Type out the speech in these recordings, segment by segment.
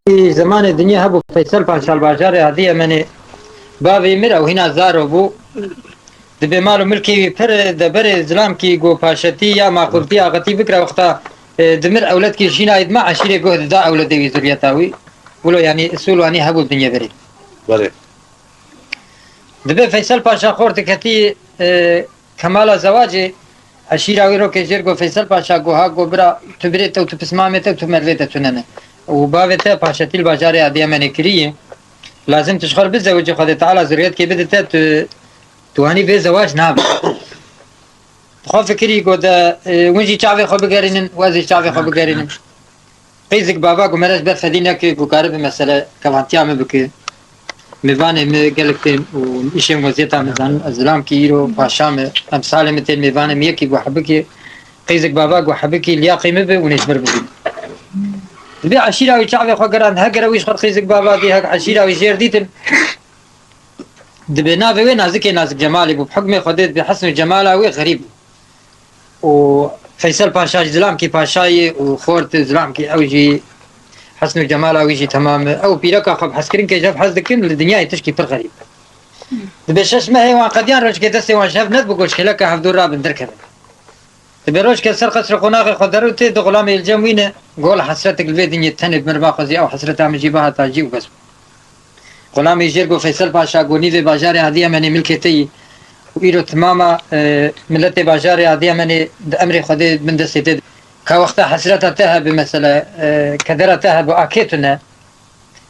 زمان الدنيا هبو فيصل پاشا الباجار هذه من بابي مر او هنا زارو بو دبي مالو ملكي پر دبر زلام كي جو پاشتي يا ما قلتي اغتي بكره وقتا دمر اولاد كي شينا يدمع عشيره جهد دا اولاد دي زريتاوي ولو يعني اصول واني هبو الدنيا بري بله دبي فيصل پاشا خورت كتي كمال زواجي عشيره ويرو كجير جو فيصل پاشا جوها گوبرا تبريت او تسمامته تمرويته تننه وبابته پاشتي الباجار هذه من كريه لازم تشخر بالزواج خد تعالى زريت كي بدت تواني في زواج ناب خو فكري قد ونجي شعبي خو بقرينن وازي شعبي خو بقرينن قيزك بابا قمرش بفدينا كي قارب مسألة كفانتيا مبكي ميفاني مقلك وإشي وزيتا مثلا الزلام كيرو باشام أمثال مثل ميفاني ميكي وحبكي قيزك بابا وحبكي لياقي مبي ونجبر بكي دبي عشيرة وشعبي خو قران هقرا ويش خد قيزك بابا دي هق عشيرة ويجير ديتن دبي نافي وين نازك جمالي بحكم خديت بحسن جماله وغريب وفيصل باشا زلام كي باشاي وخورت زلام كي اوجي حسن جماله ويجي تمام او بيركا خب حسكرين كي جاب حسدكن الدنيا تشكي بر غريب دبي شش ما هي وقديان روج كي دسي وان شاف ند بقولش لك حفظ الراب دركب دبي روج كي سر قصر قناغي خدروت دغلام الجموينه قول حسرتك البيت دنيا تنب مربا خزي او حسرتها مجيبها تاجي وبس غلام يجربو فيصل باشا قوني في باجاري هذه من ملكتي وإيرو تماما ملتي باجاري هذه من أمري خدي من دستي كوقت حسرتها تهب مثلا كدرة تهب وأكيتنا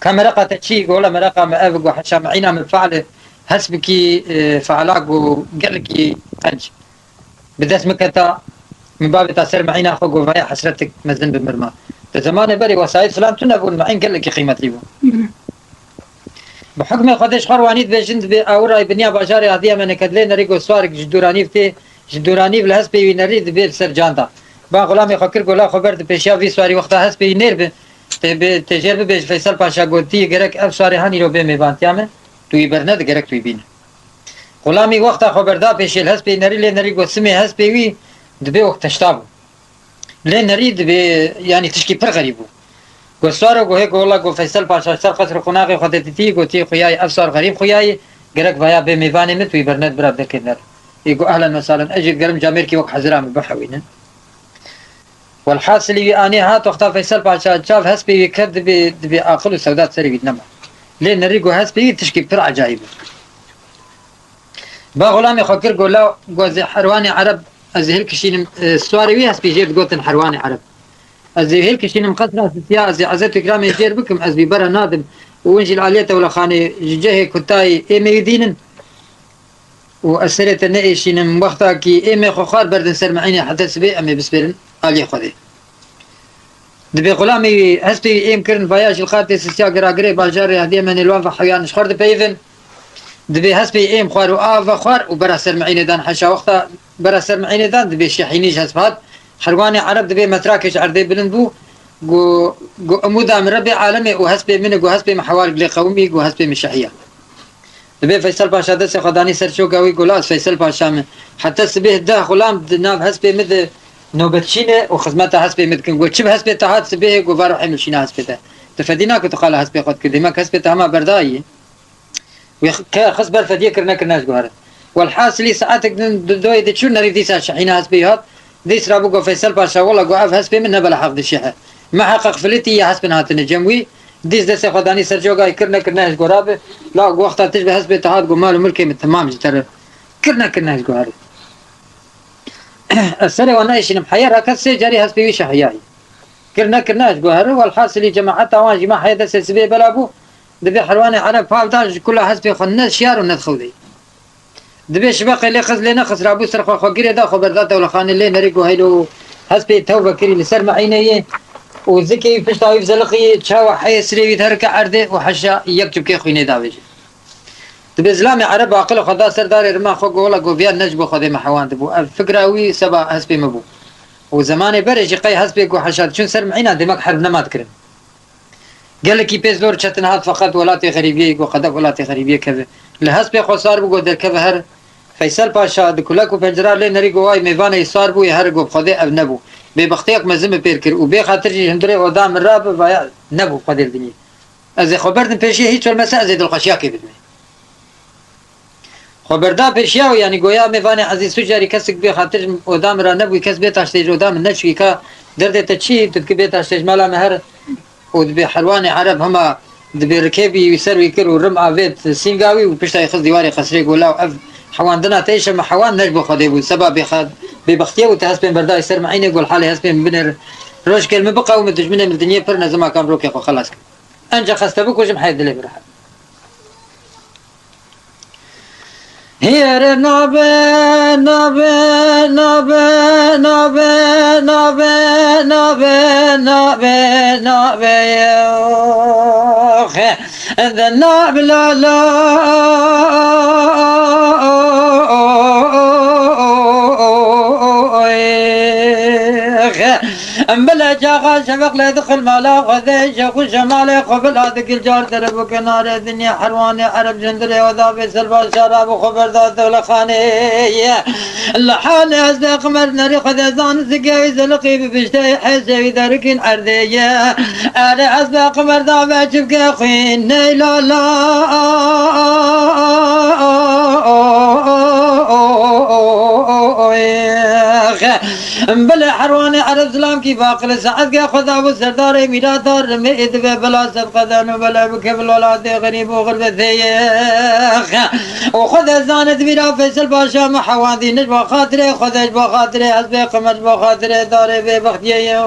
كمرقة تشي ولا مرقة ما أبغى حشا معينا من فعل حسبكي فعلاق وقلكي قنج بدأت مكتا من باب تأثير معينا أخوك وفايا حسرتك مزن بمرما زمان بري وسائل فلان تنبون معين قلكي قيمتي بحكم قدش خروانيت بجند بأورا بنيا باجاري هذه من كدلين ريجو سوارك جدوراني فتي جدوراني بلهس بي نريد بير جاندا با غلامي خكر قولا خبرت بيشيا في سواري وقتها هس بي نير تجربه بيج فيصل باشا قلتي غيرك اف سواري هاني رو بي بانتيامه توي برند غيرك توي بين غلامي وقتها خبردا بيشيل هس بي نري لين ريجو سمي هس بي وي دبي وقت تشتاب لين نريد يعني تشكي بر غريبو گوسوارو گوه گولا گو فیصل پاشا سر قصر خناقی خودتی گوتی خویای افسار غریب خویای گرک ویا به میوانی متوی برنت براب دکنر يقول اهلا وسهلا اجي قرم جامير كي وقت حزرام بحوينا والحاصل اني هات وقت فيصل باشا شاف هسبي كد بعقل وسودات سري بيتنما لين نريقو هسبي تشكي بتر عجائب با غلامي خكر قولا جوز حرواني عرب ازهل كشين سواري وي هسبي جيب قوتن حرواني عرب ازهل كشين مقصره سيا ازي عزت كرامي جير بكم ازبي برا نادم وانجي العليته ولا خاني جهه كتاي ايمي دينن وأسرت النائشين من وقتها كي إمي خخار بردن سر معيني حتى سبي أمي بسبرن علي خذي دبي غلامي هستي إم كرن فياج الخاتي سيا قراقري باجاري هدي من الوان فحيان شخرد بيفن دبي هسبي إم خوار وآفا خوار وبرا سر معيني دان حشا وقتها برا سر معيني دان دبي شيحينيش هسبات حرواني عرب دبي متراكش عردي بلندبو جو أمودا من ربي عالمي وهسبي منه وهسبي محوار قلي قومي وهسبي مشحية دبي فيصل باشا دس خداني سرشو قوي قولاس فيصل باشا من حتى سبيه ده غلام ناب هسبي مد نوبتشينه وخدمته هسبي مد كن وشبه هسبي تحت سبيه قبار حمل شينا هسبي ده تفدينا كنت قال هسبي قد كديما هسبي تهما برداي وخصبر فديه كرناش جوهر والحاصل ساعتك دوي دي شو نريد يسا شحينا هسبي هات ديس رابو فيصل باشا والله قاف هسبي منها بلا حفظ الشيحه ما حقق فلتي يا هسبي هات الجموي ديس دس خداني سرجو قاي كرناش قرابه لا وقتها تشبه هسبي تهاد قمال ملكي من تمام ترى كرناش قهر السنه وانا ايش محيرها كسي جاري هسبي وش حياي كرناش قهر والحاصل جماعتها وان جماعه حياه سبي بلابو دبي حرواني عرب فاوتاج كلها هسبي خناش شيار وندخودي دبي شباق اللي خذ لنا خسر ابو سرخ خقيره دا خبر ذات ولا خان اللي نريقو هيلو هسبي توبه كري لسر معينيه وذكي فشتاوي زلقي تشاو حي سري ترك عرده وحشا يكتب كي خويني داوج تبي زلامي عرب عقل خدا سردار رما خو ولا غوفيا نجبو خدي محوان دبو فكراوي سبا حسبي مبو وزمان برجي قي حسبي كو حشات شو سر معينا دماغ حرب ما تكرم قال لك يبيز دور شتنهات فقط ولاتي غريبيه وقد ولاتي غريبيه كذا لحسبي خسار بو در كبهر فيصل باشا دكلاكو فجرار لي نريقو واي ميفاني صار بو يهرقو خدي ابنبو ببختيك مزم بيركر وبي خاطر هندري قدام الراب نبو قدر دنيا از خبردن پیشی هیچ المسا از دلخوشیا کی بدم خبردا پیشیا و یعنی گویا میوانه عزیز سوجاری کسی به خاطر ادام را نبوی کس به تاشتیج ادام نشوی که درد تچی تد که به تاشتیج مالا مهر و به حلوان عرب هما دبی رکبی ويسر ويكر ورم عبيد سينغاوي وبشتا يخز ديواري خسري يقول اف حواندنا تيش ما حوان نجبو خدي بو سبب يخد ببختيه وتهس بين بردا يسر معين يقول حالي هس بين بنر روش كلمه بقى ومتجمنه من الدنيا فرنا زما كان روكي خلاص انجا خستبك وجم حيد لي برحل هير نابه نابه نابه نابه نابه نابه نابه نابه the ناب لا لا بلا جاغا شفق لا يدخل مالا غذي شخو شمالي قبل هذيك الجار تربو كنار الدنيا حرواني عرب جندري وذابي سلبا شراب وخبر ذات ولخاني اللحالي هزي قمر ناري خذي زان سقاوي زلقي ببشتاي حيسي داركين عردية أري هزي قمر ذابي شبكي خوين لا لا بلا حرواني عرب سلام کی باقل سعد کے خدا و سردار میرادار رمید بلا سب قدن بلا بکبل ولاد غریب و غربت و خدا زانت میرا فیصل باشا محواندی نج با خاطر خودش با خاطر حسب قمر با خاطر دار به بختیه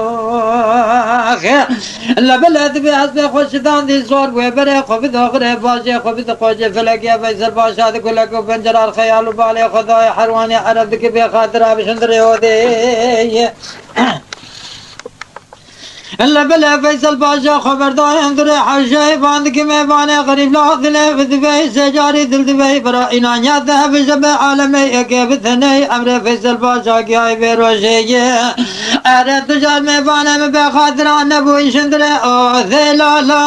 لا بلد به حسب خوشدان دی زور و بره خوب داخل باشه خوب قوجه فلک فیصل باشا کلک و بنجر خیال و بال خدای حرواني عرب کے به خاطر بشندر هودي الا بلا فيصل باشا خبردار اندر حاجه باند کے میوان غریب لا دل ذبی سجاری دل ذبی برا انایا ذهب جب عالم ایک بثنی امر فيصل باشا کی ای بروجه ارے تجار میوان میں بے خاطر نبو شندر او لا لا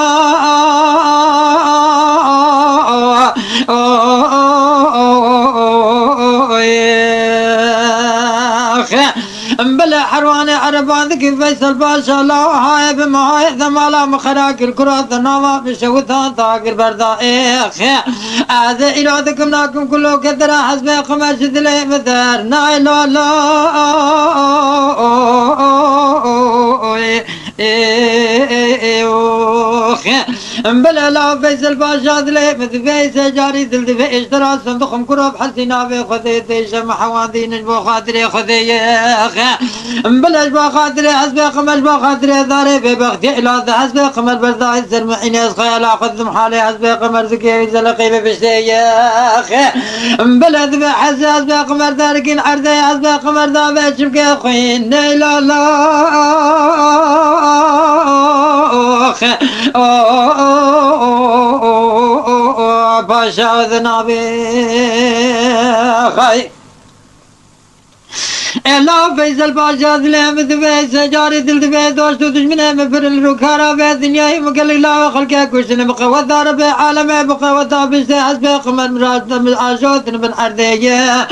بلا حرواني عربان ذكي فيصل باشا لا هاي بمهاي ثمالا مخراك الكرات النوى بشوثان طاقر بردائخ هذا إرادكم ناكم كله كدرا حسب قمر شدلي مثار ناي لا لا بلا لا فيصل باشا دلي مثفي سجاري دل دفي اشترى صندوق كراب حسينا في خذيتي شمع حواندي نجبو خاطري خذي بلاش بخاطري حسب قمر بخاطري داري ببختي إلا حسب قمر برداي سرمعيني خيال أخذ محالي حسب قمر زكي زلقي ببشتي بلا دفي حسب قمر داركين عرضي حسب قمر دابي شبكي خوين لا لا باشا ذنابي خاي الا فيصل باشا دلهم ذبي سجاري دل ذبي دوست دشمنه مفر الركارا في الدنيا مقل لا خلقه كشن بقوة دار بعالمه بقوة بشتي حسب قمر مراد عاشوت بن عرديه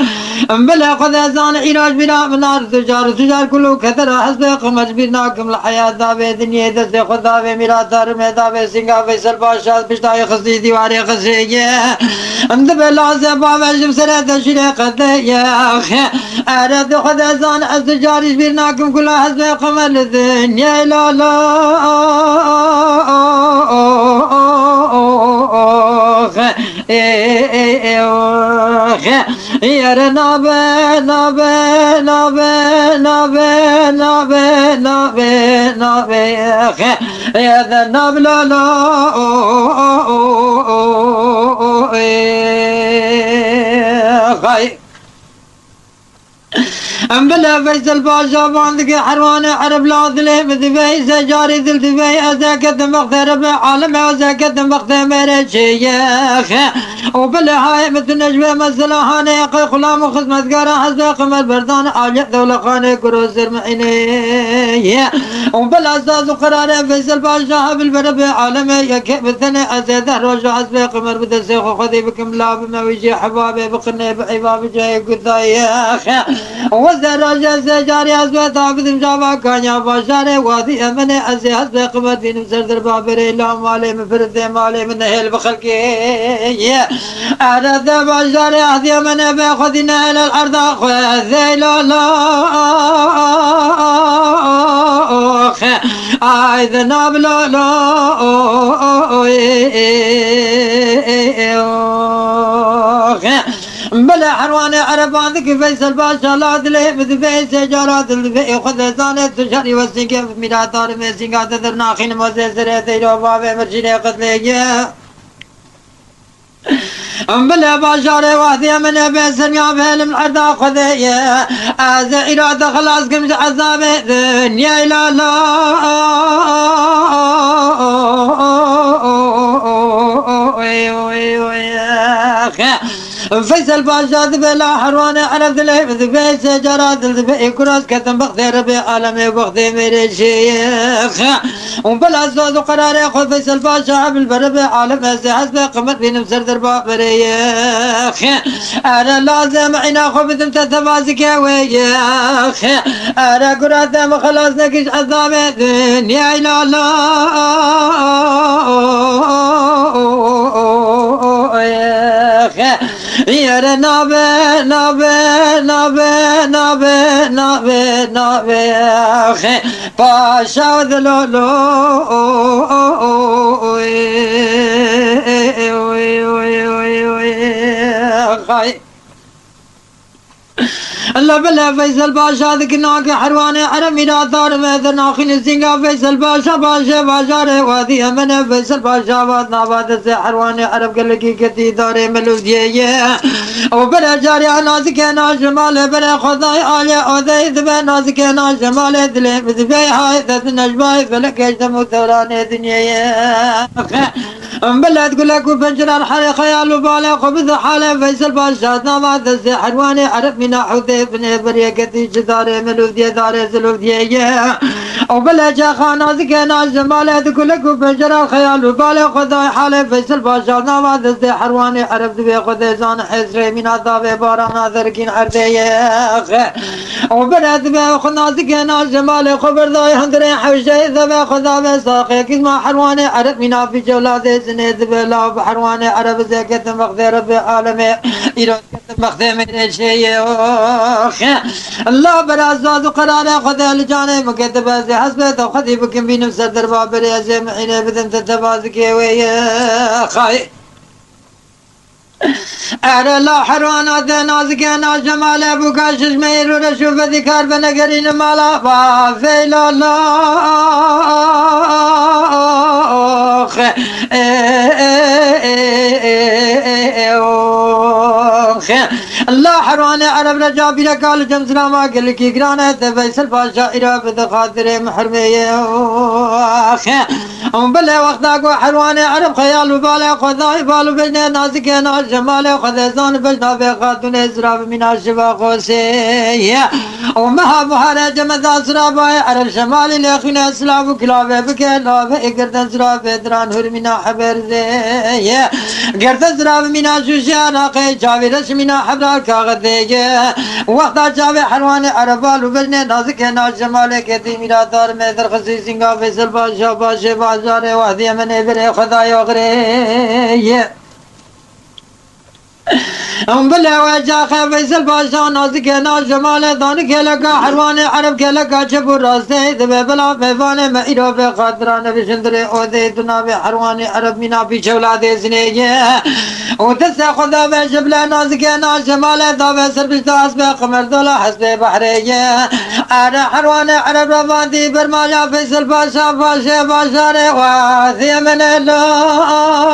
بلا خذ ازان علاج بلا منار تجار كله كثر حسب قمر بناكم الحياة دابي دنيا دست خدا في ميرا دار ميدا سنگا فيصل باشا بشتاي خزي ديواري خزيه ذبي لازم بابا سره تشري قديه ارد خذ ازان التجار بناكم كلها حسب قمر الدنيا لا لا يا نابه نابه نابه نابه نابه نابه نابه يا ذا الناب لا لا خاي بلا فيصل باشا باندك حرواني عرب لا ظلم ذبي سجاري ذل ذبي أزاكت مغتر بعالم أزاكت مغتر مرشيخ وبلا هاي مثل نجوى مسلا هاني قي خلام وخدمت قارا حسب قمر بردان آجع دولة خاني كروسر معيني وبلا أساس وقرار فيصل باشا بالبرب عالم يكيب الثاني أزاده روجو حسب قمر بدسيخ وخذي بكم لا بما ويجي حبابي بقني بعبابي جاي قدايخ راجع سجاري أزوات عبد مجابا كانيا باشاري وادي أمني أزي حسب قمر دين سردر بابري لا مالي مفرد مالي من هيل بخلقي أرد باشاري أهدي أمني بأخذنا إلى الأرض أخذي لا لا أيضا نابلو بلا حرواني عربان ذكي فيصل باشا لا دلي بذبي سجارات الذبي خذ زانة تشاري والسنكي ميراتار ميسينغا تدر ناخين موزي سريتي رو بابي مرشيني قتلي بلا باشاري واحدي من ابي سميع بهلم العرض خذي از إرادة خلاص كمش عذابي دنيا لا لا فيصل باشا ذبي لا حرواني عرف ذلي ذبي سجارات ذبي كراس كتم بخذي ربي عالمي بخذي ميري شيخ وبلا زوز وقراري خذ فيصل باشا بالبربي عالم هسي حسبي قمت بين مسردر بابريخ انا لازم عينا خبز انت تفازك يا ويخ انا قرات خلاص نكش عذابي دنيا لا لا يا نابي نابي نابي نابي نابي نابي باشا ذلولو الله بلا فيصل باشا ذكناك حرواني عرمي لا دار مهدر ناخين الزنقا فيصل باشا باشا باشا وادي من فيصل باشا وادنا بعد سي حرواني عرب قلقي كتي داري ملوزيه وبلا جاري نازك انا جمال بلا خضاي آلي اوذي ذبي نازك انا جمال دلي بذبي هاي ذات نجباي فلك يجتمو ثوراني دنيا بلا تقول لك وفنجر الحري خيال وبالي خبز حالي فيصل باشا نابد سي حرواني عرب من حوثي بني بريكتي جداري ملوذي داري زلوذي وبلا جاخا نازك انا جمال تقول لك وفنجر الخيال وبالي خذاي حالي فيصل باشا نابد سي حرواني عرب ذبي خذي زان حزري من عذاب بارانا ذركين عردي وبلا ذبي خذ نازك انا جمال خبر ذاي هندري حوشي ذبي خذا ساقي كزما حرواني عرب من في جولاتي سنيد بلا بحرواني عرب زي كتم مخذي ربي عالمي إيراد كتم مخذي من شيء الله برازاد وقرار خذي الجاني مكتب زي حسبت وخذي بكم بينم سردر بابري زي معيني بدم تتبازكي ويا خاي أرى لا حروانات نازك أنا جمال أبو كاشش مير ورشوف ذكار بنقرين مالا بافي لا لا الله حرواني عرب رجابي لقال جمسنا ما قل لك يقرانا فيصل باشا إرابة خاطر محرمية بلا وقتك وحرواني عرب خيال وبالي خذاي بالو بجنة نازك ناز جمالي خذزان بجنا في خاتون إسراب من الشفا خوسي ومها بحارة جمدا سراباي عرب شمالي لأخوين أسلاب وكلابي بكلا بإقردن سراب دران هرمنا حبر زي قردن سراب منا شوشانا قي جاوي رشمنا حبر كاغذي وقتا جاوي حرواني عربال وبجنة نازك ناز جمالي كتي ميرا دار مدر خسي سنگا فيصل باشا باشا باشا وحدي من إبري خداي وغري بلا وجا فيصل باشا نازك ناز جمال دانك لقا حرواني عرب كلقا شبو راسي ذبي بلا فيفاني ما إيرو في خاطران بشندري أوذي دنا بحرواني عرب منا في شولادي سنية وتسا خذا بجبلا نازك ناز جمال دابي سربش داس بقمر دولا حسب بحرية أنا حرواني عرب رباندي برماجا فيصل باشا باشا باشا واثي من اللوخ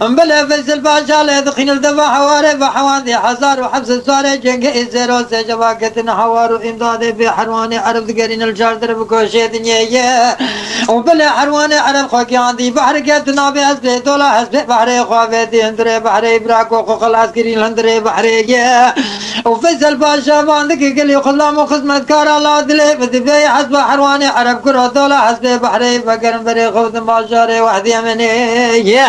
بلا فيصل باشا لا يدخل الدفع حواري بحواندي حزار وحبس السواري جنگ إزيرو سجبا كتن حوار وإمدادي بحرواني عرب دقرين الجاردر بكوشي دنيا وبلا حرواني عرب خوكي عندي بحر كتنا بحسبي دولا حسبي بحري خوابتي هندري بحري براكو خوخ العسكري هندري بحري وفيصل باشا باندك قلي خلام وخدمت كار الله دلي بدبي حسب حرواني عرب كرة دولا حسبي بحري بقرن بري خود باشاري وحدي مني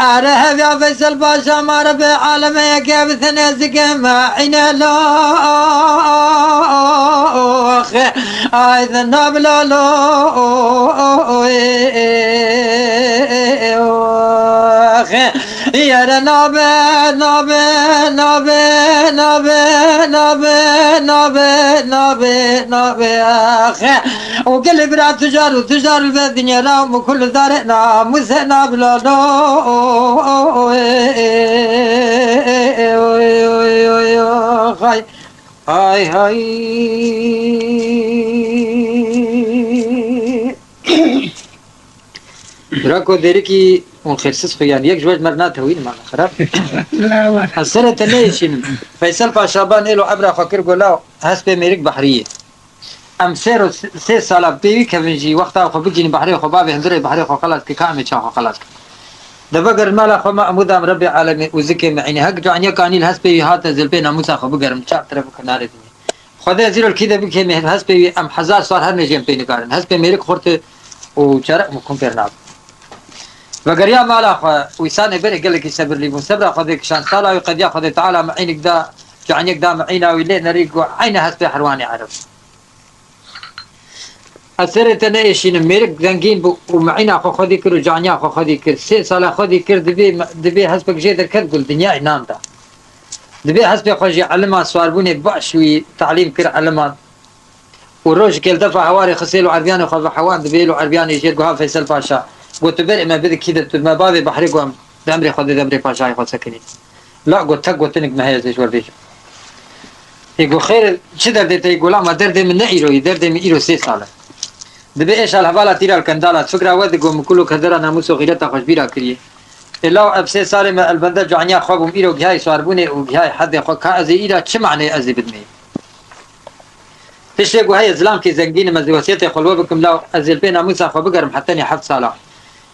أرهب يا فيصل باشا ما ربي عالمي كيف ثني ما عين لوخ أيضا نبلا لوخ يا نبي نبي نبي نبي نبي نبي نبي نبي وكل برا تجار وتجار الدنيا نام وكل دارنا مسنا بلا هاي هاي هاي راكو ديريكي ونخرسس خيان يك جواج مرنات هوين ما خراب لا ما السنة تنيشين فيصل باشابان إلو عبر فكر قولا هسبي ميريك بحرية ام سيرو 3 سال بيوي كفنجي وقتها خو بيجيني بحري خو بابي هندري بحري خو خلاص كامل شاخ خلاص دبقر مالا خو محمود ام ربي عالمي وزكي معيني هك جوانيا كاني الهسبي هات زلبينا موسى خو بقر مشاب طرف كنار الدنيا خدا زيرو الكيده بكي مه هسبي ام حزار صار هر نجيم بين كارن هسبي ميرك خورت وشرق مكون بيرناب وقريا مالا خو ويسان بر قال لك صبر لي مصبر خدك شان طالع وقد ياخذ تعالى معينك دا جوانيك دا معينا ويلي نريق عين هسبي حرواني عرب أثرت أنا إيشين ميرك زنجين ومعينا أخو خدي كر وجانيا أخو خدي كر 6 سال خدي كر دبي حسبك جيدر كد قل دنيا إنام دا دبي حسب خوجي علما سواربوني باشوي تعليم كر علما وروج كل دفع حواري خسيل وعربيان وخف حوان دبي له عربيان يجي قها فيصل باشا قلت بر ما بدك كده ما بابي بحري قوم دمري خدي دمري باشا ياخذ سكني لا قلت انك ما هي زي شو بديش يقول خير شدر ديتي يقول لا ما درد من نيرو يدرد من ايرو 6 سال دبي ايش الحواله تيرا الكندالة فكره ودقوا كله كدر ناموس وغيرتها خوش بيرا كريه الا ابسي صار ما البنده جعنيا خوبهم ايرو جهاي صاربوني وجهاي حد خو كازي ايرا شو معنى ازي بدمي فيش يقول هي زلام كي زنقين مزوسيتي خلوا بكم لا ازل بين موسى خو بقرم حتى حفظ صالح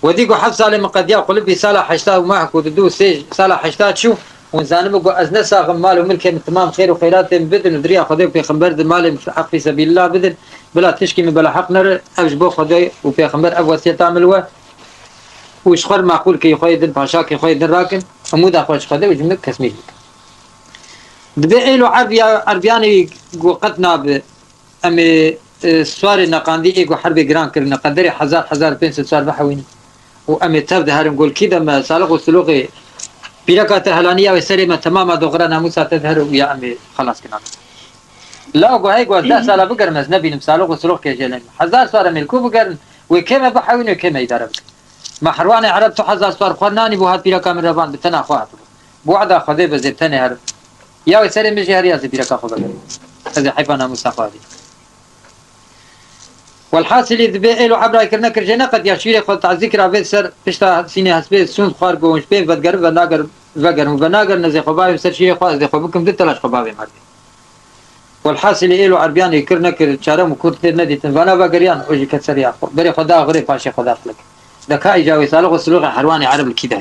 وديقوا حفظ صالح من قد يا قلبي صالح حشتا ومعك ودو سي صالح حشتا تشوف ونزانبقوا ازنسا غمال وملك تمام خير وخيرات بدل ندريا خدي في خبر المال في حق في سبيل الله بدل بلا تشكي من بلا حق نر أوجبو خدي وفي خبر أول سيء تعملوا وشخر معقول كي يخيدن باشا كي يخيدن راكن عمود أخوش خدي وجملك كسميل دبي له عربياني وقتنا ب أمي سوار نقاندي إيجو حرب جران كلنا قدري حزار بنس سوار بحوين وأمي تبدأ هرم قول كده ما سالق وسلوقي بيركات هلانية وسلمة تماما دغرنا موسى تظهر ويا أمي خلاص كنا لا أقول هاي قول 10 سال بقر مزنبي نمسالوق وسلوق كجلن حزار صار ملكو بقر وكما بحوين وكما يدرب ما حرواني عربتو حزار صار خناني بو هاد بيركا من ربان بتنا اخوات بوعدا خذي بزتني هر يا وسلم مجي هر يا بيركا خو بقر هذا حيفانا مستقادي والحاصل ذبي له عبره كرنا كرجنا قد يشير خد تعذيك رابط سر بشتا سيني حسبي سون خار قوش بين بدقر وناقر وبناقر نزي خبابي سر شيء خاص دي خبكم دتلاش خبابي مردي والحاصل له عربيان يكرنا كر شارم وكرت ندي تنبانا بقريان وجي كسر يا اخو بري خدا غري فاشي خدا لك دكا يجاوي سالغ وسلوغ حرواني عرب كده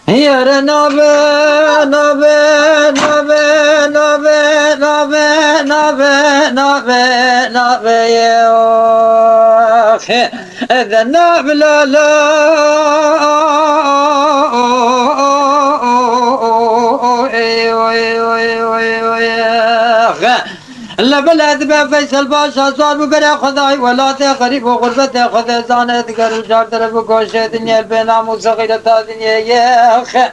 هي نبي نبي نبي نبي نبي نبي نبي نبي يا اخي اذا نبي لا لا لا بلاد بفيصل باشا صار بقرا خداي ولا تغريب وغربة خذ زانة تقر جار درب كوشة دنيا البنا مو صغيرة دنيا يا أخي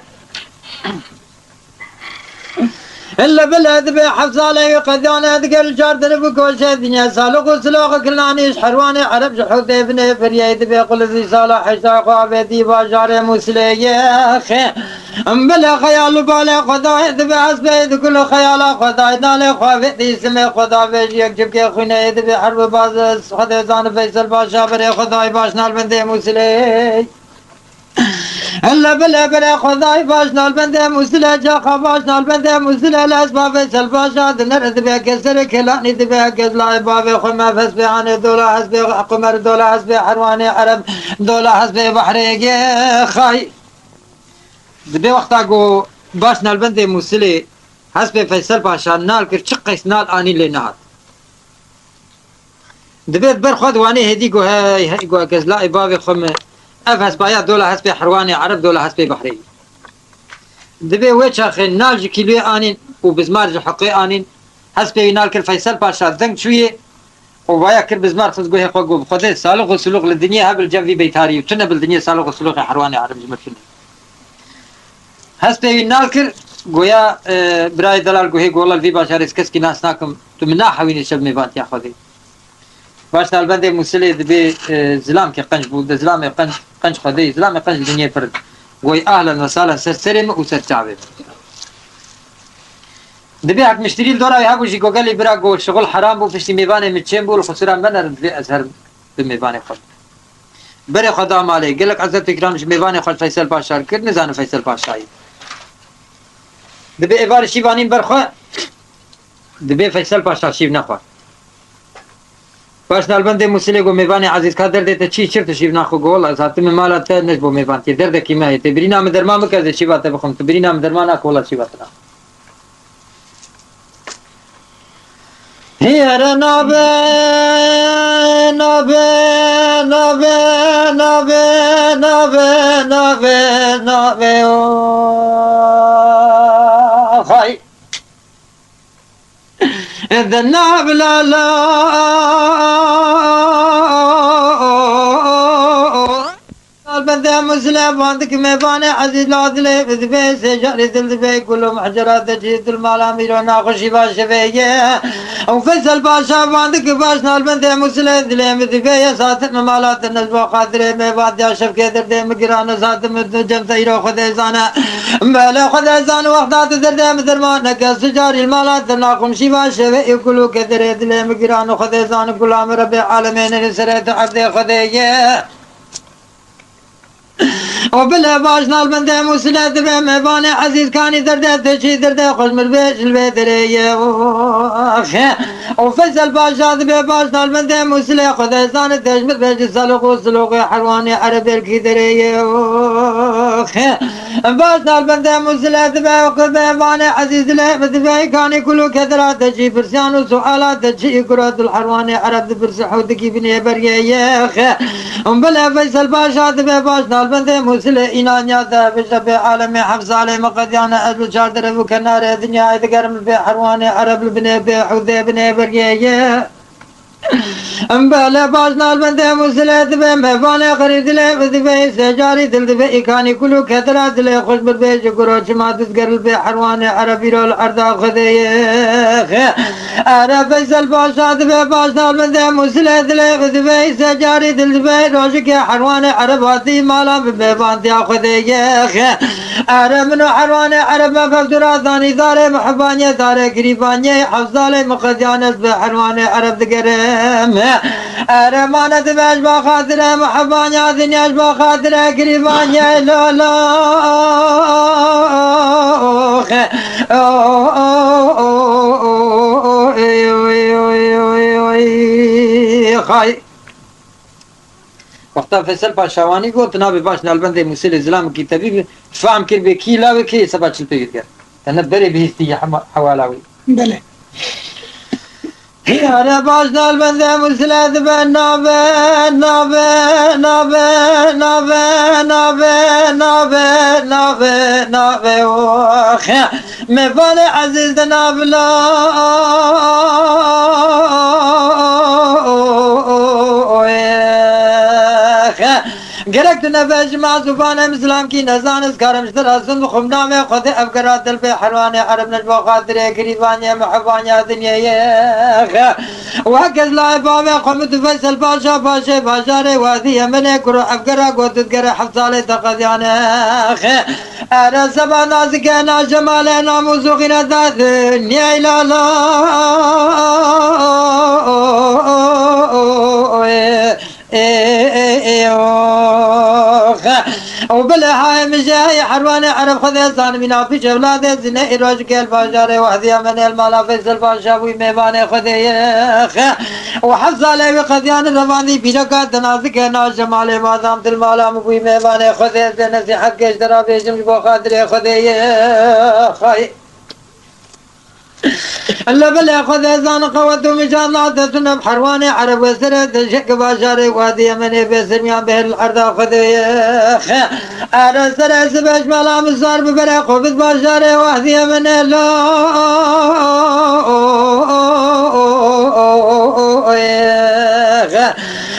إلا بلاد بحفظ علي قدانا ذكر جاردن بكوش الدنيا سالق سلوق كلانيش حرواني عرب جحود ابن فريد بيقول ذي صالح حشاق عبدي باجار مسلي خي بلا خيال بالا خداي ذبح بيد كل خيال خداي نال خوفتي سمي خدا بيجي يكجب خونا يد بحرب باز خدا زان فيصل باشا بري خداي باش نال بندي مسلي هلا بلا خداي باش نال بنده مسلا جا باش نال بنده مسلا الاسباب سلفاشا نرد بها كسر كلاني دبها كزلا باب خما فس بيان دولا حسب قمر دولا حسب حرواني عرب دولا حسب بحري خاي دبي وقتا جو باش نال بنده مسلي حسب فيصل باشا نال كر شقيس نال اني لنهار دبيت برخد واني هدي جو هاي جو كزلا باب خما افس بايا دولا حسب حرواني عرب دولا حسب بحري دبي ويش اخي نالج كيلو انين وبزمار حقي انين حسب ينال كل فيصل باشا دنگ شويه وبايا كل بزمار فزقوه خو خذ سالق وسلوق للدنيا هبل جنبي بيتاري وتنا بالدنيا سالق وسلوق حرواني عرب جمتنا حسب ينال كل گویا برای دلال گوهی گولا في باشا رسكس كي ناس ناكم تمنا حوين شب ميبات يا خذي باش البند مسلي دبي زلام كي قنج بود زلام قنج خذي زلام قنج الدنيا فرد وي اهلا وسهلا سرسرم وسرتعب دبي حق مشتري الدورة يهابو جي جوجل برا جو شغل حرام بو فشتي ميبانه متشم بو الخسران بنر دبي ازهر بميبانه خد بري خدا مالي قال لك عزت اكرام ميبانه خد فيصل باشا كر نزان فيصل باشا دبي ابار شيبانين برخوا دبي فيصل باشا شيب نخوا باش البند مسلي جو ميبانه عزيز قدر دته چی چرت شيب نخو گول از حتم مالات نش بو ميبان تي درد کی ما تبرينا مدرما مكز شي بات بخم تبرينا مدرما کولا شي بات هي رنابه نابه نابه نابه نابه نابه نابه خاي إذا الناب لا لا البندة مسلم عندك ميبانة عزيز العدل بذبي سجاري دلذبي كلهم حجرات تجيد المالامير وناخشي باشا فيه وفيصل باشا عندك باشنا البندة مسلم دليم بذبي ساتن مالات النجبة خاطري ميبات يا شفكي دردي مقران ساتن جمت ايرو خذيزانا مالا خذيزان وقتات دردي مدرمان نكا سجاري المالات ناخشي باشا فيه كلو كدري دليم مقران خذيزان كلام ربي عالمين نسرت عبدي خذيه وبلا باجنا البندة مسلة دبي مباني عزيز كاني درده تشي درده خوش مربيش البيدرية وفزل باشا دبي باجنا البندة مسلة خذيزان تشمر بيش سلوق وسلوق حرواني عربي الكدرية باجنا البندة مسلة دبي وقبي باني عزيز دبي كاني كلو كدرات تشي فرسيان وسؤالات تشي كرات الحرواني عرب دبرس حودكي بني برية وبلا فيصل باشا دبي باجنا البندة مسلة إنانيا ذهب عالم حفظ علي مقديانا أجل شاردر أبو كنار الدنيا إذا قرم في حرواني عرب البني بحوذي بني برقية امبلا باجنا البندة مسلة دبي مفاني خريد لي دبي سجاري دل دبي كاني كلو كثرة دل خوش بالبيج قروش ما تذكر البي حرواني عربي رول الأرض خذي عرب فيصل باشا دبي باجنا البندة مسلة دبي سجاري دل دبي روشك حرواني عرب هاتي مالا ببيبانتي خذي عرب منو حرواني عرب مفدرا ثاني داري محبانية داري قريبانية حفظالي مقديانس بحرواني عرب دقري أرمانة باش بخاطرة محبانيا دنياش بخاطرة قريبانيا لا لا خاي وقتا فیصل پاشوانی گفت نابی باش نالبنده موسیل اسلام کی طبیب فهم کر به کی لاوی کی سبا چل پیگیر کرد تنبری بهستی حوالاوی بله يا باش البندة مسلة دبن نابه نابه نابه نابه نابه نابه نابه نابه وخ مفاني عزيز نابلا گرک تو نفش ما زبان مسلم کی نزانست کارم شتر هستند خم نام خود افکارات دل به حروان عرب نجوا خاطر گریبانی محبانی دنیای وهكذا لا بابا قمت فيصل باشا باشا باشا وادي من كرو افكارا قلت تقرا حفصالي تقديانا أنا سبع ناس كان جمالنا مزوغنا ذات نيلا لا وبلا هاي مجاي حرواني عرب خذيزان من في جولاد زنا إروج كيل باشار وحدي من المالا فيصل باشا وي ميباني خذيخ وحفظ عليه قديان الرباني بيركات نازك ناس جمال ما دام المالا وي ميباني خذيز نصيحة كشترا بيجم بخاطر خذيخ الا بلا خذ اذان قوت مجانات تنب حرواني عرب وسرد شك باشاري وادي من بسرميان به الارض خذ انا سر سبج ملا مزار ببرا خبز باشاري وادي من لا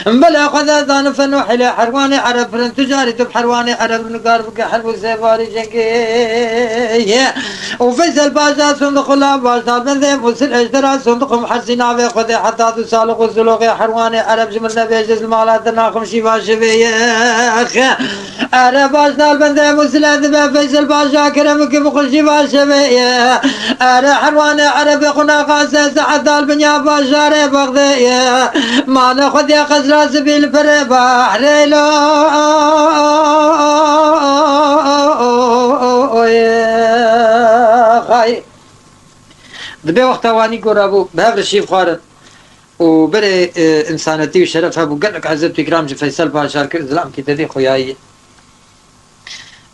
بلا خذ اذان فنوح الى حرواني عرب فرن تجاري تب حرواني عرب نقار بك حرب سيفاري جنكي وفيصل باشا صندوق الله باشا من ذي مسل اشترى صندوق محسنا في خذ حتى تسالق الزلوق حرواني عرب جملنا بيجز المالات ناخم شفا شفية انا باشا البندي مسل اذبا فيصل باشا كرمك بقل شفا شفية انا حرواني عرب قنا قاسس حتى البنيا باشا ري بغذية ما ناخذ يا قزراس بالفربا حريلو خاي دبي وقت واني قرابو بهذا الشيء خارن وبري انسانتي وشرفها بقلك عزبت كرام فيصل باشا الزلام كي تدي خوياي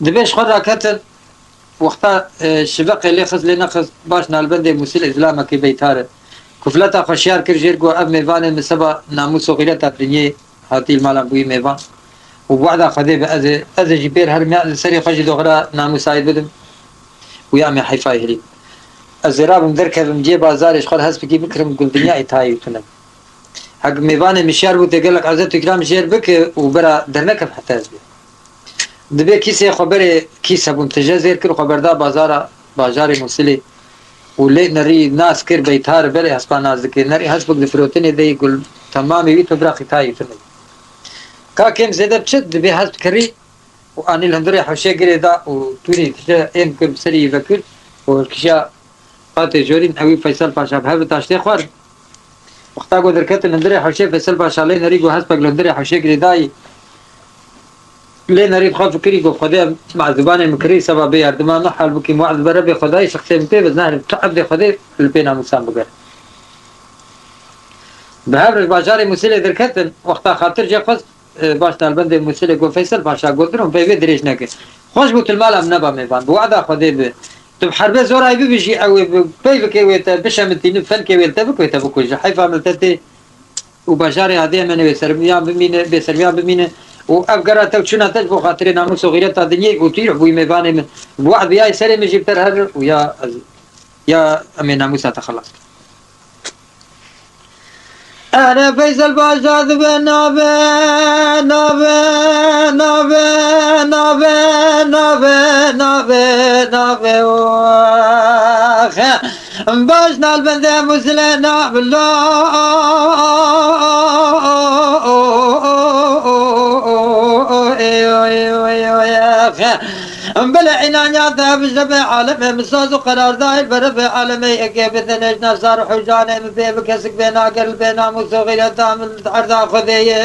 دبيش خرا كتل وقتا شبق اللي خز لنا خز باش نالبندي مسل اسلام كي بيتار كفلتا خشيار كرجير جو اب ميفان مسبا ناموس غيرتا برنيه هاتي المال بوي ميفان وبعد خدي از جبير هرميا سري خجي دغرا ناموس سايد بدم ويا مي حيفاي هلي الزراب مدركب مجي بازارش خل حسب كي بكرم قل دنيا ايتاي تنم حق ميفان مشيار بو تقول لك عزت كرام جير بك وبرا درنك حتى ازبي دبي كيسه خبر كيسه منتجه زير كر خبر دا بازار مسلي ولي نري ناس كر بيتار بري حسب ناس ذكر نري حسب دفروتني دي يقول تمام يبي تبرا خطاي تنم كا كم زيد بشد دبي حسب كري واني الهندري حوشي قري دا وتوني تجا ام كل سري فكر والكشا قاتي جورين حوي فيصل باشا بهذا تاشتي خوار وقتا قو دركت الهندري حوشي فيصل باشا لي نري قو حسب الهندري حوشي قري داي لي نري بخاف فكري قو خدي مع زبان المكري سبب يردمان نحل بكي موعد بربي خداي شخصي متي بزنهر تعب دي خدي البينا مسام بقر بهذا الباشاري مسيلي دركت وقتا خاطر جا خص باش البند مسيلي قو فيصل باشا قدرهم بيبي دريش نكي خوش بوت المال ام نبا ميفان بوعدا خدي تب حربه زور اي بيجي او بيبك ويت بشمتين فلك ويت بك وجه حيفا ملتتي وبشاري هذه من بسرميان بمين وافقرا توشنا تجبو خاطر ناموس غيرتا دنيا وطير بو ميفان من بواحد بياي سلم يجيب ترهر ويا يا امين ناموس تخلص انا فيصل باشا ذبنا نابي باشنا البندة مسلنا بالله بلا عنانيات بجنب عالم مساز وقرار داير برف عالمي اكيب ثنج نصار حجاني مبي بكسك بينا قرل بينا مسوغي تامل عرضا خذي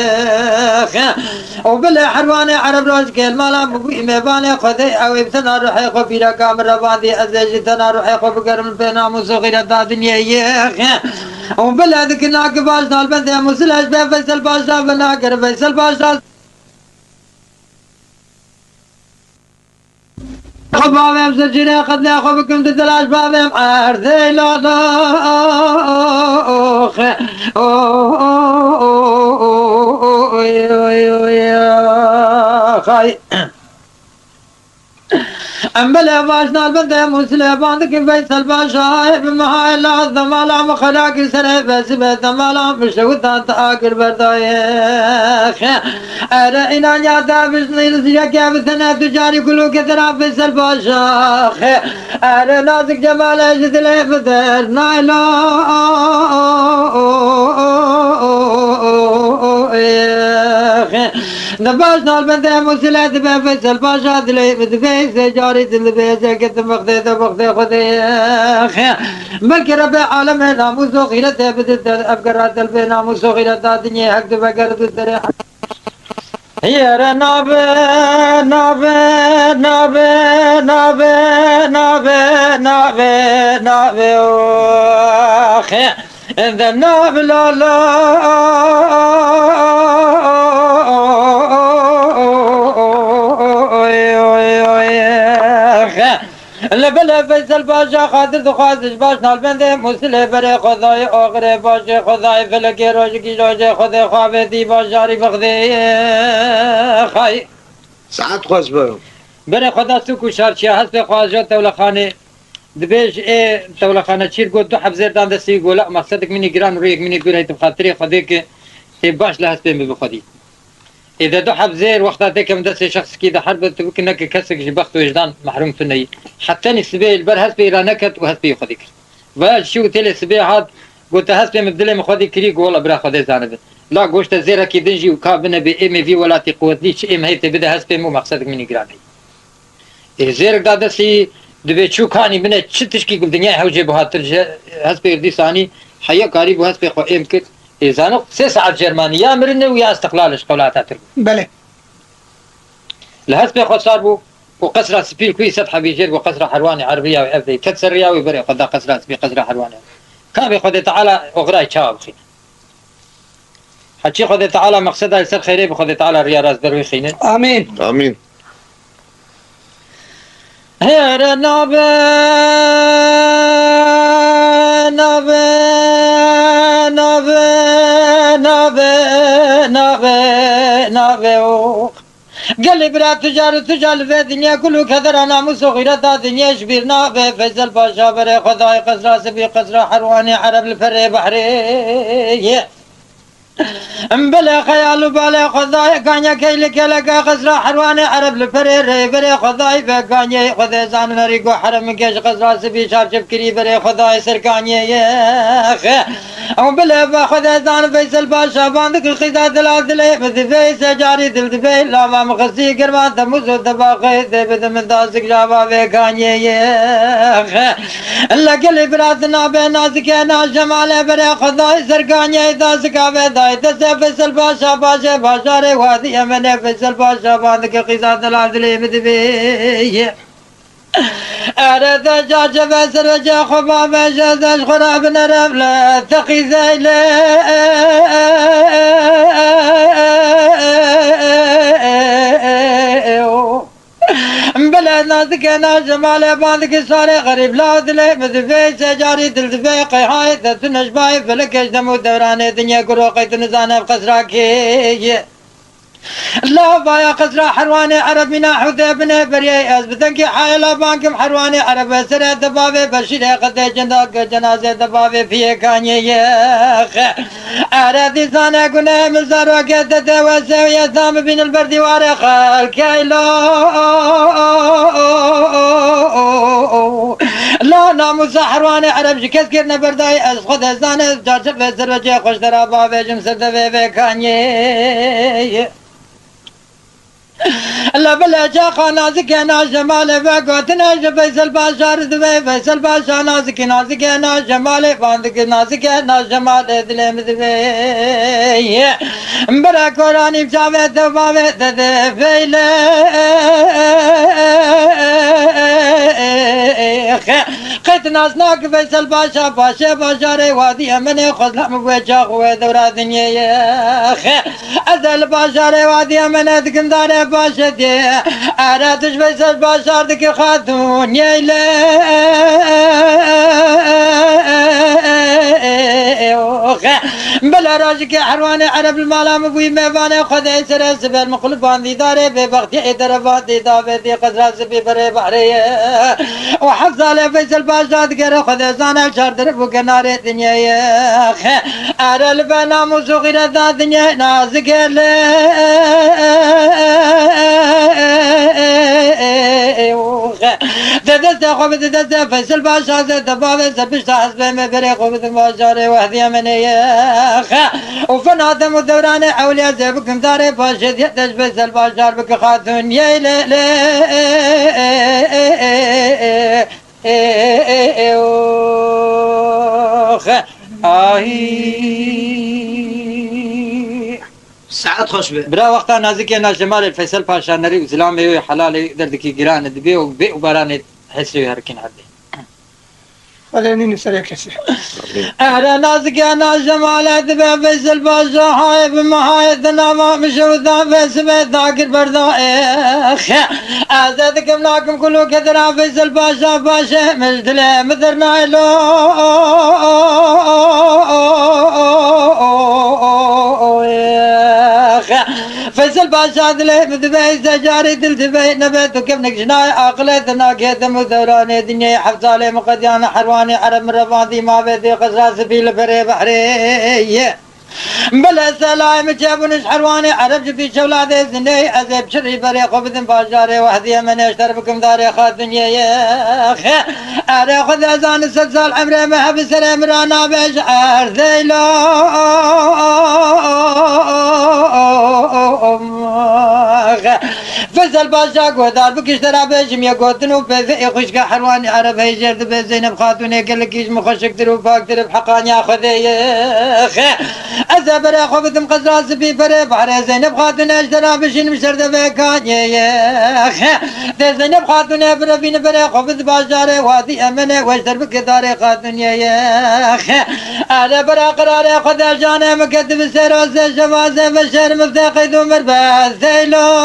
وبلا حرواني عرب روش كيل مالا مبي ميباني خذي او ابتنا روحي خبيرا كامل رباندي ازيج تنا روحي خبقرل بينا مسوغي تا دنيا وبلا ذكنا قباشنا البندي مسلش بي فيصل باشا بنا قرب فيصل باشا خبابهم سجني خدنا خبكم تدلاش بابهم عرضي لا دوخ خاي ام بلا باشنا البنده مسلم باندك فيصل باشا بمهاي لا الضمالا مخلاك سنه بس بضمالا مشوتا تاكل بردايخ ارى ان يا دابش نيل يا بسنه تجاري كله كثر فيصل باشا ارى نازك جمال اجد له بدر نايلا نباشنا البنده مسلم دبا فيصل باشا دلي بدفي جاري دلبي زكت مخدي مخدي خدي ملك رب العالم ناموس غيرته بدت افكار دلبي ناموس غيرته دنيا حق بقر دتري يا ناب ناب ناب ناب ناب ناب ناب ذا ناب لا لا لبلا فيصل باشا خاطر تخاطش باش نالبنده مسلح بري خدای آخر باشه خدای فلکی روشکی روشه خدای خوابتی باشاری بخده خواهی ساعت خواست برم بري خدا سوكو شارچيا هسpe خواجه تولخانه دبيج ايه تولخانه چير گو دو حبزر دان دستی گو لا مقصدك مني گران رويك مني گو ريت بخاطري خديك باش لهسpe بخدي إذا دو حبزير وقتها تكم دس شخص كده حرب تبكي إنك كسك جبخت وجدان محروم فني حتى نسبي البر هسبي إلى نكت وهسبي خديك وشو تلي سبي هاد قلت هسبي مبدلي مخدي كريك والله برا خدي زانب لا قوشت زيرا كي دنجي وكابنا بإم في ولا تقوت ليش إم هي تبدا هسبي مو مقصدك مني جراني إيه زيرك دادسي دبي شو كاني من تشتش كي قل دنيا هوجي بهاتر هسبي ردي ثاني حيا قريب وهسبي خو إم كت إذا 6 ساعات جرمانية مرنة ويا استقلالش قولاتها تربو بله لهسبي خو صار بو وقصرة سبيل كوي سطح بيجير وقصرة حرواني عربية وأبدي كتسر رياوي بري خدا قصرة سبيل قصرة حرواني كان بخدا تعالى أغراي شاوب خين حتى خدا تعالى مقصدها يصير خيري بخدا تعالى ريا راس دروي خينه آمين آمين هير نابي نابي نابي نابي نابي نابي قال برا تجار في الدنيا كله كثر ناموس وغيرتها دنيا شبيرنا في فيصل باشا بري خداي قصرة سبي قصرة حرواني عرب الفري بحري بلا خيال بلا خداي كانيا كيلك لك قصرة حرواني عرب الفري بري خداي فكانيا خداي زان نريقو حرم كيش قصرة سبي شاب شبكري بري خداي سركانيا يا أو بلا خداي زان فيصل باشا باندك الخيزات العدلي بدفي سجاري دفي لا ما مخصي قربان تموز دباقي بدم دازك جابا فكانيا يا الله قلي براتنا بنازك انا جمال بري خداي سركانيا دازك عبدا فيصل باشا باشا باشا وادي من فيصل باشا باندك الخيزات العدلي بدفي أرد جاج بسر جا خبا بجد خراب نرم لا ثقي زيلي بلا نازك انا جمال باندك صار غريب لا دلي مدفي سجاري دلدفي قيحاي تنشباي فلكش دمو دوراني دنيا قروقي تنزانه بقصراكي لا بايا قصرة حرواني عربنا حذيبنا بريئة أزبتنكي حايلة بانكم حرواني عرب سرى دبابي بشيري قد جنازة دبابي فيه كاني يخ أرادي سانا قنا مزار وقت توسع يسام بين البرد وارخ الكيلو لا ناموس حرواني عرب كسكرنا برداي أسخد زانة جاجب بسر وجه خوش درابا جمسر دبابي كاني لا بلا جاقا نازك انا جمالي بقوت ناج فيصل باشا ردبي فيصل باشا نازك نازك انا جمالي باندك نازك انا جمالي دلي مدبي مبرا كوراني بشافي دبابي تدفيلي قيت ناس ناك فيصل باشا باشا باشا ري وادي امني خزلم بوجه خوي دورا دنيا ازل باشا ري وادي امني دكندار باشا دي ارادش فيصل باشا دك خاتون يا بلا راجك حرواني عرب المالام بوي ميفاني خذي سر سبل مقلبان دي داري ببغتي دربات دي دابتي قدرات سبي بري بحري وحفظ على فيصل باشاد قرا خذي زانا شار درب وقناري دنيا أرى البنا مصغير ذا دنيا نازق دست خوب دست فیصل باشا دباب سرپشت حسب مبری خوب دماجاره وحدی منی و فنادم و دوران اولیاء زبکم داره باشد یتش فیصل باشار بک خاتون یه لیلی ساعات خوش به برا وقتا نازکی ناجمال فیصل پاشا نری اسلامی و حلالی دردکی گران دبی و بی و بارانی حسری هرکین عدی ولاني نسأل كسي أهلا نازك أنا جمال دبي فيصل باشا هاي بمهاي ذنما مشوذا فيسبي ذاكر بردائخ أزادكم لكم كلو كثرا فيصل باشا مجدلي مثرنا له فيصل باشا دلي مدبي زجاري دلتبي نبيتو كيف نكشناي عقلتنا كيتم ثوراني دنيا حفظالي مقديان حرواني عرب مرفاضي ما بيدي قصاص في البري بحري بلا سلام جابونش حرواني عرب جبي شولادي زني أزيب شري بري خبث باشاري وحدي من يشتر بكم داري خاطن يا أري خذ أزان سلسال عمري ما بسلام رانا بشعر ذيلو فيصل باشا قدار بكشترا بيجم يقوتنو بذي خشك حرواني عرب هي جرد بزينب خاتوني قلكيش مخشك درو فاقدر بحقان ياخذي أزبر خبث مقزراز في فري بحر زينب خاتوني اشترا بشين مشرد بكاني دي زينب خاتوني برفين فري خبث باشاري وادي أمني واشتر بكداري خاتوني أنا برا قراري خذ الجاني مكتب سيروز شفازي بشر مفتقد ومربع ذيلو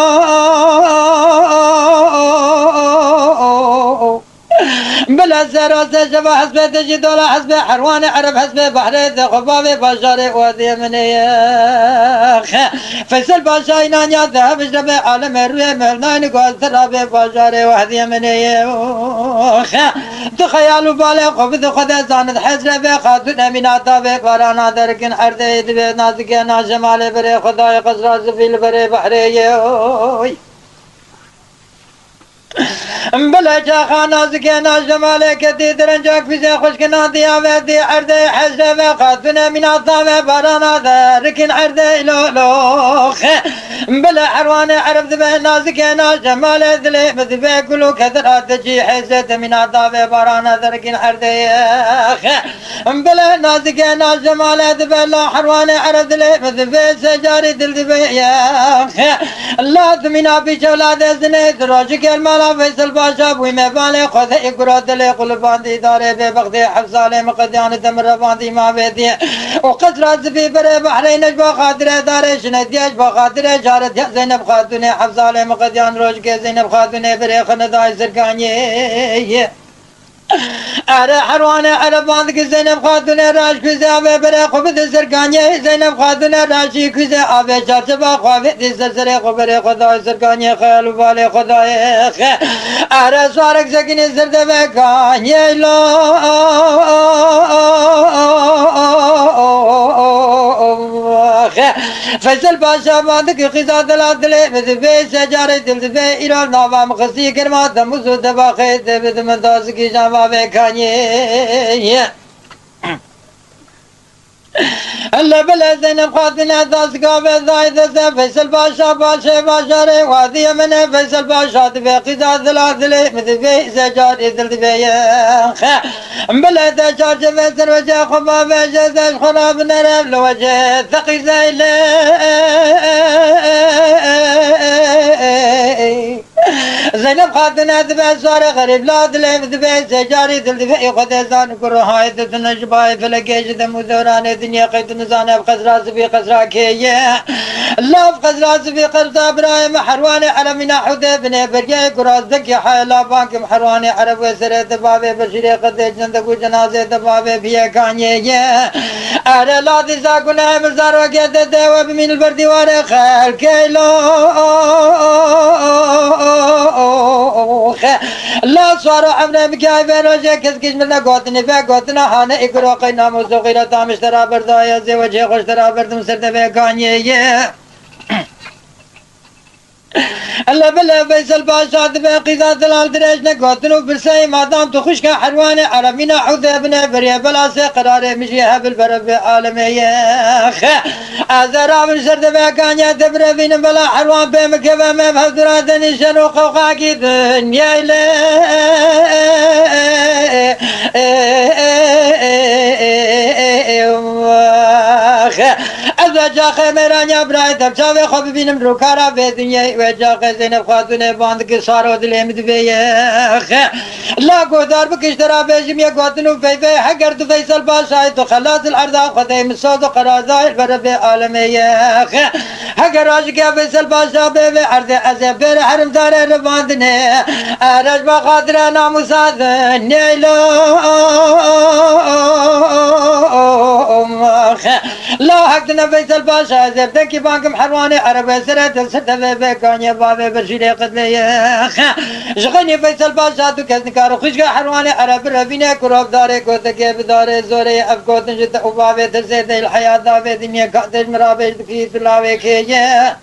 بلا سيروز شفا حسب تجي دولا حسب حرواني عرب حسب بحري خبابي باشاري وادي مني فيصل باشا إنانيا ذهب اشربي عالم الروي مهلناني قوال ترابي باشاري وادي مني تخيلوا بالي خبث خذ زاند حسربي خاتون اميناتا بي بارانا دركن حردي دبي نازكي ناجمالي بري خداي قصراز في البري بحري بلا جاخا نازكي ناجمالي كتي درنجاك في زي خشكنا ديابتي عردي حسربي خاتون اميناتا بي بارانا دركن حردي لولوخ بلا حرواني عرب ذبه نازكي ناجمالي ذلي بذبه كلو كثرة تجي حزت من عذاب بارانا ذركين حرديخ بلا نازكي ناجمالي ذبه لا حرواني عرب ذلي بذبه سجاري ذل ذبيخ لا ذمنا بجولاد زنيت راجك المالا فيصل باشا بوي مبالي خذ اقرا ذلي قلبان دي داري ببغدي حفظالي مقديان دمر باندي ما بيدي وقدرات ذبي بري بحري نجبا خاطره داري شنديش بخاطره جارت يا زينب خاتوني حفظالي مقديان روجك زينب خاتوني بري خنداي زرقاني أرى حرواني على باندك زينب خاتوني راش كوزي أبي بري خبث زرقاني زينب خاتوني راشي كوزي أبي شارتبا خوافي زرزري خبري خداي زرقاني خيال بالي خداي أرى سوارك سكيني زردبي كاني لو فيصل باشا باندك خزا دلادلي بذبي سجاري دلدبي إيران نابا مخصي كرما دموزو دباخي دبد من دازكي جامع بكاني هلا بلا زينب خاتنا دازقا بذايدة فيصل باشا باشاري وادي من فيصل باشا دبي خزا دلادلي بذبي سجاري دلدبي بلا تشار جفسر وجه خباب جزاش خراب نرب لوجه ثقي زيلي زينب خاتنا دبي سوار غريب لا دلي دبي سجاري دل دبي خد زان كروهاي تنجباي فلقيش دم دوران الدنيا قيد نزانه بقزرا زبي قزرا كيه لا بقزرا زبي قزرا برايم حرواني على منا حدي بن برجي كراز دك حيلا بانك محرواني عرب وسر دبابه بشير قد جندو جنازه دبابه بيه كانيه اره لا دزا كنا مزار وقد دو بمن البردوار خال كيلو لا صار عمنا بكاي بروجه كسكش من قوتني فقوتنا حانا اقرا قينا مصغيرة تامش ترى بردايا زي وجه خوش ترى بردم سرد بكانيه الله بلا فيصل باشا دبي قيدا دلال دريج نقوتنو برسي مادام تخشك حرواني عربينا حوذي بنا بريا بلا سي قراري مشيها بالبرب عالمية ازرا من سرد بكانيا دبرا بين بلا حروان بمكبا مبهدراتني شنو قوقاكي دنيا جا خمرانيا براي تبشاوي خو ببينم روكارا بدنيا وجا زينب خاتون باند کے سارو دلم دبي لا قدر بكشترا بجم يا قاتنو في حقر فيصل باشا تو خلاص الارض خدي مسود قرازا برب عالميه حقر راجك فيصل باشا بي عرض ازبر حرم دار رباندنه ارج بخاطر ناموساد نيلو لا حقنا فيصل باشا زبدك بانكم حرواني عرب سرت سرت بكانيا بابي بشيري قدليه شغني فيصل باشا تو كز نكارو خشقا حرواني عرب ربينا كروب داري كوتك بداري زوري افكوت نجد وبابي تزيد الحياة دابي دنيا قادش مرابي دكي تلاوي كيه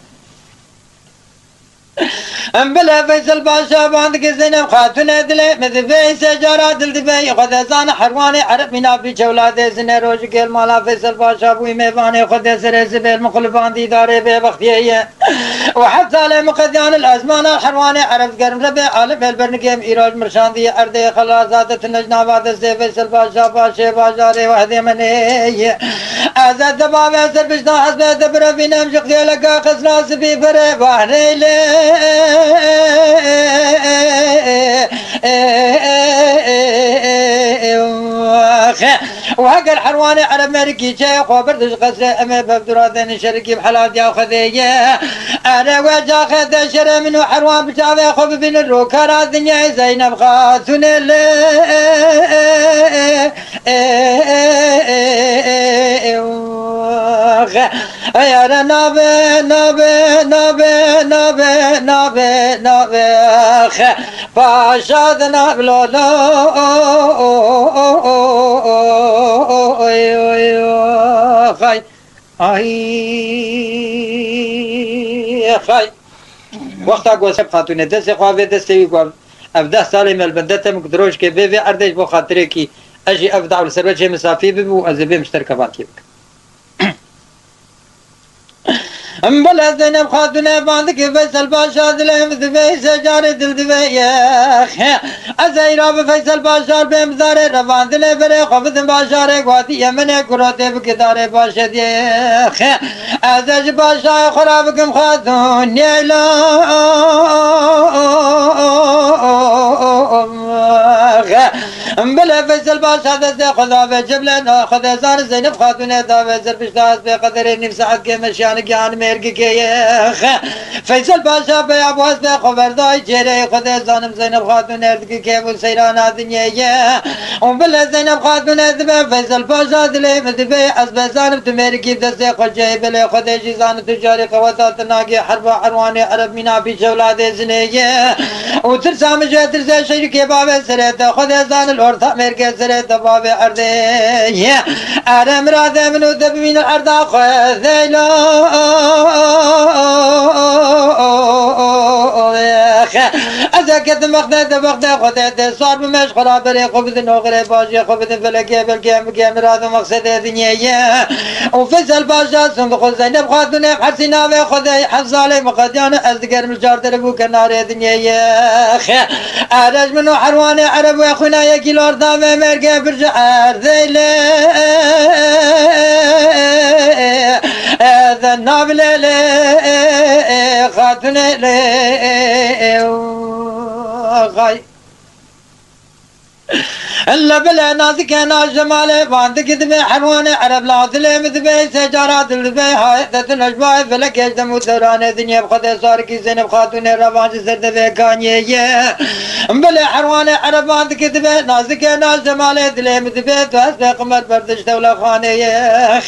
ام بلا فيصل باشا باندك زينب خاتون دلي مذبي سجارة دل دبي خد زان حرواني عرب منا في جولاد زين روج قل مالا فيصل باشا بوي ميباني خد سر زبيل مخلفان دي داري ببختيه وحتى لمقديان الازمان الحرواني عرب قرم ربي عالم البرنقيم ايراج مرشان دي ارضي خلاصات النجنابات الزي فيصل باشا باشا باشاري وحدي مني ازاد دبابي سر بجنا حسب دبر بينام شقدي لقا قصنا سبي فري بحري لي وهقر حرواني على مركي شيء خبر قصر أما بفدراتني شركي بحلال يا خذيه أنا وجا خذ شر منه حروان بشافي خب بين الروكرات دنيا زينب خاتون يا نبي نبي نبي نبي نبي نبي فاشدنا بلولا خاي خاي وقتا گوسب خاتون دست خواه دستی گوام افده سالی ملبندت مقدروش که بی اردش بو خاطره کی اجي افدع والسربجه مسافي ببو ازبي مشتركه باكي ام بلا زينب خاتون باندك فيصل باشا دلهم دبي سجار دل دبي يا ازيرا فيصل باشا بمزار ربان دل بره خفض باشا غواتي يمن كروت بكدار باشا دي ازج باشا خرابكم خاتون يلا بلا فيصل باشا دز خدا بجبلنا خدا زار زينب خاتون دا وزر بشتاس بقدر نفس عد کے مشان گیان مرگ کے فیصل باشا بے عباس بے خبردائی چہرے خدا زانم زینب خاتون ارد کے وہ سیران دنیا اون بلا زینب خاتون دبے فیصل باشا دلے مدبے از بے زانب تو میری کی دست خود جے بلے خدا جیزان تجاری قوات ناگی حرب حروان عرب مینا بھی اولاد زنے او تر سامجے تر سے شرک باب سرت خدا زان الارض مرگ سرت باب ارض ارم راد منو دب من الارض خذيلا أزكت مخدة بخدة خدة صار بمش خرابري خبز نوغري باشي خبز فلكي بالكيم كيم راد مقصد دنيا وفصل باشا سنب خذ زينب خاتون حسنا وخذي حفظالي مقديان أزدقر مشار تربو كنار دنيا أرج منو حرواني عرب وخنا يكي الأرض ومرقى برجع أرذيلي هذا النابل خاتون غاي الا بلا نازك ناز جماله باندك دبي حروان عرب لا ظلم دبي سجارات دبي هاي تنجباي فلك يجدم ودران دنيا بخد صاركي زينب خاتون رواج زرد بكانيه بلا حروان عرب باندك دبي نازك ناز جماله دلم دبي توس قمر بردش دوله خانيه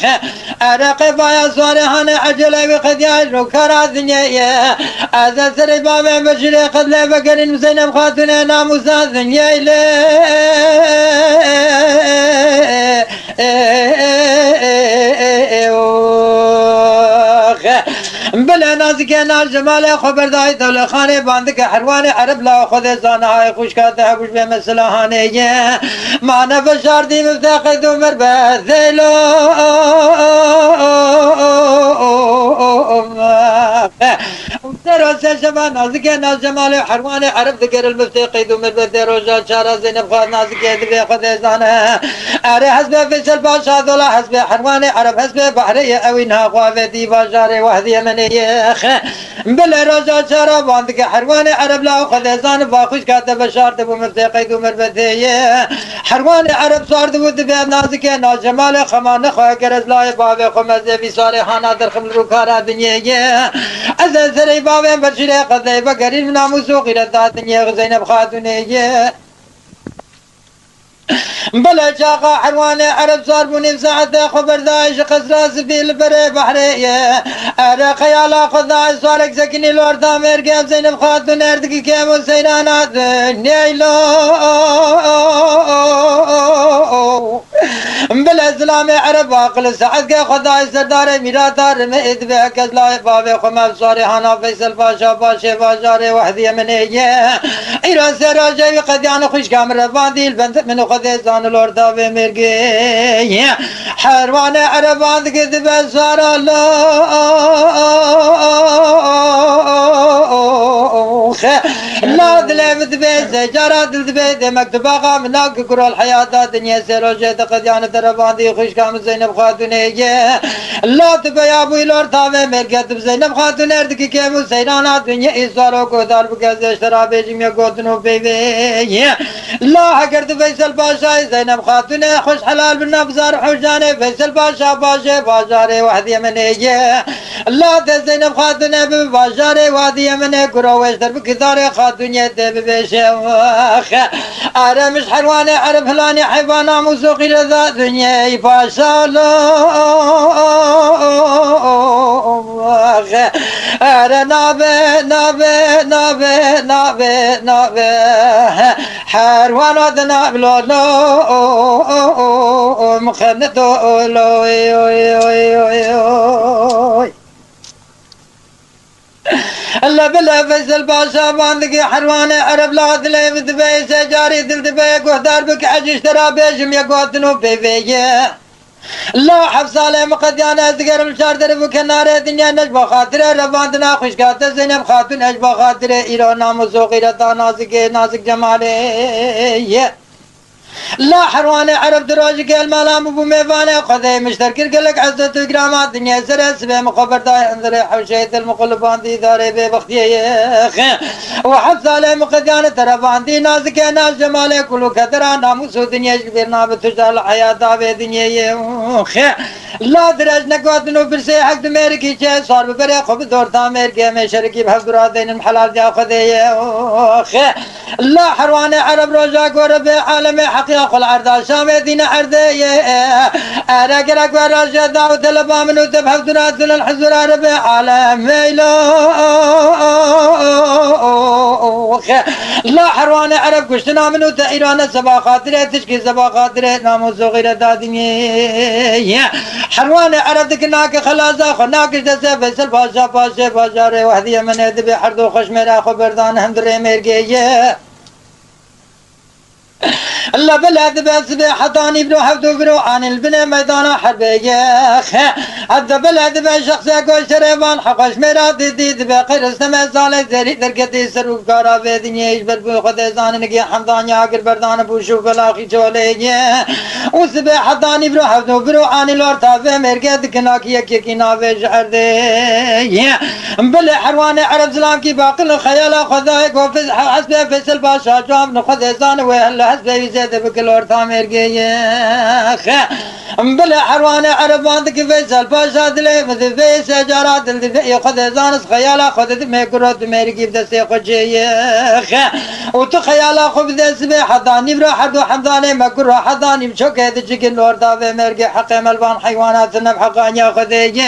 عرق بايا صارحان عجله بخديا نكرا دنيا از سر باب بشر قد بكرين زينب خاتون ناموس دنيا بلا نازك نار جمال خبر داي دولة خانه باندك حروان عرب لا خود زانهای خوش کاته هبوش به مسلحانه ما نفشار دی مفتاقد و مربت ذیلو دروس شبان نازك ناز جمال حروان عرب ذكر المفتقد ومربت روجا شارع زينب خاد نازك دبي خود زانه اره حسب فيصل باشا دولا حسب حروان عرب حسب بحرية اوينها قوافتي باشاري وحدي مني بلا روجا شارع باندك حروان عرب لا خود زان باخوش كاتب شارت ومفتقد ومربت حروان عرب صارت ودبي نازك ناز جمال خمان خواه كرز لاي بابي خمزي في صالحانا در خمل روكارا دنيا از سري بابي بشري قد بقرين ناموس وغيرت دنيا زينب خاتوني بلا جاقا حروان عرب صار بني بساعته خبر داعش قصراس في البر بحرية أرى خيالا خداعش صارك سكني الوردة مرقب زينب خاتون اردقي كيمو سيرانات نيلو بلا سلام عرب عقل سعد خداعش سردار ميراتار مئد بك لا بابي خمال صارحانا فيصل باشا باشا باشاري وحدي منية إيران سراجي قد يعني خوش كامر باندي البنت من خديزان الوردا بمرقي حروان عربان قد بسار الله لا دلم دبي سجارة دبي مكتوب قام ناك كرو الحياة دنيا سروجة قد يعني درباندي خوش كام زينب خاتوني لا تبي يا ابوي الوردا بمرقي زينب خاتون اردكي كيمو سيرانا دنيا إصارو كودار بكازي شرابي جميع قوتنو بيبي لا حقرت فيصل باشا زينب خاتون خوش حلال بالنبزار حجاني فيصل باشا باشا باشاري وحدي مني لا زينب خاتون بباشاري وحدي مني كروش درب كثاري خاتون يدي ببشوخ أرى مش حرواني عرب هلاني حيوانا موسوقي لذا دنيا باشا أرى نابي نابي نابي نابي نابي حروانو دناب لولو مخنتو لوي الله بلا فيصل باشا باندك حروان عرب لا دلي بدبي سجاري دل دبي قهدار بك عجيش ترى بيجم يقوتنو بيبي لا حفصالي مقديانا ذكر مشار درب كنار دنيا نجبا خاطره رباندنا خوشكات زينب خاتون نجبا خاطره إيرو نامو سوغيرتا نازك جمالي لا حروان عرب دراجك الملام ابو ميفاني قضي مشترك لك عزة جرامات دنيا سرس بهم خبر داي انظر حوشيت المقلبان دي داري ببختيه وحفظ عليه مقديان تربان دي نازك ناس جمالي كلو كدرا ناموسو دنيا شبيرنا بتجار الحياة دابي دنيا لا درج نقواتنو برسي حق دميركي چه صار ببري خب دور تاميركي من شركي بحفظ دين المحلال جا خذيه لا حروان عرب روجا قرب عالمي حقيقة العرض شامي دين عرضي أراك وراجع دعوة لبا منو تبحث دونات الحزور عربي عالمي لا حروان عرب كشتنا منو تأيران سبا خاطره تشكي سبا خاطره نامو صغيرة داديني حروان عرب دكناك خلازا خناك جزا فيصل باشا باشا باشا وحدي من يدبي حردو خشمير اخو بردان هندري ميرقية الله بلاد بس حطاني برو حفظو برو عن البناء ميدان حربية حتى بلاد بشخص كل شريبان حقش مراد ديد بقير السماء زالي زري دركتي سروف كارا بدنيش بربو خد زان نقي حمدان ياقر بردان بوشو بلاخي جولي وسبي حطاني برو حفظو برو عن الورطة مرقد كناكي يكي نافج عردي بلا حروان عرب زلام كي باقي الخيال خذاك وفز حسبي فيصل باشا جام نخذ زان وهلا حسبي يزيد بكل ورطة مرقي بلا حروان عرب عندك فيصل باشا دلي مذفي سجارات دلي خذ زانس خيال خذ دمي كرات مرقي بدسي خجي وتخيال خذ دسبي حضاني برو حدو حمداني ما كرو حضاني بشوكي تجيك الورطة مرقي حقي ملبان حيوانات نبحقان ياخذي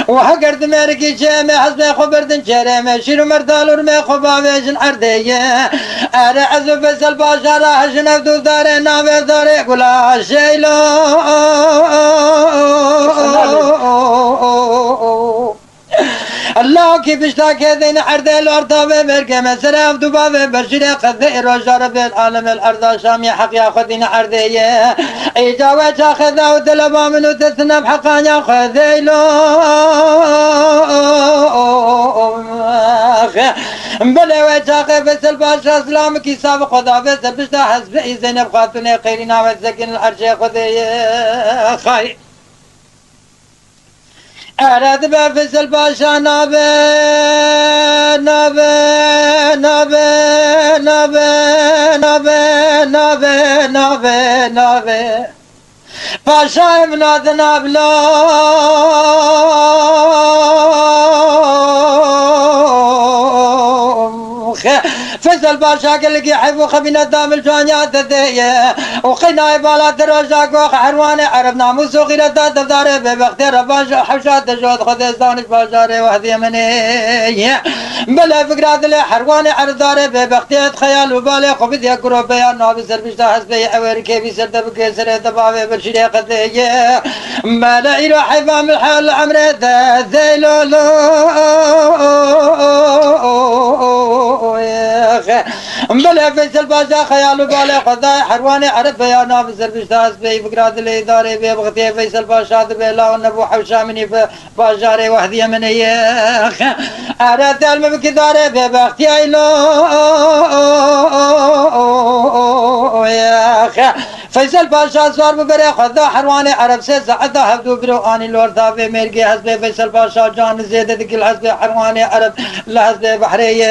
وحقر دمرقي جامي حسبي خبردن شرمي شيرو مردال ورمي خبابيشن عردي أرى عزو فيصل باشا راح شنفدو داري ناوي داري قولا شيلو الله كيف اشتاك هذين عردي الورطة مرقى مسرف دبابة بشري قذي رجار في العالم الأرض شامي حق ياخذين عردي ايجاوة تاخذها ودلبا منو تثنى بحقا ياخذي لو بلا وجاقي فيصل باشا سلامك يسابق خدا فيصل بشتا حسبي زينب خاتوني خيرنا وزكين العرش خذي خاي أراد بفيصل باشا نابي نابي نابي نابي نابي نابي نابي نابي باشا مناد نابلو فيصل باشا قال لك يحبوا خبينا دام الجوانيات ذي وقينا بالا دروجاك وحرواني عرب ناموس وغير دار بختار باشا حوشات جود خذ زانش باشا وحدي مني بلا فكرات لي حرواني عرب دار بختار خيال وبالي خبز يا قرب يا نابي سر بشتا حسبي اور كيف سر دبك سر دبابه برشري قضي ما لا يروح حفام الحال عمره ذي لولو بلا فيصل باشا خيال بالي قضاء حرواني عرب يا نام سربشتاس بي فكرات الاداري بي بغتي فيصل باشا بلا ونبو حوشا مني باشاري وحدي مني اراد المبكي داري بي بغتي لو يا فيصل باشا صار ببري خذا حرواني عرب ساعة هبدو برو اني لور ثابي ميرقي حسبي فيصل باشا جان زيد ذكي حسبي حرواني عرب لا حسبي بحري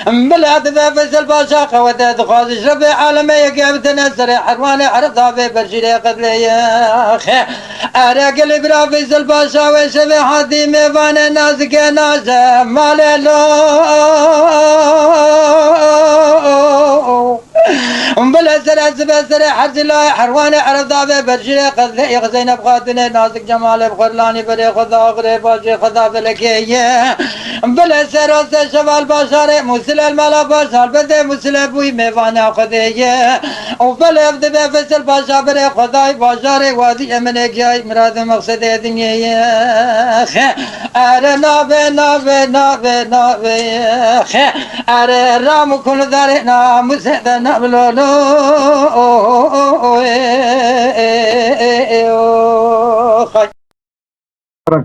بلاد فيصل باشا خوات خازش ربي عالمي قابت نسري حرواني عرب ثابي برشيري قدلي ارقل برا فيصل باشا وشبي حدي ميفان نازك ناس مالي بلا سر سر حرز الله حرواني عرب ضابي برشري قذي غزينب خاتني نازك جمال بخرلاني بري خذا غري باجي خذا بلكيه بلا سر شمال باشاري مسل الملا باشار بدي مسل بوي ميفانا خذيه وبلا يبدي بفصل باشا بري خذاي باشاري وادي امنك جاي مراد مقصد الدنيا ارى نابي نابي نابي نابي ارى رام كل دارنا مسد نبلو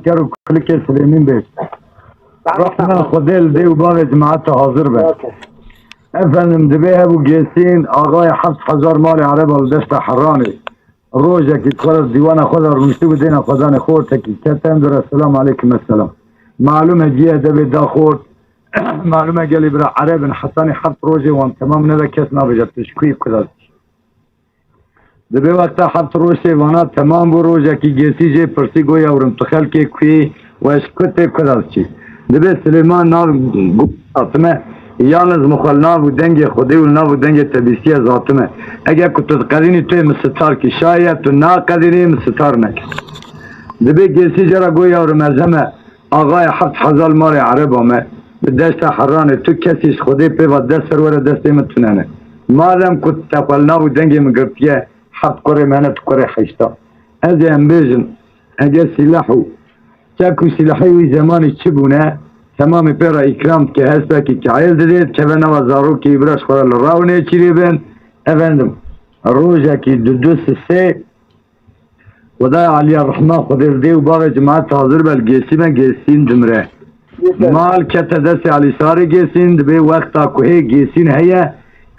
كانوا كل كيس اليمين بيش رحنا خديل دي وباقي جماعته حاضر بيش افهم دبيه ابو جيسين اغاي حفظ حزار مالي عربة ودشت حراني روجك يتخلص ديوانا خذها رمشتو بدينا خذاني خورتك كتن در السلام عليكم السلام معلومة جيه دبي دا خورت معلومة قالي برا عرب حطاني حرف روجي وان تمام نذا كيس نابجت تشكويب كذا دبي وقتا حرف روجي وانا تمام بو روجا كي جيسي جي پرسي گويا ورمتخل كي كوي واشكوتي كذا شي دبي سليمان ناو قطمه يالنز مخل ناو دنگ خودي و ناو دنگ تبيسيه ذاتمه اگر كنت قديني توي مستار كي شايد تو نا قديني مستار نك دبي جيسي جرا گويا ورمزمه آغای 7000 ماری عرب آمه به دشت حرانه تو کسیش خودی پی و دست سرور دستی متوننه مادم کت تپلنا و دنگی مگرپیه 7 کره مهنت کره خشتا از هم بیجن اگه سلاحو چاکو سلاحی وی زمانی چی بونه تمام پیرا اکرام که هسته که عیل دید که به نو زارو که ایبرش خورا لراونه چیری بین افندم روجه کی دو سه خدای علی الرحمن خدای دی و باغ جماعت حاضر بل گیسین دمره مال کت دست علی ساری گیسین دبی وقتا کوه گیسین هیا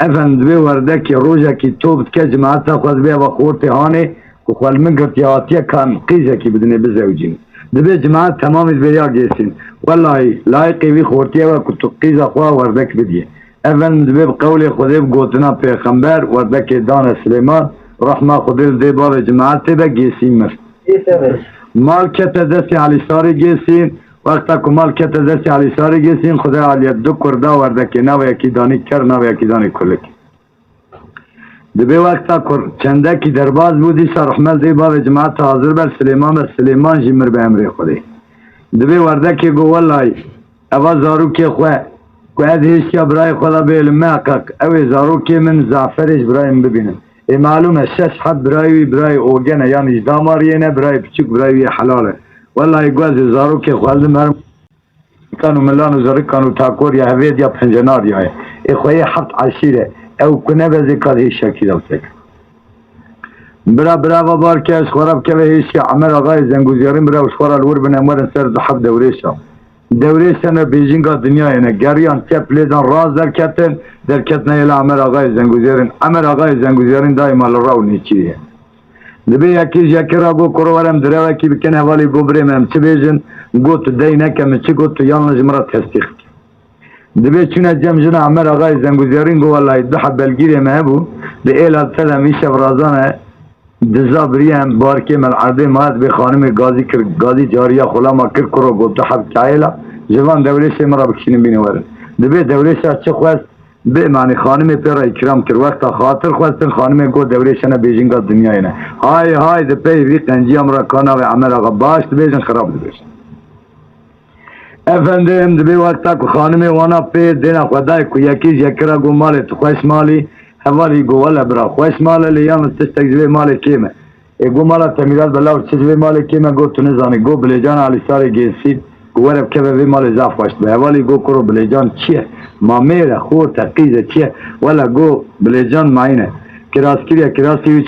افند دبی ورده کی روجه کی توبت که جماعت خود بی و خورت هانه که خال من گرتی آتیه کام قیزه کی بدنه بزوجین دبی جماعت تمام بیا گیسین والله لایقی وی خورتیه و کتو قیزه خواه ورده کی بدیه افند دبی بقول خدای بگوتنا پیغمبر ورده کی دان سلیمان رحمه خدای دی باب جماعت به گیسین مر مال کت دست علی ساری گیسین وقتا که مال کت دست علی ساری گیسین خدای علی دو کرده ورده که نو یکی دانی کر نو یکی دانی کلک دبی وقتا که چنده کی درباز بودی سر رحمت دی باب جماعت حاضر بر سلیمان جمر به امر خدای دبی ورده که گو والله اوا زارو که خواه که از هیچی برای خدا به علم حقق اوی زارو که من زعفرش برایم ببینم معلومه شش حد برای اوگنه یعنی داماریه برای پچک برای حلاله والله گوز زارو که خوالد مرم کانو ملان و زارو کانو تاکور یا هوید یا پنجنار یا اخوایی حد عشیره او کنه بزی که هیچ شکی دو برا و بار که اشخورب که هیچی عمر آقای زنگوزیارین برا و اشخورا الور بنامورن سر دو حب دوریشن بیجینگا دنیا اینه گریان چپ لیدن راز در کتن ایل عمر آقای زنگوزیارین دایما لراو نیچیه دبی یکی را گو کروارم دره وکی بکنه حوالی گو بریم هم چه بیجن گو تو دی نکم چه گو تو یالنج مرا تصدیق دبی چونه جمجن عمر آقای زنگوزیارین گو والله دو حب بلگیری مهبو دی ایل التدم ایشه برازانه دزا بریم بارکه ملعبه ماهد به خانم گازی جاریه خلاما کر کرو گو دو حب چایلا جوان دوریش مرا بکشینیم بینی ورن دبی دوریش چه خواست به معنی خانم پیرا اکرام کر وقتا خاطر خواستن خانم گو دوریشن بیجینگا دنیای نه های ده پی وی قنجی امرا کانا و عمر آقا باش بیجن خراب بیجن افندم دبی وقتا که خانم وانا پی دینا خدای که یکی را گو مالی تو خوش مالی حوالی گو والا برا خوش مالی لیام استشتک جوی مالی کیمه گو مالا تمیرات بلاو چه جوی مالی کیمه گو تو نزانی گو بلیجان علی ساری گیسید گوارب که به مال زاف خوشت به حوالی گو کرو بلیجان چیه ما میره خور تقیزه چیه ولا گو بلیجان ماینه کراسی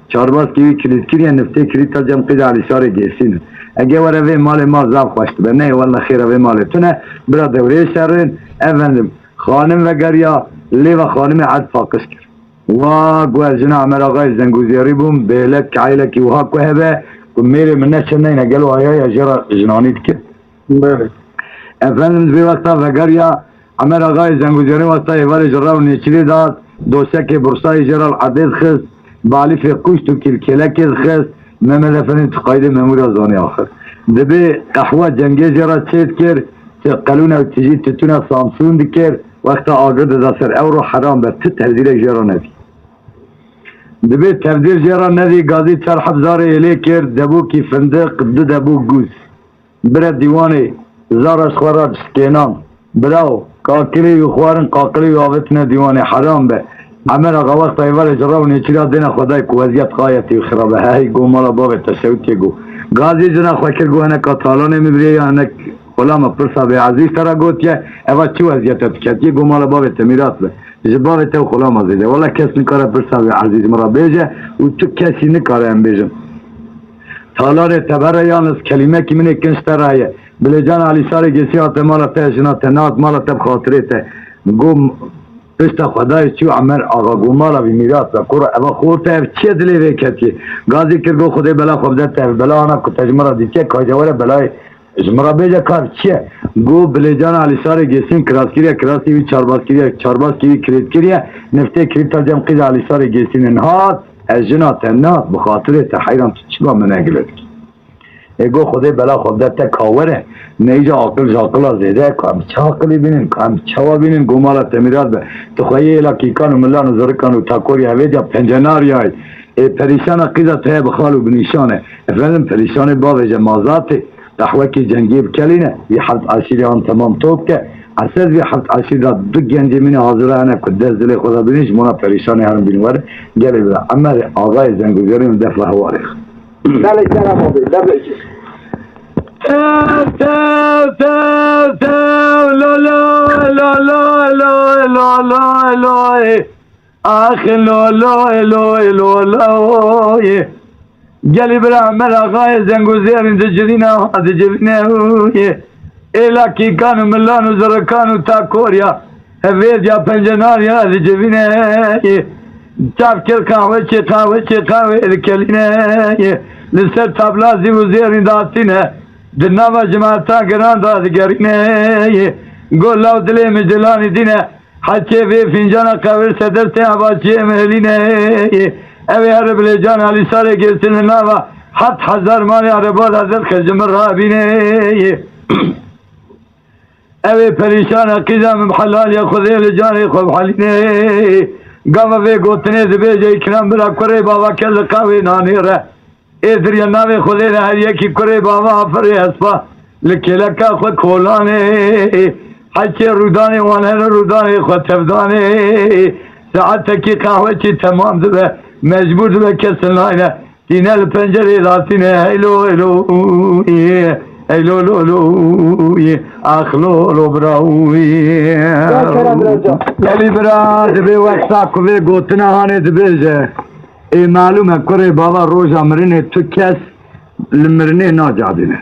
چارباز کلیدکیری نفته کلید تا جم قید علی سار گیسینه اگه وره مال ما زاف خوشت به نه والله خیره مال تونه برا دوره شرین افندم خانم و گریا لی و خانم عد فاقش کرد و گو از جنا عمر آقای زنگوزیاری بوم بیلک عیلکی وها که هبه و میره منه چنه اینه گلو آیا جرا جنانید کرد افندم دوی وقتا و گریا عمر آقای زنگوزیاری وقتا ایوال جرا و نیچلی داد دوشک برسای جرال عدد خست بالیف کشت و کلکلک خست ممد افندم تقاید ممور آزانی آخر دبی قحوه جنگی جرا چید کرد قلونه و تجی تتونه سامسون دکر وقتا آگرد دا سر او رو حرام بر تو تبدیل جرا ندی دبی تبدیل جرا ندی گازی چار حبزار ایلی کر دبو کی فندق دو دبو گوز برا دیوانی زارش خوراج سکینان براو کاکلی و خوارن قاقلی و آوتنا دیوانی حرام به عمر آقا وقتا ایوال جرا و نیچلا دینا خدای که وضیعت خایتی و خرابه های گو مالا باب تشویتی گو گازی جنا خوکر گو هنه کاتالانه میبری یا هنه خلاما پرسا به عزیز ترا گوتیه اوا چی وضعیتت کرد یه گو مالا باب تمیرات به جباب تو خلاما زیده والا کس نکاره پرسا به عزیز مرا بیجه و تو کسی نکاره هم بیجم تالار تبره یانس کلمه که منه کنش ترایه بلی جان علی سار گیسی آت مالا ته جنات نات مالا تب خاطره ته گو پشت خدای چیو عمر آقا گو مالا بی میرات و کرو اوا خورته چه دلی ویکتی گازی کر گو خدای بلا خوب دته بلا آنا که تجمرا دیچه کاجواره بلای جمرا بیجا کار چیه گو بلیجان علی سار گیسین کراسی وی چارباز کیوی کرید کریه نفته کرید تا جم قید علی سار گیسین انهاد از جنات نات بخاطر تحیران تو چیبا منگلد گو خدای بلا خود دته کاوره نیجا عقل جاقلا زیده کام چه عقلی بینین کام چوا بینین گو مالا تمیرات به تو خواهی الاکیکان و ملان و زرکان و تاکوری هویجا پنجناری های پریشان قیده توی بخالو بنیشانه افرادم پریشان باوی جمازاته دحوکی جنگی بکلینه وی حفظ عشیری آن تمام توب که اساس وی حفظ عشیری را دو گنجی من حاضره هنه که دست دل خدا بینیش مونا پریشانی هرم بینواره گره برا اما آقای زنگوزیاریم دفع هواریخ دل جرم آبی دل آخ لولو لو لو لو گلی برا مرا غای زنگو زیرین دجرینه دجرینه ایلا کی کانو ملانو زرکانو تا کوریا هفید یا پنجناریا دجرینه چاپ کل قهوه چه قهوه چه قهوه الکلینه لسر تابلا زیو زیرین داتینه دنوا جماعتا گران دادگرینه گولاو دلی مجلانی دینه حچه وی فنجانا قهوه صدر سے آباچه محلینه اوی عرب لیجان علی ساره گرسین ناوا 7,000 مالی عربات حضرت خجم رابینه اوی پریشان عقیدم محلال یا خودی لیجان خوب حالینه گاما وی گوتنه دبیجه اکرام برا کره بابا کل قاوی نانی ره ایدر یا ناوی خودی نه هر یکی کره بابا آفره اسپا لکی لکا خود کولانه حچه رودانه وانه رودانه خود تفدانه ساعت تکی قهوه چی تمام دبه مجبور به کسل ناینه دینه الپنجره لاتینه ایلو ایلو ایلو لو لو اخلو لو براوی گلی برا دبی وقتا کوی گوتنه هانه دبیجه ای معلومه کره بابا روزا مرینه تو کس لمرینه ناجادینه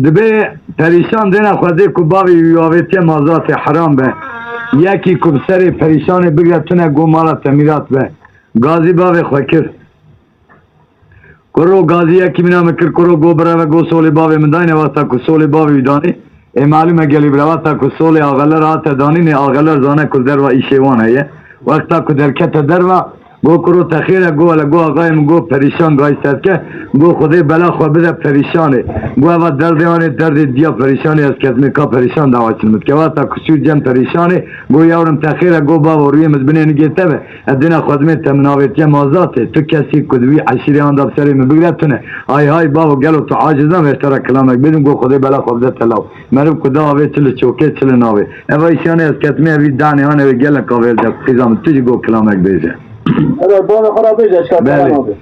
دبی پریشان دینه خوده که بابی یاویتی مازات حرام به یکی کب سری پریشان بگره تونه گو مالا تمیرات به گازی باوی خوکر کرو گازی یکی مینا مکر کرو گو بره و گو سولی باوی مداینه وقتا که سولی باوی دانی ای معلومه گلی بره وقتا که سولی آغلر آتا دانی نه آغلر زانه که در و ایشیوانه یه وقتا که در کت در و گو کرو تخیره گو ولا گو آقایم گو پریشان گای سد که گو خودی بلا خو بده پریشانه گو اوا دردیانه درد دیا پریشانی از کتمی که پریشان دعوت نمید که وقتا کسیو جن پریشانه گو یارم تخیره گو بابا روی مزبنه نگیته به ادینا خودمی تمناویتی مازاته تو کسی کدوی عشیری آن سری مبگرتونه آی های بابا گلو تو عاجزم اشترا کلامک بدون گو خودی بلا خو بده تلاو مرم کدا آوی چل چوکه چل ناوی اوا ایشانه از کتمی اوی دانه هانه و گل کاویل ده خیزام تیجی گو کلامک بیزه بون خرابه اشکال بله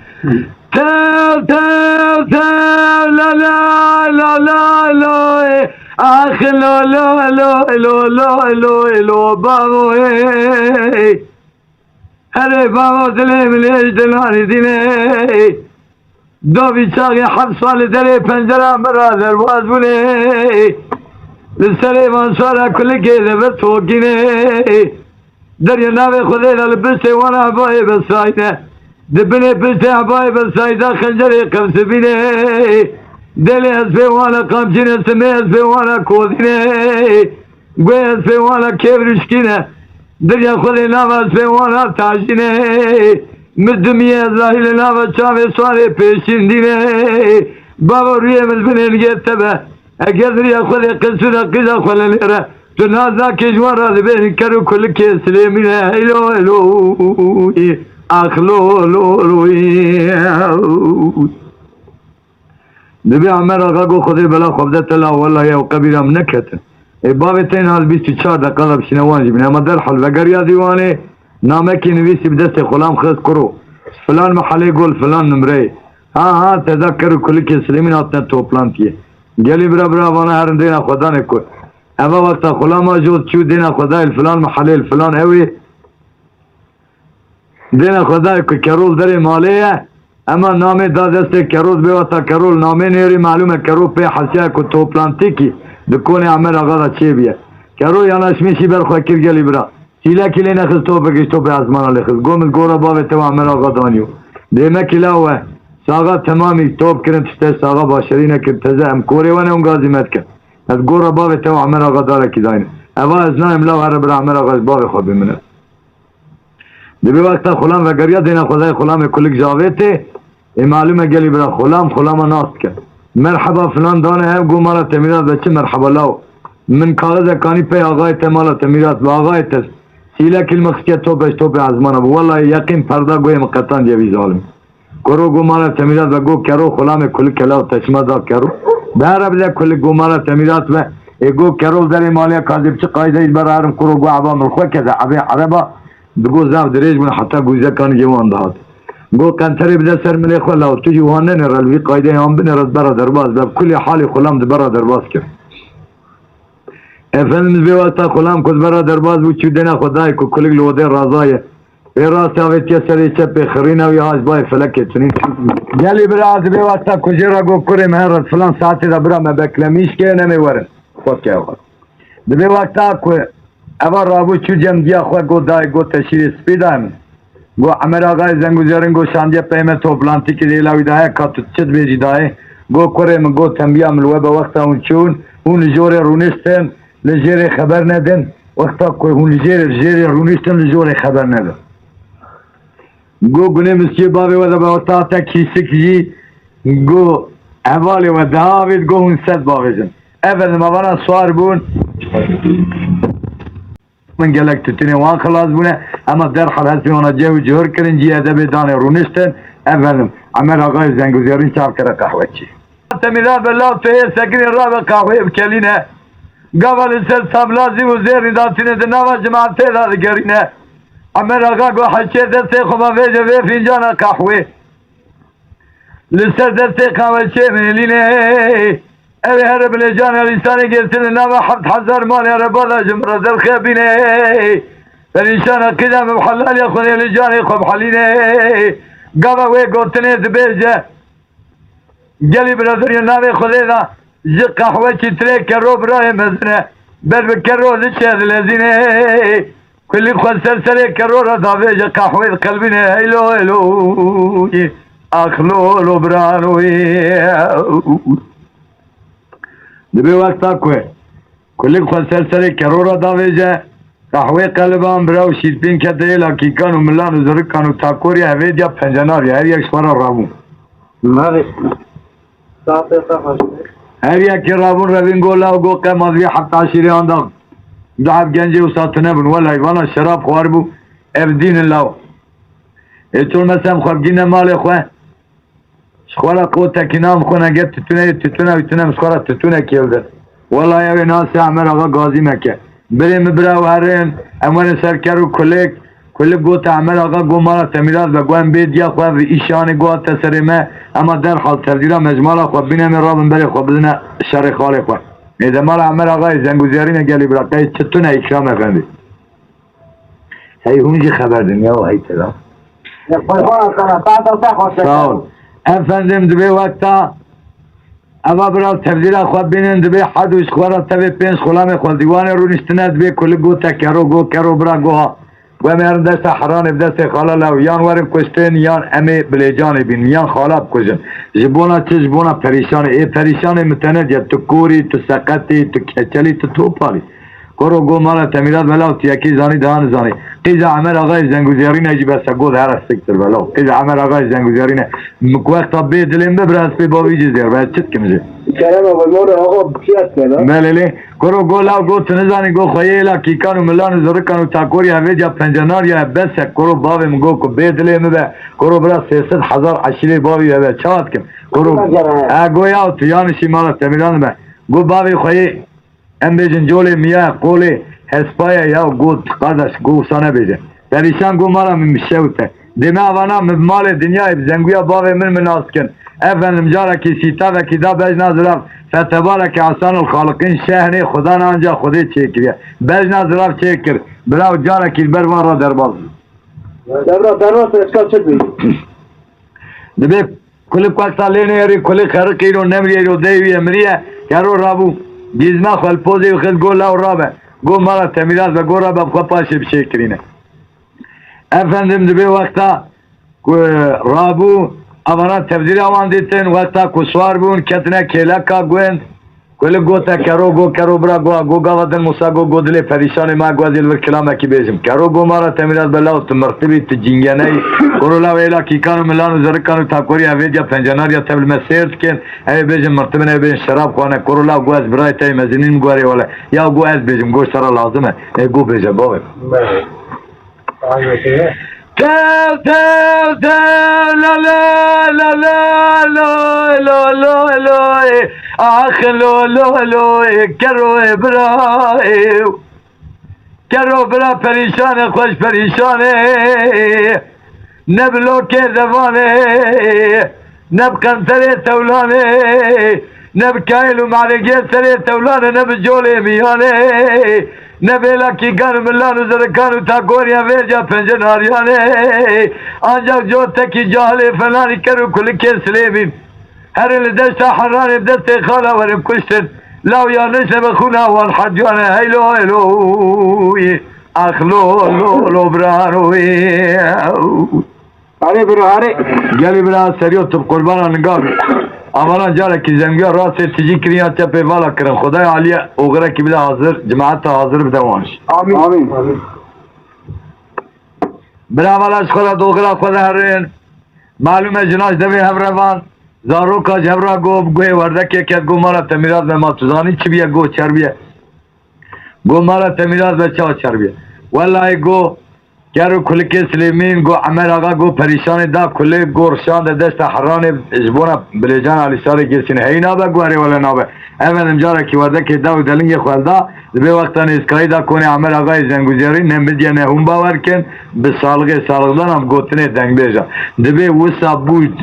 تل تل تل لا لا لا لا لا آخ لا لا لا لا لا لا لا بابا اره بابا دلیم لیش دلانی دینه دو بیچاقی 7 سال در پنجره برادر باز بونه لسر منصار کلی گیده به توگینه در یه نوی خودی لبسته وانا عبای بسایده دبنه پشته عبای بسایده خنجری قبس بینه دلی از پیوانا قمچینه سمی از پیوانا کودینه گوی از پیوانا کبرشکینه در یه خودی نو از پیوانا تاشینه مردمی از راهیل نو چاوی سواری پیشین دینه بابا روی مزبنه نگیته به اگر در یه خودی قصوره قیزه خواله لیره تو نازا کشور را دبین کرو کل که سلیمینه ایلو ایلو اخلو لو لوی دبی عمر آقا گو خودی بلا خوبدت الله والله یا قبیرم نکتن ای بابی تین حال 24 دقیقه بشنوان جبینه اما در حال وگر یا دیوانه نامه که نویسی بدست خلام خز کرو فلان محله گل فلان نمره ها تذکر کل که سلیمین آتنا توپلانتیه گلی برا برا وانا هرم دینا خدا نکن اما وقتا خلام جود چو دینا خدای الفلان محله الفلان اوی دینا خدای که کرول داری مالیه اما نامه دادست کرول بیوتا کرول نامه نیری معلومه کرول پی حسیه که توپلانتی کی دکونه عمر آقا دا چه بیه کرول یانش میشی برخواه کرگلی برا سیله کلی نخز تو بگیش تو پی ازمانا لخز گومت گورا باوی تو عمر آقا دانیو دیمه کلاوه ساقا تمامی توب کرن تشته ساقا باشرینه که تزه امکوری ونه اون گازیمت کن از گورا باوی تو عمر آقا داره که داینه اوا از نایم لاو هر برا عمر آقا باوی خواب بمینه دی وقتا خلام وگریا دینا خدای خلام کلک جاویته ای معلومه گلی برا خلام ناست کرد مرحبا فلان دانه هم گو مالا تمیرات بچه مرحبا لاو من کاغذ کانی پی آقای مالا تمیرات با آقای تست سیله کل مخصیت تو پی ازمانه بو والله یقین پردا گوی مقتان جوی ظالم کرو گو مالا تمیرات و گو کرو خلام کلک لاو تشما دا کرو بهره بده کلک گو مالا تمیرات و ای گو کرو در مالیا کاذب چه قایده اید برا هرم کرو گو عبام الخواه کده عربا بگو زاو دریج من حتی گوزه کانی جوان دهات گو کنتری بده سر ملی خواه لاو تو جوان ننرل وی قایده هم بنرد برا درباز بب کلی حالی خلام ده برا درباز کرد Efendimiz bir vakta kulam kuzbara derbaz bu çüdene Khuday ku kulik lode razaya. Ve rasa ve teseri çepe khirina ve hacbay felak etinin. Geli biraz bir vakta kujera go kurim her falan saati de bira me beklemiş ki ne mi varın. Khot ya var. Bir vakta ku evar rabu çücem diye khwa go day go teşhir spidam. Go Amer Agay Zenguzerin go şandiye peyme toplantı ki deyla vidaya katutçid beji daye. Go kurim go tembiyam lwebe vakta unçun. Un jore runisten لجيري خبر ندن وقتا کوئی هون جيري رونيستن لجوري خبر ندن گو گنه مسیح بابی و دبا وقتا تا کیسک جی گو احوالی و دهاوید گو هون ست باویزن اول موانا سوار بون من گلک تتینی وان خلاص بونه اما در حال هستی وانا جهو جهر کرن جی ادب دانه رونیستن اولم عمر آقای زنگوزیارین چار کره قهوه چی تمیدان بالله فیه سکنی را به قهوه بکلینه قبل سر سبلازي وزير داتينه دنوا جماعة تيدا دقرينه عمر آقا قو حشي درسي خما فيجا في فنجانا قحوي لسر درسي قهوة شي من لينه اوي هرب لجانا الانساني قلتن نوا حفت حزار مالي ربالا جمرة در خيبينه فالانسان قدام بحلال يخوني لجاني خب حلينه قبل وي قوتنه دبيجه قلي برادر ينامي خلينا جي قهوة تري كرو براي مزنة بل بكرو لشهد الذين كل خل سلسلة كرو رضافي جي قهوة قلبنا هيلو هيلو أخلو برانوي دبي وقت أكوي كل خل سلسلة كرو رضافي جي قهوة قلبان براو شيربين كده لكي كانوا ملان وزرق كانوا تاكوري هفيد يا پنجنار يا هر يك شوارا رابون ماذا صافي her yaki rabun rabin gola go qemaz vi hatta şiri andan dahab gence usatına bun vallahi bana şarap var bu evdin lav etul mesem khabgina mal khwa şkhwala qota kinam khona get tütüne mskara tütüne keldi vallahi ya nasi amer aga gazi mekke benim bra varin aman serkaru kolek گوت عمل آقا گو مالا تمیرات و گوهم بید یا خواه و ایشانی گوه تسریمه اما در حال تردیلا مجمالا خواه بینم رابن بلی خواه بدونه شر خالی خواه ایده مالا عمل آقای زنگوزیارین گلی براقای چطونه اکرام افندی هی هونجی خبر دنیا و هی تدا ساول افندیم دبی وقتا اما برای تردیلا خواه بینن دبی حد وش خواه را تبی پینس خلام خواه دیوان رو نشتنه دبی کلی گو تکرو گو کرو برا گوها و میارن دست حران دست خالا لو یان ورم کشتن یان امی بلیجانی بین یان خالا بکشن جبونا چه جبونا پریشانی ای پریشانی متند یا تو کوری تو سقطی تو کچلی تو توپالی کرو گو مالا تمیرات بلاو تیاکی زانی دهان زانی قیز عمر آقای زنگوزیارین ایجی بس گود هر استکتر بلاو قیز عمر آقای زنگوزیارین مکوقتا بی دلیم ببرس بی باوی جزیر باید چت کمزه كلام ابو نور آقا بكيات كده بله کرو گو لاو گو تنزانی گو خیلا کیکانو ملانو زرکانو تاکوری هوید یا پنجنار یا بس کرو باوی مگو کو بیدلی مبه کرو برا 300,000 عشیری باوی هوید چواد کم کرو گویا و تیانشی مالا تمیران به گو باوی خیلی ام بیجن جولی میاه قولی هسپایا یا گو قدش گو سانه بیجن پریشان گو مالا مشوته دیمه آوانا مال دنیای بزنگویا باوی من مناس کن efendim caraki sita ve kida bejna zıraf fetebareke asan الخالقین شهنی خدا نانجا خودی چیکریه بجنا زرaf çekir bravo caraki bervara derbaz دربا اسكال شدي debe kulüp kasalene yeri kulüp kharkiro nemriyo devi emriye karo rabu bizma xal pozi xel gola rabe go mala temiraz ve gora bab qapaşı bir şey kirine efendim debe vakta rabu avana tebdili avan ditten vakta kusvar bun ketine kelaka gwen kule gota karo bra go gavadan musa go dile perişan ma gwazil ve kelama ki bezim karo go mara temiraz bela mertebi tjinganay korola vela ki kanu milan zarkanu takori avedya penjanar ya tebl mesert ken ay bezim mertebine ben şarap khana korola gwaz bray tay mazinin gwari wala ya go az bezim go sara lazım e go bezim baba Tev la la la la la la la la ah lo kero bra perişan خوش perişan ne bloke devane ne kantere tevlane نبكايل ومعرقية سرية تولانا نبجولي مياني نبيلا کی گرم لانو زرکانو تا گوریا ویجا پنجناریانه آنجاک جو تکی جاهلی فلانی کرو کل که سلیمین هر لدشت حرانی بدست خالا ورم کشتن لاو یا نشن بخونا والحجانه هیلو هیلوی اخلو لو برانوی آره برو آره گلی برا سریو تب قربانا نگاه امانا جاره کی زنگی راست تیجی کریا چپه والا کرن خدای عالیه اوغره کی بده حاضر جماعت حاضر بده وانش آمین آمین برا والا خدا دوغرا خدا هرین معلومه جناش دوی هم روان زارو کا جبرا گو گوی ورده که گو مارا تمیرات به ما توزانی چی بیه گو چر بیه گو مارا تمیرات به چا چر بیه والله گو گرو کلک سلیمین گو عمر آقا گو پریشان دا کلی گورشان ده دست حران جبونا بلیجان علی ساری گرسین هی نابه گواری ولی نابه اول امجاره کی ورده که داو دلنگی خوالده به وقتا نیسکایی دا کنی عمر آقای زنگوزیاری نمید یا نهون باور کن به سالغدان هم گوتنه دنگ بیجا دبی وسا بود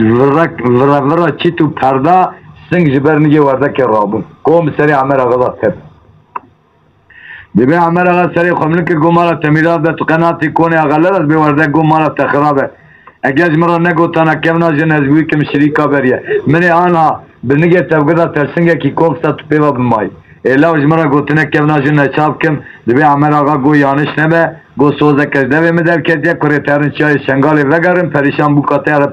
ورا چی تو پرده سنگ جبرنگی ورده که رابون قوم سری عمر آقا دا تب دبی عمر آقا سری خملن که گو مالا تمیرات به تو قناتی کنی آقا لرز بی ورده گو مالا تخرابه اگه مرا نگوتانا کمنا جن ازگوی کم شریکا بریه منی آنها بنگه تفگرده ترسنگه کی کوفتا تو پیوا بمایی ایلا مرا گوتنه کمنا جن نچاب کم دبی عمر آقا گو یانش نبه گو سوزه کجده به مدر کجده کره ترن چای شنگالی وگرم پریشان بوکا تیاره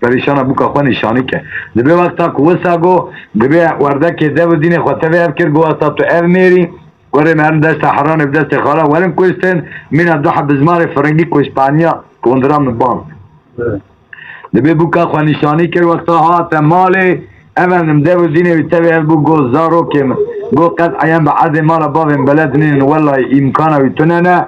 پریشان بوکا خوا نشانی که دبی وقتا کوسا گو دبی ورده که دو دین خواتوی افکر گو اصلا تو ار نیری ورم هرم دست حران بدست خالا ورم کوشتن من دو حب زمار فرنگی کو اسپانیا کندرام بان دبی بوکا خوا نشانی کر وقتا هات مالی اولم دو دینه بیتوی بو گو زارو کم گو قد عیان بعد مالا باویم بلد نین والله امکانا بیتونه نه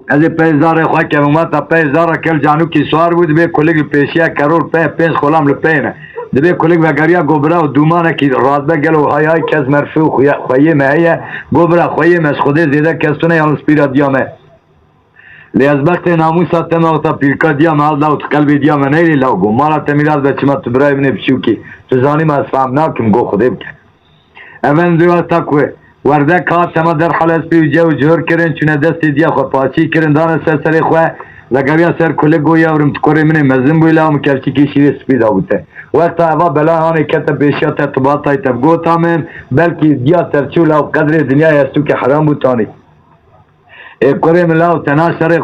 از پیزار خواه که اومد پیزار کل جانو کی سوار بود به کلیگ پیشیا کرور په 5 خلام لپینه دبی کلیگ وگریا گوبرا و دومانه کی رادبه گلو های های کس مرفو خویه مهیه گوبرا خویه مش خوده زیده کستونه یا سپیرا دیامه لیاز وقت ناموسا تما تا پیرکا دیام حال داوت قلبی دیام نیلی لاو گو مالا تمیرات به چما تو برای بنه بشو کی تو زانی ما فهم ناکم گو خوده بکن اول دیوار تاکوه ورده که تما در حال اسپی جو جور کرن چونه دست دیا خو پاچی کرن دانه سر خواه لگریا سر کله گوی آورم تکوری منه مزن بویلا هم کرچی که شیری سپی داوته وقتا اوا بلا هانی کتا بیشیا تطباطای تبگوت همین بلکی دیا ترچولا و قدر دنیا هستو که حرام بوتانی کوری ملاو تنا شری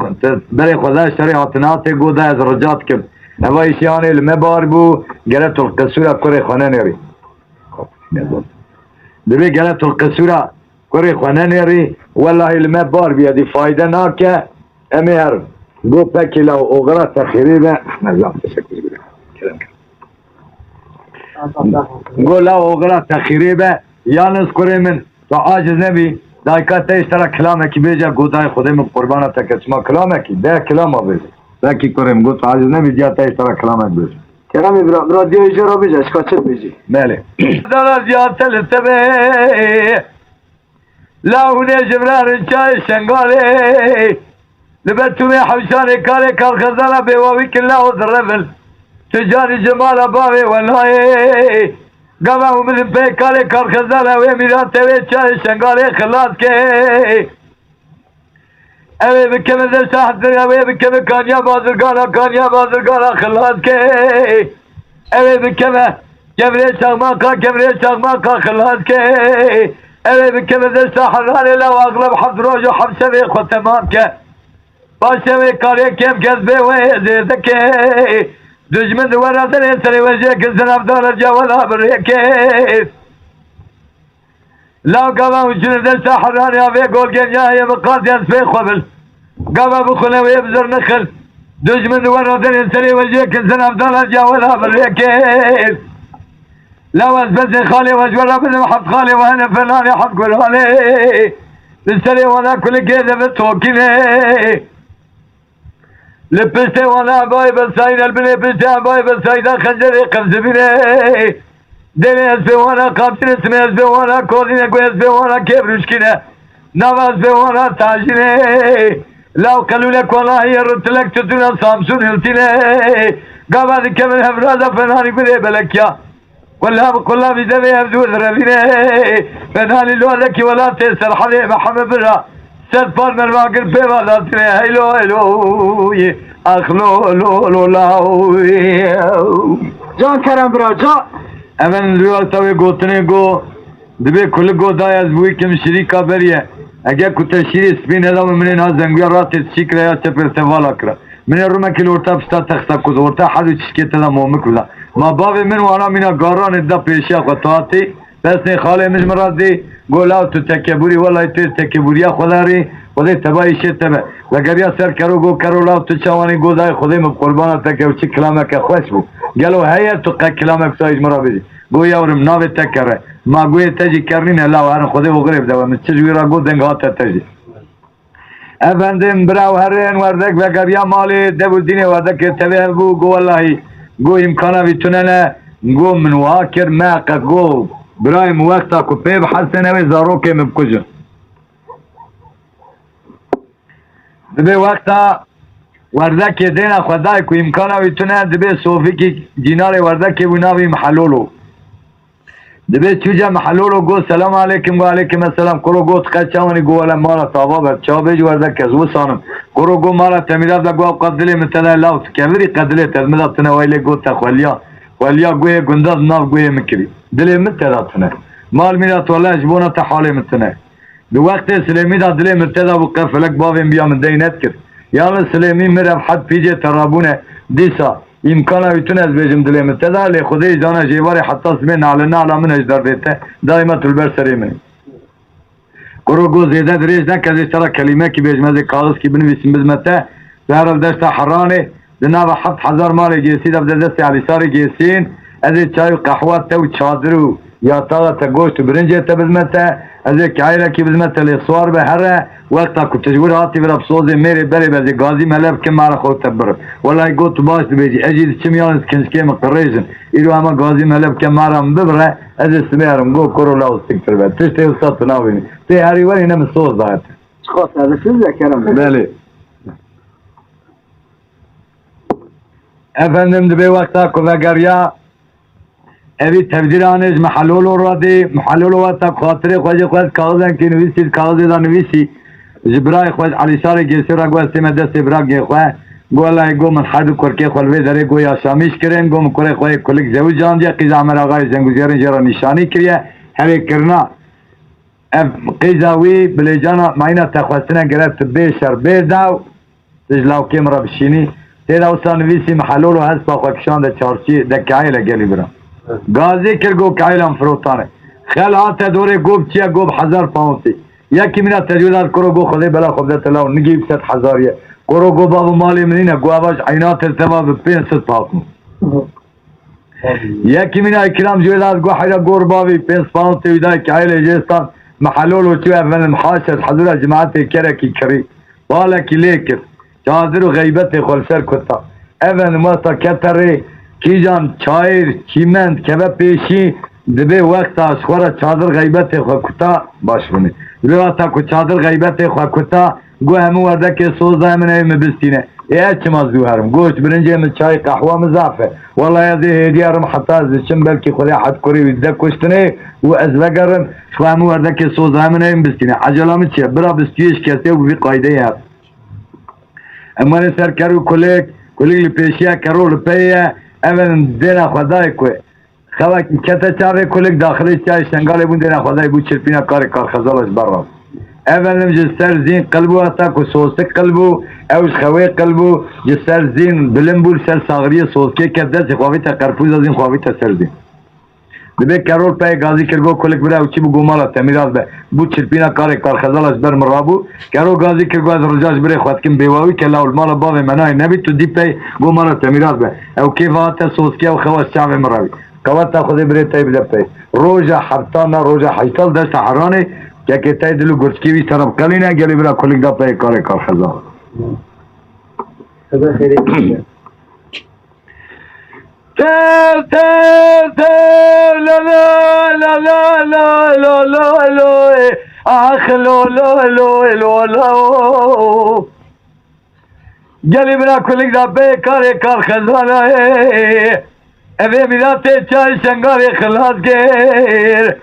بری خدا شری آتنات گوده از رجات کم اوا ایشیانی لمه بار بو گرت القصورا کوری خانه نری دبی گرت القصورا کوری خانه نری والله لمه بار بیادی فایده ناکه امیر گو پکی لو اوغرا تخیری به نظام تشکر بگم گو لو اوغرا تخیری به یانس کوری من تا عاجز نبی دایکا تیش ترا کلامه کی بیجا گودای خودی من قربانه تکچما کلامه کی ده کلامه بیجا دکی کریم گو تا عاجز نبی دیا تیش ترا کلامه بیجا کرامی برا دیو ایجا را بیجا اشکا بیجی مالی دارا زیاد تلتبه لاونه جبران چای شنگاله لبتومي حوشاني كاري كالخزانة بواوي كله الرفل تجاري جمال باوي والله قاموا من بي كاري كالخزانة ويميران تبي شاي شنقالي خلاص كي اوي بكم ذا ساحة الدنيا اوي بكم كانيا بازرقانا خلاص كي اوي بكم كبري شغماكا خلاص كي اوي بكم ذا ساحة الراني لو اغلب حفظ روجو حفظ شبيق وتمام كي باشوی کاری کم کذبه و زیدکه دشمن دوارا سری سری وجه که زنابدار جوالا بریکه لاو قبا وشنو دل ساحراني افي قول جنيا بقاط يسفي خبل قبا بخنا ويبزر نخل دشمن دوارا سری سری وجه که زنابدار جوالا بریکه لو اسبس خالي وجورا بدم حط خالي وانا فلاني حط قولالي للسري وانا كل كذا بتوكيني لبستي وانا باي بسايد البني بستي باي بسايد خنجري قمزبيني دني اسبي وانا قابتين اسمي اسبي وانا كوزيني كوي اسبي وانا كبرشكيني نوا اسبي وانا تاجيني لو قالوا لك والله يرد لك تدونا سامسون هلتيني قابل كمل هفرازة فناني بدي بلكيا كلها بجبه يبدو ذربينه بنالي لولك ولا تسر حلي محمد برا سدفار من الواقر بيبالاتني هيلو هيلو اخلو لو لو لاو جان کرم برا جان امن روال تاوی گوتنه گو دبی کل گو دای از بوی کم شریکا بریه اگه کتا شیری سپین ادام منین ها زنگویا راتت شکر یا چپر توالا کرا من روما کل ورتا پشتا تختا کد ورتا حدو چشکت دا مومک کدا ما باوی من وانا مینا گاران دا پیشیا خطواتی بس نی خاله مش مراد دی گولاو تو تکبوری والای تو تکبوریا خداری خدای تبایی شد تبه لگریا سر کرو گو کرو لاو تو چوانی گو دای خدای مقربانا تکه و چی کلامه که خوش بو گلو هیا تو کلامه کسایش مرا بیدی گو یارم ناوی تکره ما گوی تجی کرنین لاو هرن خدای و غریب دو من چجوی را گو دنگ هاته تجی افندم براو هرین وردک لگریا مالی دبو دینه وردک تبه بو گو والله گو امکانا بیتونه گو من واکر ماقه گو برایم وقتا کو پیب حسنه و زاروکه مبکجن دبی وقتا وردک دینا خدای کو امکانا ویتونه دبی صوفی کی دینار وردک بناوی محلولو دبی چوجا محلولو گو سلام علیکم و علیکم السلام کرو گو تقچاونی گو ولا مالا تابا بر چابج وردک از وسانم کرو گو مالا تمیراد لگو قدلی مثلا لاوت کبری قدلی تدمدات تنویلی گو تخولیا ولیا گوی گنداز ناف گوی مکری دلی متداتنه مال میرات ولا جبونا تحالی متنه دو وقت سلیمی دا دلی متدا و قفلک باویم بیا من دینت کرد یعنی سلیمی مرب حد پیجه ترابونه دیسا امکانا ویتون از بیجم دلی متدا لی خودی جانا جیواری حتی سمی نعلنا علا من اجدار بیته دائما تلبر سری منی کرو گو زیده دریج نکزی سرا کلمه کی بیجم از کاغذ کی بنویسیم بزمته در دشت حرانه جناب 7000 مال جیسی دب دست علی ساری جیسین از چای و قهوه تو چادر و یا طاقت گوشت و برنج تبزمته از کایلا کی بزمته لسوار به هر وقتا کو تجور هاتی برا بسوز میری بری بزی گازی ملب که مارا خود تبر والله گو تو باش بیجی اجید چمیان کنسکی مقریجن ایرو اما گازی ملب که مارا ببره از سمیارم گو کرو لاو سکتر بید تشتی استاد ناوینی تی هری ولی نم سوز داعت خواست از سیز کرم بله افندم دبی وقتا کلگریا اوی تبدیلانش محلولو را دی محلولو وقتا خاطر خواهی خواهد کاغذن که نویسید کاغذی دا نویسی جبرای خواهد علی سار گیسی را گوه سیم دست برا گی خواه گو الله گو من حدو کرکی خلوی داره گو یا شامیش کرن گو مکره خواهی کلک زوی جان دیا قیز عمر آقای زنگوزیارن جرا نشانی کریه همی کرنا قیزاوی بلی جانا ماینا تخواستنه گرفت بیشر بیداو تجلاو کم را بشینی تیرا اوسا نویسی محلولو هست با خوکشان ده چارچی ده کعیل گلی برام گازی کر گو کعیلم فروتانه خیل آتا دوره گوب چیه گوب 1000 پاونتی یکی مینا تجویدات کرو گو خودی بلا خوب ده تلاو نگیب 100,000 کرو گو بابو مالی منینه گو آباش عینات ارتبا به 500 پاونتی یکی مینا اکرام جویدات گو حیرا گور بابی 5 پاونتی ویدای کعیل جیستان محلولو چیه اول محاشد حضور جماعت کرکی کری بالا کی لیکر چادر و غیبت خلسر کتا اول ماستا کتره کی جان چایر چیمند کبه پیشی دبی وقت آشخورا چادر غیبت خو کتا باش بونی دبی وقتا کو چادر غیبت خو کتا گو همو ورده که سوزه من ایم بستینه ایه چه مازدو هرم گوشت برنجه من چای قهوه مزافه والله یادی هدیه رم حتی از چم بلکی خودی حد کری ویده کشتنه و از وگرم شو همو ورده که سوزه من ایم بستینه عجلامه چیه برا بستیش کسی و بی قایده هست اما سر کرو کلیک لپیشیه کرو لپیه اول دینا خدای کوی خواهد کتا چاوه کلیک داخلی چای شنگاله بون دینا خدای بود چرپینا کار خزالش برام اول جسر زین قلبو اتا کو سوسک قلبو اوش خوی قلبو جسر زین بلنبول سر ساغری سوسکه کرده سی خواهی تا قرپوز از این خواهی تا سر زین دبی کرول پای گازی کرگو کلیک بره او چی بو گومالا تمیراز به بود چرپینا کار خزالش بر مرابو کرو گازی کرگو از رجاج بره خواهد کم بیواوی که لاول مالا باوی منای نبی تو دی پای گومالا تمیراز به او کیفاتا سوسکه و خواهد چاوی مراوی قواتا خودی بره تای بده پای روژا حبتانا روژا حیطال دست حرانه که تای دلو گرچکی وی طرف کلینه گلی برا کلیک دا پای کار خزال خدا خیلی تر لا لا لا لا لا لا لا لا آخ لا لا لا لا لا گلی برا کلیک دا پای کار خزانه اوه میراته چای شنگار خلاص گر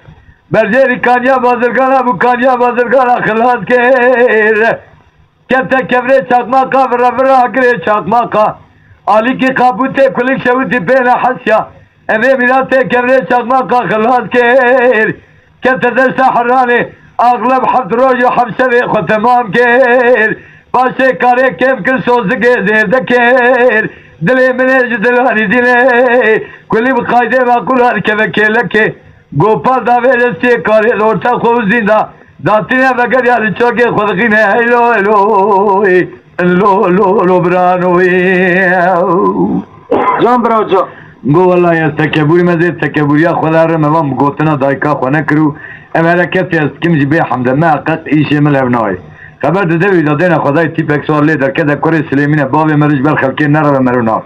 برجری کانیا بازرگان ابو کانیا بازرگان خلاص گر کبتا کبره چاکماکا برا گره چاکماکا آلی کی قابوته کلک شوتی پینا حسیا اوه میراته کبره چاکماکا خلاص گر کبتا دست حرانه اغلب حفظ روز و حفظ شوی خود تمام گر باشه کاره کم کر سوزگه زیرده کر دلی منه جدلانی دیله کلی بقایده و کلان که وکیله که گوپال داوه رستی کاری لورتا خوب زینده داتینه وگر یاد چوکه خودقینه هیلو هیلو هیلو برانوی جان برا جان گو والله از تکبوری مزید تکبوری خدا رو موام گوتنا دایکا خو نکرو ام حرکتی از کم جی به حمد ما قط ایش مل ابنای خبر دوی دادن خدای تیپ اکسوار لیدر که در کره سلیمینه باب مرج بر خلکی نرو مرونا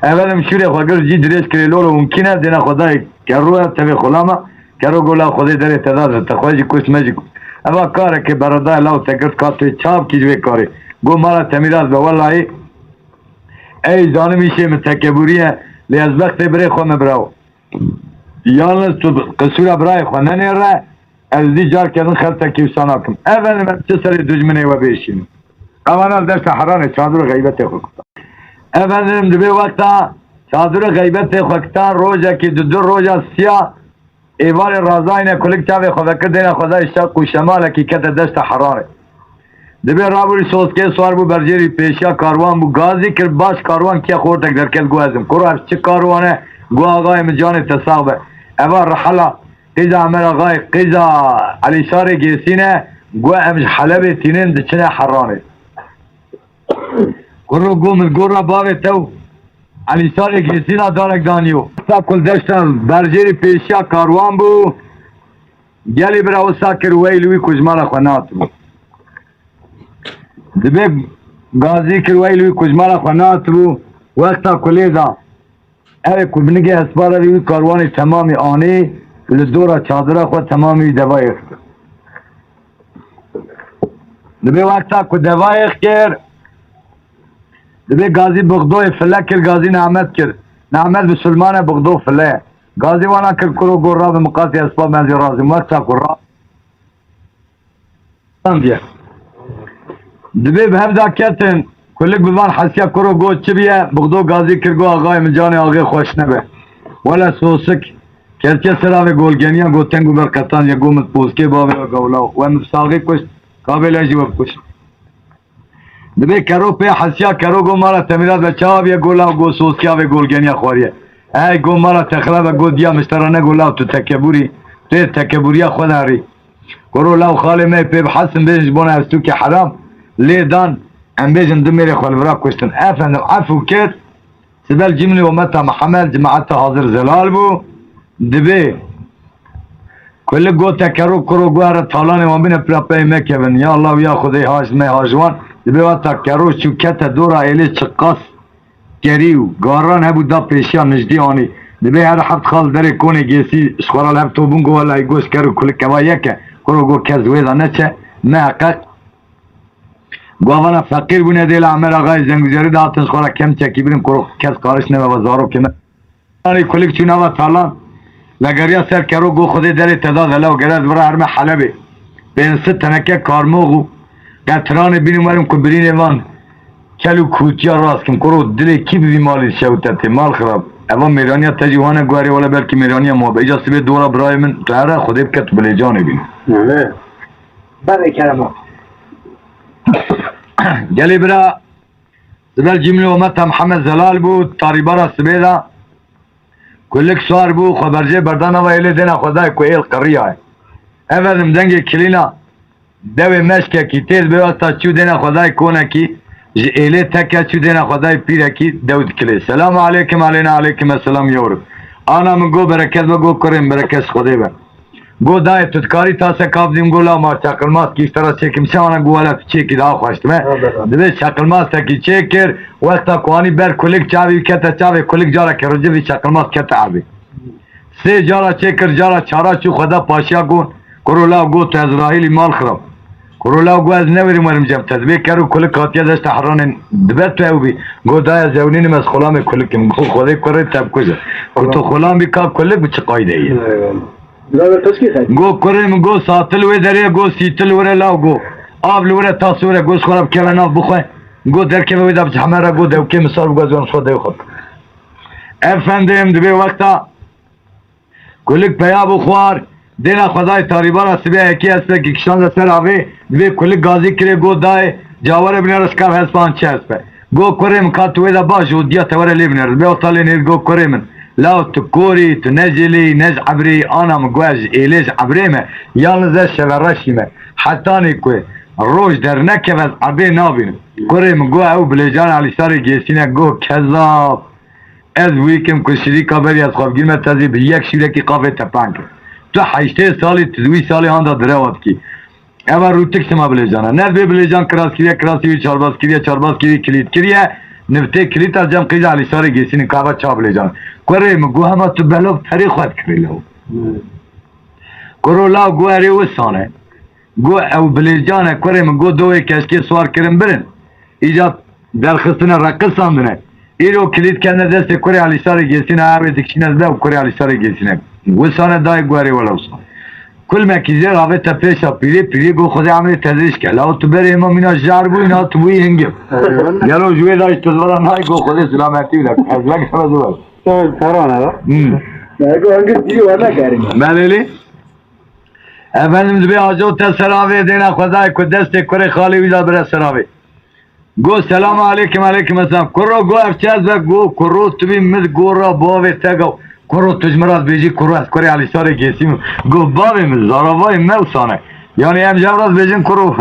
اولم شوری خواگر جی دریش کری لولو ممکنه دینا خدای کرو تبی خلاما کرو گولا خدای در اعتداد تخواجی کش مجی کن اما کاره که برادای لاو تگرد کاتوی چاپ کی جوی کاری گو مالا تمیراز به والله ای زانه میشه متکبوریه لی از وقت بری خواه مبراو یالنس تو قصور برای خواه ننیره از دی جار کردن خلطه کیوسانا کم اول من چه سری دجمنه و بیشیم اوانال دست حرانه چادر غیبت خود کتا اول نرم دبی وقتا چادر غیبت خود کتا روژه که دو روژه سیا ایوال رازاینه کلک چاوه خود کردین خدای شق و شمال که کت دست حرانه دبی رابوری سوسکه سوار بو برجری پیشیا کاروان بو گازی کر باش کاروان کیا خورتک در کل گوازم کرو هفت چه کاروانه گو آقای مجان تصاقبه اول رحلا قیزا عمر آقای قیزا علی شار گیسینه گو امش حلبه تینین دچنه حرانه کرو گو من گو را باوه تو علی شار گیسینه دارک دانیو سب کل دشتن برجری پیشیا کاروان بو گلی برا وسا کر ویلوی کجمال خونات بو دبی گازی کرویلوی کجمال خونات بو وقتا کلیدا اوه کبنگی اسبارا روی کاروان تمامی آنی لدورا چادره خود تمامی دوای اخت دبی وقتا که دوای اخت کر دبی گازی بغدوی فله کر گازی نعمت کر نعمت بسلمان بغدو فله گازی وانا کر کرو گر را بمقاطی اسباب منزی رازم وقتا کر را دبی به هفته کتن کلک ببان حسیا کرو گو چی بیه بغدو گازی کرگو آقای مجان آقای خوش نبه ولا سوسک کرچه سراوی گولگنیا گو تنگو برکتان یا گو مت پوسکه باوی و گولاو و مفساقی کش قابل اجیب کش دبی کرو پی حسیا کرو گو مالا تمیرات و چاو یا گولاو گو سوسکیا و گولگنیا خوریه ای گو مالا تخلا و گو دیا مشترانه گولاو تو تکبوری تو تکبوریا خود هری کرو لاو خالی می پی بحسن بیش بونه استو که حرام لیدان ام بیجن دمیری خالورا کشتن افندم عفو کرد سبال جملی و متا محمد جماعت حاضر زلال بو دبی کل گوتا کرو کرو گوهر تالان و بین پراپی مکبن یا الله و یا خدای هاش می هاجوان دبی واتا کرو چو کت دورا ایلی چقاس گریو گاران هبو دا پیشیا نجدی آنی دبی هر حفت خال داره کونی گیسی شخورال هب توبون گو والای گوش کرو کل کوا یکه کرو گو کز ویدا نچه محقق گوانا فقیر بونه دیل عمر آقای زنگوزیاری داتن خورا کم چکی بریم کرو کس کارش نمه وزارو کمه آنی کلیک چونه و تالان لگریا سر کرو گو خودی داری تداد هلاو گرد برا هرمه حلبه بین ست تنکه کارموغو قطران بینیم ورم که برین ایوان کلو کوچیا راست کم کرو دلی کی بی مالی شوتتی مال خراب اوان میرانیا تجیوانه گواری ولا بلکی میرانیا موابه ایجا سبی دورا برای من تهره خودی بکت بلی جانه بینیم بله کرما گلی برا سبل جملی اومت محمد زلال بود تاریبارا سبیدا کلک سوار بو خبرجه بردانا و ایلی دینا خدای کو ایل قریه های اول مدنگ کلینا دوی مشکه کی تیز بیوستا چو دینا خدای کونه کی ایلی تکه چو دینا خدای پیره کی دود کلی سلام علیکم علینا علیکم السلام یورب آنا من گو برکت و گو کریم برکت خودی بر گو دای تدکاری تاسه کاب دیم گولا ما چاکل ماست کیش ترا چکم شانا گوالا چکی دا خوشت میں دوی چاکل ماست کی چکر وقتا کوانی بر کلک چاوی کتا چاوی کلک جارا که رجوی چاکل ماست کتا عبی سه جارا چکر جارا چارا چو خدا پاشیا گون کرو لاو گو تو ازرائیلی مال خراب كرولا وجواز نوري مرم جاب تدبير كارو كل قاتيا دست حران دبت تو بي قدايا زونين مس خلام كل كم خذ كره تب كذا كنت خلام بكا كل بتش قايده لا تسكيت جو كرم جو ساتل ودري جو سيتل ورا لا جو اب لورا تصوره جو خراب كلنا بخو جو دركه ودا بحمره جو دو كم صار جو صد يخط افندم دبي وقتا كلك بيا بخوار دینا خدای طالبان سبیه یکی است که کشان سر آوی دوی کلی گازی کری گو دای جاور بنیرش کم هسپان چه است گو کریم کاتوی دا باش و دیا توره لی بنیر بی اطالی نیر گو کریمن لاو تو کوری تو نجلی نج عبری آنام گوش ایلیج عبریمه یالنزه شورشیمه حتی نیکوی روش در نکه وز عبی نابینم کریم گو او بلیجان علی ساری گیسینه گو کذاب از ویکم کشیری کابری از خوابگیر متازی به یک شیرکی قافه تپنگ تو 8 سالی تزوی سالی هنده دروات کی اول رو تکس ما بلیجانه نه بی بلیجان کراس کریه چارباز کریه کلید کریه نفته کلید از جمع قیزه علی ساری گیسینی کابا چا بلیجانه کوره مگو همه تو بلوب تاریخ خود کری لو کرو لاو گو اری وستانه گو او بلیجانه کوره مگو دوی کشکی سوار کرن برن ایجا درخستنه رقص ساندنه ایرو کلید کنه دست کوره علی ساری گیسینه عربی دکشینه ده و کوره علی ساری گیسینه وسانه دای گواری ولا وسان كل ما كيزير غابت تفيشا بيري گو خود عمل تزيش كلا او تبري هما مينا جاربو انا تبوي هنگم يالو جوي داش تزورا ناي گو خود سلامتي لك ازلك سما زوال ترانا لا نگو هنگم دي ولا كاري مالي efendim bir acı teseravi edene خدای کو دست کره خالی ویدا بر سراوی گو سلام علیکم السلام کرو گو افچاز و گو کرو تبی مد گورا باوی تگو کرو تجمرات بیجی کرو از کره علی ساره گیسیم گو باوی مد زاراوای موسانه یعنی امجابرات بیجین کرو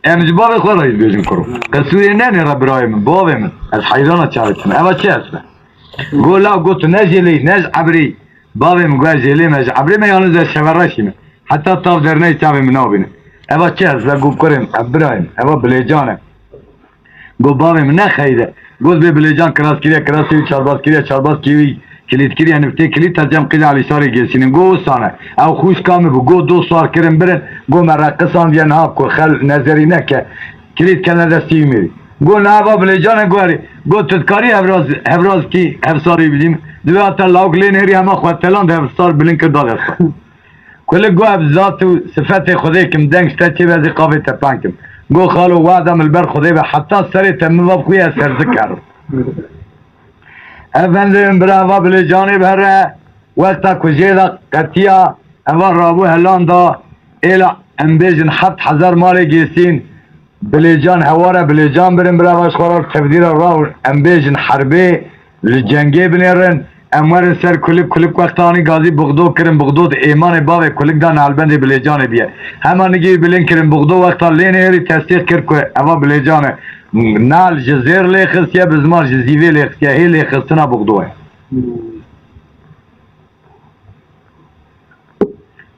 امجباوی خود رایز بیجین کرو قصوری نه رب رایم باوی مد از حیران چارتم اما چه اسمه گو لا گو تو نجلی نج عبری باوی مگو جلی مج عبری ما یعنی زر شورشیم حتی طاف در نی تابی منابینه اما چه اسمه گو کریم ابراهیم اما بلیجانه گو باوی من نخیده گوز به بلیجان کراس کریه چارباز کیوی کلید کریه نفته کلید تجم قیده علی ساری گیسینن گو سانه او خوش کامه بو گو دو سوار کرن برن گو مرقصان بیان ها کو خل نظری نکه کلید کنه دستی میری گو نهوا بلیجان گواری گو تدکاری هفراز کی هفساری بیدیم دوی حتی لاوک لین هری همه خواه تلان ده هفسار بلین کرداد هستان کل گو ذات و صفت خودی کم دنگشتا چی بازی قابل تپنکم گو خالو وعدم البر خدای به حتی سری تمام خوی سرزک کرد افندم برا بلی جانب هره وقتا کجیدا قطیا اول رابو هلان دا ایلا امبیجن 7000 مال گیسین بلی جان هواره بلی جان برن برا باش خورار تفدیر راو امبیجن حربی لجنگی بنیرن امور سر کلک وقتانی گازی بغدو کرن بغدو ایمان باوی کلک دان البند بلی جان بیه همانگی بلین کرن بغدو وقتا لین هری تصدیق کرد که اوا بلی جان نال جزیر لیخست یا بزمار جزیوی لیخست یا هی لیخستنا بغدوه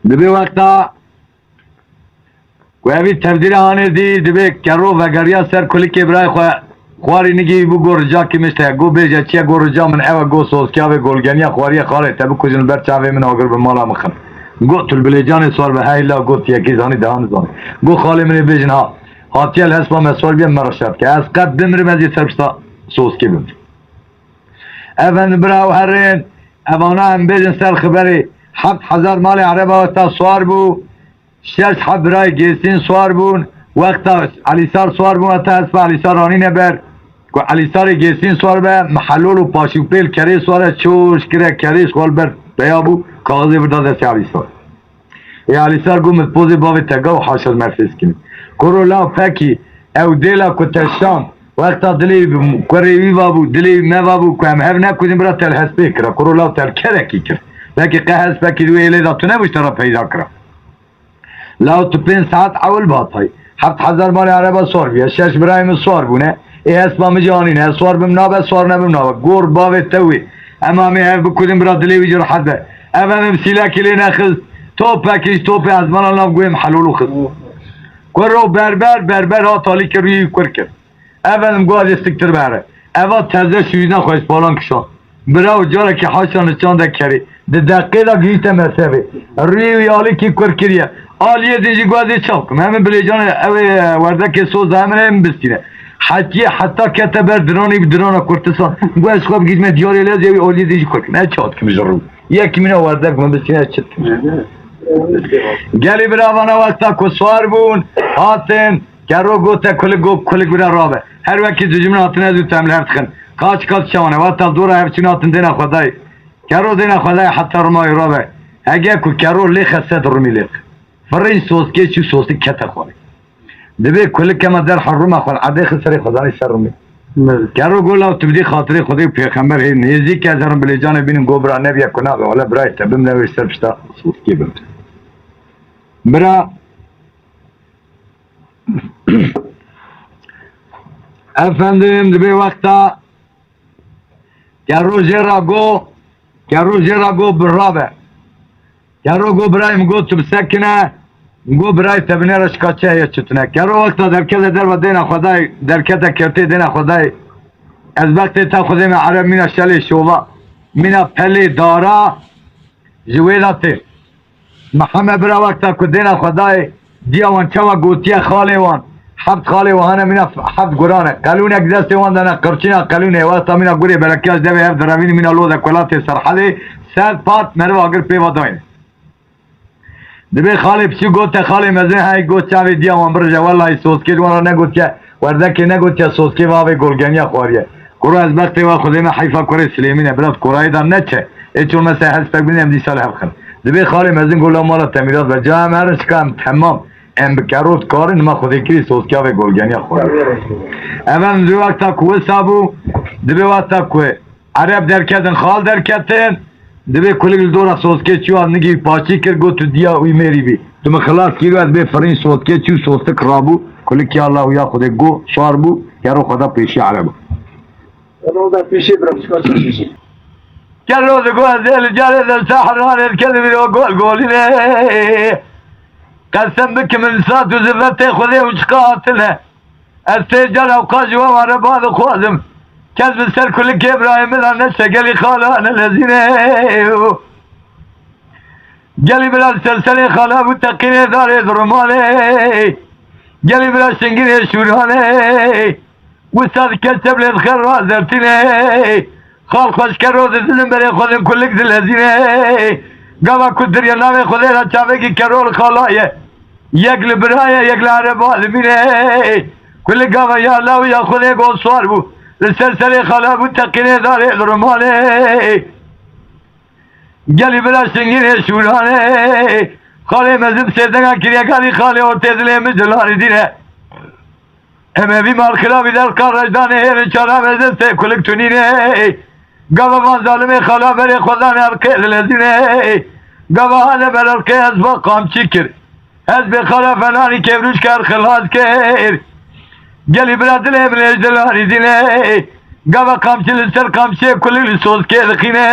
دبی وقتا کوی تفدیر هانه دبی کرو و گریا سر کلک برای خواری نگی بو گورجا کی مشته گو بیجا چیا گورجا من اوا گو سوس کیا و گولگنیا خواری خاله تبو کجن بر چاوی من اگر به مالا مخم گو تل بلیجان سوار به هیلا گو یکی زانی دهان زانی گو خاله من بیجن ها هاتیل هسپا مسوال بیم مرشد که از قد دمر مزی سرپستا سوس کی بیم افند براو هرین اوانه هم بیجن سر خبری 7000 مال عربه وقتا سوار بو 6 برای گیسین سوار بون وقتا علیسار سوار بون تا اسپا علیسار رانی نبر که علیسار گیسین سوار به محلول و پاشوپیل کری سواره چوش کره کریش خال بر بیابو کاغذی برداد دستی علیسار ای علیسار گو متپوزی باوی تگا و حاشد مرفیز کنی کرو لا فکی او دیلا کتشان وقتا دلی کریوی وابو دلی موابو که هم هف نکودیم برا تل حسبه کرا کرو لا تل کرکی کرد لکی که حسبه که دوی ایلی دا تو نبوشت را پیدا کرا لا تو 5 ساعت اول بات های 7000 مال عربه سوار بیا 6 برایم سوار بونه ای حسبه مجانی نه سوار بم نابه سوار نبم نابه گور باوی توی اما می هف بکودیم برا دلی وی جرحت به افهم سیلاکی لی نخست توپکیش توپ از من الله گویم حلولو خست کرو بربر ها تالی که روی کر کرد اولم گوه استکتر بره اول تزه شویدن خواهش پالان کشان برا و جاره که حاشان چانده کری ده دقیقه دا گیشت مسیبه روی ویالی که کر کریه آلیه دیجی گوازی چاکم همه بلیجان اوه وردک سوز همه هم بستینه حتی کتبر درانی بدرانا کورتسان گواز خواب گید من دیاری لیز یوی آلیه دیجی کن نه چاد کم جرو یکی من وردک من بستینه چد کم گلی براوانا وقتا کسوار بون هاتن گرو گوته کلگ برا رابه هر وقتی زوجمن هاتن ازو تعمل هفت خن کاچ شوانه وقتا دورا هفچین هاتن دینا خدای گرو دینا خدای حتی رمای رابه اگه که گرو لیخ ست رمی لیخ فرین سوز که چو سوزی کتا خوانه دبی کل کما در حرم خوان عده خسری خدای سر رمی گرو گولا و تبدی خاطری خدای پیغمبر هی نیزی که از هرم بلیجان بینیم گو برا نبیا کناغه ولا برای تبیم نوی سر پشتا سوز کی بمت برا افندم دبی وقتا گرو جرا گو برابه گرو گو برایم گو تو بسکنه گو برای تبنه را شکاچه یا چطونه گرو وقتا درکت در و دین خدای درکت کرتی دین خدای از وقتی تا خدای من عرب مینا شلی شوبا مینا پلی دارا جویلاتی محمد برا وقتا که دین خدای دیوان چوا گوتی خالی وان حبت خالی وانه مینا حبت گرانه قلون یک دستی وان دانا قرچینا قلونه واسطا مینا گوری برکیاش دوی هف دروینی مینا لوده کلاتی سرحلی سد پات مرو اگر پیوا داینه دبی خالی پشی گوته خالی مزه های گوت چاوی دیوان برجه والله سوسکی دوانو نگوت که وردکی نگوت که سوسکی واوی گلگنیا خواریه کرو از وقتی و خودیم حیفا کره سلیمینه برات کرایی دار نچه ایچون مثل حسپک بینیم دی سال هفخن دبی خالی مزین گولا مالا تمیرات و جامعه هرش کم تمام ام بکروت کارن ما خودی کری سوسکی واوی گلگنیا خواریه اول دو وقتا کوه سابو دبی وقتا کوه عرب درکتن خال درکتن دبی کلیگ دورا سوسکی چیو از نگی پاچی کر گو تو دیا اوی میری بی تو من خلاص کیلو از بی فرین سوسکی چیو سوسک رابو کلیگ که الله یا خود گو شار بو یارو خدا پیشی عربو اونو دا پیشی برم چکار پیشی گلو دگو از دل جال سحران الکلمی رو گولینه قسم بکم انسان تو زفت خودی وشقاتنه از تیجال اوقاج و عربان خوازم كذب سر كل ابراهيم لا نسى قال لي خاله انا الذين قال لي بلا سلسله خاله متقين دار درماني قال لي بلا سنجين شوراني واستاذ كتب لي الخير رازرتني خال خوش كروز الزلم بلا خذن كلك الذين قام كدر يا نامي خذنا تشافيك كرول خلايا يقلب رايه يقلب عرب عالمين كل قام يا الله يا خذي قول صار بو السلسلة خلا متقين دار درماني قالي بلا سنجين شوراني خالي مزم سيدنا كريا قالي خالي وتزلي مجلاني دينه اما بما الخلافي در قرجداني هيرن شارع مزم سيكولك تنيني قابا ما ظالمي خلا بري خداني ارقي للذيني قابا هذا برالقي هزبا قام شكر هزب خلا فناني كبروش كار خلاص كير قالي براد لي من اجدلاني ديني قابا قامشي لسر قامشي كل السوز كي دخيني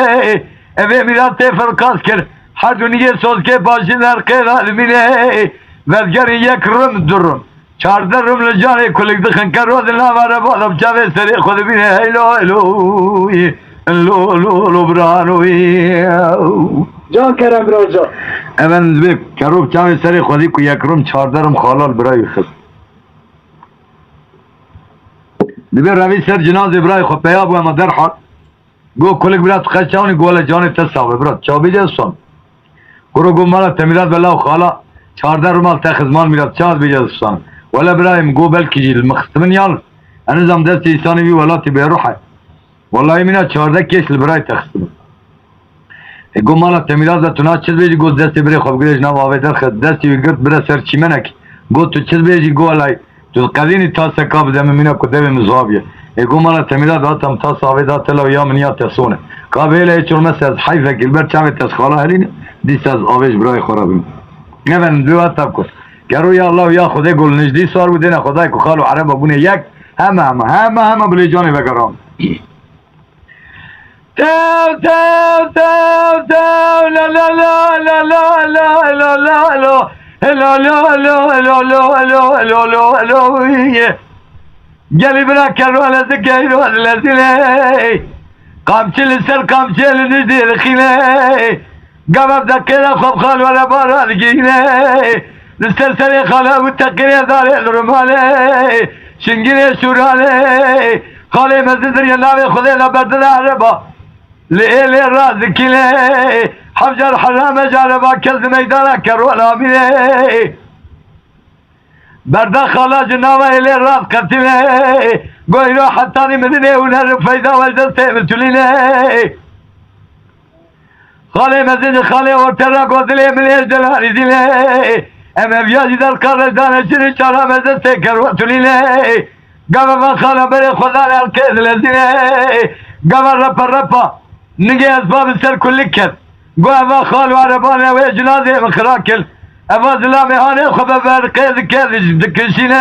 ابي ميرات فرقاس كر حدو نيجي سوز كي باشي نرقي ظالميني ورقاري يكرم درم چاردرم لجاني كلك دخن كروز النامارة بالب جاوه سري خود بيني هيلو هيلو هيلو هيلو برانوي جان کرم برا جان اول بك كروب جاوه سري خودي كو يكرم چاردرم خالال برای خس دبی روی سر جناز برای خود پیاب و اما در حال گو کلک برات خشاونی گوله جانی تصاوه برات چابی جستان گرو گو مالا تمیرات بلا و خالا 14 رومال تخزمان میرات چاز بیجستان ولا برایم گو بلکی جیل مخستمن یال انزم دست ایسانی بی ولاتی به روحه والله مینا 14 کش برای تخزمان گو مالا تمیرات و تونات چیز بیجی گو دستی بری خوب گریج نام آوه در خد دستی بی گرد برا سر چیمنک گو تو چیز بیجی گو علای تو قدینی تا سکاب دم مینا کو دم مزابیه اگو مالا تمیرات داتم تا صاوی داتلا و یا منیا تسونه قابل ایچون مثل از حیفه گلبر چاوی تسخالا هلینه دیست از آویش برای خورابیم نفن دو تب کن گرو یا الله یا خدا گل نجدی سار بوده نه خدای کو خالو عرب بونه یک همه بلی جانی بگرام تو لا لا لا لا لا لا لا لا لا لا لا لا لا لا لا لا لا قالي بلا كرو على ذكايرو الذين قامشي لسر قامشي لنجدي الخيلة قام ابدا كده خب خال ولا بارا الجينة لسلسلي خاله وتقري داري الرمالي شنقري شورالي خالي مزدر ينامي خذينا بدنا عربا ليلي رازك لي حفجر حرام جاربا كز ميدانا كرونا ميلي بردا خالا جناوة إلي راز قتلي قويرو حتاني مدني ونهر فايدة وجدتي متوليني خالي مزيد خالي ورترا قوتلي من الجلالي ديلي اما بياجي در قرر دانا شري شارا مزدتي كروتوليني قام ما خالا بري خدالي الكيد لزيني قام ربا نجي اسباب السر كل كت قام ما خالو عرباني ويجنازي مخراكل افاز لامي هاني خبابار قيد كيد دكشيني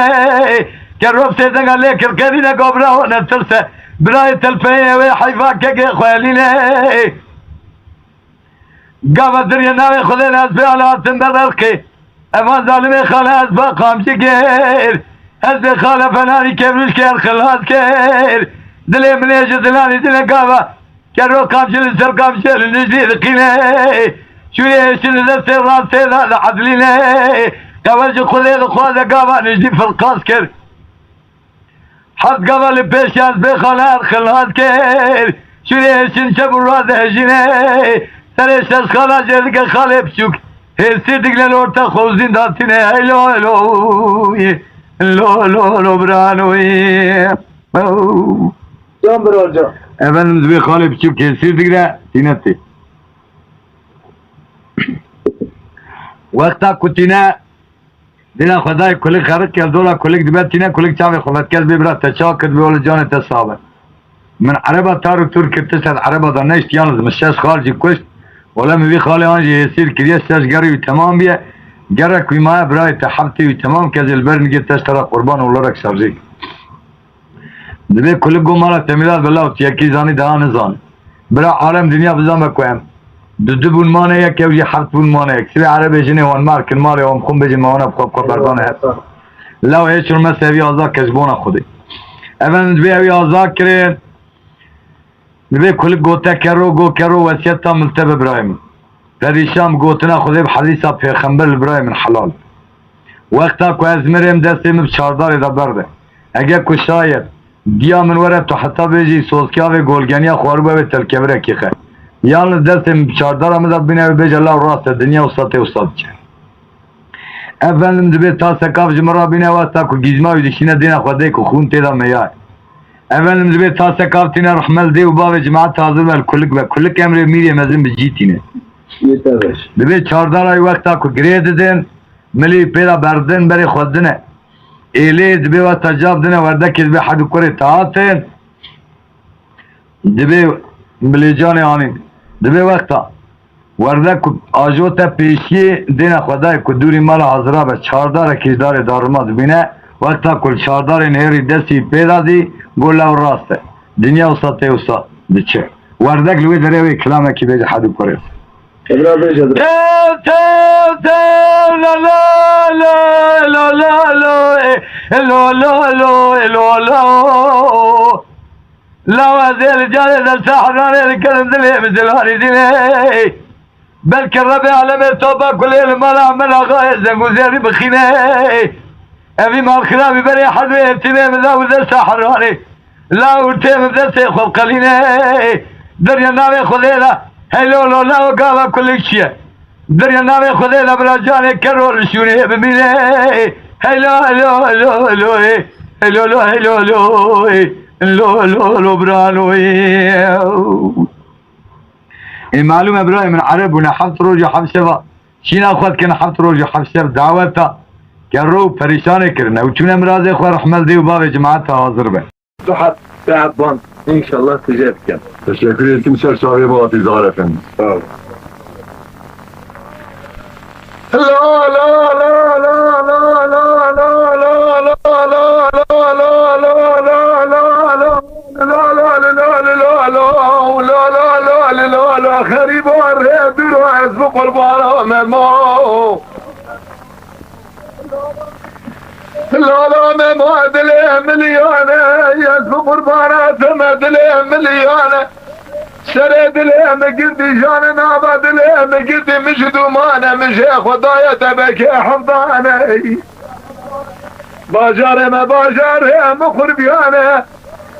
كروب سيدن عليك القيدين قبرا ونترسه براي تلفيه وحيفا كيكي خواليني قام الدنيا ناوي خذين اسبي على تنبر القي افاز ظالمي خالا اسبا قامشي كير اسبي خالا فناني كبرش كير خلاص كير دلي من يجي دلاني دلي قابا كرو قامشي لسر قامشي لنجدي ذقيني شوية شنو ذا سير راس سير هذا عدليني قابل خذين خوازة قابا نجدي في القاسكر حد قابل بيش اسبي خالا خلاص كير شوية شن شبو راس هجيني سرش از خالا جلق خاله بشوك هسيدك للورتا خوزين داتيني هلو هلو هلو هلو برانوي جان برالجا efendim zbi خاله بشوك هسيدك لتينتي وقتا كتينا دينا خداي كلك خارج كل دولا كلك دبتينا كلك شامي خفت كل ببرا تشاكت بيقول جاني تصابه من عربة تارو تركي بتسعد عربة دانشت يالنز مشاش خارجي كوشت ولا مبي خالي انجي يصير كريا ساش قري تمام بيه قرك وما براي تحبتي تمام كذا البرن جيت تشترى قربان ولا رك سبزيك دبي كل قمرة تميلات بالله وتيكي زاني ده نزان برا عالم دنيا بزام بكوام دبون مانه يك يوجي حبت بون مانه يك سبي عربي جني وان مارك الماري وان خم بيجي مانا بخوب قبردان هات لو هيش المسا هبي ازاك كسبونا خودي افن دبي هبي ازاك كرين دبي كل قوتا كرو وسيطة ملتبه ابراهيم پریشان گوتنا خودی بحدیثا پیغمبر ابراهیم حلال وقتا کو از مریم دستیم بچارداری دا برده اگه کو شاید دیا من وره تو حتی بیجی سوزکیا و گولگنیا خواربه و تلکبره کیخه یالنز دستیم بچاردار همه دا بینه و بیج الله راست دنیا استاته استاد چه افندم دبی تا سکاف جمرا بینه واستا کو گیزما و دشینه دینه خوده کو خون تیدا میای افندم دبی تا سکاف تینه رحمل دی و باوی جماعت حاضر و کلک امر میری مزین بجیتینه دبی چاردارای وقتا کو گریه دیدن ملی پیدا بردن بری خودنه ایلی دبی وقتا جاب دنه ورده که دبی حدو کری تاعتن دبی ملی جانی آنین دبی وقتا ورده که آجوتا پیشی دینه خدای که دوری مال حضره به چاردار کشدار دارما دبینه وقتا کل چاردار نهری دستی پیدا دی گل لو راسته دنیا وسطه وسط دچه ورده کلوی دروی کلامه که بیجه حدو کری ابرا بيجا لا لا لا لا لا لا لا لا لا وزير جالد السحراني الكلم دلي بزلاني دلي بلك الربيع على مرتوبة كل المرأة من غاية زنقوزيري بخيني أبي مال خلابي بري حدوي ابتمام لا وذا السحراني لا ورتيم ذا سيخو قليني دريا نامي خلينا هلو لو لا وقالا كل شيء دريا نامي خذينا براجاني كرول شوني بميني هلو هلو هلو هلو هلو هلو هلو هلو هلو هلو برانوي معلومة ابراهيم من عرب ونحفت روجو حبسبا شينا اخوات كنا حفت روجو حبسب دعوتا كرو فريشاني كرنا وشونا مرازي اخوة رحمل دي وبابي جماعتها حاضر به تحت تعبان ان شاء الله تجابك تشكر تمثال شهري بغاتي زغار افندم لا لا لا لا لا لا لا لا لا لا لا لا خريب الرهب يسبق البرامة ما لا لا ما دلي مليانة يسبق البرامة ما دلي مليانة سرد لهم قلتي جان نابد لهم قلتي مش دومانه مش خدايا تبكي حمضانه باجاره ما باجاره مخربيانه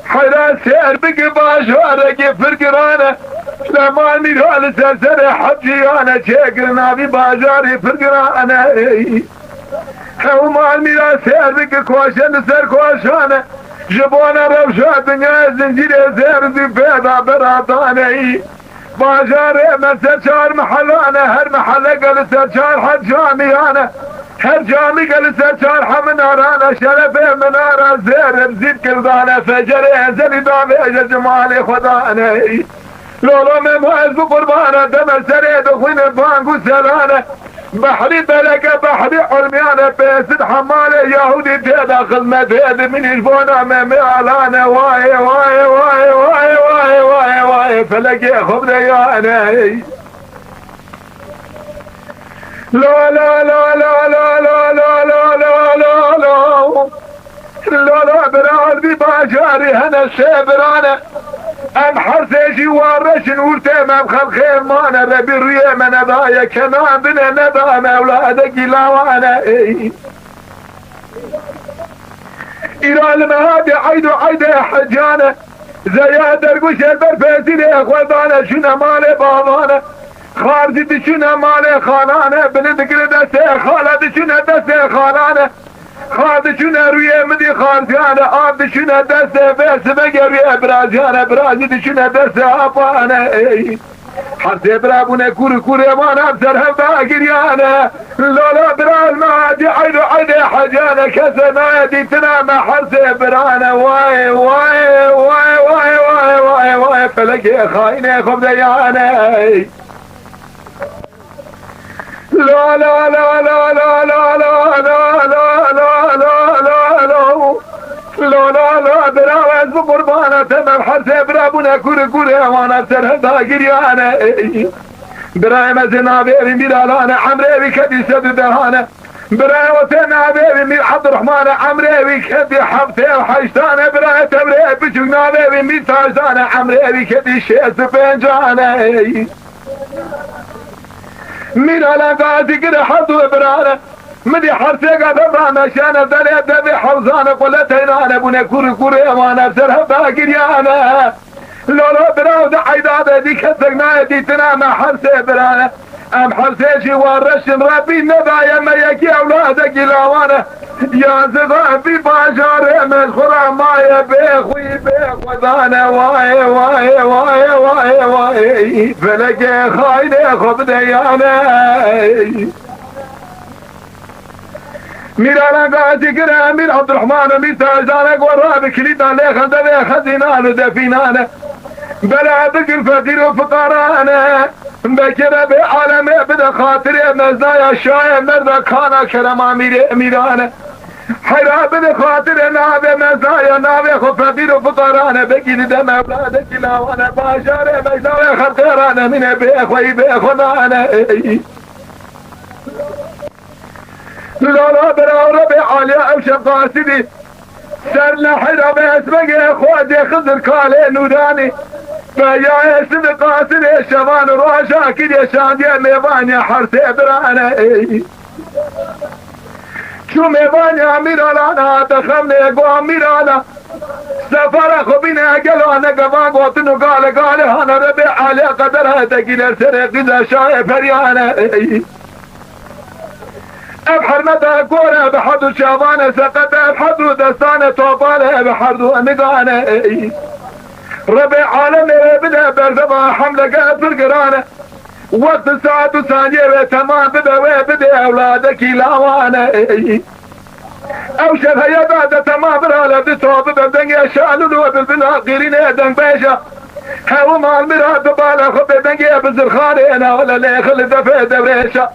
حيران سير بقي باجاره فرقرانه لما الميرال سلسله حجيانه شكرنا بباجاري فرقرانه وما الميرال سير بقي كواشن سر كواشانه جبونا روشا دنيا زنجير زير زي بيضا براتاني باجاري من سرشار محلانا هر محلة قال سرشار حد جاميانا هر جامي قال سرشار حمنارانا شرفي منارا زير بزيد كردانا فجري انزلي دامي اجا جمالي خداني لولو ممهز بقربانا دم سريد وخين بانقو سرانا بحري بلقى بحري علميانا بيسد حمالي يهودي تيدا خدمة تيدا من يجبونا مميالانا واي واي واي واي واي واي واي فلقي خبريانا لا لا لا لا لا لا لا لا لا لا لا لا لا براد بباجاري هنا سيبرانا ام حرسيشي وارشن ورتي ما بخل خير مانا ربي الريم نبايا كمان بنا نبا مولادك لاوانا الى المهادي عيدو عيدة حجانا زي درقوش البرفيسي لي اخوضانا شنا مالي بابانا خارجي شنا مالي خالانا بلد قردسي خالد شنا دسي خالانا خالد شنا روية مدي خالجانا آب شنا دسي فيس بقرية برازيانا برازي شنا دسي آبانا حرسي برابونا كوري كوري وانا بسر هبا قريانا لولا برال ما دي عيدو عيدي حجانا كسنا دي تنام حرسي برانا واي واي واي واي واي واي واي فلقي خايني خبديانا لا لا لا لا لا لا لا لا لا لا لا لا لا لا لا براوز بقربانا تمام حرسي برابونا كوري كوري وانا سرهدا قريانا براي مزنا بيبي ميرالانا عمري بكدي سد دهانا براي وتنا بيبي مير عبد الرحمن عمري بكدي حبتي وحيشتانا براي تبري بشوقنا بيبي مير تاجدانا عمري بكدي شيس بنجانا ميرالا قاسي كده حظو برانا مدي حرسي قدرانا شانا دلي دبي حوزانا قلتينا بنا كوري كوري وانا بسرها باقريانا لولا براو دحيدادا دي كسقنا دي تنام حرسي برانا ام حرسيشي ورشن ربي نبايا ما يكي اولادك لاوانا يا زغافي باجاري من خرا مايا بيخوي بيخوذانا واي واي واي واي واي فلقي خايني خبديانا ميرانا قاسي كرا مير عبد الرحمن مير تاجدانك ورابي كليتا ليخن دبي خزينانا دفينانا بلا بك الفقير وفقرانا بكرة بعالم بدا خاطري مزايا شاية مردا كانا كرما ميرانا حيرا بدا خاطري نابي مزايا نابي خو فقير وفقرانا بكي دم اولادك لاوانا باشاري مزايا خطيرانا من بيخوي بيخونانا لا برا ربي عليا او شقاسدي سرنا حيرا باسمك خوادي خضر كالي نوراني فيا اسم قاسد الشبان روشا كده شاندي ميبان يا حرسي برانا شو ميبان يا ميرانا تخمني قو ميرانا سفر اخو بينا قلو انا قبان قوتنو قال انا ربي علي قدرها تقيل سرق اذا شايف فريانا ابحر مدى كورة بحضو شابانة سقط ابحضو دستانة طوبانة بحضو نقانة ربي عالمي بدا برزبا حملة قاد القرانة وقت ساعة ثانية تمام بدا اولادك لاوانا او شبه يبعد تمام برالا بصوب بدنيا شالولو بالبناقرين ادن بيشا هاو مال مراد بالا خب بدنيا بزرخاني انا ولا ليخل دفع دبريشا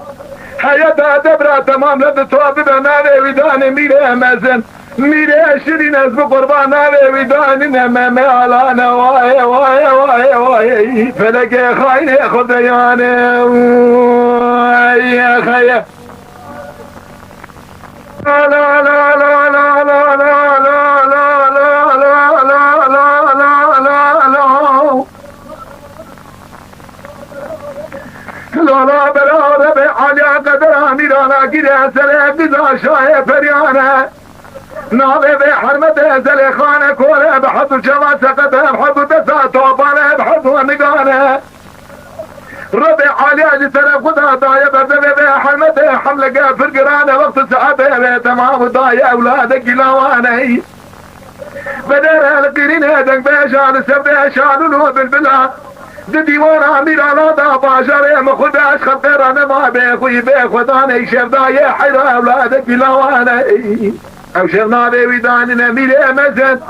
حياتا دبرا تمام لبصوب بنالي وداني ميري مزن ميري شرين اسم قربان نالي وداني نمامي علانا واي واي واي واي فلقي خايني خدياني واي يا خيا لا لا لا لا لا لا لا لا لا لا لا لا لا لا لا گیره سر بیزا شاه پریانه ناوی به حرمت زلیخانه کوره بحض جوان سقطه بحض دسا توبانه بحض نگانه رب عالی اجی سر خدا دایه برده به حرمت حمله گفر گرانه وقت ساعته به تمام دایه اولاد گلاوانه بدر القرینه دنگ بشان سبده شانونو بالبلا دیوان امیرانا دا باجره مخودش خبرانه ما به خوی به خدانه شفدای حیرا اولاد گلاوانه او شفنا به ویدانی نمیره مزن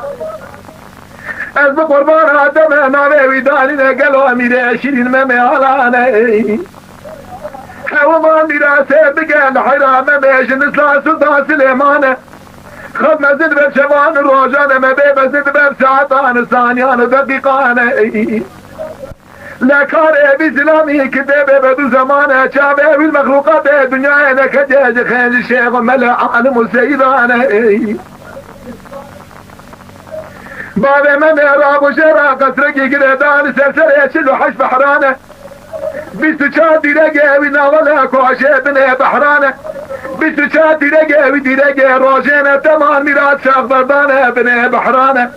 از بقربان آدم ناوه ویدانی نگلو امیره شیرین ممیالانه او ما میراسه بگن حیرا ممیش نسلا سلطان سلیمانه خد مزد به شوان روزانه مبه مزد به ساعتان ثانیان دقیقانه لکار بسلامی کتابه بدو زمانه چابه والمخلوقات دنیا نکجه خیل شیخ ملع عالم و سیدانه باب من راب و شرع قصرقی گردان سرسر يشل و حش بحرانه 24 دیرگه وی ناوله کوشه بنه بحرانه 24 دیرگه وی دیرگه روشنه تمام میراد شاق بردانه بنه بحرانه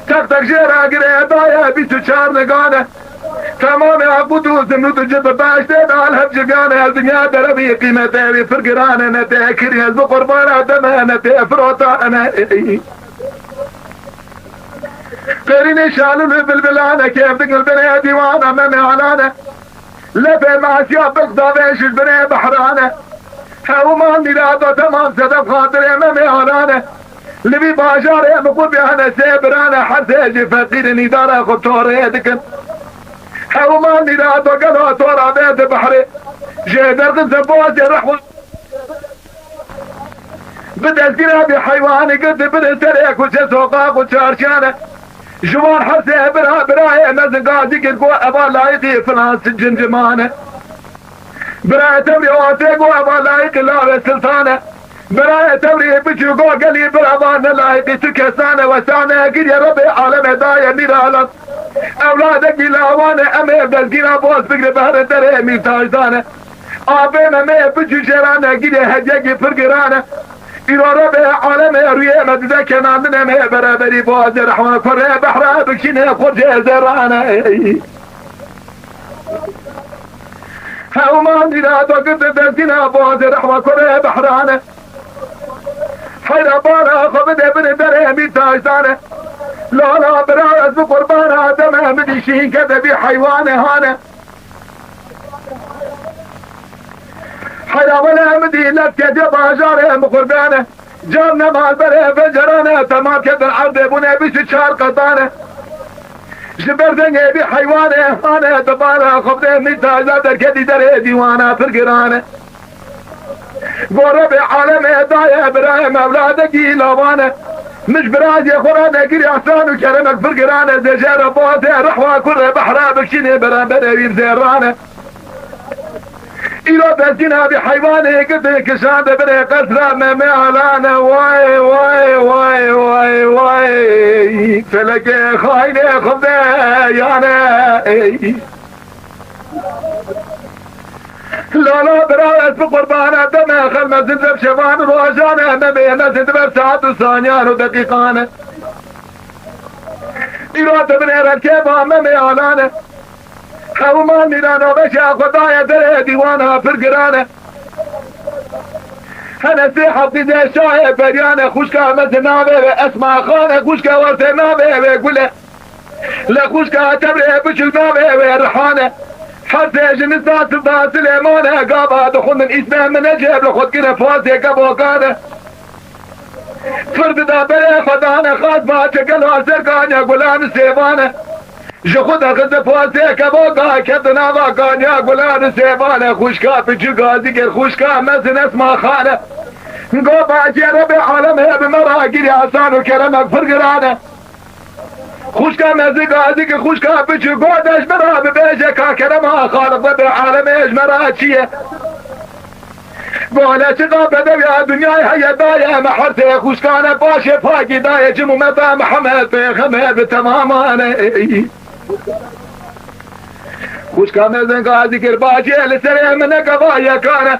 تک تک شرع گره دایه 24 نگانه تمام عبودو زمنود جد باشته دال هب جگانه الدنيا دربي قيمته بفرقرانه نتاكري از بقربانه دمانه تفروتانه قرين شالون بالبلانه كيف تقل بني ديوانه ممعلانه لفه معسيا بقضى بيش البني بحرانه هاومان ميلاده تمام صدف خاطره ممعلانه لبي باجاره مقول بيانا سيبرانه حرسيجي فقير نداره خطوره دكن او ما نيراد وقالوا تورا بيت بحري جيدر قزبوز يرحو بدا الكلاب حيواني قد بدا سريك وشسوقاق وشارشانه جوان حرسي براي مزن قاضي قد ابا لايقي فلان سجن جمانه براي تبري واتيق ابا لايقي لابي سلطانه براي تبري بجو قلي برابان لايقي تكسانه وسانه قد يا ربي عالم دايا نيرالك اولادك بلاوانه امي بلقينا بوز بقر بهر دره ميرتاجدانه آبين امي بجو جرانه قد هجيك فرقرانه إلى ربي عالم رويه مدده كناندن امي برابري بوز رحمه كره بحره بكشينه خرجه زرانه هاومان دينات وقد دلتنا بوز رحمه كره بحرانه حيرا بارا خبد ابن دره ميرتاجدانه لا لا براز بقربان آدم مدشين كذا بحيوانه هانه حيرا ولا مدي لك جب عجاره بقربانه جارنا مع البره فجرانه تمام كذا العرض بنا بس شهر قطانه جبردنه بحيوانه هانه دبارة خبده متاجة دركدي دره ديوانه فرقرانه قرب عالم دايه براهم اولادك لاوانه مش براز يا خورانه قري عسان وكرمك فرقرانه زجاره بوته رحوه كل بحره بكشينه برابره ويبزيرانه إلى بسينا بحيوانه قد كشانه بني قسره ممعلانه واي واي واي واي واي فلك خاينه خبده يانه لا لا براس بقربانه دمه خلمه زنزب شفان روشانه مبينه زنزب ساعات وثانيان ودقيقانه إراده من ركبه مميالانه هومان ميلانه بشا خدايا دره ديوانه فرقرانه هنا سيحة بزي شاية بريانه خوشكا مزنابه اسمع خانه خوشكا ورسنابه قوله لا خوشكا تبره بشلنابه ورحانه حتى جنسات الضاء سليمانه قابا دخول من اسمه من اجيب لخد كنا فوزي قبوكانه فرد دا بلي خدانه خاص ما تقلوا سرقانيا قولان سيبانه جخدها خد فوزي قبوكا كدنا باقانيا قولان سيبانه خوشكا بجوكا ذكر خوشكا مزن اسمه خانه قابا جربي عالمه بمراقيري عسان وكرمك فرقرانه خوشكا مزيقا ذيك خوشكا بجي قودش مرا ببيجكا كرمها خالق رب العالمين مرا تشيه قولا شقا بدو يا دنياي هيا دايا محرتي خوشكانا باشي فاقي دايا جمو مبا محمد في خمير بتمامانا خوشكا مزيقا ذيك الباشي لسري من قضايا كان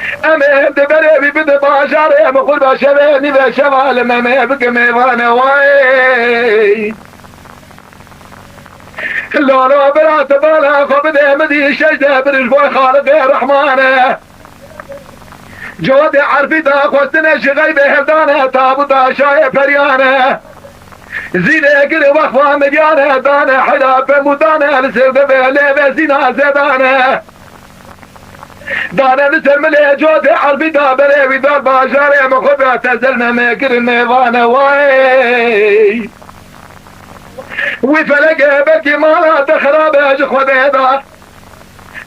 أمي دبري بده باشاري بقول باشبيني بشوال مامي بقمي وانا واي لولا بلا تبالا خبده مدي شجده برجبوي خالق الرحمن جودي عرفي دا خوستنا شغيبه هردانه تابوتا شاي فريانه زينه كل وقفه مديانه دانه حدا بمودانه لسرده بلي زينه زدانه دانه لسرملي جودي عرفي دا بلي ودار باشاري مخبه تزلنا مكر الميوانه واي وفلقه بكي مالا تخرابه جخوده دا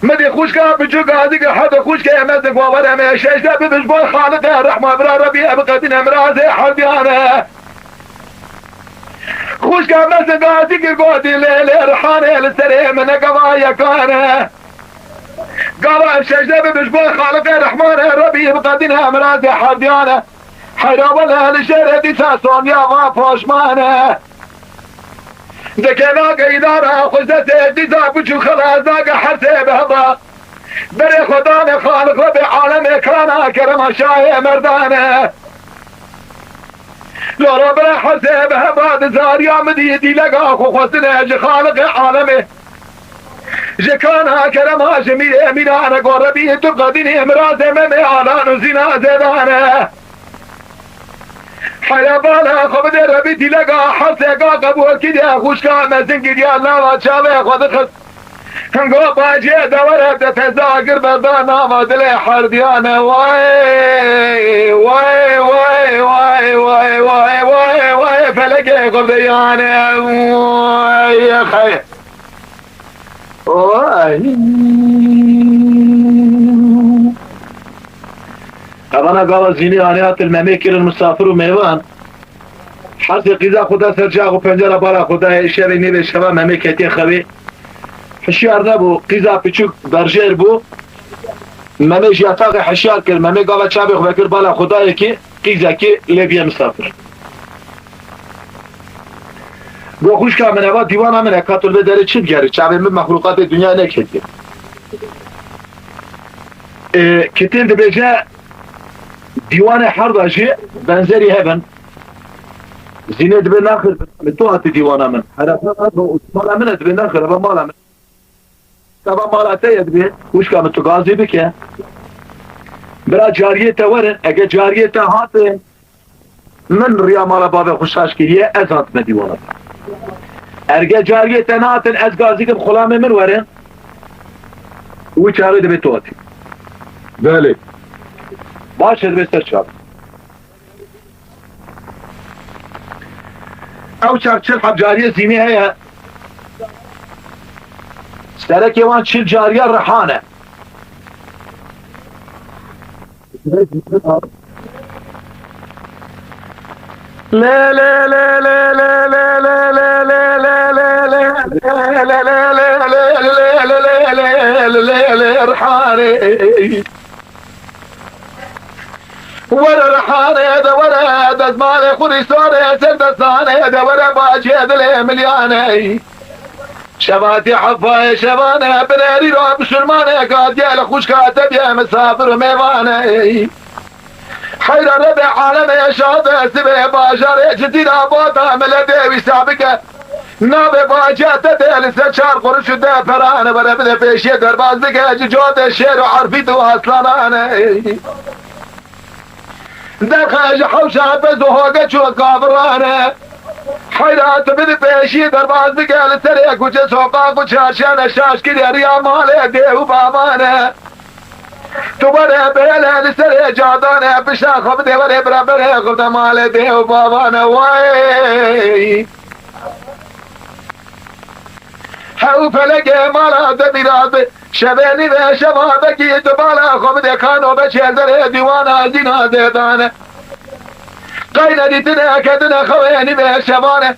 مدي خوشكا بجو قادق حدا خوشكا مزق وورا ما شجده ببجبوي خالق الرحمة برا ربي ابقدنا مرازي حرديانه خوشكا مزق قادق قادي ليلي رحاني للسري من قضايا كانه قال شجده ببجبوي خالق الرحمن ربي ابقدنا مرازي حرديانه حيرا ولا لشردي ساسون يا غافوش مانه دكنا قيدارا خزته ديزا بجو خلازاق حرسه بهضا بري خدانه خالق ربي عالم كرانا كرم شاي مردانه لو ربنا حرسه بهضا دزار يا مديدي لقا خوستنه جي خالق عالمه جكانا كرم جميل امينانا قربي تقديني امرازه ممي عالان زينا زدانه حيابانا خبد ربي تلقى حسيقا قبول كده خوشكا مزن قديا لا شاوه خود خس هنگو باجي دورة تزاقر بردانا مدلي حرديانا واي واي واي واي واي واي واي واي فلقي قرديانا واي يا خي واي طبعا قال زيني آنيات المميكر المسافر وميوان حرس قيزا خدا سرجاق و پنجره بالا خدا شبه نیوه شبه مميكتي خوي حشيار نبو قيزا پچوك برجير بو مميش يتاق حشيار كر ممي قاوة چابه خو بكر بالا خدا يكي قيزا كي ليبيا مسافر بو خوش که من اول دیوان همین اکاتل به داره چی بگره چابه من مخلوقات دنیا نکردی کتین ده بجه دیوان حرداشی بنظری هبن زینه دبه ناخر تو هاتی دیوان من حرفات با مال من دبه ناخر با مال من تبا مالاته دبه وش که تو غازی بکه برا جاریه تورن اگه جاریه تا هاته من ریا مالا باب خوشاش کیه از هات دیوان ارگه جاریه تا ناتن از غازی که خلام من ورن و چاره دبه تو هاتی بله باشه دبه سر چاب او چل حب جاریه زینی هیا سرک یوان چل جاریه رحانه لا لا لا لا لا لا لا لا لا لا لا لا لا لا رحانه ورا رحانه هذا ورا هذا زمان خريصانه سردسانه هذا ورا باجي هذا مليانه شباتي حفاي شبانه بناري روح بسلمانه قاد يا خوش كاتب يا مسافر ميوانه حير ربع عالم يا شاطئ سبه باشر جديد ابوطه ملدي ويسابقه نابه باجاته لسه چار قرش ده فرانه بره بده پیشی دربازدگه جوده شعر و حرفی تو اصلانانه در خیج حوشه بزو هوگه چو کافرانه حیرات بده پیشی دربازدگه لسه کوچه سوقاق و چارشان شاش که دریا ماله دیو بابانه تو بره بله لسه جادانه پشتا خوب ده بره برابره خوب ده ماله دیو بابانه وای هاو فلقه مالا دبیراد شبینی و شبابکی دبالا خوب دکانو بچه زره دیوانا زینا زیدانه قیل دیتنه کدنه خوینی و شبانه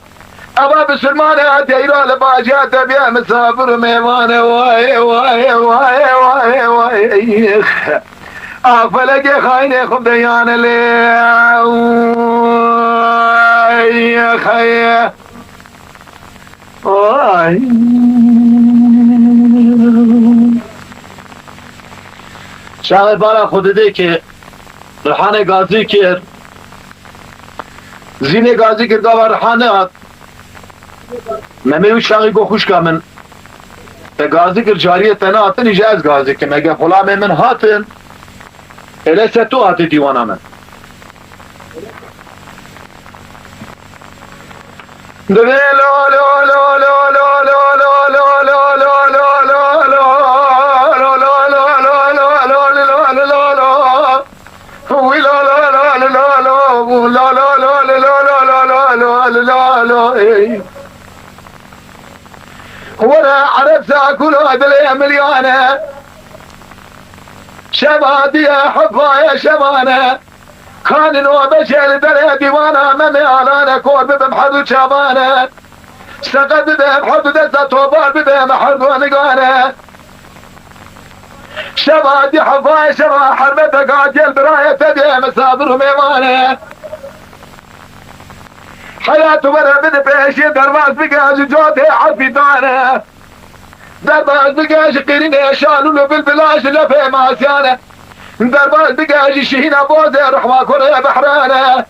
اما بسلمانه تیرال باجات بیا مسافر میوانه وای وای وای وای وای فلقه خاینه خوب دیانه لی وای خیه وای شاغل بالا خود ده که رحانه گازی کرد زینه گازی کرد گاوا رحانه هات ممیو شاغی گو خوش که من به گازی کرد جاریه تنه هاتن ایجا از گازی که مگه غلام من هاتن اله ستو هاتی دیوانا من دبی لا لا لا لا لا لا لا لا لا لا لا لا وانا عرفت اكل هذا مليانه شبادي يا حفا يا شبانه كان نوبشر دري ديوانا ممي الانا كور بمحد شبانه سقد بمحد دسة توبار بمحد ونقانه شبادي حفا يا شبا حربتك عجل برايه تدي مسافر وميمانه حياته برا بده بيشي درباز بقاش جوته حرفي دانه درباز بقاش قرينه شالو له بالبلاش لفه ماسيانه درباز بقاش شهينا بوزه رحمة كوريا بحرانه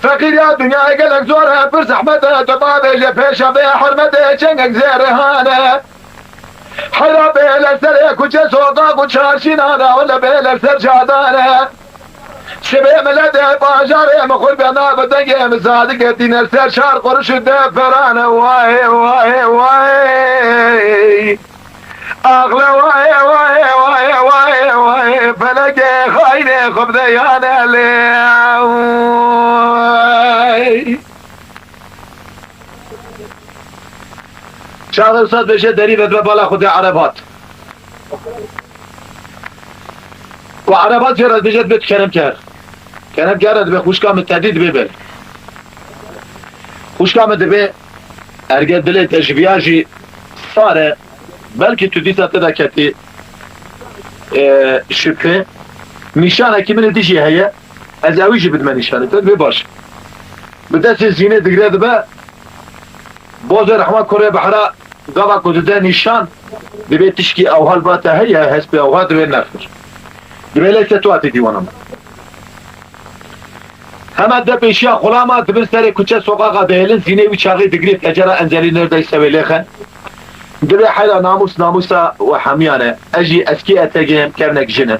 فقير يا دنيا قلق زورها فرس احمده تطابه جفيشه بيه حرمته شنقك زيرهانه حلا بيه لسر كوچه سوقا كوچه شينانا ولا بيه لسر شادانه شبه ملده باجاره مخور بنا بدنگه مزادقه دين سر شار قرش دفرانه واي واي واي اغلى واي واي واي واي واي فلقي خاينه خب ديانه لي شاغل صد بشه دريبه ببالا خود عربات وعربات جرد بجد بيت كرم كر كرم كرد به خوشكام التهديد ببر خوشكام دبي ارقد دلي تشبياجي صاره بلكي تديسة تدكتي شبه نشانه كي من ديجي هيا از اويجي بدما نشانه تد بباش بدأت الزينة دقرد با بوز رحمة كوريا بحرا قابا كودده نشان دبي تشكي اوهال باتا هيا هسبي اوهال دبي نفر دبي ليس تواتي ديوانا هما ده بيشيا غلاما دبن سري كوچه سوقاقا دهلن زينه وچاقي دقريت اجرا انزلي نرده سويليخن دبي حيلا ناموسا وحميانه اجي اسكي اتگم كرنك جنه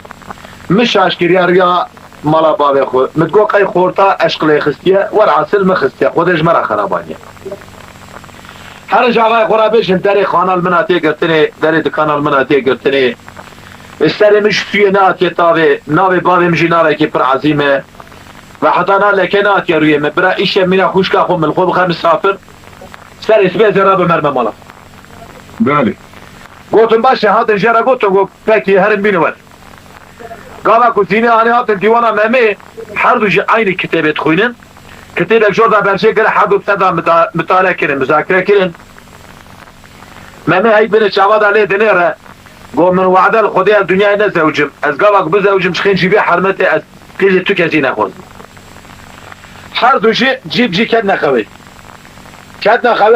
مش اشكريا ريا مالا بابي خو متقو قي خورتا اشقلي خستيه والعسل مخستيه خودش مرا خرابانيه هر جاغای قرابش دری خانه المناطق گرتنی دری دکان المناطق گرتنی استری مش توی ناتی تاوی ناوی باوی مجی ناوی که پر عظیمه و حتی ناله ناتی روی مبرا ایش مینا خوشکا خو من خوب خم مسافر سر اسمه زراب مرمه مالا بله گوتم باشه هاتن جرا گوتم گو پکی هرم بینوان قالا کزینه آنی هاتن دیوانا مهمه هر دو aynı کتابت خوینن كتير جوردا برشي كده حدو بسدا مطالعة كرن مذاكرة كرن ما هي بين الشعبات عليه دنيرة قول من وعد الخدية الدنيا نزوجم از قابك بزوجم شخين جيبي حرمتي از قيل تكازين اخوز حردو جيب جي كدنا خوي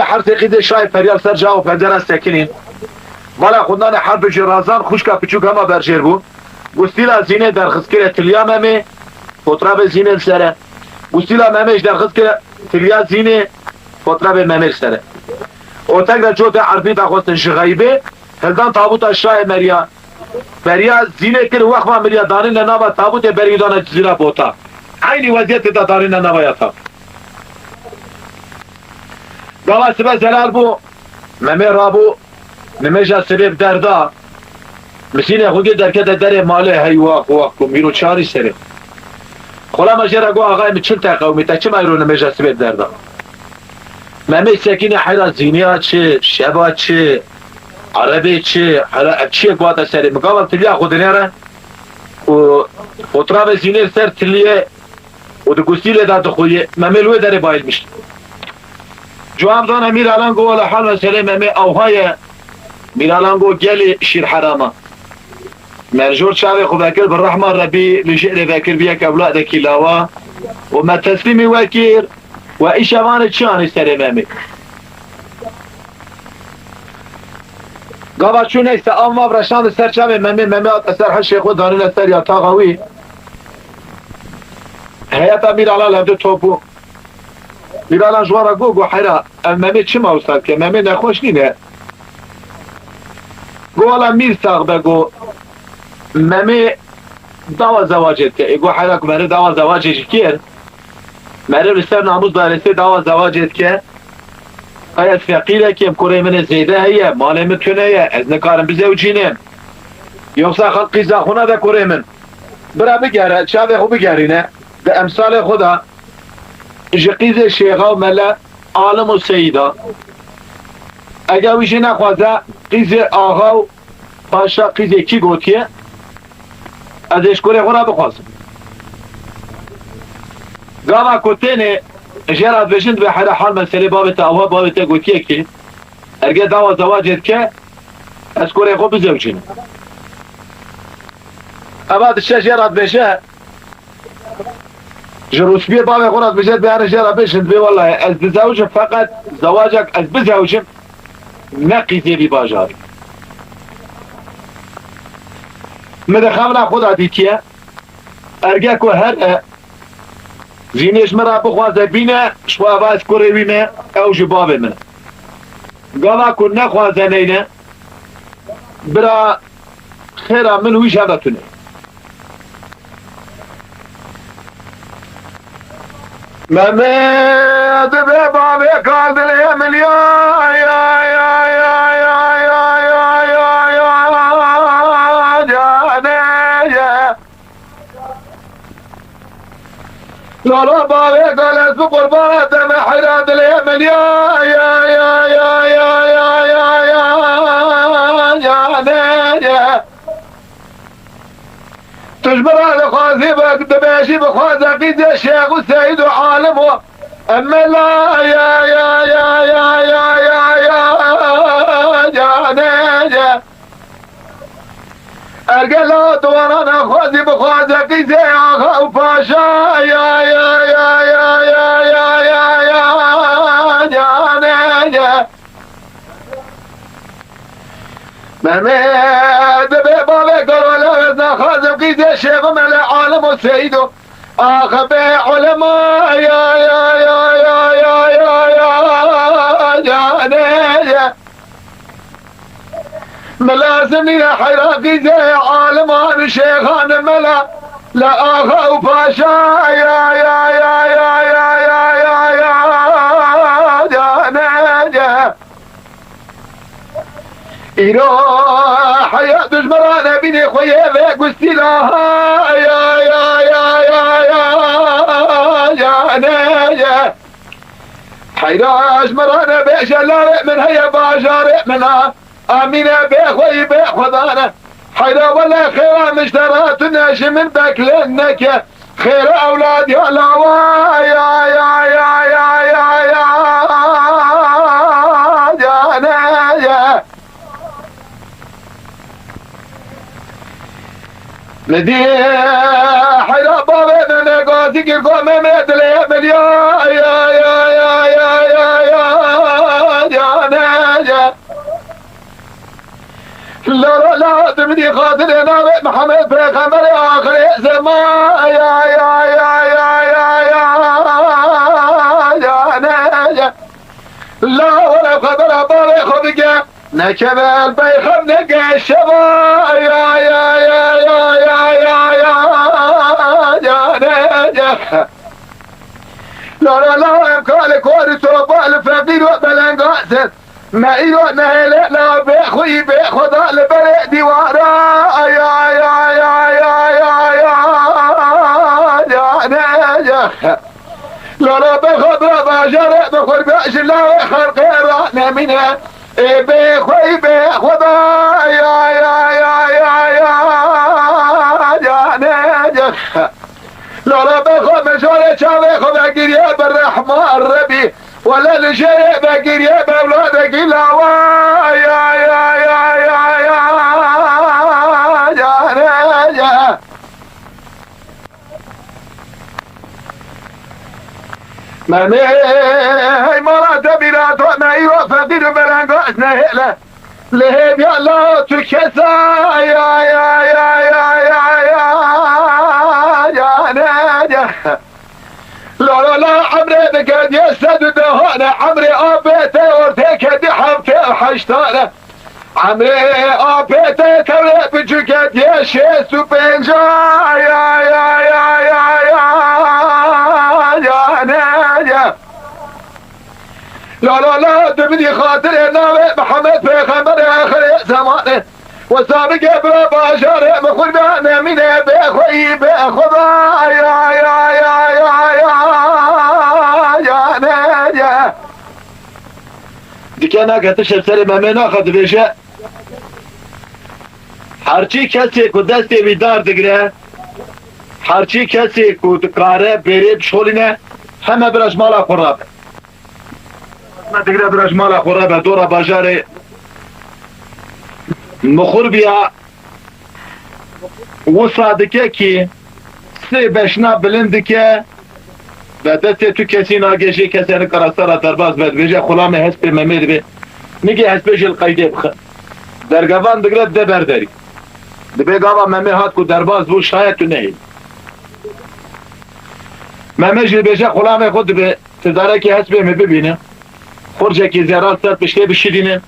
حرد قيد شاي فريال سر جاو پنجره ساكنين ولا خدنا حردو جي رازان خوشكا پچوك هما برشير بو گستيلا زينه در خسكرة تليام همي فطراب زينه سره وسيلة مامش در خد که تريا زينه فترة به مامش سره او تقدر جو ده عربي تاخوستن شغيبه هلدان تابوت اشرای مريا زينه كل وقت ما مريا دارين لنابا تابوت بريدان جزيرة بوتا عيني وزيت دا دارين لنابا يطاب داوا سبا زلال بو مامي رابو نمجا سبب دردا مسينه خوگه درکت در ماله هيواق واقو ميرو چاري سره خلا مجرى قو آغاي متشل تاقومي تا چه مايرون مجا سبيت دردا مامي ساكينة حيرا زينيا چه شبا چه عربي چه حيرا چه قواتا سري مقابل تليا خودنيرا و اطراب زينير سر تليا و دو گستيل دا دخوية مامي لوي داري بايل مشت جو همزان مير الان قو ولا حال مسألة مامي اوهايا مير الان قو جالي شير حراما مرجور شعبي خو باكر بالرحمة ربي لجئ باكر بيك أولادك لاوا وما تسليمي واكير وإيش أمان تشاني سر إمامي قابا چون ایست اما برشان سر چمه ممی اثر هر شیخ و دانین اثر یا تاقوی هیتا میرالا لبده توپو میرالا جوارا گو حیرا ممی چی موصل که ممی نخوش نینه گو والا میر ساق بگو ممی داوا زواجت که گو حیرا که مره داوا زواجت کیر مره بسر ناموز دارسته داوا زواجت که آیا فقیره که بکره من زیده هیه مال من تونه هیه از نکارم بزوجینه یوکسا خلقی زاخونه ده کره من برا بگره چاوه خو بگرینه ده امثال خدا جقیز شیخا و ملا عالم و سیدا اگه ویشه نخوازه قیز آغا و پاشا قیز کی گوتیه ازش کره خورا بخوازم گاما کتینه جرات بشند به حال حال مسئله بابت آوا بابت گوتیه که ارگه داوا زواجت که از کره خو بزوجینه اباد الشيء جرات بشه جروس بيه بابا يقولت بجد بأنا جرات بشند بيه والله از بزوجم فقط زواجك از بزوجم نقي زي باجاري مده خمنا خدا ديتيه ارگه که هر زینش مرا بخوازه بینه شوا باز کره بینه او جبابه منه گاوا که نخوازه نینه برا خیره من ویش هدتونه ممد ببابي قال لي من لا لا بابي قال اسبق قربانة دم حيراد لي من تجبر على خاذبك دباشي بخوازة قيد الشيخ والسيد وعالمه أما لا يا القلات ورانا خوازي بخوازة قيد يا وفاشا محمد بابا قالوا لنا خازم قيد الشيخ من العالم والسيد اخ علماء يا ملازمين حراقي زي عالمان شيخان ملا لا اخ وفاشا إلى حياة دجمرانة بني خويا ذاك واستلاها يا حيراش مرانا بيش اللارق من هيا باشارق منها آمينة بيخوي بيخوضانا حيرا ولا خيرا مشترات الناش من باك لأنك خير أولاد يا لاوا يا لدي حيرا بابا من قاسي كي قوم مدلي من يا لا تبدي خاطر نابع محمد بيغمبر آخر زمان يا لا ولا خبر باري خبقة نكبل بيخم نقع الشبا لا امكالي كوري توبا الفقير وبلن قاسد ما إيرو نهيلة لا بيخوي بيخوضا لبرق ديوارا لا بيخوض ربا جرق بخور بأش الله خلق رانا منها بيخوي بيخوضا لا بيخوض مشاري شاوي خذا قرية بالرحمة الربي ولا لشيء بقير يا بولادك إلا يا مامي هاي مرات بلاد ما يوفقين بلانقاسنا هلا لهب يا لا تكسا يا يا يا يا يا يا يا لا لا لا عمري بقد يسد دهانه عمري ابيته ورتك دي حبته وحشتانه عمري ابيته ترى بجقد يشيس وبنجا يا يا يا يا يا لا لا لا دبني خاطر ناوي محمد بيغمبر اخر زمانه وسابق ابن باشر مخربان من بيخوي بيخوضا يا يا يا يا يا ناجا دي كان اگتش سر ممنا خد بيشه هرچی کسی کو دست ویدار دگره هرچی کسی کو کاره بریب شولینه همه برش مالا خورابه ما دگره برش مالا خورابه دورا باجاره مخور بیا و صادقه کی سی بشنا بلند که و دست تو کسی ناگشی کسی نکرستارا درباز بد بیجه خلام حسب ممید بی میگه حسبش القیده بخ درگوان دگره ده برداری دبی گاوا ممی هات کو درباز بو شاید تو نهی ممی جل بیجه خلام خود به تداره که حسب می ببینه خورجه که زیرال سر بشته بشیدینه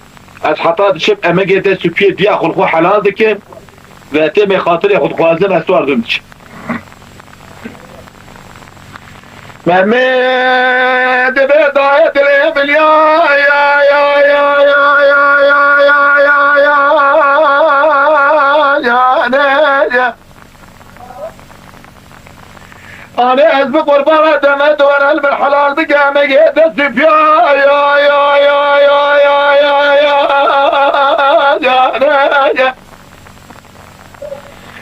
از حطات شب امگه ده سپیه دیا خلقو حلال دکه و تیم خاطر خود خوازم از تو اردم دچه ممی دبی دای دلی ملیا یا یا یا یا یا یا یا یا یا أنا أزبق قربانة دمت وأنا قلب الحلال بقى مجيت أسف يا يا يا يا يا يا يا يا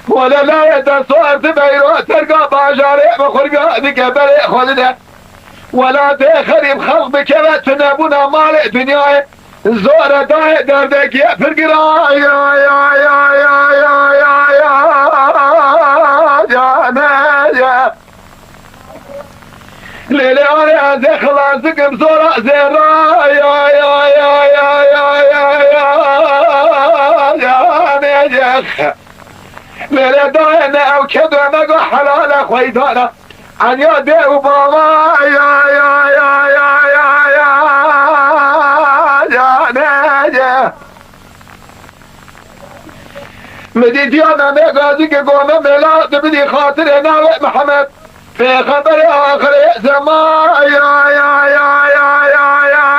ولا لا يتصور تبيرو ترقى باجاري بخرقا ذيك بريء خلده ولا تخرب خلق بكذا تنابونا مالك دنياي زورة داي دردك يا فرقرا يا يا يا يا يا يا يا يا ليلي انا زي خلاصك بزورة زيرا يا يا يا يا يا يا يا يا ليلي داينا او كدو مقو حلالة خويدانا عن يدي وبابا يا يا يا يا يا يا مديتيانا ميقازيك قونا ملا تبدي خاطر ناوي محمد في خبر آخر زمان يا يا يا يا يا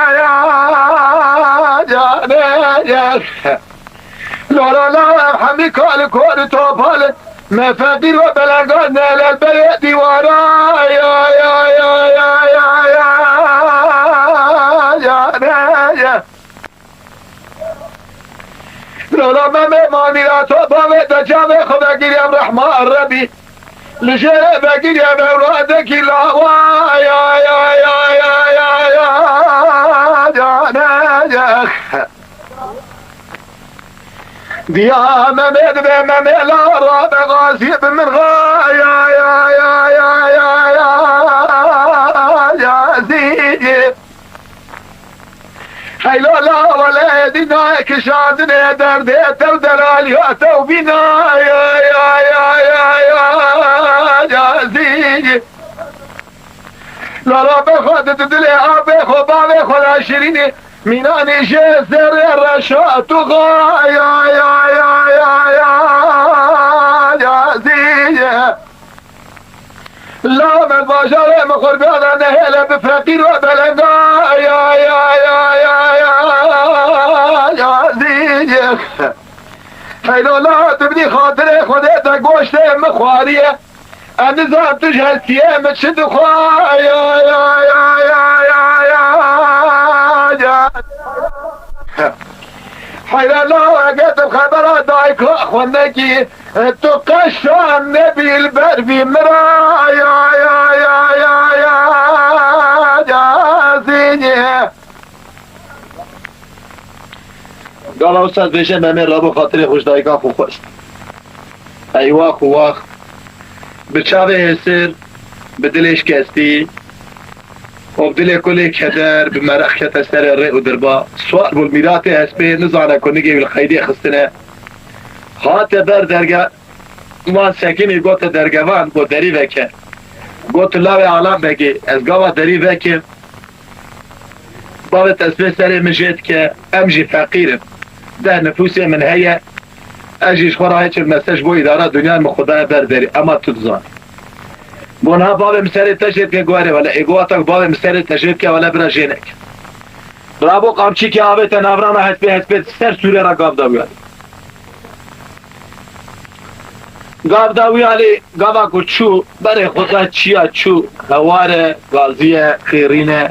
يا يا لا لا لا حمي كال كور توبال ما فقير وبلغان للبريء ديوارا يا يا يا يا يا يا لا لا ما ماني لا توبال دجاوي خدا قريم رحمة الربي لجيب قريم أولادك لا يا يا يا يا يا ديا ممد بمملا راب غازيب من غايا يا يا يا يا يا زيد حيلا لا ولا يدنا كشادنا درديت ودراليات وبنا يا يا يا يا يا زيد لا لا بخد تدلي ابي خو بابي خو العشرين ميناني جزر الرشات غايا يا يا يا يا زي لا من باشر مخربانا نهلا بفقير وبلنقا يا يا يا يا زي حيلو لا تبني خاطري خديتك قوشتي مخواريه النظام تجهل سيام تشد خوايا يا يا يا يا حيلا لا وقت الخبرات دايك اخوانكي تقشى النبي البربي مرا يا يا يا يا زيني قال استاذ بيشن مامي رابو خاطري خوش دايكا خو خوش ايوا خواخ بچاوه هسر بدلش کستی و خب دل كل كدر بمرخ كتسر الرئ ودربا سوار بالميرات هسبي نزعنا كونجي بالخيدي خستنا هات بر درجة ما ساكني قوت درجوان قوت دري وكه قوت لاوي عالم بگی از گاوا دری وکه بابت اسبه سر مجید که امجی فقیرم ده نفوسی من هیا اجیش خورا هیچ المساج بو اداره دنیا مخدا برداری اما تدزان بونها باب مسری تجرب که گواره ولا اگواتک باب مسری تجرب که ولا برا جینک رابو قامچی که آبت نافرانا حسبه سر سوره را گاب داویاد گاب داویالی گابا کو چو برای خدا چیا چو هواره غازیه خیرینه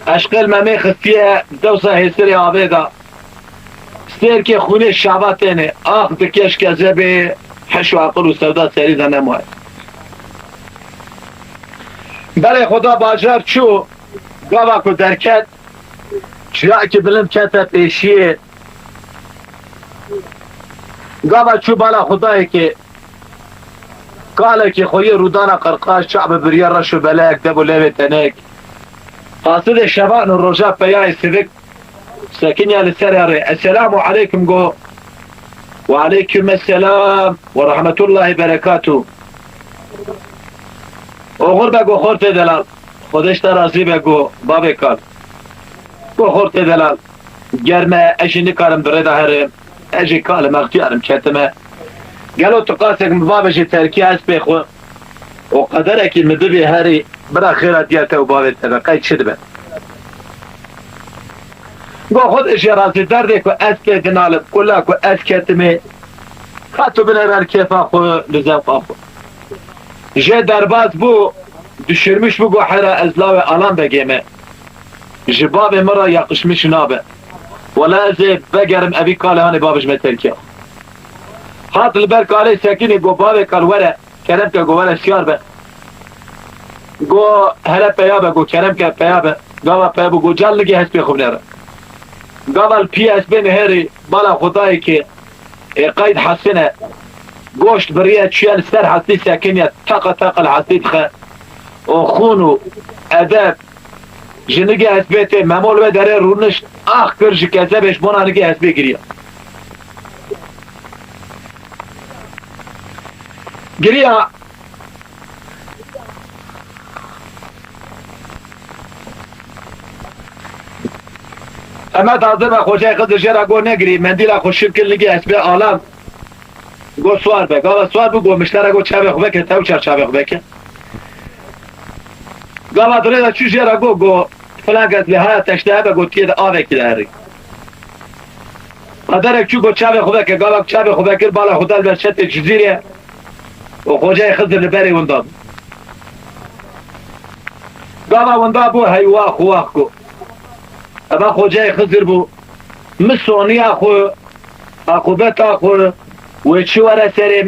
اشقل ممی خفیه دوسا حسری آبیدا سیر که خونه شعباتینه آخ دکش که زبه حش و عقل و سودا سری زنه ماه برای خدا باجر چو گابا کو درکت چرا که بلند کتا پیشیه گابا چو بالا خدایی که قاله که خوی رودانا قرقاش شعب بريار رشو بلاك دبو لابي تناك قاصد الشبان الرجاء بياي سيدك ساكن يا للسراري السلام عليكم جو وعليكم السلام ورحمة الله وبركاته وغربة جو خورت دلال خودش ترازي بگو بابي کار جو خورت دلال گرمه اجي نکارم برده هرم اجي کالم اختیارم چتمه قالوا تقاسك مبابش تركي اسبي خو وقدرك المدبي هاري برا خيرات ديالته وبابي تبقى شدبه قو خد اشارات دردك واسكي دنالب كلك واسكتمي خاتو بنرال كيف اخو لزاف اخو جي درباز بو دشرمش بو حرا ازلاوي الان بقيمه جبابي مرة يقشمش نابه ولا زي بقرم ابي قال هاني بابش متركي خاط البرك عليه ساكني جو بابي قال ورا كرمك جو ورا سيار به جو هلا بيابه جو كرمك بيابه قال بيابه جو جال لقي هسبي خبنره قال البي اس بي نهري بالا خداي كي قيد حسنه گوشت بريات شيال سر حسي ساكنيه طاقه الحسيت خ وخونو اداب جنگي هسبيته مامول و دره رونش اخ کرج كذبش بونا نگي هسبي گريا گریا اما تازه خوشای خود جرا گو نگری مندیلا خوشیم کل نگی اسبه عالم گو سوار بگو گو سوار بگو مشتره گو چاوه خوبه که تو چر چاوه خوبه که گو دوره دا چو جرا گو فلان گز لحایا تشته بگو تیه دا آوه که داری قدرک چو گو چاوه خوبه که گو چاوه خوبه که بالا خودال برشت جزیره و خوجای خزر لبری ونداب گاوا ونداب بو هیوا خواخ کو اما خوجای خزر بو مسونی اخو بت اخو و چوره سری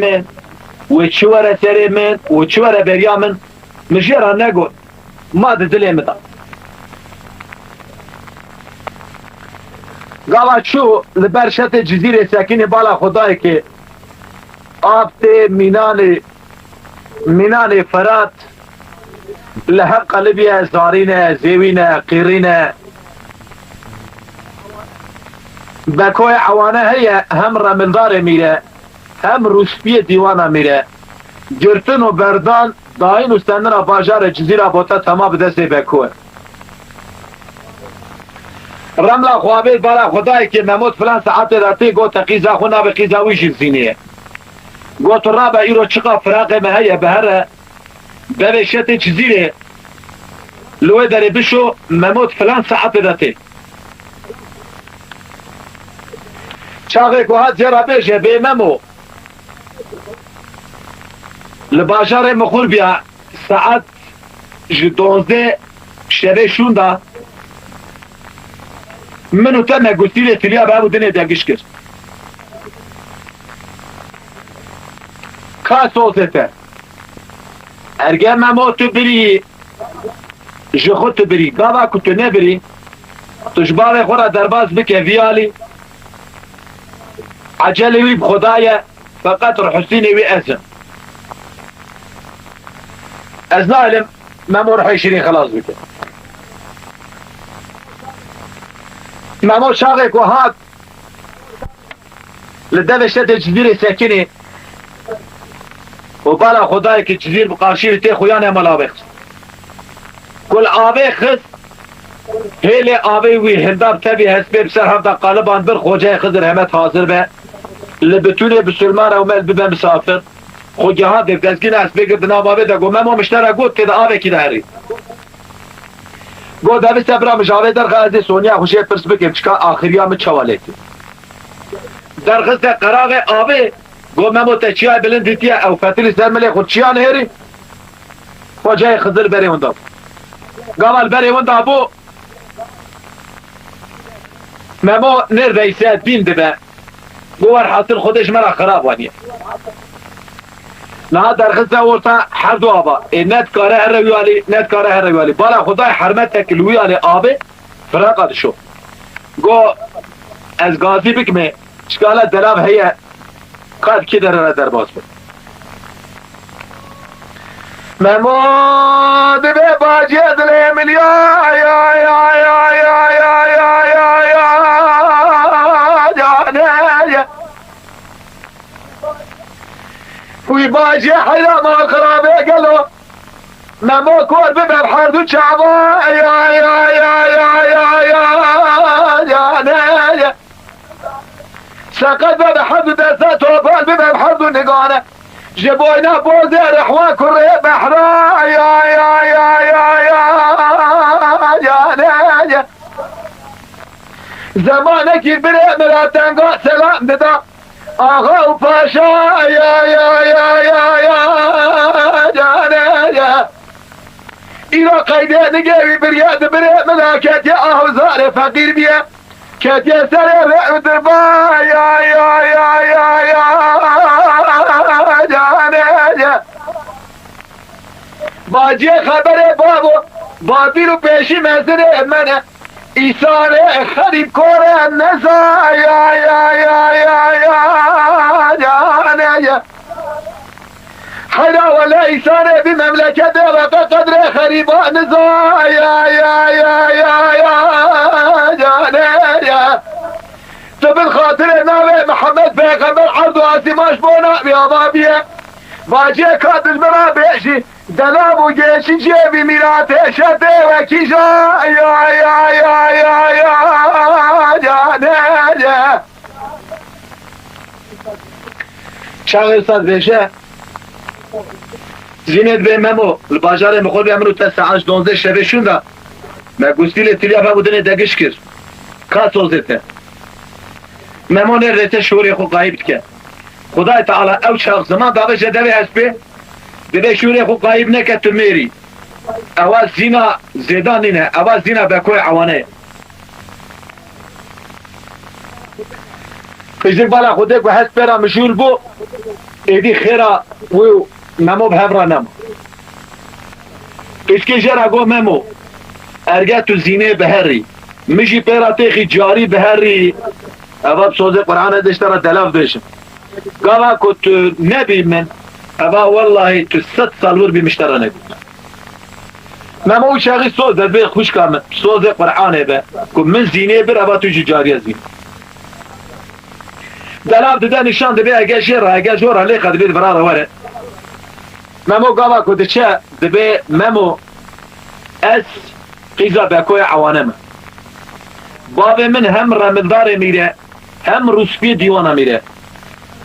من و چوره بریا من مجیرا نگو ما دلی مدا گاوا چو لبرشت جزیره ساکنی بالا خدای که آبت مینان فرات لحق قلبية زارينة زيوينة قيرينة بكوي عوانة هي هم رملدار ميرا هم روسبية ديوانا ميرا جرتن و بردان داين و سندنا باجار جزيرة بوتا تما بدست بكوي رملا خوابيت بالا خداي كي مموت فلان ساعت راتي قو تقيزا خونا بقيزا ويش الزينية قلت الرابع ايرو چقا فراغ ما هيا بهره ببشت جزيره لو داري بشو مموت فلان ساعت داتي چاقه که هات جرا بشه به ممو لباجار مخور بیا ساعت 12 شبه شوندا منو تمه گوستیره تلیا به همو دنه دنگش کرد کا صوتته ارگه ممو تو بری جخو تو بری گاوا که تو نبری تجبار خورا درباز بکه ویالی عجله وی بخدایه فقط حسینی وی ازم از نعلم ممو رح شیرین خلاص بکن ممو شاقه که هات لدوشت جزیره سکنی و بالا خدای که جزیر بقاشیر تی خویان امال آبه خست کل آبه خست هیل آبه وی هنداب تبی هسپی بسر همتا قالبان بر خوجه خضر همت حاضر به لبتونه بسلمان او مل ببه مسافر خوگه ها دیو دزگین هسپی گرد نام آبه دا گو ممو مشتره گود که دا آبه کی داری گو دوی سبرا مجاوه در غازی سونیا خوشی پرس بکم چکا آخری آمد چوالیتی در خست قراغ آبه گو ممو تچیای بلند دیتیا او فتلی سرملی خود چیا نهری خوجه خضر بری اون داب قامل بری اون دابو ممو نر رئیسیت بین دبه گوار حاصل خودش مرا خراب وانیه نه در خزه ورطا هر دو آبا نت کاره هر رویالی نت کاره هر رویالی بالا خدای حرمت تکلویالی آبه فراقات شو گو از گازی بکمه شکاله دلاب هیه قد کی در باز بود ممو دبه باجی دلی ملیا یا یا یا یا یا یا یا یا جانه وی باجی حیلا ما خرابه گلو ممو کور ببه بحردو چعبا یا یا یا یا یا یا جانه سقط ببه حردو دستات وفال ببه بحردو نگانه جبوينا بوزي رحوان كري بحرا يا يا يا يا يا يا زمانك البري مراتنقا سلام ددا آغا وفاشا يا يا يا يا يا يا إلى قيدة نقاوي برياد بري ملاكات يا أهوزار فقير بيه كات يا سري رعو دربا يا يا يا يا يا باجی خبر بابو باطی رو پیشی مزره منه ایسانه خریب کوره نزا یا یا یا یا یا یا حیلا ولا ایسانه بی مملکت رقا قدر خریبا نزا یا یا یا یا یا یا تو بالخاطر ناوه محمد پیغمبر عرض و عاصماش بونا بیابا بیه باجی کاتش برا بیشی دلاب و گیشی جیبی میراته شده و کیشا یا یا یا یا یا جانه شاغل ساد بیشه زینت به ممو الباجار مخول بی امرو تا ساعت 12 شبه شونده ما گوستیل تلیا بودن دگش کرد کا سوزته ممو نرده شوری خو غایب که خدای تعالی او شخص زمان دابه جدوی هسته بده شوری خو غایب نکد تو میری اول زینا زیدان اینه اول زینا بکوی عوانه خیزی بالا خوده که هست پیرا مشهور بو ایدی خیرا و ممو بهبرا نمو اسکی جرا گو ممو ارگه تو زینه بهری مشی پیرا تیخی جاری بهری اول بسوزه قرآن دشتر دلاف بشم قاوا كنت نبي من أبا والله تست صالور بمشترى نبي ما مو شاغي صوت البي خوش كامل صوت قرآن با كنت من زيني بر أبا تجي جارية زين دلاب دا نشان دبي اگه شيرا اگه جورا ليقا دبي برارا ورا ما مو قاوا كنت چه دبي ممو اس قيزا باكوية عوانما بابي من هم رمضار ميره هم روسبي ديوانا ميره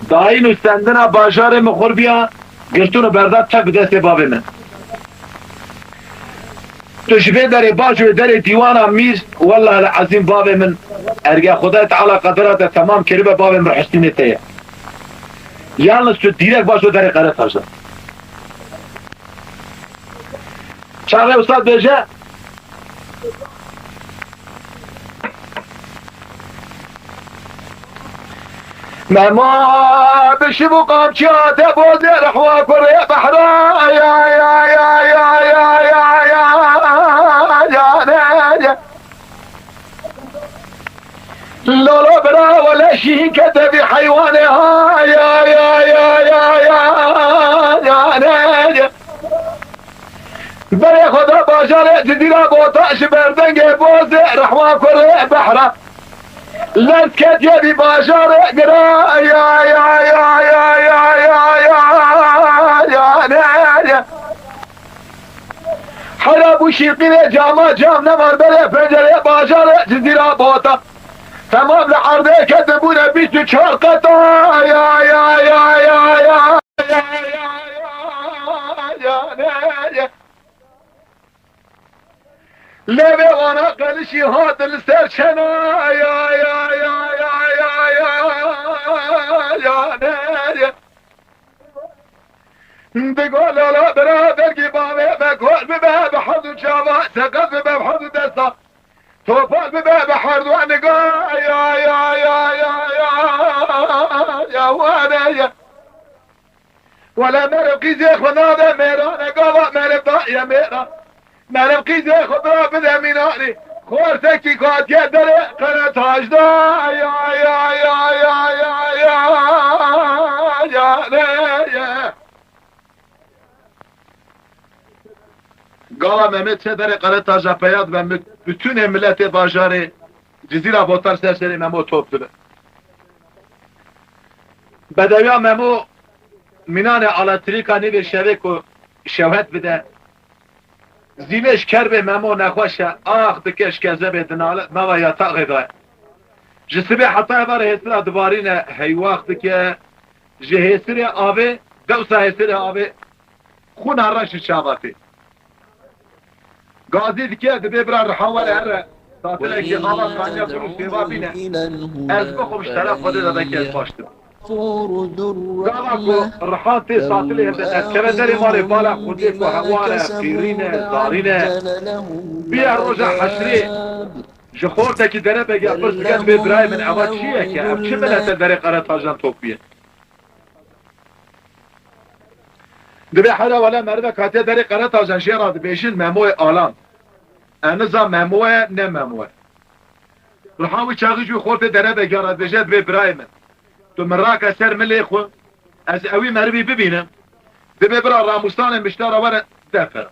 داین و سندنا باجار مخور بیا گرتون برداد چک دست بابی من تو جبه در باج و در دیوانا میر والله العظیم بابی من ارگه خدا تعالی قدرات تمام کربه بابی من حسینه تیه یالنس تو دیرک باش و در قرار فرزد چاقه استاد بیجه مهما بشبو قامشات ابو زرح وكري بحرا يا يا يا يا يا يا يا لولا برا ولا شيء كتب حيوانها يا يا يا يا يا يا بري خدا باجار جديرا بوطاش بردنگ بوز رحمة كره بحرة لنكت يدي باجار قرا يا يا يا يا يا يا يا يا حرب وشيقين جامع جام نمر بري فجر باجار جديرا بوطا تمام لحرده كذبونا بيتو شرقتا يا يا يا يا يا يا لبي وانا قلشي هات السرشنا يا يا يا يا يا يا بقول لا برادر قبامي بقول بباب حد شابا سقف بباب حد دستا توفال بباب حد وانقا يا يا يا يا يا وانا يا ولا مرقي زي خنادة ميرانا قوة مربطا يا ميرا مرقي زي خضرا بدا ميناني خورتكي قاد يدري قناة هاجدا يا يا يا يا يا يا يا قوة ممت سدري قناة هاجدا بياد و bütün milleti bajarı Cizira botar serseri memo toplu. Bedeviya memo minane alatrika ne bir şevek o şevhet bide zineş kerbe memo nekhoşa ah dikeş kezebe dinale meva yatak eda jisibe hatta var hesra dubarine heyvaq dike jehesire abi devsa hesire abi khun araş şabati gazi dike de bebra rahaval her tatile ki hava kanya kuru sevabine ez bokum iştara fadil da kes baştım قالوا رحاتي صاتلي كما داري ماري بالا خديك وهوانا قيرينة دارينة بيا رجع حشري جخورتك دربة قبل كان بإبراهيم من أماتشيك يا أم شملة تدري قرأت هاجان توبية دبي حدا ولا مردة كاتي داري قرأت هاجان شيراد بيشين مموي آلان أنزا مموي نه مموي رحاوي شاغي جو خورت دربة قرأت بيجاد بإبراهيم تو مراك سر ملي خو از اوي مربي ببينم دبي برا راموستان مشتارا ورا دفر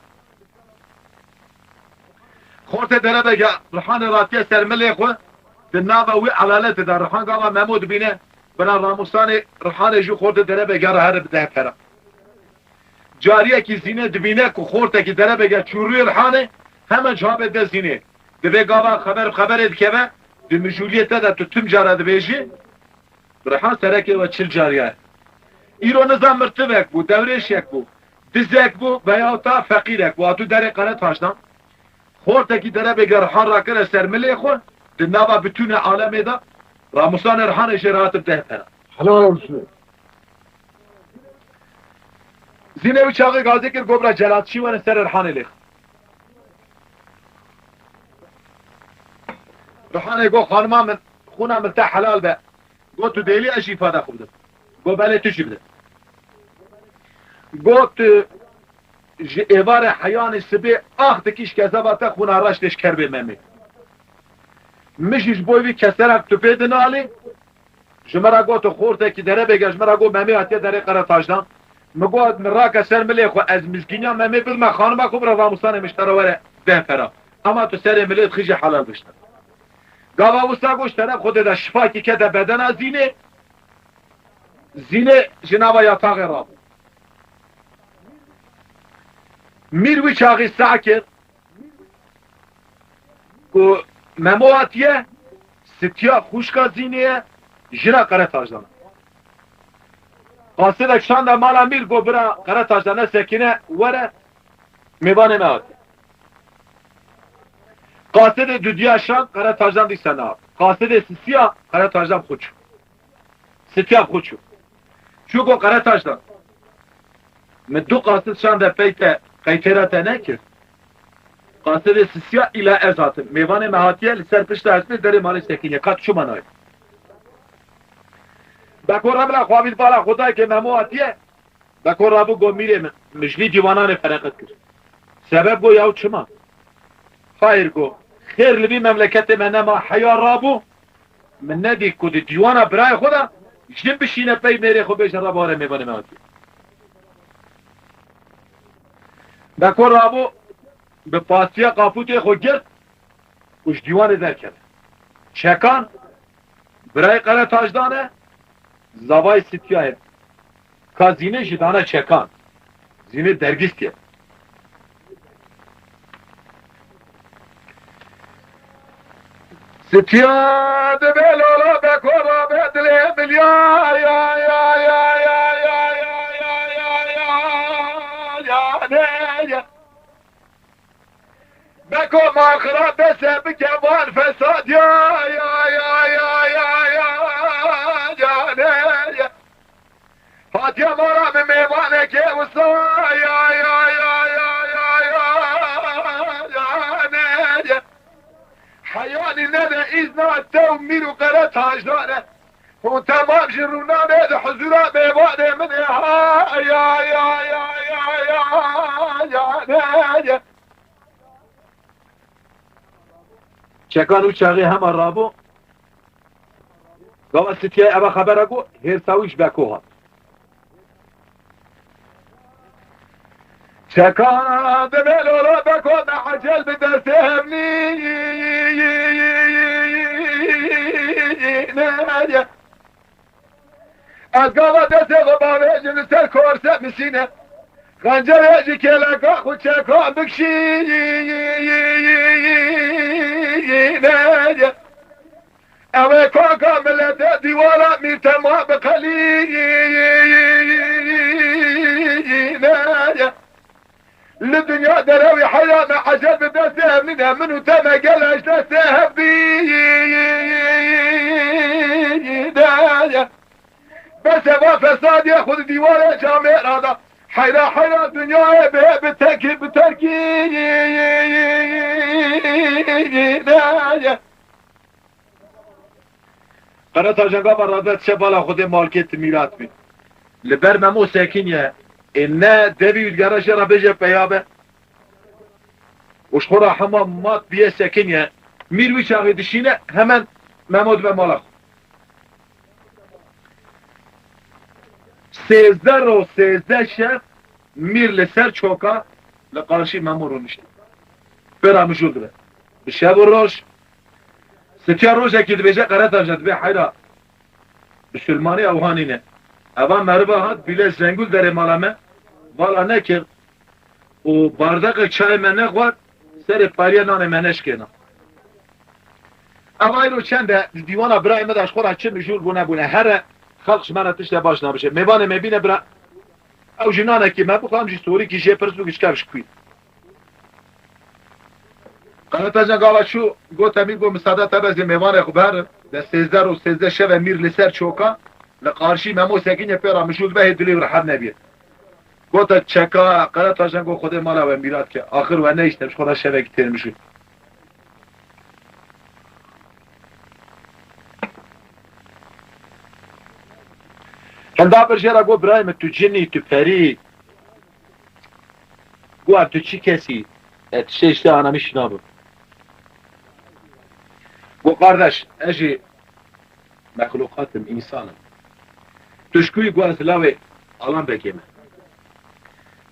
خورت دربه رحان راتيه سر ملي خو دناوا وي علالت دار رحان قاوا محمود بينه برا راموستان رحان جو خورت دربه قرا هرب دفر جاريه کی زینه دبینه کو خورت کی دربه چوروی رحانه همه جواب ده زینه دبي قاوا خبر دکبه دمجولیت ده تو تم جاره دبيجي برحان سرکی و چل جاریه ایرو نظام مرتبک بو دورشک بو دزک بو بیا تا فقیرک بو تو در قناه تاشدم خورتکی دره بگر رحان را کنه سرملی خو دنوا بتونه عالمه دا راموسان رحان اشارات ده پر حلال olsun. زینه و چاقی گازی کر گبرا جلاتشی و سر رحان لیخ رحان گو خانما من خونه مرتاح حلال به گو تو دیلی اشی فاده خوب ده گو بله تو چی بده گو تو ایوار حیان سبی آخ دکیش که زباته خونه راش دش کربه ممی مشیش بویوی کسرک تو پیده نالی جمرا گو تو خورده که دره بگه جمرا گو ممی حتی دره قره تاجدان مگو مرا کسر ملی خو از مزگینیا ممی بلما خانما خوب را راموسان مشتره وره ده پرا اما تو سر ملیت خیجی حلال بشتن گاوا وستا گوش طرف خود ده شفا کی که ده بدن زینه جنابا یاتاق راب میروی چاقی ساکر که ممواتیه ستیا خوشکا زینه جنا قره تاجدانه قاصد اکشان ده مالا میر گو برا قره تاجدانه سکینه وره میبانه مواتی قاصد دودیا شان قره تاجدان دی سنا قاصد سیا قره تاجدان خوچو ستیا خوچو چوکو قره تاجدان من دو قاصد شان ده پیت قیترات نکرد قاصد سیا الى ازاتم میوان مهاتیه لسر پشت هستی داره مال سکینه کات شو منای بکر ربلا خوابید بالا خدای که مهاتیه بکر رابو گو میره مجلی دیوانان فرقت کرد سبب گو یاو چما خیر گو خیر لبی مملکت من ما حیا رابو من ندی کد دیوانا برای خدا جنب بشینه پی میره خو بیش راباره میبانه مهاتیه بکر رابو به پاسیا قاپوت خود گرد وش دیوان در کرد چکان برای قره تاجدانه زوای ستیاه که زینه جدانه چکان زینه درگیستیه ستیاه دبه لولا بکورا بدله ملیار یا یا یا یا یا یا یا یا یا بکو ماخرا بسه بکوان فساد یا یا یا یا یا یا یا یا هاتیا مارا به میوانه که وسا یا یا یا یا یا یا حیانی نده ایزنا تو میرو قره تاجدانه و تمام جرونانه ده حضورا میوانه من یا یا یا یا یا یا یا چکان او چاقی همه رابو گاوا ستیه ابا خبره گو هرساویش بکو ها چکان دملولا بکو نحجل بدسته همنی نادیا از گاوا دسته غباره جنسر کورسه مسینه خنجر هجی که لگا خود چکان بکشی نادیا اوه کاکا ملت دیوارا میتما بقلی نادیا للدنيا دراوي حياة مع عجل بدسها منها منو تما قلش دسها بيدايا بس ما فساد ياخذ ديوانه جامع هذا حيرة حيرة الدنيا بتركي دايا قناة جنگا برادت شبالا خود مالكت ميرات بي لبر ممو ساكنية إنه دبي الجراج را بيجي بيابه وش خورا حما مات بيه ساكنية ميروي شاغي دشينه همان ممود بمالخ 13 شب میر لسر چوکا لقارشی ممورو نشته برا مجود به بشب و روش ستیا روش اکی دبیجه قرات آجد به حیرا بسلمانی اوهانینه اوان مربا هات بیله زنگول داره مالامه والا نکر و باردق چای منه خواد سر پاریا نان منش کنه اوای رو چند دیوانا برای مداش خورا چه مجور بونه بونه هر خلقش من تشت باش نباشه میبانه میبینه برا او جنانه که من بخوام جی سوری که جه پرس بگش کبش کوی قنات اجن گاوا شو گوتا میر گو مساعدت تبازی میبانه خوب هر ده 13 شب میر لسر چوکا لقارشی ممو سکینه پیرا مشود به دلی رحب نبید گوتا چکا قنات اجن گو خود مالا و میراد که آخر و نیشتمش خدا شبه که تیر مشود هنده برجه گو برایم تو جنی تو پری گو اب تو چی کسی تشته آنمیش نابو گو قاردش اجی مخلوقاتم انسانم تشکوی گو از لاوی آلان بگیمه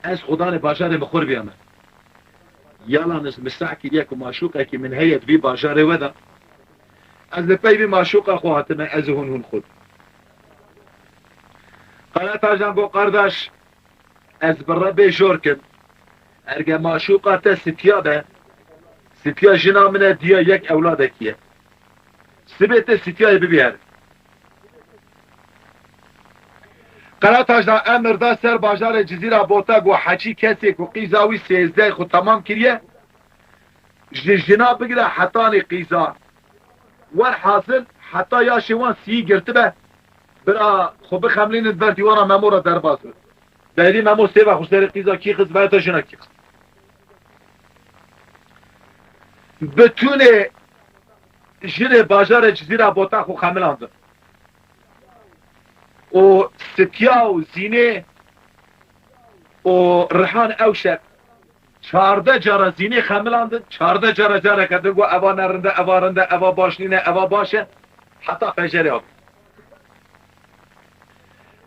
از خدا باجار بخور بیامه یالان از مساعکی لیک و معشوقه که من هیت بی باجار ودا از لپی بی معشوقه خواهتمه از هون خود قنات آجان گو قردش از برابه جور کن ارگه معشوقات ستیا به ستیا جنا منه دیا یک اولادکیه سبیت ستیای ببیر قنات آجان امر دا سر باجار جزیره بوتا گو حچی کسی گو قیزاوی 13 خود تمام کریه جنا بگیره حتانی قیزا ور حاصل حتی یا شوان 30 گرتبه برا خوب خملین بر دیوارا ممورا در باز بود دایلی ممور سیوه خوش در قیزا کی خز باید تا جنا کی خز بتونه جن باجار جزیره بوتا خو خملانده و ستیا و زینه و رحان اوشک 14 جارا زینه خملانده 14 جارا کده گو اوا نرنده اوا رنده اوا باشنینه اوا باشه حتی فجره ها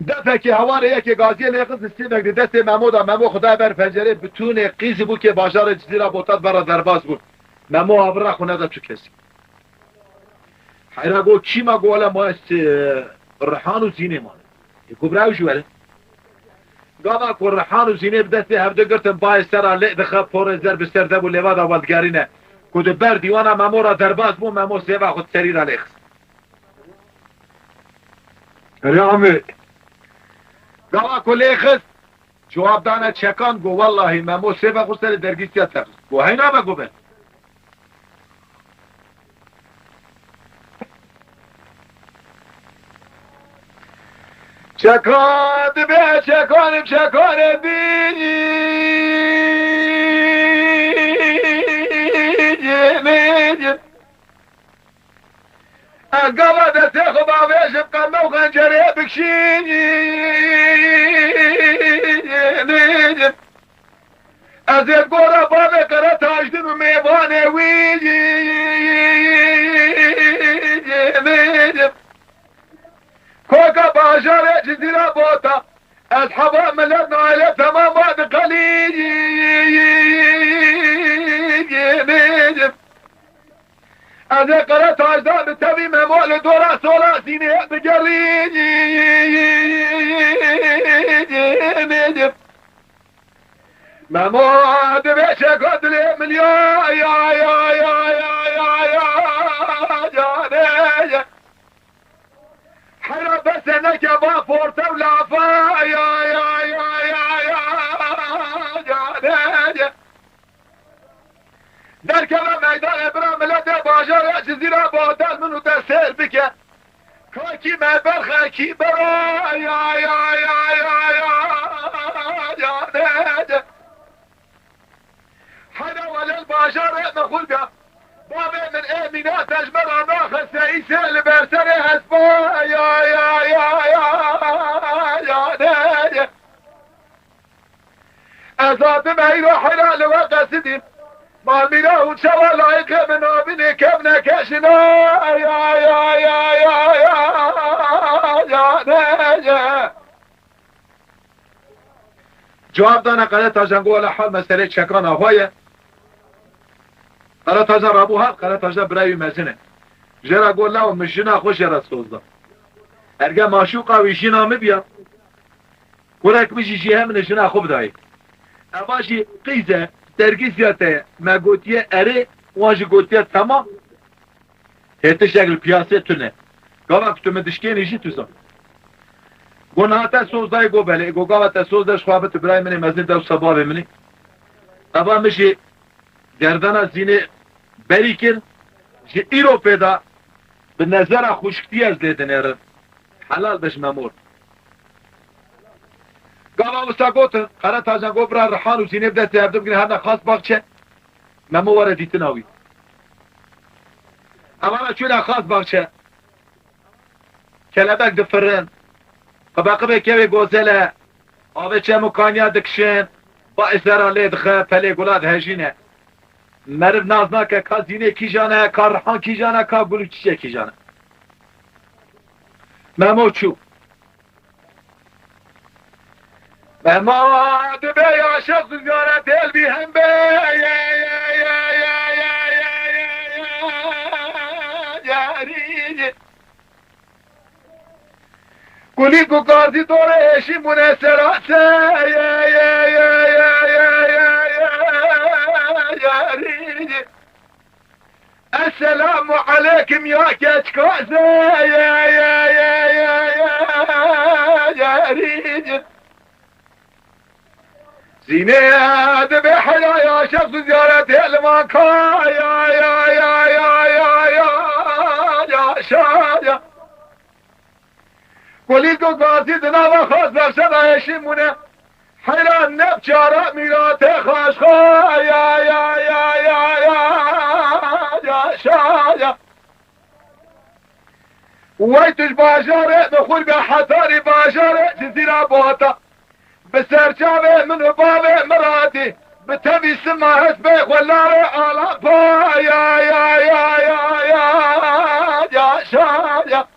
دفعه هوار یکی گازی لیقز استیمک دست ممودا ممو خدا بر پنجره بتون قیزی بود که باشار جزیره بوتاد برا درباز بود ممو آبرا خونه دا تو کسی حیرا گو چی ما گولا ما است رحان و زینه مانه یکو براو جواره گاما که رحان و زینه بدسته هفته گرتن بای سرا لی دخواه پور زر بستر دبو لیواد آوالدگارینه که دو بر دیوانا ممو را درباز بود ممو سیوه خود سری را لیخست رحمه گاوا کلی خست جواب دانه چکان گو والله ممو سیبا خود سر درگیستیات تخست گو هینا بگو بن چکان دبه چکانم چکان بیجم گاوا دسته خو باویشم قمه و خنجره بکشین از یک گوره بابه قره تاجدن و میوانه ویجم کوکا باشاره جزیره بوتا از حبا ملت نایله تمام باد قلیجم از یک قره تاجدن به طبی ممول دورا سولا سینه بگریجم ممود بشه قدل مليون يا جاني حرا بس انك با فورتا ولافا يا جاني در كما ميدان ابرام لدى باجر جزيرة بودال منو تسير بك كاكي ما برخاكي برا يا جاني حدا ولا الباشر نقول بها بابي من امينات اجمر ناخذ سعيسى البرسري هسبا يا ازاد بعيد وحلا لوقسدي ما المينا ونشوى لايك من ابني كمنا كشنا يا جواب دانا قرار تاجن گوه حال مسئله چکان آهویه قرار تاجن رابو هات قرار تاجن برای مزنه جرا گوه لو مشینا خوش جرا سوزده ارگه ماشوقا ویشینا مبیا گورک میشی جیه من جنا خوب دایی اواشی قیزه درگیزیاته ما گوتیه اره واجی گوتیه تمام هیته شکل پیاسه تونه گاوا کتو مدشکه نیشی توزا گناهات سوزدای گو بله گو گاوات سوزداش خوابت برای منی مزید دو صباب منی ابا میشه گردن زینه بری کن جه ایرو پیدا به نظر خوشکتی از لیدن ایرن حلال بش ممور گاوا مستا گوتن قرار تاجن گو برای رحان و زینه بدسته هفته بگیره هر نخواست باقچه ممو واره دیتن آوی اما چون نخواست باقچه کلبک دفرن قبقبه که گوزله آوه چه مکانیا دکشن با اسراله دخه پله گلاد هجینه مرد نازنا که که زینه کی جانه که رحان کی جانه که گلوچیه کی جانه ممو چو ممو دبه یا شخص زیارت البی هم به گلی کو کارتی دوره اشی منسراسه السلام علیکم یا کچکازه زینه دبه حیا یا شخص زیارت علمان کا شایا گلی کو گازی دنا و خواست برشد آیشی مونه حیران نب چارا میرات خوش خواه شایا ویتش باشاره بخور به حتاری باشاره جزیره باتا به سرچاوه من و بابه مرادی به تبی سما حسبه غلاره آلا پا یا شایا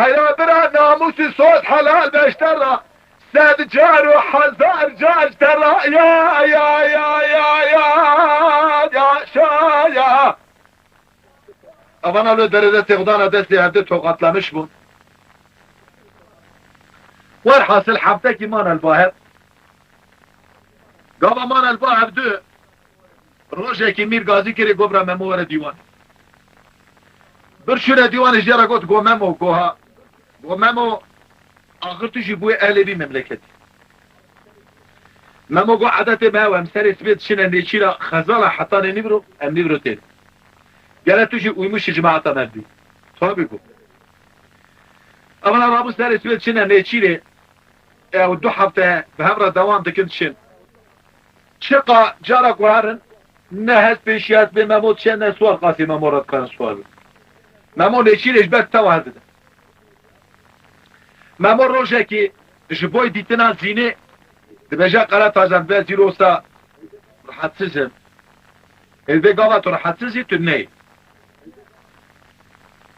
حياتنا ناموس صوت حلال بشترى سد جار وحزار جار ترى يا شايا Avana derede tevdana desti evde tokatlamış bu. Varhasıl haftaki manel bahar. Gava manel bahar dü. Rojeki mir gazi kere gobra memo vere divan. Bir şure divan ijara got go memo goha. Go memo ağırtı jibu ehlebi memleket. Memo go adete mewa emseri sbet şine neçira khazala hatta nibro em nibro tel. Gene tuşu uymuş cemaata mevdi. Tabii bu. Ama Rabu ser ismet şine neçire o 2 hafta behemra devam dikin şin. Çıka cara kuharın ne hes peşiyat be memot şen ne sual qasi memorat kan sual. Memo neçire jbet tava dedi. Memo rojeki jboy ditina zine debeja qara tazan be zirosa rahatsızım. Elbe gavat rahatsızı tünneyi.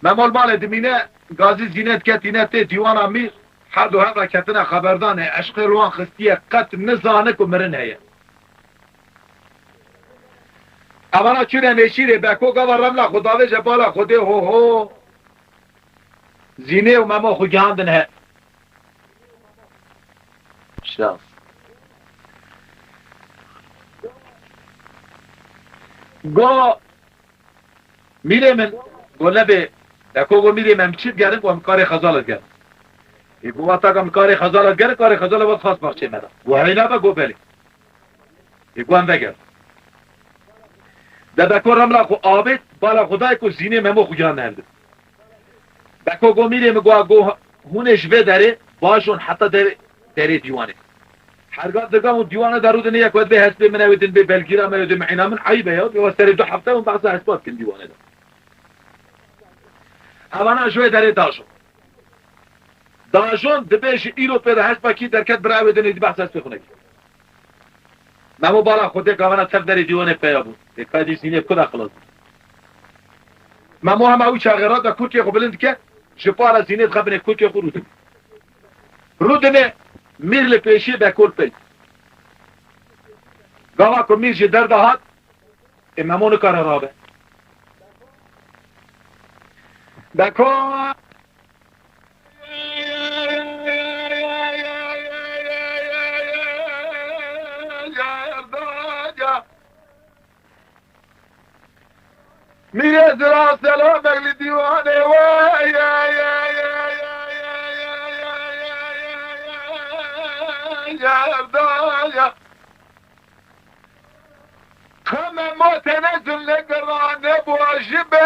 Memol mال دمینه گازی زینت کتینه دیوان امیر هر دو هر کتنه خبردانه عشق روان خستیه قط نزانه که مرن هیه اولا چونه نشیره بکو گوا رملا خداوه جبالا خوده هو زینه و مما خو گهاندن هی شاف گو میره من گو نبه لکو گو میریم امچید گرن و کار خزالت گرن گو وقتا کم کار خزالت گرن کار خزالت وقت خاص بخشه مدن گو هینا با گو بلی گو هم بگر در بکو رملا خو آبید بالا خدای کو زینه ممو خو جان نهنده بکو گو میریم گو هونش و داره باشون حتی داره دیوانه هرگاه دگاه دیوانه درود نیه که به حسب من اویدن به بلگیرا من اویدن معینا من عیبه یا بوستری 2 هفته و بعضا حسبات کن دیوانه ده اونا شوی داره داشون دبیش ایرو پیدا هست با کی درکت برای بدنی دی بحث هست بخونه کی ممو بالا خوده که اونا تف داری دیوانه پیدا بود که دی سینه کدا خلاص ممو هم اوی چاغرات دا کورکی خو بلند که شپارا سینه خبنه کورکی خو رودنه میر لپیشی بکول پی گاوا کو میر جی درد هات ممو نکار رابه بکو میره زرا سلام بگلی دیوانه یا خمه ما تنزل نگرانه بواجبه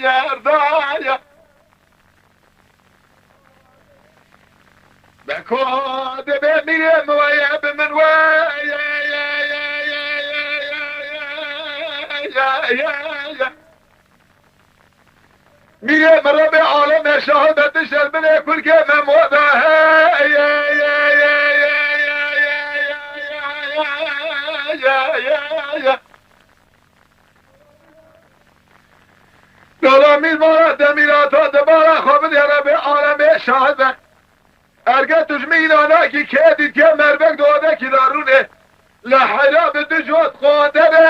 يا بكود بميم ويا بمن ويا ميم ربي عالم شهادة الشربنة كل كلمة موضعها يا دلامین مارا دمیراتا دبارا خوابد یا رب عالم شاهد ارگه تجمینانا کی که دید که مربک داده کی دارونه لحرا به دجوت قادره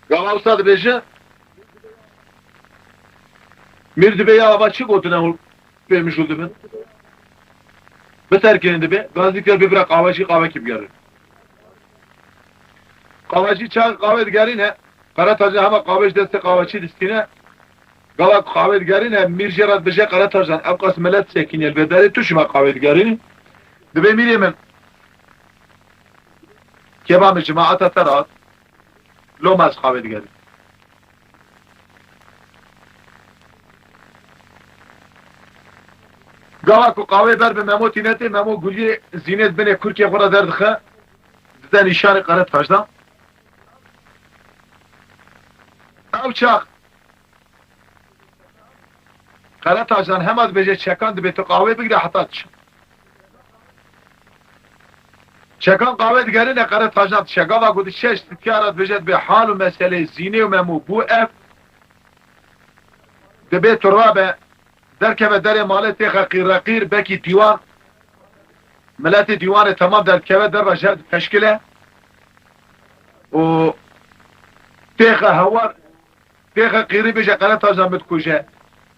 گاما استاد بیشه میرد به یا آبا چی گوتونه اول بهmiş oldu ben بتركين به غازيكر ببرا قهوه کی بیاره قهوه‌چی چند قهوه دیگرینه قرات تاج همه قهوهش دست قهوه‌چی دستینه قهوه قهوه دیگرینه میرجرات بشه قرات تاجان ابقاس ملت سکین البدری تو شما قهوه دیگرینه دبه میریم که با جماعت ترات لو ماز قهوه دیگرینه گاوا کو قهوه بر به مموتی نته ممو گولی زینت بنه کورکی خورا درد خه دن نشان قرات فاجدا او چاق قرات اجان هماد بجه چکان به تو قهوه بگیره حتی شکان قاوت گرینه قره تاجنات شکاوا گودی شش ستیارات بجد به حال و مسئله زینه و ممو بو اف دبی ترابه درکه به در مالت قیر بکی دیوان ملت دیوان تمام در که در بجد تشکیله و تیخ هوار تیخ قیری بجه قره تاجنات متکوشه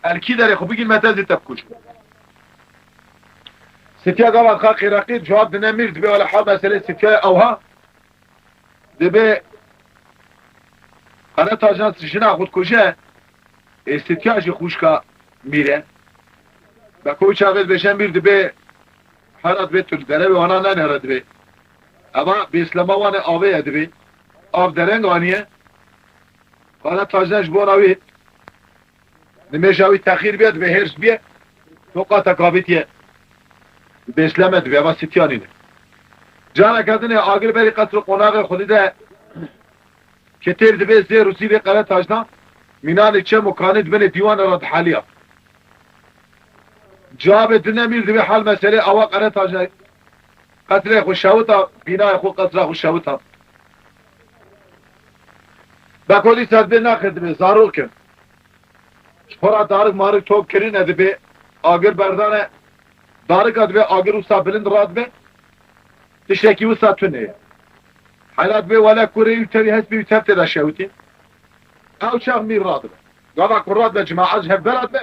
الکی داره خب بگین متازی تبکوش ستیا قاوت خواه قیر جواب دنه میر دبی ولی حال مسئله ستیا اوها دبی قره تاجنات جنا خود کشه استیاجی خوشکا میره با کوچ آغاز بشن میرد به حالات به تل دره و آنها ننهرد به اما به اسلام وان آوه اد به آب درنگ آنیه قاله تاجنش بون آوه نمیشه آوه تخیر بیاد به هرس بیه توقع تکابیتیه به اسلام اد به اما ستیانی ده جانا کردنه آگر بری قطر قناغ خودی ده که تیر ده به زیر روسی به قاله تاجنا مینان چه مکاند بین دیوان راد حالیا جواب دنه میرد به حال مسئله اوا قره تاجه قطره خوشاوتا بینای خود قطره خوشاوتا با کلی سر به نخد به زارو کن خورا دارک مارک توب کرین اده به آگر بردانه دارک اده به آگر اوسا بلند راد به تشکی اوسا تونه حالات به ولا کوری تری هست بی تفت دا شوتی او چاق میر راد به گاوا کراد به جماعت هف براد به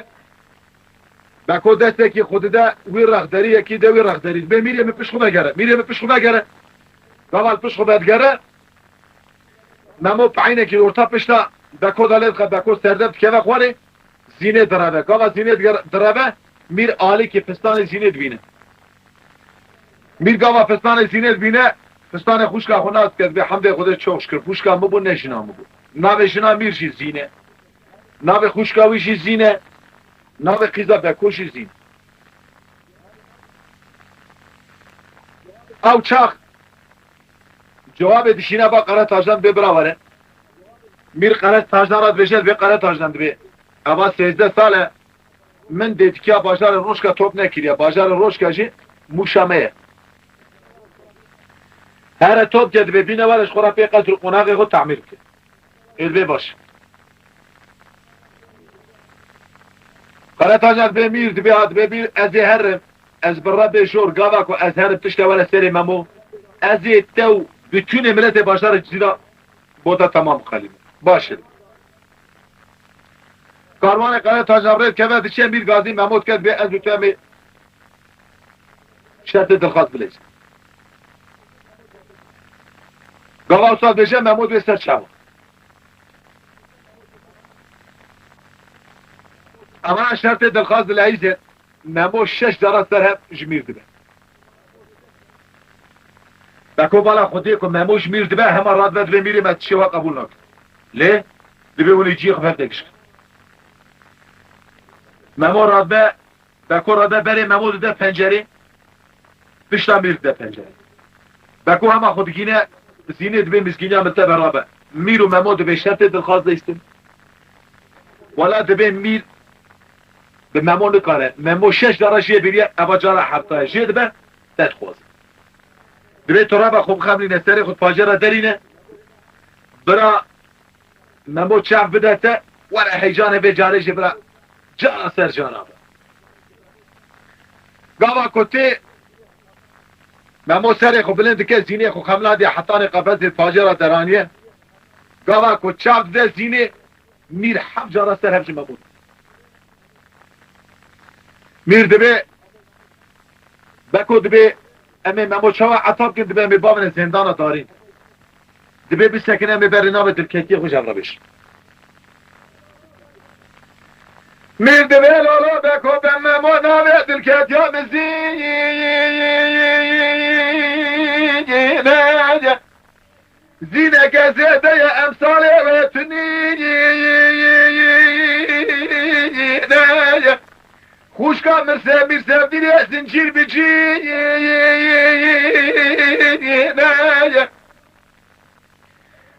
بکو دسته که خود ده وی رخدری یکی ده وی رخدری به میریم پیش خو بگره میریم پیش خو بگره گاوا پیش خو بگره نمو پایینه که ورتا پشتا بکو دالت خد بکو سردب که خوره زینه درابه گاوا زینه درابه میر عالی که پستان زینه بینه میر گاوا پستان زینه بینه پستان خوشکا خوناست کرد به حمد خودش چوخش کرد خوشکا مبو نشنا مبو ناوه شنا میرشی زینه ناوه خوشکاویشی زینه ناوه قیزا بکوشی زین او چاق جواب دشینه با قره تاجدان ببراوره میر قره تاجدان را بجد به قره تاجدان به اما 13 ساله من دیدکیا باجار روشکا توپ نکریه باجار روشکا جی موشامه هر توپ جد ببینه ورش خورا پی قدر قناقی خود تعمیر که علبه باش قره تاجدان به میر دبیاد ببین از هرم از برا به شور گاوا کو از هرم تشت ولا سری ممو از تو bütün ملت باجار جزیره بودا تمام خلیمه باشه کاروان قره تاجدان که بعد چه میر گازی محمود کرد به از تو می شرط دلخواست بلیز گاوا استاد بشه محمود به سر شما اما شرط دلخواست بلیز محمود 6 درصد سر هم جمیر دبه بکو بالا خودی که محمود جمیر دبه همه راد بد میری مت شوا قبول نکن لی دبه ولی جیغ فردکش محمود راد به بکو راد بری محمود ده پنجره پشتا میر ده پنجره بکو همه خودگینه زینه دبه مسکینه مته برابه میر و محمود به شرط دلخواست دیستن ولا دبه میر به محمود نکاره محمود 6 درجه بریه اما جاره حبتای جید به تدخواست دبه تو را با خوب خمری نستری خود پاجره درینه برا محمود چاف بدته ولا حیجانه به جاره جی برا جا سر جانا گاوا کتی محمود سری خو بلند که زینه خو خملا دی حتان قفز پاجره درانیه گاوا کو چاف ده زینه میر حب جاره سر همچه محمود میر دبه بکو دبه امی محمود شوا عطاب کن دبه امی بابن زندان دارین دبه بسکن امی بری نام دلکتی خوش افرا بش میر دبه لالا بکو به محمود نام دلکتی ها زینه که زیده امثال ویتنی خوشکا مرسه دیره زنجیر بجی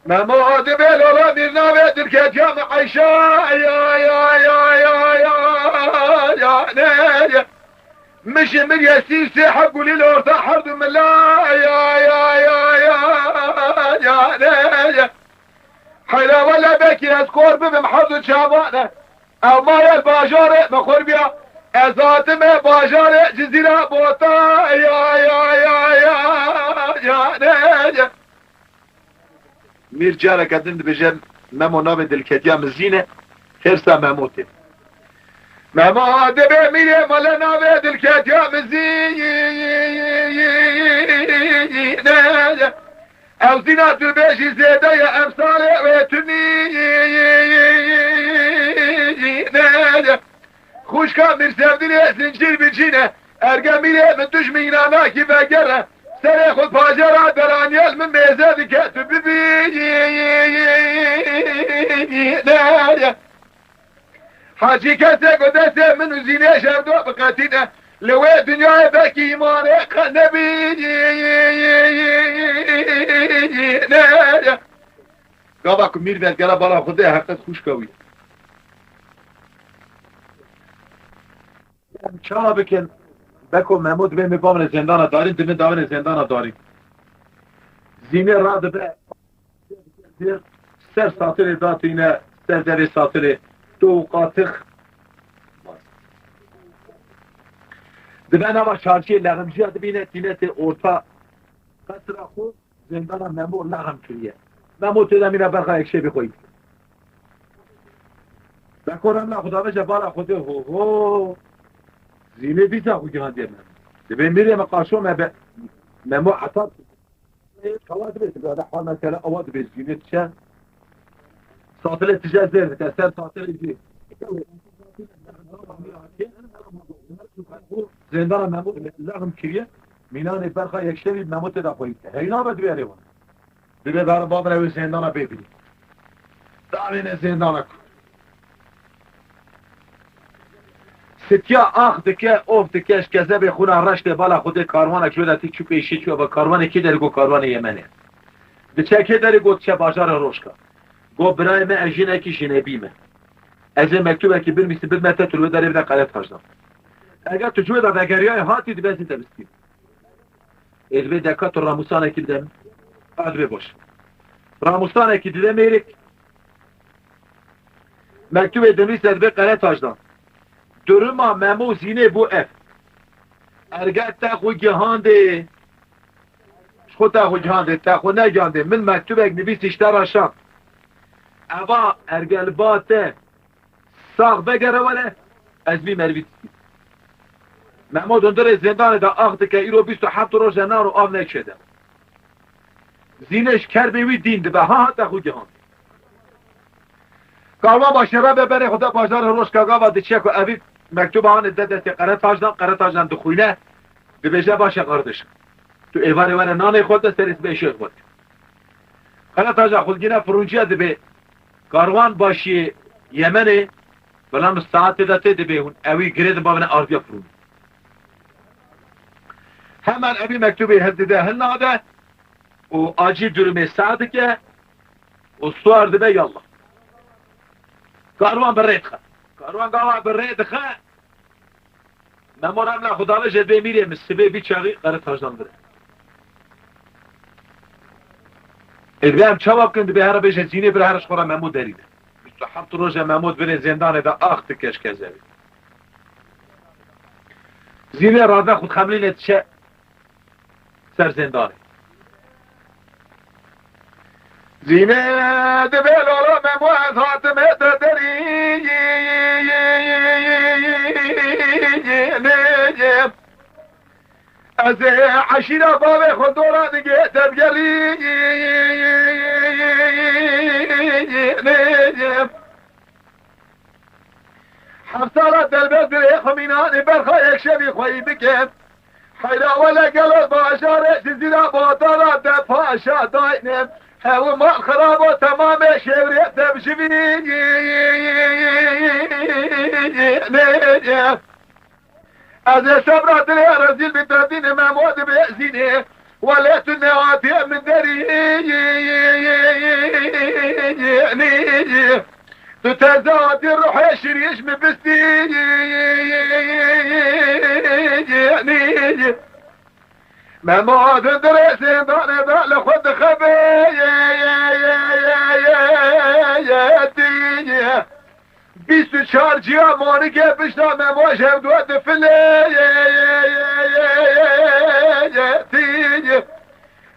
محمود بلالا میرناوه درکت یا معیشا مش من يسيسي حق لي الورطة حرد من لا يا حيلا ولا بكي اذكر بمحض شابانه اما يا الباجارة مخور بيا ازاتم باجارة جزيرة بوطا يا مير جارة قدند بجن ممو نابد الكتيا مزينة خيرسا مموتي مموت بميري مالا نابد الكتيا مزينة او زينات البيشي زيادة يا امثالي ويتني خوش كامل سفدني زنجير بجينه ارقامي من دجمينا ماكي بقره سري خد باجرة برانيال من ميزاد كاتب بي حاجي كاسك ودسه من زينه شردو بقاتينه لو دنيا بكي مارق نبي قابك مير بيت قال بالا خده حقیقت خوش کوي چرا بکن بکو محمود به میبامن زندان داریم دمی داون زندان داریم زینه را به سر ساتر داتینه سر دری ساتر دو قاتخ دبن ama çarşıya lağımcıya dibine dinete orta kasra xo zindana memur lağım kiriye memur tedamine berxa ekşe bikoy بکرم نه خدا بشه بالا خوده هو زینه بیتا خو جهان دیمه دبن میره مقاشو ممو عطاب خلاص بيت بعد حال مثلا اواد بزينه تشا ساطل تجازر تسر ساطل يجي زندان ممو لغم کریه مینان برخا یکشوی ممو تدا خوید هینا بد بیاره ون ببه بار باب روی زندان ببینی دارین زندان کن ستیا آخ دکه اوف دکش کزه به خونه رشت بالا خود کاروان اکشوده تی چو پیشی چو با کاروان کی در گو کاروان یمنه دچه که در گو چه بازار روشکا گو برای من اجینه کی جنبیمه از مکتوبه که برمیسی بدمته تلوه داره بده قلت هجدم اگر تو جوه در دگریای هاتی دبزی دبستیم ادوه دکات راموسانه که دیدم ادوه باش راموسانه که دیدم ایرک مکتوبه دنویس ادوه قلت هجدم درما ممو زینه بو اف ارگت تخو گهانده خود تخو جهانده تخو نجانده من مکتوبه نویس اشتر آشان اوا ارگلباته ساق بگره وله از بی مرویت ممو دندر زندان دا آخده که ایرو 27 روز نارو آب نکشده زینش کربوی دیند به ها تخو گهانده کارما باشه را ببره خدا بازار روش کاغا و دچه که اوی مکتوب آن دادت قرار تاجدان دخوینه به بجه باشه قردش تو ایواره وره نانه خود سریس به شیخ بود قرار تاجدان خودگینه فرونجیه ده به کاروان باشی یمنه بلان ساعت داته ده به اون اوی گرید بابنه آردیا فرون همان اوی مکتوبی هزده هل ناده و آجی درمه ساعت که و سوار ده به یالله کاروان برید خواهد کاروان گاوا برید خواهد نمورم نه خدا بشه به میره مسیبه بیچاری قرار تاجدان بره ادوه هم چواب کند به هر بشه زینه بره هرش خورا ممود دریده 27 روز ممود بره زندان دا آخت کش کزوی زینه راده خود خملین اتشه سر زندانه زینه دبه لولا مموز حاتمه داری نجم از عشیره باب خود دورا دیگه تبگری نجم حفصالت دلبز بره خمینان برخوا یک شبی خواهی بکن حیرا ولا قلب باشاره جزیره باطارا دفاشا داینم هو ما خراب و تمام شوریت تبشوی از صبرات رزیل بتردین ممود بزینه ولیت نواتی من دری تو تزادی روح شریش مبستی محمود درسين داني دان لخد خبيتي بیست و چهار جیا مانی که بشتا مماش هم دوات فلی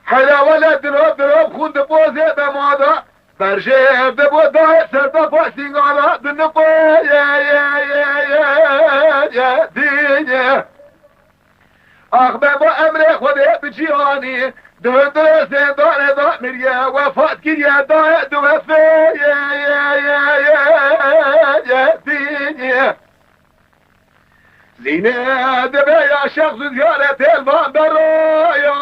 حیلا ولد دراب خوند بازه بمادا برشه ببودا سرطا پاسینگانا دنقا آخ با امر خوده بجیانی دهندر زندان دا میریه وفات کریه دا دوفه زینه دبه یا شخص زیارت الوان برو یا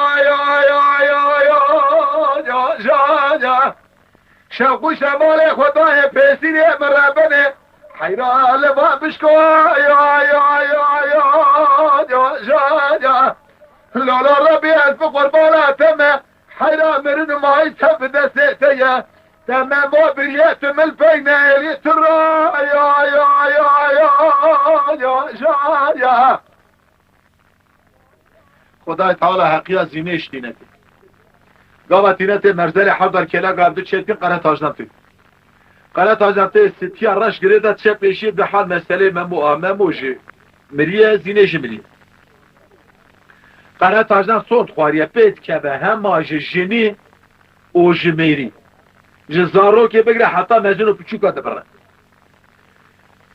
شوقو شمال خدای پیسیری مربنه حیران لبان بشکو لالا ربي ألف قربانا تما حيران مرن معي تف دستيا تما بريات من البين يا ترى يا خدای تعالی حقیقت زینش دینه گاوا تینت مرزل حضر کلا قابل چتین قرا تاجنتی قرا تاجنتی ستیا راش گریدا چه پیشی به حال مسئله مموجی مریه زینش ملی قرا تاجن صوت خواریه پیت که به هم جنی او جمیری جزارو که بگره حتی مزنو پچوکا دبره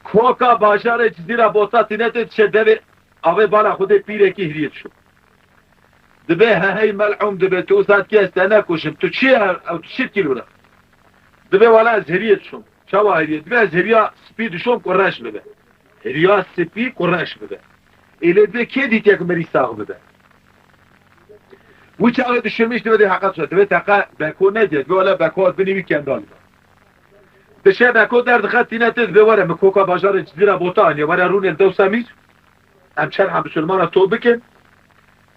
کوکا باشار جزیره بوتا تینت چه دوی اوه بالا خود پیره که هریت شد دبه هی ملعوم دبه تو ساعت که استنه کشم تو چی او تو چی کیلو را دبه والا از هریت شم چوا هریت دبه از هریا سپی دشم قرش بده هریا سپی قرش بده ایلی دبه که دیتی که مری ساق بده و چه آقای دشمش دبه حقیقت شد دبه تقا بکو ندید دبه والا بکو بنیوی کندال دشه بکو در دخل تینت دبه واره مکوکا باشار جزیره بوتان یا واره رون الدو سمیر همچن هم بسلمان تو بکن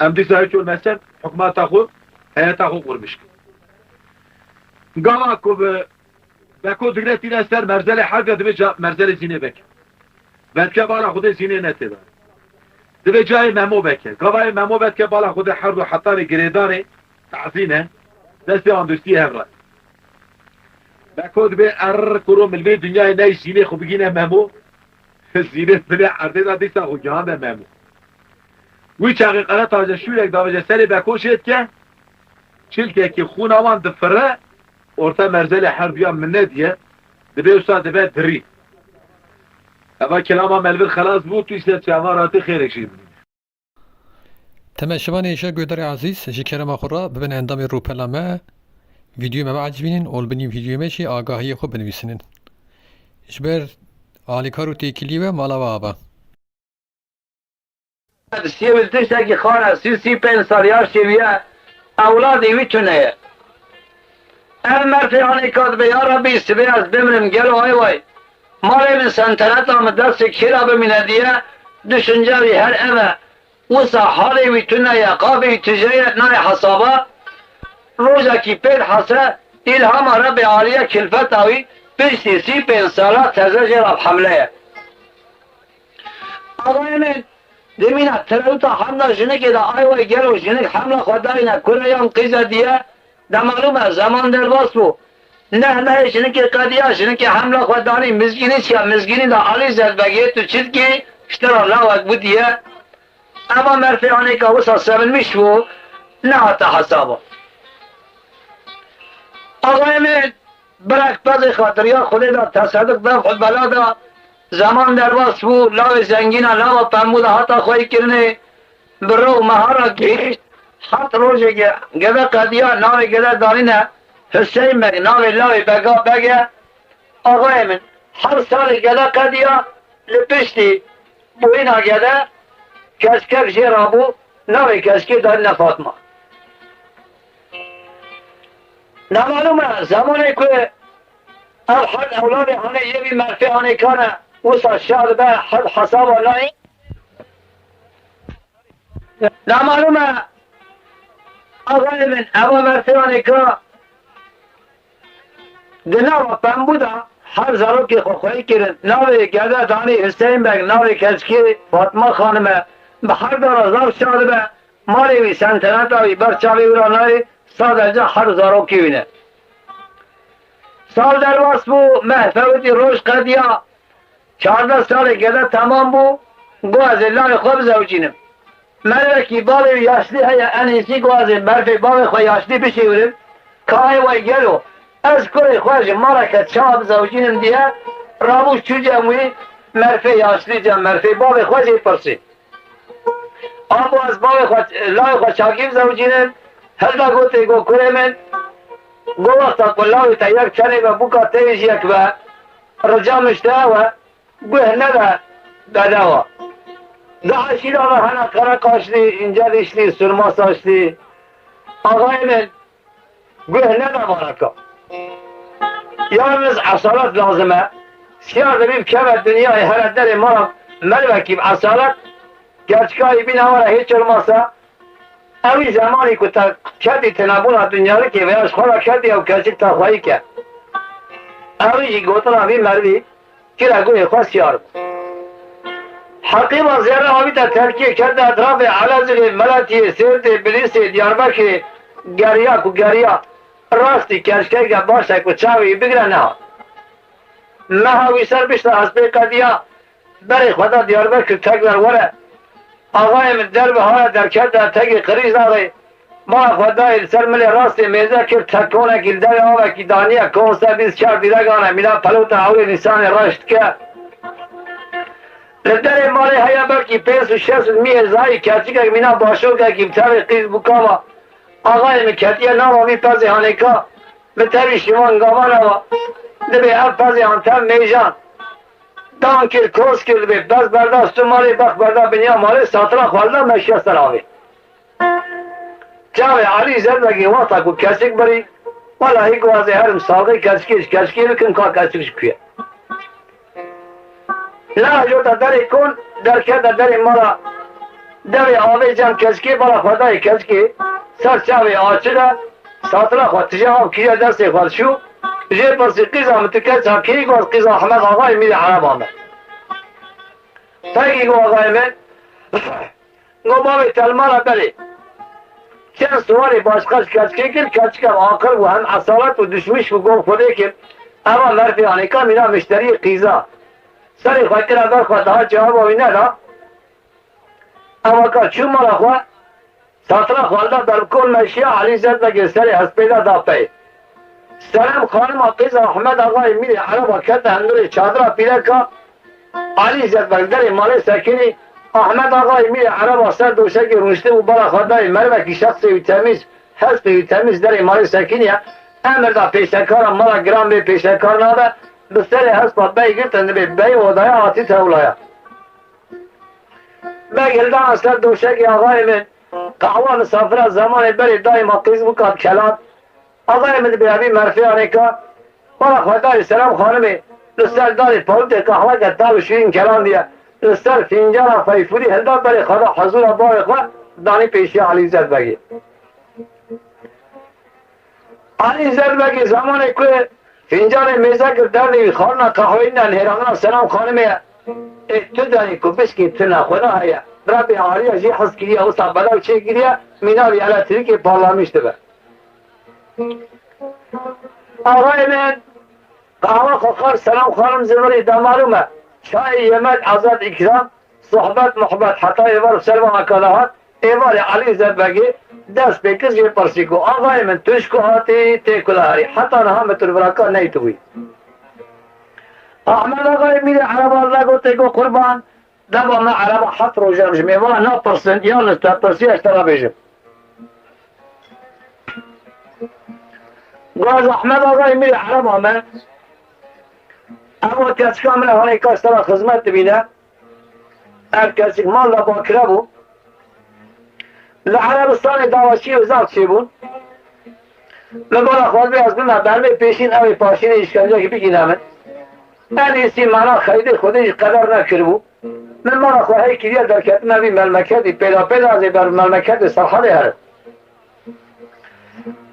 ام دي زايتو المسن حكمات اخو هيئات اخو قرمش قال اكو بكو دغرتي ناستر مرزل حاجه دبي مرزل زينه بك بعد که بالا خود زينه نتبه دبي جاي ممو بك قبای ممو بك که بالا خود حرب و حطار گریدان تعزينه دست اندوستی هر بكو دبي ار كرو من البيت دنيا ناي زينه خو بگينه ممو زينه بلا عرضه ديسا خو جهان ممو وی چاقی قرار تاجه شویک داوجه سری بکوشید که چلکه که خون آوان دفره ارتا مرزل حربیا منه دیه دبه استاد دبه دری اما کلاما ملول خلاص بود توی سر چهواراتی خیرک شید تماشاوان ایشا گودر عزیز جکرم خورا ببین اندام روپلامه ویدیو مبا عجبینین اول بنیم ویدیو میشی آگاهی خوب بنویسینین اجبر آلیکارو تیکلی و مالا و آبا سیویل تشتا که خانه سی پین سالیار شویه اولادی ویتونه مرفیانی کاد به یا ربی سبی از بمرم گلو های وای مالی من سنتنت آمد دست کیرا بمینه دیه دشنجاوی هر امه وسا حالی ویتونه یا قابی تجریت نای حسابا روزا کی پید حسه الهام رب عالیه کلفت آوی پشتی سی پین سالا تزجر اب حمله آقای من دمينا تلوتا حمله جنك دا ايوه گلو جنك حمله خداینا كل يوم قيزه ديه دا معلومه زمان در واسو نه جنك قضيه جنك حمله خداني مسكيني چا مسكيني دا علي زد بگه تو چیز کی اشترا لاوك بوديه اما مرفعاني کا وسا سبن مشو نه تا حسابه آقای من برک پز خاطر یا خود دا تصدق دا خود بلا دا زمان در واسو لاو زنگینا لاو پمود حتا خوی کرنه برو مهارا گیشت حت روزه گده قدیا ناوی گده دارینه حسین مگ ناوی لاوی بگا بگه آقای من هر سال گده قدیا لپشتی بوینا گده کسکر جیرابو ناوی کسکر دارینه فاطمه نمالومه زمانی که الحد اولاد هنه یوی مرفی هنه کانه وصل الشهر ده حد حسابه ناي لا معلومة أغلب من أبو مرتباني كا دناوة بمبودا هر زاروكي خوخوي كرن ناوي قادة داني حسين بك ناوي كسكي فاطمة خانمة به هر دار شاد به مالی وی سنتنت آوی برچاوی ورانای سال درجه هر زارو کیوینه سال در واس بو محفوتی روش قدیا 14 سال گده تمام بو گو از الله خوب زوجینم ملکی بابی یاشلی هیا انیسی گو از برفی بابی خواه یاشلی بشیورم کای وی گلو از کلی خواهش مارا که چاب زوجینم دیه رابوش چو جمعی مرفی یاشلی جم مرفی بابی خواه پرسی آبو از بابی خواه لای خواه چاکیم زوجینم هلدا گوتی گو کره من گو وقتا کلاوی تا یک چنی و بوکا تیش یک و رجا مشته و گوه نده داده و ده شیرا و هنه کرک آشلی اینجا دیشلی سرماس آشلی آقای من گوه نده مارکا یالمز اصالت لازمه سیار دبیم که دنیای هر در ما ملوکیم اصالت گرچکایی بین همارا هیچ سرماسا اوی زمانی که تا کدی تنبون دنیا رو که ویاش خورا کدی او کسی تا خواهی که اوی جی گوتن اوی مروی که رگوی خواه سیار حقیب زیاره آوی تا ترکیه کرده اطراف علازق ملتی سیرت بلیس دیاربکر گریا کو گریا راستی کشکی که باشه که چاوی بگره نه مهاوی سر بشتا حسبه کدیا بری خدا دیاربکر تک در وره آقای من در به های در کرده تگی قریز داره ما خدای سر ملی راست میزه که تکونه گلده آوه که دانیه کونسه 24 دیدگانه میلا پلوت آوی نسان رشت که لدر مالی هیا بلکی 5 و 6 میزایی کچی که مینا باشو که کمتر قیز بکاما آقای من کتیه نوامی پزی هانیکا بتری شما انگامانه و دبی اف پزی هانتم میجان دان کل کوس کل بی بس برداشت مالی بخ بردا بنیا مالی ساترا خوالده مشیا سراوی چاوی علی زردگی وقتا کو کسک بری والا هی گوازی هرم ساقی کسکی بکن که کسکش کویه لا جوتا داری کن در کرده داری مالا دوی آوی جم کسکی بالا خدای کسکی سر چاوی آچده ساترا خواه تجاوب کیا دستی خواد شو جه پرسی قیزا متکت هم کی گوز قیزا احمد آقای میره عرب آمد تاکی گو آقای من گو بابی تلمارا بلی چند سوالی باشقاش کچکی کن کچکم آخر و هم اصالت و دشمش و گو خوده کن اما مرفی آنیکا مینا مشتری قیزا سری خواهی کرا در خواهد ها جواب آوی ندا اما که چون مالا خواه ساترا خوالده در کل مشیا علی زد بگیر سری هست پیدا دا پی سلام خانم قیز احمد آقای میری عربا کت هندوری چادرا پیدا که علی زد بگدر مال سکنی احمد آقای میری عربا سر دوشکی رونشته و بالا خدای مروکی شخصی تمیز هست تمیز در مال سکنی امر دا پیشکار مالا گرام به پیشکار ناده بسری هست با بی گرتن بی ودای آتی تولایا بگلدان سر دوشکی آقای من قهوه مسافر زمان بری دایم قیز بکاد کلان آقای من بیابی مرفی آنیکا بالا خدای سلام خانمی لسر داری پاوت قهوه گتاب شیرین کلان دیا لسر فینجان فیفوری هلدا بری خدا حضور بای خواه دانی پیشی علی زد بگی علی زد بگی زمانی که فینجان میزه که دردی خارنا قهوه نن هیرانا سلام خانمی تو دانی که بسکی تنا خدا هیا ربی عالی جی حس کریه او بلاو چه کریه میناوی الکتریک پارلامیشته به آقای من قهوه خوخار سلام خانم زمری دمالومه چای یمد ازاد اکرام صحبت محبت حتی ایوار سلمان اکادهات ایوار علی زد بگی دست بکز یه پرسی کو آقای من توشکو هاتی تیکلاری حتی نها متر براکا نیتوی احمد آقای میره عرب الله گو تیکو قربان دبا ما عرب حط رو جمج میوه نا پرسن یا نستا پرسی اشترا بیجم گوز احمد آقای میره عرب آمد اما کسی کامل هانی کاسترا خدمت بینه هر کسی مال باکره بود لعربستان داواشی و زاد چی بود لگولا خواهد بی از بنا برمی پیشین اوی پاشین اشکنجا که بگینم من ایسی مانا خیلی خودش قدر نکر بود من مانا خواهی کلیه در کتن اوی ملمکتی پیدا ازی بر ملمکت سرحالی هر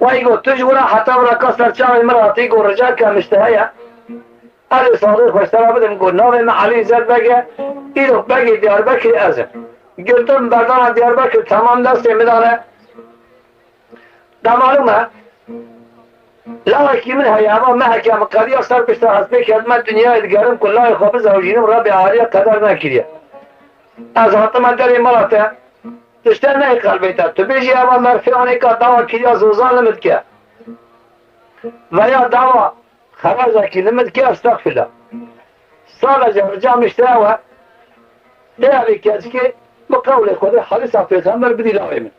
وای گو توش گونا حتی برا کسر چاوی مراتی گو رجا که مشتهیه علی صادق خوشترا بدم گو نام من علی زد بگه ایرو بگی دیار بکی ازم گرتم بردان دیاربکر تمام دست میدانه دا معلومه لاکی من هیاما محکم قضیه سر پشت حسبه که من دنیای دیگرم کلای خواب زوجینم را به عالیه قدر نکریه از حتما در این ملاته دشتر نه قلبیتا تو بیجی اما مرفیانی که دعوا کریا زوزان نمید که و یا دعوا خرازه که نمید که استغفر سال جمع اشتراوه دیوی کسی که بقول خود حدیث پیغمبر بدی لاوی من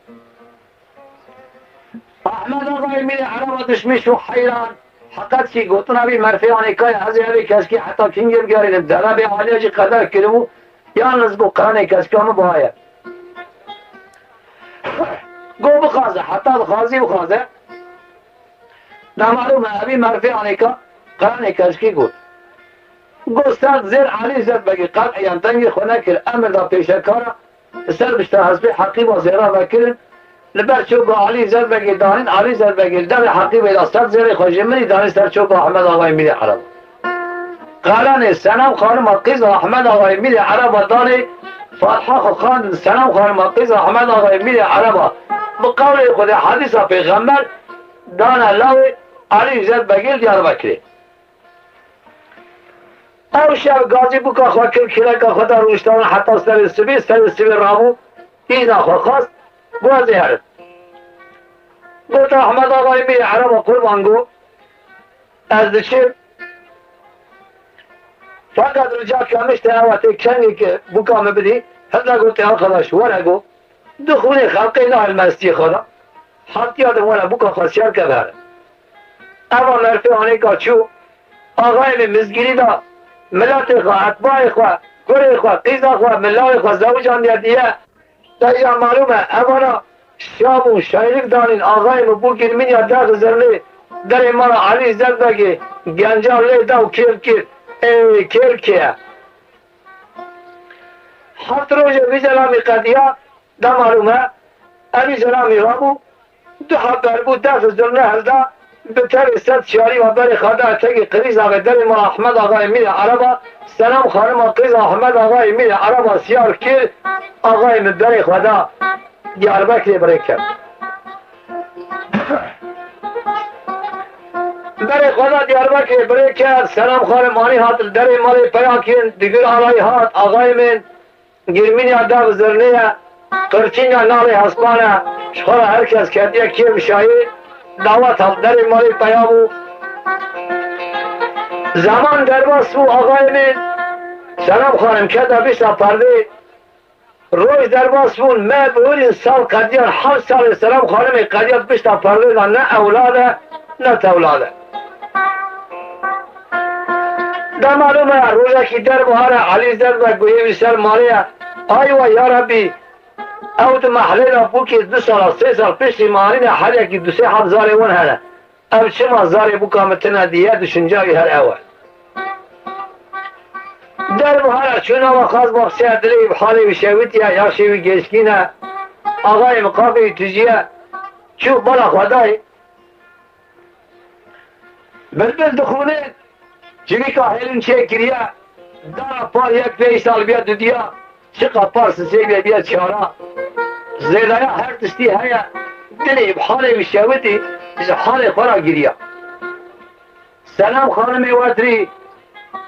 احمد آقای میره عرب دشمش و حیران حقیقت چی گوتون ابی مرفیانی که از ابی کسی که حتی کنگر بیارید در ابی عالیه جی قدر کرمو یالنز بو قرانه کسی که همه باید گو بخوازه حتی بخوازی بخوازه نمعلومه ابی مرفیانی که قرانه کسی که گوت گوستاد زیر علی زد بگی قطعی انتنگی خونه کر امر دا پیشکارا سر بشتا حسبی حقیب و زیرا بکرن لبر چوب علی زد بگی دانین علی زد بگی در حقیب داستاد زیر خوشی منی دانی سر چوب احمد آقای میلی عرب قرانه سنم خانم قیز احمد آقای میلی عرب دانی فاتحه خان سنم خانم قیز احمد آقای میلی عرب بقول خود حدیث پیغمبر دانا لاوی علی زد بگی دیار بکری او شب گازی بکا خواه کل که خدا روشتان حتی سر سبی رامو این آخوا خواست بازی هرد گوت احمد آقای می عرب و قربان گو از دچه فقط رجا کمشت اواتی کنگی که بکا مبدی هزا گوتی آخداش ورگو دخولی خلقی نه المستی خدا حتی آدم ولا بکا خواست شر که بره اما مرفی آنی که چو آقای می مزگیری دا ملت خواه اتباع خواه گره خواه قیزا خواه ملای خواه زوجان دیگه تا معلومه اولا شام و شایرک دانین آقای مبو گرمین یا داغ زرلی در مارا علی زد بگی گنجا لی داو کل کل ای کل که هفت روز ویزلامی قدیا دا معلومه اوی زلامی رابو دو حبر بود داغ زرلی هزده بتر ست شاری و بری خدا تگی قریز آقای در ما احمد آقای میر عربا سلام خانم قریز احمد آقای میر عربا سیار کر آقای من بری خدا دیار بکری بری کرد بری خدا دیار بکری بری کرد سلام خانم آنی هات در مالی پیاکین دیگر آلای هات آقای من گرمینی آداب زرنیه قرچین نالی حسبانه شخور هر کس کردیه کیم شاید دعوت هم در مالی پیامو زمان در باس بو آقای من سلام خانم کده بیشتا پرده روز در باس بون ما بورین سال قدیان 7 سال سلام خانم قدیان بیشتا پرده نه اولاده نه تولاده در معلومه روزه که در بحار علی زد و گویه بسر مالیه آیوه یا ربی او تو محله را بو که 2 سال 3 سال پیش مانین هر یکی 2-3 هزار ون هنه او چه مزاری بو کامتنا دیه دشنجاوی هر اول در بحر چون آقا خواست باقسی دلی بحالی بشویتیه یا شوی گشکینه آقای مقابی تجیه چو بالا خدای بلبل دخونه چوی که هلون چه کریه دارا پار 1-5 سال بیاد دو دیا چقا پار سسیگه بیاد چارا زیده هر تستی هیا دلی بحالی بشویتی حال خورا گریه سلام خانم واتری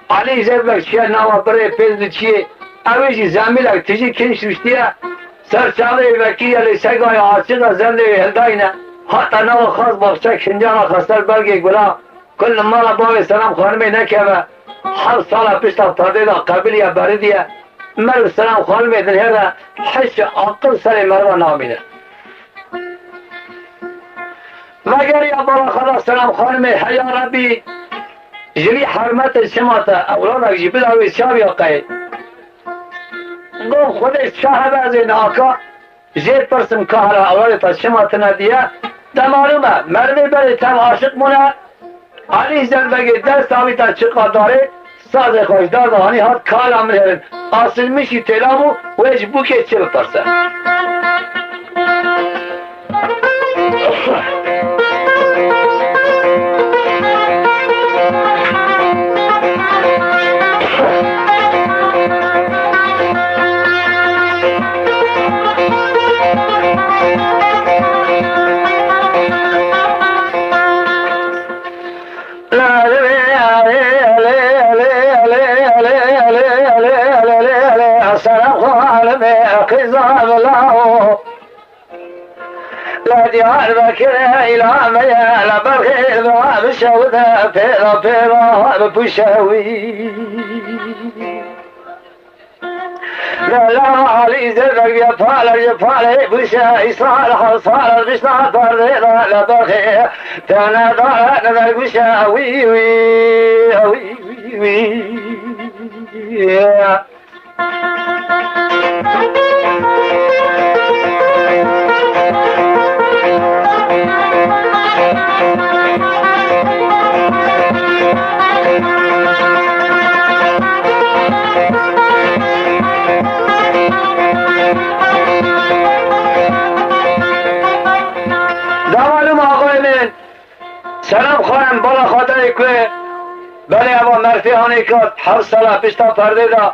علی زبلک چیه نوا برای پیز چیه اویجی زمیلک تجی کنش بشتیه سرچاله وکیه لیسگای عاصقه زنده هلداینه حتی نوا خاص باقچه کنجانا خستر برگی گلا کل مالا باوی سلام خانمی نکوه 7 سال پیشتا پرده دا قبل یا بردیه مرو سلام خانمی دن هره حش عقل سر مرو نامینه مگر یا برا خدا سلام خانمی حیا ربی جلی حرمت شماتا اولادک جی بداوی شابی آقای گفت خودش شاه بعضی ناکا جید پرسم که حالا اولادتا شماتا ندیه ده معلومه مردی بری تم عاشق مونه علی زن بگی دست آمیتا چقا داره ساز خوشدار دهانی هات کال عمل هرن آسل میشی تلامو و ایج بوکه چه بپرسه نظام الله لا ديار بكره إلى ميال بالخير باب الشودة فيرا فيرا بفشاوي لا لا علي زرق يفعل بشاي صالح صالح بشنا فريضة لا بالخير تانا دار نذر بشاوي وي وي وي سلام خانم بالا خاطر که بله اما مرفیانه کرد هر ساله پیشتا پرده دا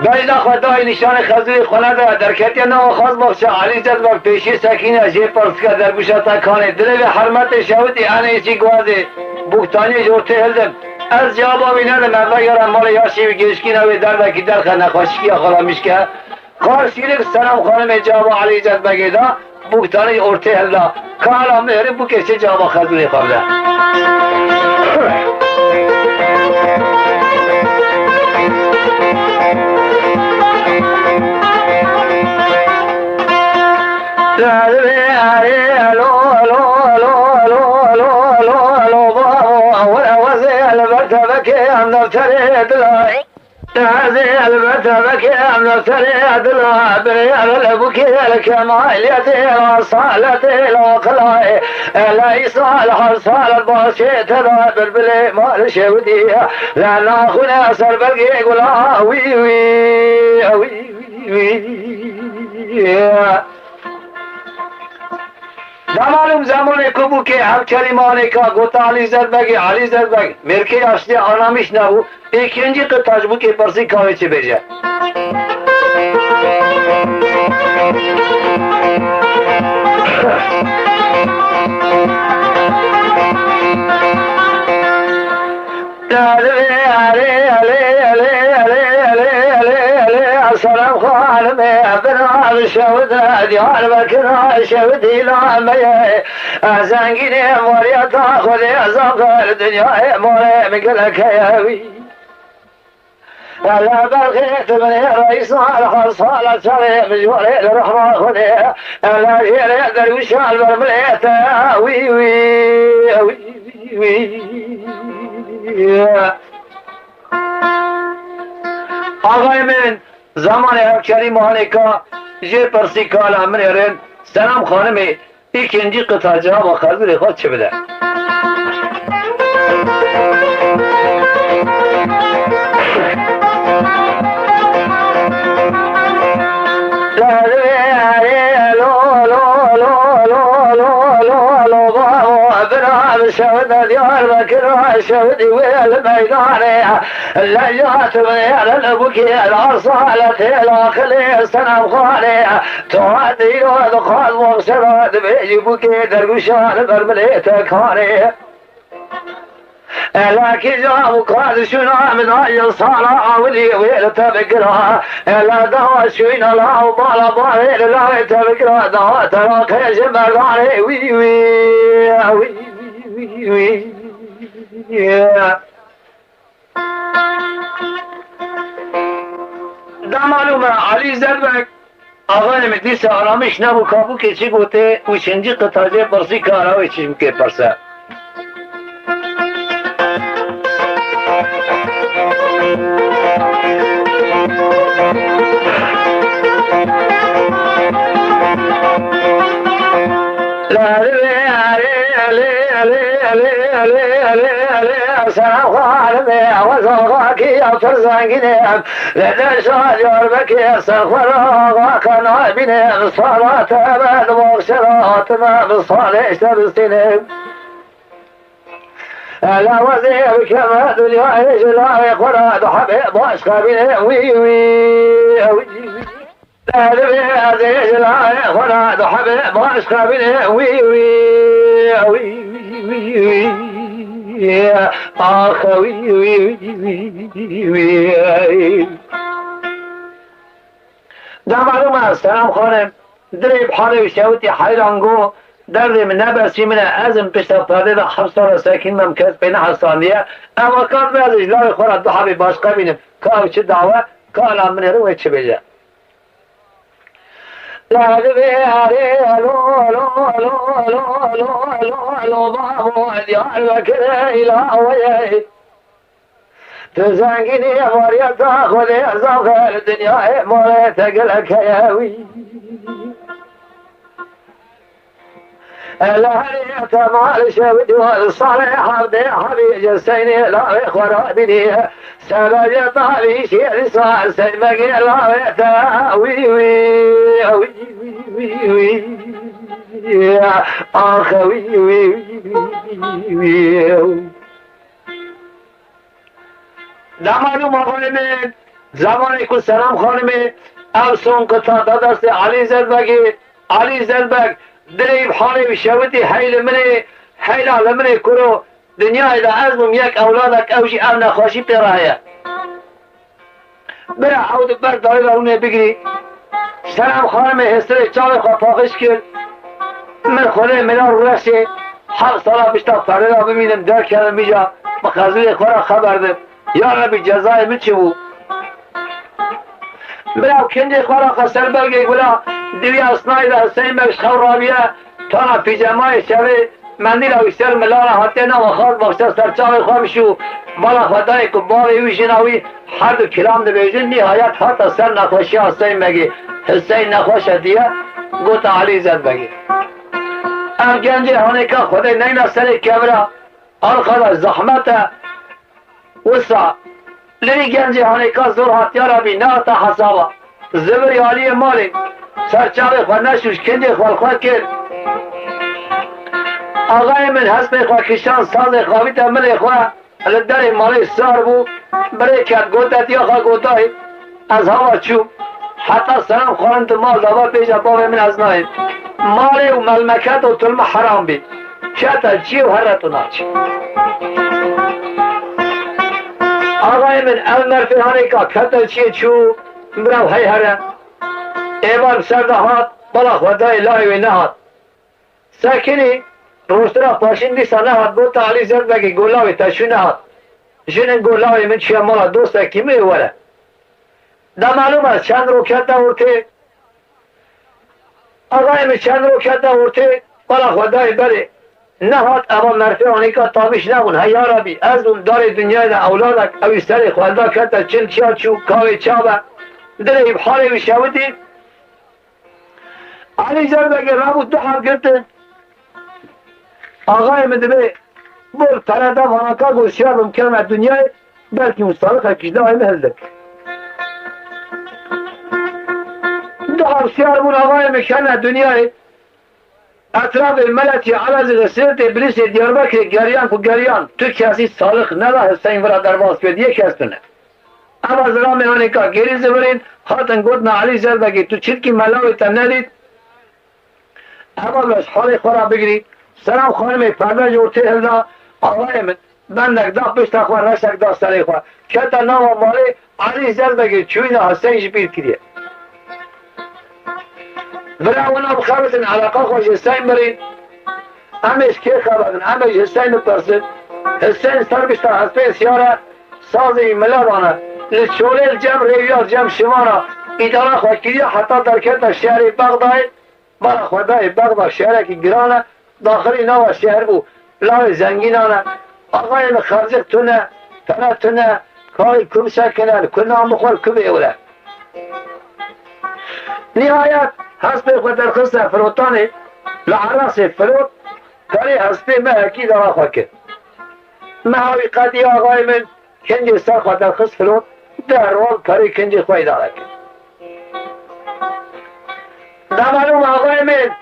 بجدا خدای نشان خزوی خونه دا در کتی نو خاص بخش علی جد بک پیشی سکینه جه پرسکه در گوشتا کانه دل به حرمت شهوتی انه چی گوازه بوختانی جورته هلدم از جوابا بینه مرده یارم مال یاشی و گرشکی نوی در بکی در خد نخوشکی آخلا میشکه کار سیلک سلام خانم جواب علی جد بگه دا بوختانی ارته هلده کالا مهره بو کسی جواب خزوی خورده تعزي البتبك أمن سريد العبري البكي الكماليتي وصالتي الأخلاء لا يصالح صال الباشي ترى بالبلي مال شودي لا ناخذ أسر بلقي يقول وي وي وي وي معلوم زمانی که بو که هم کلمانی که گوتا علی زربگی مرکی اشتی آنامیش نبو ikinci kıtaç bu ki parsi kahveci bece. سلام خانم ابن شهود ديار بكر شهود لامي زنگين موريا تاخذ زغر الدنيا موري مقلك ياوي لا بلغيت من رئيس الحصالة سري مجوري الرحمة خذي لا جيري درويش البرمليت وي وي وي وي آقای زمان هفکری مانیکا جه پرسی کالا منیرین سلام خانمی ikinci kıta cevabı kalbiri خود چه بده شهد ديار بكر شهدي والميدان اللجات غير البكي العصالة الأخلي سنم خالي تعدي ودخل مغسرات بيجي بكي درقشان برمليت كاني لكن جابوا قاد شنا من هاي الصالة ولي ويل تبكرها لا دوا شوينا لا وبالا بالا لا تبكرها دوا تراك يا جمال وي وي وي ده معلومه علی زربک آقای مدیس آرامش نبو کابو که چی گوته و چنجی قطاجه پرسی کاراوی چی که پرسه سلام خالمي وزوغاك يا فرزانقني لدى شاجر بكي سخورا كان عابني صلاة بعد مغشرات ما بالصالح تبستني لا وزير كما دنيا ايش لا يقرأ حبيب واشقى بني وي وي وي لا ايش لا يقرأ حبيب واشقى بني وي وي وي وي يا أخوي وي ده معلومه سلام خانم دريب حالي وشاوتي حيرانگو درد من نبرسی من ازم پشت پرده ده 7 سال ساکن ممکن بین حسانیه اما کار به از اجلال خورد دو حبی باشقه بینم که چه دعوه که الان من رو چه بجه لغوی هری الو الو الو الو الو الو الو بابو دیار بکره الهوی تو زنگینی واریتا خودی از آخر دنیای ماله تگل کیوی الهري تمال شبد والصالح عبد حبي جسيني لا خرابني سبج طالي شير صار سيمك لا وي وي وي وي اخ وي وي زمانو مغانمه زمانی که سلام خانمه افسون قطع دست علی زلبگی علی زلبگ دريب حالي وشاوتي حيل مني حيل على مني كرو دنيا إذا أزمم ياك أولادك أو شيء أمنا خوشي برايا برا عود بر دايلا هوني بقري سلام خانمي هستري چاوي خواه پاقش كر من خونه منار ورسي حق صلاة بشتا فردا ببینم در کردم بیجا مخازوی خورا خبردم یا ربی جزای من چه بو برا کنجي خورا خسر برگي گولا دوی اصنایی ده حسین بکش خورابیه تانا پیجمای شوی مندیل اویستر ملانا حتی نام خواهد بخشت سرچاوی خوابشو بالا خدای که بالی ویشناوی هر دو کلام ده بیجن نهایت حتی سر نخوشی حسین بگی حسین نخوش دیه گوتا علی زد بگی ام گنجی هانی که خودی نین سر کبرا آن خدا زحمت وسا لی گنجی هانی که زور حتیارا بی ناتا حسابا زبر یالی مالی سرچاوی خواه نشوش کندی خواه کرد آقای من حسب خواه کشان ساز خواهی تا من خواه لدر مالی سار بو برای کرد گوتا دیا خواه گوتای از هوا چوب حتی سلام خواهن تو مال دابا پیجا باب من از ناید مالی و ملمکت و طلم حرام بی چتا چی و هرتو ناچی آقای من المرفی هانی که کتل چی چو برو هی هره ایوان سرده هات بلا خدای لایوی نهات ساکنی روسترا پاشندی سا نهات گوتا علی زرد بگی گولاوی تشو نهات جنن گولاوی من چیه مالا دوستا کمی وره دا معلوم است چند رو کتا ورته آقای من چند رو کتا ورته بلا خدای بره نهات اما مرفی آنیکا تابش نبون هیا ربی از اون دار دنیای دا اولادک اوی سری خواهده کتا چل چیا چو کاوی چابه دلیب حالی بشاودی علی زربگی رابو دو حال کرده آقای مدبه بول پرده واناکا گوشیار بمکنم دنیای بلکه مستالقه کشده های مهلدک دو حال سیار بون آقای مکنه دنیای اطراف ملتی علاز غسیلت ابلیس دیاربکر گریان کو گریان تو کسی سالق نده حسین ورا درباز بید یک کستونه اما زرام هانیکا گری زبرین خاطن گودنا علی زربگی تو چرکی ملاوی تا ندید اما بس حالی خورا بگیری سلام خانمی پرده جورتی هلدا آقای من بندک دا پشتا خواه رشتک دا سری خواه کتا نام مالی علی زربگی چوینا حسینش بیر کریه برای اونا بخبرتن علاقه خوش حسین برین همش که خبرتن همش حسین بپرسن حسین سر بشتا حسین سیاره سازی ملادانه لچوله الجم ریویار جم شمانا ایدارا خواه کریه حتی در کتا شهر بغدای برا خدای بغداد شهره که گرانه داخلی نوا شهر بو لاوی زنگینانه آقای خرزق تونه تنه تونه کاری کم سکنه کنام بخور کم اوله نهایت حسب خود درخست فروتانه لعراس فروت کاری حسب محکی دارا خواه کرد محاوی قدی آقای من کنجی سر خود درخست فروت در وال کاری کنجی خواهی داره کرد دا معلوم آقای من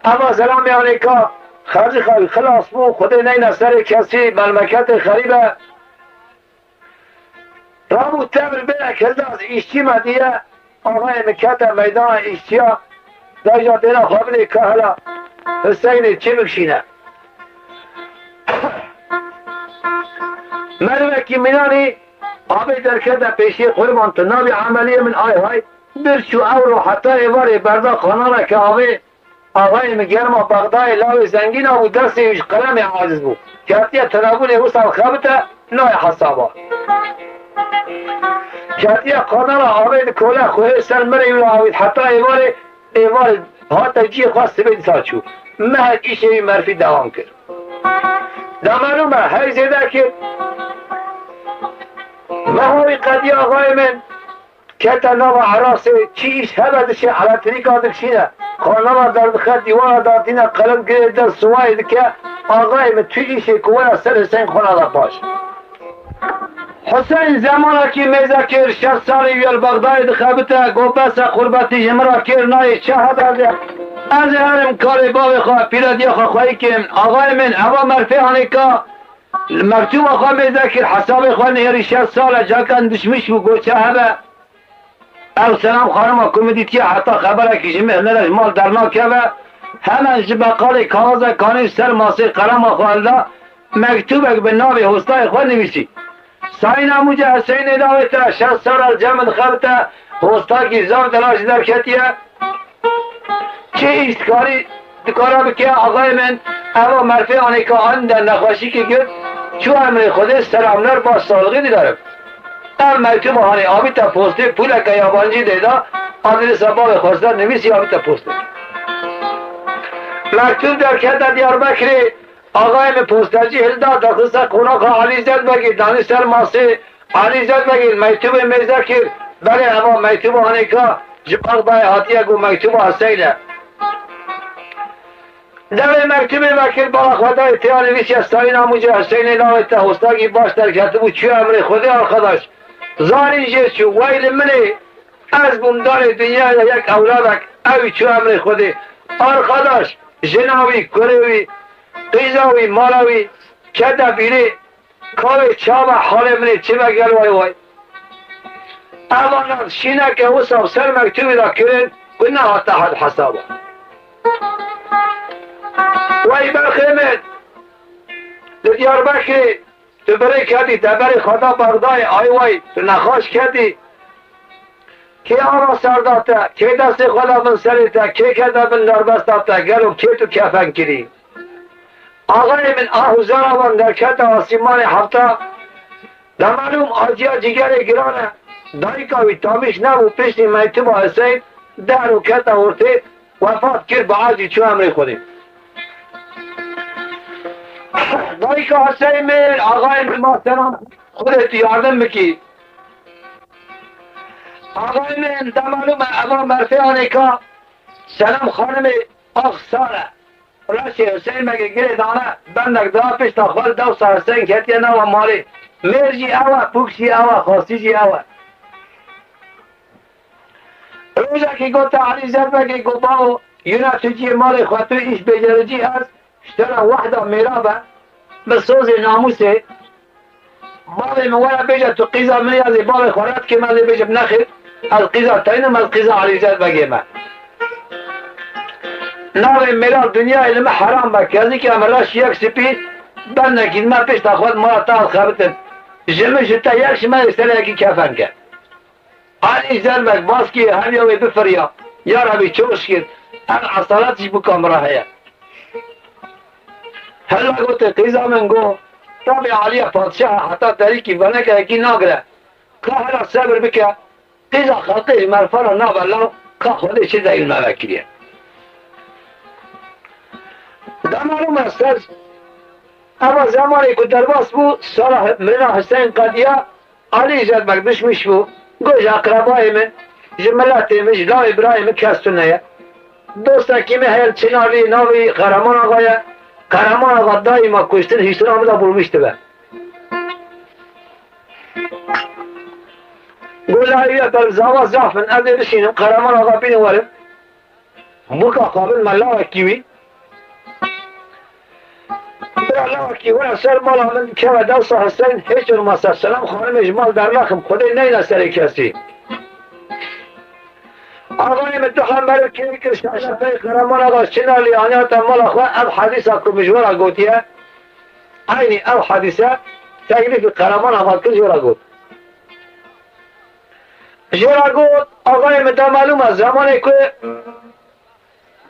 اما سلام علیکا خرج خواهی خلاص بو خود نین سر کسی ملمکت خریبه رامو تمر بینه کرده از ایشتی مدیه آقای مکت میدان ایشتیا دا جا دینا خوابنی که حالا حسین چی بکشینه ملمکی منانی آبی در کرده پیشی خورمان تو نابی عملی من آی های برچو اولو حتی ایواری بردا خانه را که آقای مگرم بغدای لاوی زنگین آبو دستیش قلم عاجز بود کاتیه تنابون وصل خبته نای حسابا کاتیه خانه را آوید کوله خواه سر مری و آوید حتی ایواری حتی جی خواست بید ساچو مهد ایشه مرفی دوام کرد در معلومه های زیده که مهوی قدی آقای من کتا نو عراس چیش هبدشه على طریقا دکشینه خانما در دخل دیوار دارتینه قلم گره در سوای دکه آقای من توی ایشه کوه سر حسین خانه دا پاش حسین زمانه که میزه کر 60 سالی ویل بغدای دخبته گو بس قربتی جمرا کر نای چه هدرده از هرم کاری باوی خواه پیردی خواه خواهی کم آقای من اوا مرفی هانی که مکتوب خواه میزه کر حساب خواه نیری 60 ساله جاکن دشمش بو گو چه هبه او سلام خانم کمیدیتی حتی خبره که جمعه نرش مال درنا که و همان جبقال کاغذ کانی سر ماسه قلم خوالده مکتوبک به ناوی حسنای خود نویسی ساین اموجه حسین اداویتا 60 سال از جمع خبته حسنا کی زام تلاش در کتیه چه ایستکاری دکارا بکه آقای من اما مرفی آنی که آن در نخواشی که گرد چو امر خود سلاملر با سالغی دارم ام مکتوب هانی آبی تا پوسته پول که یابانجی دیدا آدرس باب خواستن نویسی آبی تا پوسته مکتوب در کت دیاربکری آقای من پوستجی هلدا دخلصه قناق علی زد بگید دانی سر ماسه علی زد بگید مکتوب میزه کر بله اما مکتوب هانی که جبق بای حاتیه گو مکتوب حسینه در مکتوب وکیل بالا خدای تیان نویسی استاین آموجه حسین ناویتا حسناگی باش در کت بود چی امر خود آرخداش زاری جه چو ویل منی از بومدار دنیا یک اولادک اوی چو امر خودی آرخداش جناوی کروی قیزاوی مالاوی کده بیری کاوی چاوه حال منی چه بگل وای وای اوانات شینه که وصف سر مکتوبی را کرن کنه حتی حد حسابه وای برخیمت در دیاربکری تو بری کردی در بری خدا بغدای آی وای تو نخواش کردی که آرا سر داته که دست خدا من سریته که کده من نربست داته گرم که تو کفن کری آقای من آهوزار آوان در کت آسیمان هفته در معلوم آجیا جگر گرانه دایی کاوی تامیش نبو پشتی میتوب حسین در و کت آورته وفات کرد با عزی چو امری خودی دایی که حسین من آقای من سلام خودت یاردم بکی آقای من در معلوم اما مرفیانه که سلام خانم آخ ساله راشی حسین مگه گره دانه بندک دا پیش تا خال دو سا حسین کتیه نو مالی مرجی اوه پوکشی اوه خاصیجی اوه روزه که گوتا علی زربه گو باو یونا چجی مال خواتو ایش بجرجی هست اشترا وحده میرابه بسوز ناموسه باب مولا بیجه تو قیزا منی از باب خورات که من بیجه بنخیر از قیزا تاینم از قیزا علی زربه من ناوی میرا دنیا علم حرام با کازی که امراش یک سپید بند نکید ما پیش تا خود مرا تا خبرتن جمعش تا یک شما استره یکی کفن کرد علی زربک باز که همیوی بفریا یا ربی چوش کرد ام عصالاتش بکام راهیه هلا گوته قیزا من گو طبع علی پادشاه حتی طریقی بنکه یکی ناگره که هلا صبر بکه قیزا خلقش مرفر نابلو که خودش چیز علم وکیلیه در معلوم است اما زمانی که درباس بود سال منا حسین قدیه علی زربک دشمش بود گوش اقربای من جملات من لا ابراهیم کستونه دوستا که هل چنالی ناوی قهرمان آقایه قهرمان آقا دایما کشتن هیچتون آمده برمیشته به گولاهیه در زاوا زافن ارده بشینم قهرمان آقا بینوارم بکا قابل ملاوه کیوی الله کی ورا سر مالا من که و دوست حسین هیچ جور سلام خانم اجمال در لخم خودی نین سر کسی آقای متخم برای که شفای قهرمان آقا چنالی آنیات مالا خواه اب حدیث اکو مجورا گوتیه اینی اب حدیثه تکلیف قهرمان آقا کجورا گوت جرا گفت آقای مدا معلوم است زمانی که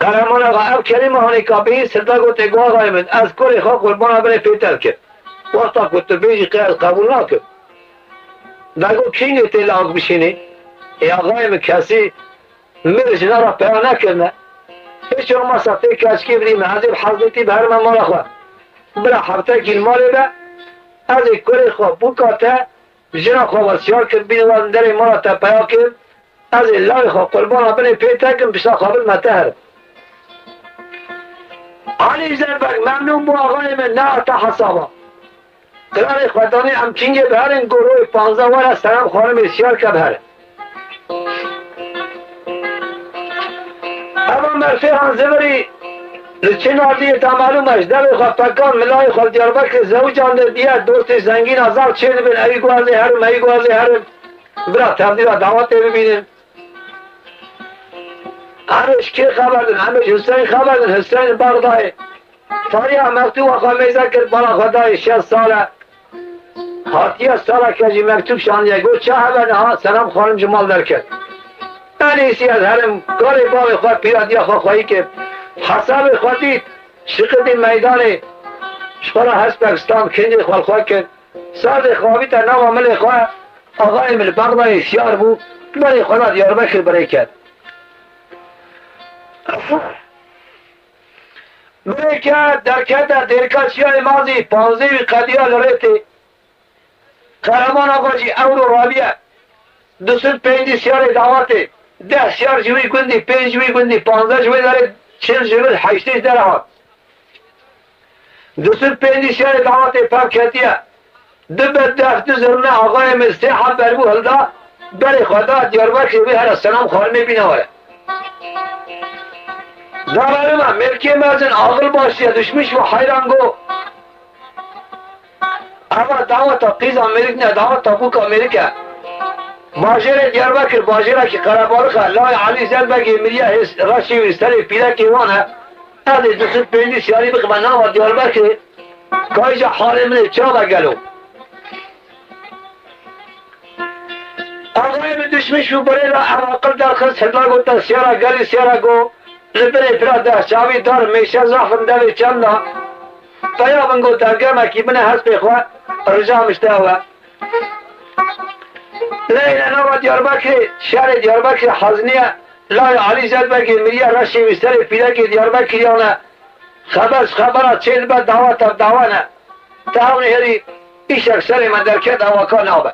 قهرمان آقا اب کلمه هانی کابی سردا گفت اگو آقای مد از کلی خواه قربان بره پیتر کرد وقتا که تو بیجی قبول نکرد نگو کینگی تیل آگ بشینی ای آقای مد کسی میره جنا را پیدا نکرده هیچ ما سفته کشکی بریم حضیب حضرتی به هر من مالا خواه برا حبته کل مالی به از ای کلی خواه بکاته جنا خواه وسیار کرد بین وزن در مالا تا پیا کرد از ای لای خواه قربان بره پیتر کرد بشتا خوابل متهر علی زنبک ممنون با آقای من نه تا حسابا قرار خودانی امچینگه به هر این گروه 15 وار سلام خانم اسیار که به هر اما مرفی هنزوری لچه نادیه تا معلومش دل خواه پکان ملای خواه دیاربکر زوجان در دیه دوست زنگین ازار چه بین ای گوازی هرم ای گوازی هرم برا تبدیل دعوت ببینیم همش کی خبر دن همش حسین خبر دن حسین بغدای فاریا مکتوب آقا میزه کرد بالا خدای 6 ساله هاتیه ساله کجی مکتوب شانیه گو چه خبر ها سلام خانم جمال در کرد انیسی از هرم کاری باقی خواه پیرادی خواه خواهی که حساب خودید شقد میدان شخورا هست پاکستان کندی خواه کرد سرد خوابی تا نو عمل خواه آقای مل بغدای سیار بود برای خدا دیاربکر برای کرد برای کرد در کرد درکاچی های مازی 15 قدیه لریتی قهرمان آقا جی اورو رابیه 205 سیار دعواتی 10 سیار جوی گندی 5 جوی گندی 15 جوی داره 40 جوی 8 داره ها 205 سیار دعواتی پاک کتیه دبت دفت زرنه آقای مستحب بربو هلدا برای خدا دیاربکر بی هر سلام خانمی بینه وره زبانه من ملکی مرزن آقل باشیه دشمش و حیران گو اما دعوت قیز امریک نه دعوت بوک امریکا باجر دیاربکر باجره که قربالخه لای علی زلبگی مریه راشی ویستری پیره که وانه از 205 سیاری بخبه نام دیاربکر کایجا حال منه چرا بگلو آقای من دشمش و بره را عراقل در خست هدلا گوتا سیارا گلی سیارا گو لبنه پراده شاوی دار میشه زخم دوی چنده فیا من گو درگرمه که منه هست بخواه رجا مشتاوه لیل نوع دیاربکر شهر دیاربکر حزنیه لای علی زلبگی مریه رشی وستر پیلک دیاربکریانه خبرات چیل بد دعوت دعوانه تاونی هری ایش اکسر من درکت اواکا نابه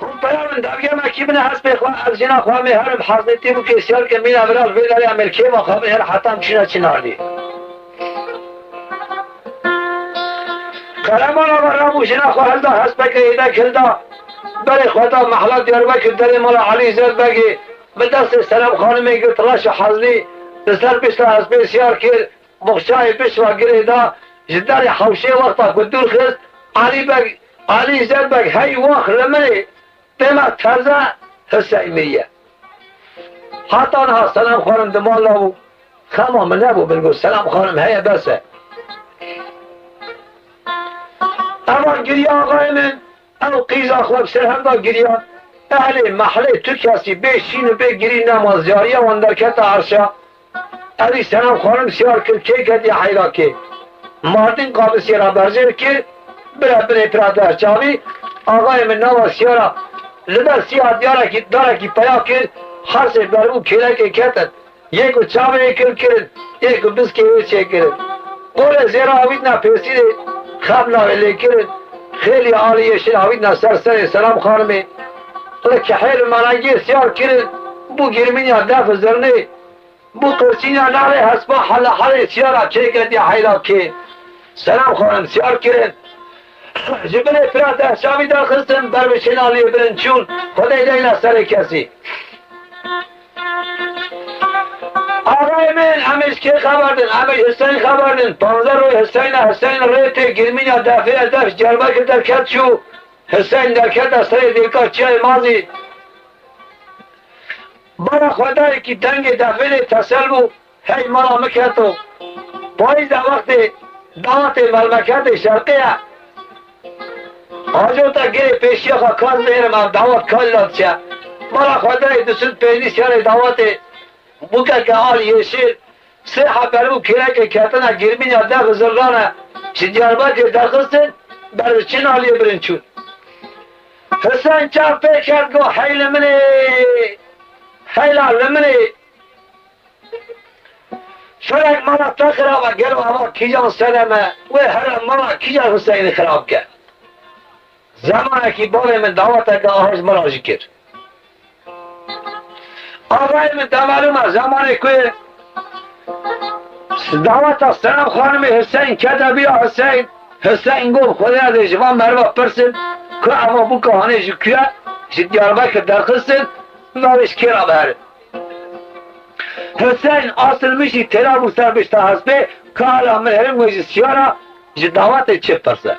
هم پیامن درگرمه که منه هست بخواه از جنا خواه می هرم حضرتی بو کسیار که مین ابرال بیداری عملکی ما خواه هر حتم چینا چناردی قهرمان آقا رامو جنا خواه هلدا هست بکر ایده کلدا برای خدا محلات دیاربکر در مولا علی زلبگی به دست سلام خانمی گرت راش حضری بسر بسر هست بسیار کرد مخشای بشوا گریدا جدار حوشه وقتا کدور خست علی زلبگ هی وقت رمنی بما تازه حسین میه حتی آنها سلام خانم دمال نبو خمام نبو بلگو سلام خانم هیه بسه اما گریه آقای من او قیز اخلاق سر هم دا گریه اهل محله تو کسی به شین و به گری نمازیاریه واندرکت عرشا علی سلام خانم سیار کرد که کدی حیرا که مردین قابسی را برزیر کرد بره پراده چاوی آقای من نوا سیارا لبر سیاه داره که پیا کرد هر سه برو کله که کتد یکو چاوی کرد یکو بسکی ویچه کرد قول زیرا آوید نا پیسید خب ناویلی کرد خیلی عالیه شد آوید نا سر سلام خانمی که حیل منانگی سیار کرد بو گرمینی دف زرنی بو قرسینی نالی حسبا حل سیارا چه کردی حیلا که سلام خانم سیار کرد جبنه پراته شاوی در خستن بر بشنالی برن چون خدای دیل سر کسی آقای من همیش که خبردن همیش حسین خبردن 15 روی حسین ریت گرمین دفعه دفع جربه که در کت شو حسین در کت از سر دیکار چه مازی برا خدای که دنگ دفعه تسل بو هی مالا مکتو پایز در وقت دعوت ملمکت شرقیه آجو تا گیری پیشی خواه کاز بیرم هم دعوت کال داد چه مرا خدای دسود پیدی سیار دعوت بوکه که آل یشیر سه حبرو کره که کتنا گرمین یا ده غزرانه شدیاربا که درخستن برای چین آلیه برن چون حسین چاپ کرد گو حیل منی حیل منی فرق مالا تا خرابه گلو اما کیجان سلمه و هر مالا کیجان حسین خراب کرد زمانه که بابه من دعوته که آهاز مراجع کرد آقای من معلومه زمانه که دعوت سلام خانم حسین کده بیا حسین گفت خدا ده جوان مروا پرسن که اما بو کهانه جو کیا دیاربکر درخستن نوش کرا بره حسین اصل میشی تیرا بو سر بشتا حسبه که حالا من هرم گوشی سیارا جو دعوت چه پرسه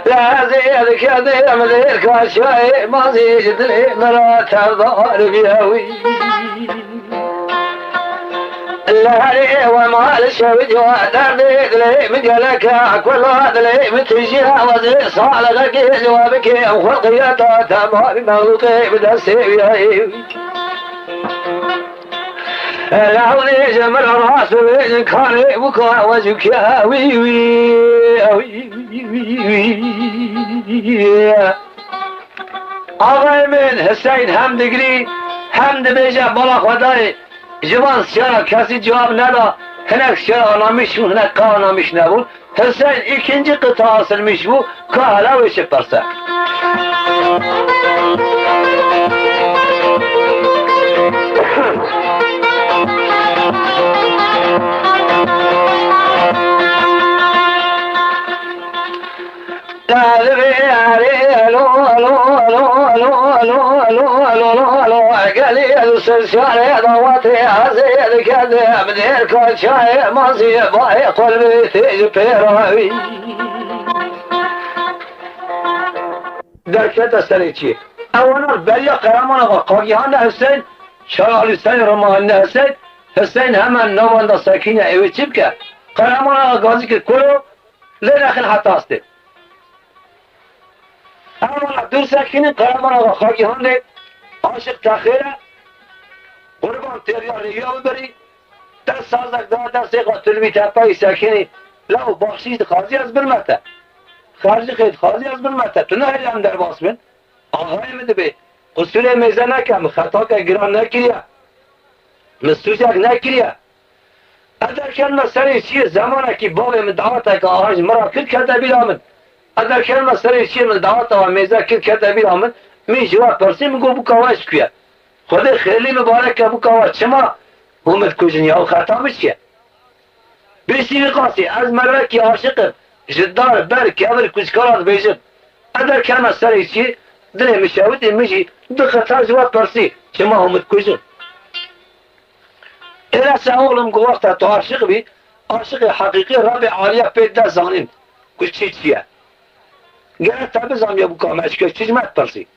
لا زيد كذا مدير كاشاي ما زيد لي مرات الظهر بيهوي لا لي وما الشوج ودرديد لي مجلك كل هذا لي متجيها وزي صالك جوابك وخلقياتا تمام مغلوطي بدسي العوني جمر راس بين كاري بكا وجهك يا وي وي آقای من حسین هم دگری هم دبیجه بالا خدای جوان چرا کسی جواب ندا هنک چرا آنامیش بود هنک که آنامیش نبود حسین ikinci قطعه حاصلمیش بود که حالا ویشه پرسه قالي السلسال ضواتي هزيل كذا بدير كل شاي ما زيبا قلبي تيجي بيراوي دركت السليتي اولا بليا قرامان قاقيان حسين شرع لسان رمان حسين همان نوان دا ساكينة ايوه تبكى قرامان غازي كله لنخل حتى استه اولا دور ساكينة قرامان قاقيان عاشق تخیره قربان تریا ریا ببری دست سازک دست قاتل تپایی ساکنی لو بخشید خازی از برمته خارجی خید خازی از برمته تو نه هم در باس بین آقای مده به قصور میزه نکم خطا که گران نکریه مستوزک نکریه اگر کلمه سری چیه زمانه که باب من دعوته که آهاج مرا کل کرده بیرامن اگر کلمه سری چیه من دعوته و میزه کل کرده بیرامن می جواب پرسی میگو بو کواش کیه خود خیلی مبارک بو کواش چما بومت کجنی او خطا میشه بیشی قاسی از ملکی عاشق جدار بر که اول کچکارات بیجم اگر کلمه سری چی دل میشاود میشی دو خطا جواب پرسی چما همت کجن ایلا سهولم گو وقتا تو عاشق بی عاشق حقیقی رب عالیه پیدا زانین کچی چیه گره تابه زامیه بو کامش که چیزمت پرسی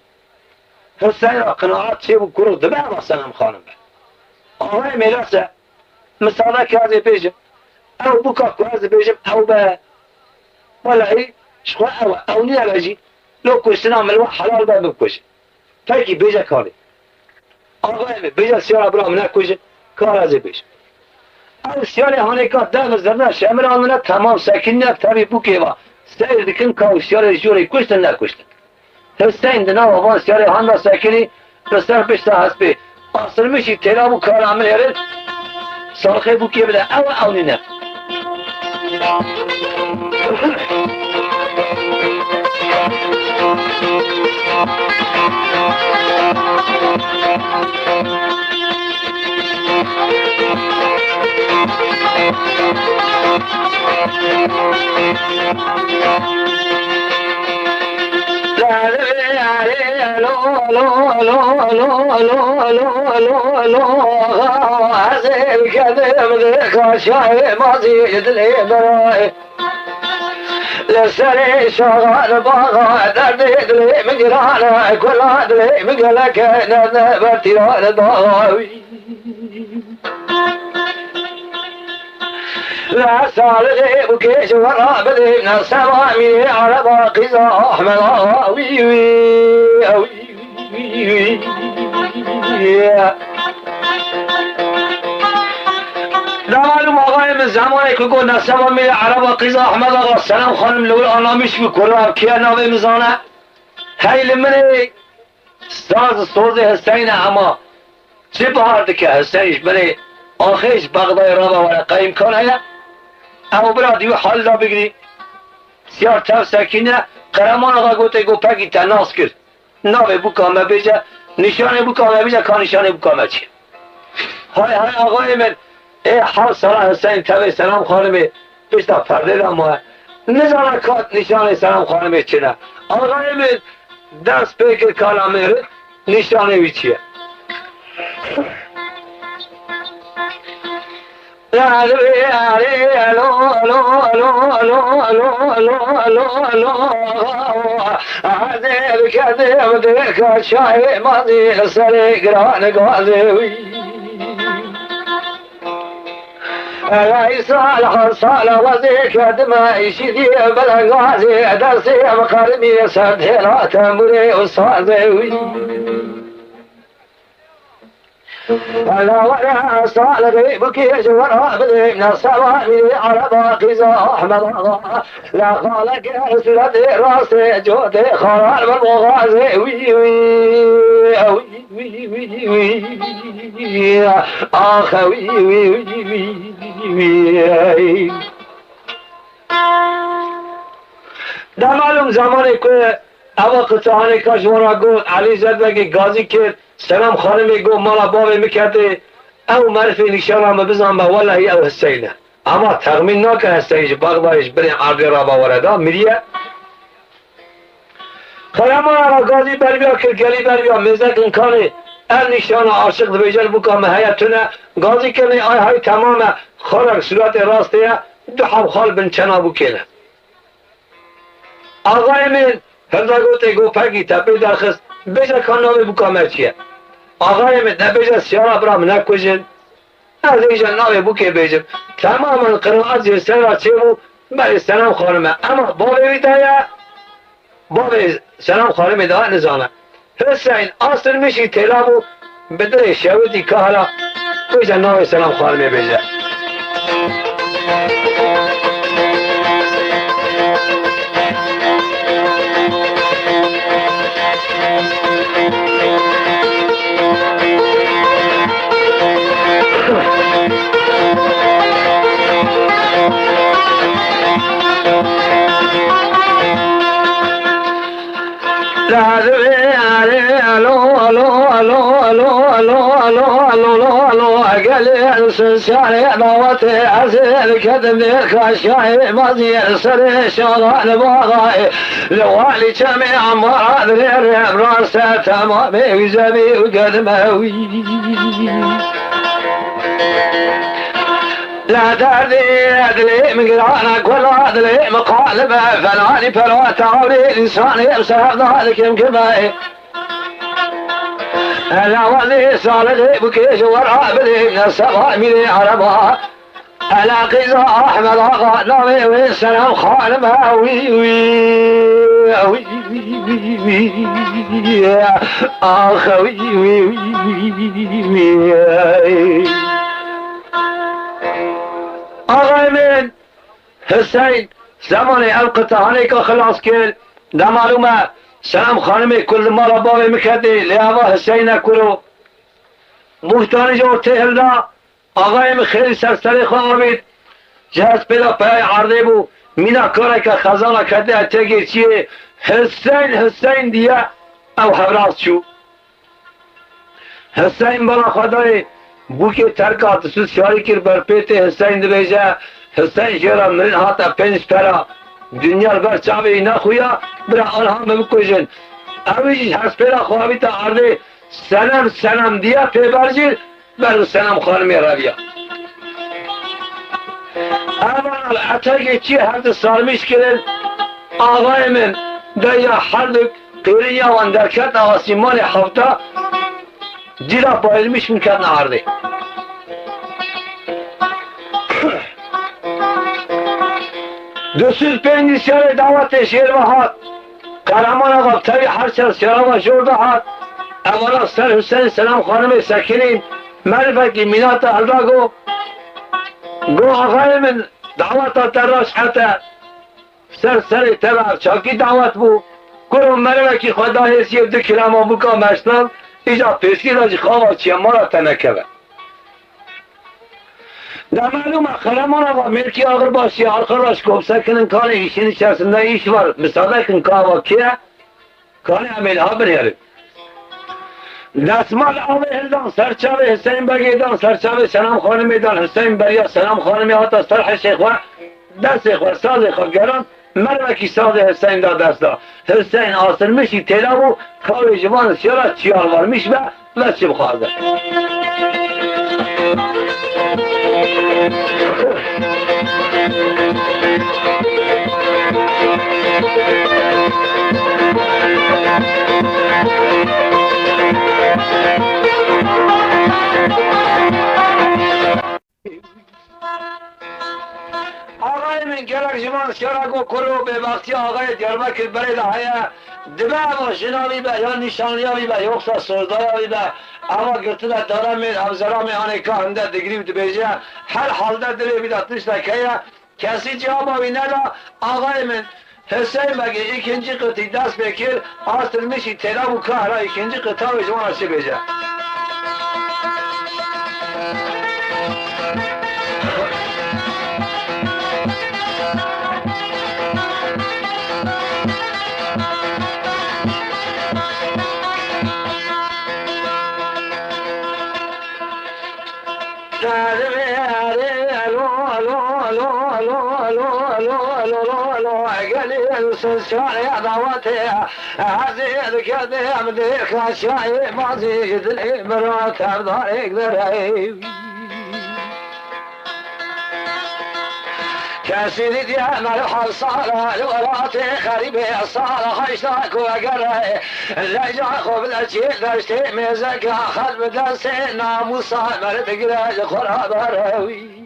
حسین را قناعات چه بو کرو دبه با سنم خانم به آقای میلاسه مثاله که از بیجم او بکا که از بیجم او به ولعی شخوا او نی علاجی لو کشتنا ملوه حلال به بکشه تاکی بیجه کاری آقای می بیجه سیار برام نکشه کار از بیجم او سیار هانه که ده زرده شمر آنونه تمام سکین نک تبی بوکه و سیر دکن که سیار جوری کشتن نکشتن حسین دنا وان سیاره هاندا ساکنی بسر پشت حسبی اصل میشی تیرا بو کار عمل هرد سالخه بو که بده او نه لسري شغال باغا دردي دلي مقرانا كل دلي مقلك نذبرتي ضاوي لا صالحي وكيش ورا بدي من السماء على باقي احمد وي وي لا معلوم آقای من زمانی که گفت نسبا میره عرب قیزا احمد آقا سلام خانم لول آنا میشوی کرا کیا ناوی مزانه خیلی منی ساز حسین اما چه بارده که حسینش بره آخیش بغدای رابا ولی قیم کنه اما برا دیو حال را بگیری سیار تف سکینه قرمان آقا گوته گو پکی تناس کرد ناوی بکامه بیجه نشانه بکامه بیجه که نشانه بکامه چیه های آقای من ای حال سلام حسین تبه سلام خانمه بیشتر پرده رامه نزانه کات نشانه سلام خانمه چنه آقای من دست پیکر کالامه رد نشانه بی چیه عزيز كذب ذيك شاي ماضي سري قران قاضي صالح وزيك دما يشدي بلا غازي درسي مقرمي سدي لا تمري وصازي ولا صالح بكيش ورا بدي من السماء على باقي احمد لا خالك سرد راسي جودي خال بالمغازي وي وي اخ وي وي ده معلوم زمانی که اول قطعانی کشورا گفت علی زدبگی گازی کرد سلام خانمی گفت مالا بابی میکرده او معرفی نشان هم بزن با والله او حسینه اما تغمین نکن حسینش بغدایش بریم عرضی را باورده میریه خیامان را گازی بر بیا کرد گلی بر بیا مزدک انکانی این نشان عاشق بیجل بکن حیاتونه گازی کنی آی های تمام خورک صورت راستیه دو حب خال بن چنا بکنه آقای من هردا گوته گو پاکی تپی درخست بیجا کانامی بکامه چیه آقای من نبیجا سیارا برام نکوشن از ایجا ناوی بکی بیجم تماما قرآن زیستن را چه بو بلی سلام خانمه اما بابی بیتایه بابی سلام خانمه ده نزانه حسین آسر میشی تیلابو بدر شویدی که حالا بیجا ناوی سلام خانمه بیجا قال سنساني موتي عزيز كذب كاشاي ماضي سري شغال باغاي لوالي جميع مراد الرب راسه تمامي وزبي وقدموي لا دردي أدري من قرانا كل أدري مقالبة فلاني فلا تعوري إنساني بسبب ذلك يمكن أنا وذي صالحي بكيش وراء بدي من السماء مني عربا أنا قيزة أحمد أغا نامي والسلام خانمها وي وي وي وي آخ وي وي وي آقای من حسین زمانی القطعانی که خلاص کرد ده معلومه سلام خانمی کل ما را باوی میکردی لیاوا حسین کرو محتانی جور تهلا آقای من خیلی سرسری خواه بید جهاز پیدا پای عرضه بو مینا کاره که خزانه کرده اتگیر چیه حسین دیه او حراس شو حسین بلا خدای بو که ترکات سوز شاری کر بر پیت حسین دی بیجه حسین جرا من هاتا پنج پرا دنیا بر چاوی نخویا برا آنها بکشن اویش هست پرا خواهی تا عرضه سنم دیا پیبرجیر بر سنم خانمی رویا اول اتاقی چی هر سالمیش کردن آقای من دیا هر دو قیلی وان درکت آسیمان هفته دیلا بایلمیش میکردن عرضه دوسوز پنجی سیار دعوت شیر و هات قهرمان آقا تبی هر سر سیار و جورده هات اولا سر حسین سلام خانم سکینین معرفتی مینات الدا گو آقای من دعوت تراش حتا سر تبع چاکی دعوت بو گرو معرفتی خدا حسیب دو کلام آبو که مشتن ایجا پیسکی راجی خواه چیه مارا تنکبه در معلومه قهرمان آقا ملکی آقر باشی آخر راش گفت سکنن کان ایشین چرسنده ایش var مثاله کن که آقا کیه کان امیل ها بریاره دستمال آقا هلدان سرچاوه حسین بگیدان سرچاوه سلام خانمیدان حسین بریا سلام خانمی آتا سرح شیخوه دست شیخوه ساز خواهگران مروکی ساز حسین دا دست دا حسین آسر میشی تیلا بو کاوی جوان سیارا چیالوار میش و چی بخوازه آقای من گرک جوان سیارا گو کرو به وقتی آقای دیاربکر برای دهایه دبه و جنابی به یا نشانیابی به یوکسا سردایابی به اما گرتنا دارم من افزرام آنکا هنده دگری بیجه هر حال در دلی بیداتش دکیه کسی جوابی ندا آقای من حسین بگه ikinci قطعی دست بکر آستر میشی تلا و کهرا ikinci قطعه و جوان آسی بیجه شارع دعوتها عزيز كذا مديك شاي ما زيد الامرات دارك دري كاسيدي يا مرحب صالة الورات خريبي صالة خيشتك وقرأي لا جاخو بالأشياء داشتي ميزك أخذ بدرسي ناموسا مرد قراج خراب راوي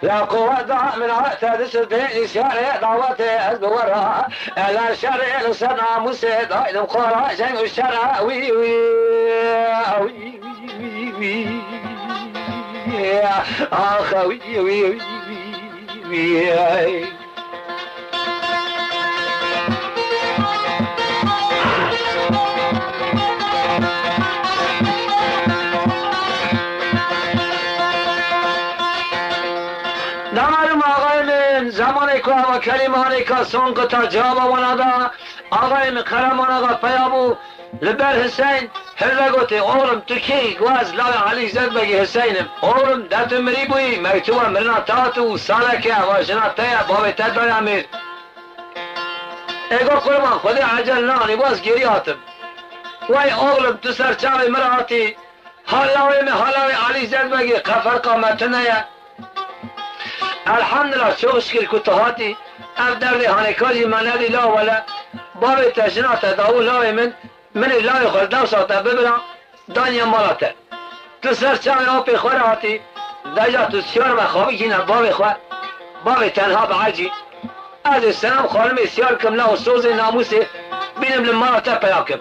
لا قوة من عتاد سلطين شارع دعوته أزدورها لا شارع لسنا مسيد هايد مقارا جنگ الشارع وي وي وي وي آخ وي وي وي نمارم آقای من زمانی که و کلمانی که سون قطع جواب ونادا آقای من قرمان آقا پیابو لبر حسین هر گوتی اورم تکی گواز لاوی علی زد بگی حسینم اورم دت مری بوی مکتوب مرنا تاتو سالکه و جنا تیا بابی تدای امیر ایگو قربان خودی عجل نانی باز گیری آتم وای اورم تو سر چاوی مراتی حالاوی علی زد بگی قفر قامتنه الحمدلله شو اشكال كتهاتي افدر لي هانيكاجي منادي لا ولا بابي تجنات داو لا من لا يخل دوسات ببرا دانيا مالاته تسر شامي اوبي خوراتي دجا تسيار ما خوابي جينا بابي تنها بعجي از السلام خالمي سياركم لا وصوزي ناموسي بينم للمالاته بياكم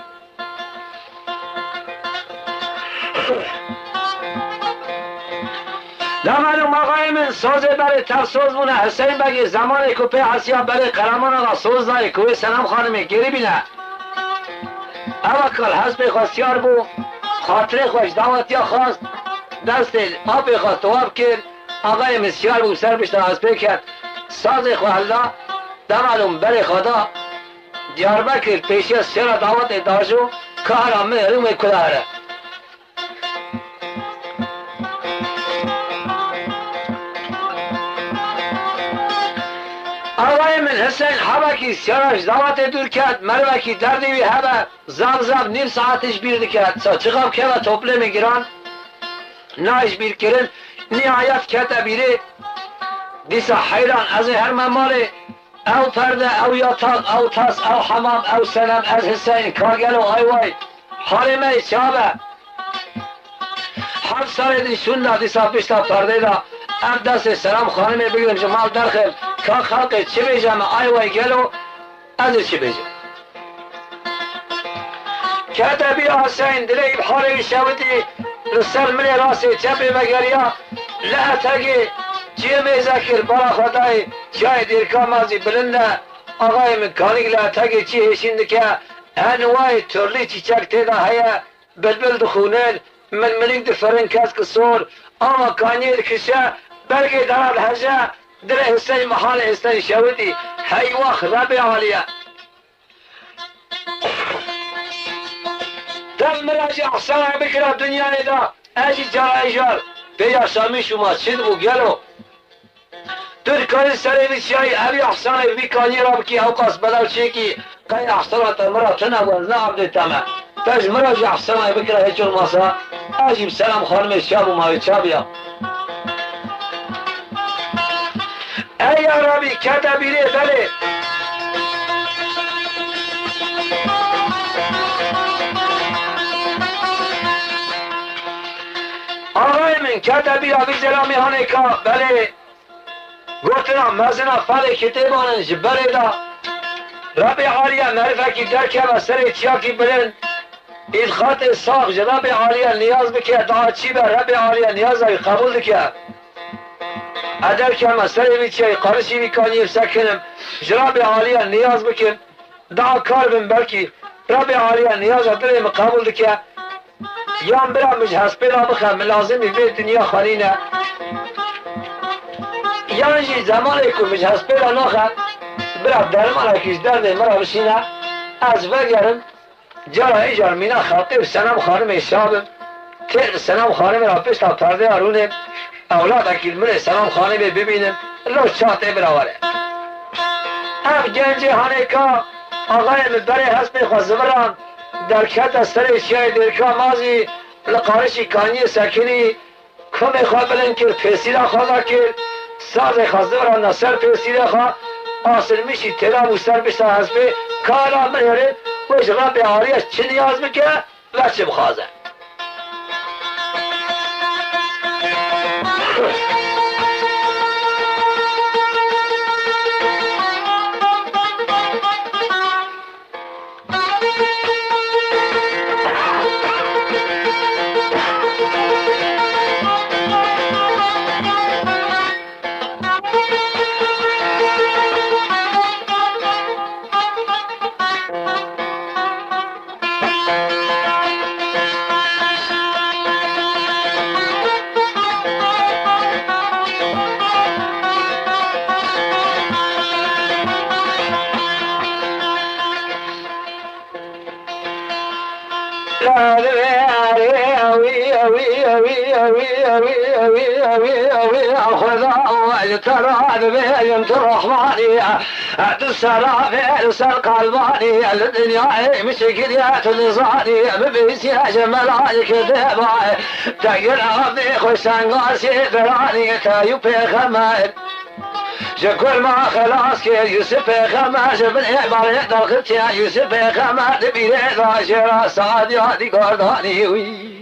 در معلوم آقای من سوزه برای تفسوز بونه حسین بگی زمانی که پی حسیا برای قرمان آقا سوز داری که سلام خانمی گیری بینه اما کل حسب خواستیار بو خاطره خوش دعوتیا خواست دست آبی خواست تواب کرد آقای مسیار بو سر بشتر حسبه کرد ساز خوالله در معلوم برای خدا دیاربکر پیشی سر دعوت داشو کار همه روم کداره حسین حبکی سیارش دعوت دور کرد مروکی دردی وی هبه زب نیم ساعتش بیر کرد سا چقاب که و توپله میگیرن نایش بیر کرن نهایت کتا بیره دیسا حیران از هر مماله او پرده او یاتاق او تاس او حمام او سلام از حسین کارگل و آیوای حال می چابه 7 سال دیشون دا دیسا پیشتا پرده دا ام دست سلام خانمه بگیرم جمال درخل که خلق چی بیجم آیوای گلو از چی بیجم کتبی حسین دلی بحالی شویدی لسر منی راسی چپی مگریا لحتگی چیمی ذکر برا خدای چای دیرکا مازی بلنده آقای مکانیک لحتگی چی هشیند که انواع ترلی چیچک تیدا هیا بلبل دخونن من ملیک دفرن کس کسور آما کانیر کشه بلگی درال هجه در حسین محال حسین شویدی حیوخ ربی عالیه دل مراجع احسان بکره دنیا دا اجی جرای جار بیا شامی شما چید بو گلو در کاری سری بیچای اوی احسان بیکانی را بکی اوقاس بدل چیکی قای احسانات مرا تنوز نعبد تمام تاج مراجع احسان بکره هیچون ماسا اجیب سلام خانم شاب و ماوی چابیا ای عربی کتبیره بله آقای من کتبی آبی زلامی هانه که بله گفتنا مزنا فل کتبانن جبره دا رب عالیه معرفه کی درکه و سر چیاکی بلند ایدخات ساق جناب عالیه نیاز بکه دعا چی به رب عالیه نیاز های قبول که ادر که مسئله بیچه قرشی بیکانی سکنم جناب عالیه نیاز بکن دعا کار بن بلکی رب عالیه نیاز دلم قبول که یام برام مش هسپیلا بخم لازمی به دنیا خالینه یعنی زمانی که مش هسپیلا نخم برام درمان کیش درد مرا بشینه از وگرم جرا ایجار مینا خاطر سنم خانم شابم تیر سنم خانم را پیشتا پرده آرونه اولاد اکیل من سنم خانم ببینم لو چاته براوره اف گنجی هانه که آقای مبری حسب خوزبران در کت سر شیعه درکا مازی لقارشی کانی سکنی کمی خواه بلن کرد پیسیده خواه کرد ساز خوزده برا نصر پیسیده خواه آسل میشی تلا مستر بشتا حسبه کارا من هره وش رب عالیش چه نیاز بکه و چه بخوازه ترى بين الرحمانية تسرى في القلبانية الدنيا مشكلات نظانية ببيس يا جمالك دبا تقرا في خشان قاسي دراني تايوبي خمال شكر ما خلاص كي يوسف خماش من عبارة دخلت يا يوسف خمال بيري ذاشرا صادي هادي قرداني وي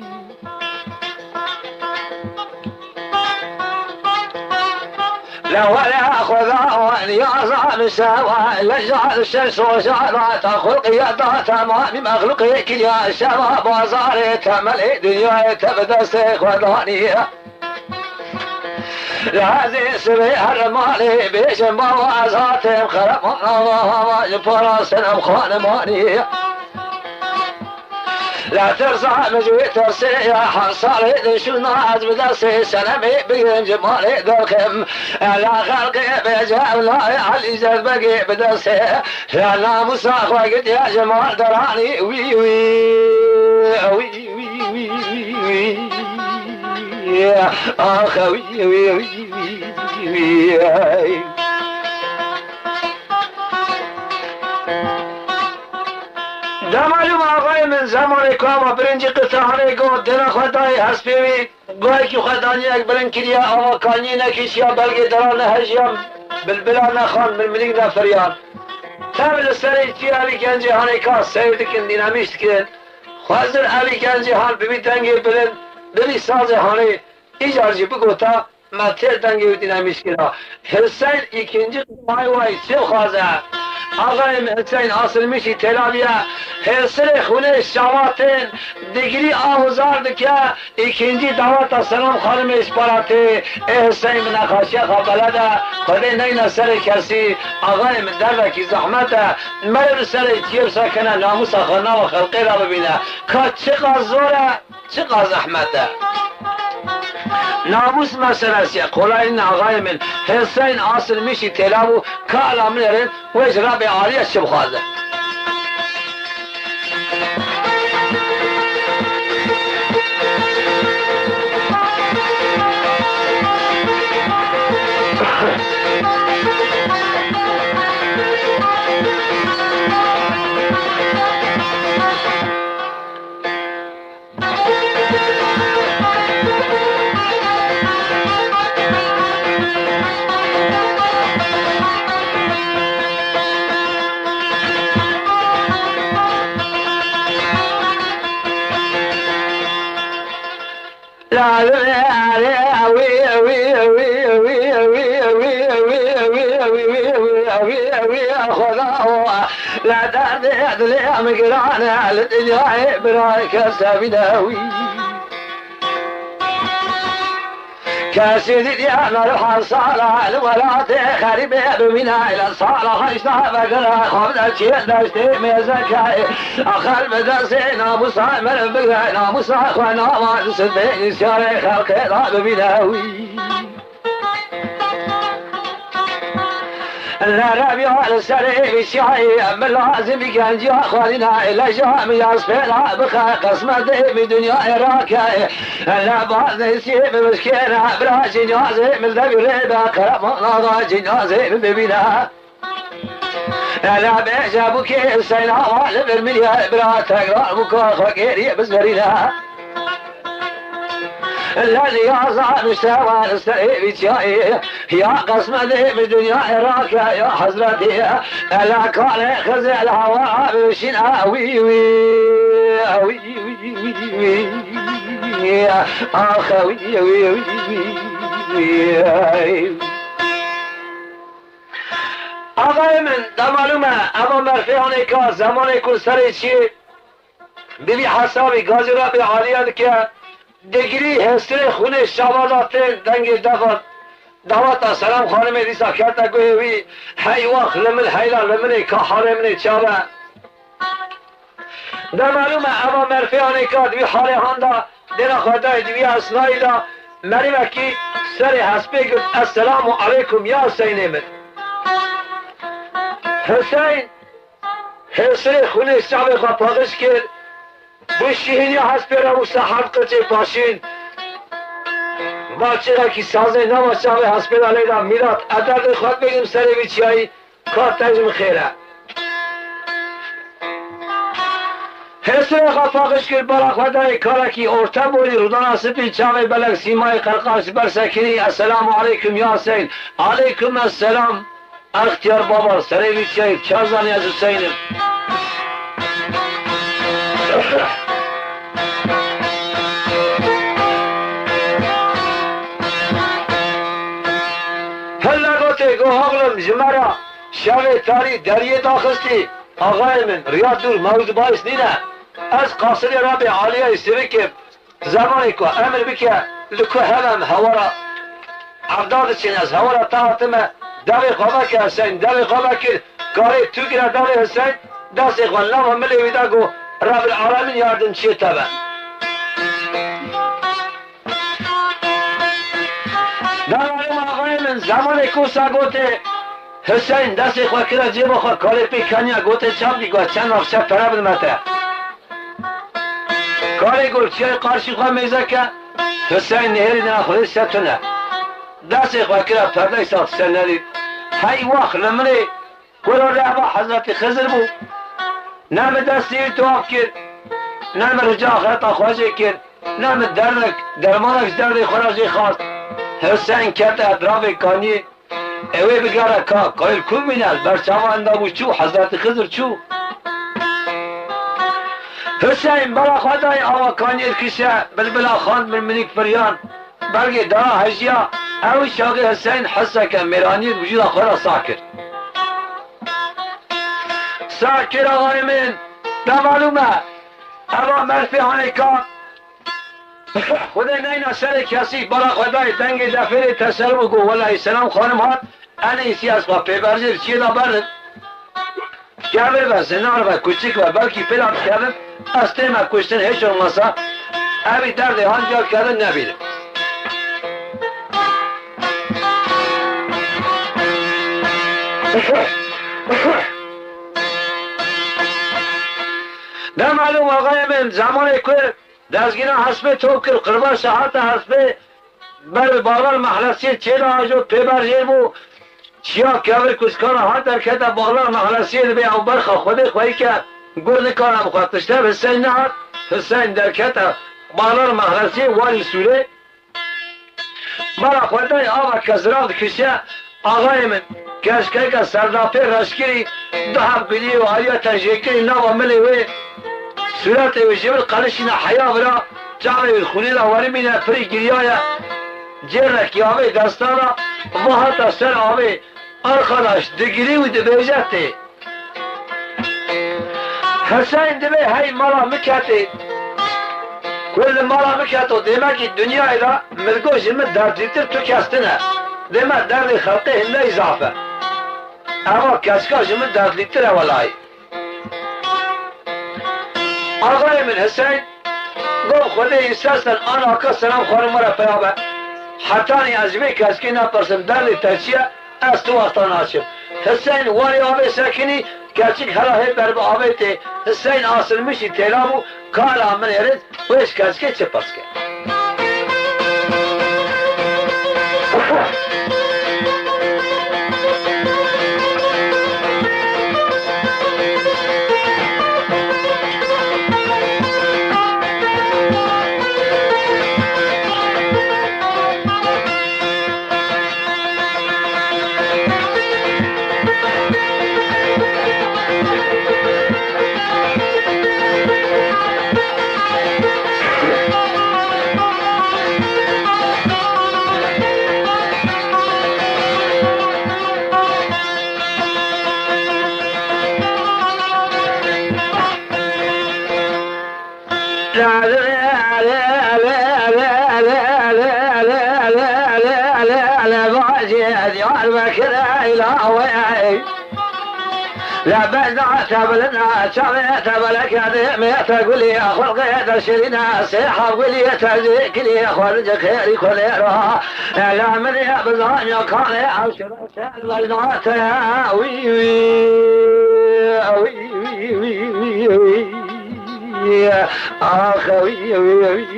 لا ولا خذا ولا يعظم سوا لجعل الشمس وجعلت خلقيات تمام مخلوقك يا شباب وزاري تمل دنيا تبدا سيخ ودانية لهذه سبيع الرمالي بيشن بوازاتهم خرمنا الله فراسنا مخانمانية لا ترزع مجوي ترسي يا حصالي شنو عز بدرسي سنمي بين جمالي دركم لا خلقي بجاب لا علي زاد بقي بدرسي لا مساخ وقت يا جمال دراني وي وي وي وي وي وي يا اخوي وي وي وي دمالو آقای من زمان کاما برنجی قطعانه گو دل خدای هست پیوی گوهی که خدانی یک برن کریا آقا کانی نکیش یا بلگی دران هجیم بلبلا نخان من ملیگ نفریان تابل سری چی علی گنجی هانی که سیر دکن دینامیشت کن خوازر علی گنجی هان ببی دنگی برن ببی ساز هانی ایجارجی بگو تا مطر دنگی و دینامیشت کن حسین ikinci vay vay چه خوازه آقای حسین اصل میشی تلاویه حسر خونه شواتن دیگری آهوزار که ikinci دعوت سلام خانم اشپاراتی حسین من خاشیه خبلده خودی نین سر کسی آقای من در وکی زحمته مرد سر جیب سکنه ناموس خانه و خلقی را ببینه که چقدر زوره چقدر زحمته ناموس مسئله قولای آقای من حسین اصل میشی تلاو که علام نرین و اجرا به عالیه چه بخوازه لا دارد لي مقرانا للدنيا برايك سابداوي كاسيدي انا روح صالح الولاد خريبه بمنا الى صالح اشتاق بقرا خبر شيء داشتي مزكاي اخر بدرسين ابو صامر بقى ابو صاخ وانا ما سبين شارع خلق بمناوي الربيع على السريع الشعي من لازم يجي اخواننا الى جامع يصفينا بخا قسمة بدنيا عراكي لا بعض يسيب مسكينة بلا جنازة من ذوي الربا كرم الله جنازة ببنا لا بيجا بكي السينا والب المليا بلا تقرار بكا خيري بزرينا الذي يصعد السماء السريع بشاي يا قسمة بدنيا عراك يا حضرتي لا كان خزع الهواء بشنا وي وي وي وي اخ وي وي وي آقای من در معلومه اما مرفعانه که زمان کل سر چی ببی حسابی گازی را به عالیت که دگری هستر خونه شوالات دنگ دعوت سلام خانم دیسا کرده گویوی هی وقت لمن هیلا لمنی که حرمنی چاوه در معلومه اما مرفعانه که دوی حاله هنده دینا خواهده دوی اصنایی دا مریمه که سر حسبه گفت السلام علیکم یا حسین من حسین هستر خونه شعب خواهدش کرد بشیهینی هست پیرا و سحب قچه پاشین باچه را که سازه نما شعب هست پیرا لیدا میراد عدد خود بگیم سر بیچیایی کار تجم خیره حسر خفاقش کرد برا خدای کارکی ارتا بولی رودان سپی چاوی بلک سیمای قرقاش برسکنی السلام علیکم یا حسین علیکم السلام اختیار بابا سر بیچیایی چازانی از حسینم هلا گوته گو آقلم جمرا شب تاری دریه داخستی آقای من ریاد دور موضوع باعث نینه از قاصری را به عالیه استوی که زمانی که امر بکه لکو هلم هورا عبداد چین از هورا تاعتمه دوی خوابه که حسین دوی خوابه که کاری تو گره دوی حسین دست اخوان لما ملی ویده گو رب العالمین یاردن چیه تبه دارم آقای من زمان کوسا گوته حسین دست خواه کرا جیب خواه کاری پی کنیا گوته چم دی گوه چند وقت شب پره بدمته کاری گل چیه قارشی خواه میزه که حسین نهری نه خودی ستونه دست خواه کرا پرده ساخت سن ندید هی وقت لمنی كل رعبة حضرت خزر بو نام دستی تو آف کرد نام رجا خطا خوشی کرد نام درنک درمانک درد خورازی خواست حسین کرد اطراف کانی اوی بگره که قایل کو بینل برچاو اندامو چو حضرت خضر چو حسین برا خدای آوا کانی کشه بلبلا خان من منیک فریان بلگه دا هجیا اوی شاگی حسین حسه که میرانی وجود خورا ساکر ساکر آقای من دا معلومه اما مرفی هانه که خدا نینا سر کسی برا خدای دنگ دفیر تسلم گو والله سلام خانم هات انا ایسی از خواه پیبرزیر چیه دا برد گبر و زنار و کچک و بلکی پیلان کردن از تیم کشتن هیچ olmasa اوی درد هنجار کردن نبیده نه معلوم آقای من زمان که دزگینا حسب تو کر قربان ساعت حسب بر باغل محلسی چیل آجو پیبرزیر بو چیا کبر کسکان ها در کتا باغل محلسی بی او برخ خودی خواهی که گرد کارم خواهدشتر حسین نهاد حسین در کتا باغل محلسی والی سوره برا خواهدای آقا کزراد کشه آقای من کشکه که سردافه رشکری دو هم گلی و آیا تنجیکری نوا ملی وی صورت وجهه قلشنا حياة برا جعله الخليل أولي من فريق جريايا جرك يا أبي دستانا وهذا سر أبي أرخلاش دقري ودبيجته حسين دبي هاي مرة مكاتي كل مرة مكاتو ديما كي الدنيا إذا ملقوش من درديتر تكاستنا ديما درد خلقه إلا إضافة أما كاسكاش من درديتر ولاي آقای من حسین گفت خودی ایستاستن آن آقا سلام خانم مرا پیابه حتانی از بی کسکی نپرسم درد ترچیه از تو وقتا ناشم حسین واری آبه سکنی کچک هلاهی بر با آبه تی حسین آسل میشی تیلابو کار آمن ایرد ویش کسکی چه پس که لا بعد تبلنا شريت بلك ما تقول لي خلق تشرينا سيحة قولي تزيك لي خرج خيري كل يرى لا من يبزان يقال عشر البلدات وي وي وي وي وي اخوي وي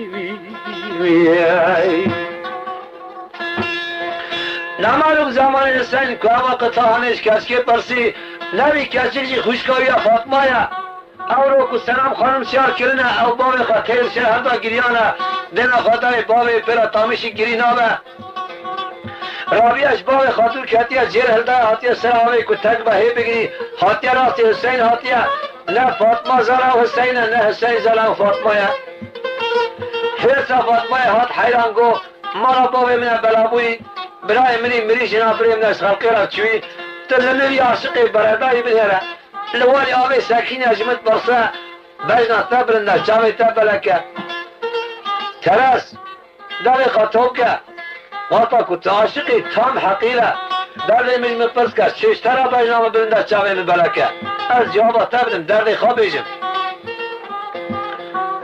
نمالوم زمان حسین که وقت هانش کسی پرسی نبی کسی جی خوشکاوی فاطمه یا او رو که سلام خانم سیار کرنه او باب خطیر شهر دا گریانه دینا خطای باب پیرا تامیشی گری نامه رابیش باب خاطر کتیه جیر هلده حاتیه سراوی که تک بهی بگیری حاتیه راستی حسین حاتیه نه فاطمه زلا حسین نه حسین زلا فاطمه یا حیثا فاطمه حات حیران گو مرا باب من بلابوی برای منی مری جناب بریم ناس خلقی را چوی تلنوی عاشقی برادایی بنیره لوالی آبی ساکین اجمت برسا بجنا تبرنده چاوی تبلکه ترس داری خطوکه واتا کت عاشقی تام حقیره دردی مجمت پرس که چشتره بجنا برنده چاوی بلکه از جوابا تبرم دردی خوابیجم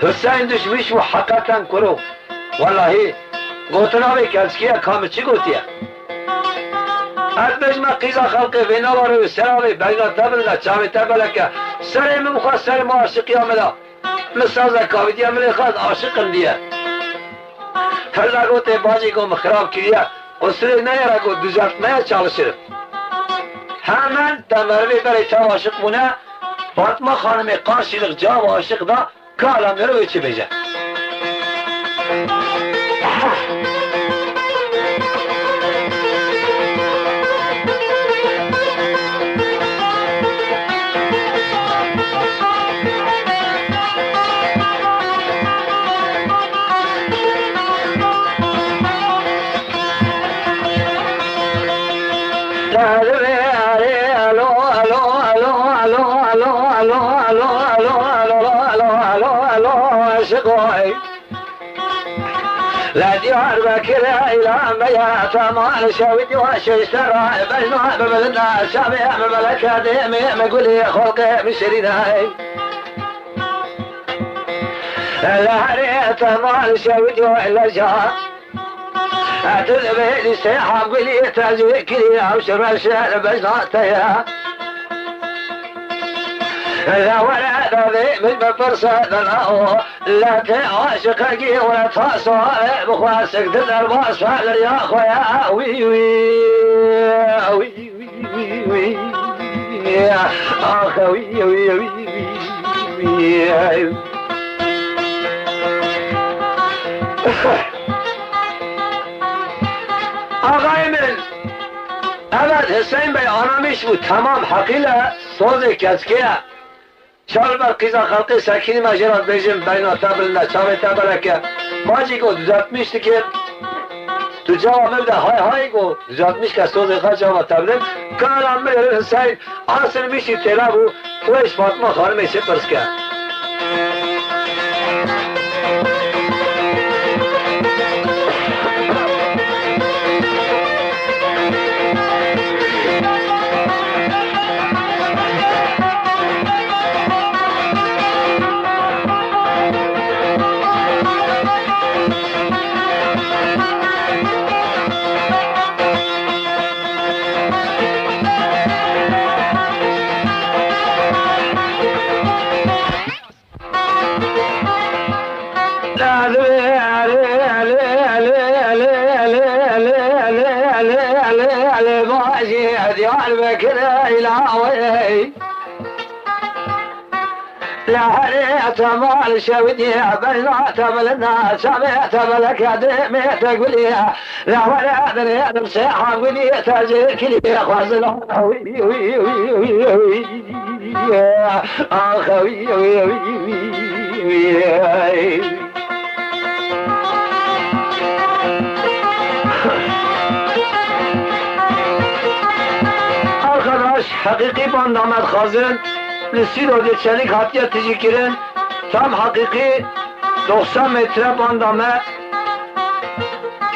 حسین دشمیش و حقیقتا کرو واللهی گوتناوی کلسکیه کام چی گوتیه از بجمع قیزا خلقی ویناواری و سراوی بجنا تبلنده چاوی تبلکه سری مخواه سری ما عاشقی آمده مسازه کاویدی عملی خواهد عاشقم دیه هر گوته بازی گو مخراب کریه و سری نیره گو دوزارت میا چالشیرم hemen temervi beri çav aşık buna Fatma Hanım'ı karşılık cav aşık da kalemleri ölçü becer. لا ديار بكرة إلى بيات مال شويت وشي سرى بجنوها ببلدنا شابع بملكة ديمي مقولي خلقي مشريناي لا ريت مال شويت وإلا جاء أتذبي لي سيحة قولي تجويك لي أوشر الشهر بجناتيا لا ولا ذي من بفرصة الأو لا تعاشق قي ولا تصوى بخواسك تدر باس فعل يا خويا وي وي وي وي وي يا أخوي وي وي وي آقای من اول حسین بی آرامیش بود تمام حقیله سوز کسکیه شال بر قیزا خلقی سکینی مجرد بیجیم بینا تبلنده چاوی تبلکه ماجی گو düzeltmişti ki تو جواب ده های های گو düzeltmiş که سوز خواه جواب تبلن کارم بیر حسین آسر بیشی تیلا بو خوش فاطمه خانمی چه پرس که مال شودي بينا تبلنا سمعت بلك دمي تقولي لا ولا ادري انا مسيحه ولي تاجيك لي خازن وي وي وي وي وي اخوي وي وي وي arkadaş hakiki bandamat khazin Lisiro'da çelik hatiye tecikirin tam hakiki 90 metre bandame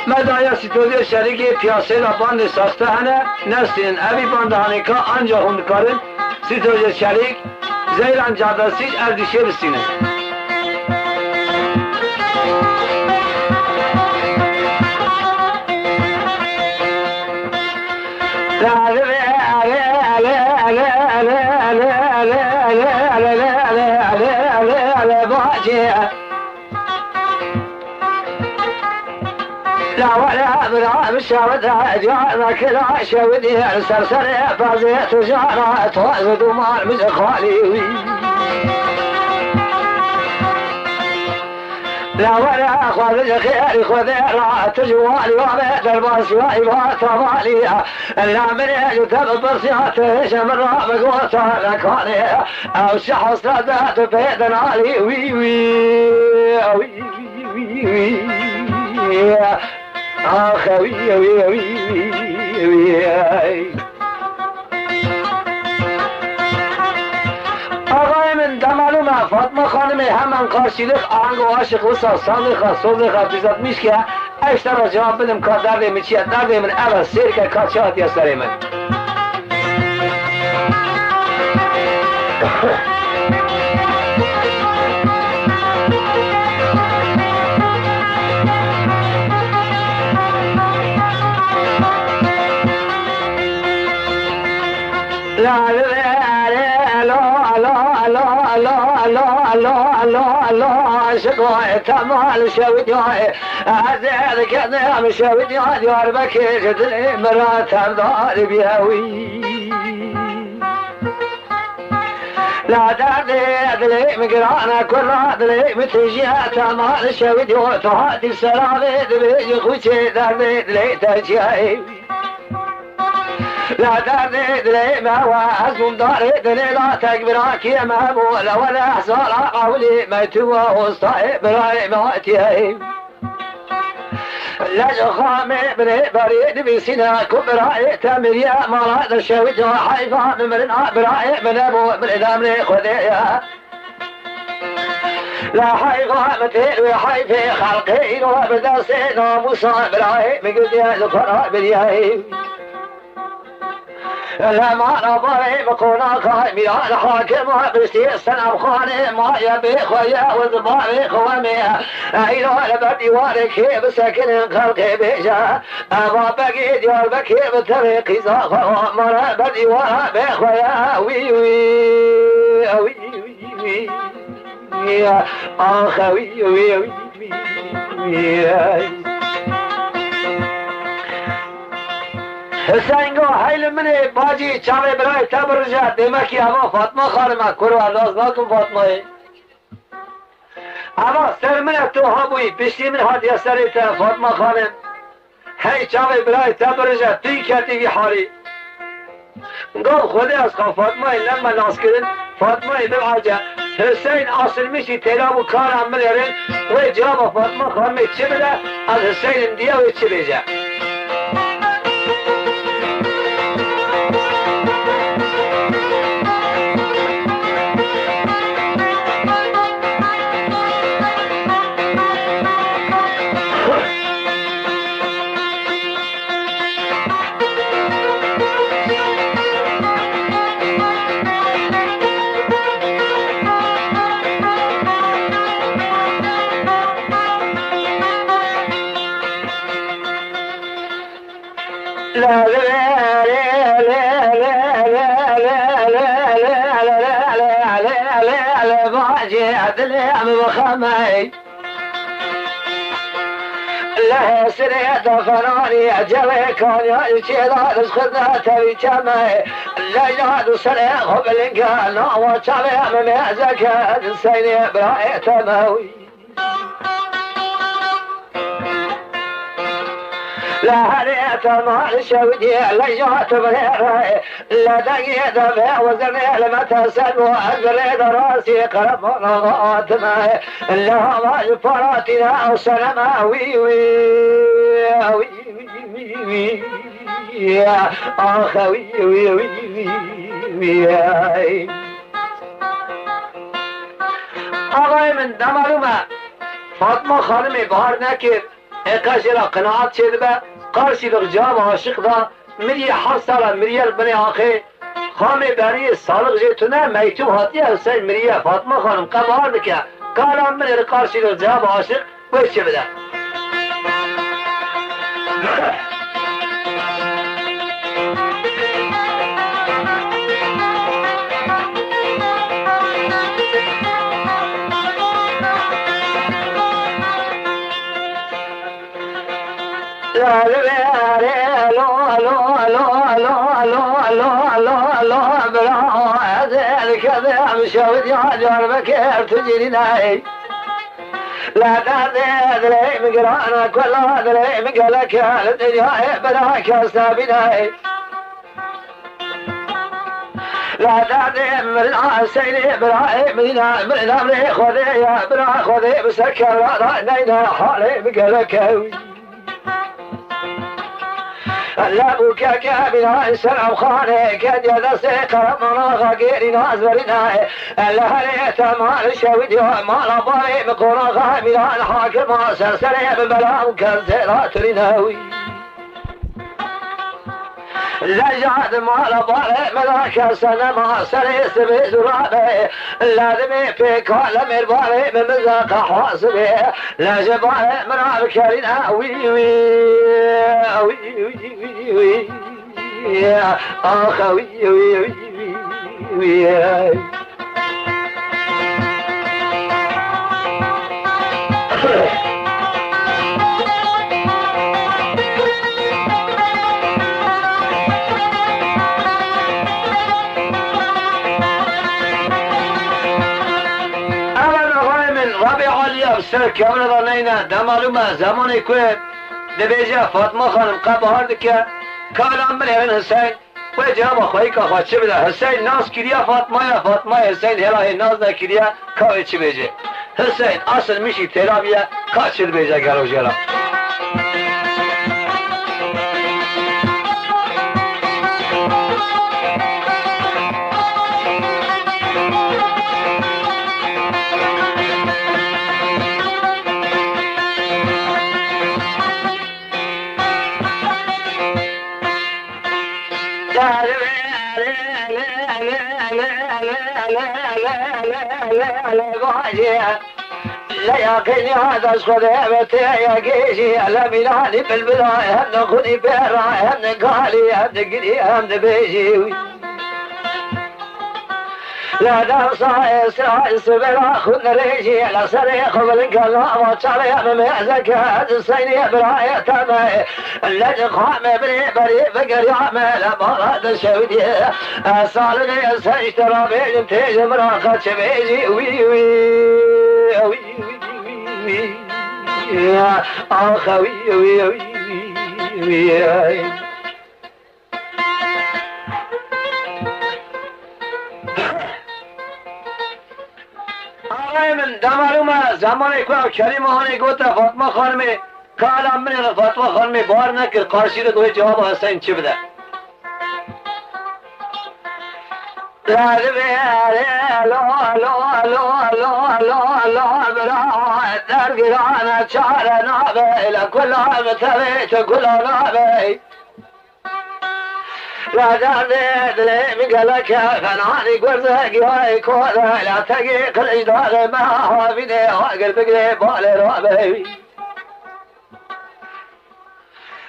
medaya sitode şeriki piyasayla bandı sastahane neslin evi bandahanika ancak hunkarın sitode çelik Zeyran Caddesi Erdişe bisine لا ولا بلا مشاوده جارنا كلا شودي سرسر فازت وجارة توازد ومال مزخالي لا ولا خذ خير خذ رات جوالي وبيت الباس وايبات مالي لا من يجتب برسيات شمر مقوت لكاني او شخص ذات بيدن علي وي وي وي وي وي اخوي وي وي وي من دمالومه فاطمه خانمی hemen karşılık ango aşık olsa sandığa solduğa düzeltmiş ki eştara cevap benim kaderliğim içiye derdimin evet sirke kaçağı diye sarayımın la الله شكوى تمال شودياي هذا كذا مشودياي ديار بكي جدني مرات دار بيهوي لا دردي دلي مقرانا كل دلي متجيات ما الشويد وتهادي السلامي دلي خوشي دردي دلي تجيهي لا دردي دلي ما هو أزم داري دلي لا تكبراك يا مهبول ولا حصال قولي ما توا وصائب براي موتيهي لا جخامي بني بريد بسنا كبراي تمريا مراد الشويد وحيفا من براي من أبو من دامني خذيا لا حيفا متين وحيفي خلقين وبدرسين ومصاب براي من قديا ذكرى برياي لا ما نظري بكونا خايمي على حاكم وبستي السلام خاني ما يبي خويا وزباري خوامي ايلو لبدي واركي بسكن خلقي بيجا ابا بقي ديال بكي بطريقي زاخر مرا بدي وارا خويا وي وي وي وي يا اخوي وي وي حسین گو حیل منی باجی چاوی برای تبرجه دمکی اما فاطمه خانمه کرو انداز ناکن فاطمه اما سر من تو هموی پشتی من هادی سری تا فاطمه خانم هی چاوی برای تبرجه توی کتیگی حالی گو خودی از خواه فاطمه لما ناس کردن فاطمه بالعجه حسین اصل میشی تیراب و کار عمل یارین و جواب فاطمه خانمه چه بده از حسین دیه و چه بیجه لا سريت فناني جوي كون يشيدا رزقنا تبي جمعي لا جاد سري قبل كان وشابي من زكاة سيني براي تموي لا هريت مال شودي لا جات بريري لا دقيت بي وزني لما تسل وأزري راسي قرب نغات ماي لا ما فراتنا وسلام وي وي وي وي يا أخوي وي وي وي آقای من دمالومه فاطمه خانمی بار نکرد اقاش را قناعت شد به قارشی جواب عاشق دا مری 7 ساله مریل بنی آخه خامه بری سالق جیتونه میتوب هاتی حسین مریه فاطمه خانم قبار بکه کارم من قارشی جواب عاشق ویش چه بده مشاود يا بكير تجري ناي لا تدري مقرانا كل هذا مقالك الدنيا بلاك سابناي لا تدري من السيد ابراهيم من الامر خذي يا ابراهيم خذي بسكر نينا حالي مقالك لا بوكاك بنا السلام خاني كد يدا سيقر منا غير ناس برنا لا هليت مال شودي مال باري مقرا غاملا الحاكم سلسله ببلا كنزلات رناوي لا جاد مال باري ملاك سنة ما سريس بزرابي لازمي في كل مرباري من مزاق حاسبي لا جباري من كرنا وي وي وي وي وي يا أخوي وي وي وي ربی عالیا سر کامل را نینا دمالومه زمانی که دبیجه فاطمه خانم قبهار دکه کالام بلیرن حسین و جواب خواهی که خواه چه بده حسین ناز کریا فاطمه حسین هراه ناز نکریا که چه بیجه حسین اصل میشی ترابیه که چه بیجه گرو جرا لياقني هذا صديبتي يا جيشي لا ميلاني بالبلاي هم نخوني براي هم نقالي هم نقري هم نبيجي لا نصاي سراي سبرا خذ ريجي لا سريخ بالقلب وشاري مميزك هذا السيني براي تمي الذي قام بني بري بقر يعمل مراد الشودي صالني سيشترى بين تيج مراقة شبيجي وي وي وي وي يا أخوي وي وي وي من دمارو زمانی که کریم هانی گوته فاطمه خانمی کالم من فاطمه خانمی بار نکر قارشی رو دوی جواب حسین چی بده در گرانه چاره نابه لکل آمتوی چکل نابه لا دل مقلك فناني قرزك هاي كولا لا تقي كل إجدار ما هو بني وقلبك لي بالي رابي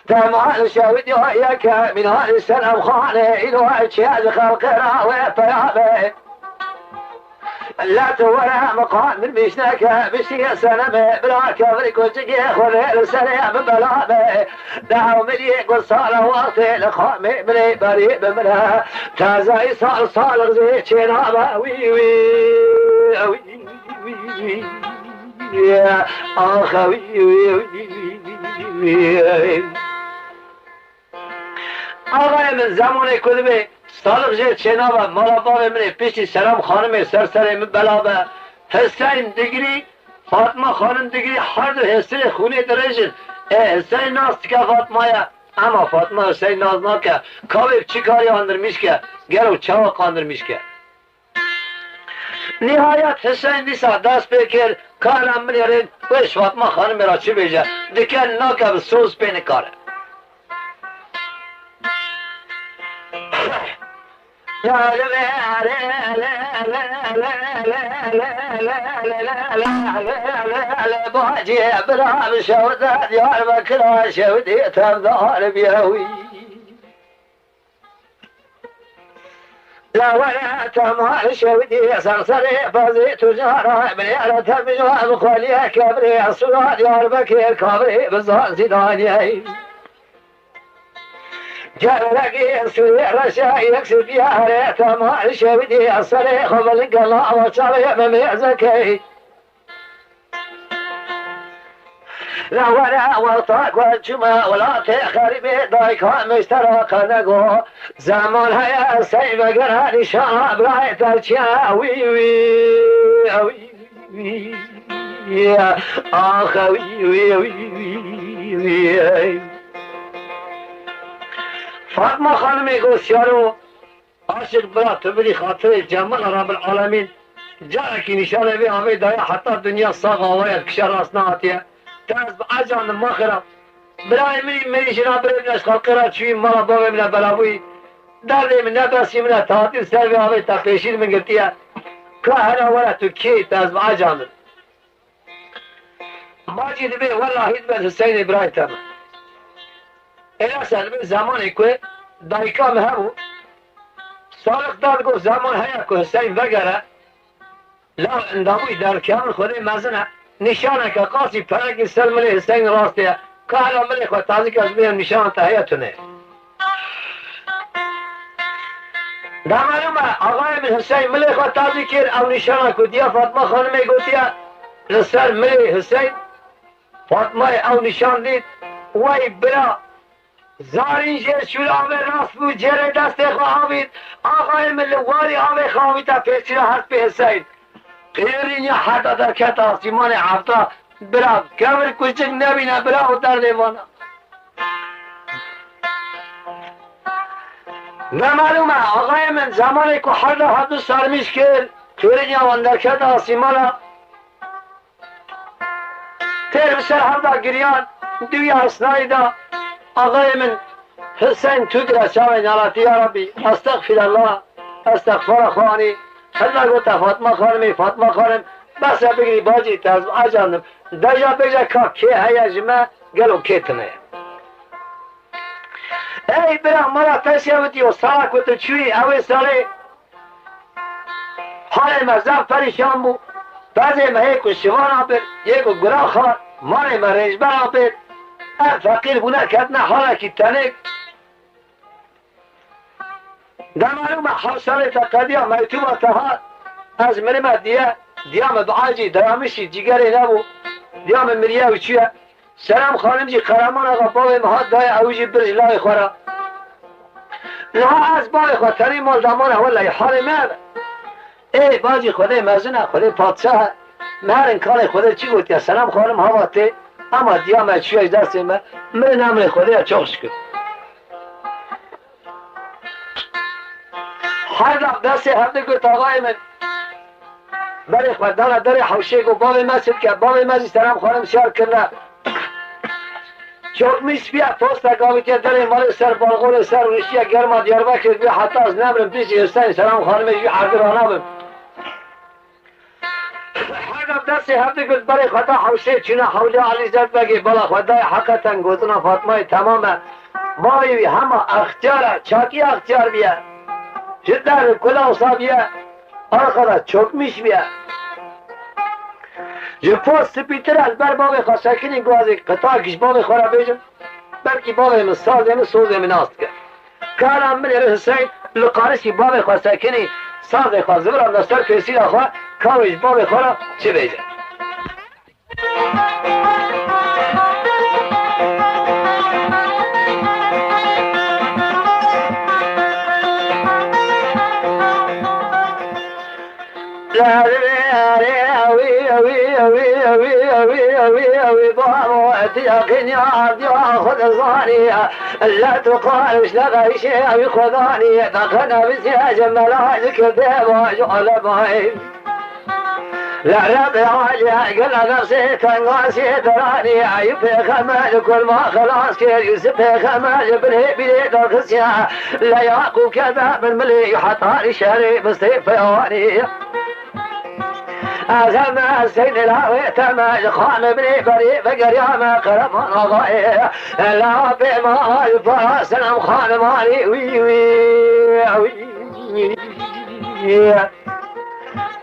دمع الشاود ياك من هاي السلام خاني إلو هالشيء خلق راوي طيابي لا تورا مقام من مشناك بشي سنة بلاك فريق وجهي خذ السلام بلابي دعو مني قل صار وقتي لخامي مني بريء بمنها تازاي صار غزي شنابا وي وي وي وي يا أخوي وي وي آقای من زمان کدومه صادق جه چنابه مالا باب منه پیشی سلام خانم سرسره من بلابه حسین دگری فاطمه خانم دگری هر دو حسین خونه درجن حسین ناز که فاطمه یا اما فاطمه حسین ناز ناکه کابه چی کاری اندرمیش که گرو چاوق اندرمیش که نهایت حسین دیسا دست بکر کارم من یارین وش فاطمه خانم را چی بیجه دکن ناکه به سوز پی نکاره باجي برام شودات يا بكرة شودي تمدار بيهوي لا ولا تمال شودي صرصري فزي تجارة بنيرة تمجوها بخوليها كبري الصغار يا بكير كبري بزهر زيداني جارك سوي رشا يكسب يا ريت ما شودي الصريخ بالقلا وشري مميزكي لا ولا وطاق والجمع ولا تخربي ضايق مشترك نقو زمان هيا سيب قراني شراب رايت الشيا وي وي وي يا اخوي وي وي فاطمه خانمی گوش یارو عاشق برا تو بری خاطر جمال رب العالمین جا کی نشانه بی آوی دایا حتی دنیا ساق آوید کشار راسنا آتیه تاز با اجان ماخرم برای منی شنا برای منش خلقی را چوی مالا باوی منه بلابوی درده من نبرسی منه تاعتیل سر بی آوی تا پیشید من گرتیه که هنه ولا تو کی تاز با اجان ماجی دبی والله هید بید حسین ابراهیم تمام اینا سلمه زمانی که دایکام همون سالق داد گفت زمان هیا که حسین بگره لا انداموی در کامل خوده مزنه نشانه که قاسی پرکی سلمه حسین راسته که حالا ملی خود تازی که از بیم نشانه تا هیتونه در معلومه آقای من حسین ملی خود تازی کرد او نشانه که دیا فاطمه خانمه گوتیه لسر ملی حسین فاطمه او نشان دید وی برا زارین جه شور آوه راست بود جره دست خواهید آقای من لواری آوه خواهید تا پیچیره هست به حسین غیرین یا حدا در کت آسیمان عفتا برا کمر کچک نبینه برا و در دیوانا نمالومه آقای من زمانی که حدا سرمیش کرد غیرین یا وندر کت آسیمان تیر بسر حدا گریان دوی اسنایی دا آقای من حسین تو در شاوی نالاتی یا ربی استغفر الله استغفر خوانی الله گوتا فاطمه خانم بس بگیری باجی تاز اجانم دجا بجا که هیا جمع گلو کتنه ای برا مرا تشیوتی و سالا کتو چوی اوی سالی حال مزم پریشان بو بعضی مهی که شوان آبر یکو گرا خواد مال مرنج برا بر فقیر بونه کتنه حالا کی تنک در معلوم حوصله تقدیم میتوبه تها از مرمه دیام دعاجی درامشی جگری نبو دیام مریه و چیه سلام خانم جی قرمان آقا باوی مهاد دای اوجی برج لای خورا نه از باوی خود تنی مال دامانه والله حال مهد ای باجی خوده مزنه خوده پادشاه مهر انکار خوده چی گوتی سلام خانم هواته اما دیام چیه دست من نمره خوده چوش کن هر دست هفته گفت آقای من برای خوددان داره حوشه گو باب مسجد که باب مسجد سلام خانم شهر کرده چوکمیش بیا پوست گاوی که داره مال سر بالغور سر روشیه گرما دیار بکر بیا حتی از نمرم پیش حسین سلام خانم جو عرضرانه بم هر دست هفته گفت برای خدا حوشه چونه حوله علی زد بگی بالا خدای حقیقتا گوتنا فاطمه تمامه ماوی همه اختیاره چاکی اختیار بیا جدر کلا صابیه آخرا چوکمیش بیا جو پوست سپیتر از بر باب خواستکنی گوازی قطع کش باب خورا بیجم بلکی باب من ساز من سوز من آست کرد کارم من حسین لقارشی باب خواستکنی ساز خواه زبرم دستر پیسی را خواه کاوش باب خورا چه بیجم لا تقالش لغي شيء خذاني دخلنا بسياج ملاجك ديما جعل بعين لا ربع علي قل نفسي تنقاسي دراني عيب خمال كل ما خلاص كير يوسف خمال بلي درقسيا لا يعقو كذا بالملي حطاني شهري بسيف يواني أزم سيد الهوي تماج خان بني بري بقريا ما قرب نضائي لا بما الفراس سلام خان مالي وي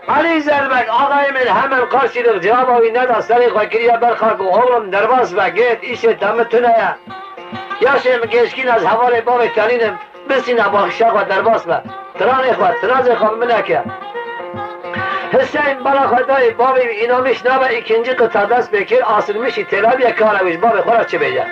علي زلمك آقای من همه قاشید الجواب و ندى سريق وكريا برخاك وعمرم درباس بقيت إيش دمتنا يا شيء مكيشكين از حوالي باب تانينم بسينا باخشاق و درباس با تراني خواد ترازي خواب منك حسین بالا خدای باب اینامش نبا ikinci قطع دست بکر آسلمشی تلابیه کارویش باب خورا چه بیجه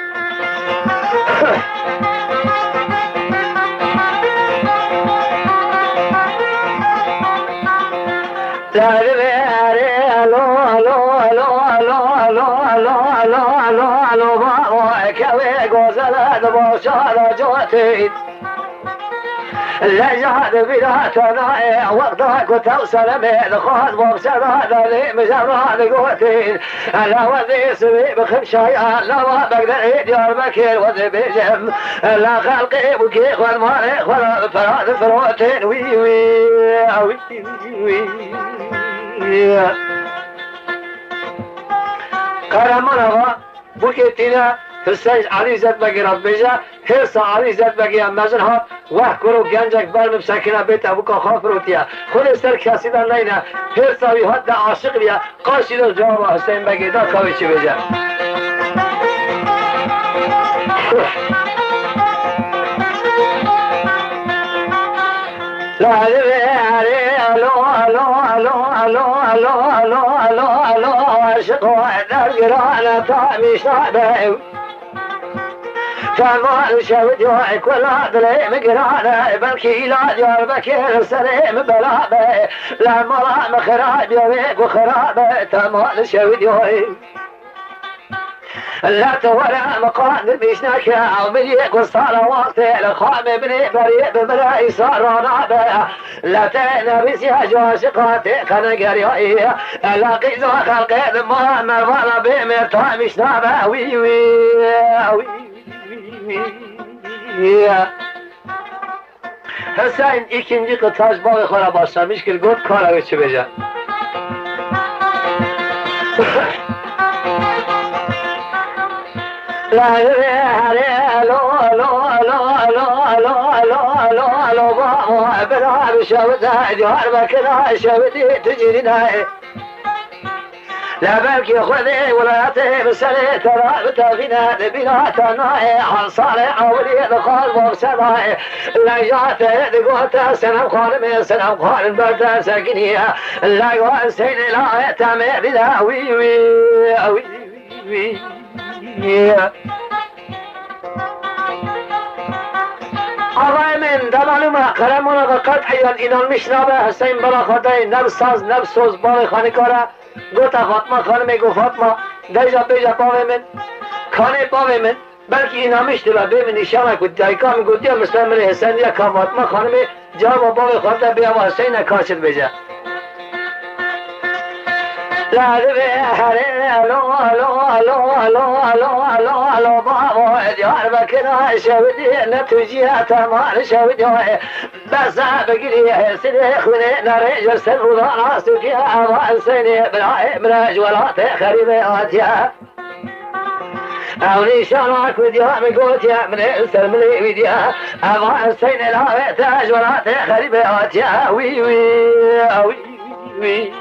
لجهد بلا تنائع وقتك وتوصل من خاص وبسر هذا لي مجر هذا قوتين لا وذي سوي بخمشايا لا بقدر عيد يا بكير وذي بجم لا خلقي بكيخ والمالك ولا فراد فروتين وي قرمنا بكيتنا حسین علی زد بگی رب بیجا حرص علی زد بگی امازن ها وح کرو گنجک برم سکنه بیت ابو کا خاف روتیا خود سر کسی در نینه حرص وی حد عاشق بیا قاشی دو جواب حسین بگی دا کاوی چی بیجا لا الو عاشق در گرانه تا میشنبه تمام شود يوعي كل عدلي مقرانه بلكي لا ديار بكير سليم بلابه لا مرا مخراب يويك وخرابه تمام شود يوعي لا تورع مقادر بيشناك عمليك وصار وقتي لخام بني بريء بملاي صار رابع لا تنبس يا جواشقاتي كان قريئي لا قيد وخلقي ما مرضى بمرتوى مش نابع وي وي Hüseyin ikinci kıtaç bağı kara başlamış ki got kara geçirecek. La لا بالك خذي ولاته بسنة ترى بتغنى بلا تناهي عن صالح أولي دخل وبسناهي لا جاته دقوته سنة خالمي سنة خالم برده سكنية لا يوان سين لا يتمي بلا وي وي وي وي آقای من در معلومه قلمونه قطعیان inanmış نبه حسین بلا خدای نبساز نبسوز بال خانکاره گوتا فاطمه خانم گو فاطمه دیجا بیجا باوی من خانه باوی من بلکه inanmıştı ve benim nişana kut daykam kut diye Müslüman Hüseyin ya Fatma خانم جواب باوی خاطر بیا و حسین کاشت بیجا لا الو بابا ديار بكنا شودي نتوجيه تمام شودي بس بقري سني خوني نرجع سنوضا راسك يا ابا سني برايم رجولات خريبات يا أولي شانك وديا من قوت يا من السلم لي وديا ابا سني لا تجولات خريبات يا وي وي وي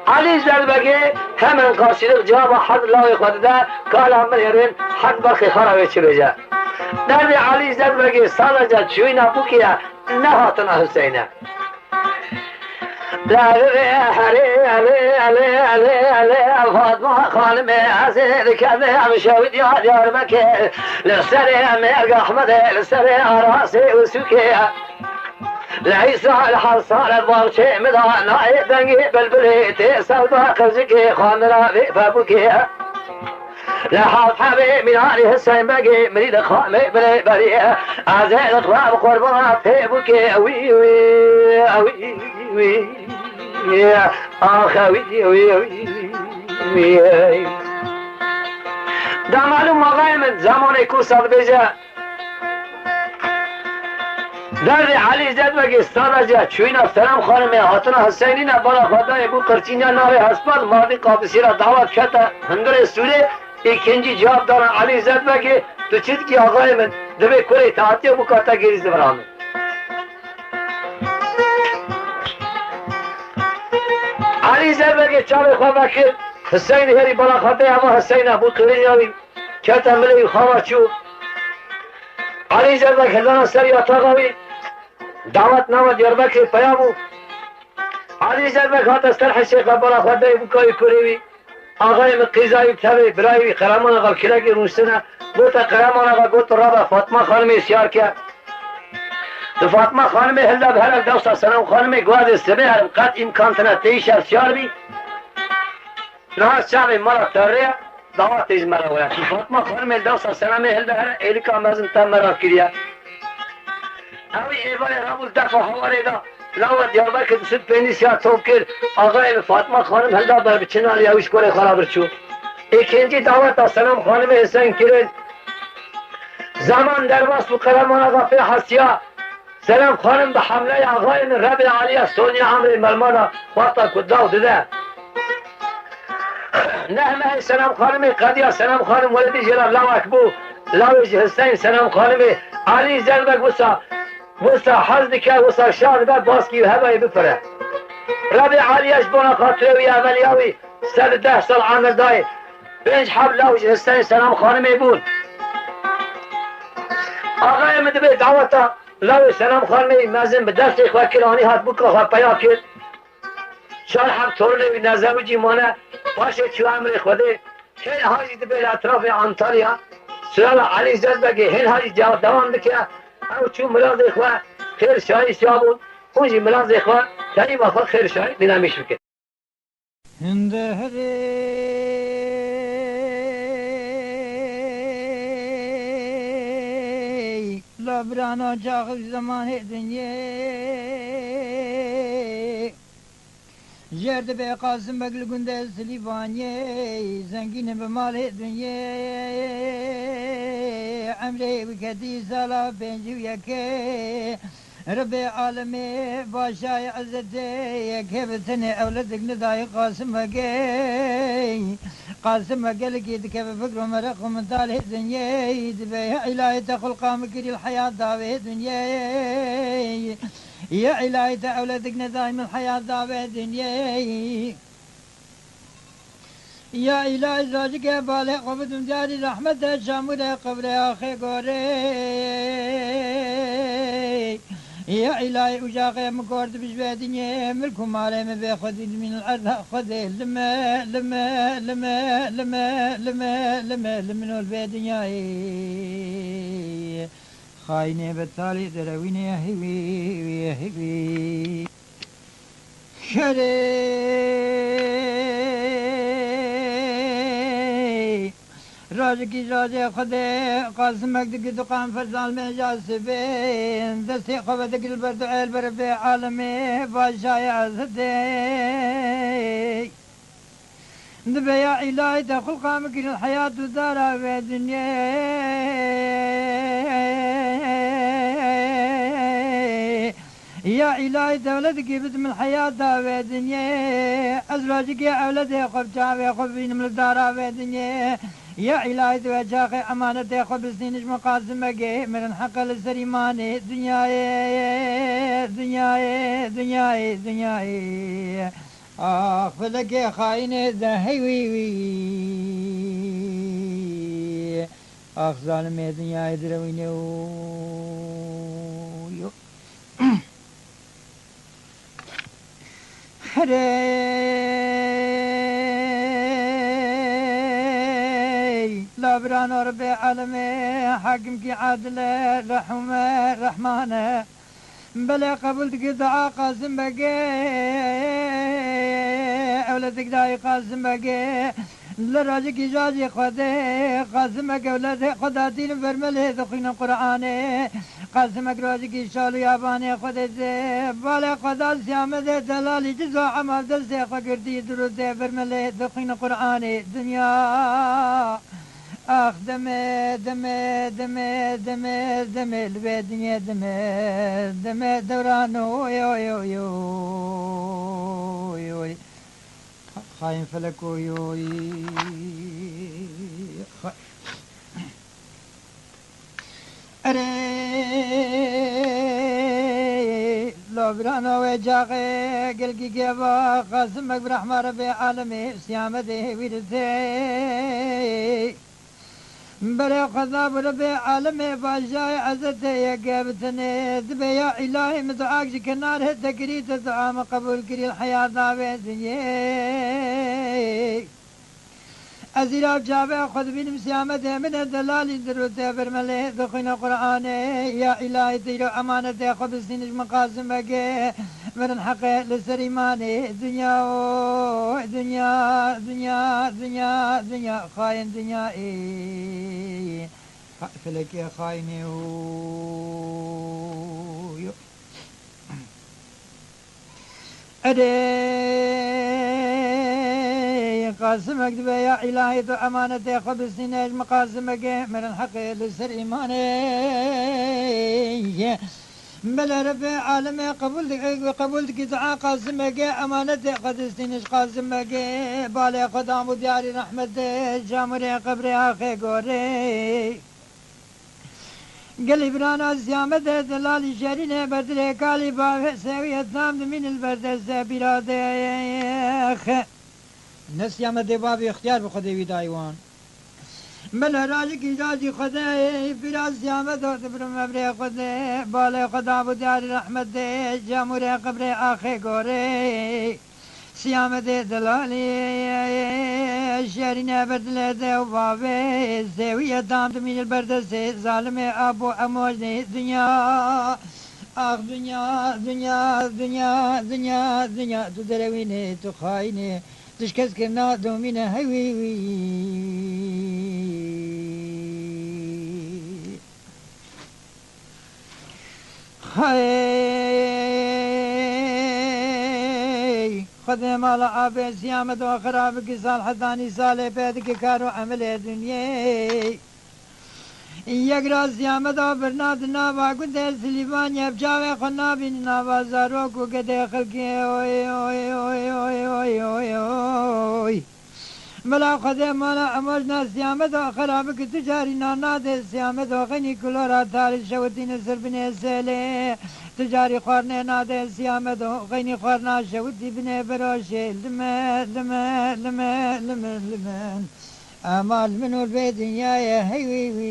Ali Zelbegi hemen karşılık cevabı hadlağı kodda kalamların had bakı hara geçirecek. Nerede Ali Zelbegi sadece çuyuna bu ki ne hatına Hüseyin'e. Fatma Hanım'ı azir kede müşavit yar Mekke lissere merg Ahmet lissere arası usuke لعيسى الحصار الضرشي مدانا دنقي بالبليتي سودا قزقي خامرا بابوكي لحاف حبيب من علي حسين بقي مريد خامي بلي بريه عزيز اقراب قربات تيبوكي وي وي وي وي اخ وي وي وي دا معلوم آقای من زمان کوساد بجا درد علی زدبگی استانجا چوینا سلام خانم حاتنا حسینی نه بالا خدای بو قرچینیا ناوی هسپال مادی قابسی را دعوت کتا هنگر سوره ikinci cevap dana Ali Zedbegi tu çit ki ağay men debe kore taatiye bu kata geriz devranı. Ali Zedbegi çabe xabakir Hüseyin heri bala xatay ama Hüseyin bu kırınyavi kata meleyi xavaçu Ali Zedbegi hedana ser yatağavi davet nama Diyarbakır payamu Ali Zedbegi hata serh şeyh bala xatay bu kayı kurevi آقای مقیزایی تبی برای قرمان آقا کلکی روستنه بوتا قرمان آقا گوت رابا فاطمه خانمی سیار کرد تو فاطمه خانمی هلده به هلک دوستا سلام خانمی گواد سبه هرم قد امکان تنه تیشر سیار بی نهاز شعبی مرا تره دعوت تیز مرا ویا تو فاطمه خانمی دوستا سلامی هلده هرم ایلیکا مزن تم مرا کریا اوی ایوای رابول دفع حواری دا لاوت Diyarbakır süt peynisiya topkir ağay Fatma Hanım helda ber biçinar ya üç kore xarabır çu. İkinci davet da selam hanımı Hüseyin kirin. Zaman derbas bu karamana gafir hasya. Selam hanım da hamle ağayın Rabbi Aliye Sonya Amri Melmada Fatma Kuddav dede. Nehme selam hanımı Kadiya selam hanım veledi Celal Lavak bu. Lavic Hüseyin selam hanımı Ali Zelbek Musa. وسا حزد که وسا شان بعد باسکی و هوای بفره ربی علیش بنا خاطره وی عملیاوی 110 سال عمل دای 5 حبلاوش هستن سلام خانمی بود آقای مدبه دعوتا لاوی سلام خانمی مازن به دست خواه کرانی هات بکا خواه پیا کرد چار حق طورنه بی نظم جیمانه باشه چو امر خوده هل حاجی دبیل اطراف انطالیا سلال علی زد بگه هل حاجی جواب دوام بکه او چو ملاز خواه خیر شایی شابون اونجی ملاز خواه تایی مخواه خیر شایی دینامیش بکه لابرانا جاغب زمان دنیا جرد به قاسم بگل گنده سلیبانیه زنگین به مال دنیا عمره بکتی سالا پنجو یکه رب عالم باشای عزته یکه بتنه اولدک ندای قاسم بگی قاسم بگل کی دکه بفکر و مرق و مطال دنیا دبه الهی تخلقا مکری الحیاة داوه دنیا يا إلهي أولادك دائم الحياة دعوة دنيا يا إلهي زوجك بالي قبض جاري رحمة شامل قبر آخي قوري يا إلهي أجاقي مكورد بشبه دنيا ملكم علي مبي خذي من الأرض خذي لما لما لما لما لما لما لما البدنيا خاينة بالتالي درويني يا هبي يا هبي شري راجكي راجي خدي قاسمك دقي دقان فرزان من جاسبين دستي قبضك البرد عيل بربي عالمي باشاي عزدي دبي يا إلهي دخل قامك الحياة دارا في الدنيا يا إلهي دولتك باسم الحياة في الدنيا أزواجك يا أولادي خب جاوي خب بين من الدارا في الدنيا يا إلهي توجاقي أمانتي خب سنينش مقاسمك من الحق للسريماني دنياي دنياي دنياي دنياي آخ فلك يا خاينة ذهوي آخ ظالم يا دنياي درويني لابران ربي عالمي حاكم كي عادل رحمة رحمانة بلا قبلت قطع قاسم بقى أولادك داي قاسم بقى لراجك جاجي خده قاسمك أولاد خداتين فرمله ذقين قرآنه قاسمك راجك شالو ياباني خده بالا خدا سيامده دلالي جزا عمال دسته خقردي دروده فرمله ذقين قرآنه دنيا آخ دمه دمه دمه دمه دمه لبه دنيا دمه دمه دورانو يو يو يو يو خاين فلكو يو أري لابرانا وجاقي قلقي كيبا قاسمك برحمة ربي عالمي سيامته ويرتي بلا خذاب ربي عالمي باشاي عزته يا قابتني دبي يا إلهي مدعاك كنار تكريت الدعاء قبول كري الحياة دعوة دنيا أزيراب جابه خذ بين مسيامته من الدلال دروته فرمله دخين قرآن يا إلهي تيرو أمانته خذ سنج مقاسمك من الحق للسريماني دنيا دنيا دنيا دنيا دنيا خاين دنيا إيه فلك يا خايني أدي قاسمك دبي يا إلهي تو أمانتي خب سنج مقاسمك من الحق للسريماني بلا رب عالمي قبولتك دعاء قاسمك أمانتي قد سنج قاسمك بالي قدام دياري رحمة جامري قبري آخي قوري قلي برانا زيامة دلالي شرينة بدري كالي باب سوية نام من البرد الزبيرات نسيامة باب اختيار بخدي دايوان بله راجی کی راجی خدای فراز سیامت داد برم ابر خدای بالا خدا بود یار رحمت ده جمهور قبر آخه گوره سیامت دلالی شرین بردل ده و بابه زویه دام تمین البرد ظالم ابو اموج دنیا آخ دنیا دنیا دنیا دنیا دنیا تو دروینه تو خاینه تشكس كنا دومينا هوي خاي خدم على عباس سيامد وخرابك صالح ثاني صالح بيدك كارو عمل الدنيا يقرا سيامد برناد نابا قد سليمان يبجاوي خنا بين نابا زاروك وقد خلقي اوي اوي اوي اوي اوي اوي اوي ملا خدم ملا امرنا سيامد خرابك تجاري ناناد سيامد وغني كلورا تاري شوتين سربني سيلي تجاري خورنا ناد سيامد وغني خورنا شوتي بني بروشي لما لما لما لما لما أمال منو البيت يا هيوي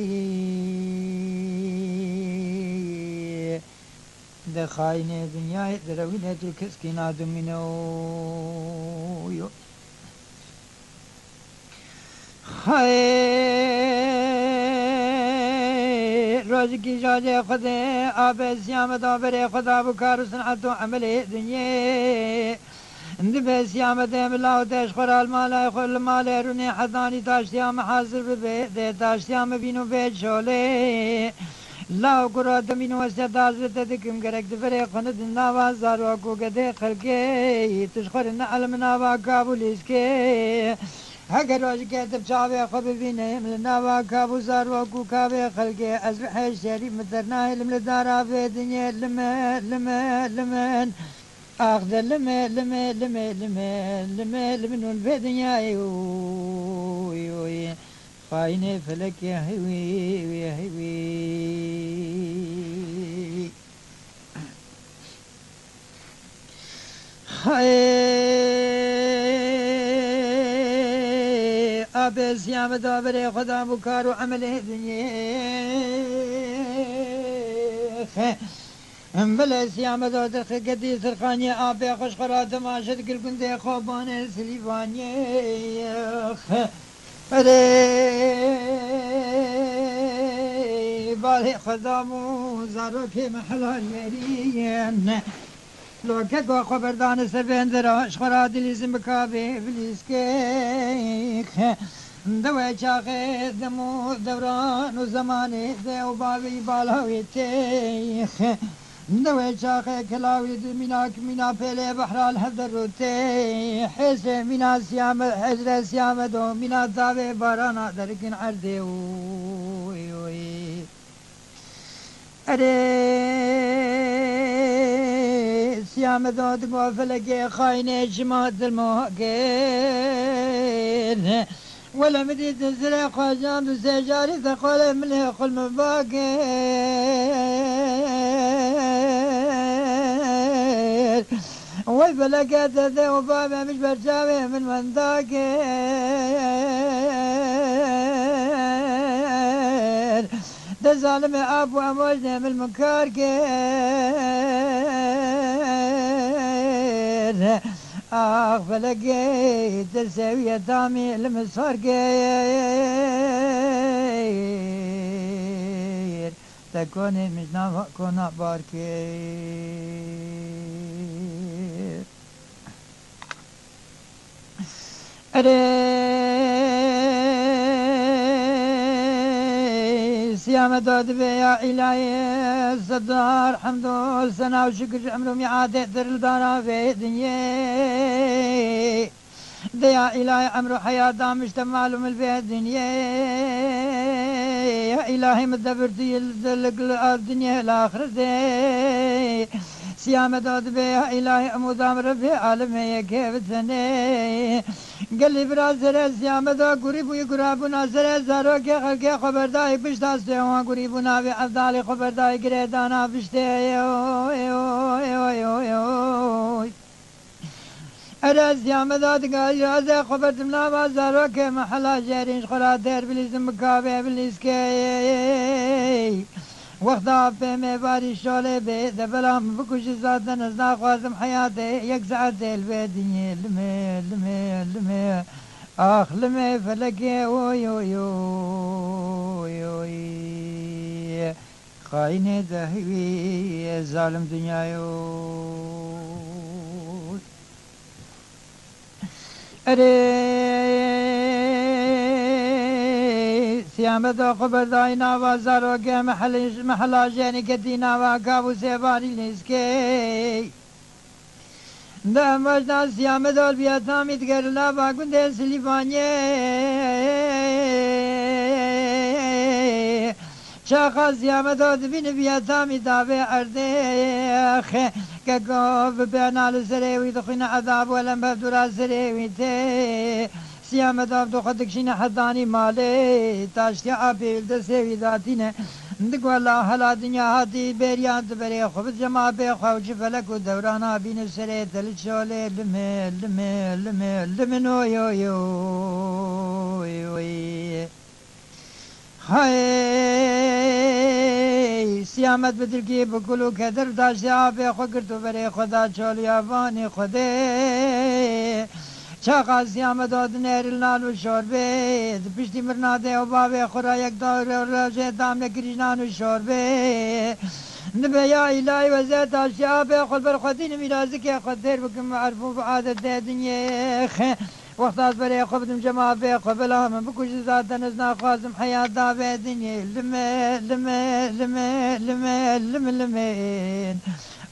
دخاينة دنيا دروينة الكسكينة دمينو خير روزكي جاجي خدي آب سيامة دابري خدا بكار صنعتو عملي دنيا اندبه سيامة ديم الله تشخر المال يخل المال روني حضاني تاشتيام حاضر ببيت تاشتيام بينو بيت شولي لا قرات بينو استداز بتدكم قرق دفري قند الناوا زارو قد خلقي تشخر النعلم ناوا كابوليسكي هكر روش كتب شعبي خبي بيني من الناوا كابو زارو كابي خلقي أزبح الشريف مدرناه لمدارا في دنيا لمن أخذ لما من البدنيا يوي خاينة فلك يا هوي يا هوي خاي أبس يا مدابر خدا بكار وعمله دنيا بلا سيامة دادر قدي سرخانية آبي خوش خرات ماشد قل كنت خوبان سليفانية بالي خدامو زاروك محلال يرين لو كاكو خبردان سبين دراش خرات الاسم بكابي بليسكيك دوي شاخي دمو دوران وزماني ديو بابي بالاوي تيخ دوي شاخي كلاوي منا بيلي بحر الهدر روتي حس منا سيام حزر سيام دو منا داوي بارانا دركن عردي وي أري سيام دو دقوا فلقي خايني جماعة الموكين ولا مدي تنزل خواجان وسجاري تقول ملي خل مباكر والبلقات ذا وبابا مش برجاوي من ذاكر ده ظالم ابو اموجنا من المكاركر آخ فلقيت تسوي دامي المسار غير تكوني مش نافع كونا باركير سيامة دود بيا إلهي صدار حمد والسنة وشكر عمرهم يعادي در الدارا في دنيا ديا إلهي عمرو حياة دامش تمالهم البيت دنيا يا إلهي مدبرتي الدنيا الآخرة دي سيامة دود بيا إلهي أمودام ربي عالمي كيف تسني قال لي برازر سيامة دو قريبو يقرابونا زر زارو كي خلقي خبرداي بشتاسي وان قريبونا بأفضالي خبرداي قريدانا بشتي أراز يا مداد قال رازا خبرت منا بازاروك محلا جارينش خلا دير بليزم مكابي بليزكي وقتا بمي باري شولي بي دبلام بكوش زادن ازنا خوازم حياتي يكزع ديل بيدني لمي لمي لمي آخ لمي فلكي وي وي وي وي خايني دهوي ظالم دنيايو أري سيامة قبر داينا وزاروك محلا جاني كدينا وكابو سيباني نسكي دا مجنا سيامة دول بياتامي تقرلا باقون دي سليفاني شاخا سيامة دول بين بياتامي دابي أردخ كقوف بينا لسريوي دخينا عذاب ولم بفدرا سريوي تي سيامة دابدو خدكشين حداني مالي تاشتي عبيل دسيوي ذاتينا ندق والله هلا دنيا هاتي بيريان تبري خبز جما بيخوا وجفلك ودورانا بين سري تلشولي لمي لمي لمي لمنو يو يو يو هاي سیامت بدل کی بکلو کدر داشتی آبی خود کرد و بری خدا چالی آبانی خوده چاقا سیامت داد نیرل نان و شوربه پشتی مرناده و بابی خورا یک دار روزه دام نکریجنان و شوربه نبی یا الهی و زید داشتی آبی خود بر خودین میرازی که خود دیر بکن معرفو بعادت دنیا وقتات بري خبدم جماعة بي قبلها من بكوش ذات نزنا خازم حياة دابي دنيا لمي لمي لمي لمي لمي لمين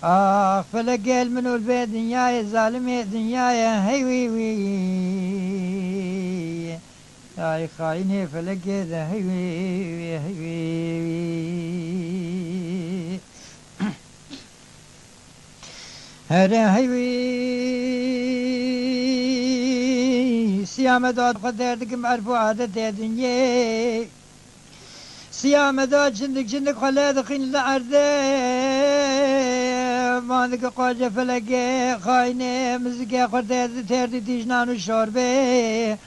آخ فلقيل منو البي دنياي ظالمي دنياي هي وي وي يا خايني فلقيل هي وي هي وي هذا هي وي سيامة داد قدر دكم عرفو عادة دنيا سيامة داد جندك خلا دخين لعرضه ما دك قاجة فلقي خاينة مزقي خرده تيرد تيجنان وشوربه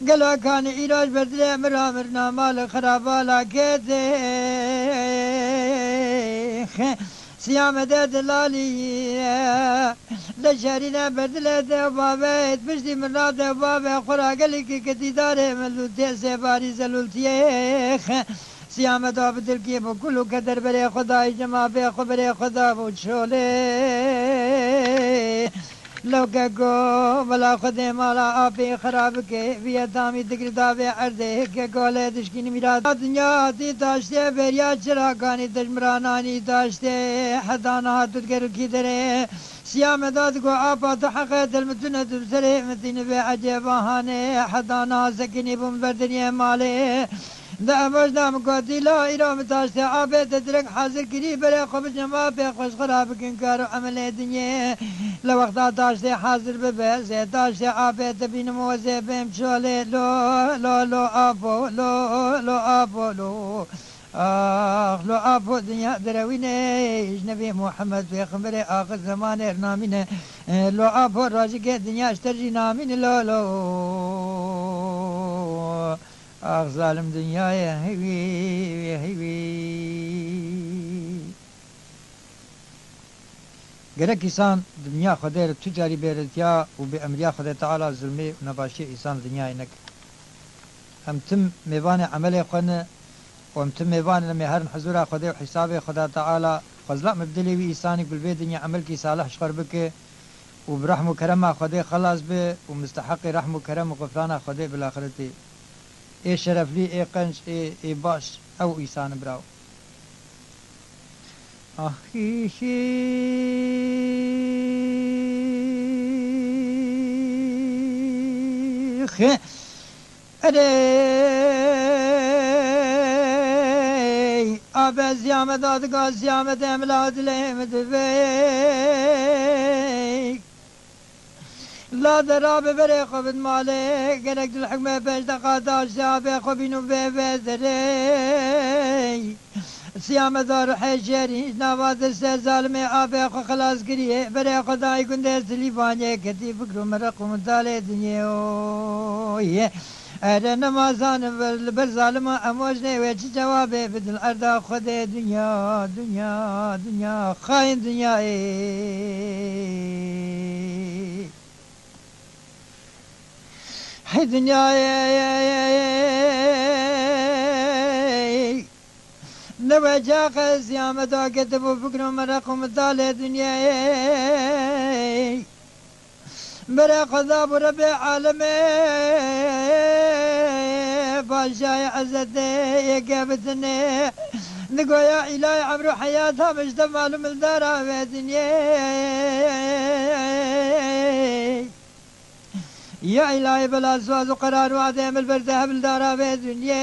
قلا كان علاج بدله مرامرنا مال خرابة لكده سيامة دلالي لشارينا بدله ده بابا بشتي من راده بابا خورا قلك كتي داره ملوتي سيباري زلولتيه سيامة دا بدل كي بكلو قدر بري خداي جما بي خبري خدا بوشولي لو كاكو بلا خدي مالا آبي خرابك بيادامي دقر دابي عرده كاكو لدشكين ميراد دنيا دي داشته بريا چراغاني دجمراناني داشته حدانا تدقر كي دره سيامة دادقو آبا تحقيت المتنة بسري متين بعجبهاني حدانا سكني بمبردني مالي دا مجدام قدي لا إرام تاشتي آبي تدرك حاضر كري بري خبز جما بي خوش خراب كنكارو عمل دنيا لوقتا تاشتي حاضر ببي زي تاشتي آبي تبين موزي بمشولي لو لو لو آبو لو لو آبو لو آخ لو آبو دنيا درويني نبي محمد في خبري آخر زمان ارنامين لو آبو راجك دنيا اشترجي نامين لو لو آخ ظالم دنيا هيوي هيوي گرک انسان دنیا خدای تجاری بیرتیا و به امریا خدای تعالی ظلمی و نباشی انسان دنیا اینک هم تم میوان عمل خونه و هم تم میوان لما هرن حضور خدای و حساب خدا تعالی فضلا مبدلی و انسانی بالبی دنیا عمل کی صالح شخر بکه و برحم و کرم خدای خلاص به و مستحق رحم و کرم و غفران خدای بالاخرتی ای شرف لی ای قنج ای باش او انسان براو آخی شیخ ادی آب زیامت دادگاه زیامت املاد لیمت بی لا دراب بري خبد مالك قلق الحكمة باش دقا داش زابي خبينو بي بذري سیام دار حجری نواز سر ظالم آب خو خلاص کریه برای خدای گنده سلیفانیه کتی فکر و مرقم دال دنیا اره نمازان بر ظالم اموج نه و چی جوابه بدل اردا خود دنیا دنیا دنیا خاین دنیا هی دنیا نوجا قزيام دا كتب فكر مرقم دال دنيا برا قضا برب عالمي باشاي عزت يقابتني نقويا إلهي عمرو حياتها مش معلوم الدارا في دنيا يا إلهي بلا سواز وقرار وعدم البرده بالدارا في دنيا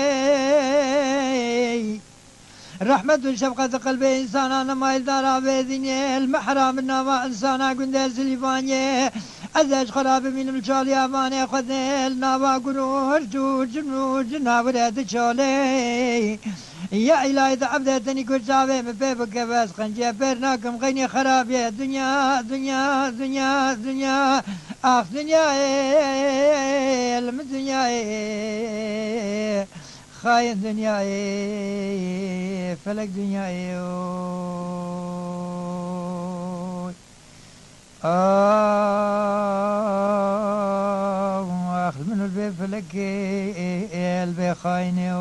رحمة وشفقة قلبي إنسانا نما الدارا في دنيا المحرام النما إنسانا قندي سليفاني أزاج خراب من الجال ياباني خذي النوا قرور جنو جناورة شالي يا إلهي تعبدتني كل شعبي مفيبك بس خنجي برناكم غيني خراب يا دنيا دنيا دنيا دنيا آخ دنيا الم دنيا خاين دنيا فلك دنيا اخذ من البي فلك البي خايني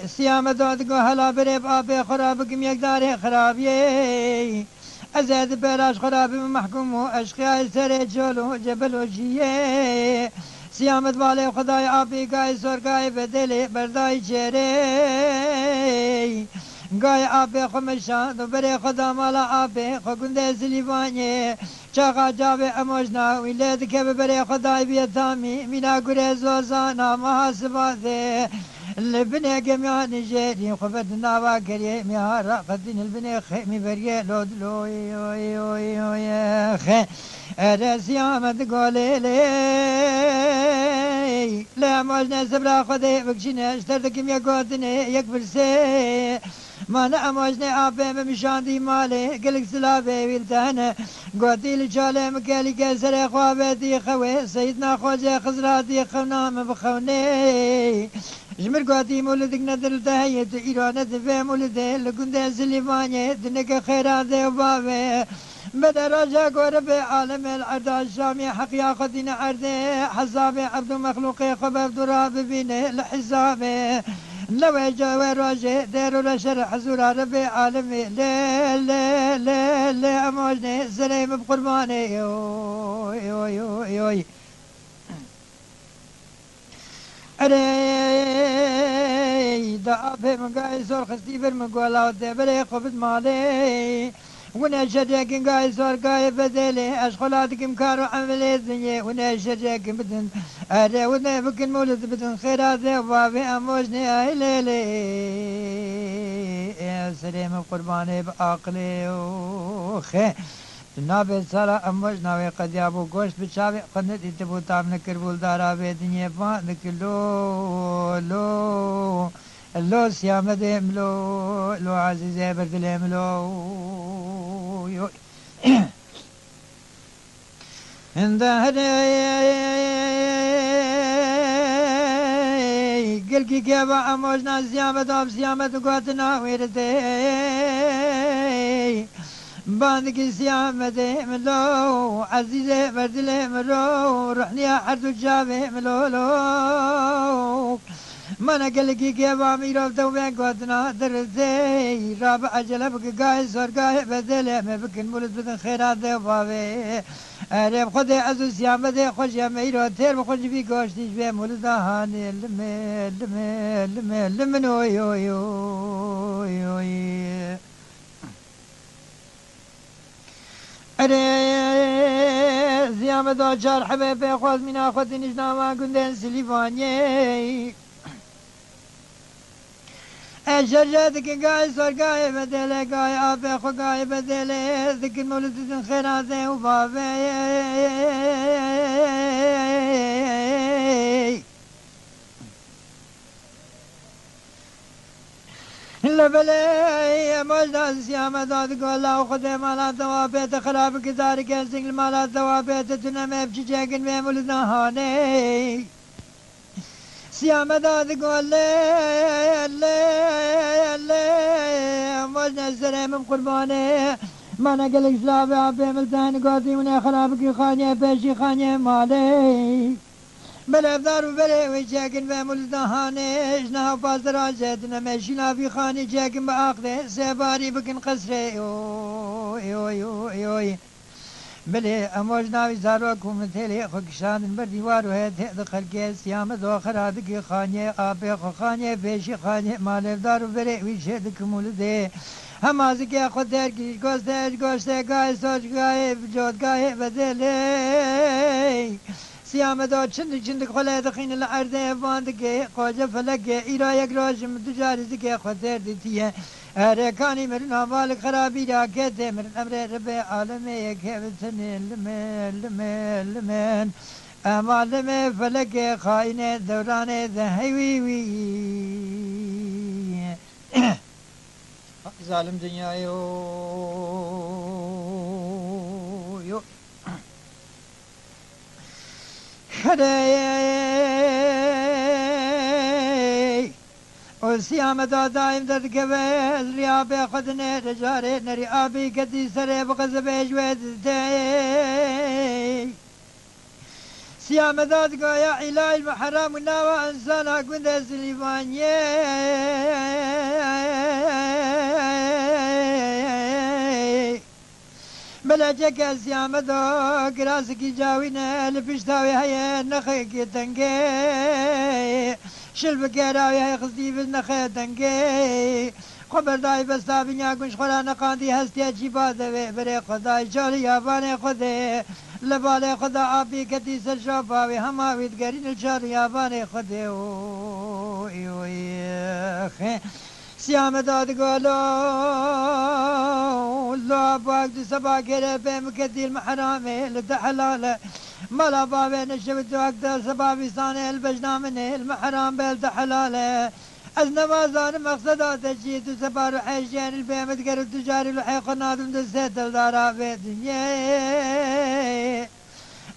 سيام داد هلا بريب ابي خرابك ميقداري خرابي ازاد بلاش خرابي محكوم واشقيا سري جولو جبل وجيه سیامت والے خدای آبی گائے سور گائے بدلے بردائی چہرے گائے آبے خمشان تو برے خدا مالا آبے خگندے سلیوانی چاقا جاوے اموشنا ویلید کے برے خدای بیتامی مینا گرے زوزانا محاسبہ دے البني جميعا نجاري خبرت ناوا كريه مهارا قدين البني خيمي بريه لود لو يا خي ارسي عمد قولي لي لا موجنا سبرا خدي بكشينا اشترتك يا قوتني يكبر سي ما انا موجنا ابي بمشاندي مالي قلك سلابي ويلتهنا قوتي لجالي مكالي كسر خوابتي خوي سيدنا خوجي خزراتي خونام بخوني جمر قواتي مولدك ندر تهيت إيرانة في مولده لكنت سليفاني دنك خيرات وبابي بدا رجا قرب عالم العرض الشامي حق ياخذين عرضي حسابي عبد مخلوقي خبر دراب بينه لحسابي نوي جوي روجي ديرو لشر حزور ربي عالمي لا لا لا لا اموجني سليم بقرباني يوي يوي يوي يوي أري دافع مقاي صور خستيبر مقولا ودبري خبز مالي ونشر يكن قاي صور قاي بدلي أشغلاتك مكارو عملي الدنيا ونشر يكن بدن أري ونبكن مولد بدن خيرات وبابي أموجني أي ليلي يا سليم قرباني بعقلي وخي نابه سالا اموش ناوی قد یابو گوش بچاوی قند اتبو تام نکر بولدارا بیدنی پا نکلو لو لو سیام دیم لو لو عزیزه بردلیم لو هنده گل کی کبا اموش نا سیامت آب سیامت گوتنا ویرده باندك سيامتي ملو عزيزي بردلي ملو روحني حرد الجابي ملو لو ما نقلقي كيف عميرو بتوبين قوتنا درزي رابع جلبك قاي صور قاي بدلي ما بكن مولد بدن خيرات بابي أريب خدي عزو سيامتي خوش يا ميرو تير بخوش في قوشتيش بي مولد هاني لمي لمي لمي لمنو يو يو يو يو أري زيامة داشار حبيبي خواز من أخوة نجنا ما كندين سليفاني بلا شجرتك قاي صار قاي بدله قاي عافي خو قاي بدله ذكر مولد خيراته وبابي لبلي مجد سيامة داد قولا وخده مالا توابيت خراب كدار كنسك المالا توابيت تنمي بشجاقن بمولد هاني سيامة داد قولا مجد سريم قرباني ما نقلك سلابي عبي ملتان قوتي من خرابك خانية بيشي خانية مالي بلا افدار وبلا ويشاكن بمولد هاني اشنا فازرا جدنا ماشينا في خاني جاكن باخذه سباري بكن قصري يوي بلي اموجنا وزاروكم مثلي خكشان برديوار وهي دخل كيس يام ذو خرابك خاني ابي خاني بيشي خاني مال افدار وبلا ويشدك مولد همازك يا خدر کی گوشت گای سوچ گای جود گای بدلی سیام داد چند خله دخین الارض واندگه قاجه فلگه ایرا یک راجم تجاری که خدر دیتیه ارکانی مرن حوال خرابی را کته مرن امر رب عالمه که بتن لمن امالم فلگه خاینه دورانه ذهوی ظالم dünyayı yok. Hey, o siyamada daim dedi ki ve riyabe kadine recare neri abi kedi sere bu kızı becvedde. siyamada dedi ya ilahi muharram nava insana günde silivanye. بلجك سيامدو قراسك جاوينا لبشتاوي هيا نخيك تنقي شلبك راوي هيا خصدي بالنخي تنقي خبر داي بستابي ناقنش خلانا قاندي هستي جيباده بري خداي جولي ياباني خدي لبالي خدا عبي كتي سرشوفاوي هماوي تقرين الجولي ياباني خدي سیام داد گلو لا باقد سبا كره بمكدي المحرامي لتحلاله ملا بابي نشبت وقت سبا بيساني البجنامن المحرام بلتحلاله أزنما زان مقصدات الجيد وسبا روحيشين البيم تقر التجاري لحي قنادم دسيت الدارا في دنيا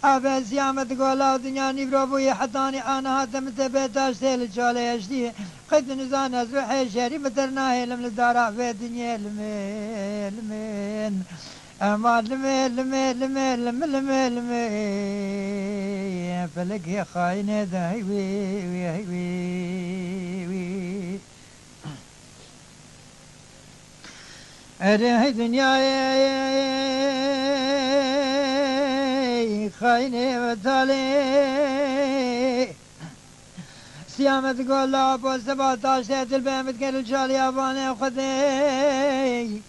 أبا سيامة قولا ودنيا نبروبوي حتاني أنا هاتمت بيتاش سيل الجولي يشتي قد نزان أزوحي شاري مترناهي لم لدارا في دنيا لمن أما لمن فلك يا خاينة ذا هيوي أرهي دنيا خاينة وتالي سيامة تقول لا أبو 17 البيمت قال الجالي أباني خذي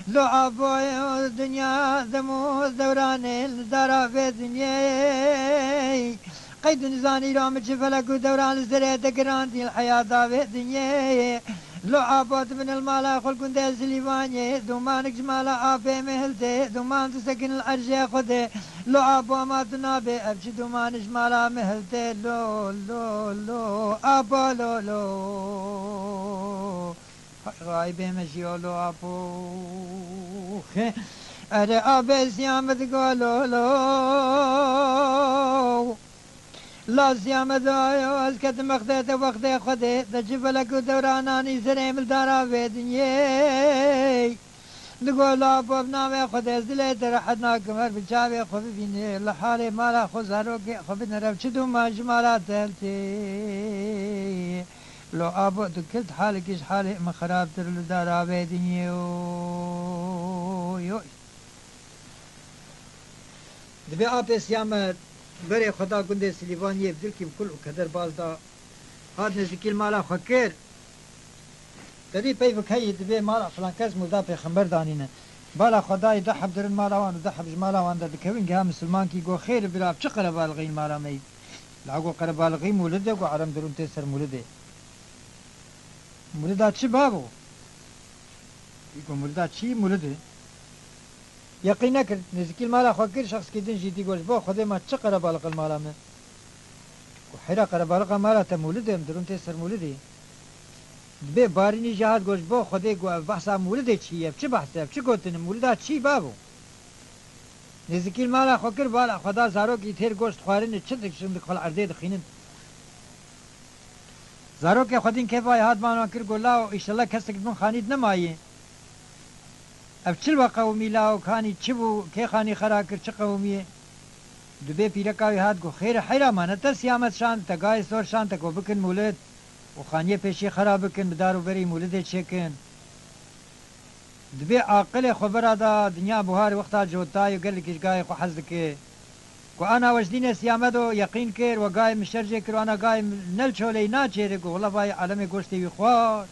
لو أبوي الدنيا دمو دوراني الدارا في الدنيا قيد نزاني رامج فلك ودوران الزريت قرانتي الحياة في الدنيا لو عبوت من المالا خل كنت سليفاني دومانك جمالا آبي مهلتي دومان تسكن الأرجي خدي لو عبو ما تنابي أبشي دومان جمالا مهلتي لو أبو لو غايبي مشيو لو أبو أري أبي سيامت قولو لا سيامة دايو اسكت مخدت وقت خدي تجبلك دوراناني سريم الدارا في دنياي نقول لا بابنا ما خدي زليت رحنا كمر بشابي خفي فيني لحالي مالا خزاروكي خفي نرف شدو ما جمالا تلتي لو ابو دكلت حالك ايش حالي ما خراب تر الدارا في دنياي دبي ابي سيامة بري خدا گنده سلیوانی بدل کیم کل کدر باز دا هاد نزدیکی مالا خکر تدی پی وکهی دبی مالا فلان کس مولدا پیغمبر دانینه بالا خدای دحب درن مالا وان دحب مالا وان دا دکوین که مسلمان کی گو خیر بلاف چه قرب بالغین مالا می لعگو قرب بالغین مولده گو عرم درون تسر مولده مولدا چی بابو يقول مولدا چی مولده يقين نكر نزكي المال أخو كل شخص كدين جدي يقول بو خذي ما تشقر بالق المال منه وحرا قربالق مالا تمولده مدرون تسر مولدي دبي باريني جهاد گوش بو خودي گو بحثا مولده چیه چه بحثه چه گوتن مولده چی بابو نزدیکی مالا خو کر بالا خدا زارو کی تیر گوشت خوارن چه دکشم دخل عرضه دخینن زارو که خودین که وای هات مانو کر گولا ان شاء الله کس من خانید نمایه اب چل وقومی لا خانی چبو که خانی خرا کر چه قومیه دبي بيركاوي هاد گو خير حيرا ما نتسيامت شان تقاي سور شان تكو بكن مولد وخانيه پیشي خراب بكن بدارو بري مولد چكن دبي عاقل خبر دا دنيا بوهار وقتا جوتاي قال لك جاي خو حزك کو انا وجدين سيامدو يقين كير وقاي مشرجه كر انا قاي نل چولي نا چيري گو والله باي عالم گوشتي خوار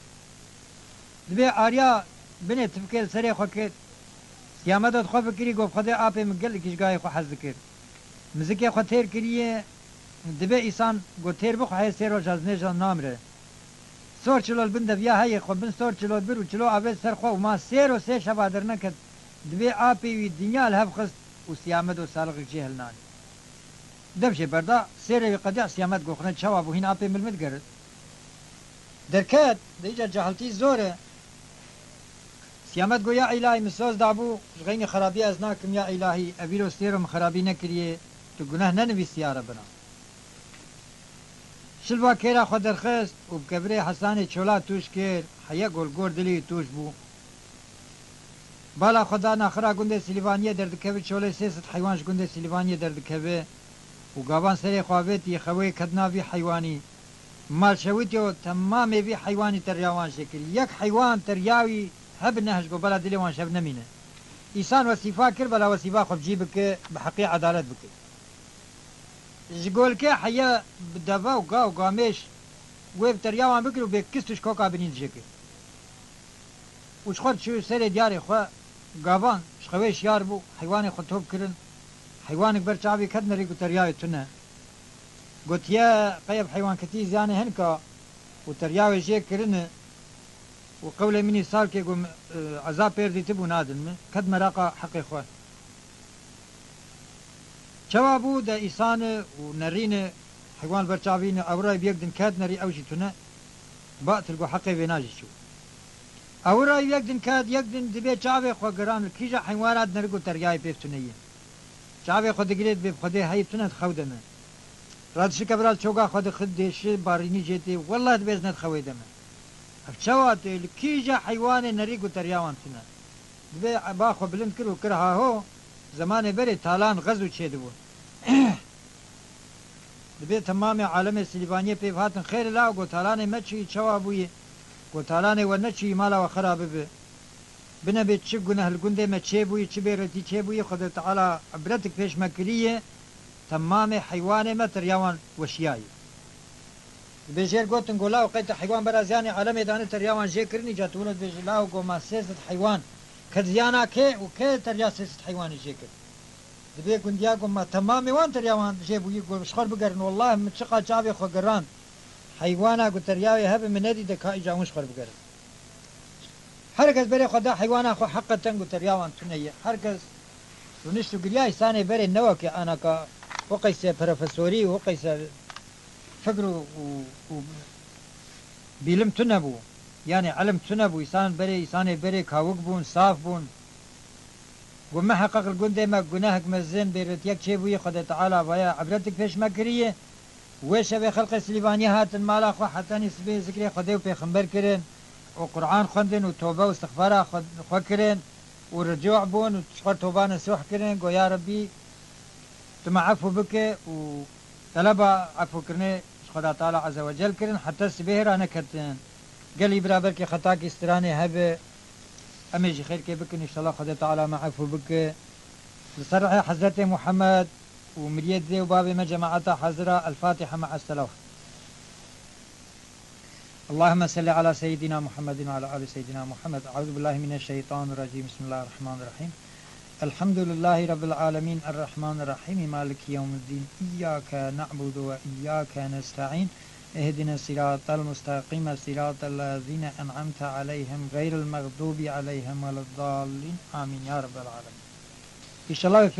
دبي اريا بنت تفكير سري خو كير سيامدو خو فكري گو خدا آپ مگل لك جاي خو حزك مزکی خو تیر کریه دبی ایسان گو تیر بخو های سیر و جزنه جان نامره سور چلول بند بیا های خو بند سور چلول برو چلو آبه سر خو ما سیر و سه شبا در نکد دبی آپی وی دنیا الهف خست و سیامد و سالق جهل نانی دبشه بردا سیر وی قدع سیامد گو خونه چوا بو هین آپی ملمد گرد درکت دیجا جهلتی زوره سیامد گو یا الهی مسوز دابو غین خرابی از ناکم یا الهی ابیرو سیرم خرابی نکریه تو گناه ننویسی یا ربنا شلوا کیرا خود درخست و بکبره حسان چولا توش کر حیا گل گور دلی توش بو بالا خدا ناخرا گنده سلیوانیه دردکوه چوله سیست حیوانش گنده سلیوانیه دردکوه و گاوان سری خوابتی خواه کدناوی حیوانی مال شویتی و تمام وی حیوانی تریاوان شکر یک حیوان تریاوی هب نهج گو بلا دلی وان شب نمینه ایسان وصیفا کر بلا وصیفا خب جی بکه بحقی عدالت بکه جگول که حیا بدوا و گا و گامش ویب تریاوان بکر و بکستش کوکا بنید جکه وش خود شو سر دیاری خواه گاوان شخویش یار بو حیوان خود توب کرن حیوانک برچاوی کد نری گو تریاوی تونه گوتیا قیب حیوان کتی زیانه هنکا و تریاوی جه کرنه وقول مني صار كي يقوم عذاب بيردي تبو نادم كد مراقة حقي خواه شوابو دا إيسان ونرين حيوان برشاوين أوراي بيقدن كاد نري أوشي تنا بقتلقو حقي بيناجي شو أوراي بيقدن كاد يقدن دبي شاوي خوا قران كيجا حيوانات نرقو ترياي بيفتنية شاوي خوا دقليت بيب خوا دي هاي تنا تخودمه رادش كبرال شوقا خوا خد ديش باريني جيتي والله دبيز ندخوي دمه شوات الكيجا حيوان نريق ترياوان تنا دبي باخو بلند كرو كرها هو زمان بري تالان غزو تشيدبون دبي تمام عالم سليفانية بيفاتن خير لا وقو تالان مچي شوابوي قو تالان ونچي مالا وخراب به بنبي تشقنا هالقندة مچيبوي چبيرتي چيبوي خد تعالى عبرتك فيش مكرية تمام حيوان ما ترياوان وشياي بيجير قوتن قولا وقيت حيوان برازياني عالمي داني ترياوان جي كرني جات ولد بيجلا وقو ما سيست حيوان كديانا كي وكي تريا سيست حيواني جي كر دبي قنديا قو ما تمامي وان ترياوان جيبو يقول شخر بقرن والله متشقا جابي خو قران حيوانا قو ترياوي هب من ندي دكا اجاون شخر بقرن هركز بري خدا حيوانا خو حقا تنقو ترياوان تنية هركز ونشتو قرياي ساني بري نوكي انا كا وقيس بروفيسوري وقيس فكروا و بيلم تنبو يعني علم تنبو إنسان بري كاوك بون صاف بون وما حقق القندة ما قناهك مزين بيرت يك شيبو يخد تعالى ويا عبرتك فيش مكرية ويش بي خلق سليفاني هات المالا خو حتى نسبي ذكري خديو بيخنبر كرين وقرآن خندن وتوبة واستغفار خو كرين ورجوع بون وتشخر توبة نسوح كرين قو يا ربي تم عفو بك وطلب عفو كرني خدا تعالى عز وجل كرن حتى سبهر أنا كرتن قال لي برابر كي خطاك استراني هب أميجي خير كي بكن إن شاء الله خدا تعالى معفو بك لصرح حضرت محمد ومريد ذي وبابي ما جماعته حضرة الفاتحة مع السلام. اللهم صل على سيدنا محمد وعلى آل سيدنا محمد. أعوذ بالله من الشيطان الرجيم. بسم الله الرحمن الرحيم. الحمد لله رب العالمين الرحمن الرحيم مالك يوم الدين إياك نعبد وإياك نستعين اهدنا الصراط المستقيم صراط الذين أنعمت عليهم غير المغضوب عليهم ولا الضالين آمين يا رب العالمين. إن شاء الله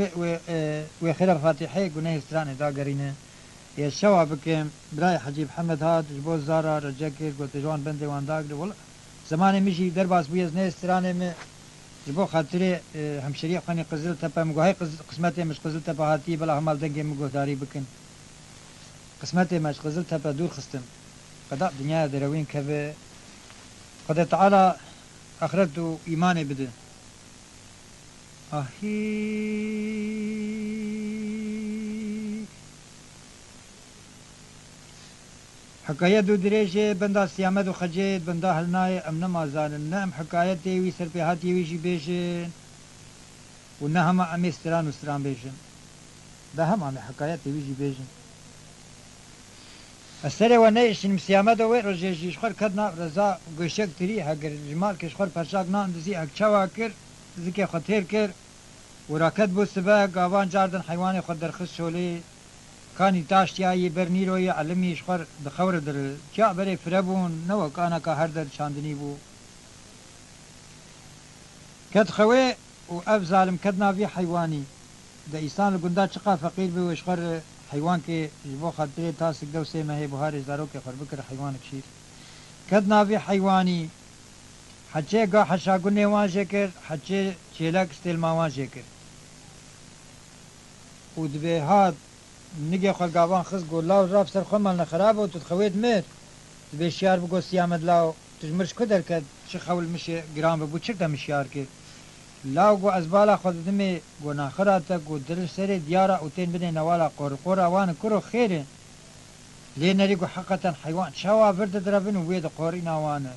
وخير الفاتحة قناه استراني دا قرينه يا شوا بكم براي حجي محمد هاد جبو زارا رجاكر قلت جوان بندي وان داقر والله زماني مشي درباس بيز نه استراني من جبو خاطري همشريع خاني قزل تبا مقو هاي قسمتي مش قزل تبا هاتي بلا همال دنگي مقو داري بكن قسمتي مش قزل تبا دور خستم قضاء دنيا دروين كبه قد تعالى اخرته ايماني بده حكاية دو دريجة بندا سيامد وخجيت بندا هلناي امنا ما زالن نعم حكاية تيوي سربيهات تيوي شي بيشن ونهما امي استران وستران بيشن ده هم امي حكاية تيوي شي بيشن السري ونايش مسيامد وي رجيجي شخور كدنا رزا قشك تري هاگر جمال كشخور پرشاق نان دزي هك چوا كر زكي خطير كر وراكد بو سبا قاوان جاردن حيواني خود درخص شولي كاني تاشتياي برنيروي علمي شخور دخور در جا بري فربون نو كانا كهر در شاندني بو كد خوي واب ظالم كدنا في حيواني دا إنسان القندا چقا فقير بي وشخور حيوان كي جبو خاطري تاسك دو سي مهي بوهاري زارو كي خور بكر حيوان كشير كدنا في حيواني حچه گا حشاگونه وان شکر حچه چیلک استیل ماوان شکر و دبه هاد نگه خلقاوان خز گو لاو راب سر خمال نخراب و تدخوید میر دبه شیار بگو سیامد لاو تجمرش کدر کد چه خول مشه گرام ببو چک دا مشیار کر لاو گو از بالا خود دمه گو ناخراتا گو دل سر دیارا و تین بده نوالا قور اوان کرو خیره لی نری گو حقیقتا حیوان شوا برد درابن و وید قوری نوانه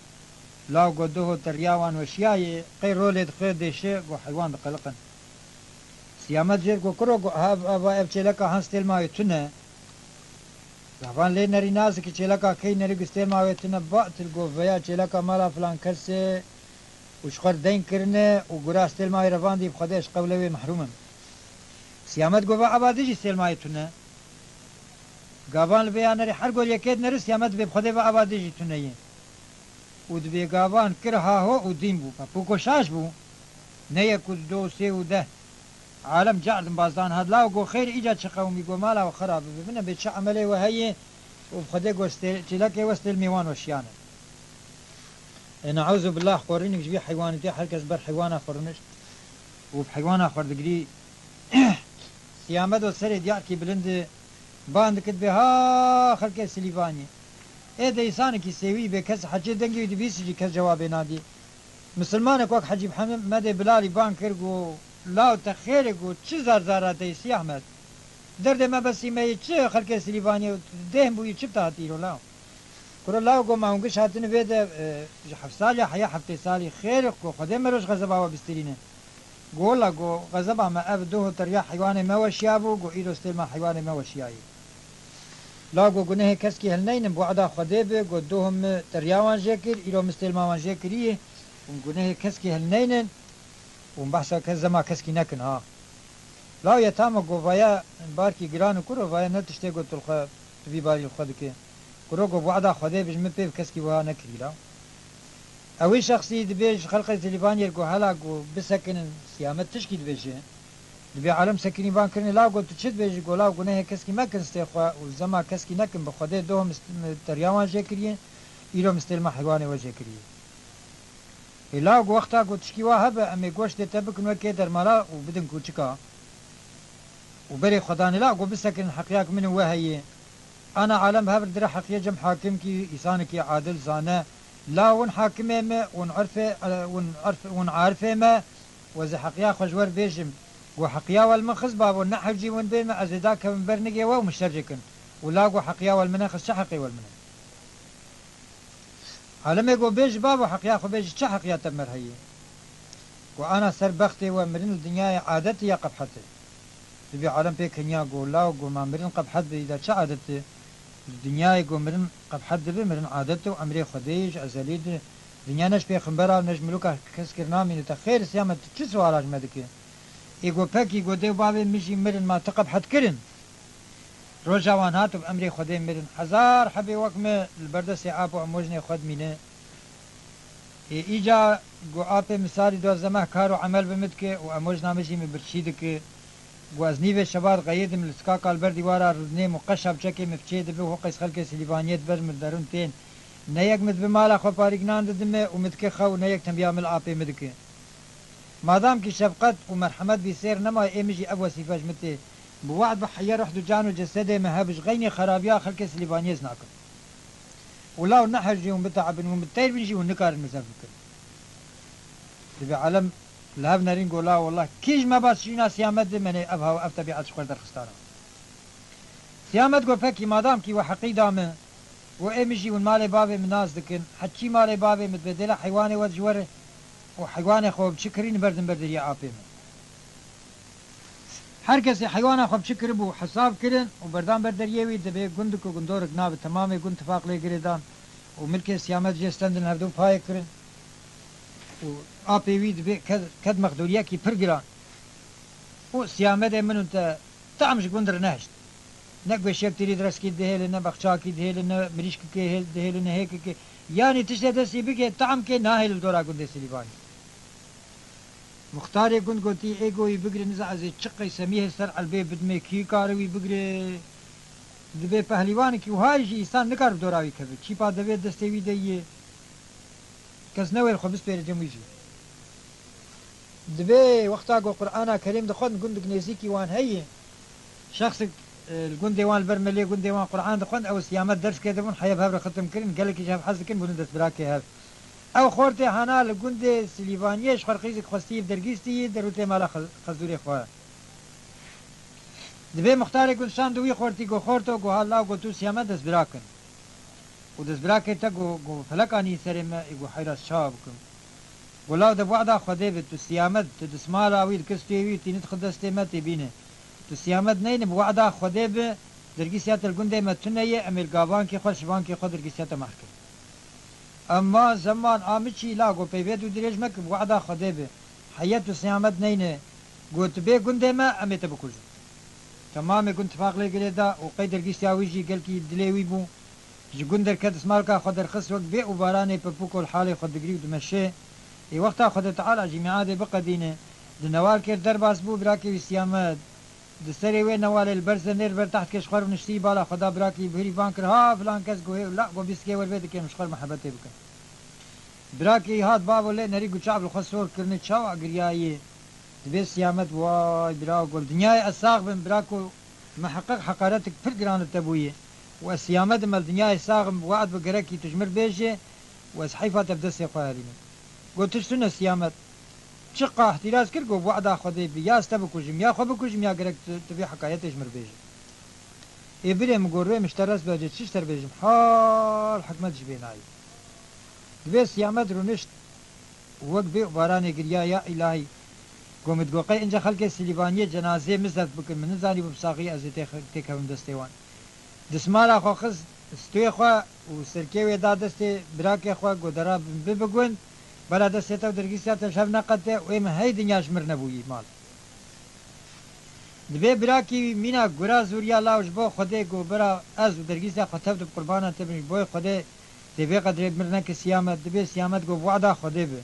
لاو قدوه ترياوان وشياي غير رولد خير ديشي قو حيوان دقلقن سيامت جير قو كرو قو هاب ابا اب چلكا هنستيل ماوي تنه لابان لي نري نازك چلكا كي نري قستيل ماوي تنه باقتل قو فيا چلكا مالا فلان كرسي وشخور دين كرنه وقرا ستيل ماوي رفان دي بخدش قولوي محرومم سيامت قو با ابا ديجي ستيل ماوي تنه قابان لبيا نري حرقو يكيد نري سيامت بخده با ابا ديجي تنه و دبی گاوان کرها هو و دین بو پوکو شاش بو نه یک و دو سه و ده عالم جعل بازدان هاد لاو گو خیر ایجاد چه قومی گو مالا و خراب ببینه به چه عمله و هیه و بخده گوستل چلکه وستل میوان و شیانه نعوذ بالله قرينك جبي حيوانتي حركز بر حيوانا خورنش و بحيوانا خوردگري سيامد و سر ديار كي بلند باند كد بها خلق سليفاني ايه ده انسان کی سیوی به کس حجی دنگی دی بیسی کس جواب نادی مسلمان کوک حجی محمد بلالی بان کرگو لاو تخیر گو چه زرزارات سی احمد درد ما بس می چه خلک سلیوانی دهم بو چه تاتی رو لاو کرو لاو گو ما اونگش هاتن بده 7 سال یا 7 سال خیر کو خدای مروش غضب و بسترینه گولا گو غضب ما ابدو تریا حیوان ما وشیابو گو ایرو استل ما حیوان ما وشیایی لاگو گناه کس کی هل نینم بعدا خدا به گدوهم تریاوان جکر ایرو مستلمان جکریه اون گناه کس کی هل نینن اون بحثا کس زما کس کی نکن ها لا یتام گو ویا بارکی گران کرو ویا نتشته گو تلخ تبی باری خود که کرو گو بعدا خدا بج مپیو کس کی وها نکری لا اوی شخصی دبیج خلق زلیبانی گو هلا گو بسکن سیامت تشکی دبیجه دبي عالم سكني بان كرني لا قلت تشد بيجي قولا قناه كسكي ما كن استخوا وزما كسكي نكن بخده دوهم ترياوان جكريه إيرو مستلم حيواني وجكريه لا وقتها قلت شكي واهب أمي قوش تبكن وكي در مالا وبدن كوشكا وبري خداني لا قلت بسكن حقياك من وهي أنا عالم هبر در حقيا جم حاكم كي إسانكي عادل زانه لا ون حاكمه ما ون عارفه ما وزي حقيا خجور بيجم وحقيا والمخز بابو نحجي ون بين ازداك من برنقي ومشتركن ولاقوا حقيا والمنخز شحقي والمنخ عالم يقول بيج بابو حقيا خو بيج شحقيا تمر هي وانا سربختي ومرن الدنيا عادتي يا قبحتي تبي عالم بيك هنيا قول لا وقول ما مرن قبحت اذا شعادتي الدنيا يقول مرن قبحت بي مرن عادته وامري خديج ازليد دنيا نش بيخمبرا نجملوكا كسكرنا من تخير سيامه تشسو علاج مدكي يقول باكي يقول ديو بابي مشي مرن ما تقبحت كرن روجا هاتو بأمري خدين مرن هزار حبي وكمة البردس آب وأموجني خد مينه إيجا جو آب مثالي دو زمه كارو عمل بمدك وأموج نامجي من برشيدك از نیو شبار قید من السکاک البر دیوارا رودنی مقشب چکی مفچه دبه و قیس خلق سلیبانیت بر مدرون تین نیک مد بمالا خو پارگنان ددمه و مدک خو نیک تنبیا مل آپی مدکه مادام کی شفقت و مرحمت بيصير نما ایمجی ابو سیفاج مته بوعد بحيا روح دو جانو جسده مهبش غيني خرابيا خلق سلیبانیت ناکن ولا نحرجي ومتعب ومتير بنجي ونكار المسافر دبي علم لهب نرين قولا والله كيج ما بس شينا سيامد من أبها وأفتا بيعت شخور در خستارا سيامد قو فكي مادام كي وحقي دامه وإمجي والمال بابي من ناس دكن حتشي مال بابي متبدلة حيواني ودجوره وحيواني خوب شكرين بردن بردر يا آبي هر کسی حیوان خوب شکر بو حساب کرن و بردان بردر یوی دبی گندک و گندورک ناب تمامی گند تفاق لی گریدان و ملک سیامد جستندن هفدو پای کرن و آبی وی دبی کد مقدوریه کی پر گران و سیامد منو تا تعمش گندر نهشت نقوی شکتری درس کی دهیل نه بخشا کی دهیل نه مریشک کی دهیل نه هیک کی یعنی تشته دستی بگه تعم که ناهیل دورا گنده سلیبانی مختار گند گوتی ایگوی بگره نزا از چقی سمیه سر البه بدمه کی کاروی بگره دبه پهلیوان کی وهایشی انسان نکار دوراوی کبه چی پا دبه دستوی دیه کس نویل خو بس پیره جمویشی دبه وقتا گو قرآن کریم دخون گند گنیزی کی وان هیه شخص الجند وان البرملي جند وان قرآن دخون او سيامات درس كده بون حيب هبر ختم كرين قال لك جاب حظ كن بون دس براكي هب او خورتي هانا الجند سليفانيش خرقيزك خستي درجيستي دروتي مالا خزوري خوا دبي مختار يكون شاندوي خورتي جو خورتو جو هلا جو تو سيامات دس براكن ودس براكي تا جو فلكاني سرما جو حيراس شابكم ولا دبوعدا خدي بت سيامات تدس مالا ويل كستيوي تينت خدستي ما تبينه تو سیامد نین بوعدا خوده به درگیسیات الگنده متنیه امیر گابان کی خود شبان کی خود درگیسیات محکم اما زمان آمچی لاگو پیوید و دریج مک بوعدا خوده به حیات تو سیامد نین گوت به گنده ما امیت بکوزو تمام گند فاقلی گلیدا و قید درگیسیاویجی گل کی دلیوی بو جی گندر کد اسمال کا خود درخص وقت به و بارانه پپوکل حالی خود دگری و دمشه ای وقتا خود تعالی جمعات بقدینه دنوال کر درباس بو براکی سیامد دستري وين نوال البرز نير بر تحت كشخر ونشتي بالا خدا براكي بهري بانكر ها فلان كس قوي لا قو بيسكي والبيت كي مشخر محبتي بك براكي هاد بابو لي نري قو شعب الخسور كرني شوا قرياي دبيس سيامت واي براو قول دنياي الساق بن براكو محقق حقارتك في القران التبويه والسيامت مال دنياي ساق وعد بقركي تجمر بيجي وصحيفه تبدس يقارين قلت تشتنا السيامت چقا احتراز کرد گو وعده خودی بی یا استبه کجیم یا خوب کجیم یا گرک تبی حکایتش مر بیجم ای بریم گروه مشترس باجه چیش تر بیجم حال حکمتش بینایی دبی سیامت رو نشت وقت بی باران گریا یا الهی گومد گو قی انجا خلق سلیبانی جنازه مزد بکن من زانی ببساقی از تکهم دستیوان دسمالا خو خز استوی خو و سرکیوی دا دستی براکی خو گو درا ببگوند بلا دستتا و درگیستا شب نقطه و ایم هی دنیاش مر نبویی مال دبی براکی مینا گرا زوریا لاوش با خوده گو برا از و درگیستا خطب دب قربانا تبنی بای خوده دبی قدر مرنه که سیامت دبی سیامت گو وعدا خوده بی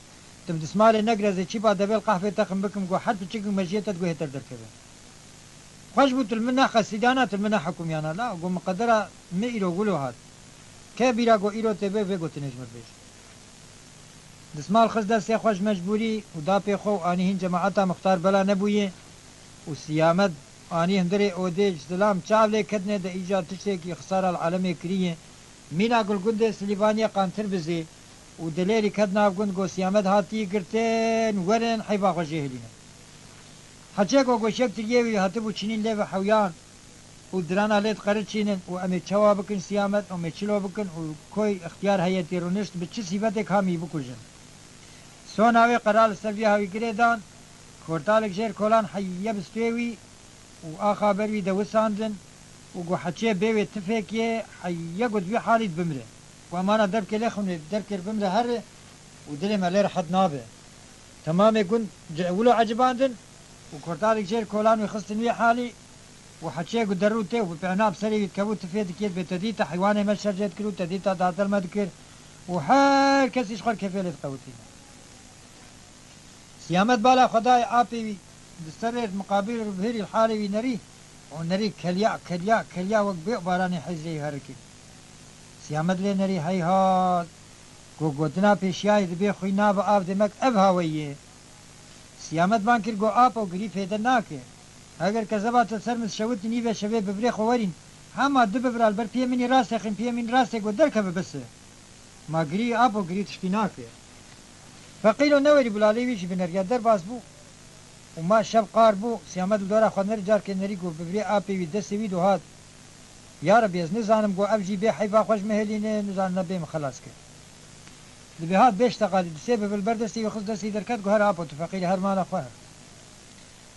تم دسمال نگرزه چی با دبی القحفه تقم بکم گو حد بچکم مجیتت گو هتر درکبه خوش بود المنه خسیدانا المنه حکومیانا لا گو مقدره می ایرو گلو هاد که بیرا گو ایرو تبی و گو تنجمر بیش دسمال خز دست خوش مجبوری و دا پی خو آنی هین جماعتا مختار بلا نبویه و سیامد آنی هندره اوده جدلام چاوله کدنه دا ایجاد تشته کی خسار العالمی کریه مینا گل گنده سلیبانی قانتر بزی و دلیری کدنا گند گو سیامد هاتی گرتن ورن حیبا خوشه هلینه حچه گو شکتر یوی هاتبو چینین لیو حویان و درانا لیت قرد چینن و امی چوا بکن سیامد و امی چلو بکن و کوی اختیار حیاتی رو نشت بچه صفت کامی بکجن سوناوي قرال سبيها ويقريدان كورتالك جير كولان حي بستوي واخا بروي دوساندن وقو حتشي بيوي تفيكي حي قد بي حالي بمره وامانا درك لخم درك بمره هر ودلي مالير حد نابه تمام يكون ولو عجباندن وكورتالك جير كولان ويخستن وي حالي وحكي قدروته وبعناب سري كبوت فيد كيد بتديت حيوانه ما شرجت كرو تديت داتل ما ذكر وحال كسي شخر كفيل قوتي سيامت بالا خداي عابي دستر مقابل بهري الحالي نري ونري كليا وقبيع باراني حزي هركي سيامت لي نري هيهات قوتنا بيشياي دبي خوينا بآب دمك أبهاوية سيامت بانكر قو آب وقري فيدا ناكي اگر كذبات سرمس شوت نيفه شبه ببري خوارين هما دب برال بر پی مني راست خن پی من راست قو درك بس ما قري آب وقري تشتيناكي فقيلو نوري بلالي ويش بنريا در باس بو وما شب قار بو سيامت الدورة خود نرجار كي نري قو ببري آبي وي دست ويدو هات يا رب يز نزانم قو أبجي بي حيفا خوش مهلين نزان نبيم خلاص كي دبي هات بيش تقالي دسيبه بالبردستي وخص دستي دركات قو هر آبو تفقيلي هر مالا خواه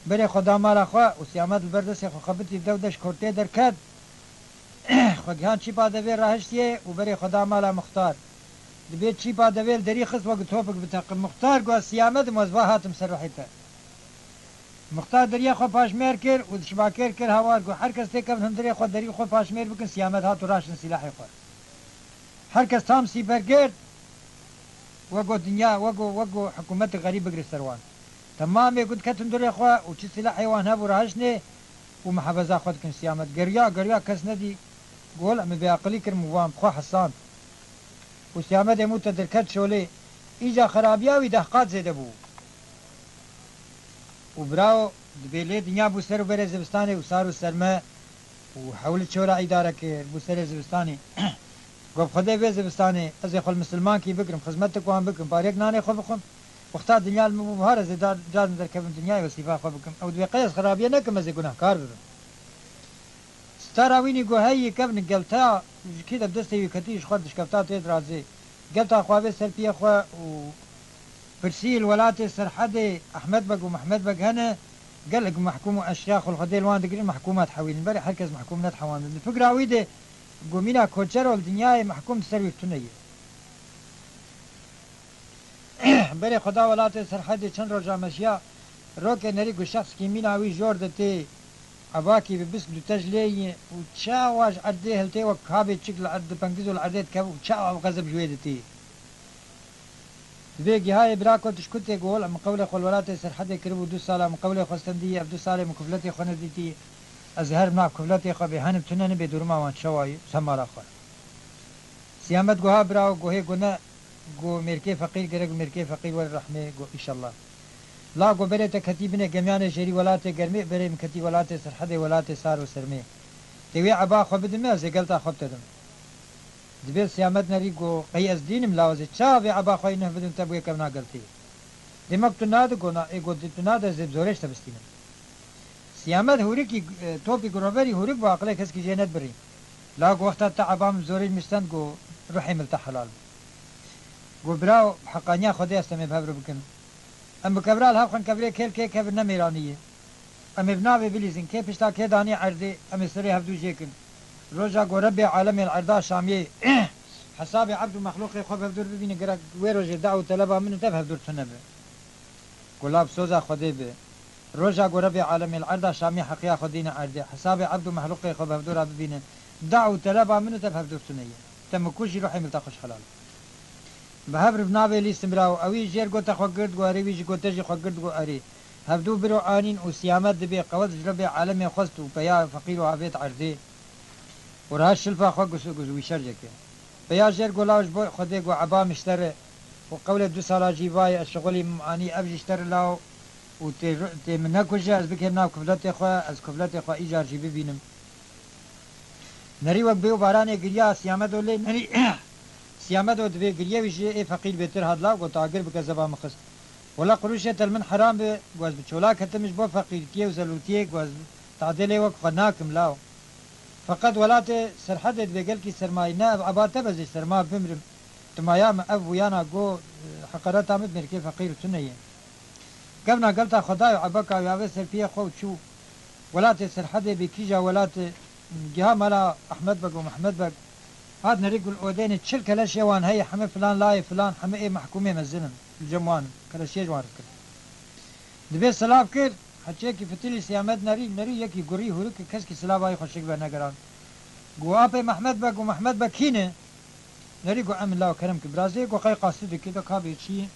بره خدا مالا خواه و سيامت البردستي خو خبتي دودش كورتي دركات خو جهان چي پا دوير راهشتيه و بره خدا مالا مختار دبي چي پا دوير دري خص وقت توفق بتاقم مختار قو سيامت موزبا هاتم سرحيته مختار دريا خو پاشمير كر و شباكير كر هوار قو هر کس تكم هم دريا خو دري خو پاشمير بكن سيامت هاتو راشن سلاحي خو هر کس تام سيبر گرد وقو دنيا وقو حكومت غريب بقري سروان تمام يقول كتن دري خو و چي سلاح حيوان هبو راهشنه و محافظه خود كن سيامت قريا كس ندي قول ام بعقلي كر موام خو حسان و سيامت يموت دركت شولي ايجا خرابياوي دهقات زيده بو وبراو دبيلي دنيا بو سر بره زبستاني وصاروا سرما وحاولت شورا اداره كير بو سر زبستاني قف خدي في زبستاني از خل مسلمان كي بكرم خدمتك وان بكرم بارك ناني خو بكم وقتا دنيا المبهره زاد جاز دركب الدنيا وصفه خو بكم او دبي قيس خرابيه نكم زي گناهكار بكم ستاراويني قو هي كبن قلتا كده بدستي كتيش خدش كفتا تدرازي قلتا خوابي سربيه خو و فرسي الولات سرحدي احمد بق ومحمد بق هنا قال لك محكوم اشياخ الخديل وان دقرين محكومات حويل باري حركز محكومات حوان الفكره عويده قومينا كوتشر والدنيا محكوم تسوي التنيه باري خدا ولات سرحدي چند روجا مشيا روك نري قو شخص كيمينا وي جوردتي اباكي ببس دو تجلي وتشاواج عرضي هلتي وكابي تشكل عرض بنجزو العرض كاب وتشاوا غزب جويدتي بيجي هاي براكو تشكتي قول من قولي خل ولاتي سرحدي كربو 2 سالة من قولي خستندية 2 سالة من كفلتي خنديتي أزهر منا كفلتي خو بهانم تنن بدورما وان شواي سمارا خو سيامت قوها براو قوهي قونا قو ميركي فقير قرق ميركي فقير والرحمة قو إن شاء الله لا قو بريت كتيبنا جميعنا جري ولاتي قرمي بري من كتيب ولاتي سرحدي ولاتي صار وسرمي توي عبا خو بدمي زي قلتا خو بتدم دبير سيامت نريقو قياس دين ملاوزي تشابي عبا خوي نهبدن تبوي كمنا قلتي دمك تناد قونا ايقو تناد زب زوريش تبستينا سيامت هوريكي توبي قروبري هوريك باقلي كسكي جينات بري لاقو وقتا تعبام زوري مستند قو روحي ملتا حلال قو براو حقانيا خودي استمي بهبرو بكن ام بكبرال هاوخن كبري كيل كي كبر نميرانية ام بناوي بليزن كي پشتا كي داني عردي ام سري هفدو جيكن روجا قو ربي عالمي العرضاء شامية حسابي عبد مخلوقي خو بهدور ببيني قرق ويروجي دعو تلبا منو تف هفدور تنبه قلاب سوزا خودي به روجا قو ربي عالمي العرضاء شامية حقيا خودينا عردي حسابي عبد مخلوقي خو بهدور ببيني دعو تلبا منو تف هفدور تنية تم كوشي روحي ملتا خوش حلال بهبر بنابي لي استمراو اوي جير قو تخو قرد قو اري ويجي قو تجي خو قرد قو اري هفدو برو آنين وسيامات دبي قوض ربي عالمي خست وبيا فقير وعبيت عردي ورهاش شلفا خو قزوي شرجك بيا جير قولاوش بو خدي قو عبا مشتري وقولة 2 سالة جيباي الشغلي معاني ابجي اشتري لاو وتي من كوجا از بكير ناو كفلتي خو از كفلتي خو ايجار جيبي بينم نري وق بيو باراني قريا سيامت ولي نري سيامت ود بي قريا ويجي اي فقير بيتر هادلا قو تاجر بكذبا مخست ولا قروشه تلمن حرام بي قواز بچولا كتمش بو فقير كي وزلوتي قواز تعدلي وق خناكم لاو فقط ولات سرحدت بقل كي سرماي ناب عباته بزي سرما بمرم تمايا ما اب ويانا جو حقرات عمد مركي فقير تنيه قبنا قلت خداي عبكا يا سرفيه خو شو ولات سرحدي بكيجا ولات جها ملا احمد بق ومحمد بق هاد نريق الاودين تشل كلا شيوان هي حمي فلان لاي فلان حمي ايه محكومه مزنن الجموان كلا شي جوار دبي سلاف كير حچه کی فتیلی سیامت نری یکی گوری هورو که کس کی سلاب آی خوشک به نگران گو آپ محمد با گو محمد با کینه نری گو ام الله کرم که برازی گو خی قاصد کی تو کابی چی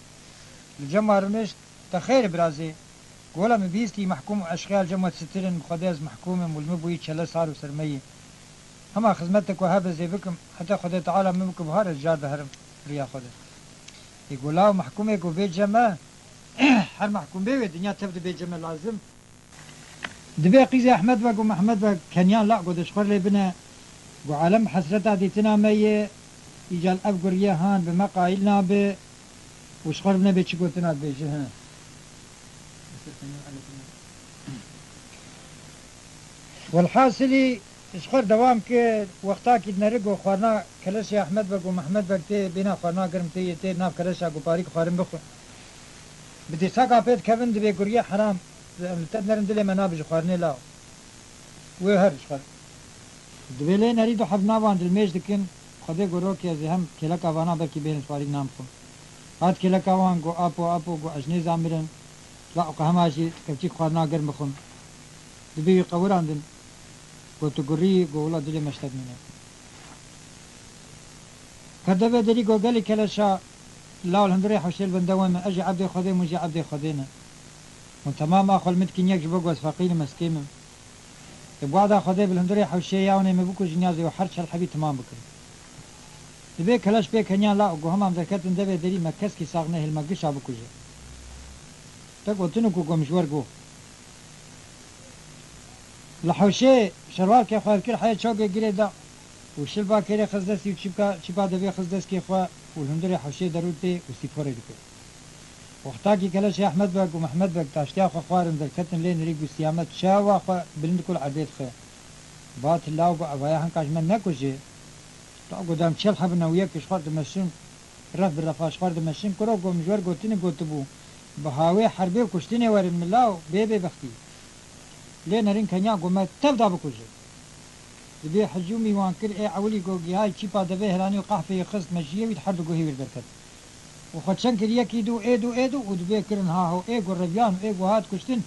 الجمع رمش تخير برازي قولا مبيستي محكوم أشغال جمعة سترن خداز محكوم والمبوي تشلا صار وسرمية هما خدمتك وهذا زي بكم حتى خدا تعالى منكم بهار الجار بهرم ريا خدا يقولاو محكومة يقول بيت جمع هر محكوم بيه الدنيا تبدو بيت جمع لازم دبي قيزي أحمد بقى محمد بقى كنيان لا قد اشخر لي بنا قو عالم حسرتها دي تنامية يجال أبقر يهان بمقايلنا ب وشخر بنا بيت شكوتنا بيجي ها والحاصلي اشخر دوام كي وقتا كي نرقو خوارنا كلاش يا احمد بقو محمد بق تي بنا خوارنا قرم تي ناف كلاش اقو باريك خوارم بخو بدي ساقا بيت كفن دبي قرية حرام تدنرن دلي منابج خوارني لا ويهر اشخر دبي لي نريدو حبنا واند الميج دكن خدي قروك يا زهم كلاك وانا بركي بين سواري نام خو هات كلاك وان قو ابو قو اجني زامرن لا قهماشي كبتي خوارنا قرم بخون دبي يقور عندن قلت قري قولا دلي مشتد منه كدبه دلي قولي كلاشا لا الهندري حوشيل بندوان من اجي عبدي خدي مجي عبدي خدينا من تمام اخو المتكن يك بقوس فقيل مسكين يبغى خدي بالهندري حوشي ياوني مبوكو جنازي وحرش الحبي تمام بكري دبي كلاش بيك هنيا لا قوهم عم ذكرت دبي دلي مكسكي صاغنه المقش ابوكو جي تقولتنكو مشوار قو لحوشي شروال كي خواه كل حياة شوقي قريدا وشلبا كيري خزدسي وشبا دبي خزدس كي خواه والهندري حوشي دروتي وستيفوري دكي وقتاكي كلاش يا احمد بك ومحمد بك تاشتيا خو خوارم ذكرتن لين ريق وستيامت شاوا خو بلند كل عديد خو بات الله وقو عبايا هنكاش من نكو جي تاقو دام تشيل حبنا وياك شخار دمشن رف بالرفاش خار دمشن كرو قو مجور قوتيني قوتبو بهاوي حربي وكشتيني ورن من الله بيبي بختي لين رين كنيا قوما تبدا بكوجي دبي حجومي وان كل اي عولي قوقي هاي تشيبا دبي هلاني وقحفي خص مجيه ويتحرقوا هي بالبركت وخدشن كريا كيدو ايدو ودبي كرن ها هو اي الربيان اي هات كشتن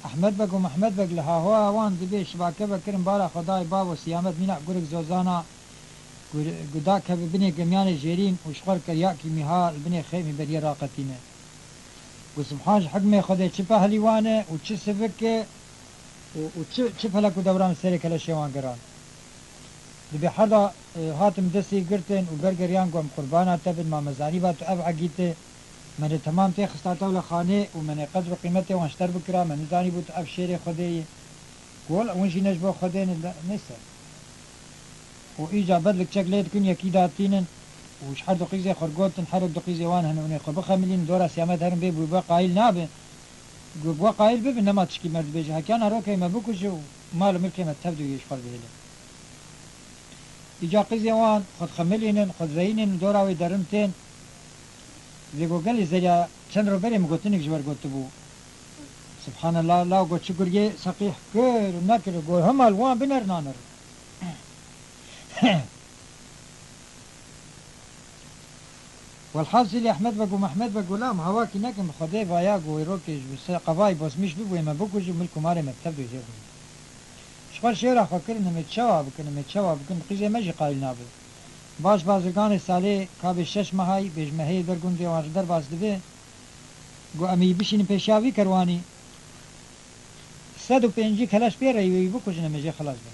احمد بق ومحمد بق لها هو وان دبي شباكه بكرن بالا خداي بابا سيامت مينا قرق زوزانا قداك ببني قميان جيرين وشخر كريا كيميها البني خيمي بري راقتينه وسبحان حكمي خدي تشبه هليوانه وتشسفك وتشوف لك دوران السري كلا شيوان قران دبي حدا هاتم دسي قرتن وبرقريان قوم قربانا تبد ما مزاني بات أبعا جيته من تمام تي خستاتو لخانه ومن قدر قيمته وانشتر بكرا من زاني بوت أب شيري خدي قول ونشي نجبو خدين نسا وإيجا بدلك شكليت كن يكيداتينن وش حد دقيزي خرقوتن حرق دقيزي وانهن وني خربخة ملين دورا سيامات هرم بيبو يبقى قايل نابه بوا قايل ببن نما تشكي مرد بيجي كان هروكي ما بكوجو مال ملكي ما تبدو يشقر بهله إجا قيزيوان خد خملينن خد زينن دوراوي درمتين ليقو قال لي زيا چند رو بريم قوتنك جبر قوتبو سبحان الله لا قوت شكر يه صقيح كير ونكر قول هم الوان بنر نانر والحاصل احمد بقو محمد بقو لام هواكي نكم خدي فايا قو يروكيش بس قواي بس مش بيبو ما بكوجو ملكو ماري مكتب يجي شخر شيرا فكرنا متشوا بكن قيزي ماجي قايل نابل باش بازرگان سالي كابي شش مهاي بيج مهي برگون دي واردر باز دبي قو امي بشين پیشاوي كرواني 105 كلاش بير ايوي بكوجنا مجي خلاص بي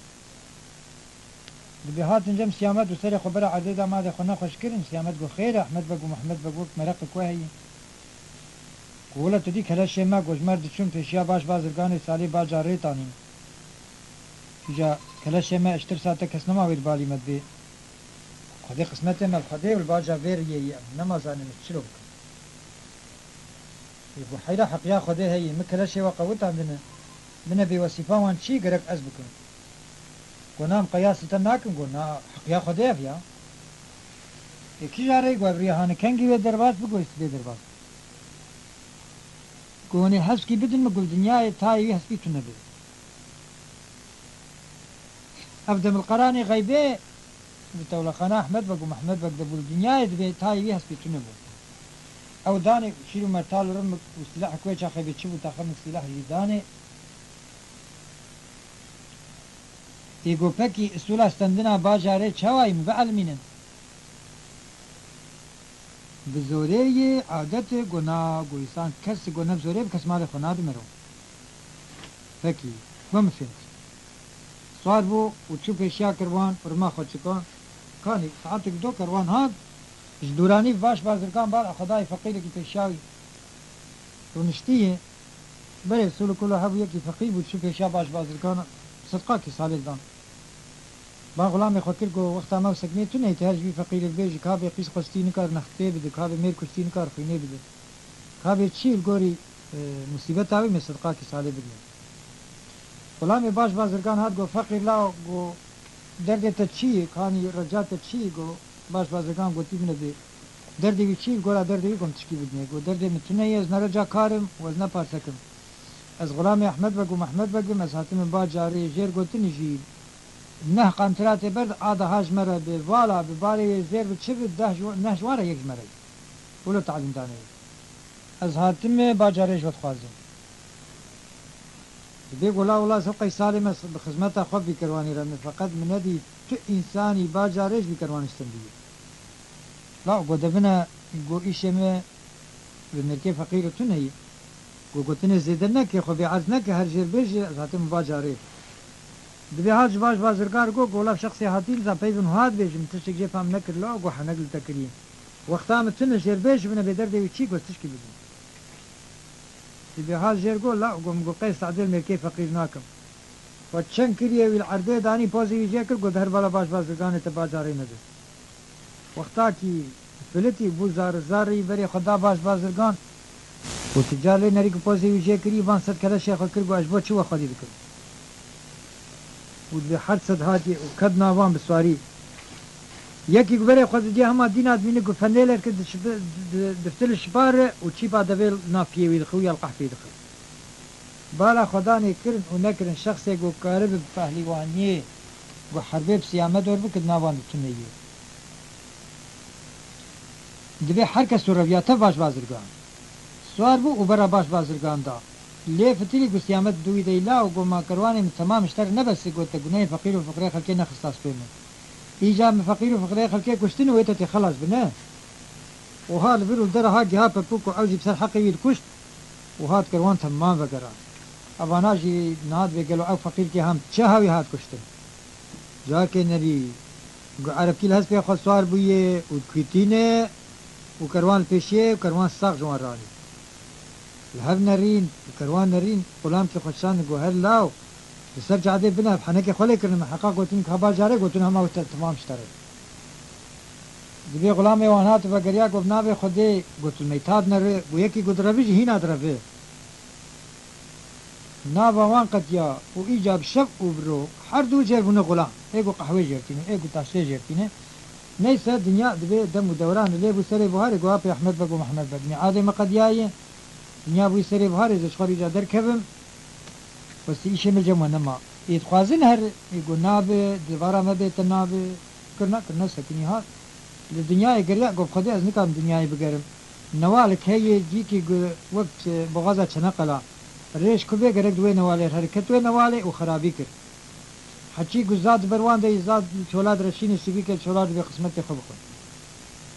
دبي هاتن جم سيامت وسري خبر عديدة ما دي خنا خوش كرن سيامت قو خير احمد بقو محمد بقو مرق كوهي قولا تدي كلاش ما قوش مرد چون پیشیا باش بازرگان سالي باجا ريتاني جا كلاش ما اشتر ساعته كس نما ويد بالي مدبي خدي قسمته ما خدي والباجا فيري نما زاني متشلوك يبو حيلا حقيا خدي هي مكلاش وقوت عندنا من بوصفه وان شي غرق ازبكم قنام قياس تناكم قلنا حقيا خدي فيا كي جاري غبريهان كنجي درباس بقوس درباس كوني حسكي بدن مقول دنيا تاي حسكي تنبي أبدم القراني غيبي بتولى خنا أحمد بقو محمد بقو دبول الدنيا دبي تاي حسكي تنبو أو داني شيلو مرتال رمك وسلاح كويتش أخي بتشوفو تاخذ سلاح داني ایگو پکی اصول استندنا باجاره چوایی مبعلمینن بزوره عادت گناه گویسان کس گناه بزوره بکس مال خوناد مرو پکی ومفید سوار بو و چو پیشیا کروان ورما خود چکان کانی ساعت دو کروان هاد جدورانی باش بازرگان بار خدای فقیر کی پیشاوی رونشتیه بله سول کلو هبو یکی فقیر بود چو پیشیا باش بازرگان صدقا کی سالی دان با غلام خاطر کو وقت ما سکنی تو نه تهج بی فقیر بیج کابه قیس قستی نکار نخته بده کابه میر کشتی نکار خینه بده کابه چیل گوری مصیبت آوی می صدقا کی سالی بده غلام باش بازرگان هات گو فقیر لا گو درد تا چی کانی رجات تا چی گو باش بازرگان گو تیب نبی دردی وی چی گورا دردی وی گم تشکی بدنه گو دردی متونه از نرجا کارم و از نپارسکم از غلام احمد بگو محمد بگم از حاتم با جاری جیر گو تنجی نه قنطرات برد عاده هاج مره به والا به باری زیر به چه ده نه جواره یک مره ولو تعلیم دانه از حاتم با جاریش وقت خوازم بيقول لا والله سبقي سالمة بخدمتها خب بكرواني رمي فقط من هذه إنساني باجاريش بكرواني استنبيه لا قد بنا قو إيش ما بمركي فقير تنهي قلت لنا زيدناك يا خو بيعزناك هرجر بيجي ذاتهم باجاري دبي هاج باج بازرگار قولا شخصي هاتين ذا بيبن هاد بيجي متشك جي فهم نكر لا قو حنقل تكريم وقتها متنا جير بيجي بنا بدر دي وشي قو تشكي بدون دبي هاج جير قول لا قو قيس عدل مركي فقير ناكم وچن كريه والعربه داني بوزي جيكر قو دهر بالا باج بازرگان تباجاري ندر وقتا کی فلتی بو زاری بری خدا باش بازرگان و تجاری نری که پوزی ویجه کری وان صد کلا شیخ کر گو اجبو چو خودی بکر و به هر صد هاتی و کد ناوان بسواری یکی گو بری خود دی همه دین آدمینه گو فندیلر که دفتل شباره و چی با دویل نافیه وی دخوی القحفی دخل بالا خدا نکرن و نکرن شخصی گو کارب پهلیوانیه و حربه بسیامه دور بکد ناوان بتونیه دبی هر کس رویاته باش بازرگان سوار بو و برا باش بازرگان دا لی فتیلی گو سیامت دوی دیلا و گو ما کروانی تمام اشتر نبستی گو تا گناه فقیر و فقره خلکی نخستاس پیمون ایجا فقیر و فقره خلکی کشتن و ایتا تی خلاص بنه و حال برو در ها گها پپوک و عوزی بسر حقی وید کشت و هات کروان تمام وگران ابانا جی نهاد بگلو او فقیر که هم چه هاوی هات کشتن جا که نبی گو عرب کی لحظ پی خود سوار بویه و کتینه و کروان پیشیه و کروان ساق جوان رانی لهر نرین و کروان نرین غلام که خوشان گو هر لاو بسر جعده بنا بحنک خوله کرنم حقا گوتن که هبا جاره گوتن همه تمام شتره دبی غلام ایوانات و گریا گو بنابه خوده گوتن میتاد نره و یکی گو دروی جهین ادروی نابا وان قطیا و ایجاب شب و برو هر دو جربونه غلام ایگو قهوه جرتینه ایگو تاشته جرتینه نيسا دنيا دبي دم ودوران اللي بو سري بوهاري قوابي أحمد بقو محمد بقني عادي ما قد ياي دنيا بو سري بوهاري زش خارج در كبم بس إيش مجمع نما يتخوازن هر يقول نابي دوارا ما بيت نابي كرنا سكني هات الدنيا يقرأ قف خدي أز نكام دنيا بقرم نوالك هي جيكي وقت بغازة شنقلا ريش كبه قرق دوي نوالي الحركة دوي نوالي وخرابي كر حكي زاد بروان ده زاد شولاد رشين سبيك الشولاد بقسمته خبقه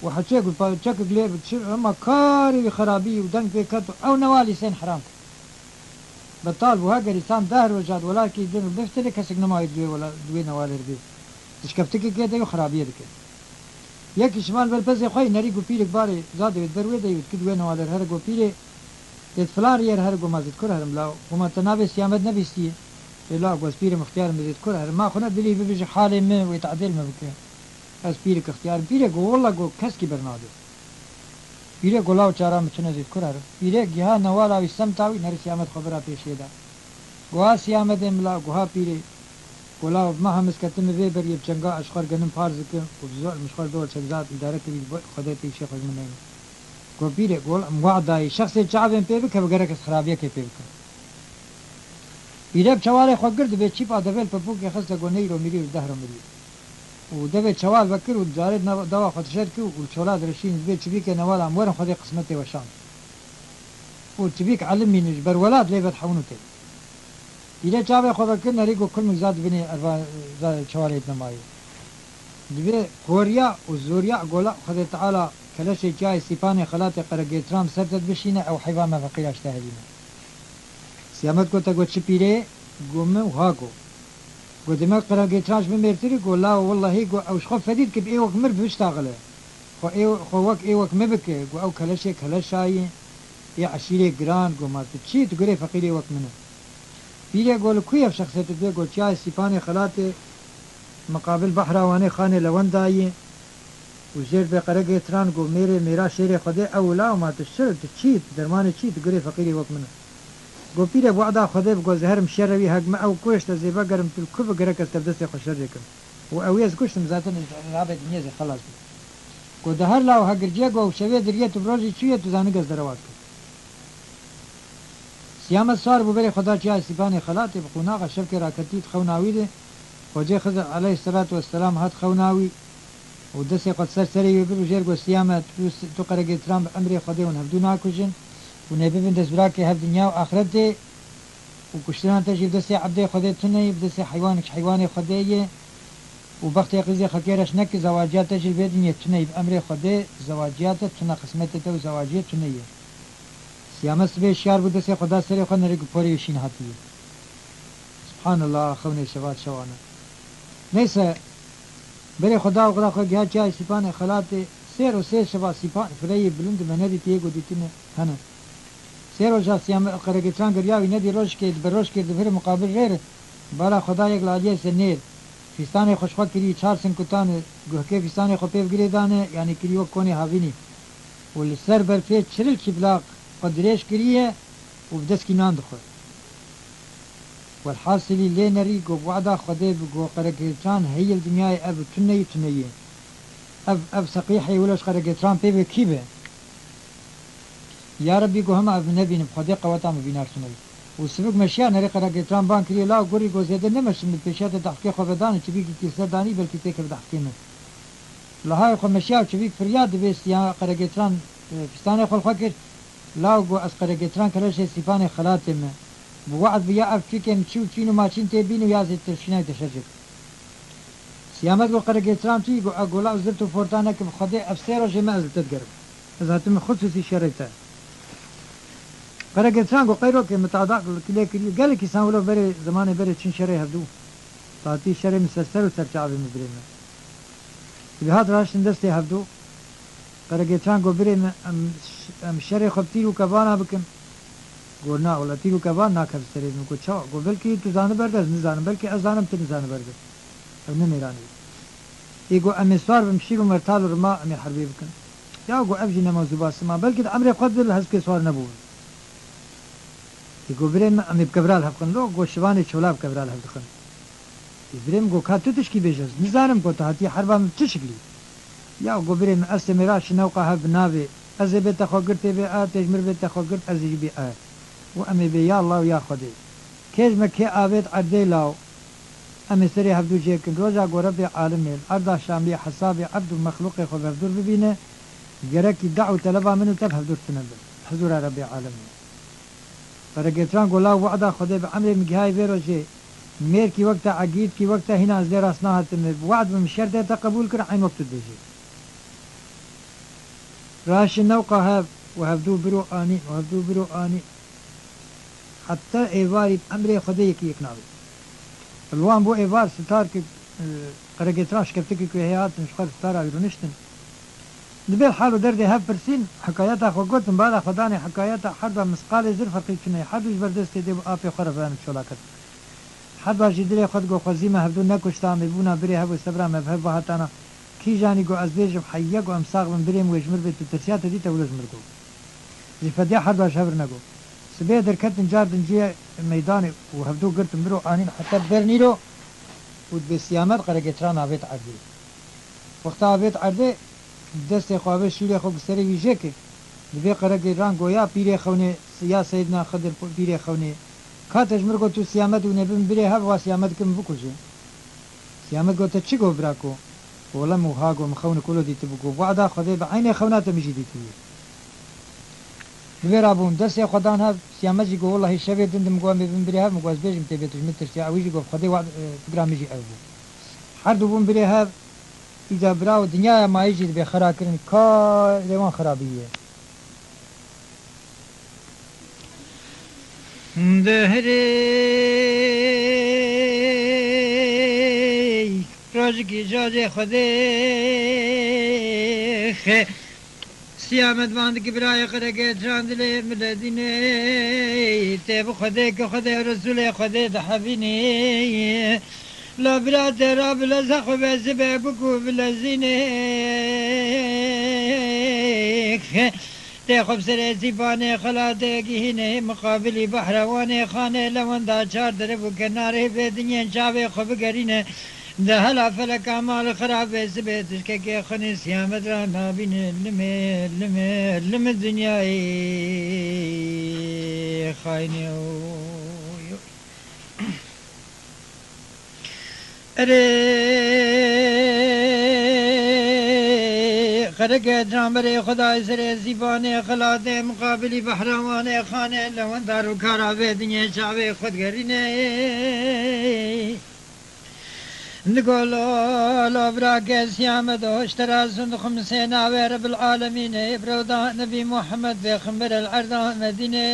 وحكي يقول بتشك قليل اما كاري بخرابي ودنك بكت او نوالي سين حرام بطال وها قريسان دهر وجاد ولكن دين بفتلي كسك نما يدوي ولا دوي نوالي ربي تشكفتك كده وخرابيه دك يك شمال بالبز خوي نري جو بيرك باري زاد بدروي ده يدوي نوالي هر جو بيري يتفلار ير هر جو ما ذكر هرم لا وما تنابس يامد نبيستي لا قوس بيري مختار مزيد كلها ما خنا دلي بيجي حالي ما ويتعدل ما بك بس بيرك اختيار بيري قو والله قو كسكي برنادو بيري قو لاو چارا مچنا زيد كلها بيري جها نوالا ويستمتعوي نري سيامت خبرها بيشيدا قوها سيامت املا قوها بيري قو لاو ما هم مسكتم بيبر يبچنگا اشخار گنم فارزك وبزول مشخار دول شغزات ادارة بي خدتي شيخ من قو بيري قول موعداي شخص چاوين بيبك بگرك خرابيه كي بيبك ایرب چوال خود گرد به چیپ آدویل پر بوک خست گونی رو میری و ده رو میری و دوی چوال وکر و جارد دوا خود شد که و چولا درشین به چبی که نوال امور خود قسمت و شان و چبی که علم مینج بر ولاد لیبت حونو تی إلى جابه خو كنا ريقو كل مزاد بني أربع زاد شواليت نماي دبي كوريا وزوريا قولا خذ تعالى كلاش جاي سيباني خلاتي قرقيترام سرتت بشينه أو حيوان ما فقيراش تهدينا سيامت کو تگو چپیره گوم وهاگو قد ما قرقيتراش بمرتري قول لا والله قو أو شخو فديد كب إيوك مر بيشتغله خو وك إيوك مبكي قو أو كلاشي كلاشاي يا عشيري جران قو ما تشي تقولي فقيري وك منه بيلي قول كويف شخصيته بيه قول جاي سيباني خلاتي مقابل بحراواني خاني لونداي وزير بقرقيتران قو ميرا شيري خده أو لا وما تشتغل تشي درماني تشي تقولي فقيري وك منه گو پیره وعده خدا بگو زهرم شروی هجم او کوشت زیبا گرم تل کوب گرک است دست خوش ریکم و اویز کوشتم ذاتن رابط نیز خلاص گو دهر لاو هگر جا گو شوی دریه تو بروزی چیه تو زانه گز دروات سیام سار بو بری خدا چای سیبانی خلاتی بقناق شبک راکتیت خوناوی ده خوجه خضر علیه الصلاة والسلام هات خوناوی و دست قد سری برو جر گو سیام تو قرقیتران بأمر خدا ون هفدو ناکوشن ونبي من دزبراكي هف دنيا وآخرته وكشتنا تجي بدسي عبدي خدي تني بدسي حيوانك حيواني خدي وبختي قزي خكيرش نك زواجات تجي بدنيا تني بأمر خدي زواجات تنا قسمته وزواجية تني سيامس بي شعر بدسي خدا سري خن ريق بوري شين هاتي سبحان الله خوني شبات شوانا نيسا بري خدا وخدا خو جهاد جاي سيبان خلاتي سير وسير شبات سيبان فري بلند منادي تيجو ديتنا هنا سيرو جا سيام قرقيتران قرياوي ندي روش كيد بروش كيد بفر مقابل غير بالا خدا يك لاليه سنير فيستاني خوشخوا كري 4 سن كتان گوهكي فيستاني خو بيف گري دانه يعني كريو كوني هاويني والسر برفي چرل كبلاق قدريش كريه وبدس كنان دخل والحاصل اللي نري قو وعدا خدا بقو قرقيتران هي الدنيا اب تني تني اب سقيحي ولش قرقيتران بيبه كيبه يا ربي قو هم ابن نبي نبخدي قواتام بينار سنوي وسبق مشيا نري قرقيتران بان كري لا قوري قو زيادة نمش من البيشات تحقيق خبدان چبيك كيسر داني بلكي تيكر تحقيمه لهاي خو مشيا وچبيك فرياد بيس يا قرقيتران فستاني خو الخكر لا قو اس قرقيتران كلاش سيفاني خلاتم بوعد بيا افكيكم تشو تشينو ما تشين تبينو يازي تشيناي تشجر سيامت قو قرقيتران تي قو اقولا زرتو فورتانك بخدي افسيرو جمع زلتت قرب اذا تم خصوصي شريته قرقيتران قو قيرو كي متعداق كلي كلي قال لك يسان ولو بري زماني بري تشين شري هبدو طاتي شري مسلسل وسرچاوي مبرينا بهاد راشن دستي هبدو قرقيتران قو بري ام شري خبتيرو كبانا بكم قو نا ولا تيرو كبان نا كب سري نكو چاو قو بلكي تو زان برگز نزان بلكي ازانم تن زان برگز او نميراني يقو امي سوار بمشيرو مرتال رما امي حربي بكم يا قو ابجي نمازوبا سما بلكي امري قدر هزكي سوار نبوه يقول بريم أمي بكبرال هبخن لو قو شواني شولا بكبرال هبخن بريم قو كاتو تشكي بيجز نزارم قو تهاتي حربا من تشكلي يا قو بريم أستمراش نوقع هب نابي أزي بيت أخو قرتي بي تجمر بيت أخو قرت أزي بي وأمي بي يا الله ويا خدي كيج مكي آبيت عدي لاو أمي سري هبدو جيكن روجا قو ربي عالمي الأرض شاملي حسابي عبد المخلوق خو بفدور ببينه جركي دعو تلبا منو تب هبدور تنبل حضور ربي عالمي قرقيتران قولا وعدا خده بعمر مجهاي بيروشي مير كي وقتا عقيد كي وقتا هنا ازدي راسناها تمر وعد بمشير ده قبول كر عين وقت الدجي راش النوقة هاب وهبدو برو آني حتى ايواري بأمر خده يكي يقنعوي الوان بو ايوار ستار كي قرقيتران شكفتك كي هيات نشخر ستار عيرونشتن دبي الحال دردي هاف برسين حكاياتها خو قلت مبالا خداني حكاياتها حربا مسقالي زر فرقي كني حدوش بردستي دي آبي خرف انا بشولاكت حربا جدري خد قو خزيمة هبدو نكوش تامي بونا بري هبو سبرا مبهب وهاتانا كي جاني قو ازبيج بحيق وامساق من بريم ويجمر بيت الترسيات دي تولز مرقو زي فدي حربا شهبر نقو سبيه دركتن جاردن جي ميداني وهبدو قلت مرو آنين حتى برنيرو ودبسيامات قرقيتران عبيت عردي وقتا عبيت عردي دست خوابه شوری خوب سری ویژه که دبی قرقیتران گویا پیری خونه یا سیدنا خضر پیری خونه کاتش مرگو تو سیامت و نبیم بری هب و سیامت کم بکوشه سیامت گو تا چی گو براکو ولا موهاگو مخون کلو دیت بگو وعدا خده بعین خونات میجی دیتی دبير ابون دس يا خدان هاب سيامجي قول والله الشباب دندم قوام بن بريها مقواز بيجم تبيتش متر سي اويجي قول خدي وعد برامجي ابو حرد بون بريها اذا براو الدنيا ما يجي بخراكن كا لوان خرابيه دهري راجكي جاجي خدي سیامت باند کی برای خرگه چاندلی ملدینه تیب خده که خده رسول خده دحبینه لا برات راب لزخ بزبه بکو بلزینه تخب سر زیبانه خلاده گهینه مقابلی بحروانه خانه لوندا چار دربو کناره به دنیا چاوه خوب گرینه ده هلا فلك أعمال خراب سبيتش كي خني سيامت رانا بين لم الدنيا خايني أري خرقت رامري خداي سري زيباني خلاتي مقابلي بحرواني خاني لو دارو كارا دنيا شعبي خد قريني نقول لا براك سيامة اشترى صندوق خمسين رب العالمين بروضة نبي محمد بخمر العرض مدينة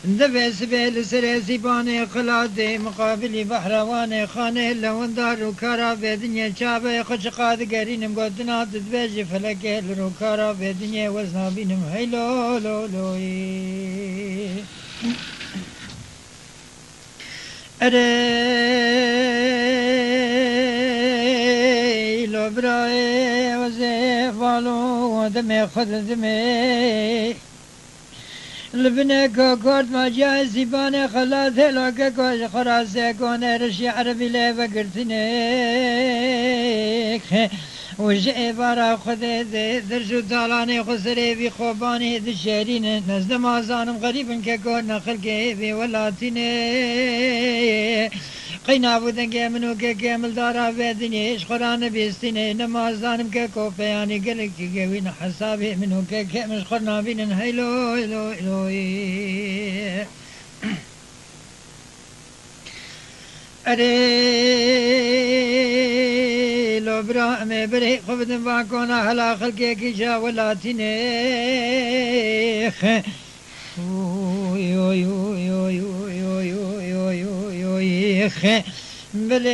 دبي سبيل سري زيباني خلادي مقابلي بحرواني خاني لون دار وكارا بدنيا شابي خش قاد قرين مقدنا تدبيجي فلكي الروكارا بدنيا وزنا بينم هيلو لو لوي أري لو براي وزي فالو دمي خد دمي لبنك كورد ما جاي زبانة خلات لك كوش خراسة كون رشي عربي لي بقرتنيك وجئ برا خذ درجو دالاني خسري في خوباني دشيرين نزد ما زانم غريب ككون نخلقي في ولاتيني قينا بودن منو كامل دارا بدني ايش قران بيستني نما زانم ككوفياني قلك كوين حسابي منو كامل قرنا بين هيلو هيلو هيلو أري لو برا مي بري خبدن باكونا هلا خلقي كيشا ولاتيني بلي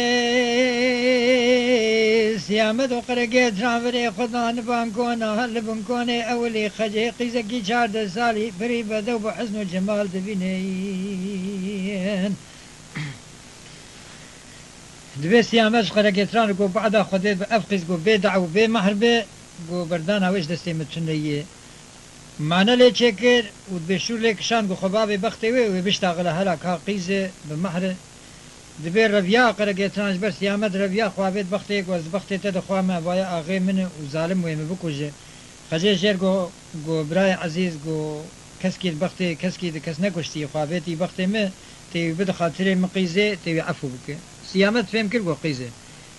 سيامت وقرقيت رافري خدان بانكونا هل بنكوني أولي خجي قيزكي شارد سالي بري بدو بحسن وجمال دبينين دبي سيامش قرقيتران قو بعدا خديت بأفقس قو بيدع وبمحربة قو بردانا ويش دستي متشنية معنا لي تشكر وبشو لك شان قو خبابي بختي وبيشتغل هلا كاقيزة بمحر دبي ربيا قرقيتران جبر سيامت ربيا خوابيت بختي قو بختي تدخوا ما بايا اغي من وظالم ويم بكوجه خجي جير قو براي عزيز قو كسكي بختي كسكي كس نكشتي خوابيتي بختي ما تي بدخل مقيزة تي عفو بك سيامت فهم كل قيزة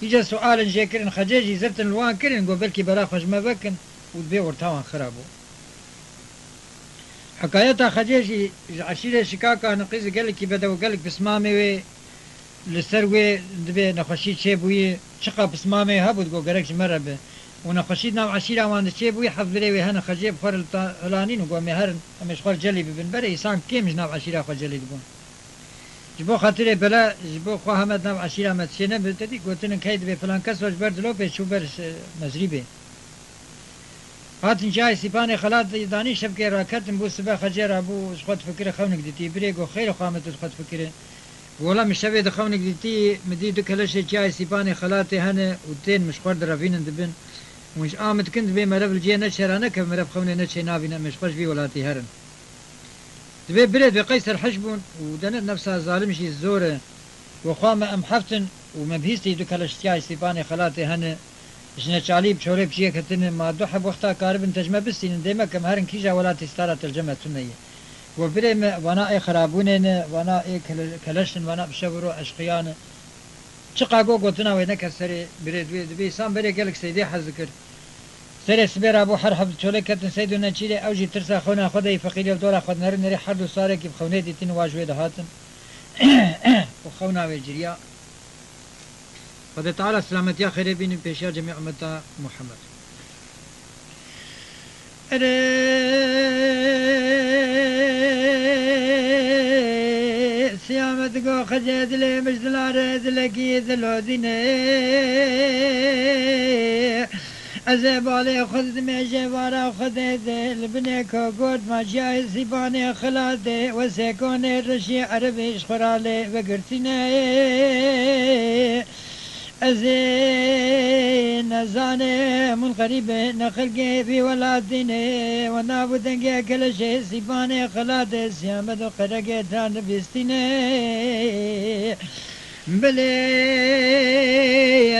يجا سؤال جاكرن خجاجي زبط الوان كرن قو بلكي برا خوش ما بكن ودبي ورتاوان خرابو حكايتها خجاجي عشيرة شكاكا نقيزة قالك بدو قالك بسمامي لسروي دبي نخشي تشيبوي شقا بسمامي هبود قو قالكش مرة به ونخشي ناو عشيرة وان تشيبوي حفظري هنا خجيب خور الهلانين وقو مهرن مش خور جلي ببن بري إنسان كيمش ناو عشيرة خور جلي دبون جبو خاطر بلا جبو خو همت ناو عشيرة متشينه بلتدي قلتن كيد به فلان كس وش بردلو به شو برش مزريبه هاتن جاي سيباني خلات داني شبكه راكتن بو سبا خجر ابو خد فكره خونك ديتي بريغو خير خامت خد فكره ولا مش شبه دخونك ديتي مديدو كلش جاي سيباني خلاتي هنا ودين مش قرد رافين دبن ومش آمد كنت بي مرب الجينا شرانه كمرب خوني نتشي نابينا مش خوش بي ولاتي هرن دبي بريد بقيصر حشبون ودنا نفسها ظالم شي الزورة وخامة ام حفتن ومبهيستي دو كالشتياي سيباني خلاتي هنا شنا شالي بشوري بشي كتن ما دوحب وقتا كاربن تجمع بستين ديما كم هرن كيجا ولا تستارة ترجمة تنية وبري وانا اي خرابونين وانا اي كلشن وانا بشورو اشقيان شقاقو قوتنا وينك السري بريد دبي سام بري قالك سيدي حذكر ترس بير أبو حرحب شولي كتن سيدنا تشيلي أوجي ترسا خونا خدي فقيري ودولا خد نري حردو صاري كيف خوني دي تين واجوي دهاتن وخونا ويجريا خد تعالى سلامتيا خيري بين بيشيا جميع أمتا محمد سيامت قو خجد لي مجدلا رد لكي ذلو ديني أزبالي خذ مجبارا خذ دل بنيكو قد ما جاي سيباني خلادي وسيكوني رشي عربيش خرالي وقرتيني أزين زاني من قريب نخلقي في ولاديني ونابدنقي كل شيء سيباني خلادي سيامد وقرقي تان بيستيني بلي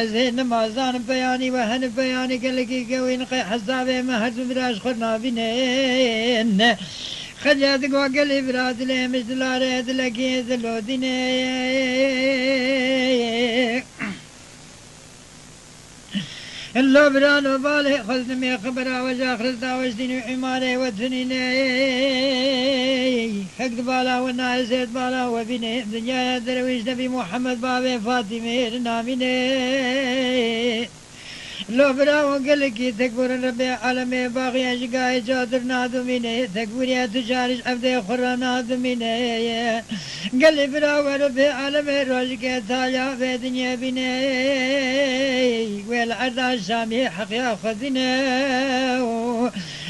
زين مازان بياني وهن بياني كلكي قوين حسابي مهد براش خرنا بينين خجات قوقل براد لي مش دلاري دلكي دلو ديني اللو برانو بالي خلدمي خبرا وجا خلدا وجدين عماري ودنيني حق بالا والنايزيد بالا وبيني دنيا درويش نبي محمد بابي فاطمي ناميني لو براو قلقي تكبر ربي عالمي باغي اشقاي جادر نادميني تكبر يا تجارش عبدي خرا نادميني قلي براو ربي عالمي روشكي تايا في دنيا بيني والعرض الشامي حق ياخذنا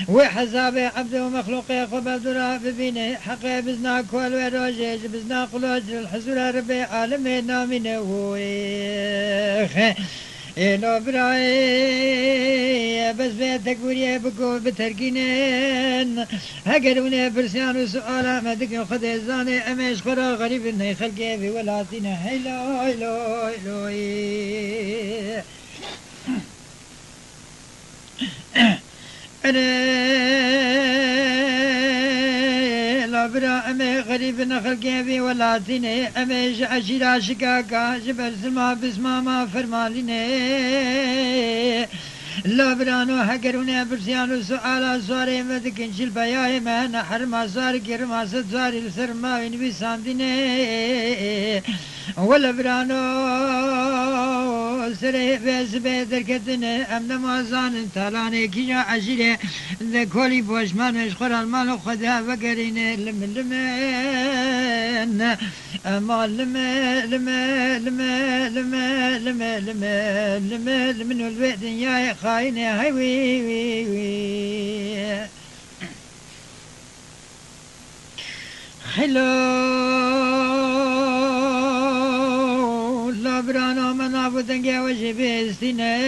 وحسابي عبد ومخلوقي خبز دراب بيني حقي بزنا كل وروجيج بزنا قلوج الحزور ربي عالمي ناميني إلو براي بس بيتك وريا بكو بتركينين هقروني برسيان وسؤالا ما دقن خذي زاني أميش خرا غريب إني خلقي في ولاتنا هيلو هيلو هيلو برا أمي غريب نخلقي في ولاتني أمي عشيرا شكاكا جبر سما بسما ما فرماليني لا برانو حقروني برسيانو سؤالا سواري مدكن شل بياي ما نحر ما سوار كرما ستواري السر ما وينبي سانديني ولا برانو سري بس بيدر كتني أمنا مازان تالاني كيجا عشيري ذا كولي بوشمان مشخور المال خدا وقريني لمن أما لمن البيت يا خايني هاي وي وي وي خلو لابرانا منافدنجا وجبستيني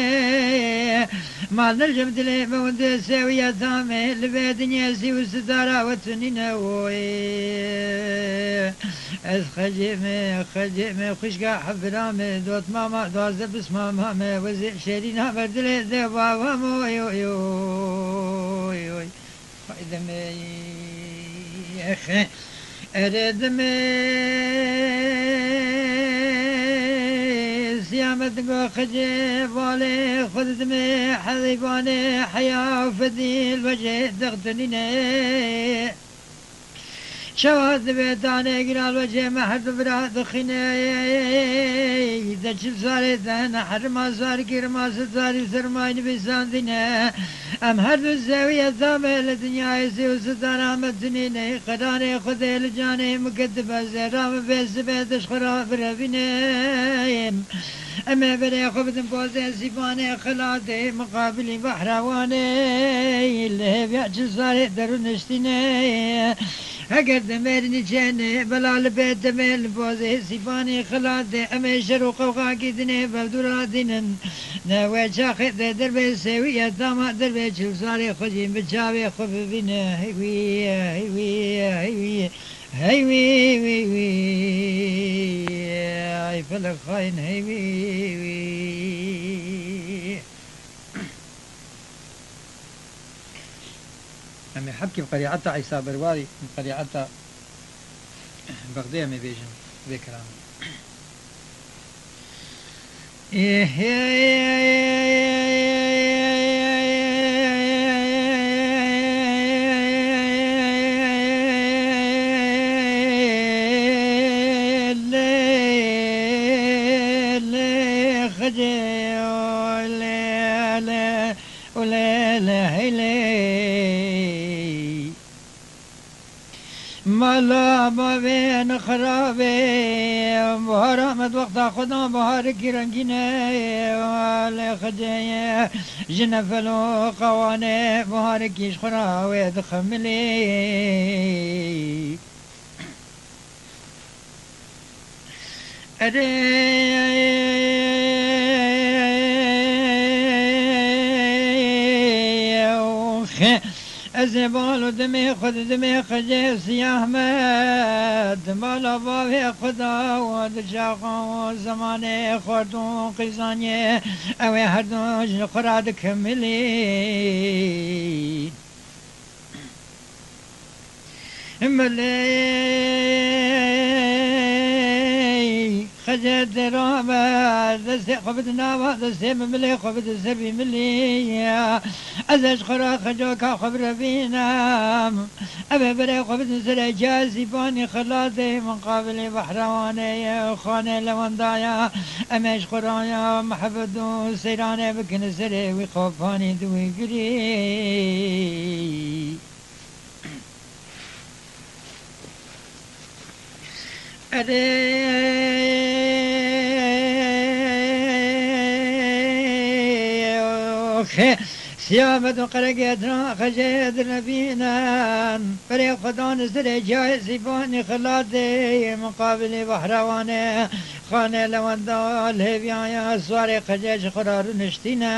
ما نرجم دلي بوند سوية ثامي لبيدنيا سيو ستارة وتنينا وي از خجمي خشقا حفرامي دوت ماما دوز بس ماما وزي شيرينا بردلي دبا وامو يو يو يو فايدمي اخي اردمي سيامت قو خجي بالي خذدمي حذيباني حياة فدي الوجه تغتنيني شواذ بيتاني قرال وجه محد براد خيني دجل صاري ذهن حرما صار كرما ستاري سرماين بساندنا أم هرد الزاوية ثامة لدنيا يسي وستانا مدنيني قراني خذي لجاني مكتبة زرام بيس بيتش خراب ربيني أما بري خبتن بوزي سيباني خلاتي مقابلي بحرواني اللي بيعجل صاري درو نشتيني هقد دمرني جاني بلا البيت دمر بوزي سيباني خلاتي أما شروق وقاقي دني بلدورا دينن ناوي شاخي دربي سوية داما دربي شل صاري خجين بجاوي خف بنا هيوي هيوي هيوي هيوي وي وي هاي فلك خاين هيوي وي أمي حبكي بقريعتا عيسى برواري من قريعتا بغداد مي بيجن بكرام مالا بابین خرابه بهار آمد وقت خدا بهار کی رنگینه وال خجه جنفل و قوانه بهار کیش خراوه دخملی از بالو دمی خود دمی خجه سیاه مد بالا بابی خدا و دجاقا و زمان خوردون قیزانی اوی هر دو جن خوراد کملی ملی خجه درامه دستی خبت ناوا دستی ملی خبت سبی ملی ازش خورا خجو کا خبر بینم ابي بري خبت سر جازي باني خلاصي من قابل بحرواني خانه لوندايا امش خرايا محبدو سيراني بكن سري وخوفاني دوي قري سيامة قرقتنا خجيد نبينا بري خدا نزل جاي سيباني خلاتي مقابل بحرواني خانه لوندا الهبيايا سواري خجيج قرار نشتينا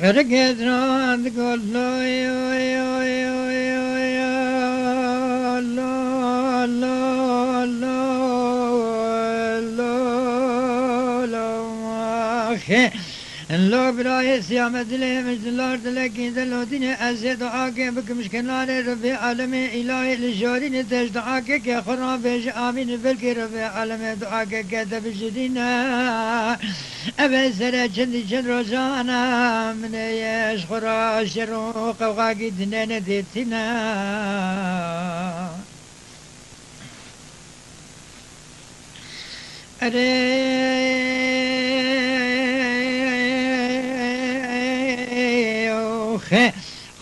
قرقتنا تقول لا لا لا لا لو براي سيامة دلي مجدلار دلكي دلو ديني أزي دعاك بك مشكلار ربي عالمي إلهي لجارين تج دعاك كي خرا بيج آمين بلكي ربي عالمي دعاك كي بجدينا أبي سرى جندي جند رجانا من يش خرا شروق وغاقي دنين ديتنا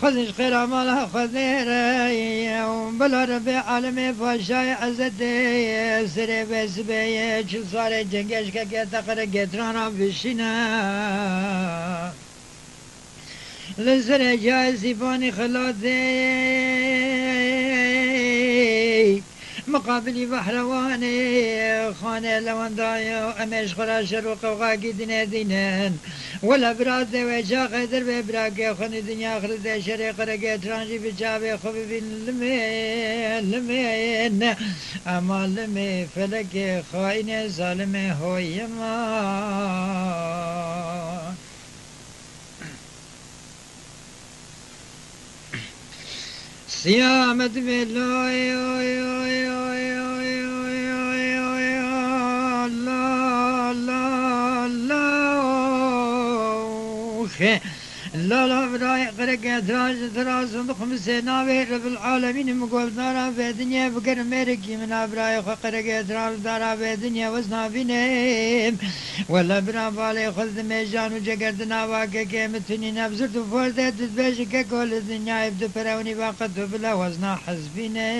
خذش خير مالها خذير بلا ربي عالمي فاشاي عزتي سري بس بي شو صار جنگش كي تقر قدرانا بشنا لسر جايزي باني خلاصي مقابلي بحرواني خانه لوندايو امش خرا شروق وغاقي دنا دينان ولا براد وجا قدر ببراك خن الدنيا اخر ذا شريق رقي ترانجي بجابي خبي بين لمين اما لمي فلك خاين ظالم هو يما سيامة بالله لا لا براي قرق دراز صندوق مسناوي رب العالمين مقول دارا في الدنيا بقر ميركي من براي قرق دراز دارا في الدنيا وزنا بينهم ولا برا بالي خذ ميجان وجقردنا واقع كيمتني نبزرت وفوردت تباشك كل الدنيا يبدو براوني باقت بلا وزنا حزبيني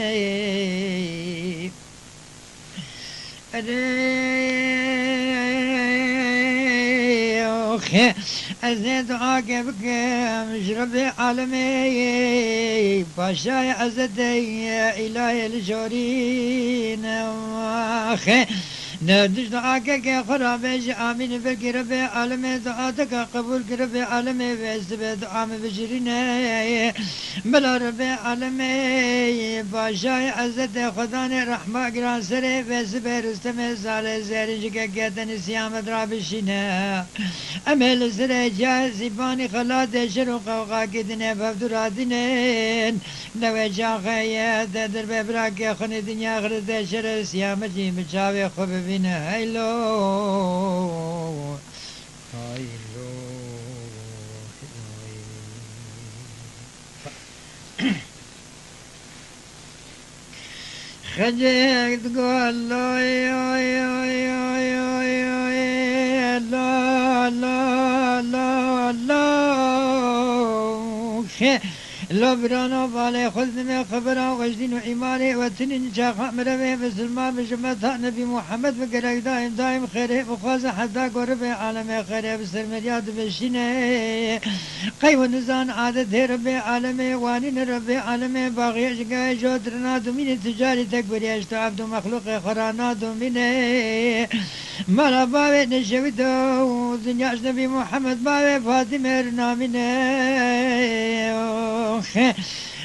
أزيد عاقبك مشرب عالمي باشاي عزتي إلهي الجورين ندش دعاك يا خرابيش آمين بك ربي عالمي دعاتك قبول ربي عالمي بس بدعام بجرينا بلا ربي عالمي باشاي عزتي خداني رحمة قران سري بس برستم زال زيرجك قيتن سيام درابشينا أمل سري جازي باني خلات شروق وقاكدنا بفدراتنين لو جاخي تدر ببراك خني دنيا غرد شر سيام جي مشاوي خبب هايلو هايلو خجيك تقول لا لا لا لا لو برانا بالي خذني خبرا وجدين وإيماني وتنين شاخ مربي مسلمان بجمتها نبي محمد بقرق دايم خيري بخوز حتى قرب عالمي خيري بسر مرياد بشيني قيو نزان عادت ربي عالمي وانين ربي عالمي باغي شقاي جودرنا دومين تجاري تكبر يشتو عبد مخلوق خرانا دوميني مالا بابي نشويتو دنياش نبي محمد بابي فاطمة رناميني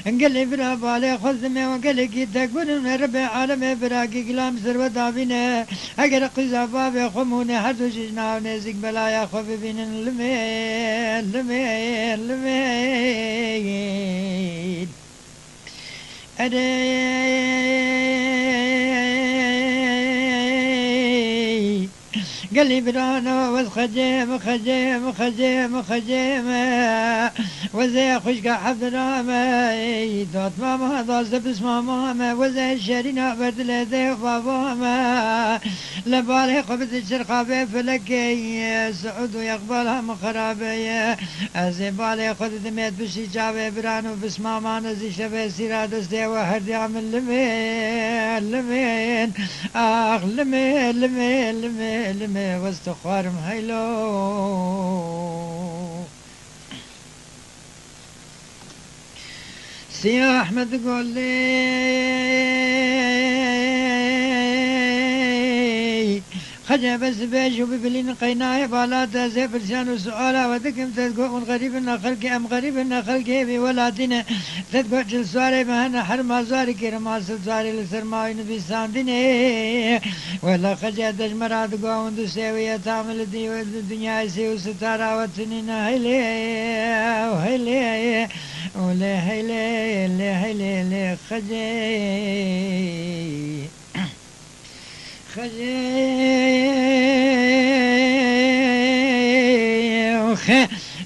قال لي برا بالي خذني وقال لي كي تقول من ربي عالمي براكي كلام سر ودابينه اگر قزا بابي خموني حدو شجنا ونزيق بلايا خوفي بين المين أدي قال لي برانا وخجيم خجيم وزي خشقة حضرامي دوت ماما دوت زبس ماما وزي شرينا بدل ذي باباما لبالي خبز الشرقة فلكي سعود ويقبلها مخرابي ازي بالي خد دميت بشي جابي برانو بس ماما نزي شبه سيرا دستي وهردي عمل لمين اخ لمين واستخوار مهيلو سي احمد قول لي خجب الزبيج وببلين قيناي بالا تازي برشان وسؤالا ودكم تدقون غريب خلقي ام غريب خلقي بولادنا تدقو جلسواري مهنا حرما زاري كرما سلسواري لسرماوي نبي ساندني ولا خجا دجمرا دقون دو سيوية تعمل دي والدنيا سيو ستارا وتنين هيلي ولا هيلي خجي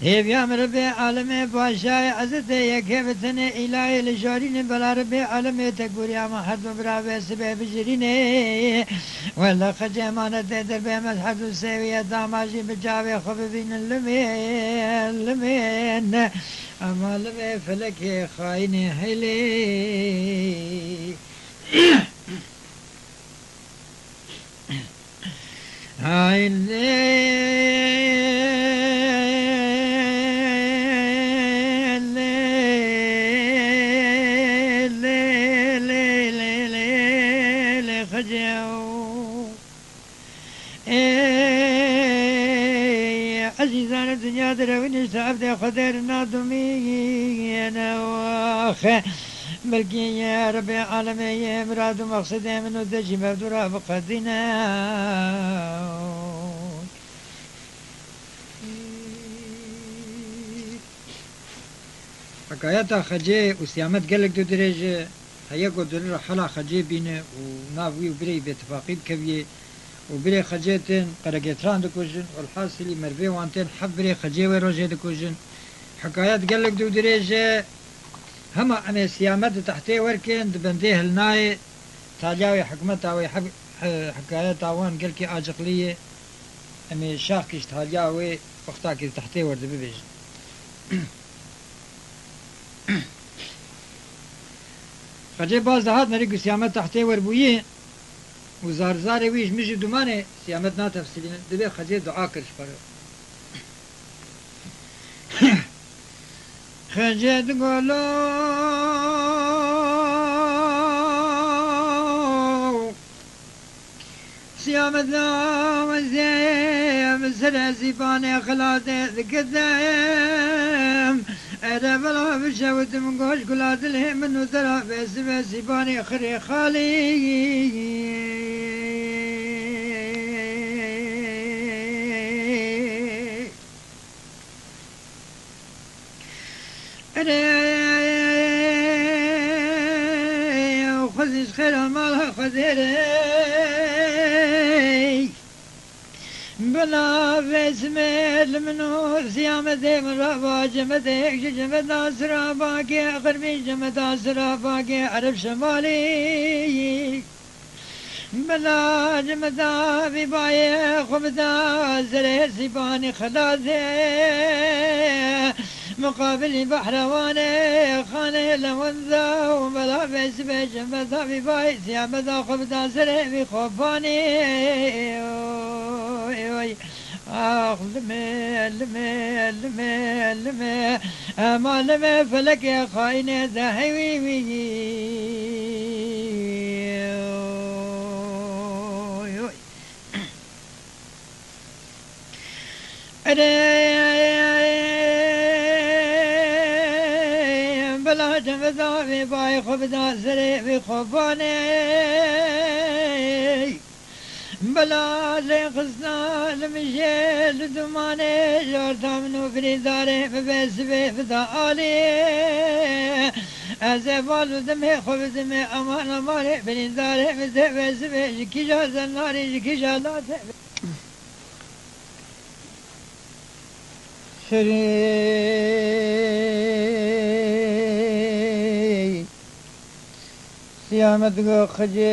يا ربي عالمي باشاي عزتي يا كيفتني إلهي لجارين بلا ربي عالمي تقول يا محد برابي سبب جريني ولا خجمانة دربي مسحد وسيوية داماجي بجاوي خببين اللمين أما لمي فلك خايني هيلي هاي عزيزان الدنيا دروين استعبد خدرنا دمينا واخ ملكي يا ربي عالمي يا مراد مقصدي من ودجي مبدورة بقدنا حكايتها خجي وسيامت قالك دو درجة هيا قدر حلا خجي بينا ونافوي وبري باتفاقي بكبيه وبري خجيتين قرقيتران دكوجن والحاصل مرفي وانتين حب بري خجي وروجي دكوجن حكايات قالك دو درجة هما أنا سيامات تحتي وركن دبنديه الناي تاجاوي حكمتها ويحب حكايات وان قالكي آجقلية أمي شاكش تاجاوي وقتاكي تحتي ورد ببيج خجي باز دهات نريقو سيامات تحتي وربويه وزارزاري ويش مجي دوماني سيامات نا تفسيرين دبي خجي دعا كرش بارو خجي تقولو سيامات نا وزيم سلاسي باني خلاتي ذكذام أنا بلا بشوت من قوش قلاد الهم من وزرع بس باني خري خالي أنا وخذش خير مالها خذيري بلا بسمل منو سيامتي من ربا جمتك جمت ناصر باقي غربي جمت ناصر باقي عرب شمالي بلا جمتا بباي خبتا زري سيباني خلاصي مقابل بحروانه خانه لونذا وبلا بس بجم بدا ببايت يا بدا خبدا سري بخوفاني آخ لمي لمي لمي لمي ما لمي فلك يا خاينة ذهبي بلا جمدا في باي خبدا سري في خباني بلا لخصنا لمشيل دماني جورتا منو فريداري ببس بفدا آلي أزبالو دمي خب دمي أمان أماني فريداري بس بجكيجا زناري جكيجا لا شري سيامت گو خجي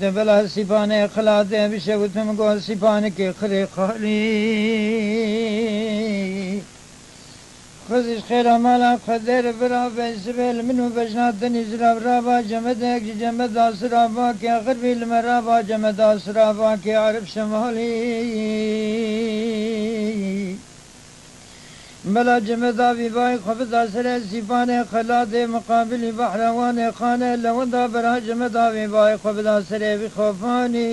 دبلا سيباني خلاده بشوتم گو سيباني كي خري خالي خزش خير مالا قدر برا بسبل منو بجناتني زراب رابا جمدك جمد اسرابا كي غربي المرابا جمد اسرابا كي عرب شمالي بلا جمدا بباي خفض سر سيفان خلاد مقابل بحروان خانه لوندا برا جمدا بباي خفض سر بخوفاني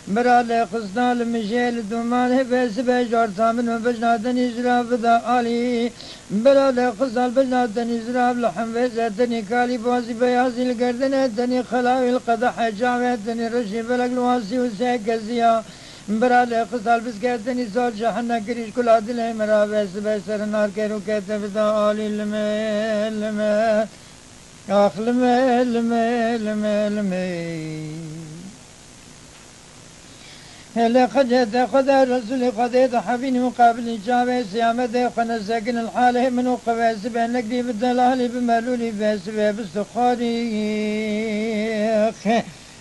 برا لقصنا المجيل دومان بس بجار ثامن بجنادن إجراب دا آلي برا لقصنا بجنادن إجراب لحم وزدني كالي بوازي بيازي القردن دني خلاوي القدح جاوة دني رشي بلق الواسي وسيكزيا برا لقصنا بسكتني زور جحنا كريش كل عدل مرا بس بسر نار كيرو كتب دا آلي لمي آخ لمي هلا خجت خدا رسول خديت حبيني مقابل جابي سيامته خنا ساكن الحاله من وقفاز بانك دي بالدلال بمالولي بس بستخاري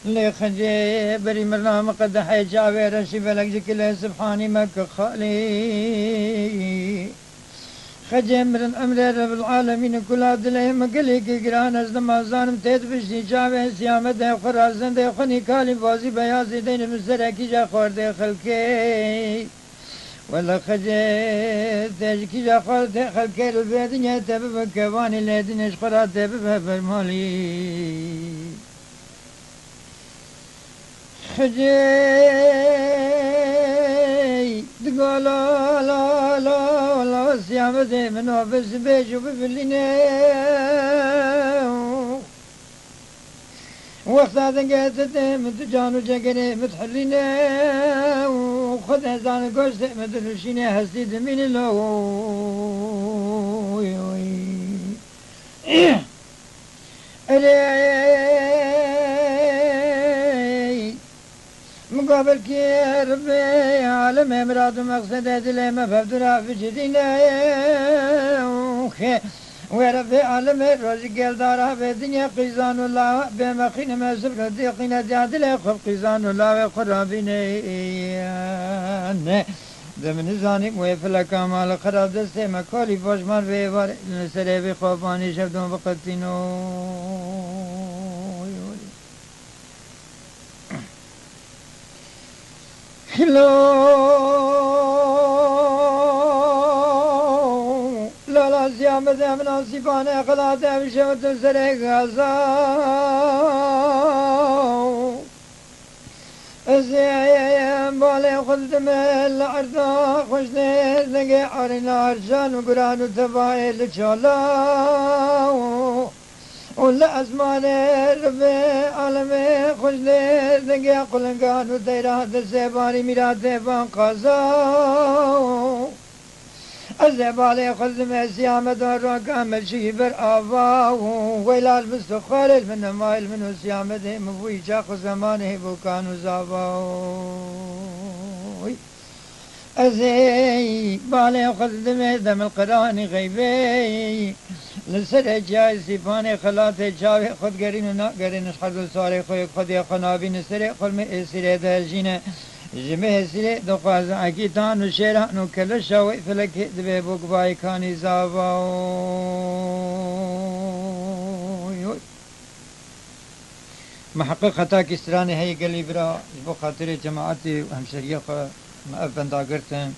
لي خجي بري مرنام قد حجابي رشي بلك جكله سبحاني مك خالي خجمر أمر رب العالمين كل عدله مقلق قران از نمازانم تيت بشني جاوه سيامته خرازن ده خني كالي بازي بيازي دين مزركي جا خورده خلقي ولا خجي تجكي جا خورده خلقي البيدنيا تبب كواني لدنش خرا تبب فرمالي خجي تقول لا لا لا سيامته منو بس بيجو بفلينه وقت هذا قاتته متجانو جاكري متحرينه وخذ هزان قوشته مترشينه هستيد من اللو مقابل كي ربي عالم امراد مقصد دلي ما فبدرا في جدينا وربي عالم روز قال دارها في الدنيا قيزان الله بمخين ما سبر ديقنا دعدل خب قيزان الله وقرابيني دمن زاني ويفلا كمال خراب دسته مكالي فاشمار بيوار نسري بخوفاني شبدون بقتينو لا لا زيامة من نصيبانه خلاته بشوت سرق غزا زين بالي خلدم الأرض خشني زنقي عرنا عرشان وقران وتبايل شولا ولا أزمان ربي عالمي خشني زنقي قلنقان وتيرات السيباني ميرات بان قزا الزبالي خلدم سيامة الرقام الشيبر آبا ويلا المستخال من مايل من سيامة مفوي شاق زمانه بوكان زابا أزي بالي خلدم دم القرآن غيبي لسر جاي سيفاني خلاتي جاوي خد قرين ونا قرين حرد صاري خوي خد يا خنابي نسري خل من اسري دهجينه جمه سيري دقاز عكيتان وشيران وكل شوي فلك دبي بقباي كاني زاباو محقق خطا كستراني هي قلي برا بو خاطر جماعتي وهمشريه مأفن داقرتن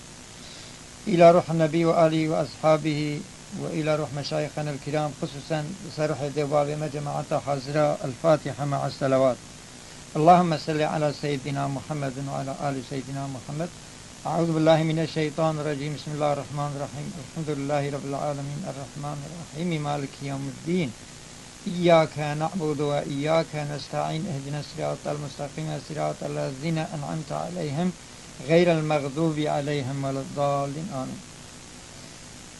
إلى روح النبي وآله وأصحابه وإلى روح مشايخنا الكرام خصوصا سروح دواب مجمعة حاضرة الفاتحة مع الصلوات. اللهم صل على سيدنا محمد وعلى آل سيدنا محمد. أعوذ بالله من الشيطان الرجيم. بسم الله الرحمن الرحيم. الحمد لله رب العالمين الرحمن الرحيم مالك يوم الدين. إياك نعبد وإياك نستعين اهدنا الصراط المستقيم صراط الذين أنعمت عليهم غير المغضوب عليهم ولا الضالين آمين.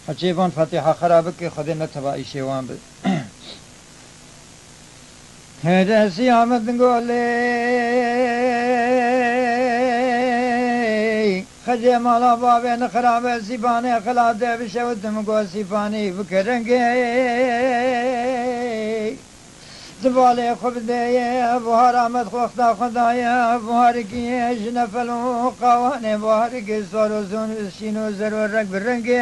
حجيبان فاتحة خرابك خدنا تبعي شيوان بد هذا سيامة نقول خجي مالا بابين خراب سيباني خلاده بشوت مقو سيباني بكرنگي زبالي خبدي بوهر آمد خوختا خدايا بوهركي جنفل وقواني بوهركي صاروزون شينو زرور رك برنگي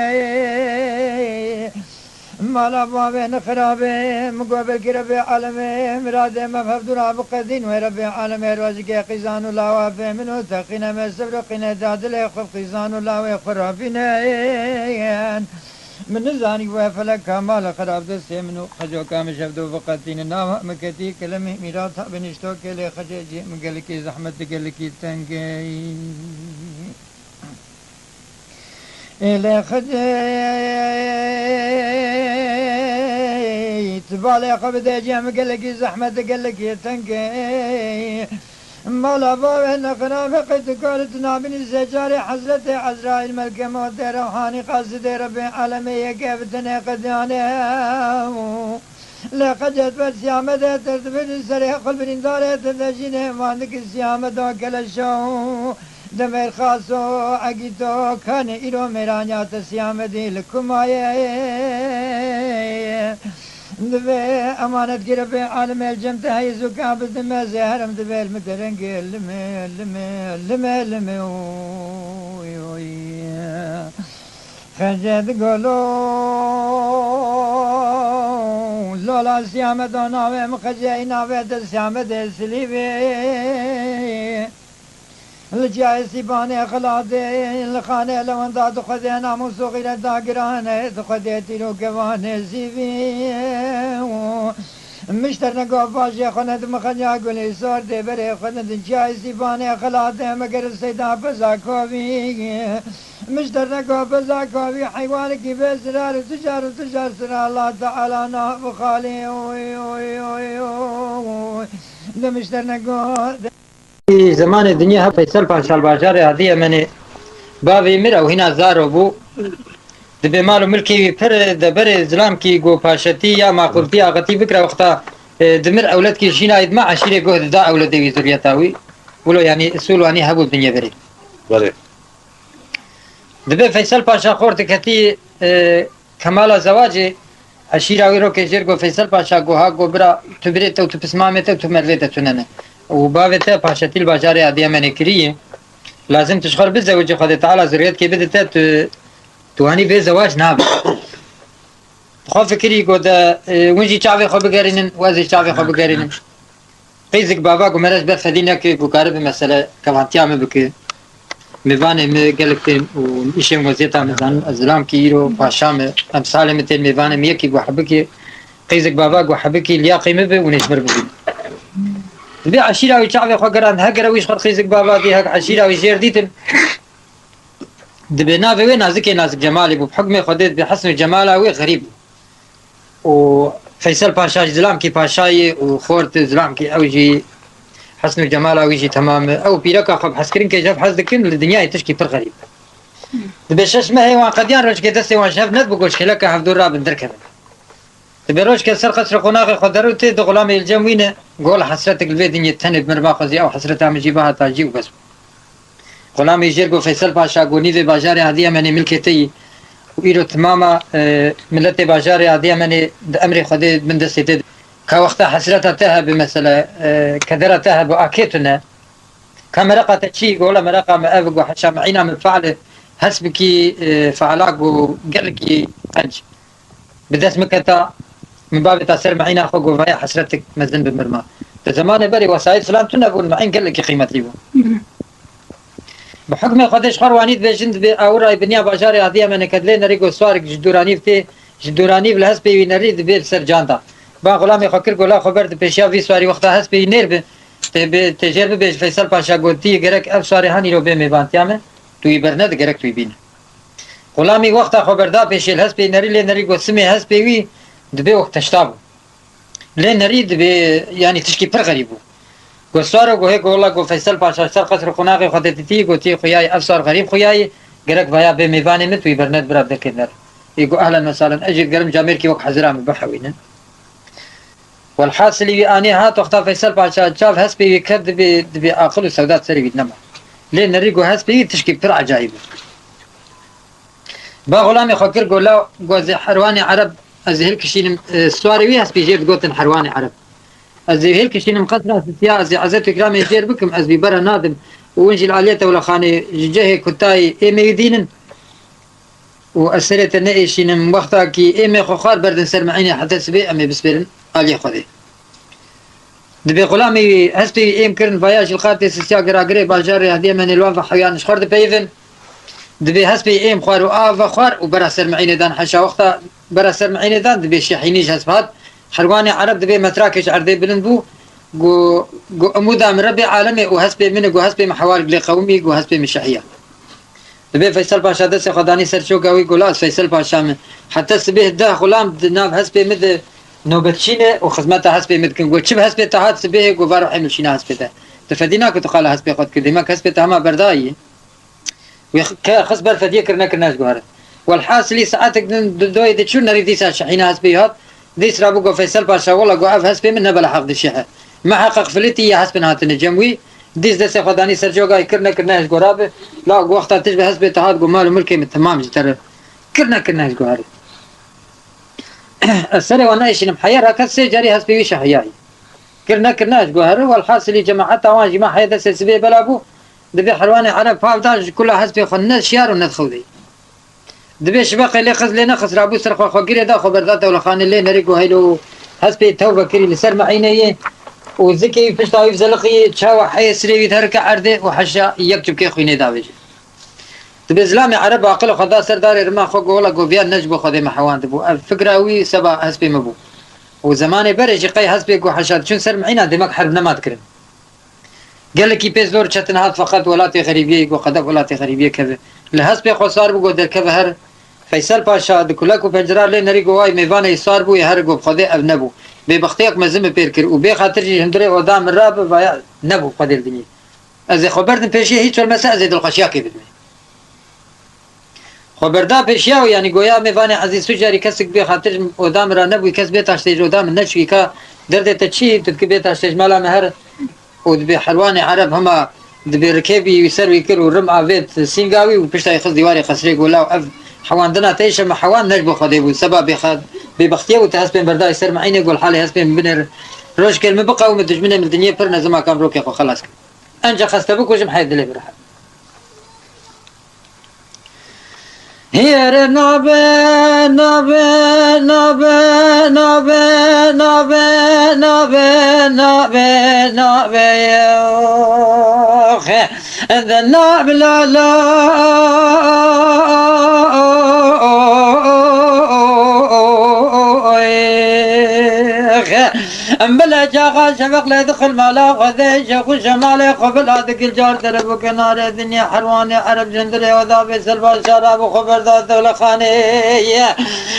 مالا بابين خرابي مقابل كي ربي عالمي مرادي مفهدنا بقدين وربي عالمي روزكي قيزان الله وافي منو تقينا ما سبرقنا دادل خف قيزان الله ويخرابين من زاني وفلك كمال خراب دسي منو خجو كام شفدو بقدين نام مكتي كلمه ميراث بنشتو كلي خجي مقلكي زحمت قلكي تنقي إلى خجيت بالي قبضة جام قلقي زحمة قلقي تنقي مولا بابا نقنا فقد قلت نابن الزجار حزرة عزرائيل ملك موت روحاني قصد ربي عالمي كيفتني قدياني لقد جت سيامة ترتبط السريح قلب الإندارة تدجيني مالك السيامة كل الشو دمير خاصو عقيتو كان إلو ميرانيات سيامة دي لكماية دبي أمانة قربي عالم الجمت هاي زكاة بدمي زهرم دبي المدرنق لمي خجد قولو لولا سيامة ناوي مخجي ناوي سيامة سليبي الجاي سيباني خلادي الخانة لو انتا دخدي نامو صغيرة داقرانة دخدي تيرو كواني سيبي مشتر نقو باشي خند مخنيا قولي صور دي بري خند الجاي سيباني خلادي مقر السيدة بزاكوبي مشتر نقو بزاكوبي حيوانكي بسرار تجار سرار الله تعالى نهب خالي مشتر نقو في زمان الدنيا فيصل باشا الباجار هذه من بابي مرا وهنا زارو بو دبي مالو ملكي فر دبر زلام كي جو باشتي يا معقولتي اغتي فكره وقتها دمر اولاد كي شينا يد ما عشيره جهد دا اولاد زريتاوي ولو يعني سولو اني هبو الدنيا بري بله دبي فيصل باشا خورت كتي كمال زواجي عشيره ويرو كجرجو فيصل باشا جوها جبرا تبريت او تسمامته تمرلته تننه وبابته باشتي الباجار هذه من كريه لازم تشغل بالزواج خد تعالى زريت كي بدت تواني في زواج ناب خو فكري قد ونجي شعبي خو بقرينن وازي شعبي خو بقرينن قيزك بابا قمرش بفدينا كي بقارب مسألة كوانتيا مبكي ميوانه مقلقتين وإشي وزيتا مزان الزلام كيرو باشام أمثال متين ميوانه ميكي وحبكي قيزك بابا وحبكي لياقي مبي ونشمر ببي دبي عشيرة ويشعبي خو قران هقرا ويش خد قيزك بابا دي هق عشيرة ويجير ديتن دبي نافي وين نازك جمالي بحكم خديت بحسن جماله وي غريب وفيصل باشا زلام كي باشاي وخورت زلام كي اوجي حسن جماله ويجي تمام او بيركا خب حسكرين كي جاب حزدكن الدنيا تشكي بر غريب دبي شش ما هي وان قديان رج كدسي وان شاف ند بقول شلك حفظ راب دركب دبي روج كسر قصر قناغ خدروتي دغلام الجموينه قول حسرتك البيت دنيا تنب من باقزي او حسرتها مجيبها تاجي وبس غلام يجرجو فيصل باشا قوني في باجاري هذه مني ملكتي وإيرو تماما ملت باجاري هذه مني أمري خدي من دستي كوقت حسرتها تها بمثلا كدرتها بأكيتنا كمرقة تشيك ولا مرقة ما أبق وحشا معينا من فعل حسبكي فعلاق وقلكي أنج بدأت مكتا من باب تأثير معينا أخوك وفايا حسرتك مزن بمرمى زمان بري وسائل سلام تنبون معين قلكي قيمة ليبو بحكم خدش خروانيت بجند بأورا بنيا بجاري هذه من كدلين ريقو سوارك جدورانيف تي جدورانيف لهسبي نريد بير سرجانتا با غلامي خكر قولا خبرت بيشيا في سواري وقتها هسبي نير تجربه بيج فيصل باشا قلتي جرك اف سواري هاني رو بي ميبانت يامه توي برند جرك توي بين غلامي وقتها خبردا بيش الهسبي نري لي نري قو سمي هسبي وي دبي وقت تشتابو لي نريد بي يعني تشكي بر غريبو قو سوارو قو هيك والله قو فيصل باشا سر قصر قناقي خدتي قلتي خوياي اف سوار غريب خوياي جرك فيا بي ميباني مت توي برند براب دكنر يقول اهلا وسهلا اجي قرم جاميركي وقت حزرام بحوينا والحاصل اني هات وقتها فيصل باشا شاف هسبي كد باقل سودات سري بيتنما لين ريقو هسبي تشكي بتر عجائب با غلامي خكر قولا قوز حرواني عرب ازهل كشين السواري وي هسبي جير قوتن حرواني عرب ازهل كشين مقصره سيا ازي عزت كرامي جير بكم ازبي برا نادم وانجي العالية ولا خاني جهه كتاي ايمي يدينن وأسرت النئشين من وقتها كي إيمي خوخار بردن سرمعيني حتى سبي أمي بسبيرن آلي خذي دبي غلامي هسبي إيم كرن فياج الخاتي سيسيا قراقري باجاري هدية من الوان فحيان شخور بيفن دبي هسبي إيم خوار وآفا خوار وبرا سرمعيني دان حشا وقتها برا سرمعيني دان دبي شيحينيش هسبات حرواني عرب دبي متراكش عردي بلندبو قو أمودا من ربي عالمي وهسبي منه قو هسبي محوال بلي قومي قو هسبي مشحية دبي فيصل باشا دس خداني سرشو قوي قولاس فيصل باشا من حتى سبيه ده غلام ناف هسبي مد نوبتشينه وخدمتها هسبي مد كن قول شب هسبي تهات سبيه قوفارو حمل شينا هسبي ده تفدينا كنت قال هسبي قد كده ما هسبي تهما برداي وخصبر فديه كرنا كرناش قهر والحاصل ساعتك دوي دي شو نريد ديسا شحينا هسبي هات ديس رابو فيصل باشا والله قاف هسبي منها بلا حق الشيحه ما حقق فلتي هسبي هات الجموي ديس دس خداني سرجو قاي كرناش قرابه لا وقتها تشبه هسبي تهات قو مالو ملكي من تمام جتر كرناش قهر السنة وانا ايش محيرها كسي جاري هسبي ويش حياي كرناش قهر والحاصل جماعتها وان جماعة حيدا سبي بلابو دبي حرواني عرب فاوتاج كلها هسبي خناش شيار وندخودي دبي شباقي اللي خز لنا خسر ابو سرخ خوغيري دا خبر ذاته ولا خان اللي نريقو هيلو هسبي توبه كري لسر معينيه وزكي فشتاوي بزلقي تشاوى حي سريوي تركع عرضه وحشا يكتب كي خويني داويج دبي زلامي عرب عقل خدا سرداري رما خوغ ولا قوفيا نجبو خدي محوان دبو فكراوي سبا هسبي مبو وزماني برج قي هسبي قو حشاد شون سر معينا دماغ حرب نمات كرن قال لك يبيز دور تشتنهات فقط ولاتي غريبيه وقدف ولاتي غريبيه كذا لهسبي خسار بو در كفهر فيصل باشا دكلك وفجرار لي نريقو واي ميفانا يصار بو يهرقو بخدي ابنبو ببختيك مزم بيركر وبي خاطر هندري قدام الراب فيا نبو قدر الدنيا از خبرت بيشي هيك المساء زيد القشياكي بدمي خبردا بيشياو يعني قويا ميفانا عزيز سجاري كسك بي خاطر قدام را نبو كس بيت اشتيج قدام النشوي كا درد تشي تدك بيت اشتيج مالا مهر ودبي حلواني عرب هما دبي ركبي يسروي كر ورمع بيت سينغاوي وبشتا يخص ديواري خسري قولا حواندنا تيش ما حوان نجبو خديبو سبب بخد ببختيه وتحسبين بردا يصير معيني يقول حالي حسبين بنر روش كلمه بقى ومدجمنه من الدنيا برنا زي ما كان روكي خلاص انجا خستبك وجم حيد لي برح هير نابه نابه نابه نابه نابه نابه نابه نابه ذا الناب لا لا بلا جاغا شفق لا يدخل مالا غذي شيخ شمالي قبل هذيك الجار درب كنار الدنيا حرواني عرب جندري وذابي سلبا شراب وخبر ذات ولخاني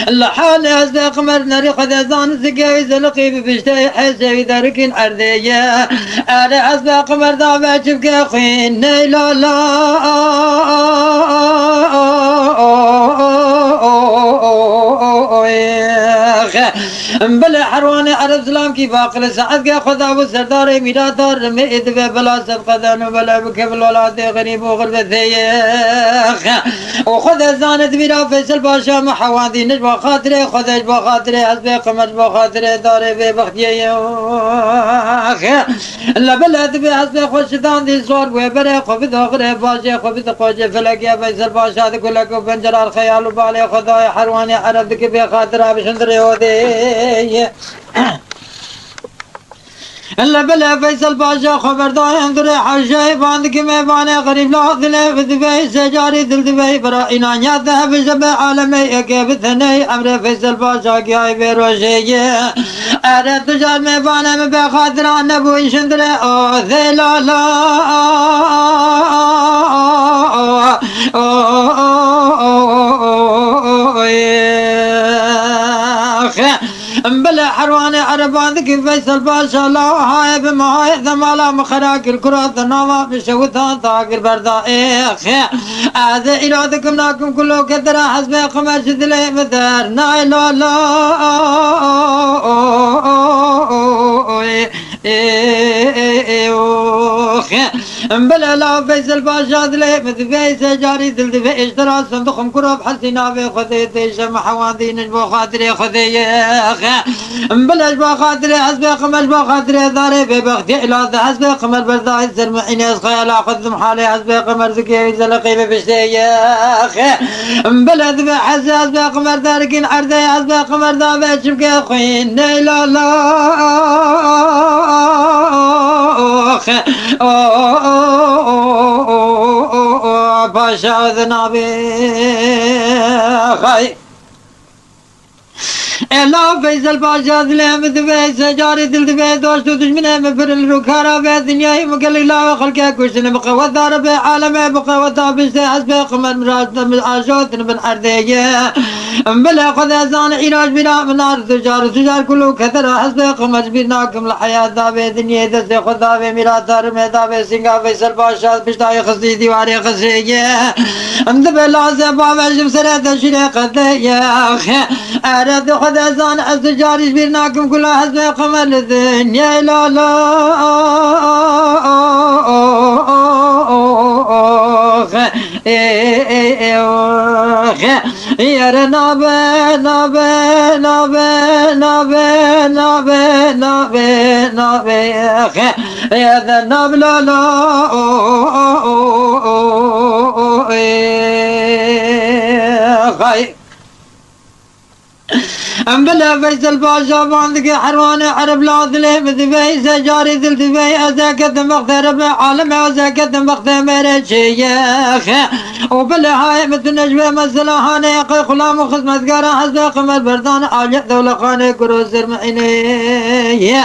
لحالي أزدى قمر ناري خذ زان زقاوي زلقي ببشتاي حسي ذاركين عردية أنا أزدى قمر ذابي شفك خوين لا لا بلا حرواني عرب سلام کی باقل سعد کے خدا و سردار میرادار میں ادب بلا سب قدن بلا بکبل ولاد غریب و غربت وخذ زانت میرا فیصل باشا محوادی نجبا خاطر خودش با خاطر حسب قمر با خاطر دار بے بختیه لبل ادب حسب خوشدان دی زور و بره خوب داخل باشه خوب دقوجه فلکی فیصل باشا دکلک و بنجر الخیال و بالي خدای حرواني عرب دك بخاطر بشندر يودي الا بلا فيصل باشا خبردار اندر حاجه باندك ميبانه غريب لا ذل بدبي سجاري دل دبي برائنا يا ذهب جب عالمي كبثني امر فيصل باشا جاي بروجي ارى تجار ميبانه بخاطر نبو شندر او ذلا لا بلا حرواني عربان ذكي فيصل باشا لا هاي بمهاي ثمالا مخراك الكرات النوى بشوتان طاقر بردائخ هذا إرادكم ناكم كله كدرا حسب قمر شدلي مثار ناي لا لا بلا لا فيصل باشا دلي مثل سجاري دل دفي اشترى صندوق كروب حسينا بخذي شمح حوادي نجبو خاطري خذي بلاش بخاطري حسب قمر بخاطري داري ببختي إلى حسب قمر برداي سرمعين خيال اخذ محالي حسب قمر زكي زلقي بشتي بلا دفي حسب قمر داركين عرضي حسب قمر دابا شبكي خوين لا لا باشا ذنابي خاي الا فيصل باشا ذلهم ذبي سجاري دل ذبي دوست دشمنه مفر الركارة في الدنيا مقلق لا خلقه كشن بقى وذار بعالمه بقى وذار بشتي حسب قمر مراد من عاشوت من أرضيه بلا خذ زان علاج بلا من نار تجار كله كثر حسب قمر بيناكم الحياة ذا دنيا دست خدا في ميراد دار ميدا سنگا فيصل باشا بشتاي خصي ديواري خصيه ذبي لازم بابا جمسره تشري قضيه أرد خذ زان التجار بيناكم كله حسب قمر الدنيا لا لا يا نابه نابه نابه نابه نابه نابه نابه يا ذا الناب لا لا خاي بلا فيصل باشا باندك حرواني عرب لا ذلي مثبي سجاري ذل ذبي أزاكت مغترب عالم أزاكت مغتمر شيخ وبلا هاي مثل نجوى مسلا هاني قي خلام وخدمت قارا حسب قمر بردان عالية دولة خاني كروزر معيني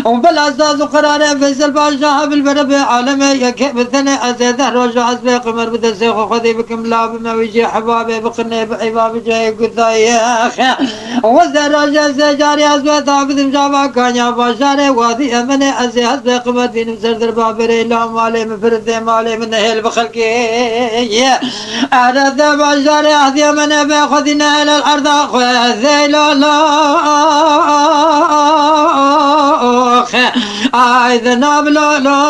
وبلا أساس وقرار فيصل باشا بالبرب عالم يكيب الثاني أزيد روجو حسب قمر بدسيخ وخذي بكم لا بما ويجي حبابي بقني بعباب جاي قثايخ وزراجة سجاري أزوات عبد جابا كانيا باشاري وادي أمني أزي حسب قمر دين سردر بابري لا مالي مفرد مالي من هيل بخلقي أرد باشاري أحدي أمني بخذنا إلى الأرض أخوذي لا لا أيضا نابلا لا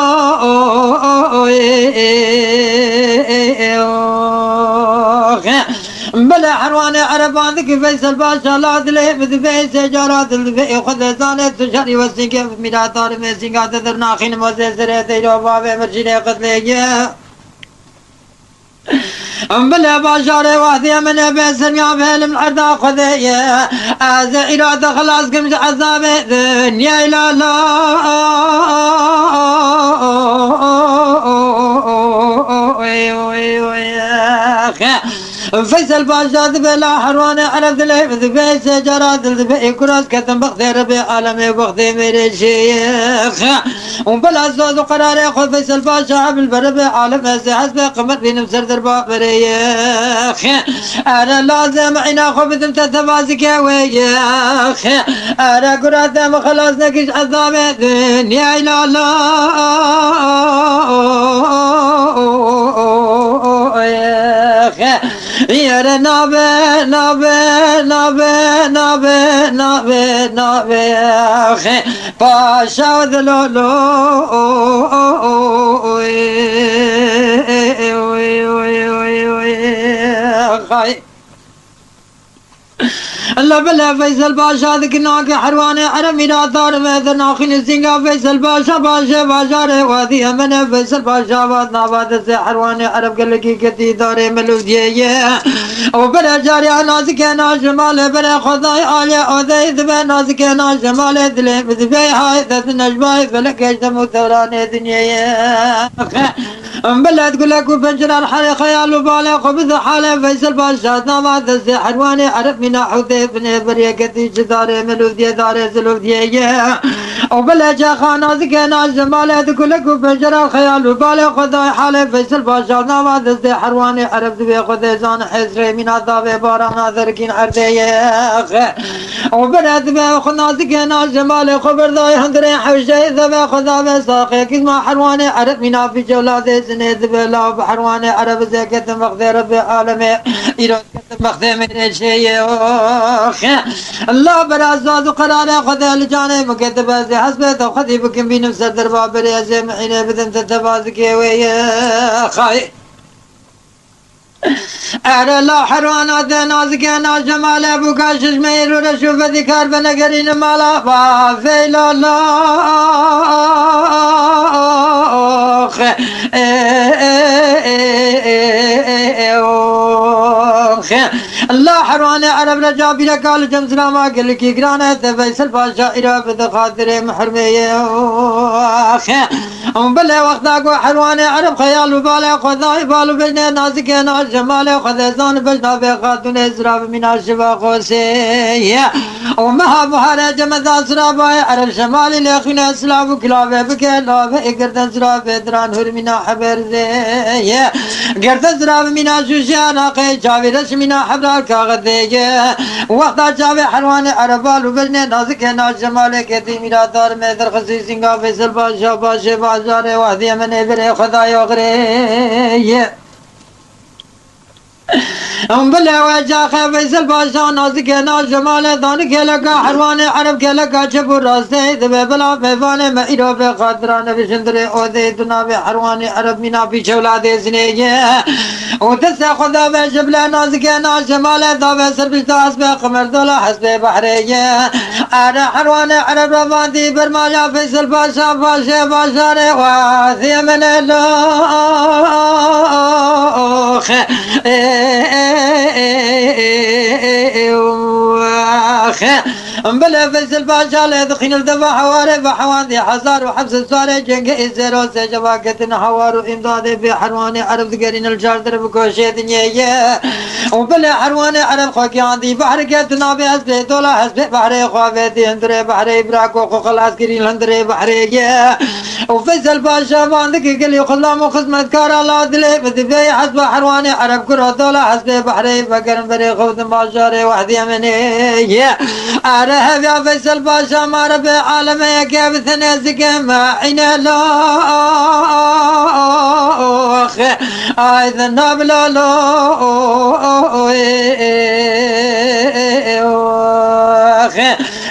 بلا حرواني عربان ذكي فيصل باشا لا دلي بذبي سجارات الذبي خذ زانة تشاري والسنكي ميرا طار من سنكا تذر ناخين موزي سريتي جو بابي مرشيني قتلي بلا باشاري واحدي من بيسن يا بهلم العرض خذي أزا إرادة خلاص كمش عذابي دنيا لا لا فيصل باشا ذبلا حرواني عرب ذلي ذبي سجارات ذبي كراس كتم بخذي ربي عالمي بخذي ميري شيخ وبلا زوز وقراري خذ فيصل باشا بالبرب عالم هسي حسب قمر بين مسر دربا بريخ أنا لازم عينا خبث تتفازك يا ويخ أنا قرات خلاص نكش عذاب دنيا لا لا يا نابه نابه نابه نابه نابه نابه خي باشا ودلولو خاي الله بلا فيصل باشا ذكرناك حرواني عربي لا دار مثل ناخين الزنقا فيصل باشا باشا باشا وادي من فيصل باشا وادنا واد حرواني عرب قال لك كتي داري ملوديه وبلا جاري نازك انا جمال بلا خداي علي اودي ذبا نازك انا جمال دلي بذبي هاي ذات نجباي فلك يجتمو ثوراني دنيا بلا تقول لك وفنجر الحالي خيال وبالي خبز حالي فيصل باشا نواد زي حرواني عرب من حوثي بن بريكتي جداري ملودي داري زلوديه وبلا جا خانازك انا جمال تقول لك وفنجر الخيال وبالي خداي حالي فيصل باشا نواد زي حرواني عرب ذبي خذي زان حزري من عذابي بارانا ذركين عرديه وبلا ذبي خنازك انا جمال خبر ذاي هندري حوشي ذبي خذا ساقي كما حرواني عرب من في جولاد سنيد بلا بحرواني عرب زي كتم مخذي ربي عالمي إيراد كتم مخذي من شيء الله برازاد وقراري خذي الجانب كتب زي حسبت وخذي بكم بنفس الدربا بريزي محيني بدن تتبازكي ويا خاي أرى لا حروانا ذي نازك أنا جمال أبو كاشش مير ورشوف ذكار بنقرين مالا فافي لا الله حرواني عرب رجابي لقال جمسنا ما قل لك يقرانا فيصل باشا إرابة خاطري محرمية بلا وقتاك وحرواني عرب خيال وبالي خذاي بالو بجني نازك انا جمالي خذيزان بجنا بخاتون اسراب من الشفا خوسي ومها بحر جمد اسراب عرب شمالي لخين اسلاب كلاب بكلاب اقرد اسراب دران هر من حبر زي قرد اسراب من شوشانا قي جاوي رش من حبر كاغذي وقتا جاوي حرواني عرب بالو بجني نازك انا جمالي كتي ميرا دار مدر خصيصين فيصل باشا باشا بازار وحدي من ابري خداي وغري بلا وجا فيصل باشا نازك انا جمال دانك لك حرواني عرب كلك شبور راسي ذبي بلا فيفاني ما إيرو بقدران بشندري أودي دنا بحرواني عرب منا في شولاد سنية وتسا خدا بجبلا نازك انا جمال دابي سربش داس بقمر دولا حسب بحرية أنا حرواني عرب رباندي برماجا فيصل باشا باشا باشا وثي من اللوخ بلا فيصل باشا لذخين الدفع حواري بحواندي حصار وحبس السواري جنگ إزيرو سجواكتنا حوار وإمدادي بحرواني عرب ذقرين الجاردر بكوشي دنيا وبلا حرواني عرب خوكي عندي بحر كتنا بحسبي دولا حسبي بحري خوافيتي هندري بحري براكو خوخل عسكرين هندري بحري وفيصل باشا باندك قلي خلام وخدمة كار الله دلي بدبي حسب حرواني عرب كرة دولا حسبي بحري بقرن بري خود ماشاري وحدي مني أرهب يا فيصل باشا ما ربي عالمي كيف ثنيزك ما عين لوخ أيضا نبلا لوخ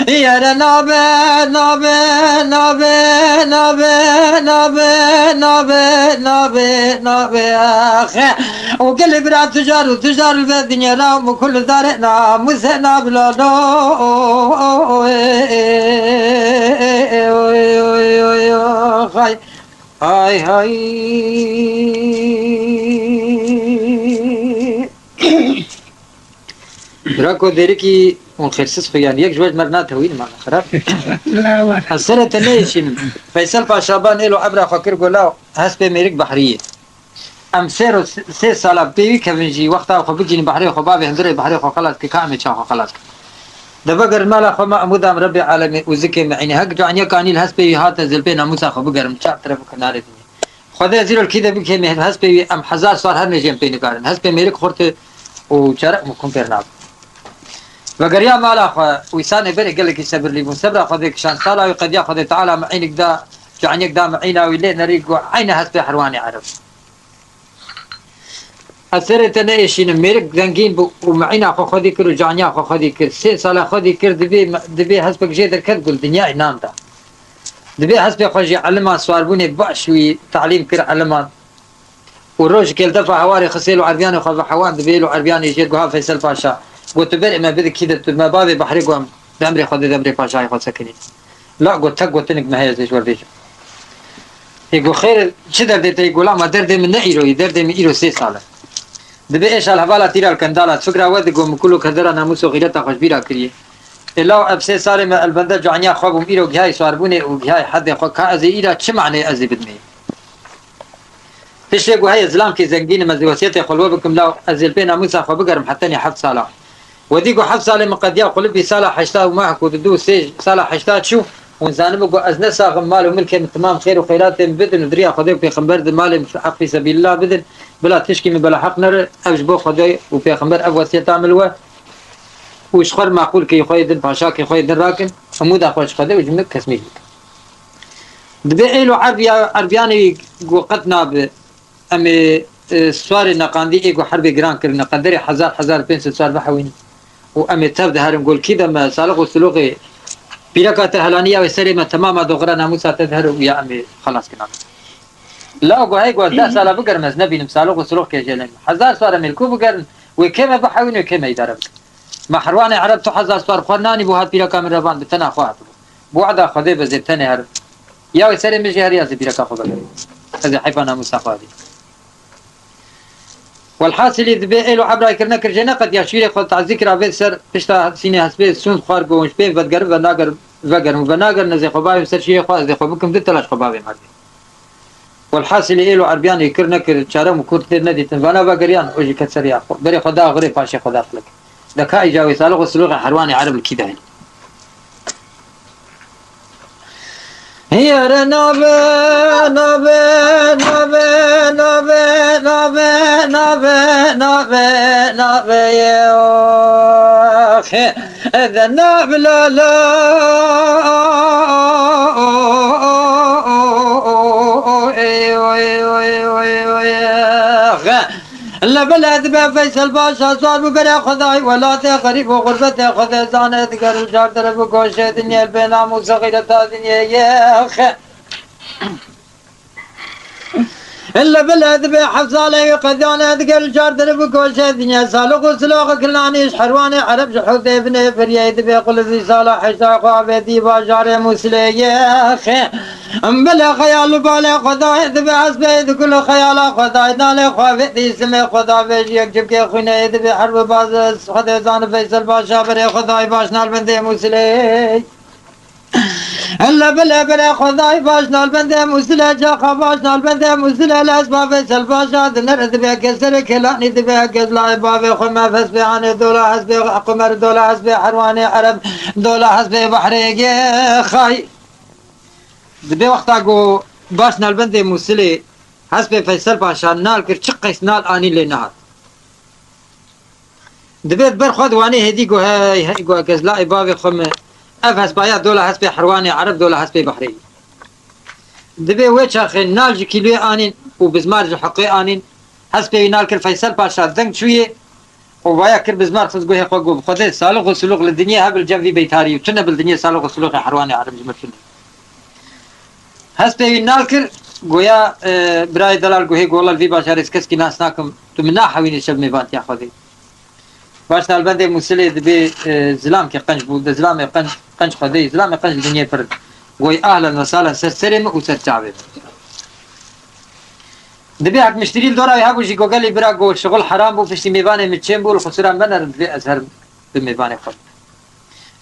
يا نابي نابي نابي نابي نابي نابي نابي نابي وكل برا تجار وتجار الدنيا رام وكل دارنا مسنا بلا هاي هاي راكو ديريكي ونخصص يعني يك جواج مرنات هوين معنا خراب لا والله حسنة ليش فيصل باشابان إلو عبر خاكر قولا هسبي ميريك بحرية أم سيرو 3 سال بيوي كفنجي وقتها خو بيجيني بحرية خو بابي هندري بحرية خو خلاص كامل شاخو خلاص دبقر مالا خو ما مدام ربي عالمي وزكي معيني هك جانيا كانيل هسبي هات زلبينا موسى خو بقرم شاف طرف كناري خذ زيرو الكيدا بكي مه هسبي أم حزار صار هر نجيم بيني كارن هسبي ميريك خورت وشرق مكمبرناب وقريا مالا خو ويساني بري قال لك يصبر لي مصبر خذك شان صالا وقد ياخذ تعالى معينك دا جانيك دا معينا ويلي نريق عين هسبي حرواني عرب اثرت انا ايشين ميرك زنجين ومعينا اخو خدي كر وجانيا اخو خدي كر 6 سال خدي كر دبي حسبك جيدر كتقول دنيا نام دا دبي حسب خوجي علما سواربوني باشوي تعليم كر علما وروج كل دفع حواري خسيل وعربيان وخذ حوان دبي له عربيان يجي جوها فيصل باشا قلت بر ما بدك كده ما بابي بحري قوم دمري خذ دمري باشا ياخذ سكني لا قلت انك ما هي زي ورديش يقول خير شدر ديت يقول لا ما درد من ايرو يدرد من ايرو 6 سال دبي ايش الحواله تيرا الكندالات فكره ود قوم كله كدر ناموس وغيرتها خوش بيرا كريه الا اب 6 سال ما البنده جانيا خوبم ايرو جاي سواربوني وجاي حد خو كازي ايرا چه معنی ازي بدمي فيش يقول هي زلام كي زنقين مزوسيتي خلوه بكم لو ازل بين ناموس خو بقرم حتى حفظ صلاه وديقو حفظ صلاه مقديا قلبي صلاه حشتا ومعك ودو سي صلاه حشتا شو ونزانم بقو ازنا ساغم مال وملك تمام خير وخيرات بدن ودريا خدي في خمبر المال حق في سبيل الله بدن بلا تشكي من بلا حق نر ابجبو خدي وفي خمبر اب وصيه تعملوا وش خر معقول كي خويدن باشا كي خويدن راكن حمود اخوش خدي وجمك كسمي دبي له عربياني وقتنا ب امي سواري نقاندي ايغو حرب جران كرنا قدري حزار بنس سوار بحوين وامي تبدا هرم قول كذا ما سالق وسلوقي بيركات هلانيه وسلمه تماما دغرا ناموسا تظهر ويا امي خلاص كنا لا اقول هيك ودا سالا بقر مزنبي نمسالق وسلوق كجلن حزار سوار ملكو بقر وكما بحوين وكما يدرب ما حرواني عرب تو حزار سوار خناني بو هات بيركا من ربان بتنا خواط بوعدا خدي بزتني هر يا وسلم جهري از بيركا خو بقر هذا حيفا ناموسا خادي والحاصل ذبي له عبره كرنا كرجنا قد يشير خد تعذكر عبد سر بشتا سيني حسبي سون خار بونش بين بدغر بناغر وبناغر نزي خباي سر شي خو زي خبكم دتلاش خباي ماري والحاصل له عربيان يكرنا كر چارم كرت ندي تنبانا بغريان اوجي كسريا بري خدا غري فاشي خدا فلك دكا يجاوي سالغ سلوغ حرواني عرب الكيدان هي رنابه نابه نابه نابه نابه نابه نابه نابه يا اخي اذا ناب لا لا لا بلد بفيصل باشا صار ببرا خداي ولا تغريب وغربة خدا زانت قرر جار درب وقوشة دنيا البنام وصغيرة دنيا يا أخي إلا بلد بحفظ علي قدانا ذكر جار درب وقوشة دنيا سالق وسلاق كلانيش حرواني عرب جحود ابن فريد بيقول ذي صالح حشاق وعبدي باجار مسلي يا أخي بلا خيال بالا خداي ذبي حسبي كل خيال خداي نال خوفتي اسم خدا بيجي يكتب كي خنا ذبي حرب باز خدا زان فيصل باشا بري خداي باش نال بندي مسلي الا بلا خداي باش نال بندي مسلي جا باش نال بندي مسلي الاسباب فيصل باشا دنر ذبي كسر كلاني ذبي كزلا باب خما فسبي عن دوله حسبي قمر دوله حسبي حرواني عرب دوله حسبي بحري خاي دبي وقتا جو باش نالبند موسلي حسب فيصل باشا نال كر چقيس نال اني لنهات دبي بر خد واني هدي جو هاي جو كزلا باب خم افس بايا دوله حسب حرواني عرب دوله حسب بحري دبي ويش اخي نال كيلو اني وبزمار حقي اني حسب نال كر فيصل باشا دنگ شويه وبايا كر بزمار خد جو خو خد سالق وسلوق للدنيا هبل جنبي بيتاري وتنا بالدنيا سالق وسلوق حرواني عرب جمتني هسپی نالکر گویا برای دلال گوهی گولال وی باشار اس کس کی ناس ناکم تو منا حوینی شب میوانت یا خودی باش نالبنده مسلی دبی زلام که قنج بود زلام قنج خودی زلام قنج دنیا فرد گوی اهلا وسهلا سر سرم و سر تعبه دبی حق مشتری دورای هاگو جی گوگلی برا گو شغل حرام بو فشتی میوانه مچم بول خسران بنر دبی ازهر بمیوانه خود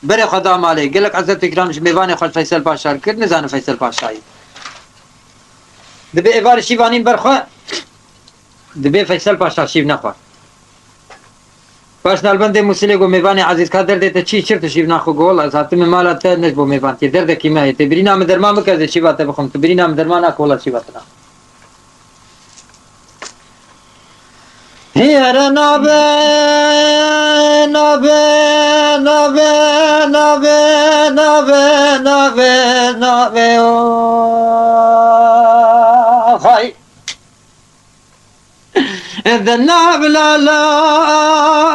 بره خدا مالی گلک عزت اکرامش میوانه خود فیصل باشار کرد نزانه فیصل باشایی دبي إبار شيبانين برخوا دبي فيصل باشا شيب نخوا باش نالبند مسلي قو ميواني عزيز كادر ديتا چي شرط شيب نخوا قول ازاتي من مالا تا نجبو ميوان تي درد كيما هي تبرينا مدرما مكازي شيباتا بخم تبرينا مدرما ناكولا شيباتنا هي رنابه نابه نابه نابه نابه نابه نابه خاي ذناب لا لا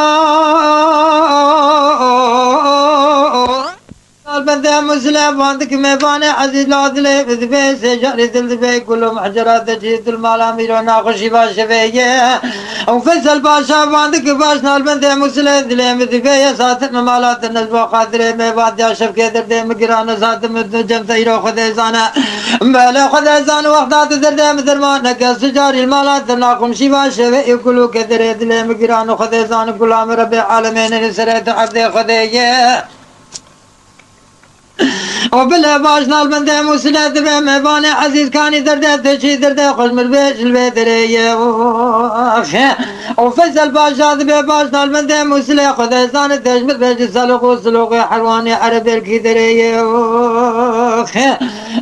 البندة مسلم عندك ميباني عزيز العدلي بذبي سجاري ذبي كلهم حجرات تجيد المالامير وناخشي باشفية وفيصل باشا عندك باشنا البندة مسلم ذلي بذبي ساتن مالات النزبة قادري ميبان دي شفكي دردي مقران ساتن جمت ايرو خديزانا بلا خديزان وقتات دردي مدرمان نكا سجاري المالات ناخشي باشفية كلو كدري ذلي مقران خديزان كلام ربي عالمين نسريت عبدي خدية وبلا باشنا البندة مسلة ذبي ميباني عزيز كاني دردة تشي دردة خوش مربيش البيدرية وفيصل باشا ذبي باشنا البندة مسلة خديزان تشمر بيش سلوخ سلوخ حرواني عربي الكدرية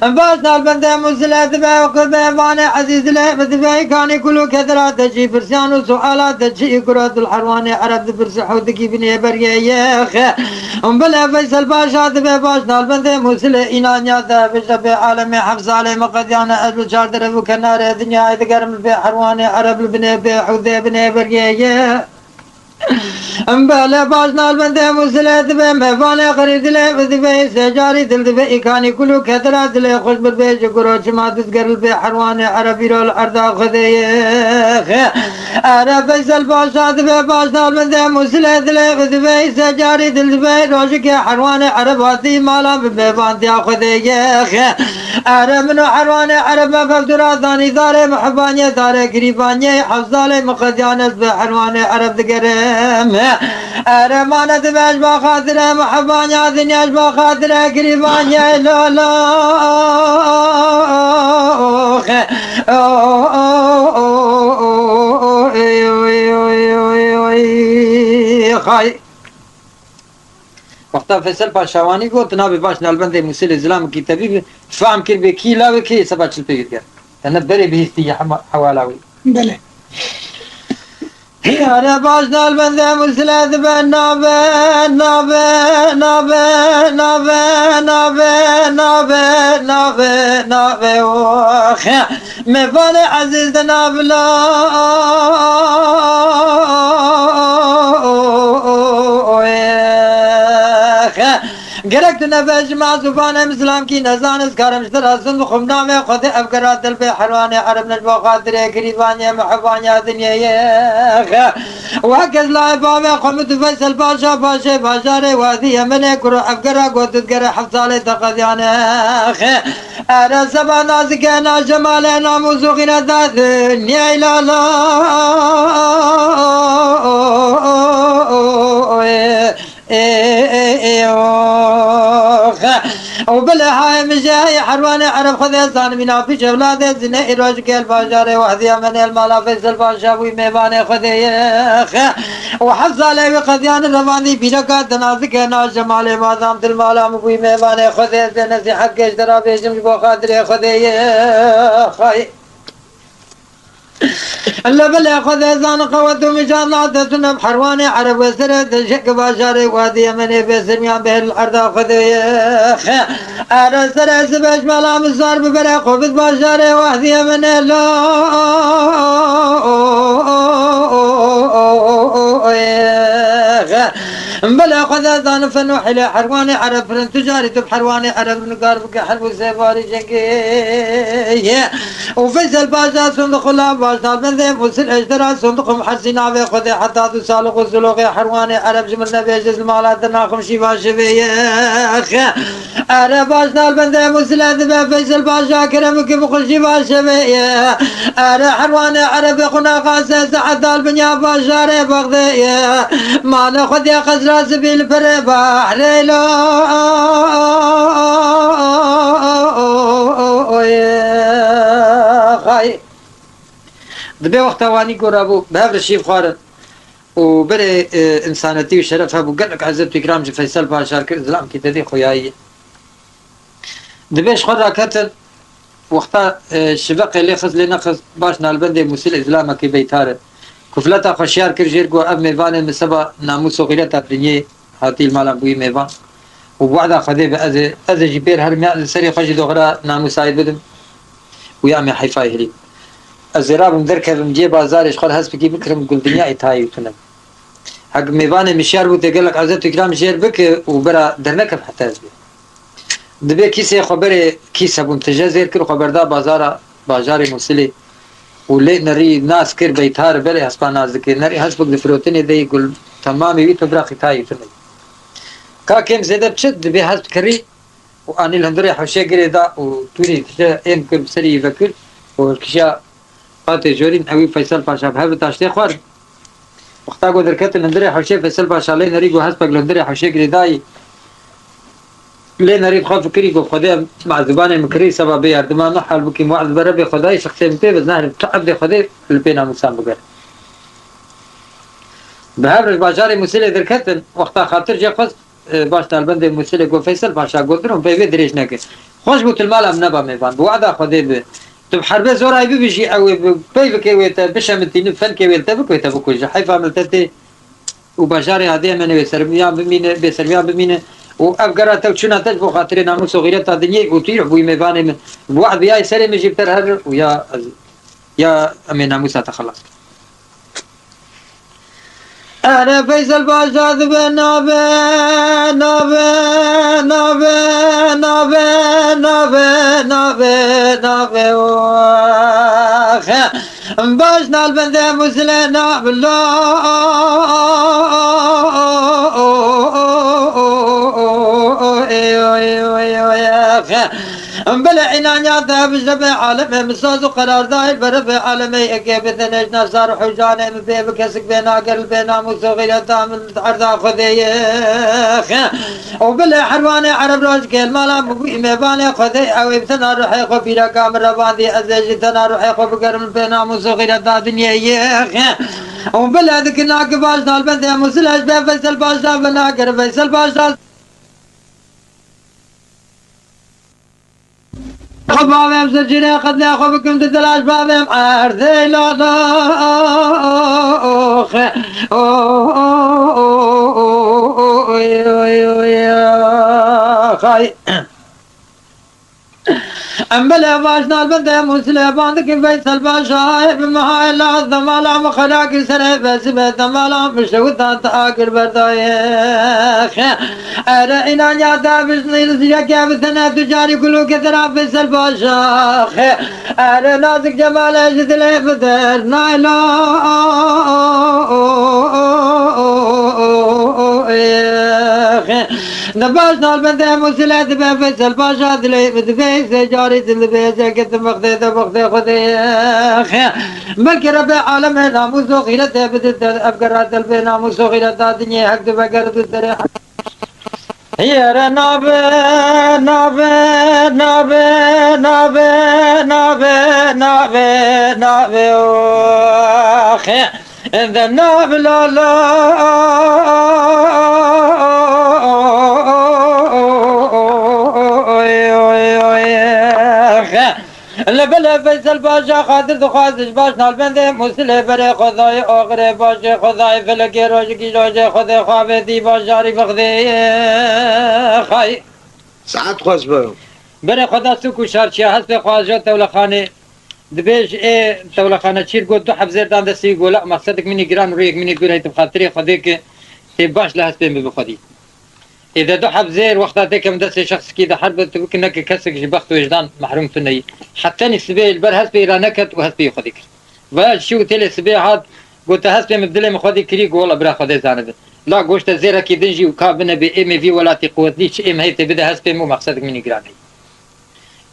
باشنا البندة مسلة ذبي وقل ميباني عزيز ذبي كاني كلو كدرة تشي فرسيان وسؤالات تشي كرات الحرواني عرب برسحو دكي بني برية بلا فيصل باشا ذبي باشنا البندة مسلة إنانيا ذا في عالمي حفظ علي مقديانا أدل شاردر وكنار دنيا إذا في حرواني عرب البني بحوذي بني برية بلا باشنا البندة مسلة ذبي ميباني خريد لي ذبي سجاري ذبي كاني كلو كثرة ذبي خوش بالبيج قروش ما تذكر البي حرواني عربي رو الأرض خذيه أنا فيصل باشا ذبي باشنا البندة مسلة ذبي سجاري ذبي روشك حرواني عرباتي مالا بميبان دي خذيه أنا منو حرواني عرب مفدرات ثاني داري محباني داري قريباني حفظالي مقديانا ذبي حرواني عرب ذكره أرمانة بأشبا خاطرة محبانيا دنيا أشبا خاطرة قريبانيا لا لا خاي وقتا فیصل پاشوانی گفت نابی باش نالبنده موسیل اسلام کی طبیب فهم کر به کی لاوی کی سبا چل پیگیر کرد انا بری بهستی حوالاوی بله يا باش نالبنده مسلة ذبي نابي نابي نابي نابي نابي نابي نابي نابي وخي مفاني عزيز نابلا قرقت نفج مع زبان مسلم کی نزانس کارم شتراسن خمنامه خود افکرات دل به حروان عرب نجوا خاطر قریبانی محبانی دنیای وهكذا لا بابا قمت فيصل باشا باشا باشا وادي من كرو افكرا قلت تقرا حفصالي تقديان انا سبا نازك انا جمال ناموزوغنا ذات يا لا لا وبلا هاي مجاي حرواني عرب خذيزان من في جولاد زنا إروج الباجار وهذي من المال فيصل باشا وميباني خذيخ وحفظ عليه قديان الرماني بيركا تنازك انا جمال ما دامت المال مبوي ميباني خذيز نسي حق اشترا بيجم بخاطر خذيخ الا بلا خذيزان قوت مجانات تنب حرواني عرب وسرد شك باشاري وادي من بسريان به الارض خذيخ انا سر سبج ملا مزار ببرا قبض باشاري وادي من لا بلا خذيزان فنوح الى حرواني عرب فرن تجاري تب حرواني عرب نقارب كحلب سيفاري جنكي وفيصل باشا صندوق الله باشا بنذي وصل اشترى صندوق محسنا في خذي حتى تسالق وسلوق حرواني عرب جمرنا بيجز المالات ناخم شيفا شفيه انا باشا البنذي وصل ذبي فيصل باشا كرمك بخل شيفا شفيه انا حرواني عرب قنا قاسه سعد البنيا باشا بغدي ما ناخذ يا خزرا سبيل فرباح ليلو خاي دبي وقت واني قرابو بهذا الشيء خارج وبري انسانتي وشرفها بقول لك عزت اكرام فيصل باشا الاسلام كي تدي خوياي دبيش خرا كتل وقتا الشبق اللي خذ لنا خذ باشنا البندي مسل اسلام كي بيتار كفلتا خشيار كرجير جو اب ميفان مسبا ناموس غيرتا برنيه هاتي المال بوي ميفان وبعدها خذي بأذى جبير هرمي سري خجي دغرا ناموس سايد بدم ويا مي حيفاي هلي ازرابم دركبم جي بازارش خور هسب كي بكرم قل دنيا اتاي وتنم حق ميبان مشيار بو تقول لك عزت كلام جير بك وبرا درنك حتى ازبي دبي كيسه خبر كيسه منتجزير كل خبر دا بازار مسلي ولي نري ناس كير بيتار بلي حسب ناس ذكر نري حسب دفروتني دي يقول تمام يبي تبرا خطاي فني كاكيم زيادة بشد دبي حسب كري واني الهندري حوشي قري دا وتوني ام كل بسري يفكر والكشا قاتل جورين اوي فيصل باشا بهب تاشتي خوار وقتا قدر كت الهندري حوشي فيصل باشا لي نري جو حسب الهندري حوشي قري داي لي نريد خاف فكري کو خدا مع زبان المكري سبب يردما محل بكي موعد بربي خداي شخصي متي بزنهر تعب خداي البينا مسام بقر بهبرج باشاري مسيلي دركتن وقتا خاطر جا خص باشنا البند مسيلي کو فيصل باشا قدرهم بيبي دريش نك خوش بوت المال ام نبا ميبان بوعدا خداي تب حرب زوراي بيجي او بيبكي ويت بشمتين فن كي ويت بكو حيفا عملتتي وباشاري هذه من بسرميا بمين وأفقرات وشنا تجبو خاطرين ناموس وغيرات الدنيا وطير بوي ميباني من بوعد بياي سري مجيب ترهر ويا يا أمي ناموس تخلص أنا فيصل باشا ذبنا باشنا البندة مسلنا بالله بلا عنانيا ذهب الجبع عالمي مساز وقرار دايل برفع عالمي اكيب ثنج نصار حجاني مبي بكسك بينا قرل بينا مصغير دام عرضا خذي وبلا حرواني عرب روش كيل مالا مبوي ميباني خذي او ابتنا روحي خو بيرا كامر باندي ازيج تنا روحي خو بقرل بينا مصغير دا دنيا وبلا ذكرنا قباش نال بندي مسلاش بفيصل باشا بنا قرب فيصل باشا خبابهم سجني خذنا خبكم تدلاش بابهم عرضي لا خاي أمبلا باشنا البندة مسلة باندك فيصل باشا بمهاي العظم على مخلاك سنة بس بتمالا بشوطة تآكل بردايخ أرى إنا نياتا بشني لسيك يا بثنا تجاري كلو كثرا فيصل باشا أرى نازك جمال أجد لي بدر نايلا نباشنا البندة مسلة دبا فيصل باشا دلي بدفي سجاري دلبي زكت مخدي خذي ملك ربي عالم ناموس وغيرته بدت أفقرات البي ناموس وغيرته دنيا حق بقرد الدريح يا نابي نابي نابي نابي نابي نابي نابي أخي إن ذا النابي لا لا لبلا فيصل باشا خاطر دخازش باش نالبنده مسلي بري خذاي اغري باشي خذاي فلكي روشكي روشي خذي خوابتي باشاري فخذي خاي ساعات خوش برو بري خدا سوكو شارشي حسب خواجو تولخاني دبيش ايه تولخانه چير قد دو حفزير دان دستي يقول لا مقصدك مني جران رويك مني قول هيت بخاطري خذيك باش لهسبين بخذي إذا دو حفزير وقتها ذيك مدرسة شخص كذا حرب تمكن إنك كسك جبخت وجدان محروم فني حتى نسبي البر هسبي رانكت وهسبي يخذيك فاش شو تلي سبي عاد قلت هسبي مبدلي مخذي كريق والله برا خذي زاند لا قوشت زيرا كي دنجي وكابنا بإم في ولا تقوت ليش إم هيت بدا هسبي مو مقصدك مني جراني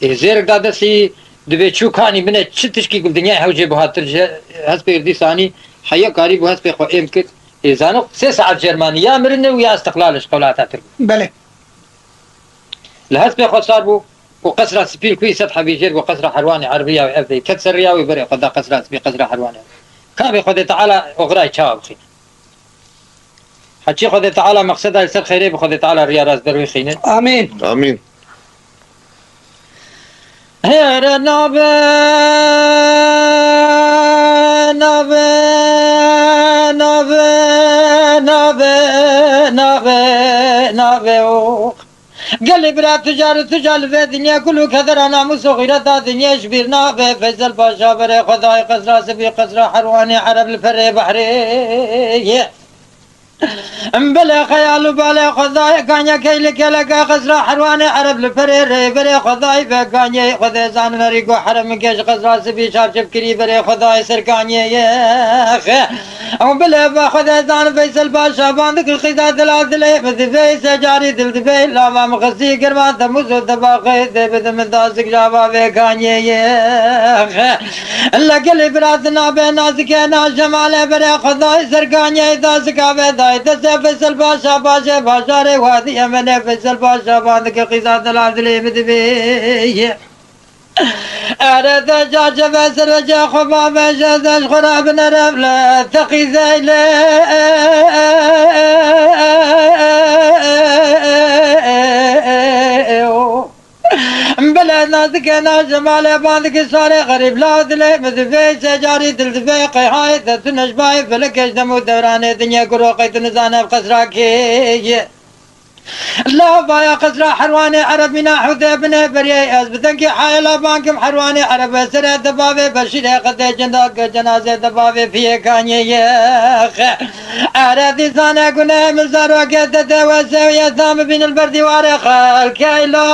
إيه زيرك دادا سي دبي شو كاني من تشتشكي قل دنيا هوجي بهاتر هسبي يردي ثاني حيا قريب وهسبي خو إم كت إذا 6 ساعات جرمانية مرنة ويا استقلالش قولاتها تربو بله لهسبي خو صار بو وقصرة سبيل كوي سطح بيجير وقصرة حرواني عربية وأبدي كتسر رياوي بري قدا قصرة سبيل قصرة حرواني كان بيخذ تعالى أغراي شاب خين حتى خذ تعالى مقصدها يصير خيري بخذ تعالى رياض دروي خين آمين آمين هير نابي نابي نابي نابي نابي نابي قال لي برا تجار في الدنيا كله كثر ناموس وغيرة دنيا شبيرنا في فيصل باشا بري خداي قزرا سبي قزرا حرواني عرب الفري بحري بلا خيال وبلا خداي كانيا كيلك لك قزرا حرواني عرب الفري بري خداي بكانيا خداي زان مريقو حرم كيش قزرا سبي شاب شبكري بري خداي سركانيا يا خي بلا باخذ زان فيصل باشا باندك الخيزات العدلي مثل سجاري دلدبي لا ما مخزي قربان تموز ودباقي دبد من دازك جابا بيكاني يا الا قلي براتنا بين نازك انا جمال برا خداي سركاني دازك ابداي تسا فيصل باشا باشا وادي من فيصل باشا باندك الخيزات العدلي مثل أرد جاج بسر وجا خبا بجاز خراب نرف لا ثقي زيلة بلد نازك أنا جمال باندك صار غريب لا دلي مذفي سجاري دلدفي قيهاي تنش باي فلكش دمو دوراني دنيا قروقي تنزانا بقصراكي لا بايا قزرا حرواني عربنا حذيبنا بريئي أزبتنكي حايلا بانكم حرواني عرب سرع دبابي بشيري قد جندق جنازة دبابي فيه كاني يخ أردي سانا قنا مزار وقت دوسي ويسام بين البردي وارخ الكيلو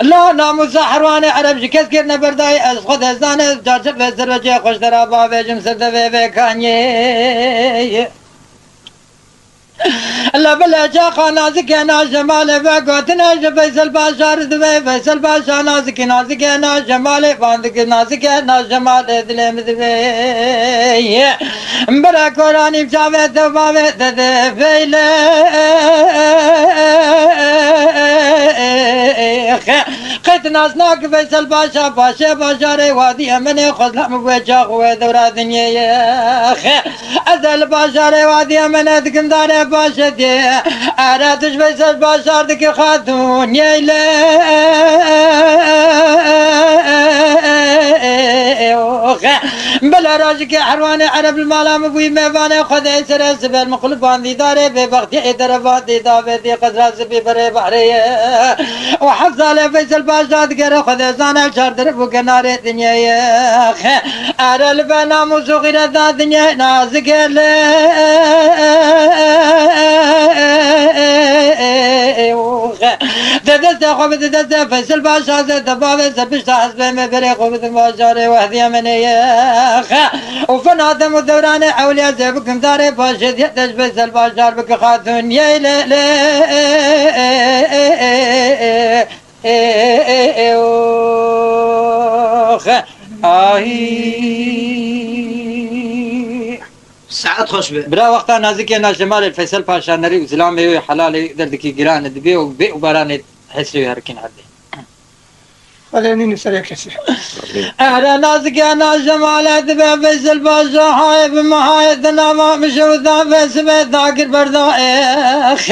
لا ناموس حرواني عرب شكس كرنا برداي أسخد هزاني جارشب بسر وجه خوش درابابي جمسر دبابي كاني لا بلا جاقا نازك انا جمال بقوت ناج فيصل باشا ردبي فيصل باشا نازك انا جمال باندك نازك انا جمال دلم دبي برا قراني بشافه دبابه دفيله قيت ناس ناك فيصل باشا ري وادي امني خزلم بوجاق ودورا دنيا ازل باشا ري وادي امني دكندار باشا دي ارادش فيصل باشا دك خاتون يلا بلا راجك حرواني عرب المالام ابوي ميفاني خذي سر سبر مقلبان دي داري ببختي دربات دي دابتي قزرا سبي بري بحري وحفظ على فيصل باشا دقر خذي زانا شار درب كناري دنيا يا ارى البنا مصغير ذا دنيا نازك ددست خوب ددست فيصل باشا دبابي سبشت حسب مبري خوب باشا وحدي مني وفنادم الدوران حولي زبكم داري باشد يحتاج فيصل باشا بك خاتون يا لا ساعات خوش به برا وقتا نازك انا جمال الفيصل باشا نري وسلامي حلالي دردكي جيران دبي وبراني حسري هركين عدي خليني نسأل كسي أهلا نازك أنا جمال دبي فيصل باشا هاي بمهايتنا ما مشوا ذا فيصل ذاكر بردائخ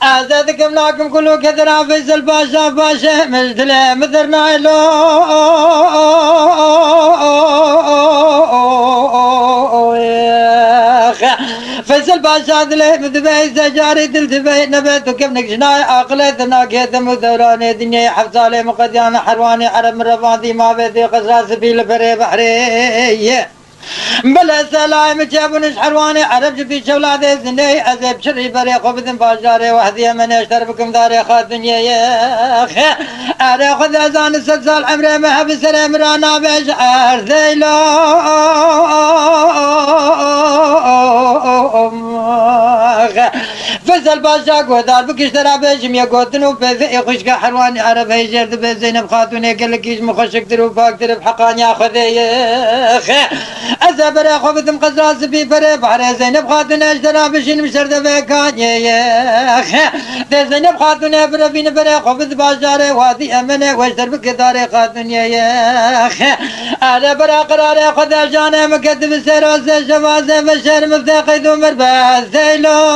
أزادكم لكم كلوا كثرا فيصل باشا مجدلة مثرنا له فيصل باشا دلي مدبي سجاري دلدبي نبيتو كيف نكشناي عقلتنا كيتم ودوراني دنيا حفظالي مقديان حرواني عرب مرفاضي ما بيدي قصراص في الفري بحري بلا سلام جابونش حرواني عرب جبي شولادي زني أزيب شري بري خبذن باشاري وحدي من اشتر بكم داري خاد دنيا يا أخي أري خذ أزان سلسال عمري مهب سلام رانا بشعر ذيلو فيصل باشا قودار بكشترا بيجم يا قوتنو بذي خشك حرواني عرب هيجرد بزينب خاتوني قلكيش مخشك درو فاكتر بحقان ياخذ يا أخي أزبر خوفتم قزراس بي فري بحر زينب خاتون اشترا بشين مشرد بكان يا أخي دي زينب خاتون برفين فري خوفت باشاري وادي أمني واشتر بكداري خاتون يا أخي أنا برا قراري خد جاني مكتب سيروس شفازي مشهر مفتاقي دو مربع زيلو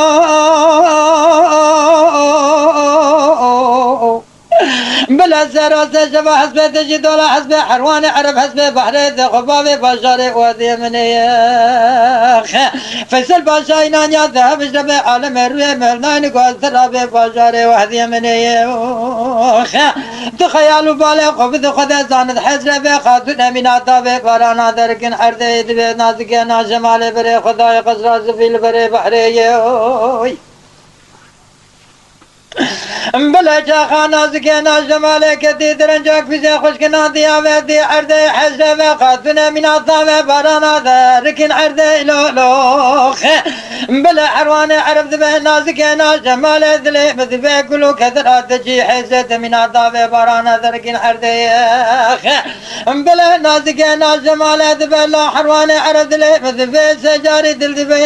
بلا سراس شبا حسب تجي دولا حسب حروان عرب حسب بحر خباب بشار وادي مني فيصل باشا ينانيا ذهب جرب عالم روي ملنان قال تراب بشار وادي مني تخيلوا بالي خبز خدا زاند حزر خاتون من عطاب بارانا دركن عرض يدبي نازك ناجمال بري خداي قصر زفيل بري بحري بلا جاخانا زكينا جمالك دي درنجاك في زي خشكنا ديابة دي عرضي حجرة خاتنا من عطابة بارانا ذاركن عرضي لولوخ بلا حرواني عرب ذبهنا زكينا جمال ذلي مذبه كلو كثرات تجي حزة من عطابة بارانا ذاركن عرضي بلا نازكينا جمال ذبه حرواني عرب ذلي مذبه سجاري دل ذبه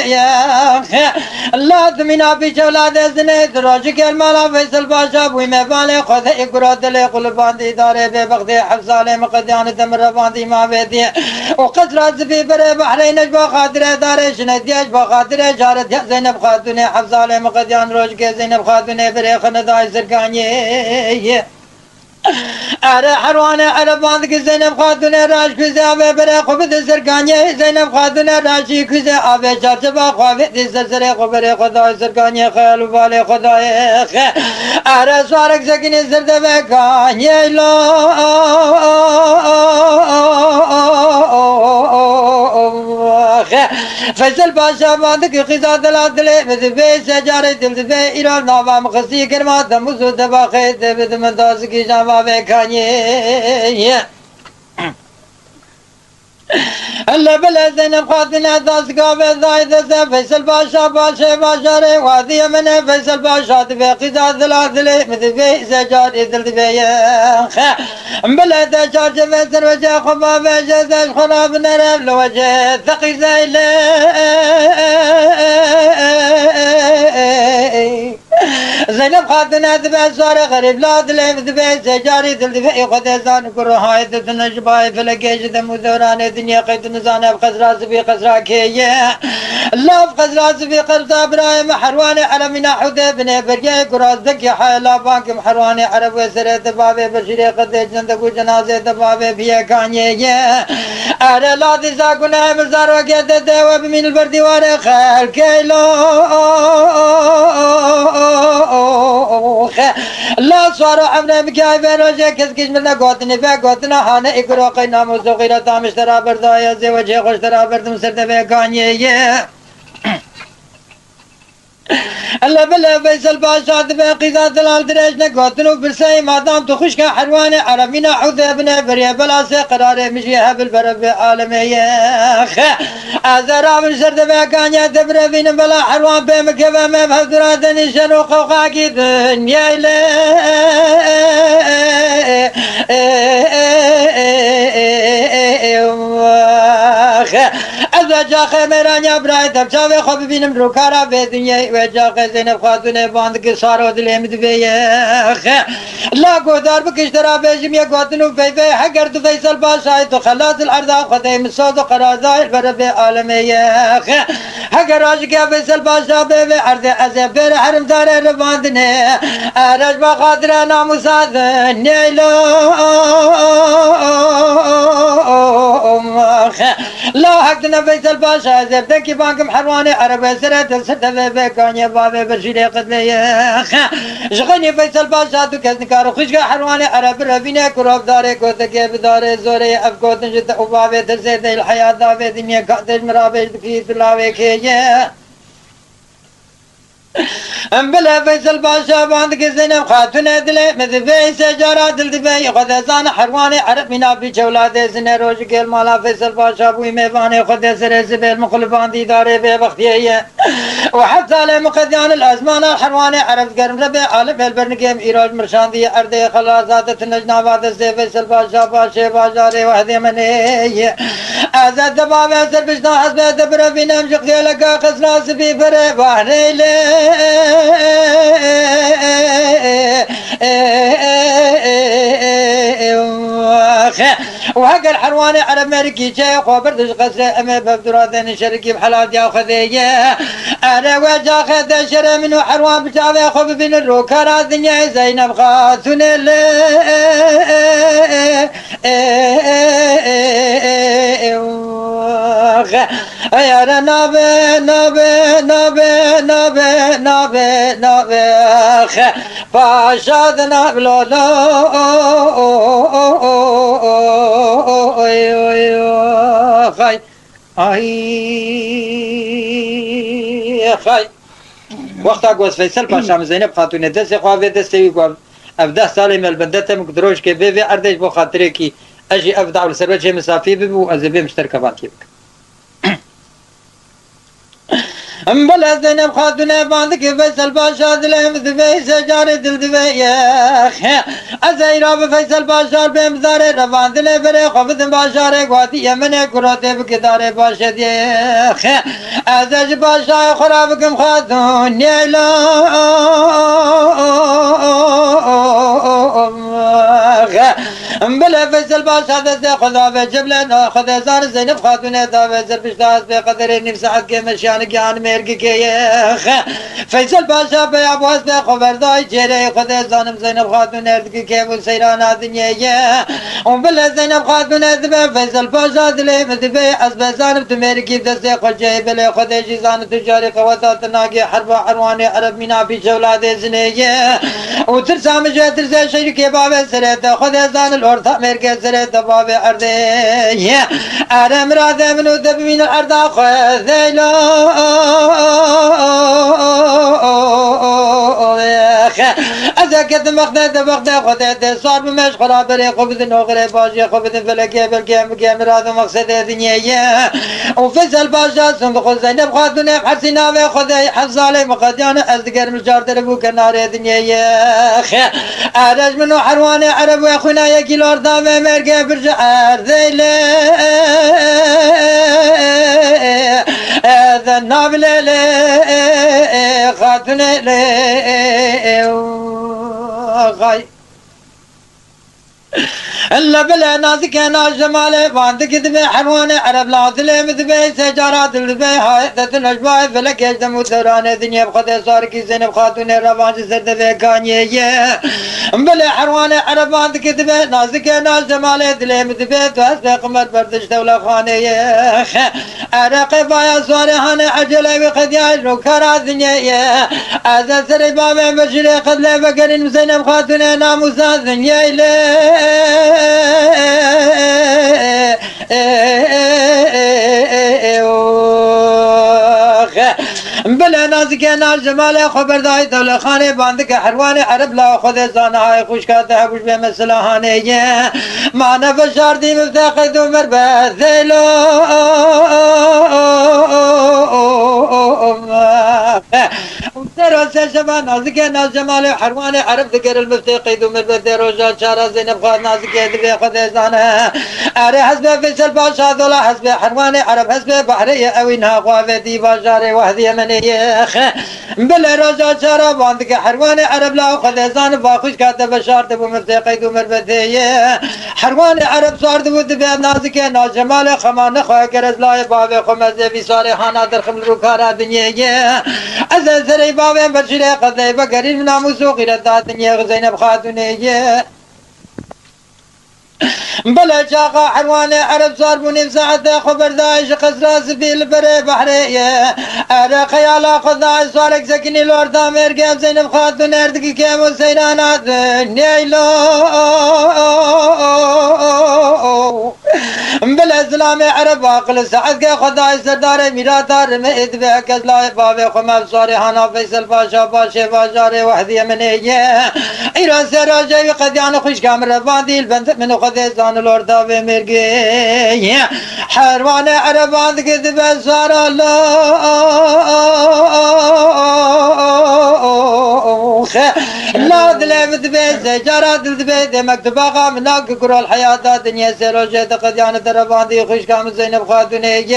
لا ذمنا في جولاد زني دروجك المالا فيصل باشا بوي مبالي خذ اقراد لي قلبان دي داري ببغدي حفصالي مقديان دمر باندي ما بيدي وقصرات زفي بري بحري نجبا خاطر داري شندي اجبا خاطر جارت زينب خاتوني حفصالي مقديان روجك زينب خاتوني بري خنداي سركاني أرى حروانة أرى باندك زينب خاتونة راش كوزة أبي بري خبز سرقانية زينب خاتونة راشي كوزة أبي شارجبا خوافت سرسري خبري خداي سرقانية خيال وبالي خداي أرى سوارك سكيني سردبه كانية لا فيصل باشا باندك خزا دلادلي مذبي سجاري دلدبي إيران نابا مخصي كرمات دموزو دباخي دبد من دازكي جاما بكاني هلا بلا زينب خاتنا داسقا بزايد فيصل باشا باشاري وادي من فيصل باشا دبي قزا دلادلي مذبي سجاري دلدبي بلا دشار جفسر وجه خباب جزاش خراب نرب لوجه ثقي زيلي زينب خاتنا دبي صار غريب لا دلي دبي سجاري دلدبي خدزان كرهاي تنجباي فلكيش دم دوران الدنيا قيد نزانه بقزراز في قزراكيه لا بقزراز في قرطة ابراهيم حرواني على منا حديبني برقي كراز ذكي حيلا بانك محرواني عرب وسرة دبابي بشري قد جندقو جنازة دبابي بيه كانيه أرى لا دي ساكونا مزار وقيت الدوا بمين البردي واري خير كيلو لا صاروا عمنا مكاي بيروجه كسكش منا قوتني بيه قوتنا حانا اقرو قينا موسوقي تامشترا بردايا زي وجه خوشترا بردم سرد بيكانيه الله بلا فيصل باشا دبي قيزا دلال دريش نقوتنو برساي مادام تخشك حرواني عربينا حذيبنا بريا بلا سي قراري مشيها بالبرب عالمية ازرا من سرد بيكانيه دبري بين بلا حروان بمكبه مبهدراتني شنو قوقاكي دنيا جا خمرانيا براي تبشاوي خو ببينم روكارا في دنيا وجا زينب خاتون باندك صارو دلم دبي لا قدر بكشترا بجميع قاتنو في حقر فيصل باشا تو خلاص الارض خدي مسود قرازاي برب عالميه حقر راجك فيصل باشا بي ارض ازبر حرم دار رباندني ارج بخاطر ناموساد نيلو لا حقنا فيصل باشا زبدك بانك محرواني عربي سرت سرت بكاني بابي برشيلي قدلي شغني فيصل باشا تو كزن كارو خشك حرواني عربي ربينا كروب داري كوتك بداري زوري افكوت جت وبابي تسيد الحياة دافي دنيا كاتج مرابي دكيت لاوي كيه بلا فيصل باشا باندك زينب خاتونة دلي مذبي سجارة دلدبي خدزان حرواني عرب منا في جولاد زني روجك المالا فيصل باشا بوي ميباني خد سر زبير مخلفان دي داري ببختيه وحتى لمقديان الازمان الحرواني عرب قرم ربي عالم البرنقيم ايراج مرشان دي اردي خلاصات تنجنابات الزي فيصل باشا باشي باشاري وحدي مني ازاد دبابة سر بجنا حسبه دبر بينام شقدي لقا قصراس بي فري بحري لي وهكا الحرواني عرب مالكي جاي خبردش قصر أما بفدراتين شركي بحلال يا خذيه أنا وجا خذ شر منه حروان بجاوي خب بين الروكرا الدنيا زينب خاتون يا نبي نبي نبي نبي نبي نبي فاشادنا بلولا خاي خاي وقتا قوس فيصل باشا زينب خاتون دست خواه دستی قوام افده سالی مل بندته مقدروش که بی اردش بو خاطره کی اجي افدع والسبب شيء مسافي ببو ازبي مشتركه باكي بلا زينب خاتون باندك فيصل باشا دلهم ذبي سجارة دل ذبي يا أخي أزايرا بفيصل باشا بمزار رفان دل بري خفض باشا قواتي يمن كراتي بكدار باشا دي أخي أزاج باشا خرابكم خاتون يلا بلا فيصل باشا ذا خذا بجبلنا خذا زار زينب خاتون ذا فيصل بشتاس بقدر نفس حد كمشان كان ميرك كي فيصل باشا بيابواس بخبرداي جري خذا زانم زينب خاتون اردك كي سيران دنيا وبلا زينب خاتون ذا فيصل باشا دلي مذبي اسب زانب تميركي دسي خجي بلا خذا جيزان تجاري قواتات ناقي حرب حرواني عرب منا في جولاد زنيه وترسى مجا ترسى شركي باب سرت خذا زان الورثة ميركي سرت باب أرضي أنا مراد منو ذب من الأرض خذيلا أزكت مخدة بغدة خذت صار بمش خرابري خبز نوغري باشي خبز فلكي بالكي مراد مقصد الدنيا وفيصل باشا سنبخ زينب خاتون حسنا وخذي حفظالي مقديان أزدقر مشار تربو كنار الدنيا أرج منو حرواني عرب ويخونا يكي الأرض ومرقى برجع أرذيلي هذا النابل خاتون غاي إلا بلا نازك أنا جمالي باندك ذبي حرواني عرب لا ظلم ذبي سجارات ذبي هاي تتنجباي فلك يجدم ودران الدنيا بخد صاركي زينب خاتون الربانج سر ذبي كانيه بلا حرواني عرب باندك ذبي نازك أنا جمالي ذلم ذبي توسط قمر بردش دولة خانيه أرقي بايا صارحاني عجلي وخدياي نوكرا الدنيا أزا سري بابي بشري قد لي بقرين زينب خاتون ناموسا الدنيا بلا نازك نار جمال خبر داي دولة خاني باندك حرواني عرب لا خذ زانهاي خوش كاته بوش بمسلهاني ما نفشار دي مفتاقد ومر بذيلو ترى شبان نازك ناز جمال حرواني عرب ذكر المفتاقد ومر بذيلو شارع زينب خاد نازك يدري خذ زانه أري حسب فيصل باشا دولا حسب حرواني عرب حسب بحرية أوينها قوافدي باشاري وحدي مني بلا رجا شارع باندك حرواني عرب لا خذ زان باخوش كاتب شارت بو مفتاقد ومر بذيه حرواني عرب صارت بود بيد نازك ناز جمال خمان خوا كرز لاي باب خمزه في صالحانا در خمل روكارا دنيا أزل سري باب بشري قد بقرين ناموس وغيرت دنيا زينب خاتونيه بلا جاقا حرواني عرب صار بني بساعته خبر دايش قصراس في البري بحرية أرى خيالا خذاي صارك سكني الوردة ميرقام زينب خاتون اردكي كيمو سيرانات نيلو بلا سلامي عرب عقل سعد خذاي سردار ميراتا رميت بك لا بابي خمام صارحانا فيصل باشا باشا باشاري وحدي منيه إيران سراجي قديان خوش كامر باندي البنت من خذيزان الأرض بمرقي حروان عربان كذب صار لا دلم ذبي سجارة ذبي مكتوبة مناك كرة الحياة دنيا سراجي قديان درباندي خوش كامر زينب خاتوني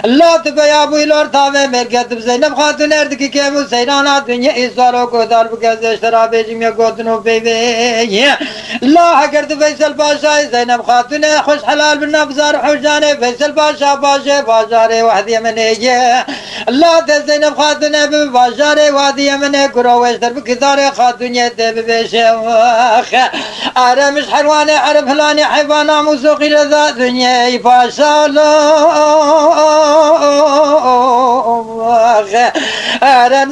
لا تبيا ابوي لور تابه مركت زينب خاتون اردك كيبو سيرانا دنيا إزارو كودار بكز شرابي جميع قوتنو بيبي لا هكرت فيصل باشا زينب خاتون خوش حلال بالنبزار حجاني فيصل باشا باشا باشاري وحدي مني لا زينب خاتون بباشاري وحدي مني كروش درب كداري خاتون يدب بشوخ أنا مش حرواني عرب هلاني حيوانا موسوقي لذا دنيا فاشالو أنا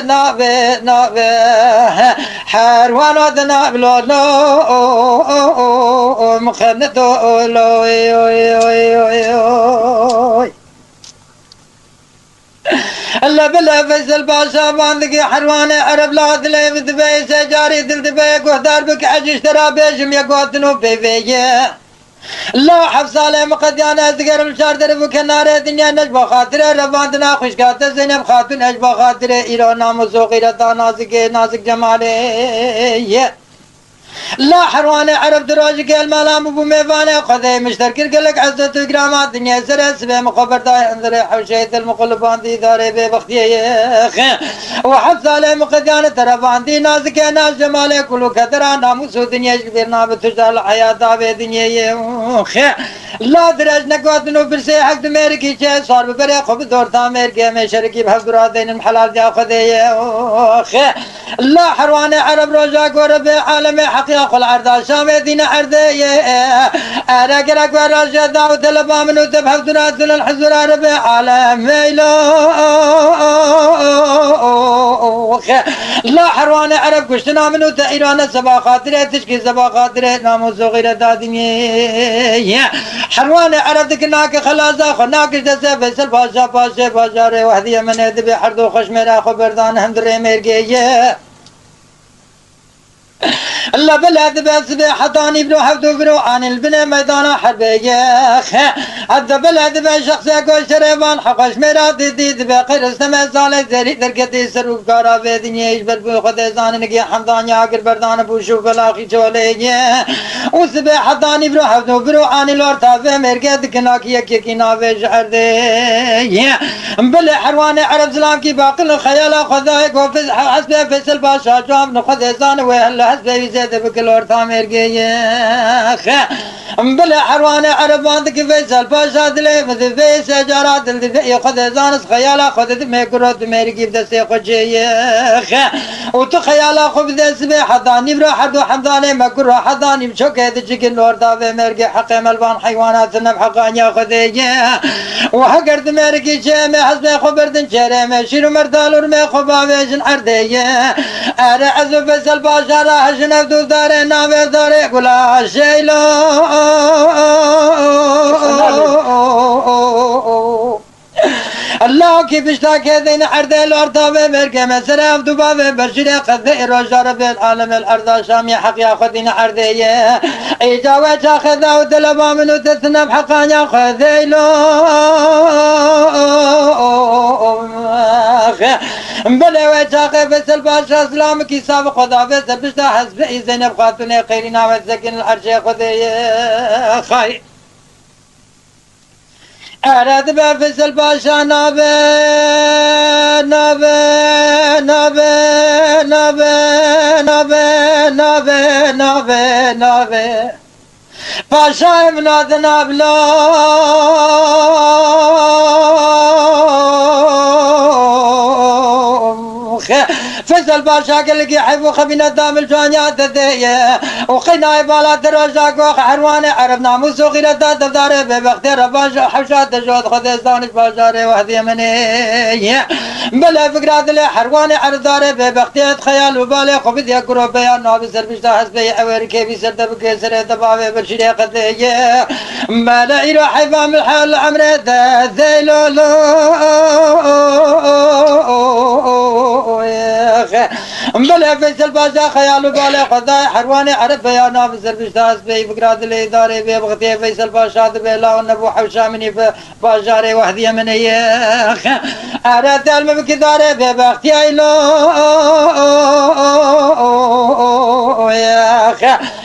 نابي حروانو دنابلو مخنتو الله بلا فيصل باشا باندقي حرواني عرب لا دلي بدبي سجاري دل دبي قهدار بك عجيش ترى بيجم يقوتنو بيبيه لا حفص علي مقديانا ذكر الشار درب كنار دنيا نجبا خاطره رباندنا خوشكات زينب خاتون نجبا خاطره إيران نام زوغيرتا نازك جمالي لا حرواني عرب دراجك الملام ابو ميفاني قضي مشتركر قلق عزت جرامات دنيا سر سبي مخبر داي انظر حوشيت المقلبان دي داري ببختي وحفظ علي مقديان تربان دي نازك ناس جمالي كلو كدرا ناموسو دنيا شبيرنا بتجال الحياة دابي دنيا لا درج نقواتنو برسي حق دميركي چه صار ببري خوب دور تاميركي مشاركي بحضراتين المحلال جا خذي لا حرواني عرب روجا قرب عالمي حقيقة العرض شامي دين عرضي أراقرق وراجع دعوة لبا منو تبحث دنات الحزور عربي عالمي لا حرواني عرب كشتنا منو تأيران سبا خاطره تشكي سبا خاطره نامو صغيرة دادني حرواني عرب دكناك خلازا خناك جزا فيصل باشا باشا باشا وحدي من يدبي حردو خشمير اخو بردان هندري ميرقية الله بلاد بس حطاني بنو حفظو بنو عن البناء ميدان حربية هذا بلاد بس شخصية كل شريبان حقش مراد ديد بقير السماء زالي زري دركتي سروك كارا بيدنيا يشبر بو خدي زان نقي حمدان ياقر بردان بوشو بلاخي جولي وسبي حطاني بنو حفظو بنو عن الورطة مرقد كناكي يكي نافج عردي بلي حرواني عرب زلام كي باقي الخيال خذايك وفز حسبي فيصل باشا جام نخذ زان وهلا حسبي زيد بكل ورطة مرقية بلا حرواني عربان دك فيصل باشا دلي مثل في سجارات دلي خذ زانس خيالا خذ دمي كروت مرقي بدسي خجية وتخيالا خذ دس بي حضاني برو حردو حمداني مكرو حضاني بشوكي دجيك الورطة في مرقي حقي ملبان حيوانات نب حقانيا خذية وحقر دمرقي شامي حسبي خبردن شريمي شيرو مردال ورمي خبابيشن عردية أرى عزو فيصل باشا راح جنب داري ناوي داري قلا شيلو الله كيف اشتاك هذين عردي الارض بمركة مسرف دبابة برشري قذي رجار بالعالم الارض شامي حق ياخذين عردي ايجاوة شاخذا ودلبا منو تثنى بحقا ياخذي لو بلا وجاقي بس الباشا اسلام كي سابق خدا بس بشتا حسب زينب خاتون خيرنا وزكين العرش خذي خاي أراد بفصل باشا نابي نابي نابي نابي نابي نابي نابي نابي باشا مناد نابلو فصل باشا قلقي حبو خبينا دام الجوانيات ذي وقنا بالا دروجاك وحرواني عرب ناموس وغير دار ببختي رباش حوشات جود خذ زانش باشاري وحدي مني بلا فكرات لي حرواني عرب دار ببختي خيال وبالي خبز يا قروب يا ناب سر بشتا حسبي اور كيف سر دبك سر دبابه برشري قضي ما لا يروح حفام الحال عمره ذي لولو بلا فيصل باشا خيال بالي خداي حرواني عرب يا نام سربشتاس بي بقراد الإداري بي بغتي فيصل باشا بلا ونبو حوشامني في باشاري وحدي من يخ أردت المبكداري بي بغتي ايلو يخ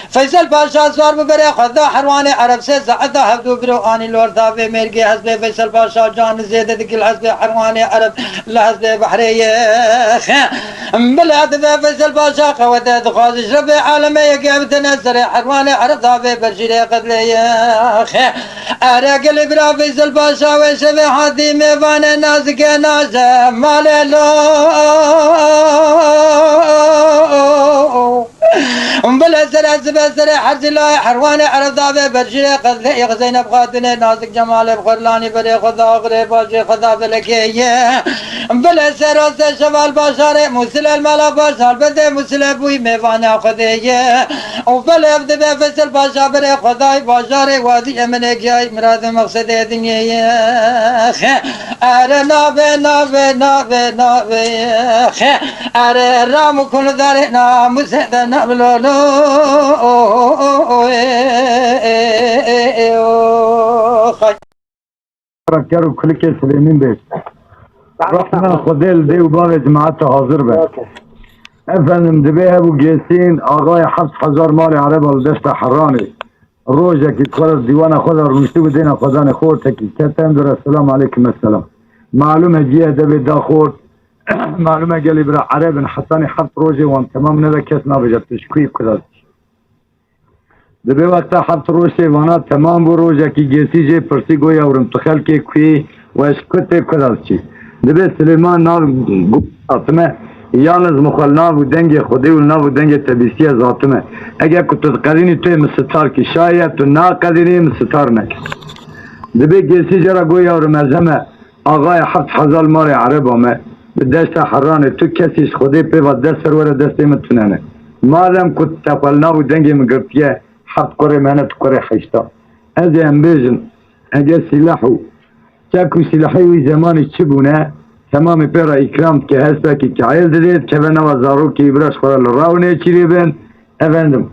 فيصل باشا صار ببري خدا حرواني عرب سي ساعة هبدو برو اني لور ثابي ميرقي حسبي فيصل باشا جان زيادة دقل حسبي حرواني عرب لحسبي بحري يخ بلاد فيصل باشا قوة دخوز شربي عالمي قابت نسري حرواني عرب ثابي برشيري قدلي يخ أراك الإبرا فيصل باشا وشبي حدي ميفان نازك نازم مالي لو بلا سرع سرع حرز الله حرواني عرب ثابي برشيري قدلي يخ زينب خاتني نازك جمالي بخرلاني بري خدا غري باشي خدا بلكي بلا سرع شبال باشاري مسل الملا باشار بده مسل بوي ميوانا خديه وبلا يبدأ بفصل باشا بري خداي باشاري وادي امنك جاي مراد مقصد دنيا اره نابه نابه نابه نابه اره رام كن داره ناموسه نبلولو ركروا كل كيس اليمين بيش رحنا خديل دي وباقي جماعته حاضر به افندم دبيه ابو جيسين آقای 7000 مال عرب الدشت حراني روجه کی خود دیوان خود رمشتی و دین خدان خورد کی کتم در السلام علیکم السلام معلومه جیه دبی دا خورد معلومه گلی برا عرب حسانی 7 روزه وان تمام نده کس نبجد تشکیب کداد دبی وقت 7 روزه وانا تمام بو روزه کی گیسی جه پرسی گوی اورم تخل کی کوی و اشکت کداد چی دبی سلیمان ناو گفتمه یالنز مخال ناو دنگ خودی و ناو دنگ تبیسی ذاتمه اگر کتو قدینی توی مستار کی شاید تو نا قدینی مستار نک دبی گیسی جرا گوی اورم ازمه آقای 7000 مال عرب آمه به دست حرانه تو کسیش خودی پی و دست سرور دستی متوننه مادم کت تقلنا و دنگی مگرفتیه 7 کره مهنت کره خشتا از هم بیجن اگه سلاحو چاکو سلاحی وی زمانی چی بونه تمام پیرا اکرام که هسته که عیل دید که به نو زارو که براش خورال راونه چیری بین افندم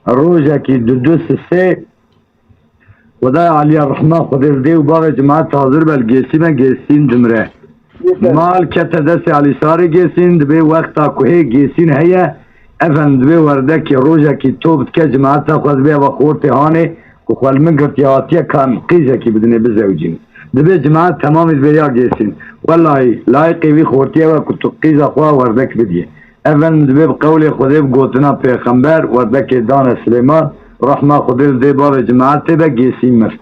روژه که دو سه خدای علی الرحمن خودی دی و باقی جماعت حاضر بل گیسیم گیسین دمره مال که تدست علی ساری گیسین دبی وقتا کوه گیسین هیه افند دبی ورده که روژه که توبت که جماعت خود بی و خورتی هانه که خوال من گرتی آتیه کام قیزه که بدنه بزوجین دبی جماعت تمام دبی یا گیسین والله لایقی وی خورتیه و که تو قیزه خواه ورده که بدیه افند دبی بقول خودی بگوتنا پیغمبر ورده که دان سلیمان رحمه خودی دی بار جماعت به گیسین مرد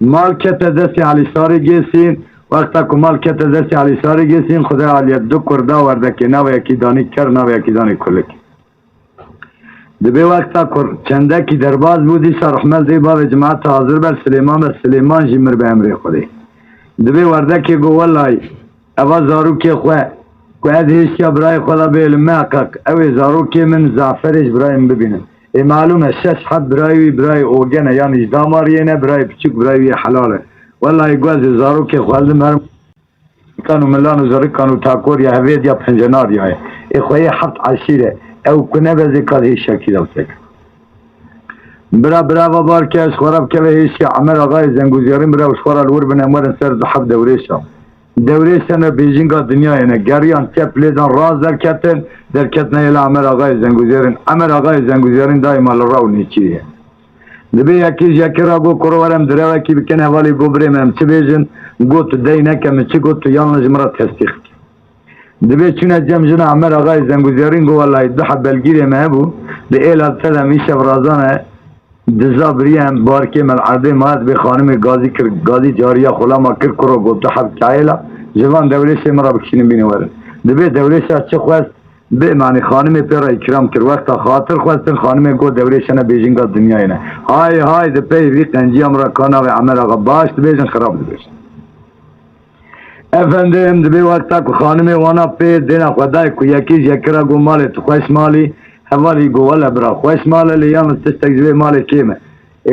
مال که تدست علی ساری گیسین وقتا که مال که تدست علی ساری گیسین خدا علی دو کرده ورده که نو یکی دانی کر نو یکی دانی کلک دبی وقتا که چنده کی درباز بودی سر رحمه دی بار جماعت حاضر بر سلیمان جمر به امری خودی دبی ورده که گو والله اوا زارو که خواه که از هیچیا برای خدا بیلم محقق اوی زارو که من زعفرش برایم ببینم معلومه 6 حد برای اوگنه یعنی اجداماریه برای پچک برای حلاله والله گوز زارو که خوالدم هر کانو ملان و زارو کانو تاکور یا هوید یا پنجنار یا اخوایی 7 عشیره او کنه بزی کاد هیچ شکی دوستک برا و بار که از خوراب که هیچی عمر آقای زنگوزیارین برا و خورا الور بنامورن سر زحب دوریشان بیجینگا دنیا اینه گریان تپ لیدان راز در کتنه ایل عمر آقای زنگوزیارین دایما لراو نیچیه دبی یکی را گو کروارم دروا کی بکنه حوالی گو بریم چه بیجن گو تو دی نکم چه گو تو یالنج مرا تصدیق دبی چونه جمجن عمر آقای زنگوزیارین گو والله دو حب بلگیری مهبو دی ایل ابتدم ایشه برازانه دزا بریم بارکه ملعده ماید به خانم گازی جاریه خلاما کر کرو گو دو حب چایلا جوان دولیش مرا بکشینیم بینوارن دبی دولیش چه خواست به معنی خانم پیرا اکرام کرد وقتا خاطر خواستن خانم گو دوریشن بیجینگا دنیا اینه های ده پی وی قنجی امرا کانا و عمر آقا باش ده بیجن خراب ده بیشن افندم ده بی وقتا که خانم وانا پی دینا خدای که یکی را گو مالی تو خوش مالی حوالی گو والا برا خوش مالی لیام استشتک جوی مالی کیمه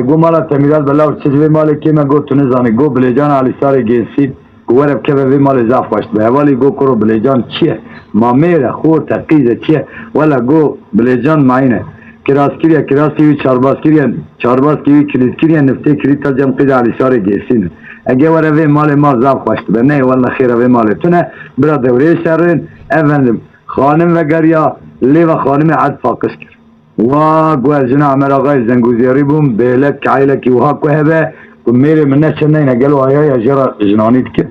گو مالا تمیرات بلاو چجوی مالی کیمه گو تو نزانی گو بلیجان علی ساری گیسید ورب که به مال زاف خوشت به ولی گو کرو بلیجان چیه ما میره خور تقیزه چیه ولا گو بلیجان ماینه کراسی چارباز کلیدکیری نفته کلید تا جمع قید علی سار گیسینه اگه ورب مال ما زاف خوشت به نه والله خیره به مال تونه برا دوره شرین افندم خانم و گریا لی و خانم عد فاقش کرد و گوه جنا عمر آقای زنگوزیاری بوم بیلک عیلکی و ها که هبه و میره منه چنه اینه گلو آیا جرا جنانید که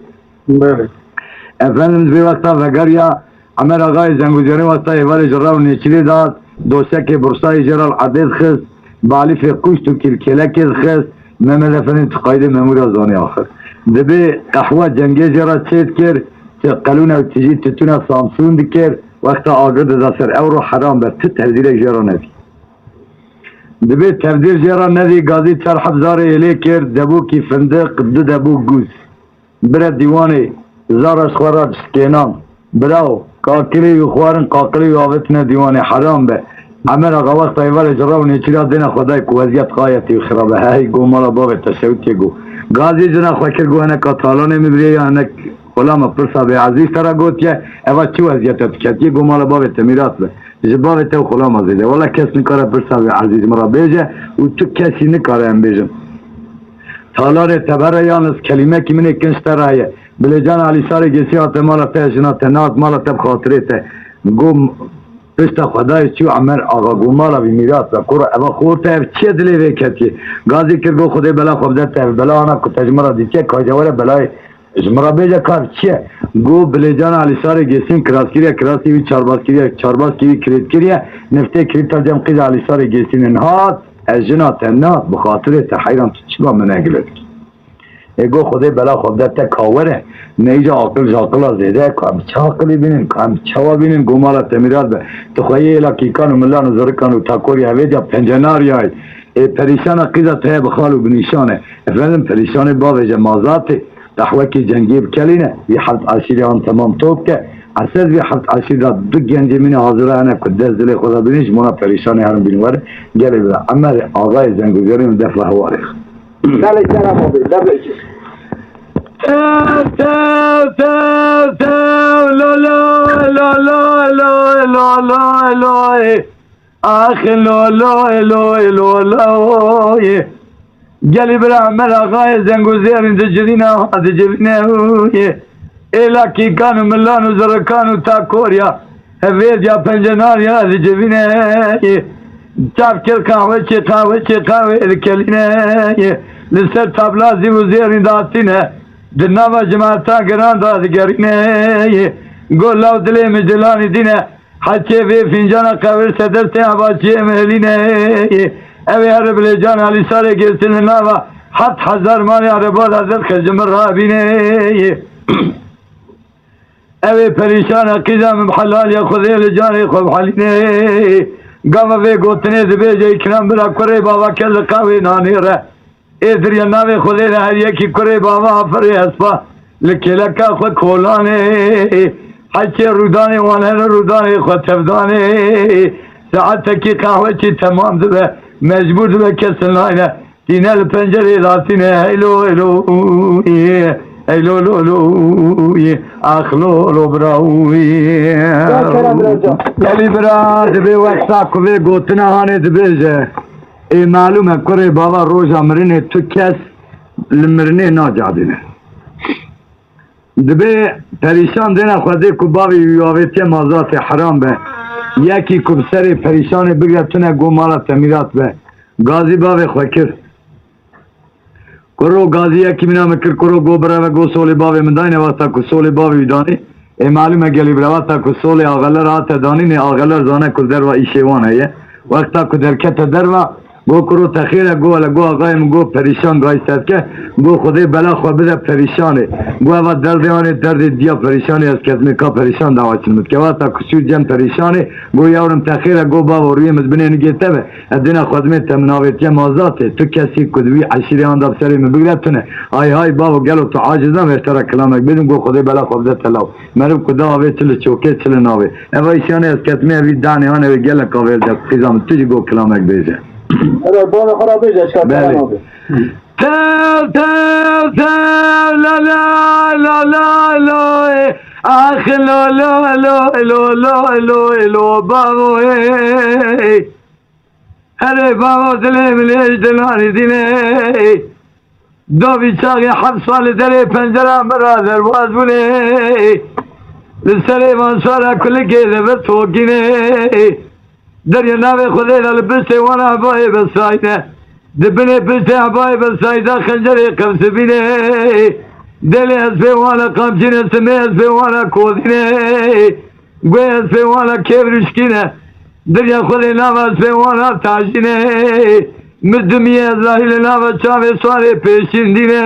افندم زی وقتا و گریا عمر آقای زنگوزیاری وقتا ایوال جرا و نیچلی داد دوسته که برسای جرال عدد خست بالیف کشت و کلکلک خست محمد افندم تقاید ممور آزانی آخر دبی قحوه جنگی جرا چید کرد قلونه و تجید تتونه سامسون دکر وقتا آگرد دستر او رو حرام بر تو تبدیل جرا ندی دبی تبدیل جرا ندی گازی چار حبزار ایلی کرد دبو کی فندق دو دبو گوز برد دیوانی زارش خورد سکینان براو کاکلی و خوارن قاقلی و آوتنا دیوانی حرام به عمر آقا وقتا ایوال جرا و نیچیلا دینا خدای که وضعیت قایتی و خرابه های گو مالا باب تشوتی گو گازی جنا خوکر گو هنک آتالانه میبریه یا هنک غلام پرسا به عزیز ترا گوتیه اوا چی وضعیت کرد یه گو مالا باب تمیرات به جباب تو غلام عزیزه والا کس نکاره پرسا به عزیز مرا بیجه و تو کسی نکاره هم بیجم تالار تبره یانس کلمه که منی کنشترایه بلی جان علی سار گیسی آت مالا ته جنات نات مالا تب خاطره ته گو پشت خدای چیو عمر آقا گو مالا بی میرات و کرو اوا خورته چه دلی ویکتی گازی کرگو خدای بلا خوب دته بلا آنا که تجمرا دیچه کاجواره بلای جمرا بیجا کار چیه گو بلیجان علی سار گیسین کراسی وی چارباز کیوی کرید کریه نفته کرید تا جمع قید علی سار گیسین انهاد از جنات نات بخاطر تحیران تو چی با من اگلت اگو خدای بلا خود دته کاوره نیجا عقل جاقلا زیده کام چاقلی بینین کام چوا بینین گمالا تمیرات به تو خواهی الاکیکان و ملان و زرکان و تاکوری هوید یا پنجناری های پریشان قیده ته بخال و بنیشانه افرادم پریشان باوی جمازاته دحوکی جنگی بکلینه وی حلت عشیری آن تمام توب که اساس وی حلت عشیری را دو گنجی من حاضره هنه که دست دلی خدا بینیش مونا پریشانی هرم بینواره گره بلا اما آقای زنگوزیاری من دفع هواریخ دلی جرم آبی دلی گلی برا عمل آقای زنگوزیاری دجرینه ایلا کیکان و ملان و زرکان و تاکوریا هفید یا پنجناریا دجرینه چاپ کل قهوه الکلینه لسر تابلازی و زیرین داتینه دنوا جماعتا گران دادگرینه گولاو دلی مجلانی دینه حچه وی فنجانا قبر صدر سے آباچی محلینه اوی عرب لیجان علی ساره گیسین ناوا 7,000 مالی عربال حضرت خجم رابینه اوی پریشان قیزم محلال یا خودی لیجان خوب حالینه گاما وی گوتنه دبیجه اکنام برا کره بابا کل قاوی نانی ره ایدر یا ناوی خودی هر یکی کره بابا آفری اسپا لکلکا خود کولانه حچه رودانه وانه رودانه خود تفدانه ساعت تکی قهوه چی تمام دبه مجبور دبه کسن لاینه دینه لپنجره لاتینه ایلو لو اخلو براوی گلی برا دبه وقتا کوه گوتنه هانه دبه جه ای معلومه کره بابا روزا مرنه تو کس لمرنه ناجادینه دبه پریشان دینا خوده که باوی ویاویتی مازات حرام به یکی کب سر پریشان بگرد تونه گو مالا تمیرات به گازی باوی خوکر کرو گازی یکی مینا مکر کرو گو برای و گو سولی باوی مداینه واستا که سولی باوی دانی ای معلومه گلی برواتا که سولی آغلر آتا دانی نه آغلر زانه که در و ایشیوانه یه وقتا که درکت در و گو کرو تخیره گو ولا گو آقایم گو پریشان گایستد که گو خودی بلا خواه بده پریشانه گو اوا دردیانه درد دیا پریشانه از کتمی که پریشان دعوات نمید که واتا کسیو جن پریشانه گو یاورم تخیره گو بابا روی مزبنه نگیته به ادینا خودمی تمناویتی مازاته تو کسی کدوی عشیری آنداب سری مبگرتونه های بابا گلو تو عاجزم اشترا کلامک بدون گو خودی بلا خواه بده تلاو مرب کدا آوه چل چوکه چل ناوه اوا ایشانه از کتمی اوی دانی هانه و گل کاویل ده خیزام تجی گو کلامک بیزه بانه خرابه جا اشکال تل لا لا لا آخ لو لو لو لو لو لو لو بابو اره بابا دلم لیش دلانی دینه دو بیچاقی 7 سال در پنجره مرا درواز بونه لسر منصورا کلی که لبه توگینه دریا نوی خوده لبست وانا عبای بسایده دبنه پشت عبای بسایده خنجر قبس بینه دل اسفه وانا قمچین اسمه اسفه وانا کودینه گوی اسفه وانا کبرشکینه دریا خود نام اسفه وانا تاجینه مدمی ازراحیل نام چاوه سواره پیشین دینه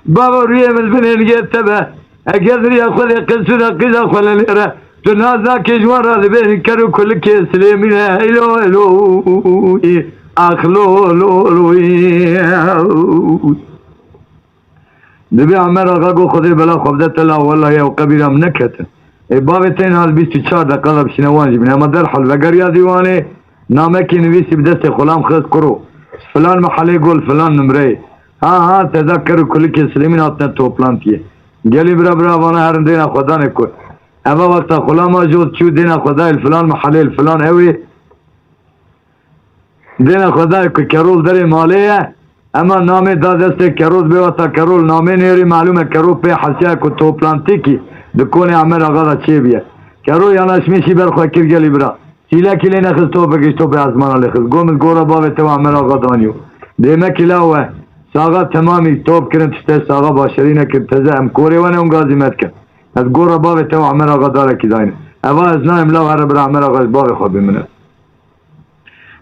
بابا روی مزبنه نگه تبه اگر دریا خود قصد قیده خود لیره تو نازا کشوان را دبین کرو کل که سلیمینه ایلو ایلو اخلو لو لوی دبی عمر آقا گو خودی بلا خوبدت الله والله یا قبیرم نکتن ای باب تین حال 24 دقیقه بشنوان جبین اما در حال وگر یا دیوانه نامه که نویسی بدست خلام خست کرو فلان محله گل فلان نمره ها تذکر کلی که سلیمین آتنا توپلانتیه گلی برا وانا هرن دینا خدا نکن اما وقتا خلام آجود چو دینا خدا الفلان محله الفلان اوی دینا خدا کرول داری مالیه اما نامه دادسته کرول بیوستا کرول نامه نیری معلومه کرول پی حسیه که توپلانتی کی دکونه عمر آقا دا چه بیه کرول یانش میشی برخواه کر گلی برا سیلا کلی نخست تو بگیش تو به ازمانا لخست گومت گورا بابه تو عمر آقا دانیو دیمه کلاوه ساقا تمامی توب کرن تشته ساقا باشری نکر تزه ام کوری ونه اون گازیمت کن از گورا بابه تو عمر آقا داره کی داینه اوا از نایم لاو هر برا عمر آقا بابه خواه بمنه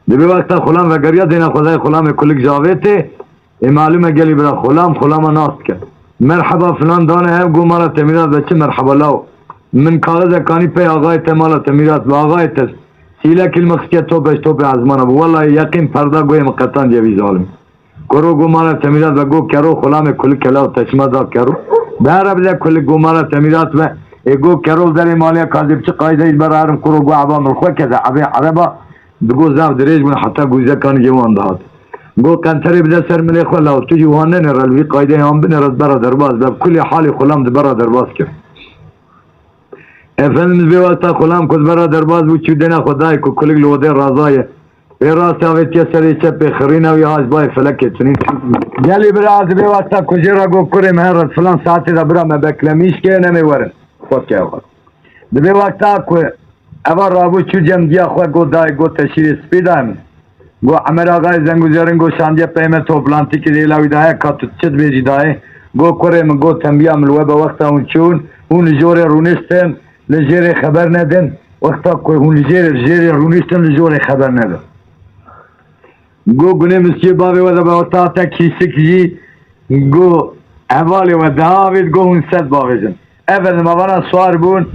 دبی وقتا خلام و گریا دینا خدای خلام کلک جاویته ای معلومه گلی برا خلام ناست کن مرحبا فلان دانه هم گو مالا تمیرات بچه مرحبا لاو من کاغذ کانی پی آقای تمالا تمیرات با آقای تست سیلا کل مخصیت تو بش تو به ازمانه والله یقین پردا گوی مقطان جوی ظالم کرو گو مالا تمیرات و گو کرو خلام کلک لاو تشما دا کرو بهر بده کلک گو مالا تمیرات و ای گو کرو در مالیا کاذب چه قایده اید برا هرم کرو گو عبام رخوه کده عربا بگو زاف دریج من حتی گوزه کانی جوان دهات گو کنتری بده سر ملی خو لاو تو جوانه نرالوی قایده هم بنرد برا درباز بب کلی حالی خلام ده برا درباز کرد افندimiz bir vasta خلام کد برا درباز بود چو دینا خدای کو کلیگ لوده رازایه به راست آویتیه سری چپ خرینه و یهاز بای فلکه چنین گلی براز به واسطه کجی را گو کره مهرد فلان ساعتی را برا مبکلمیش که نمیورن خود که آقا به واسطه که اول رابو چو جم دیا خود گو دای گو تشیر سپیدم گو عمر آقای زنگوزیارن گو شاندیه پیمه توپلانتی که دیلاوی دایه کاتو چت بیجی دایه گو کره من گو تنبیه ملوه به وقتا اون چون اون جور رونستن لجیر خبر ندن وقتا که اون جیر رونستن لجور خبر ندن گو گونه مسیح بابی و دبا وقتا تا کیسه کجی گو احوالی و دهاوید گو اون ست بابیزن اول موانا سوار بون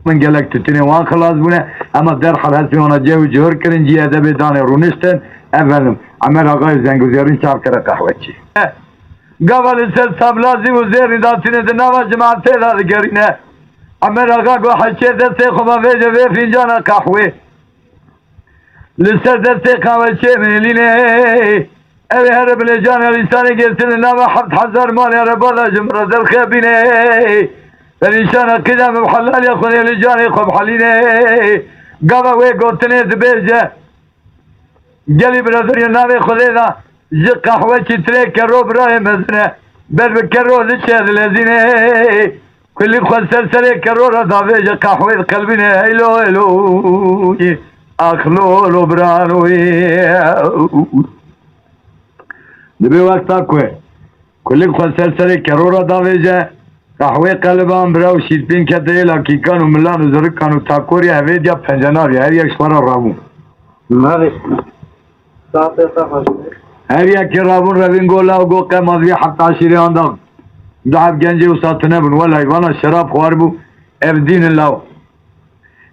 من گلک تتینه وان خلاص بونه اما در حال هستی وانا جو جهر کرن جی ادب دانه رونستن اولم عمر آقای زنگوزیارین چاپ کرده قهوه چی قبل سر سبلازی و زیری داتینه ده نوا جماعته داده گرینه عمر آقا گو حچه دسته خوبا ویجه وی فینجان قهوه لسر دسته قهوه چه میلینه اوی هر بله جان الیسانه گرتنه نوا 7000 مال هر بالا جمرا در خیبینه فریشان قدم بحلال یا خونی لجانی خوب حلینه قبا وی گوتنه دبیجه گلی برادر یا ناوی خوده دا جی قهوه چی تره کرو برای مزنه بر بکرو لچه دلزینه کلی خود سرسره کرو را داوی جی قهوه قلبینه ایلو اخلو برانوی دبی وقتا کوه کلی خود سرسره کرو را داوی جی قهوه قلبان براو شیرپین کده لاکیکان و ملان و زرکان و تاکوری هوید یا پنجناری هر یک شمارا رامون ماذا هر یک رابون روین گولا و گو قیمازوی 17 آندام دعب گنجی و ساتنه بون ولی وانا شراب خوار بو اف دین الله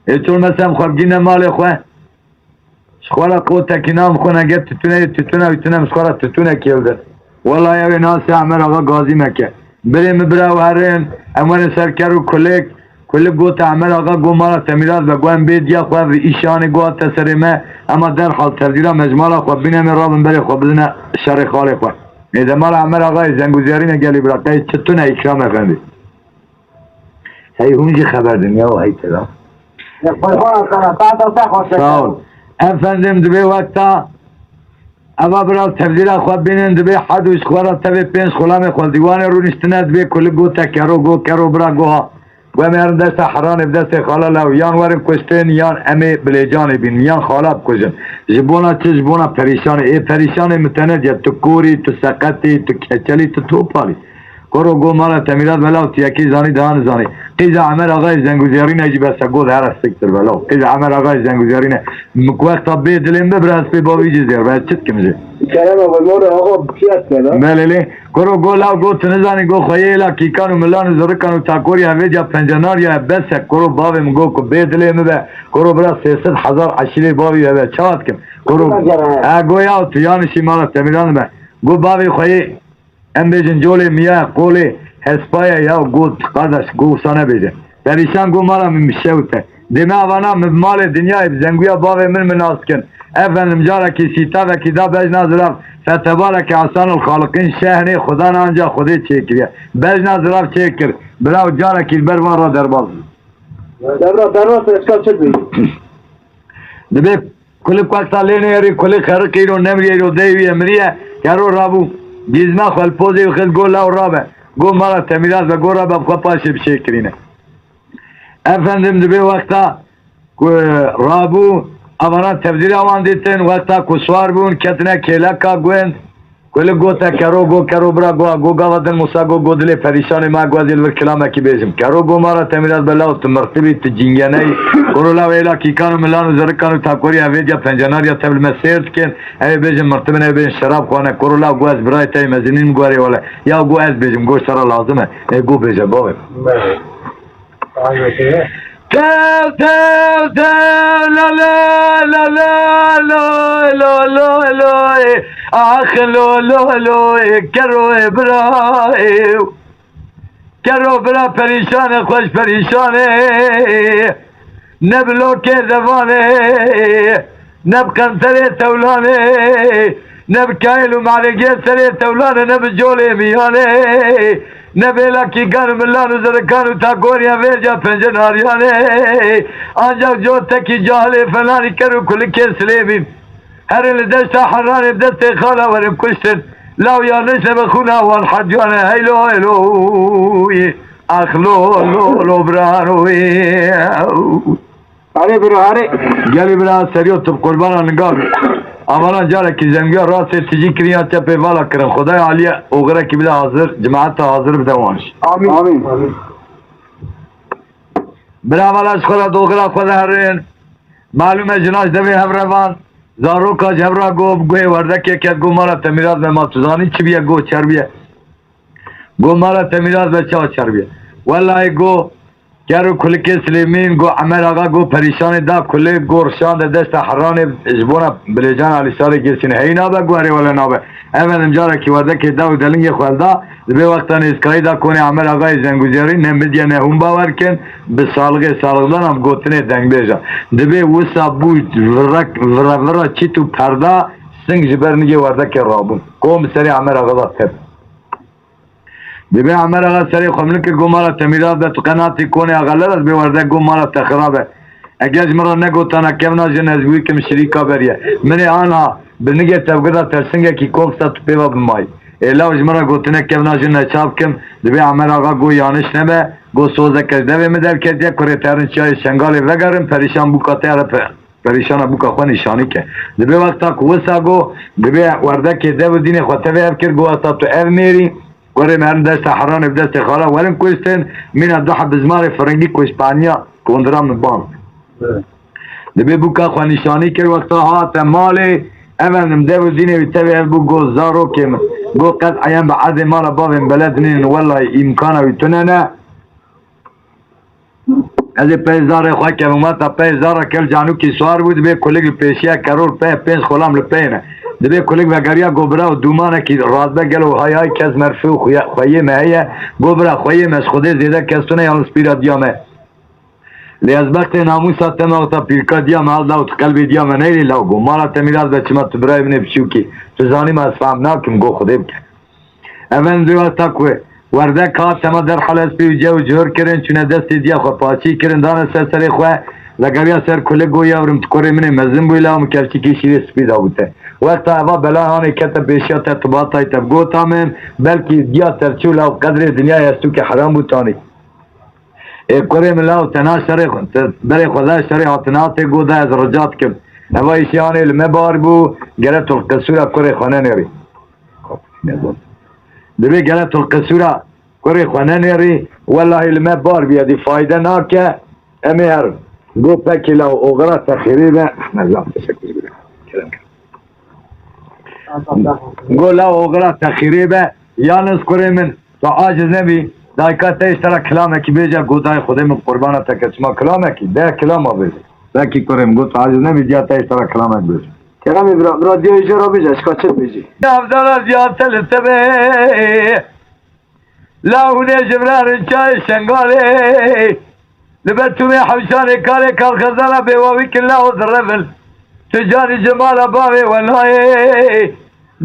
ایتون مثلا خوابگین مال خواه شخوالا قو تکنام خونه اگر تتونه مشخوالا تتونه کیلده والله یوی ناسی عمر آقا گازی مکه بریم براو هرین اموان سرکرو کلک گوت عمر آقا گو مالا تمیرات و گوهم بید یا خواه و ایشان گوه تسریمه اما در حال تردیرا مجمالا خواه بینم رابن بری خواه بزنه شر خالی خواه إذا مال عمر آقای زنگوزیاری نگلی براقای چطور اکرام افندی هی هونجی خبر دنیا و هی تدا ساول افندم دبی وقتا اما برای تبدیل خواب بینن دبی حدوش خوارا تبی پینس خلام خوال دیوان رو نشتنه دبی کل گو تا کرو برا گوها و میارن دست حران بدست خالا لو یان ورم کشتن یان امی بلیجان بین یان خالاب کشن جبونا چه جبونا پریشان ای پریشان متند یا تو کوری تو سقطی تو کچلی تو توپالی کرو گو مالا تمیرات بلاو تیاکی زانی دهان زانی قیز عمر آقای زنگوزیاری نجی بسا گود هر استکتر بلاو قیز عمر آقای زنگوزیاری نه وقتا بی دلیم ببرست بی باوی جزیر باید چت کمزه کرم اول مور آقا بکیت کنه بله کرو گو لاو گو تنزانی گو خواهی لا کیکان و ملان زرکان و تاکوری هوید یا پنجنار یا بس کرو باوی مگو که بی دلیم به کرو برا 300,000 عشیری باوی هوید چواد کم کرو گویا و تیانشی مالا تمیران به گو باوی خواهی ام بیجن جولی میا قولی هسپایا یا گود قدش گو سانه بیجن پریشان گو مالا میشوته دیمه اوانا مال دنیای بزنگویا باوی من مناس کن افنم جارا کی سیتا و کی دا بجنا زلاف فتبارک احسان الخالقین شهر خدا نانجا خودی چکریه بجنا زلاف چکر براو جارا کی بروان را درباز درباز اسکال چک بی دبی کلی قصه لینه یاری کلی خرقی رو نمریه رو دیوی امریه کرو رابو بیزما خال پوزی و خیل گو لاو رابه گو مالا تمیراز و گو رابه بخوا پاشه بشه کرینه افندم دبی وقتا رابو اوانا تبدیل آوان دیتن وقتا کسوار بون کتنه کلکا گوند کل گو تا کرو برا گو گاواتن موسا گو دلی پریشان ما گو دل کلام کی بیزم کرو گو مارا تمیراز بلاو تو مرتبی تو جنگنه کرو لاو ایلا کیکانو ملانو زرکانو تاکوری اوید یا پنجنار یا تبل مسیرت کن ای بیزم مرتبه نه بیزم شراب خوانه کرو لاو گو از برای تای مزینین گواری ولی یا گو از بیزم گو سرا لازمه ای گو بیزم باویم تل لا لا لا لا لا لا لا لا آخ لا لا لا کرو برا پریشان خوش پریشانه نبلو که زبانه نب کنسر تولانه نب کایل و معلقه سر تولانه نب جول میانه نبیلا کی گرم لانو زرکانو تا گوریا ویجا پنجناریانه آنجا جو تکی جاهل فلانی کرو کل کسلیمین هر الدشت حرانی بدست خالا ورم کشتن لاو یا نشن بخونا والحجانه هیلو اخلو برانوی آره برو آره گلی برا سریو تب قربانا نگاه امانا جاره کی زنگیا راست تیجی کریا چپه والا کرن خدای عالی اوغره کی بده حاضر جماعت حاضر بده وانش آمین برا والا خدا دوغرا خدا هرین معلومه جناش دوی هم روان زارو کا جبرا گوی ورده که گو مارا تمیرات به ما تزانی چی بیه گو چر بیه گو مارا تمیرات به چا چر بیه والله گو کرو کلی که سلیمین گو عمر آقا گو پریشان دا کلی گو رشان دا دست حران جبونا بلیجان علی سالی کسین هی نابه گواری ولی نابه اول امجاره که ورده که دا و دلنگ خوالده به وقتا نیسکایی دا کنی عمر آقای زنگوزیاری نمیدیه نه هم باور کن به سالگدان هم گوتنه دنگ بیجا دبه وسا بود ورا چی تو پرده سنگ جبر نگه ورده که رابون قوم سری عمر آقا دا تب ببین عمر آقا سری خملو که گو مالا تمیرات به تو قناتی کنه آقا لرز بیورده گو مالا تخرابه اگه مرا نگوتانا کم ناجن از بوی کم شریکا بریه منی آنها بنگه تبگرده ترسنگه کی کوفتا تو پیوا بمای ایلاوش مرا گوتنه کم ناجن نچاب کم ببین عمر آقا گو یانش نبه گو سوزه کجده به مدر کردیه کره ترن چای شنگالی وگرم پریشان بوکا تیاره پریشان بوکا خوا نشانی که ببین وقتا کوسا گو ببین ورده که ده و دین خواته افکر گو اصلا تو او میری ورم هرن دست حران بدست خالا ورم کوشتن من دوحه بزمار فرنگی کو اسپانیا کندرام بان دبی بوکا خوانشانی کرد وقتا هات مالی اولم دو دینه و تبه بو گو زارو کم گو قد عیان بعد مالا بابم بلد نین والله امکانه و تننه از پیزدار خواه که اومد پیزدار کل جانو کی سوار بود به کلیگ پیشیه کرور پی پینس خلام لپینه دبی کلیگ وگریا گوبرا و دومانه کی رازبه گلو های کس مرفو خویه مهیه گوبرا خویه مش خوده زیده کستونه یا سپیرا دیامه لیاز وقت ناموسا تما تا پیرکا دیام حال داوت قلبی دیام نیلی لاگو مالا تمیرات به چما تو برای من بشو کی تو زانی ما از فهم ناکم گو خوده بکن اون دو تاکوه ورده که تما در حالت بی جو جور کرن چونه دستی دیا خو پاچی کرن دانه سر خو لگویا سر کله گویا ورم تکوره منه مزن بویلا و مکرچی کی شیری سپیدا بوده وقت اوا بلا هانی کت بیشیا تطباطای تبگو تامن بلکی دیا ترچولا و قدر دنیا هستو که حرام بوتانی کوره ملا و تنا شری بری خدا شری حتنات گوده از رجات کم اوا ایشیانی لمه بار بو گرت القصورا کوره خانه نری دبی گرت القصورا کوره خانه نری والله لمه بار بیادی فایده ناکه امیر گو پکی لو اوغرا تخیری به الله تشکر کلام گو لو اوغرا تخیری به یانس کوره من تو عاجز نبی دایکات اشترا کلامه کی بیجا گودای خودم قربانه تکچما کلامه کی ده کلام بیج لکی کورم گو تو عاجز نبی دیاتا اشترا کلامه بیج کرام برا دیو اجرا بیج اشکاچت بیجی نافدار زیادت لتبه لاونه جبران چای شنگاله لبتومي حوشاني كاري كالخزانة بواوي كلا وذرفل تجاري جمال باوي والله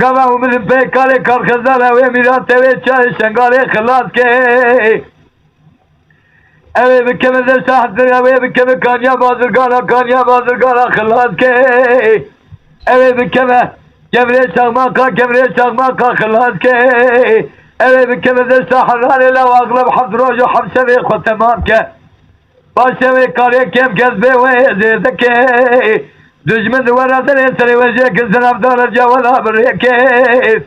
قاموا من بي كاري كالخزانة ويميران تبي شاي شنقاري خلاص كي اوي بكم ذا ساحة الدنيا اوي بكم كانيا بازرقانا خلاص كي اوي بكم جمري شغماكا خلاص كي اوي بكم ذا ساحة راني لو اغلب حفظ روجو حفظ شبيخ وتمام كي باشوی کاری کم کذبه و زیدکه دشمن دوارا سری سری وجه کسن افدار جوالا بریکه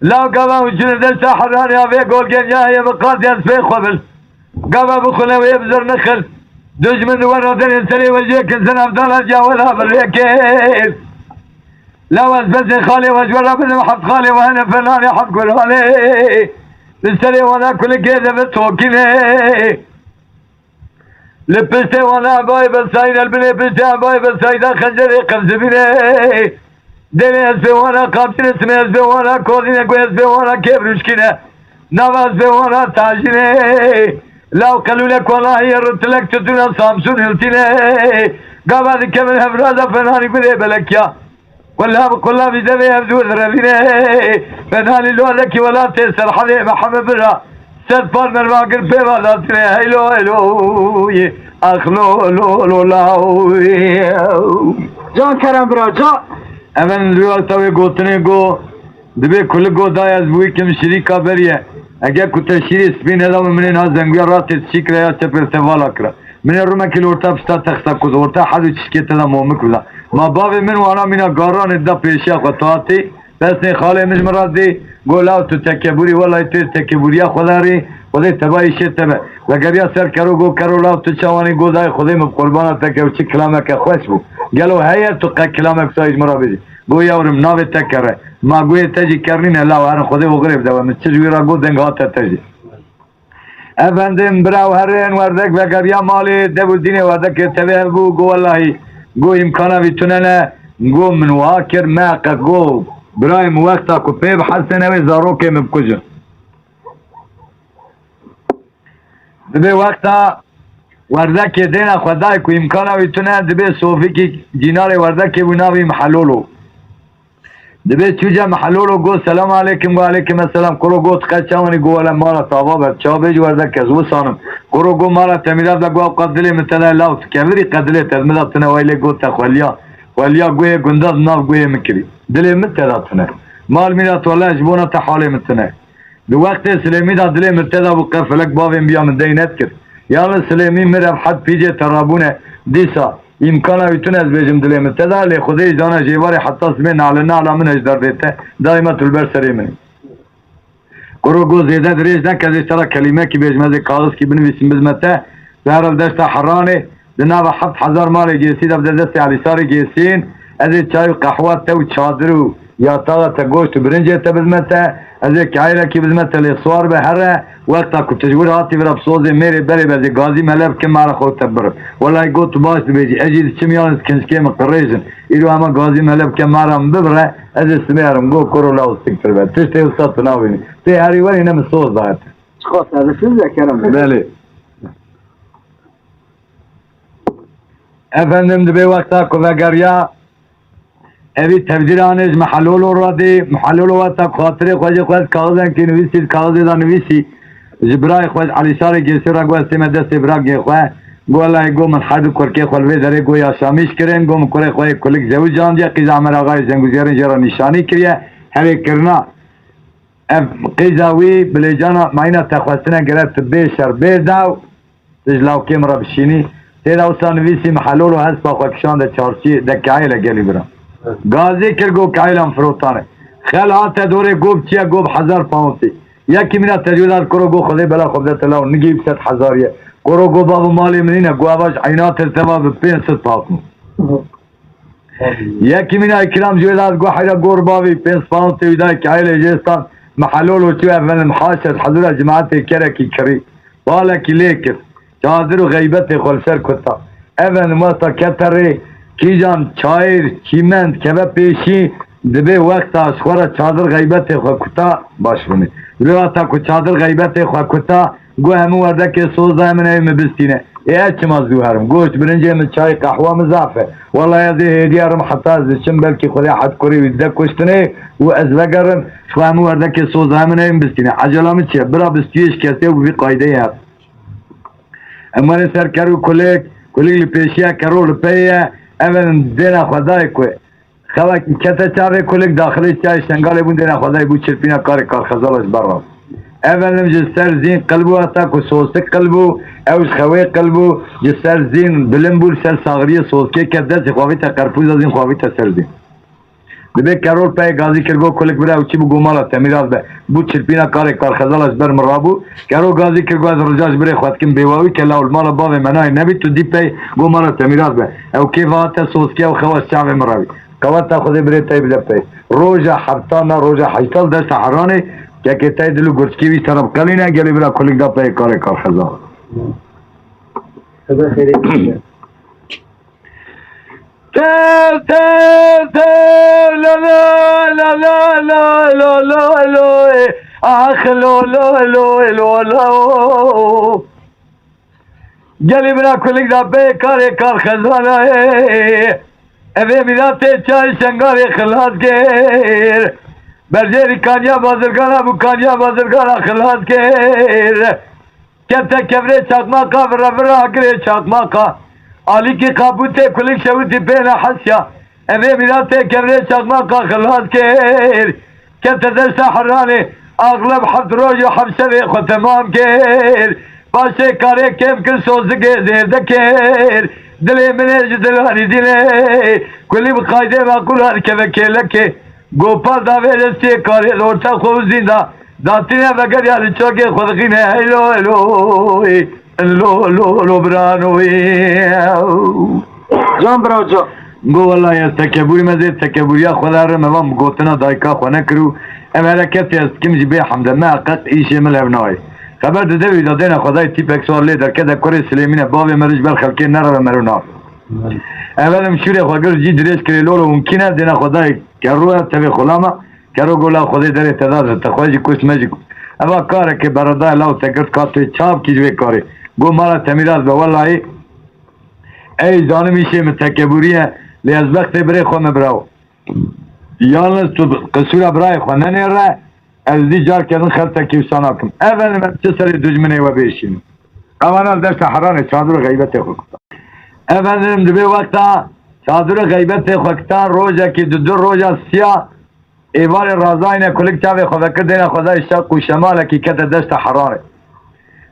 لاو قبا وشن دل ساحرانی آفی گول گنیای مقاطی اسفی خوبل قبا بخونه و يبزر نخل دشمن دوارا سری وجه کسن افدار جوالا بریکه لاو اسفل خالي وجورا بدم حد خالي وانا فلاني حد قلالي لسري وانا كل كذا بتوكيني لبسته وانا باي بسايد البني بسته باي بسايد خنجري قمزبيني دني اسبي وانا قابتين اسمي اسبي وانا كوزيني كوي اسبي وانا كبرشكيني نواز اسبي وانا تاجيني لو قالوا لك والله يرد لك تدونا سامسون هلتيني قابل كمل هفرازة فناني قولي بلكيا والله بقولها بجميع يبدو ذربيني فناني لو لك ولا تسر حلي محمد برا سدفار من واقر بيوالاتني هيلو اخلو لو لاو جان کرم برا جان امن روال تاوی گوتنه گو دبی کل گو دای از بوی کم شریکا بریه اگر کتا شیری سپین ادام منین ها زنگویا راتت شکر یا چپر توالا کرا من روما کل ورتا پستا تختا کد ورتا حدو چشکت دا مومک ودا ما باوی من وانا مینا گاران دا پیشیا خطواتی بس نه خاله مش مرادي قولاو تو تكبوري والله تو تكبوريا خداري خدای تبایی شتمه لگریا سر کرو گو کرو لاو تو چوانی گودای خدای مقربانا تکه و چی کلامه که خوش بو گلو هیا تو کلامه که سایج مرا بیدی گو یاورم ناوی تکره ما گوی تجی کرنینه لاو هرن خدای و غریب دوه من چجوی را گو دنگ هاته تجی افندم براو هرین وردک لگریا مالی دبو دینه وردک تبه بو گو والله گو امکانا بیتونه گو من واکر ماقه گو برایم وقتا کو پیب حسنه و زاروکه مبکجه دبی وقتا وردک دینا خدای کو امکانه ویتونه دبی صوفی کی جینار وردک بناوی محلولو دبی چوجا محلولو گو سلام علیکم و علیکم السلام کرو گو تقچاونی گو ولا مارا تابا بر چابج وردک از وسانم کرو گو مارا تمیراد لگو قدلی متلا لاوت کمری قدلی تلمدا تنویل گو تخولیا ولیا گوی گنداز ناف گوی مکری دلی متلاتنه مال میرات ولا جبونا تحالی متنه دو وقت سلیمی دا دلی متدا و قفلک باویم بیا من دینت کرد یعنی سلیمی مرب حد پیجه ترابونه دیسا امکانه ویتون از بیجم دلی متدا لی خودی جانا جیواری حتی سمی نعلا من اجدار دیته دائما تلبر سری منی کرو گو زیده دریج نکز اشترا کلمه کی بیجم از کاغذ کی بنویسیم بزمته بهرال دشتا حرانه دنابه 7000 مال جیسی دا بده دستی علیسار جیسین از چای و قهوه تو چادرو یا طاقت گوشت و برنجه تا بزمته از کعیره کی بزمته لیسوار به هره وقتا که تجور هاتی برا بسوزه میری بری بزی گازی ملب که مارا خود تبرو والله گو تو باش بیجی اجید چمیان از کنشکی مقریشن ایرو همه گازی ملب که مارا ببره از سمیارم گو کرو لاو سکتر بید تشتی استاد تناوینی تی هری ولی نم سوز داید خواست از فیلم کرم بله efendim de bir vakta kula garya اوی تبدیرانش محلولو را دی محلولو وقتا خاطر خواهی خواهد کاغذن که نویسید کاغذی دا نویسی جبرای خواهد علی سار گیسی را گوه سیم دست برا گی خواه گو الله گو من حد کرکی خلوه داره گو یا شامیش کرن گو مکره خواهی کلک زو جان دیا قیز عمر آقای زنگوزیارن جرا نشانی کریه همی کرنا قیزاوی بلی جانا ماینا تخواستنه گرفت بیشر بیداو تجلاو کم را بشینی تیدا اوسا نویسی محلولو هست با خوکشان ده چارچی ده کعیل گلی برا گازی کر گو کعیلم فروتانه خیل آتا دوره گوب چیه گوب 1000 پاونسی یکی مینا تجویدات کرو گو خدای بلا خودت لاو نگیب 100,000 کرو گو بابو مالی منینه گو آواش عینات ارتبا به 500 پاونسی یکی مینا اکرام جویدات گو حیرا گور بابی 5 پاونسی ویدای کعیل جیستان محلولو چیه اول محاشد حضور جماعت کرکی کری بالا کی لیکر چادر و غیبت خلسر کتا اول ماستا کتره کی جان چایر چیمند که پیشی دبه وقت اشخورا چادر غیبت خو کتا باش بونه دبه وقتا که چادر غیبت خو کتا گو همو ورده که سوزه من ایم بستینه ایه چه مازدو هرم گوشت برنجه من چای قهوه مزافه والله یادی هدیه رم حتی از شنبل که خودی حد کری ویده کشتنه و از وگرم شو همو ورده که سوزه من ایم بستینه عجلامه چیه برا بستیش کسی و بی قایده هست اما سر کرو کلیک لپیشیه کرو لپیه اول دینا خدای کوی خواهی کتا چاوه کلیک داخلی چای شنگاله بون دینا خدای بود چرپینا کار خزالش برام اول جسر زین قلبو اتا کو سوسک قلبو اوش خوی قلبو جسر زین بلنبول سر ساغری سوسکه که دست خواهی تا قرپوز از این خواهی تا سر زین دبه کرول پای گازی کرگو کلیک برای اوچی بگو مالا تمیرات به بود چرپینا کار خزالش بر مرابو کرو گازی کرگو از رجاج بره خواهد کم بیواوی که لاول مالا باوی منای نبی تو دی پای گو مالا تمیرات به او کیفاتا سوسکه و خواهد چاوه مراوی قواتا خودی بره تای بده پای روژا حبتانا روژا حیطال دست حرانه که که تای دلو گرچکی وی طرف کلینه گلی برا کلیک دا پای کار خزال خدا خیلی تر تر تر لا لا لا لا لا لا لا آخ لا لا لا لا لا گلی برا کلیک دا پای کار خزانه اوه میراته چای شنگار خلاص گیر برجری کانیا بازرگان ابو کانیا بازرگان خلاص گیر کتا کبره چاکماکا برا گره چاکماکا آلی کی قابوته کلیک شویتی پینا حسیا اوه میراته کبره چاکماکا خلاص گیر کتا دست حرانه اغلب حفظ روز و حفظ شوی خود تمام گیر باشه کاره کم کن سوزگه زیرده گیر دلی منه دلانی دینه کلی بقایده و قرآن که وکیله که گوپال داوه دستی کاری لورتا خوب زنده داتینه وگر یعنی چوکه خودقینه ایلو ایلو ایلو برانوی جان برا جان گو والله یا تکبوری مزید تکبوری خدا رو موام گوتنا دایکا خونه کرو ام حرکتی از کم جی بی حمده ما قط ایشه ملو نوی خبر دوی دادن خدای تیپ اکسوار لیدر که در کره سلیمینه باوی مرش بر خلقی نره مرو ناف اولم شوری خواگر جی دریش کری لولو ممکنه دینا خدای کرو تبی خلامه کرو گولا خدای در اتداد تخواهی کش مجی کن اما کاره که برادای لاو تگرد کاتوی چاپ کیجوی کاری گو مالا تمیراز به والله ای زانه میشه متکبوریه لی از وقت بره خواه مبراو یالنس تو قصور برای خواه ننیره از دی جار کردن خلطه کیوسانا کم اول من چه سری دجمنه و بیشیم اولا دست حرانه چادر غیبت خود اول دبی وقتا چادر غیبت خودتا روزه که دو روزه سیا ایوار رازاینه کلک چاوه خودکر دینا خدای شق و شماله که کت دست حرانه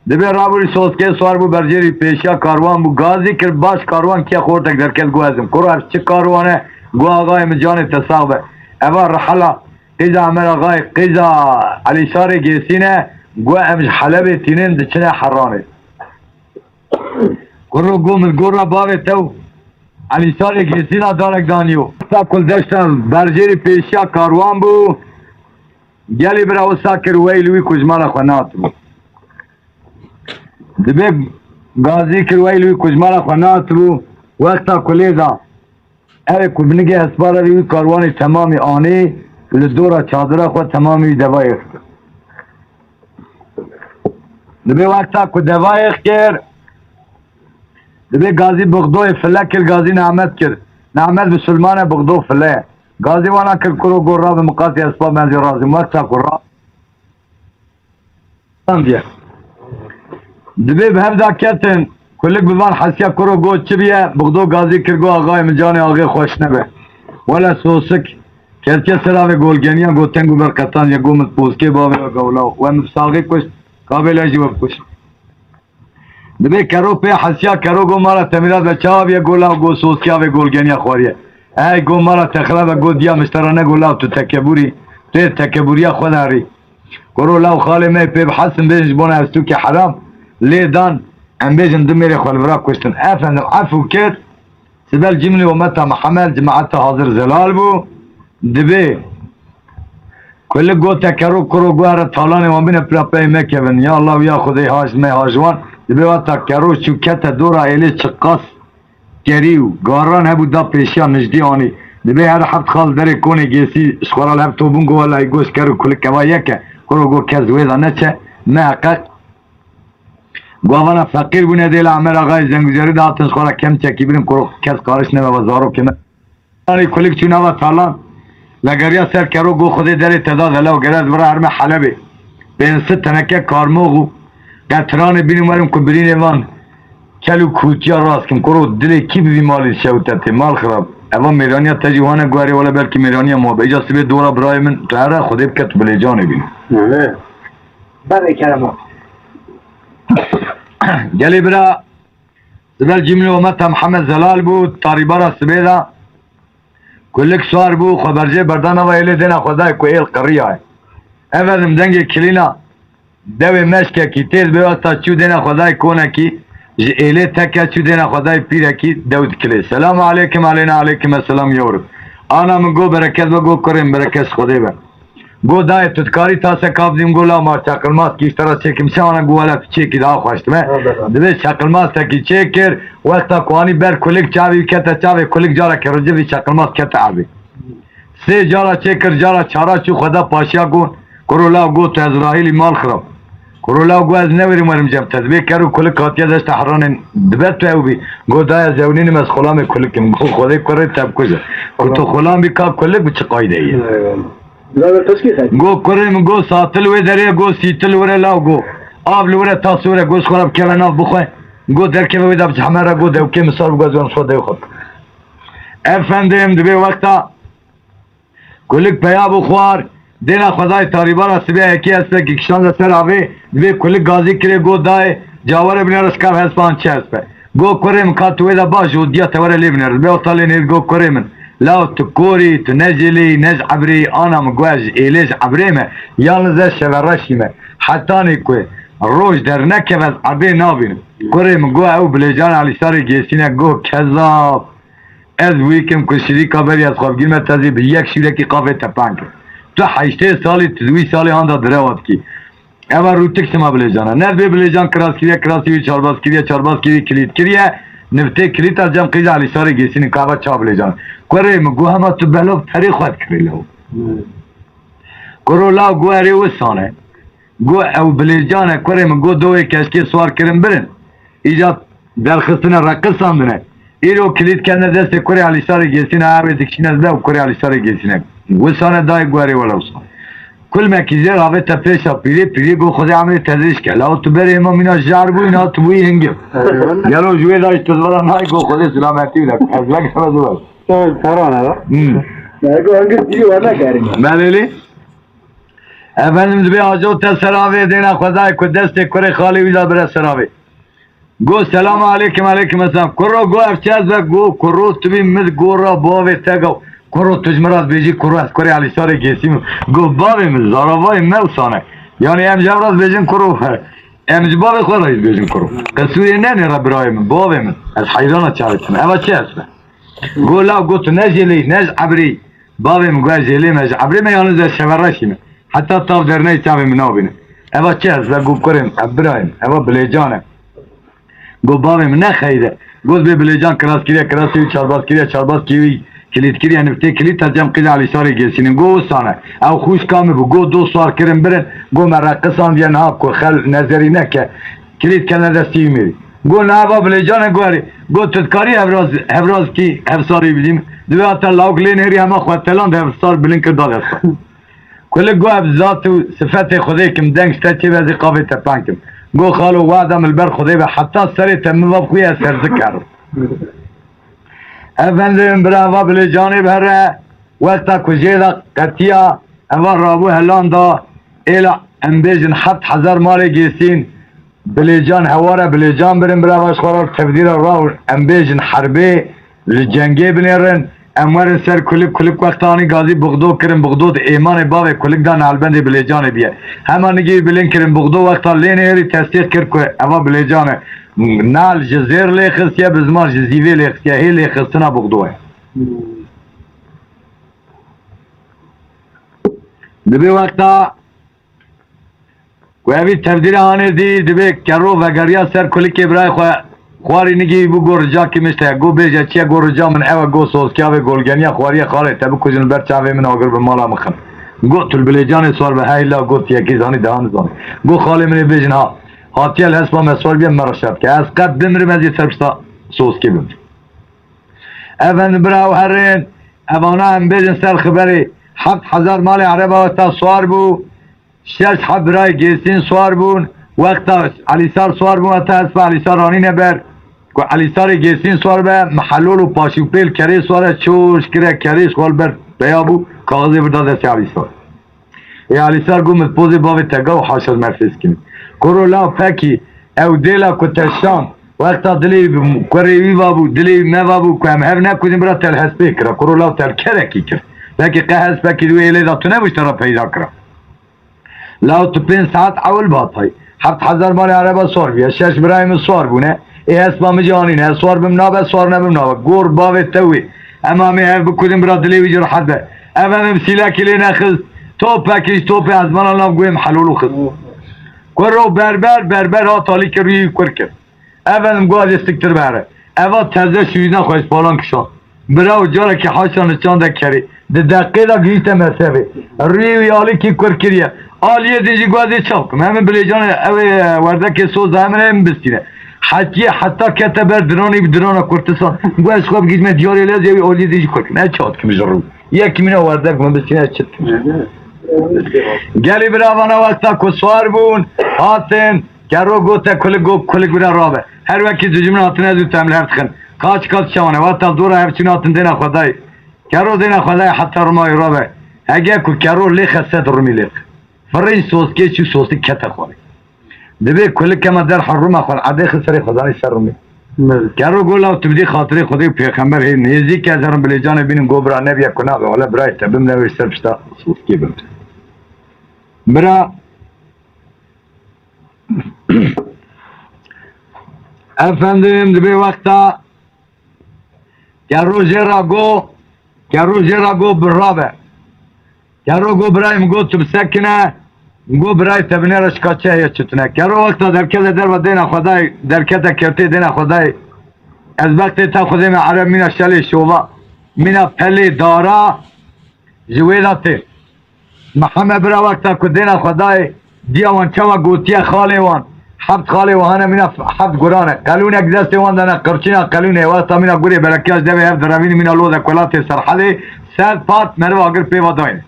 دبی رابوری سوسکه سوار بو برجری پیشیا کاروان بو گازی کر باش کاروان کیا خورتک درکت گو ازم کرو هر چه کاروانه گو آقای مجان تصاقبه اول رحلا قیزا عمر آقای قیزا علی شار گیسینه گو امش حلبه تینین دچنه حرانه کرو گو من گو باوه تو علی شار گیسینه دارک دانیو سا کل دشتن برجری پیشیا کاروان بو گلی برا وسا کر ویلوی کجمال خونات بو دبی گازی کر ویلوی کجمال خونات بو وقتا کلیدا اوه کبنگی اسبالا روی کاروان تمامی آنی لدورا چادره خود تمامی دوای اخت دبی وقتا که دوای اخت کر دبی گازی بغدوی فله کر گازی نعمت کر نعمت بسلمان بغدو فله غازي وانا كل كرو قرا بمقاطع اسباب منزل رازي مرتا قرا انديه دبي بهبدا كتن كلك ببان حسيا كرو قو تشبيه بغدو غازي كرغو اغاي مجاني اغاي خوش نبه ولا سوسك كركه سلامي گولگنیا گوتنگو برکتان یا گومت پوزکی بابه گولاو و مفساقی کش قابل اجیب کش دبی کرو پی حسیا کرو گو مارا تمیرات و چاو یا گولاو گو سوسکیا و گولگنیا خوریه ای گو مارا تخلا و گو دیا مشترانه گولاو تو تکبوری تو تکبوریا خود هری کرو لاو خالی می پی بحسن بیش بونه استو که حرام لیدان ام بیجن دمیری خوال برا کشتن افندم عفو کت سبال جملی و متا محمد جماعت حاضر زلال بو دبی کل گوته کرو کرو گوهر تالان و بین پراپی مکبن یا الله و یا خدای هاش می هاجوان دبی واتا کرو چوکت دورا ایلی چقاس گریو گاران هبو دا پیشیان نجدی آنی دبی هر حفت خال داره کونی گیسی شخورال هب توبون گو والای گوش کرو کل کوا یکه کرو گو کز ویدا نچه محقق گوانا فقیر بونه دیل عمر آقای زنگوزاری داتن شخورا کم چکی بریم کرو کز کارش نمه وزارو کمه آنی کلیک چونه و تالان لگریا سر کرو گو خودی داری تداد هلاو گرد برا هرمه حلبه بین ست تنکه کارموغو قطران بینیم ورم که برین ایوان کلو کوتیا راست کم کرو دلی کی بی مالی شوتتی مال خراب اوان میرانیا تجیوانه گواری ولی بلکی میرانیا موابه ایجا سبی دورا برای من تهره خودی بکت بلی جانه بینیم بله کرما گلی برا سبل جمعی اومت محمد زلال بود تاریبارا سبی دا کلک سوار بو خبرجه بردان و ایلی دینا خدای کو ایل قریه های افدم دنگی کلینا دوی مشکه کی تیز بیوستا چو دینا خدای کونه کی ایلی تکه چو دینا خدای پیره کی دود کلی سلام علیکم علینا علیکم السلام یورب آنا من گو برکت و گو کریم برکت خودی بر گو دای تدکاری تاسه کابدیم گولا ما چاکل ماست کیش ترا چکم سوانا گوالا چکی دا خوشتمه دوی چاکل ماست کی چکر وقتا کوانی بر کلیک چاوی کتا چاوی کلیک جارا که رجبی چاکل ماست کتا عبی سه جارا چکر جارا چارا چو خدا پاشیا گون کرولاو گو تو ازرائیلی مال خراب کرولاو گو از نوری مرم جب تدبیه کرو کلیک کاتیا دست حران دبت تو او بی گو دای زونینیم از خلام کلیکم گو خودی کره تب کجا تو خلام بی کاب کلیک بچه قایده ایه گو کریم گو ساتل و دره گو سیتل وره لاو گو آب لوره تاسوره گوش خورب که ناف بخواه گو درکه ویدا بچه همه را گو دوکه مثال بگو ازوان شو دیو خود افندیم دبی وقتا کلیک پیا بخوار دینا خدای تاریبان سبیه یکی اسپه که کشان سر آوه دبی کلیک گازی کره گو دای جاوره بنیارش کم هسپان چه اسپه گو کریم کاتو ویدا باش و دیا توره لی بنیارش بی اطالی نید گو کریمن لاو تو کوری تو نجلی نج عبری آنا مگوش ایلیش عبریمه یالنزه شورشیمه حتی نیکوی روش در نکه از عبی نابینم کریم گو او بلیجان علی ساری گیسینه گو کذاب از ویکم کشیری کابری از خوابگیرمه تازی به یک شیره کی قافه تپن کرد تو 8 سالی تزوی سالی هانده دروات کی اول رو تکسما بلیجانه نه بی بلیجان کراسیوی چارباز کلید کریه نفته کلیت از جمع قیزه علی ساری گیسینه کابا چا بلیجانه کریم گو همه تو بلوب تری خود کری لو کرو لاو گو اری وسانه گو او بلیجانه کریم گو دوی کشکی سوار کریم برن ایجا درخستنه رقصان دنه ایرو کلید کنه دست کری علی ساری گیسینه عربی دکشینه ده و کری علی ساری گیسینه وسانه دای گو اری ولا وسانه کل مکیزه راوه تپیشا پیری گو خود عملی تزیش که لاو تو بره امام اینا جار بو اینا تو بوی هنگیم یلو جوی داشت تزورا نای گو خود سلامتی بلک از لک همه دوبر پرانه دا نگو هنگه دیو نکریم بله افندم دبی آجو تا سراوه دینا خدای که دست کره خالی ویدا بره سراوه گو سلام علیکم السلام کرو گو افچاز و گو کرو تبی مد گو را باوه تگو کرو تجمرات بیجی کرو از کره علی ساره گیسیم گو باوه مد زاراوای ملسانه یعنی امجاب راز بیجن کرو امجباب خود رایز بیجن کرو قصوری نه را برای من باوه من از حیران چارتم اما چه اسمه گو لاو گو تو نجلی نج عبری باوه من گو جلی نج عبری من یعنی زر شورشیمه حتی تاو در نی چاوه من آبینه اما چه اسمه گو کریم ابراهیم اما بلیجانه گو باوه من نخیده گوز بی بلیجان کراس کریه چارباز کیوی کلید کریه نفته کلید تا جمع قیده علی ساری گیسینیم گو سانه او خوش کامه بو گو دو سوار کرم برن گو مرقصان بیان ها کو خل نظری نکه کلید کنه دستی میری گو نه با بلیجان گواری گو تدکاری هفراز کی هفساری بلیم دوی حتی لاوک لینهری همه خود تلان هفسار بلین که داد هفسار کل گو هف ذات و صفت خودی کم دنگشتا چی بازی قابل تپان کم گو خالو وعدم البر خودی به حتی سری تمواب خوی سرزک کرد افندم برا بلیجانی بره وقتا کجیدا قطیا اول رابو هلان دا ایلا انبیجن 7000 مال گیسین بلیجان هواره بلیجان برن برا باش خورا تبدیل راو انبیجن حربی لجنگی بنیرن امور سر کلک وقتانی گازی بغدو کرن بغدو ایمان باوی کلک دان البند بلیجان بیه همانگی بلین کرن بغدو وقتا لین هری تصدیق کرد که اوا بلیجان نال جزیر لیخست یا بزمان جزیوی لیخست یا هی لیخستنا بغدوه دبی وقتا کوی تبدیل آنه دبی کرو و گریا سر کلیک برای خواری نگی بو گورجا کی مشته گو بیجا چیا گورجا من اوا گو سوس کیا و گولگنیا خواری خاله تبو کجن بر چاوی من اگر به مالا مخم گو تل بلیجان سوار به هیلا گو تیا کی زانی دهان زانی گو خاله من بیجن ها هاتیل هسپا مسوال بیا مرشد که از قد دمر مزی سربستا سوس کی بند افند براو هرین افانا هم بیجن سر خبری 7000 مال عرب وقتا سوار بو 6 برای گیسین سوار بون وقتا علیسار سوار بون وقتا اسفا علیسار رانی نبر که علیسار گیسین سوار به محلول و پاشوپیل کری سوار چوش کره کریش خال بر بیا بو کاغذی برداد اسی علیسار ای علیسار گو متپوزی باوی تگا و حاشد مرفیز کنی کرو لاو پکی او دیلا کتشان وقتا دلی کریوی وابو دلی موابو که هم هر نکودیم برا تل حسبی کرا کرو لاو تل کرکی کرد لكن قهز باكي دوي إلي ذاتو نبوش ترى پیدا کرا لو تو 5 ساعت اول بات هاي 7000 مال عربا سوار بیا 6 برایم سوار بونه ای اسبا مجانی نه سوار بم نابه سوار نبم نابه گور باوی توی امامي هف بکودیم برا دلی ویجر حده امام سیلاکی لی نخز توپ پاکیش توپ از من الله گویم حلولو خز کرو بربر ها تالی که روی کر کرد امام گواد استکتر بره اوا تزه شویدن خوش پالان کشان برا و جارا که حاشان چانده کری ده دقیقه گیشت مسافه روی آلی کی کر کریه آلیه دیجی گوازی چاپ کم همین بلیجان ورده که سوز همین هم بستینه حتی کتا بر درانی بدران کرتسان گواز خواب گیز من دیاری لیز یوی آلیه دیجی کر کنه چاد کمی جرو یکی منو ورده کم بستینه چد کم گلی براوانا وقتا کسوار بون هاتن گرو گوتا کلک برا رابه هر وقتی زجمن هاتن ازو تمل هفت خن کاچ شوانه وقتا دور هفچین هاتن دینا خدای کرو دینا خدای حتی رمای رابه اگه که کرو لیخ ست رمی لیخ فرین سوز که چو سوزی کتا خواره دبی کلی کما در حرم خوار عده خسری خدای سر رمی کرو گولا و تبدی خاطری خودی پیغمبر هی نیزی که از هرم بلیجان بینیم گو برا نبیا کنه ولی برای تبیم نوی سر پشتا سوز کی بند برا افندیم دبی وقتا کرو جرا گو برابه کرو گو برایم گو تو بسکنه گو برای تبنی را شکاچه یا چطونه کرو وقتا درکت در و دین خدای درکت کرتی دین خدای از وقتی تا خودیم عرب مینا شلی شوبا مینا پلی دارا جویداتی محمد برا وقتا که دین خدای دیوان چوا گوتی خالی وان حبت خالی وانه مینا حبت گرانه قلون یک دستی وان دانه قرچینا قلونه وقتا مینا گوری برکیاش دوی هف دروینی مینا لوده کلاتی سرحلی سد پات مرو اگر پیوا داینه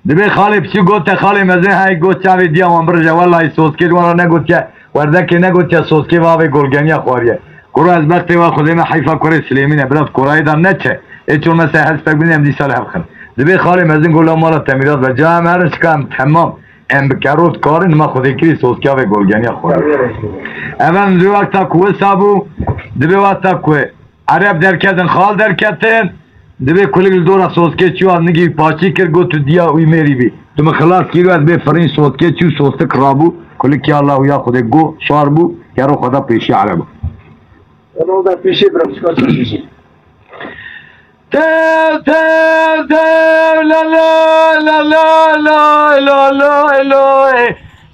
دبی خالی پشی گوت خالی مزه های گوت چاوی دیوان برجه والله سوسکی دوان نگوت که وردکی نگوت که سوسکی واوی گلگنیا خواریه کرو از وقتی و خودیم حیفا کره سلیمینه برات کرایی دار نچه ایچون مثل حس پک بینیم دی سال هفخن دبی خالی مزین گولا مالا تمیرات و جا هم هرش کم تمام ام بکروت کارن ما خودی کری سوسکی واوی گلگنیا خواریه اول دو وقتا کوه سابو دبی وقتا کوه عرب درکتن خال درکتن دبی کلی دورا سوسکی چیو از نگی پاچی کر گو تو دیا اوی میری بی تو من خلاص کیلو از بی فرین سوسکی چیو سوسک رابو کلی کی الله یا خود گو شار بو یارو خدا پیشی عربو اونو دا پیشی برام چکار پیشی تل لا لا لا لا لا لا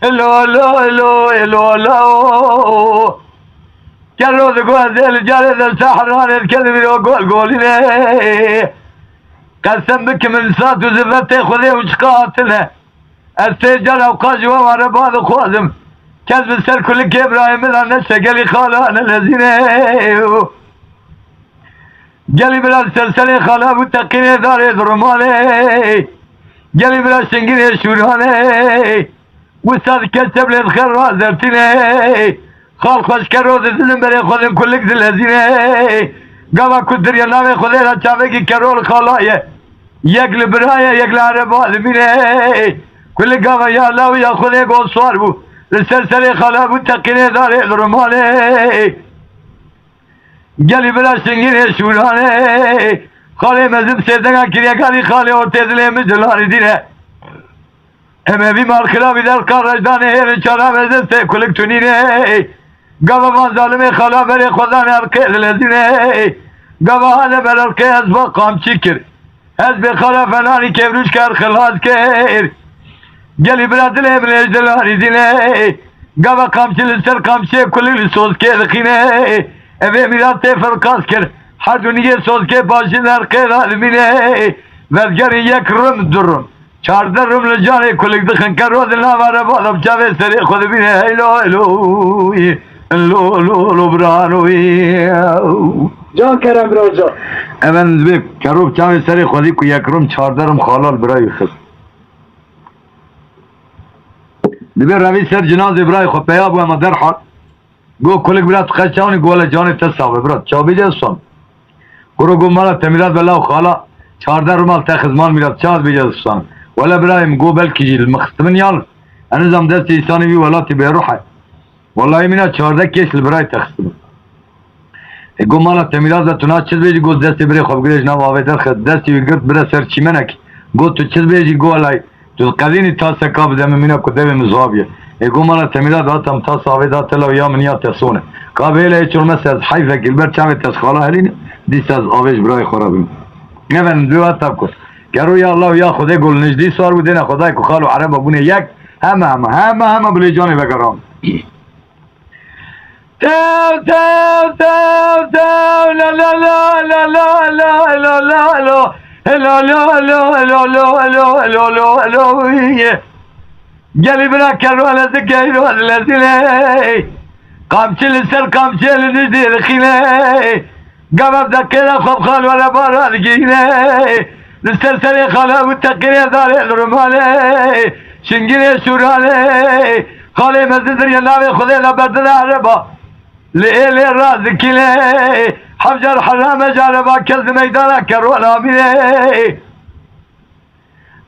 لا لا لا لا لا کرو دو گوزل جالد السحران الكذب قولينه قسم بك من سات وزفتي خذي وشقاتنا السجل وقاجوا ورباض خوازم كذب سر كل كبراهيم من نشقلي خالان الذين قالي بلا سلسلة خالا بتقيني داري ظرماني قالي بلا شنقيني شوراني وستاد كسب لي الخير رازرتيني خال خوش كروز دلم بري خودم كلك دل هزيني قاما كدر ينامي خودينا چاوكي كرول خالايه يقل برايه يقل عربا لميني كل قاما يا الله ويا خودي قول صوار بو السلسلة خالا بتقيني داري ظرماني قالي بلا شنقيني شوراني خالي مزم سيدنا كريا قالي خالي وتدلي مجلاني دينه اما بيمار خلافي در کار رجدانه هیرن چارا مزسته کلک تونینه گاوا ما ظالمه خلا بری خودان ارکه لذینه گاوا حاله بر ارکه از با قامچی کر از به خلا فنانی کبروش کر خلاص کر گلی برادل ابن اجدلانی دینه گاوا قامچی لسر قامچی کلی لسوز که دخینه اوه میرات فرقاس کر هر دونیه سوز که باشین ارکه ظالمینه وزگری یک رم درم چارده رم لجانه کلک دخن کر روز ناماره بالم چاوه سری خود بینه هیلو هیلوی لو برانوی جان کرم برای جان اول بک کروب چاوه سری خودی که یک رم چارده رم خالال برای خست دبیر روی سر جناز برای خود پیاب و اما در حال گو کلک برات خشاونی گوله جانه تصاوه برات چاوی جستان گو مالا تمیرات بلا و خالا چارده رمال تخزمان میرات چاز بیجستان ولا برايم جو بالكي المختمن يال انا زم دستي انساني بي ولاتي بروحي والله منا چارده كيس البراي تخصم جو مالا تميراز تنا چيز بيجي جو دستي بري خب گريج نام اويدر خد دستي ويگرت برا سر چيمنك جو تو چيز بيجي جو لاي تو قديني تاسا كاب دم منا كدوي مزابيه جو مالا تميراز اتم تاسا اويدا تلو يا منيا تسونه قابله چرمس از حيفك البر چاوي تسخالا هلين ديس از اويج براي خرابين نبن دو تاكو کرو یا الله یا خدا گل نجدی سوار بوده نه خدای که خالو عرب بونه یک همه بلی جانی بگرام تو لا لا لا لا لا لا لا لا لا گلی برا کرو على ذكيرو الذين قامچل سر قامچل نجدی رخینه قبب دکه خب خال ولا بارا لگینه السلسلة خالا متقنية داري الرمالي شنقيني شورالي خالي مزدر ينامي خذينا بردنا عربا لإلي الرازكيني حفجر حرامة جاربا كلد ميدانا كرونا بيني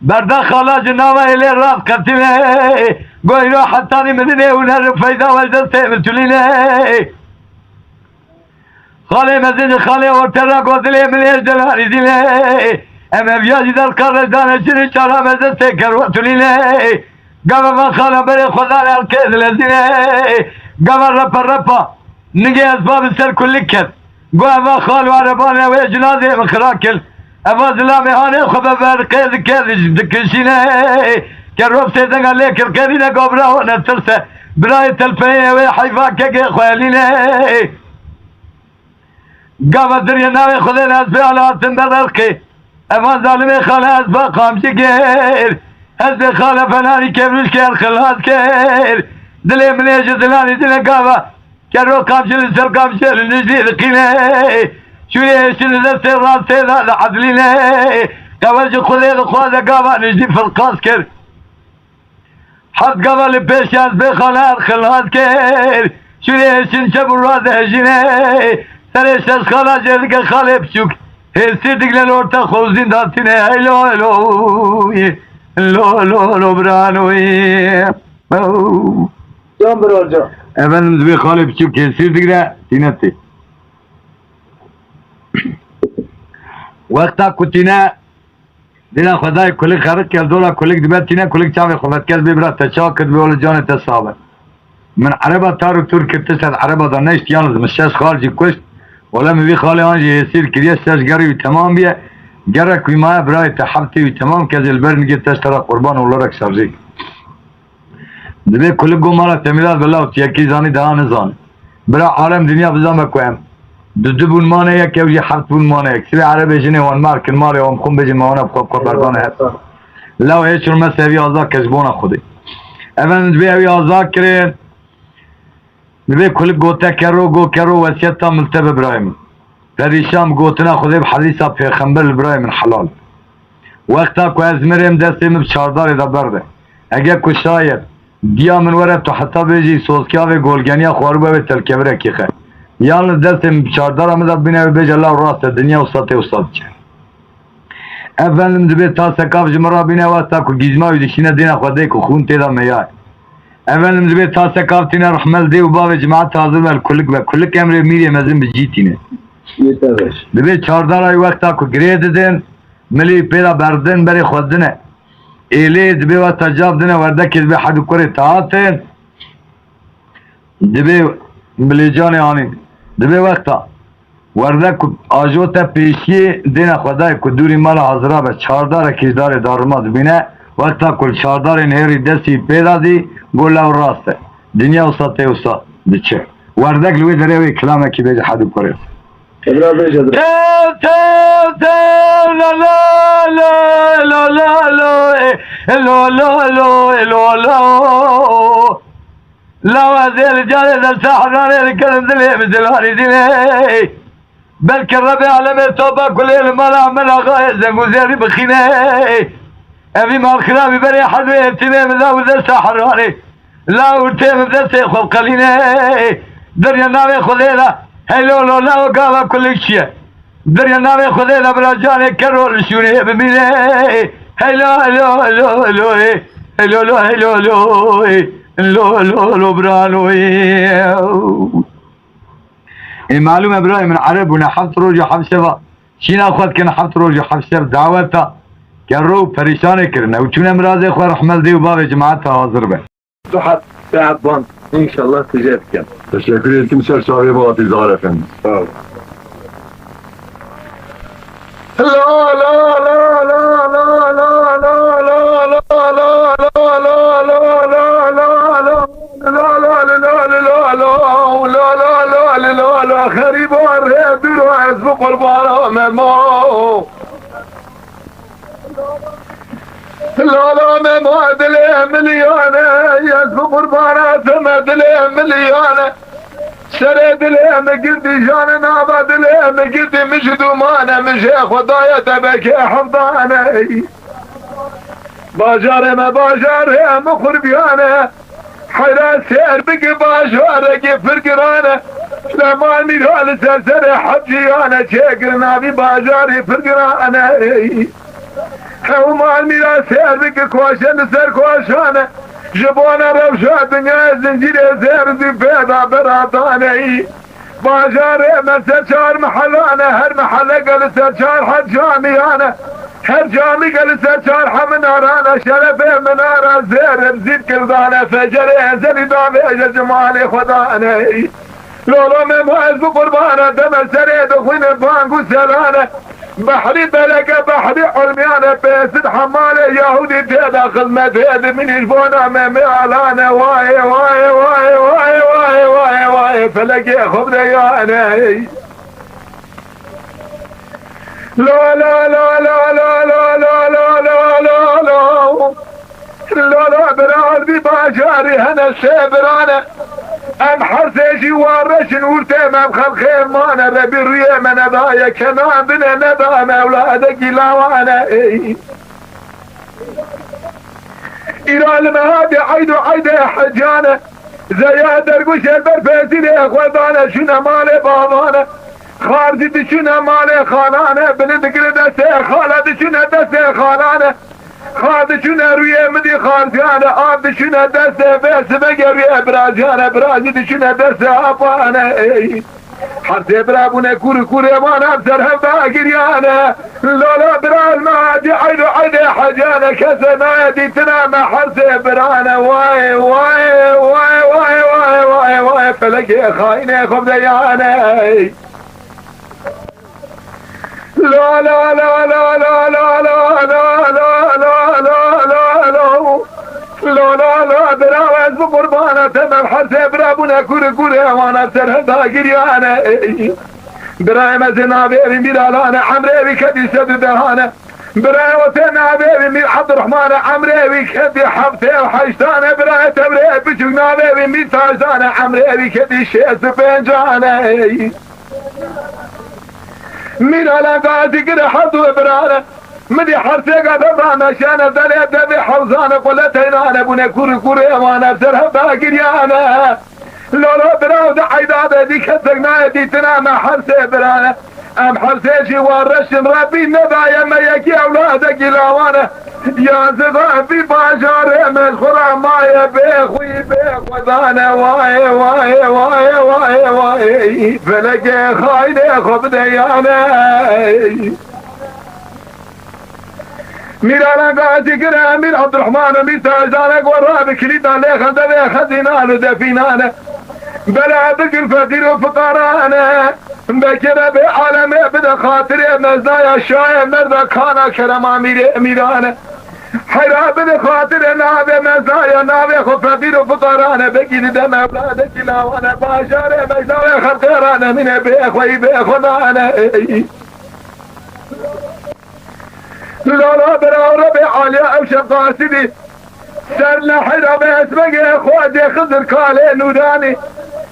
بردا خالا جنامة إلي الراز قتلي قوينو حتاني مدني ونهر فايدا والدستي متوليني خالي مزدر خالي ورترا قوتلي من إجدلاني ديني اما بیازی در کار دانه چیزی چارا مزسته کروتونینه گاوا من خالا بری خدا الکز لذینه گاوا رپا نگه اسباب سر کلی کرد گوه ما خالو عربانه و جنازه مخراکل اما ظلامه هانه خوبه برقید کردش دکشینه که روب سیدنگا لیکر کردینه گابرا و نترسه برای تلپینه و حیفا که خوالینه گاوا دریا ناوی خدا نزبه علاتن برقی اما ظالمه خاله از با قامچی گر از به خاله فنانی کبروش کر خلاص کر دلی منیش دلانی دل گاوا که رو قامچل سر قامچل نجدی رقینه شوری اشتن دست راسته دا عدلینه قوالج خوده دا خواه گاوا نجدی فرقاس کر حد گاوا لپیش از به خاله خلاص کر شوری اشتن شب راز هجینه سرش از خاله جرد که خاله بچوک سیدگلن orta خوزین داتینه لو برانوی جان برای جان efendimiz bir hale biçip kesirdigre tineti وقتا کتینه دینا خدای کلی خرق کل دولا کلی دبت تینه کلی چاوی خفت کل ببرا تشاک کد بیول جان تصابه من عربا تارو تور کتشد عربا دا نشت یالز مشش خارجی کشت ولا مبي خالي انجي يصير كريس تشجري تمام بيه جرك وما براي تحبتي تمام كذا البرن جت تشترى قربان ولا رك شرجي دبي كل جمله تميلات بالله وتيكي زاني ده نزان برا عالم دنيا بزام كوام ددبون مانه يك يجي حبتون مانه يك سبي عربي جني وان مارك الماري وام خم بيجي مانا بخب بردان لو هيك المساوي ازا كسبونا خدي اول دبي اوي ازا كرين دبی کل گوته کرو وسیعت تا ملتب ابراهیم پریشان گوتنا خودی بحدیثا پیغمبر ابراهیم حلال وقتا که از مریم دستیم بچارداری دا برده اگه که شاید بیا من وره تو حتی بیجی سوزکیاوی گولگنیا خوارو به تلکبره کیخه یالن دستیم بچاردار آمده بینه بیج الله راست دنیا استاد چه افندم دبی تا سکاف جمرا بینه واستا که گیزماوی دشینه دینه خوده که خون تیدا میای افندم دبی تا سکاف تینه رحمل دی و باوی جماعت حاضر و کلک امری میری مزین بجی تینه دبی چاردار آی وقتا که گرید دین ملی پیدا بردن بری خودنه ایلی دبی واستا جاب دینه ورده که دبی حدو کری تاعتین دبی ملی جانی آنین دبی وقتا ورده که آجوتا پیشی دین خدای که دوری مال حاضره به چاردار کشدار دارماد بینه وقتا کل چاردار نهری دستی پیدا دی گوله و راسته دنیا وسطه وسط بچه ورده کلوی داره وی کلامه که بیجه حدو کره ابرا بیجه داره لا لا لا لا لا لا لا لا لا وزير جالس السحراني الكلم دلي بدلاني دلي بلك الربي على مرتبة كل الملا من غاية زنقوزيري بخيني أبي ما الخلابي بري حدو يبتمي لا وزير سحراني لا ورتيم بذا سيخو قليني دريا نامي خليلا هلو لو لا وقالا كل شيء دريا نامي خليلا براجاني كرول شوني بميني هلو هلو هلو هلو هلو هلو هلو هلو لو برانو این معلوم ابراهیم من عرب و نحفت روز و حبشبا شینا خود که نحفت روز و حبشب دعوتا که رو پریشانه کرنه و چون امراض خواه رحمل دی و باب جماعت حاضر به دو حد بعد انشالله تجاب کن Teşekkür ederim Sersavi Bahat İzhar Efendi. Sağ ol. لا لا لا لا لا لا لا لا لا خريب الريب وعزب قربان ممو لا لا ممو دلي مليانة يزب قربانات مدلي مليانة سرد لهم قدي جانا نابا دلهم قدي مش دومانا مش خدايا تبكي حمضانا باجار ما باجار مخربيانا حلا سير بقي باجارك فرقرانا لما الميرال سرسر حجيانا شكرنا بباجاري فرقرانا وما الميرال سير بقي كواشن سر كواشانا جبونا روشا دنيا زنجيري زير زي بيضا براتاني باجاري من سرشار محلانا هر محلة قال سرشار حد جاميانا هر جامي قال سرشار حمنارانا شرفي منارا زير بزيد كردانا فجري زري دامي اجا جمالي خداني لولو مموز بقربانا دم سريد وخين بانقو سرانا بحري بلقى بحري علميانا بيسد حمالي يهودي تيدا خدمة تيدا من يجبونا ممي علانا واي واي واي واي واي واي واي فلقي خبريانا لا لا لا لا لا لا لا لا لا لا لا لا لا براد بباجاري هنا سيبرانا ام حرسيشي وارشن ورتي مام خير مانا ربي الريم نبايا كمان بنا نبا مولادك لاوانا الى المهادي عيدو حجانا زي درقوش البرفيسين يا خوانا شنا مالي بابانا خارجي شنا مالي خانانا بندق دسي خالد شنا دسي خانانا خالد شنا روية مدي خالجانا آب شنا دسي بيس بقرية براجانا براجي شنا دسي آبانا حرسي برابونا كوري مانا بسرها باقريانا لولا برا المعادي عيدو حجانا كسنا دي تنام حرسي برانا واي واي واي واي واي واي واي فلقي خاينة خبديانا لا لا لا لا لا لا لا لا لا لا لا لا لا لا لا براوز بقربانا تمام حرسي برابونا كوري وانا سرها باقريانا براي مزنا بيري ميرالانا عمري بكدي سبب بهانا براوتنا بيبي مير عبد الرحمن عمري كدي حبته وحشتانه برايت بريت بشوقنا بيبي مير تاجدانه عمري كدي شيس بنجانه مير على قاسي كده حظو برانا مدي حرسي قد برانا شانا دلي دبي حوزانه قلتينا بنا كوري كوري وانا بسرها باقريانا لولا براو دحيداده دي كتقنا دي تنام حرسي برانا ام حرسيشي ورشن ربي نبايا ما يكي اولادك لاوانا يا زغا في باشار من خرا مايا بيخوي بيخوضانا واي واي واي واي واي فلقي خايني خبديانا ميرانا قاسي كرا مير عبد الرحمن مير تاجدانك ورابي كليدان لي خلدبي خزينان ودفينانا بلا بقل فقير وفقرانا بكرة بعالم بدا خاطر مزايا الشاي مردا كانا كرم اميرانا حيرا بدا خاطر نابي مزايا نابي خو فقير وفقرانا بقل دم اولادك لاوانا باشار مزايا خطيرانا من بيخوي بيخونانا لولا برا ربي عالي او شقاسدي سرنا حيرا باسمك خوادي خضر كالي نوداني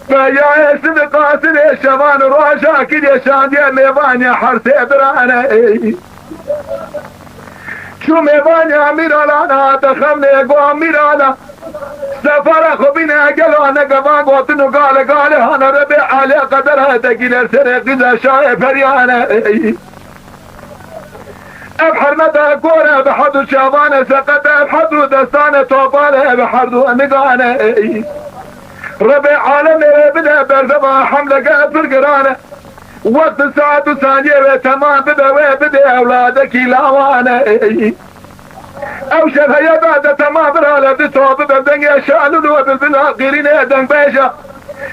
فيا اسم قاسم الشبان روشا كده شاندي ميباني حرسي برانا شو ميباني اميرانا تخمني قو اميرانا سفر خبينا قالوا انا قبان قوتنو قال انا ربي علي قدرها تقيل سرق اذا شايف فريانا ابحر مدى كورة بحدو شابانة سقط ابحدو دستانة توبانة بحردو انقانة ربي عالم بدا برزبا حملة قاد القرانة وقت ساعة ثانية تمام بدا اولادك لاوانا او شبه يبعد تمام برالا بتوب بدنيا شالو بالبلا قيرين دن بيشا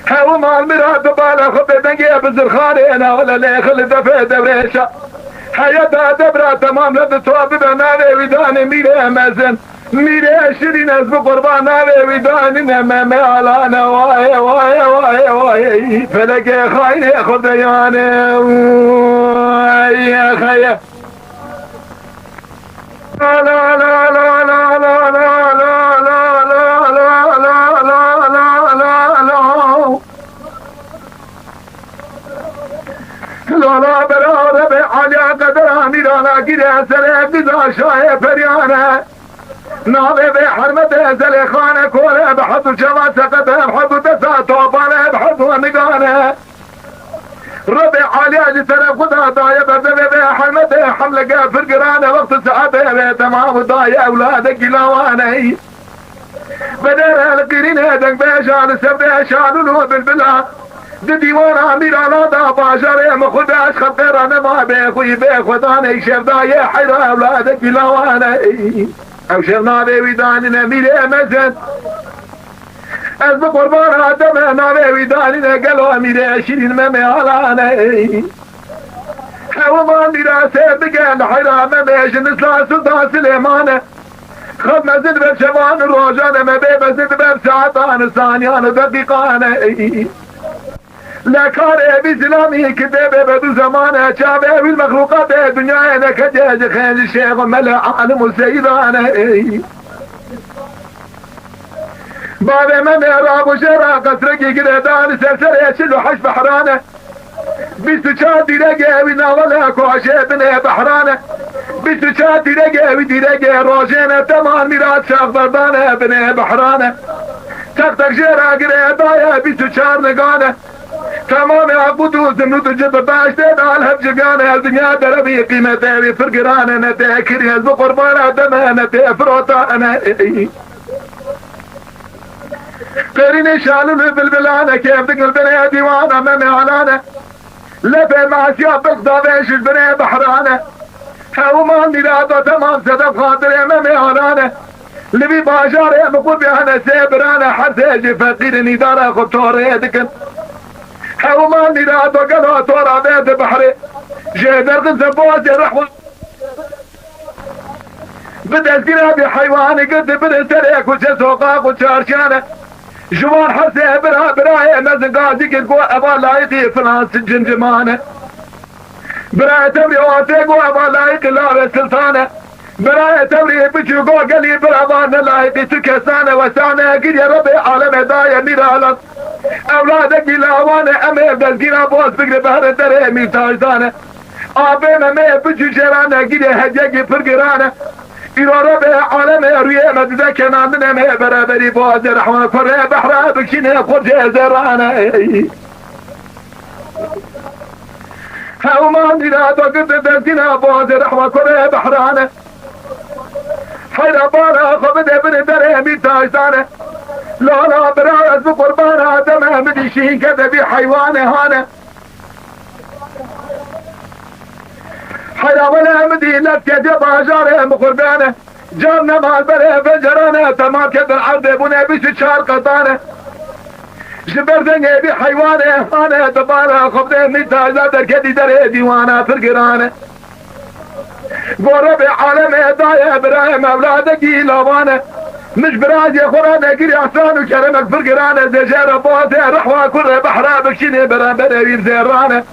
هاو مال مراد بالا خب بدنيا بزرخاني انا ولا لا خل دفع دبريشا حياة دبرا تمام لبتوب بنادي وداني ميري مازن ميري شرين اسم قربان نابي وداني نمامي علانا واي واي واي واي فلقي خايني خدياني واي يا خيا لا لا لا لا لا لا لا لا لا لا لا لا لا لا لا بلا ربي على قدر اميرانا كده سلام بذا شاي فريانا نابي بحرمته زليخانه كوله بحط الشمال سقطه بحط تسع طوبانه بحط ونقانه ربي علي سنه خدها ضايع بدبي بحرمته حمله قافر قرانه وقت ساعته تمام ضايع اولادك لاوانه بدر القرين هدك بشان سبع شانو بالبلا ديوان امير على دا باشر مخداش خطر انا ما بيخوي بيخداني شيف ضايع حيرا اولادك لاوانه او شرنا بيداني نميل امزن از بقربان آدم نابي ويداني قالوا امير شيرين ممي علانا او ما دراسة بقال حيرا مميش نسلا سلطان سليمان خد مزد بشوان روجان مبي مزد بساعتان ثانيان دقيقان لا كان ابي سلامي كتابه بدو زمانه شابه بالمخلوقات الدنيا انا كجاج خيل الشيخ ملا عالم السيدان بابا ما مهراب وشرا قصرقي كده دان سلسل يشلو حش بحرانه بستشاتي رقاوي ناولا كوشي بني بحرانه بستشاتي رقاوي دي رقا روشينه تمام ميرات شاق ضربانه بني بحرانه تقتق شرا قريبايا بستشار نقانه تمام يا قدوس النوت الجبه باشتين على الهبجقانه الدنيا دربي قيمتها بفرقرانه نتاكر يا البقربانه دمانه تفروطانه قريني شالوا بالبلانه كيف تقل بني ديوانه ممي علانه لفه مع سياب بقضى بيش البني بحرانه هاو ما ميراده تمام صدف خاطر ممي علانه لبي باشار مقول بيانا سيبرانه حرسيجي فقيرني داره خطوره يدكن هاو ما ميراده قالوا تورا بيت بحري جيدر قنصة بوزي رحوة بدأ سكرابي حيواني قد بدأ سريك وشسوقاق وشارشانه جوان حسي براي مزن قاضي قد قوة أبا لايقي فلان سجن جمانه برای تبری آتیگ و اما لایق لار سلطانه برای تبری بچو گو گلی براوان لایقی تو کسانه و سانه گیر رب عالم دای میرالان اولاد گیلاوانه امه بزگینا باز بگره بهر دره میرتاجدانه آبه ممه بچو جرانه گیر هجگی پرگرانه ایرا رب عالم روی مدده کناندنه مه برابری باز رحمه کره بحره بکشینه خورجه زرانه هاومان دینا تو قد دزینا باز رحمه کره بحرانه حیرا بالا خبده بن دره میرتاجدانه لالا برای از قربان آدم احمدی شین کده بی حیوان هانه حیرا ولا احمدی لفکه دی باجاره مقربانه جان نمال بره فجرانه تمام کدن عرض بونه 24 قطانه جبردنگه بی حیوانه هانه دبارا خبده میتاجده در کدی در دیوانه فرگرانه گوره به عالم دایه برای مولادگی لاوانه مش براجي قرانه گیری احسان و کرمک فرگرانه زجر بازه رحوه کره بحره بکشینه برانبره ویر زیرانه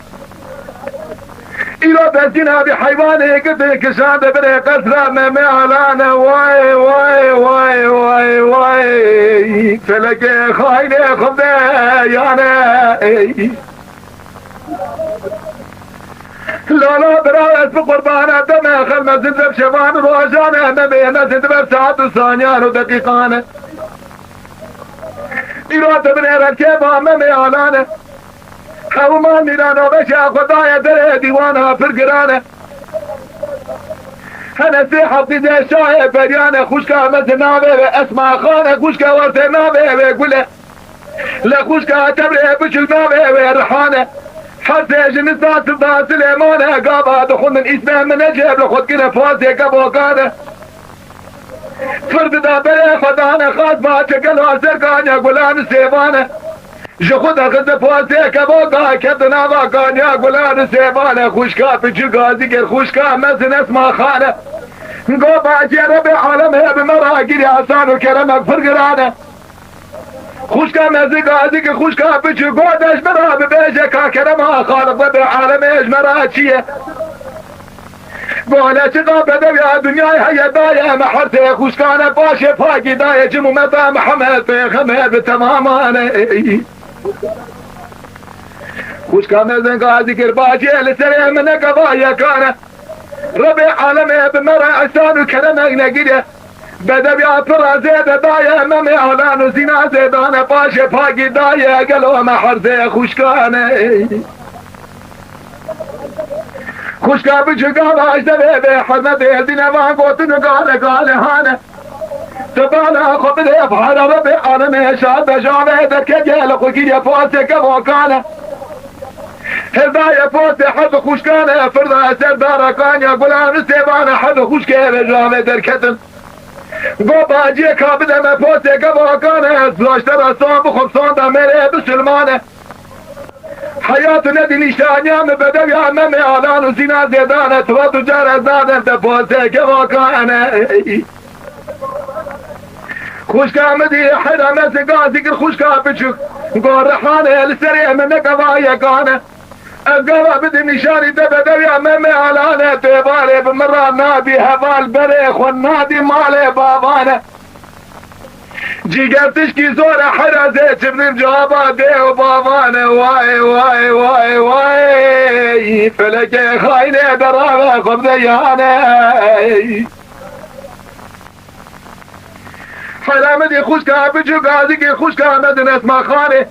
ایرا بزینه بی حیوانه قده کشانده بره قصره ممعلانه وای وای وای وای وای فلک خاینه خبده یانه لالا برای اسم قربانه دمه خلمه زنزب شبان روشانه مبینه زندبر ساعت و ثانیان و دقیقانه ایرات بنه رکه با ممیالانه حومان میرانه بشه خدای در دیوانه فرگرانه هنسی حفیظه شاه بریانه خوشکه مثل ناوه و اسمع خانه خوشکه ورسه ناوه و گله لخوشکه تبره بچل ناوه و رحانه حتى جنسات سلطان سليمان قابا دخول من اسمه من اجيب لخد كنا فوزي قبوكانه فرد دا بلي خدانه خاص ما تقلوا سرقانيا قولان سيبانه جخد خد فوزي قبوكا كدنا باقانيا قولان سيبانه خوشكا بجو غازي كر خوشكا مزن اسمه خانه قابا جرب عالمه بمراقيري حسان وكرمك فرقرانه خوشکا مزگا ازیک خوشکا بچو گودش مرا ببیجه که کرما خالق و به عالمش مرا چیه گونه چقا بدو یا دنیای حیدای محرته خوشکانه باشه پاکی دای جمو مدى محمد پیغمبر به تمامانه خوشکا مزگا ازیک باجه لسره من قضای کانه رب عالمه بمرا احسان و کرمک نگیره بدبی آفرا زیده دایه ممی آلان و زینا زیدانه باشه پاکی دایه گلو محرزه خوشکانه خوشکا بچگا باشده به حرمت الدین وان گوتن گاله گاله هانه تبالا خبده افحالا رب عالمه شاد بجامه درکه گل خوکی پاسه که واکانه هداية فوت حد خوشكانه فردا سردار كانيا غلام سيبانه حد خوشكه بجامه دركتن گوبا جی کابده میں پوسے گواکانه زلاشتر سان بخمسان دا میرے بسلمانه حیات ندی نشانیام بدوی امم آلان و زینا زیدانه تو تجار ازادن تا پوسے گواکانه خوشکا مدی حرامه سگازی گر خوشکا بچوک گور رحانه لسری من گوایکانه القوا بدي نشاني دبدوي امامي علانه تبالي بمرة نادي هبال بريخ والنادي مالي بابانه جي قبتشكي زورة حرزة شبنين جوابا دي وبابانه واي واي واي واي فلكي خاينة درابة خبزيانه حرامدي خوشكا بجو قازيكي خوشكا مدن اسمع خانه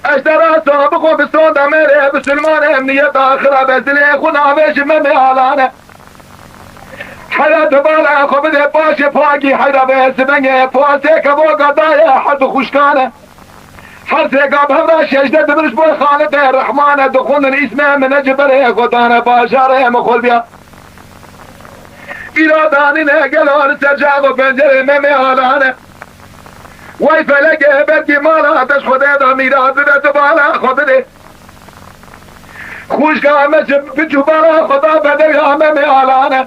اشترى سابق وبستون دميري بسلمان امنية اخرى بسلي خنا بيش ممي علانه حلا تبالا خبده باش فاقي حدا بيس بنجي فواسي كبو قضايا حد خوشكانه حرسي قاب همرا شجدد برش بوي خالته الرحمانه دخولن اسمه من اجبره قطانه باشاره مخول بيا إرادانينه قلون سرجاق وبنجر ممي علانه وای فلکه برگی مالا آتش خوده دا میراد بده تو بالا خوده خوش که همه بچو بالا خدا بده یا همه میالانه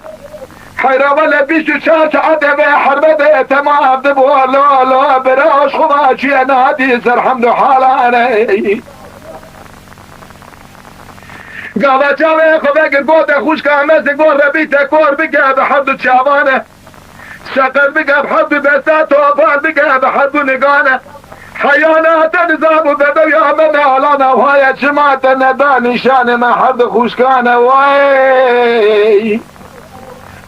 حیرا ولی 24 ساعت به حربت تمام دبو لا لا براش خوبا چیه نادی سر حمد و حالانه قاوة جاوه خباقر قوته خوش كامز قول ربيته كور بقى بحد شابانه شقر بقى بحد بسات وابال بقى بحد نقانه حيانات نظام بدو يا من اعلانا وهاي جماعة نداني شان ما حد خوش كان واي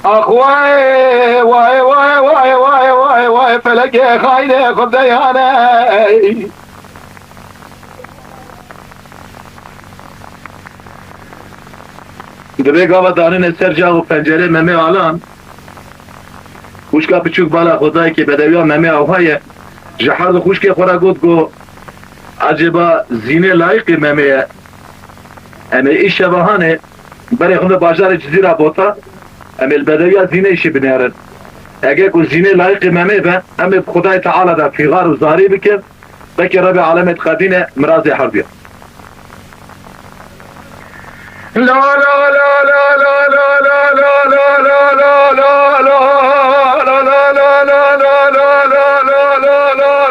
اخواي واي واي واي واي واي واي فلقي خاينه خب ديانه دبی گاوا دانین سر جا و پنجره ممه آلان خوشکا بچوک بالا خدای که بدویا ممه آوهای جحاد خوشک خورا گود گو عجبا زینه لایق ممه اما ایش شبهانه برای خونده باجار جزیره بوتا اما البدویا زینه ایشی بنیارن اگه کو زینه لایق ممه با اما خدای تعالی دا فیغار و زاری بکر بکی رب علامت خدینه مراز حربیه لا لا لا لا لا لا لا لا لا لا لا لا لا لا لا لا لا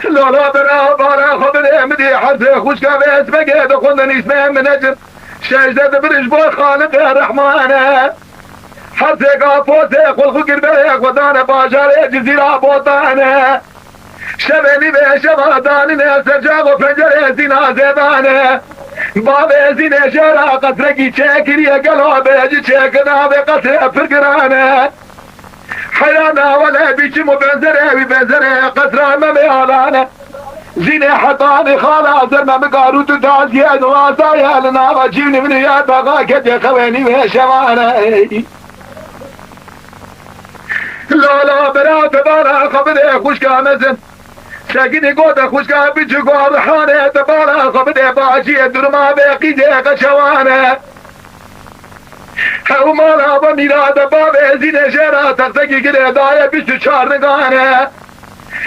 لا لا برا برا خبر امدي حد خوش كابس بقى دخلنا اسمه من اجل شجدة برج بو خالق الرحمن حد قافوت خلق قربك ودانا باجار جزيرة بوطانه شبني به شبادان سرجاغ و پنجره زینا زیدانه باب زینه شرا قطرکی چکریه قلوبه جی چکنا به قطره پرگرانه حیرانا ولا بیچم و بنزره وی بنزره قطره ممیالانه زینه حطاني خالا زرنا مقاروت تازيه دواسايا لنا وجيبني من ياد بغاكت يا خويني وشمانه لا لا برات بارا خبده خوشكا مزن ساكني قوة خوشكا بيجو روحانه تبارا خبده باجيه درما بقيده قشوانه او مالا بميراد بابه زين جرا ترتقي كده دايه بيجو چار نگانه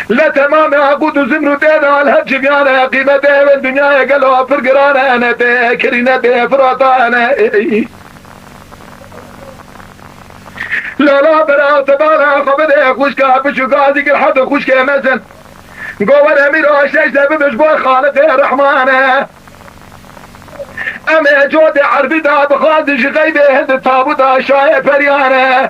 لا تمام عقود زمرو تينا الهج بيانا قيمته والدنيا قالوا فرقرانا انا تكرينا بفرطانا لا لا برا تبارا خبده خوشكا بشو قاضي حد خوشكا مثلا قوة اميرو اشتاجده بمجبور خالق الرحمن اما جود عربي دا بخاطش غيبه هند تابوتا شاي بريانه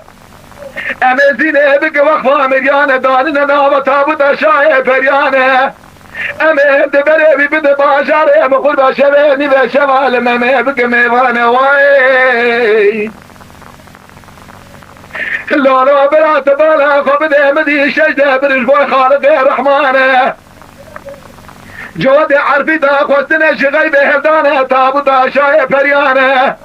اما زينه بك وقفه مريانه داننا ناوة تابوتا شاي بريانه اما هند بريبي بد باشاره مخور باشويني بشوال ممي بك ميوانه واي لا لا بلا تبالا خبده مدي شجده برجبوي خالق الرحمن جود عرفي دا خوستنا شغي بهدانه تابوتا شاي بريانه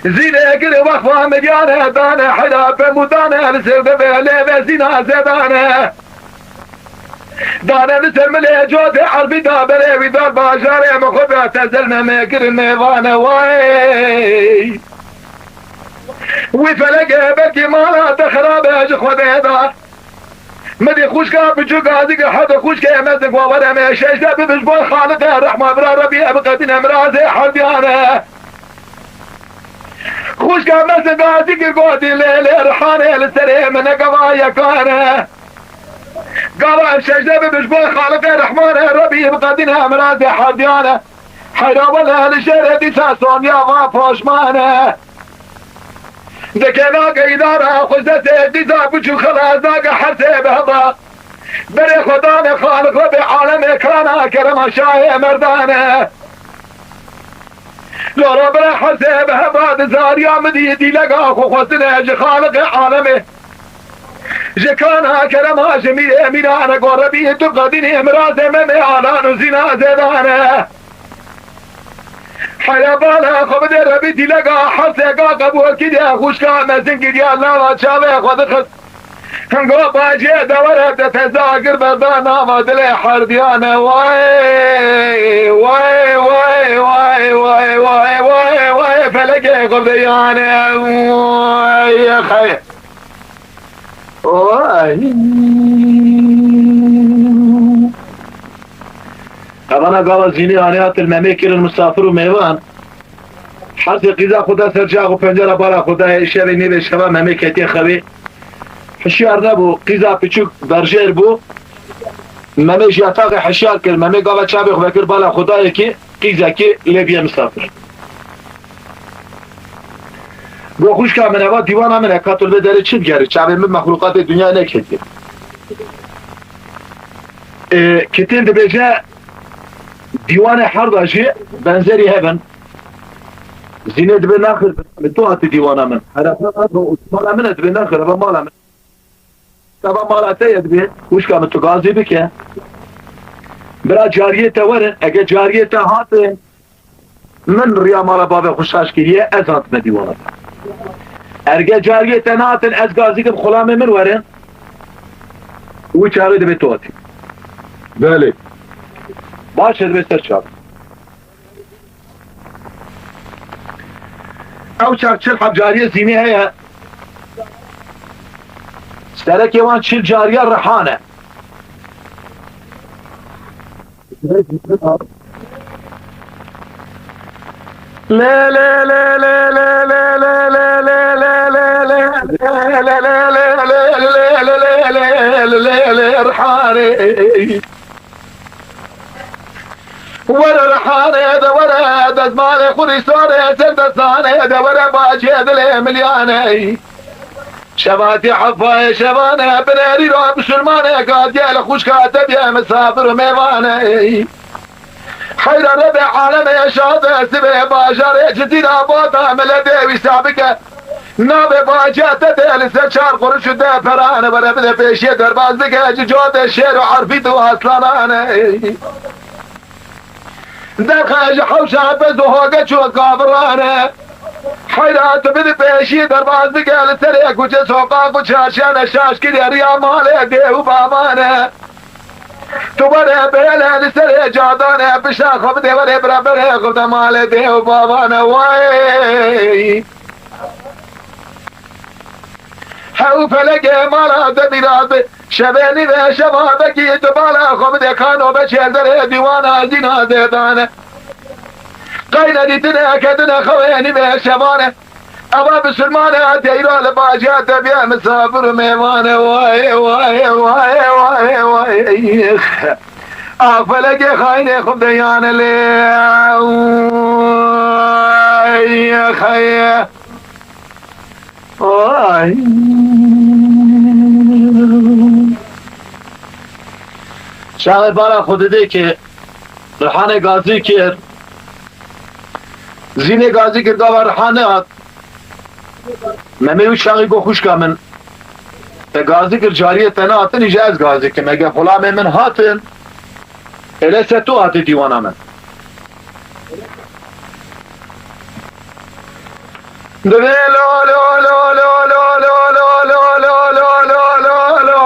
زينه كل وقفه مديانه دانه حدا بمودانه لسر ببهله وزينه زدانه دانه لسر ملي جود عرفي دا بريوي دار باشاره مخبه تزلنا مكر الميوانه واي وفلقه بكي مالا تخرابه جخوده دا مدي خوشكا بجو قاضي حد خوشكا مزق وورا ما شجده ببجبون خالق الرحمة برا ربي ابقتنا مرازي حرديانه خوشكا مزق قاضي قوتي ليلي رحاني للسري من قضايا كانه قضاء الشجده ببجبون خالق الرحمن ربي ابقتنا مرازي حرديانه حيرا ولا لشيرتي ساسون يا غافوش مانه ذكيناك إدارة خزته ديزا بجو خلازاك حرسي بهضا بري خداني خالق ربي عالمي كرانا كرما شاهي مردانه لو ربنا حرسي بهضا دزار يا مديدي لقاك وخوصني جي خالق عالمي جكانا كرما جميل امينانا قربي تقديني مرازي ممي علان وزينا زيدانه حيابانا خبد ربي تلقى حسيقا قبول كده خوشكا مزن كده لا شابه خود خس هنقو باجي دورة تزاقر بردانا مدلي حرديانا واي واي واي واي واي واي واي واي فلقي قرديانا واي يا خي واي طبعا قال زيني عنيات المميكر المسافر وميوان حرث قيزا خدا سرجاغ وپنجره بالا خدا شبيني بشبا مميكتي خبي حشيار نبو قيزا بچوك برجير بو ممه جیاتاق حشیار کرد ممه گاوه چابی خواه کرد بالا خدای که قیزه که لیبیه مسافر گو خوش که من اوا دیوان همین اکاتل به داره چی بگره چابی من مخلوقات دنیا نکردی کتین ده بیجه دیوان هر داشی بنظری هبن زینه دبی ناخر تو هاتی دیوان من حرفات و مال من دبی ناخر و مال من تبا مالاته دبی وش که تو غازی بکه برا جاریه تورن اگه جاریه تا هاتن من ریا مالا باب خوشاش کریه از هات دیوان اگه جاریه تا ناتن از غازی کم خلام من ورن و چاره دبی تو هاتی بله باشه دبی سر چاب او چل حب جاریه زینی هیا سرک یوان چل جاریه رحانه لا لا لا لا لا لا لا لا لا لا لا لا لا لا رحانه ورا رحانه هذا ورا هذا زمان خوري صار سرد صانه هذا ورا باجي هذا مليانه شباتي حفاية شبانه بناري روح بسلمانه قاد يا خوش كاتب يا مسافر ميوانه خير ربع عالم يا شاطئ سبه باجر جزيرة باطا ملدي ويسابك نابي باجات لسه شار قرش ده فرانه برا بده بيشي درباز دقه جوت الشير وعرفيت واصلانه دخل حوشة بس وهوقة شو قابرانه حيرات بدي بيشي درباز دقه لسريك وجس وقاق وشاشان الشاش كده ريا مالي ديه وبامانه تبره بيله لسري جادانه بشاخ بدي وري برابره خد مالي ديه وبامانه واي حو فلقه مالا دبيرات شبيني ذا شبابك يتبالا خبدي كانوا بشير دري ديوانا زينا ديدانه قينا ديتنا كدنا خويني ذا شبانه أبا بسلمانه ديرا لباجات بيا مسافر ميمانه واي واي واي واي واي فلقه خايني خبديان لي يا خيه واي شاعر بالا خودده که رحانه غازی کرد زینه غازی کرد و رحانه هات ممیو شاقی گو خوش که من غازی کرد جاریه تنه هاتن ایجا از غازی که مگه غلام من هاتن اله ستو هات دیوانا من دبی لو لو لو لو لو لو لو لو لو لو لو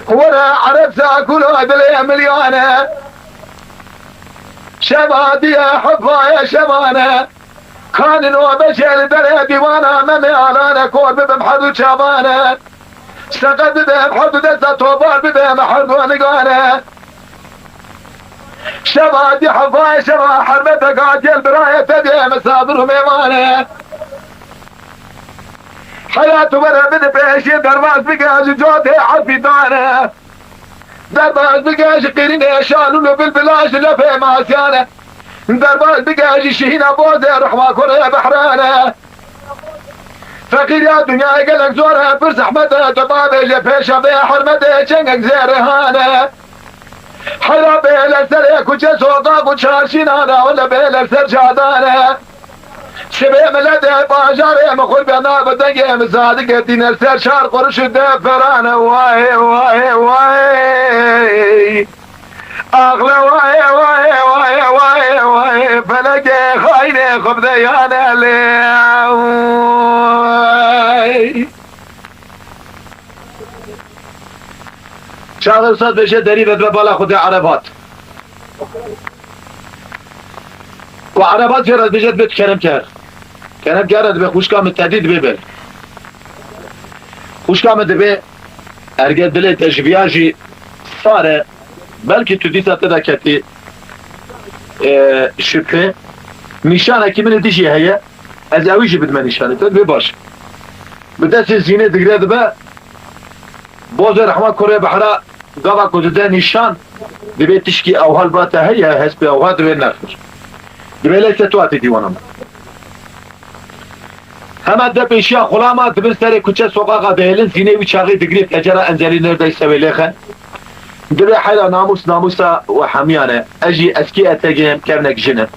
ورا عرب ساكل هذا مليانه شبادي يا حفا يا شبانه كان بشر دري ديوانا ممي انا كور بمحد شبانه سقد بمحد دسه توبار بمحد ونقانه شبادي حفا يا شبا حرمتك قاتل برايه تبي مسافر ميمانه حياته برا بدي بيشي درباز بقاش جوته عرفي دانه درباز بقاش قرينه شالوا له بالبلاش لفه ماسيانه درباز بقاش شهينا بوزه رحمه كره بحرانه فقير يا دنيا قالك زورها فرس احمده تبابي جفيشه بيه حرمته شنقك زيرهانه حيرا بيه لسريك وجس وطاق وشاشينانا ولا بيه لسر جادانه شبه ملده باجاره مخول بنا بدنگه مزادقه دين سر شار قرش دفرانه واي واي واي اغلى واي واي واي واي واي فلقه خاينه خبديانه لي شاغل صد بشه دريبه ببالا خود عربات وعربات جرد بجد بيت كرم كر كرم كرد به خوش كام التهديد ببل خوش كام دبي ارجع دل تشبياجي صار بلكي تو ديسا تدا كتي şüphe nişana kimin dişi heye az avici bidme nişanı ve baş bir de siz zine digre be boz rahmat Kore bahra gava kuzuda nişan dibe tişki avhal bata heye hasbi avhad ve nafir dibe leyse tuati divanım hemen de peşya kulama dibin seri kuçe sokağa değilin zine bir çağı digre tecera enzeli neredeyse veleyken dibe hayla namusa ve hamiyane اجي اسكي اتجهم كرنك جنن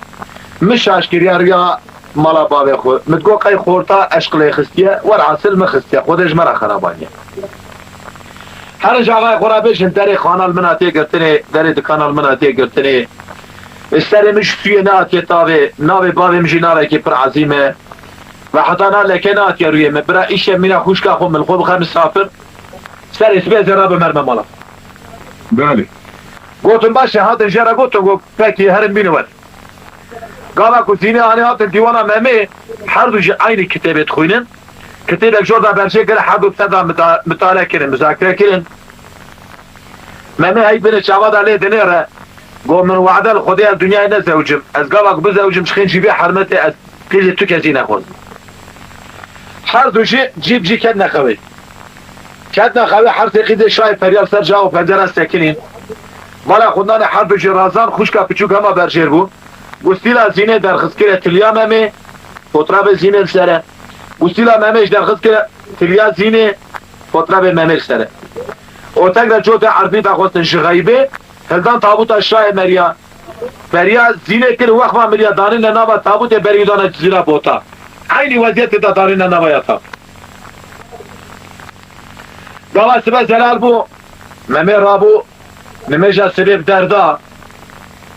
مش اشكريا ريا مالا بابي خو متقو قي خورتا اشقلي خستيا ورعسل مخستيا خودش مرا خرابانيا هر جاغا قرابش داري خانال مناتي قرتني داري دكانال مناتي قرتني استري مش في ناتي تاوي ناوي بابي مجي ناري كي پر عزيمه وحطانا لكنات يا ريم برا ايش منا خوشكا خو من خو خمس سافر سري سبي زراب مرمى مالا بله گوتم باشه هاتن جرا گوتم گو پکی هرم بینود گاوا کوزینه آنی هاتن دیوانا ممی هر دو aynı کتابت خوینن کتابک جوردا برچه گره هر دو صدا مطالعه کرن مذاکره کرن ممی هی بین چاوا داله دنیره گو من وعده الخدای دنیا نزوجم از گاوا بزوجم شخین جیبی حرمت از قیل تو کزی نخوز هر دو جیب جی کد نخوی هر تقید شای فریال سر جا و پنجره سکنین مالا خودنان حرب جرازان خوشکا پچوک هما برجر بون گستیلا زینه درخص کرده تلیا ممه فطراب زینه سره گستیلا ممهش درخص کرده تلیا زینه فطراب ممه سره او تگر جوت عربی بخواستن شغیبه هلدان تابوت اشرای مریا زینه کل وقت ما مریا دانین نابا تابوت بریدان زیرا بوتا عینی وضعیت دا دانین نابا یاتا داوا سبه زلال بو ممه رابو نمجا سبب دردا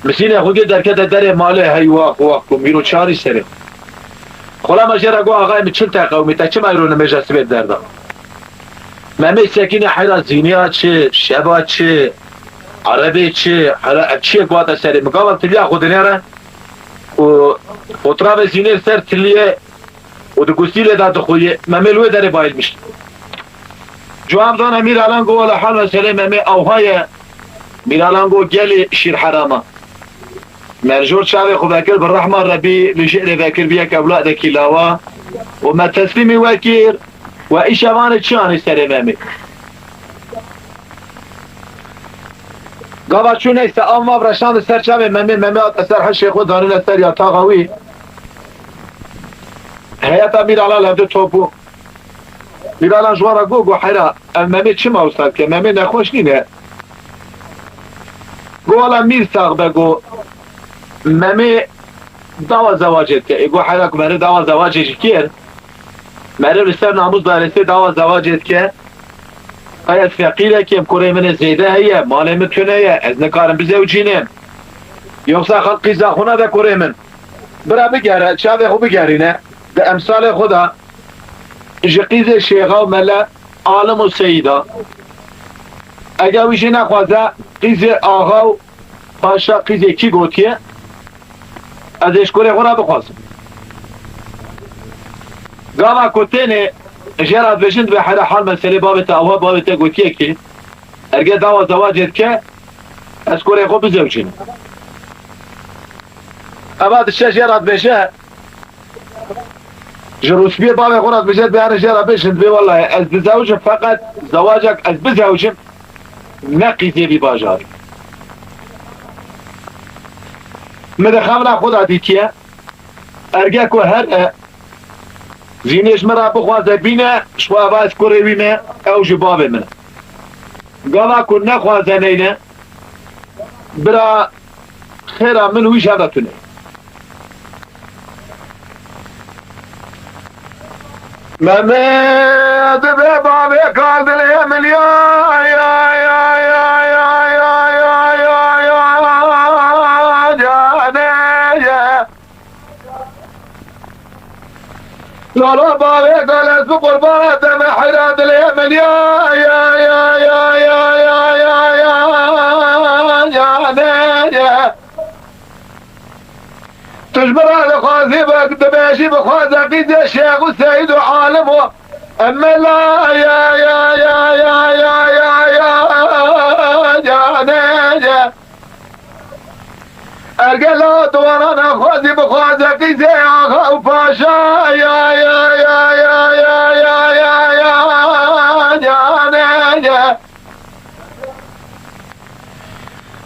مسینه خوگی درکه در ماله هیواق واقع میرو چاری سره خلا مجرا گو آقای می چل تقومی تا چه مایرو نمجا سبب دردا ممی سکین حیرا زینیا چه شبا چه عربی چه چه گواتا سره مقابل تلیا خودنیره و اطراب زینه سر تلیه و دو گستیله دا دخویه ممی لوی داره بایل میشه جو همزان امیر الان گو والا حال مسئله ممی اوهای ميلانغو جالي شير حرامه مرجور شعبي خو باكر بالرحمه ربي لجئ ذاكر بيك اولادك لاوا وما تسليمي واكير وايش امان تشاني سلامامي قابا شو نيسا اما برشان السر شامي ممي اثر حشي خو دارين السر يا طاغوي هياتا ميلالا لابد توبو ميلالا جوارا جوجو حيرا ممي تشما وصلت ممي نخوش نينه گوالا میر ساق بگو ممی داوا زواجت که ایگو حیرک مره داوا زواجت کر مره رسر ناموز دارسته داوا زواجت که ایا فقیره که امکوره من زیده هیه ماله متونه هیه از نکارم بزوجینم یوکسا خلقی زاخونه ده کوره من برا بگره چاوه خو بگرینه ده امثال خدا جقیز شیخا و مله عالم و سیده اگه ویشی نخوازه قیز آغا و پاشا قیز کی گوتیه از اشکوله خورا بخوازم گاما کتینه جراد بشند به حال حال مسئله بابتا اوها بابتا گوتیه که ارگه داوا زواجت که از کوره خو بزوجین اباد الشيء جراد بشه جروس بيه بابا خورات بجد بيانا جراد بشند بيه والله از بزوجم فقط زواجك از بزوجم نقی زیبی باجار مده خمنا خدا دیتیه ارگه که هر زینش مرا بخوازه بینه شوا باز کره بینه او جبابه منه گاوا که نخوازه نینه برا خیره من ویش هده تونه ممد به بابه کاردله ملیان لالا بابه قالت بقربانة دم حيرات اليمن تجبر على خاذبك دباشي بخواذ عقيد الشيخ وسيد وعالمه اما لا ارگلا دوانا خوازی بخوازه قیزه آقا و پاشا یا یا یا یا یا یا یا یا جانه جا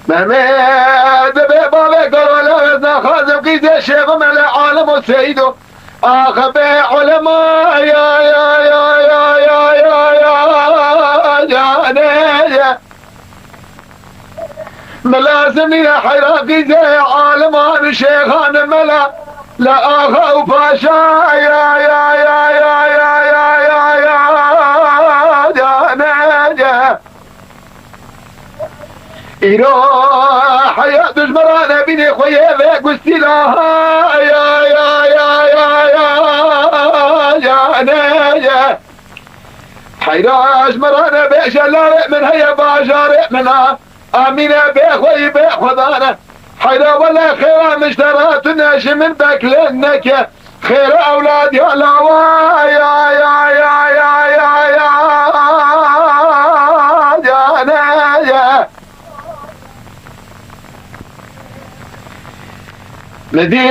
محمد به بابه گرولا وزن خوازم قیزه شیخ مل عالم و سید و آقا به علما یا یا یا یا یا یا یا جانه جا ملازمين حراقي زي عالمان شيخان ملا لا آخا وباشا يا يا يا يا يا يا يا يا جانا جا إيرو حياة دجمرانا بيني خويا ذاك واستلاها يا يا يا يا يا جانا جا حيراش مرانا بيش لا من هيا باشا منها امين بخوي بخدانا حيرا ولا خير مشتراتنا من بكلنك خير اولاد يا لاوا يا يا يا يا يا يا جانا يا لدي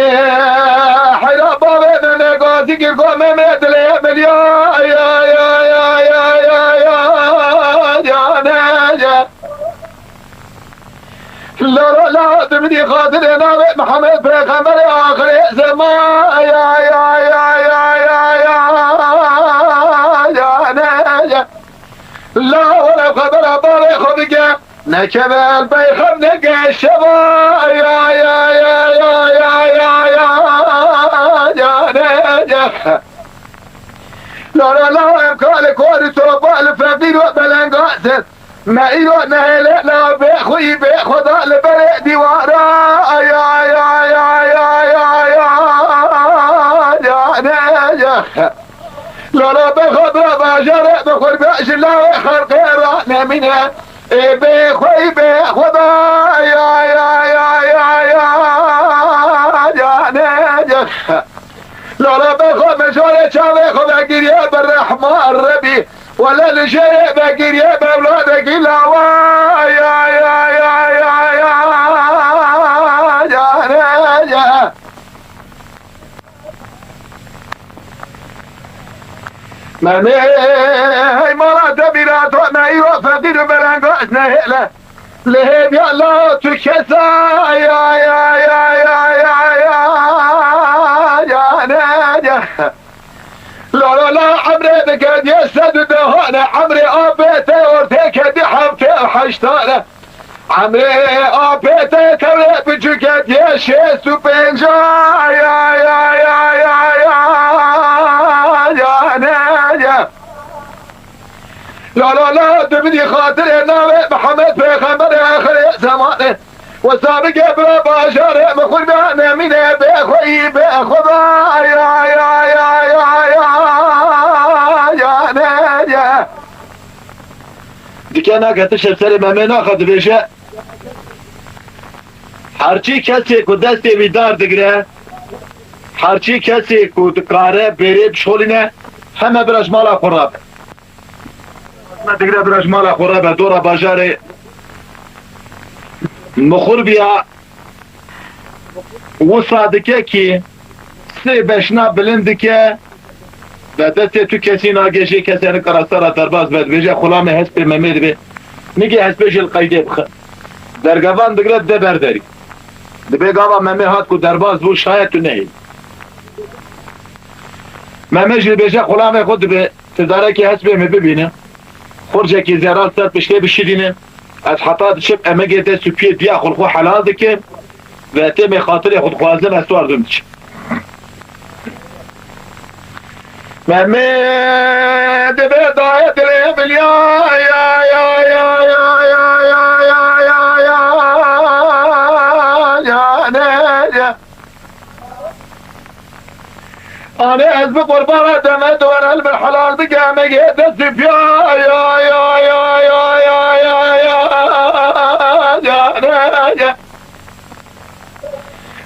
حيرا بابا نغازي كيكو ممدلي مليا يا يا يا يا يا يا جانا يا لا لا تبدي خاطر نبي محمد پیغمبر آخر زمان يا يا يا يا يا يا يا لا ولا خبر باري خبك نكبل بيخب نقى الشبا يا يا يا يا يا يا يا لا لا لا امكالك وري توبا الفقير وبلنقاسس ما إيرو نهلا لا بخوي بخدا لبرق ديوارا يا يا يا يا يا يا يا لا لا بخدا بجرق بخور بأش لا خلق رانا منها بخوي بخدا يا يا يا يا يا لا لا بخو مشورة شاوي خدا قرية بالرحمة الربي ولا لشيء بقير يا بولادك لا يا يا يا يا يا يا ما هي مرات بيرات ما يوفقين بلانقاس نهلا لهب يا الله تكسا يا يا يا يا يا يا لا لا لا عمري بقد يسد دهانه عمري ابيته ورتك دي حبته وحشتانه عمري ابيته كوي بجقد يشيس وبنجا يا يا يا يا يا لا لا لا تبدي خاطر نبي محمد پیغمبر آخر زمانه وسابق بلا باشر مخل بأنا من بأخوي بأخذا يا يا يا يا دیگه نگهتش سر ممه ناخد بشه هرچی کسی که دست ویدار دگره هرچی کسی که کاره بریب شولینه همه برش مالا خوراب دگره برش مالا خوراب دورا باجاره مخور بیا و صادقه که سی بشنا بلند که و دست تو کسی ناگشی کسی نکرستارا درباز بد بجه خلام حسب ممید به میگه حسبش القیده بخ درگوان دگره ده برداری ده بگاوا ممه هات که درباز بو شاید تو نهی ممه جل بجه خلام خود به تداره که حسب مه ببینه خورجه که زیرات سر پشته بشیدینه از حطات شب امگه دست پیه دیا خلقو حلال دکه و تیم خاطر خود خوازن از تو اردم دچه محمد بداية الإبل يا يا يا يا يا يا يا يا يا يا أنا أسبق قربانة دمت وأنا قلب الحلال بقى مجيت أسف يا يا يا يا يا يا يا يا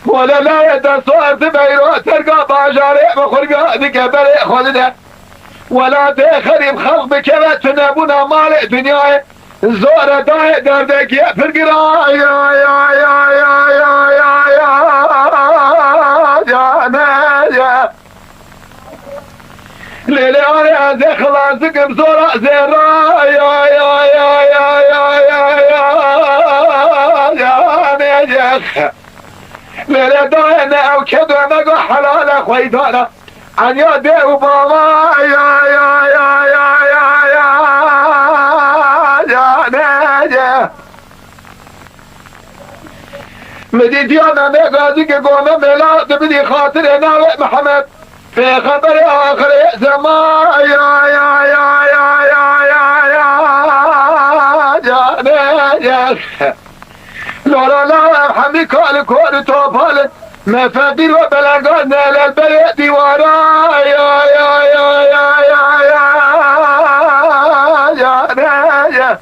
ولا لا يتصور تبيرو ترقى باجاري بخرقا ذيك بريء خلده ولا تخرب خلق بكبت نبونا مالك دنياي زور داي دردك يا فرقرا يا يا يا يا يا يا زماني عزي خلاصك بزورة زيرا يا يا يا يا يا يا يا يا نيجيخ ليلة داينا او كدو نقو حلالة خويدانا عن يدي وبابا يا يا يا يا يا يا نيجيخ مديديانا نقازي قونا ميلاد بدي خاطر ناوي محمد في خبر آخر زمان يا يا يا يا يا يا يا يا لا لا حمي كل كل توفال ما فادي وبلغنا للبلد ديوارا يا يا يا يا يا يا يا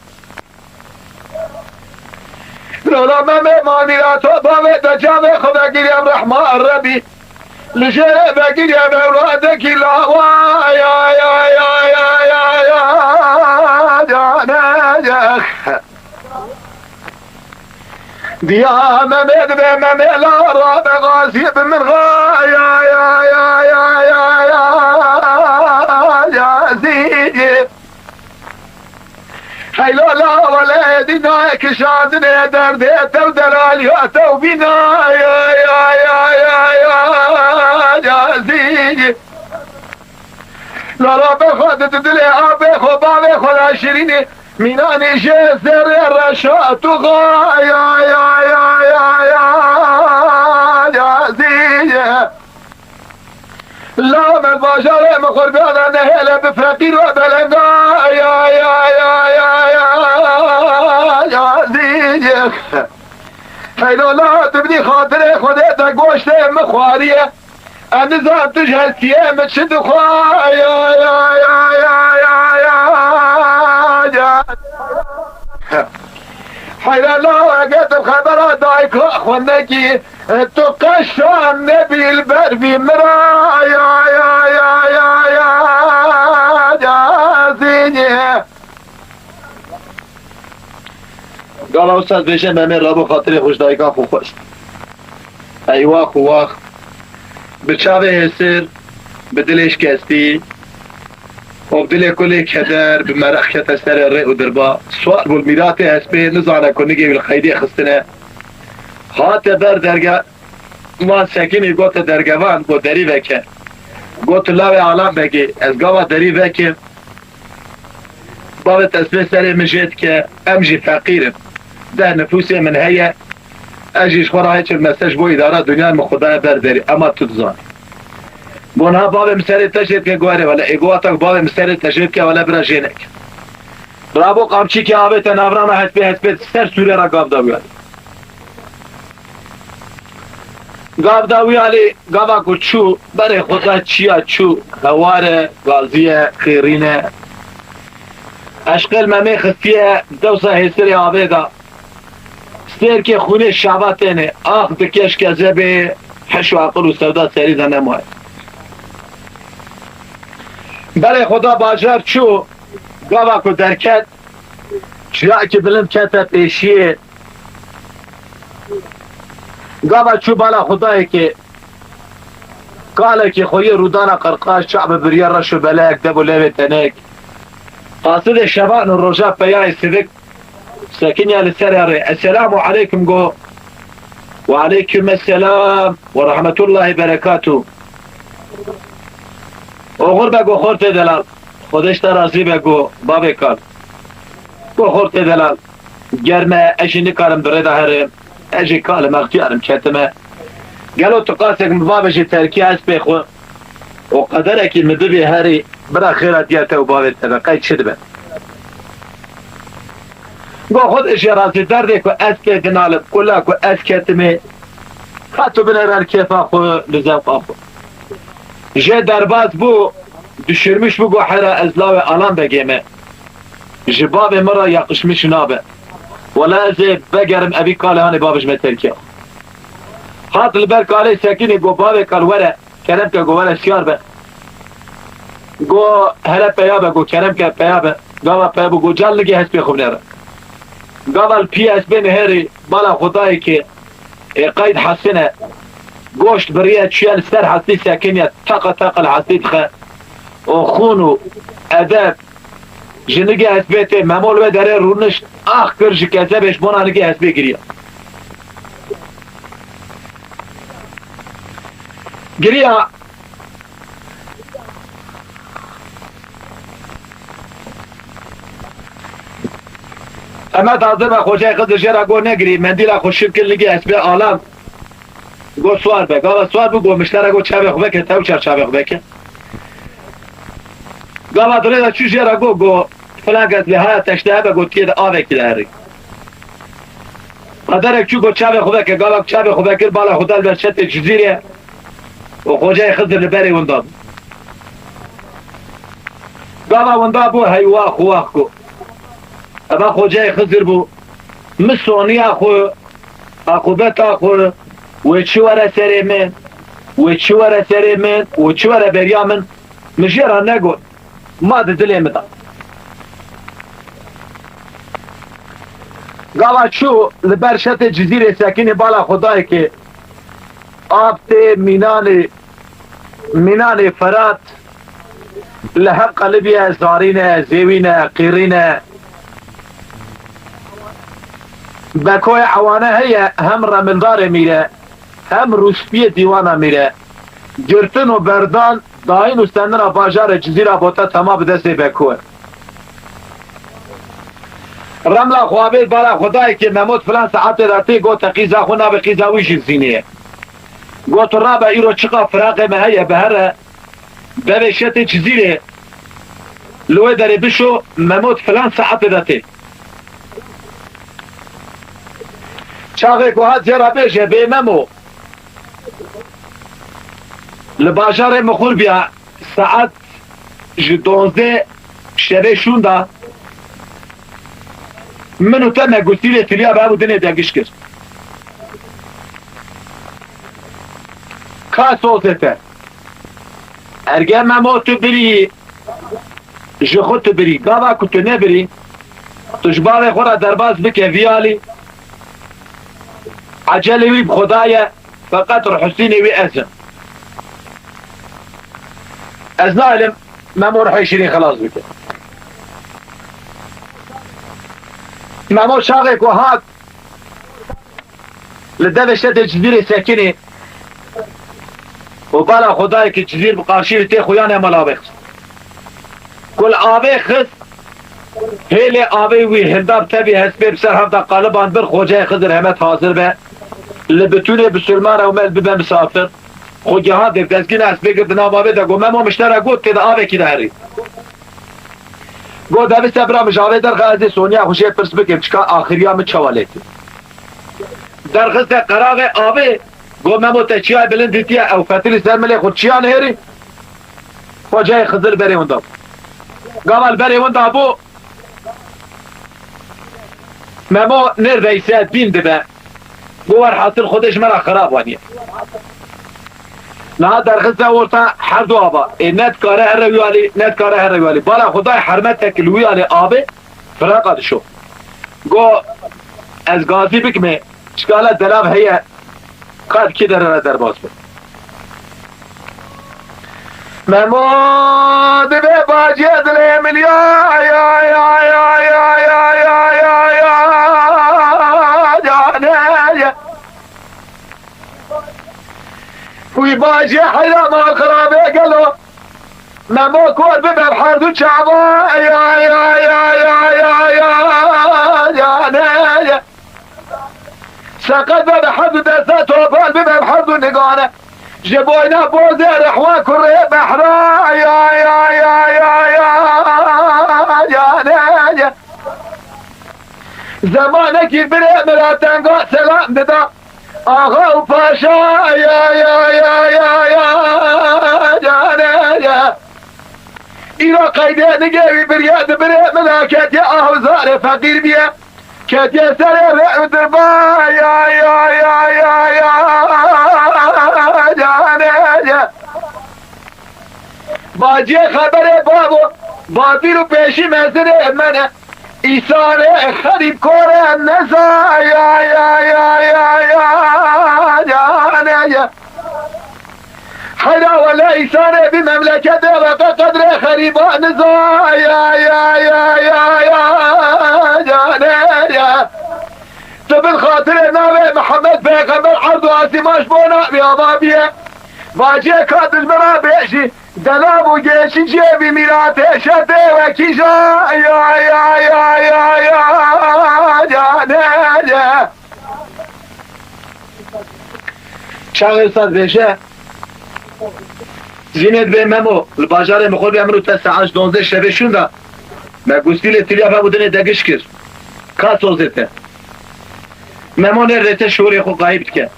لا ما ماني لا توفال دجاوي خدا قريم رحمة الربي لجيبك يا مولادك لا يا يا يا يا يا يا يا ديا ممد بمملا راب غازيب من غايا يا يا يا يا يا يا زيد هاي لا لا ولا دينا كشادنا دردي تودلال يا توبنا يا يا يا يا يا زيد لا لا بخد تدلي ابي خو بابي خو عشرين ميناني جزر الرشات غايا يا يا يا يا يا زيد لا من باشر مخربانا نهلا بفقير وبلنقا يا يا يا يا يا زيد هيلو لا تبني خاطري خديتك قوشت مخواريه انا زاد تجهل سيام تشد خوايا يا يا يا يا يا يا حيلا لا وقت الخبرات دايك اخوانكي تقشى النبي البربي مرا يا يا يا يا يا يا زيني قال استاذ بيشن بامين رابو خاطري خوش دايكا خو خوش ايوا خواخ بچاوه هسر بدلش کستی و بدل کلی کدر بمرخ کت سر ره و دربا سوال بول میرات هسپی نزانه کنگی بالخیری خستنه هات بر درگه ما سکنی گوت درگوان گو دری وکه گوت لاوی عالم بگی از گاوا دری وکه بابت اسبه سر مجید که امجی فقیرم ده نفوسی من هیه اجیش خورا هیچ المساج بو اداره دنیا مخدا برداری اما تدزان بونها باب مسری تجرید که گواره ولی اگواتک باب مسری تجرید که ولی برا جینک رابو قامچی که آبیت نافرانا هسپی سر سوره را گاب داویالی گاب داویالی گابا کو چو برای خدا چیا چو هواره غازیه خیرینه اشقل ممی خستیه دوسا هستری آبیدا سير كي خوني الشعباتين اخ بكيش كذبي حشو عقل وسوداء سريزا نموي بله خدا باجر چو گاوا کو درکت چرا که بلند کتا پیشیه گاوا چو بالا خدایی که قاله که خوی رودانا قرقاش شعب بريار رشو بلاك دبو لابي تنك قاصد شبان الرجاء بياي سيدك ساكن يا للسراري السلام عليكم جو وعليكم السلام ورحمة الله وبركاته وغربة جو خورت دلال خودش ترازي بگو بابي کار جو خورت دلال گرمه اجي نکارم برده هرم اجي کالم اختیارم چتمه قالوا تقاسك مبابجي تركي اسبي خو وقدرك المدبي هاري برا خيرات ياته وبابي تبقى شدبه گو خود اشارات درده که اسکه دنالب کلا که اسکه تمه خطو بنرن کیفا خو لزوقا خو جه درباز بو düşürmüş bu gohara ezlave alan begeme jibab mara yakışmış nabe wala ze begerim abi kale hani babaj meterke hat البر kale sakini go babe kal wala kerem ke go wala siyar be go hala peyabe go kerem ke peyabe gava peyabe go jalligi hasbe khubnera gava ps ben heri bala khudai ke قيد حسنه گوشت بريه تشيل سر حسي ساكنه طاقه الحسيد خ و خون و ادب جنگی حسبیت ممول و داره رونش آخ کرش کسه بهش بونانگی حسبی گریه گریه اما تازه با خوشای خود جرا گو نگری مندیلا خوشیم کن لگی حسبی آلام گو سوار بگو و سوار بگو مشتره گو چه بخواه که تو چه بخواه که گو دوری دا چو جرا گو فلان کس های تشته بگو تید آوه که داری قدرک چو گو چه بخواه که گو چه بخواه که بالا خودال بر شت جزیره و خوشای خود لبری وندام گو وندام بو هیوا خواه کو اما خوجای خزر بو مسونی اخوبت اخو و چواره سری من و چواره سری من و چواره بریا من مجیرا نگو ما ده دلی مدا گاوا چو لبرشت جزیره ساکنی بالا خدای که آبت مینان فرات لحق قلبیه زارینه زیوینه قیرینه بکوی عوانه هی هم رمندار میره هم روسپی دیوانه میره گرتن و بردان داین و سندن باجار جزیره بوتا تمام بدست بکوی رملا خوابید بالا خدای که مموت فلان ساعت راتی گو تقیزا خونا بقیزا ویش زینیه گو تو رابع ایرو چقا فراق مهیه بهره ببشت جزیره لوی داره بشو مموت فلان ساعت راتی چاقی که هات زیرا بیشه بیممو لباجار مخور بیا ساعت 12 شبه شونده منو تمه گستیل تلیا به همو دنیا دنگش کرد که سوزته ارگه ممو تو بری جخود تو بری گاوا که تو نبری تو جبار خورا درباز بکه ویالی عجله وی بخدایه فقط حسینی وی ازم از نعلم ممو رح يشيرين خلاص بك ممو شاغك وهاد لدى شد الجزيرة ساكنة وبالا خدايك الجزيرة بقاشير تي خويانا ملابخ كل آبخ هيلي آبي وي هنداب تبي هسبي بسر همدا قالبان بر خوجاي خضر همت حاضر به لبتوني بسلمان او مل ببه مسافر خو جهان دې دسګین اس بګ د نامه ده ګو ممو مشترک ګوت ته اوه کې داري ګو دا وسته برا مجاوه در غازي سونیا خوشي پرس بګم چکا اخریا م چواله در غزه قراغ اوه ګو ممو ته چیا بلند دي او فتل سرمله خو چیا نه هري خو جاي خضر بري وند قبل بري وند ابو ممو نر رئیسات بین ده گوار حاصل خودش مرا خراب وانیه نه در غزه ورتا هر دو آبا نت کاره هر رویالی نت کاره هر رویالی بالا خدای حرمت تکلوی آلی آبه فراقات شو گو از گازی بکمه شکاله دلاب هیه قد کی در باز بود محمود به باجی دل ملیا یا یا یا یا یا یا یا یا وی باجی حیلا ما خرابه گلو ممو کور ببر حردو چعبا یا یا یا یا یا یا یا سقط ببر حردو دستات وفال ببر حردو نگانه جبوينا بوزي رحوان كريه بحرا يا يا يا يا يا يا زمانك يبري مراتنقو سلام ددا آغا وفاشا يا يا يا يا يا يا إيرا قيدة نجاوي برياد بري ملاكات يا أهوزار فقير بيه كات يا سري رعو دربا يا يا يا يا يا باجی خبر بابو بابی رو پیشی مزره منه ایسانه خریب کوره نزا یا یا یا یا یا یا یا حیلا ولی إنسان بمملكة قدر خريبا نزا يا تبن خاطر نبي محمد پیغمبر عرض و آسیماش بونا بیابابیه واجه کاتش برا بیشی دلاب و گیشی جیبی میراته شده و کیشا یا چند سال بشه زینت به ممو الباجار مخور به امرو تا ساعت 12 شب شوندا ما گوستیل تریافا بودن دگش کرد کا سوزته ممو نه رته شوری خو غایب که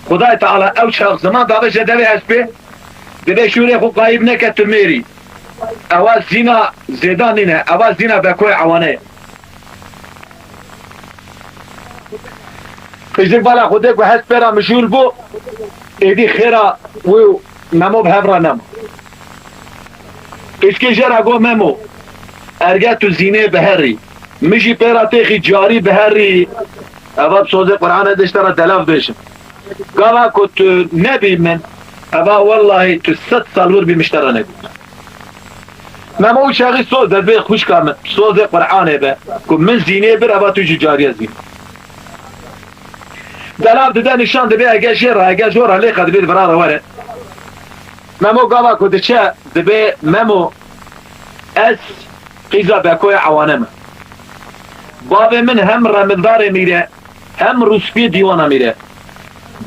خدای تعالی او شخص زمان دابه جدوی هسته دبه شوری خو غایب نکه تو میری اواز زینا زیدان نینه اواز زینا بکوی عوانه خیزی بالا خوده که هست پیرا مشغول بو ایدی خیرا و ممو بهبرا نمو اسکی جرا گو ممو ارگه تو زینه بهری مشی پیرا تیخی جاری بهری اواب سوزه قرآن دشترا دلاف بشم قاوا كنت نبي من أبا والله تست سالور بمشترى نبي ما مو شاغي صوت دربي خوش كامل صوت قرآن با كن من زينه بر أبا تجي جارية زين دلاب ددا نشان دبي أجا شيرا أجا جورا ليه قد بيد برارة ورا ما مو قاوا كنت شا دبي ممو أس قيزا باكوية عوانما بابي من هم رمضان ميره هم روسبي ديوانا ميره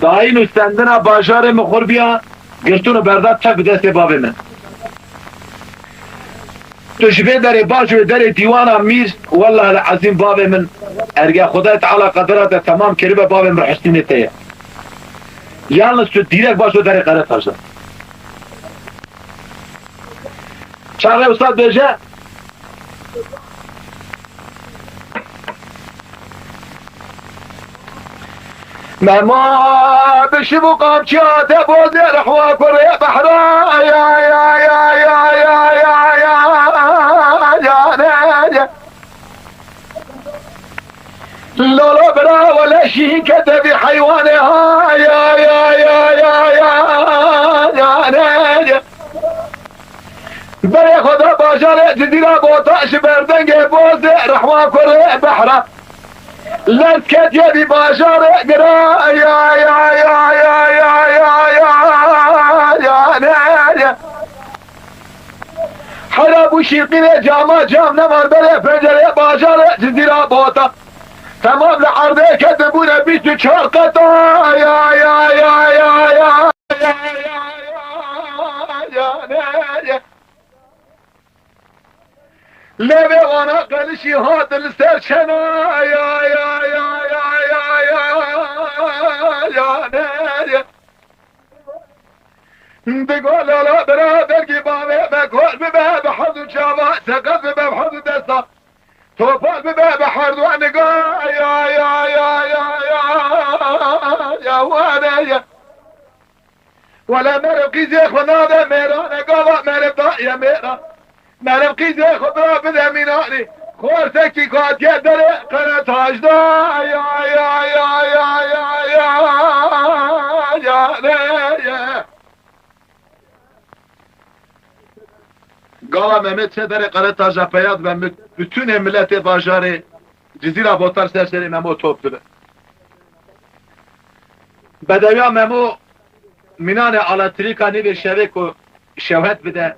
داین و سندنا باجار مخور بیا گرتون برداد چک دست بابه من تشبه در باج و در دیوانا میر والله العظیم بابه من ارگه خدای تعالی قدرات تمام کریبه بابه من حسینه تیه یالنس تو دیرک باش و در قرار ترشد چاقه استاد بیجه ما بشبو قامشات ابو زرح وكري بحرا يا لولا برا ولا شيء كتبي حيواني يا بري خدا باجر جديرا بوطاش بردنج ابو زرح وكري بحرا لسكت يدي باشر قرا يا حرب وشيقين جاما جام نمر بلي فجر باشر جزيرة بوطا تمام لحرده كتبونا بيتو شارقتا يا لبي وانا قلشي هات السرشنا يا بقول لا برا برقي بابي بقول بباب حظ شابا سقف بباب حظ دستا توفال بباب حرد وانقا يا وانا يا ولا مرقي زي خناده ميرانا قوة مربطا يا ميرا مرقي زي خضرا بدا ميناني خورتكي قاد يدري قناة هجدا يا قال مهمت چه داره قناة هجدا پیاد و bütün ملت باجار جزیره بوتر سرسری ممو توپ دبه بدویا ممو مینان آلاتریکا نیوی شوک و شوهد بده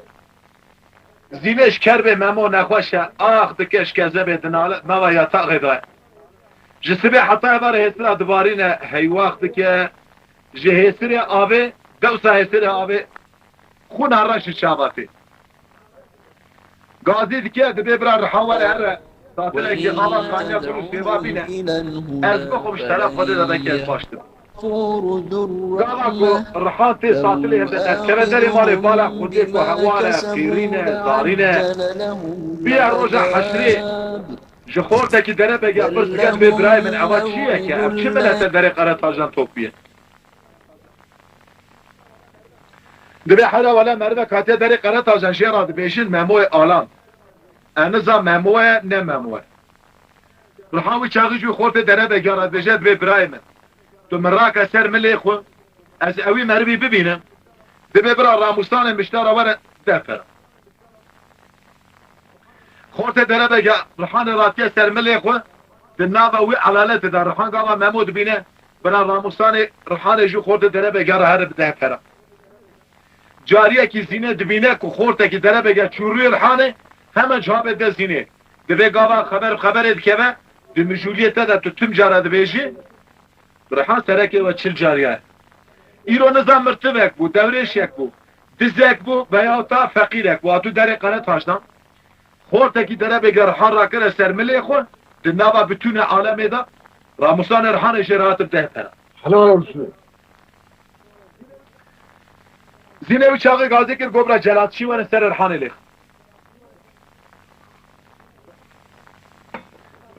زینش کربه ممو نخوشه آخ دکش کزه بدنال موا یاتاقه دای جسبه حتی بار حسر دبارین هی وقت که جه حسر آبه دوسا حسر آبه خون هرش شاباتی گازی دیگه دبه برا رحاول هره ساتره که آبا کانیا کنو سیوا بینه از بخوبش طرف خود دادن که از باشتم قالوا رحاتي ساتلي كما داري مالي بالع خديك وهوانا قيرينه زارينه بيع رجع حشري جخورتك داره بقى بس كان ببراي من عواتشيه كه اب چه ملت داره قرات اجان توپيه دبي حدا ولا مرده كاتي داره قرات اجان شيراد بيشين مموي آلان انزا مموي نه مموي رحاوي چاغي جو خورت داره بقى راد بجد ببراي من تو مراكا سر ملي خو از اوي مربي ببينم دبی برا راموستان مشتار وره دفر خورت دره بگه رحان راتیه سرملی خو دناغ وی علالت در رحان قاما محمود بینه برا راموستان رحان جو خورت دره بگه هر دفر جاریه کی زینه دبینه کو خورت کی دره بگه چوری رحانه همه جواب ده زینه دبی قاما خبر دکبه دمجولیت ده تو تم جاره دبیجی رحان سرکه و چل جاریه ایرو نظام مرتبک بو دورش یک بو دزک بو ویا تا فقیرک بو تو در قناه تاشدان خورتکی دره بگر رحان را کنه سرملی خو دنابا بتونه عالمه دا راموسان رحان شرایط ده پره حلال olsun. زینه و چاقی گازی کر گبرا جلاتشی ونه سر رحان لیخ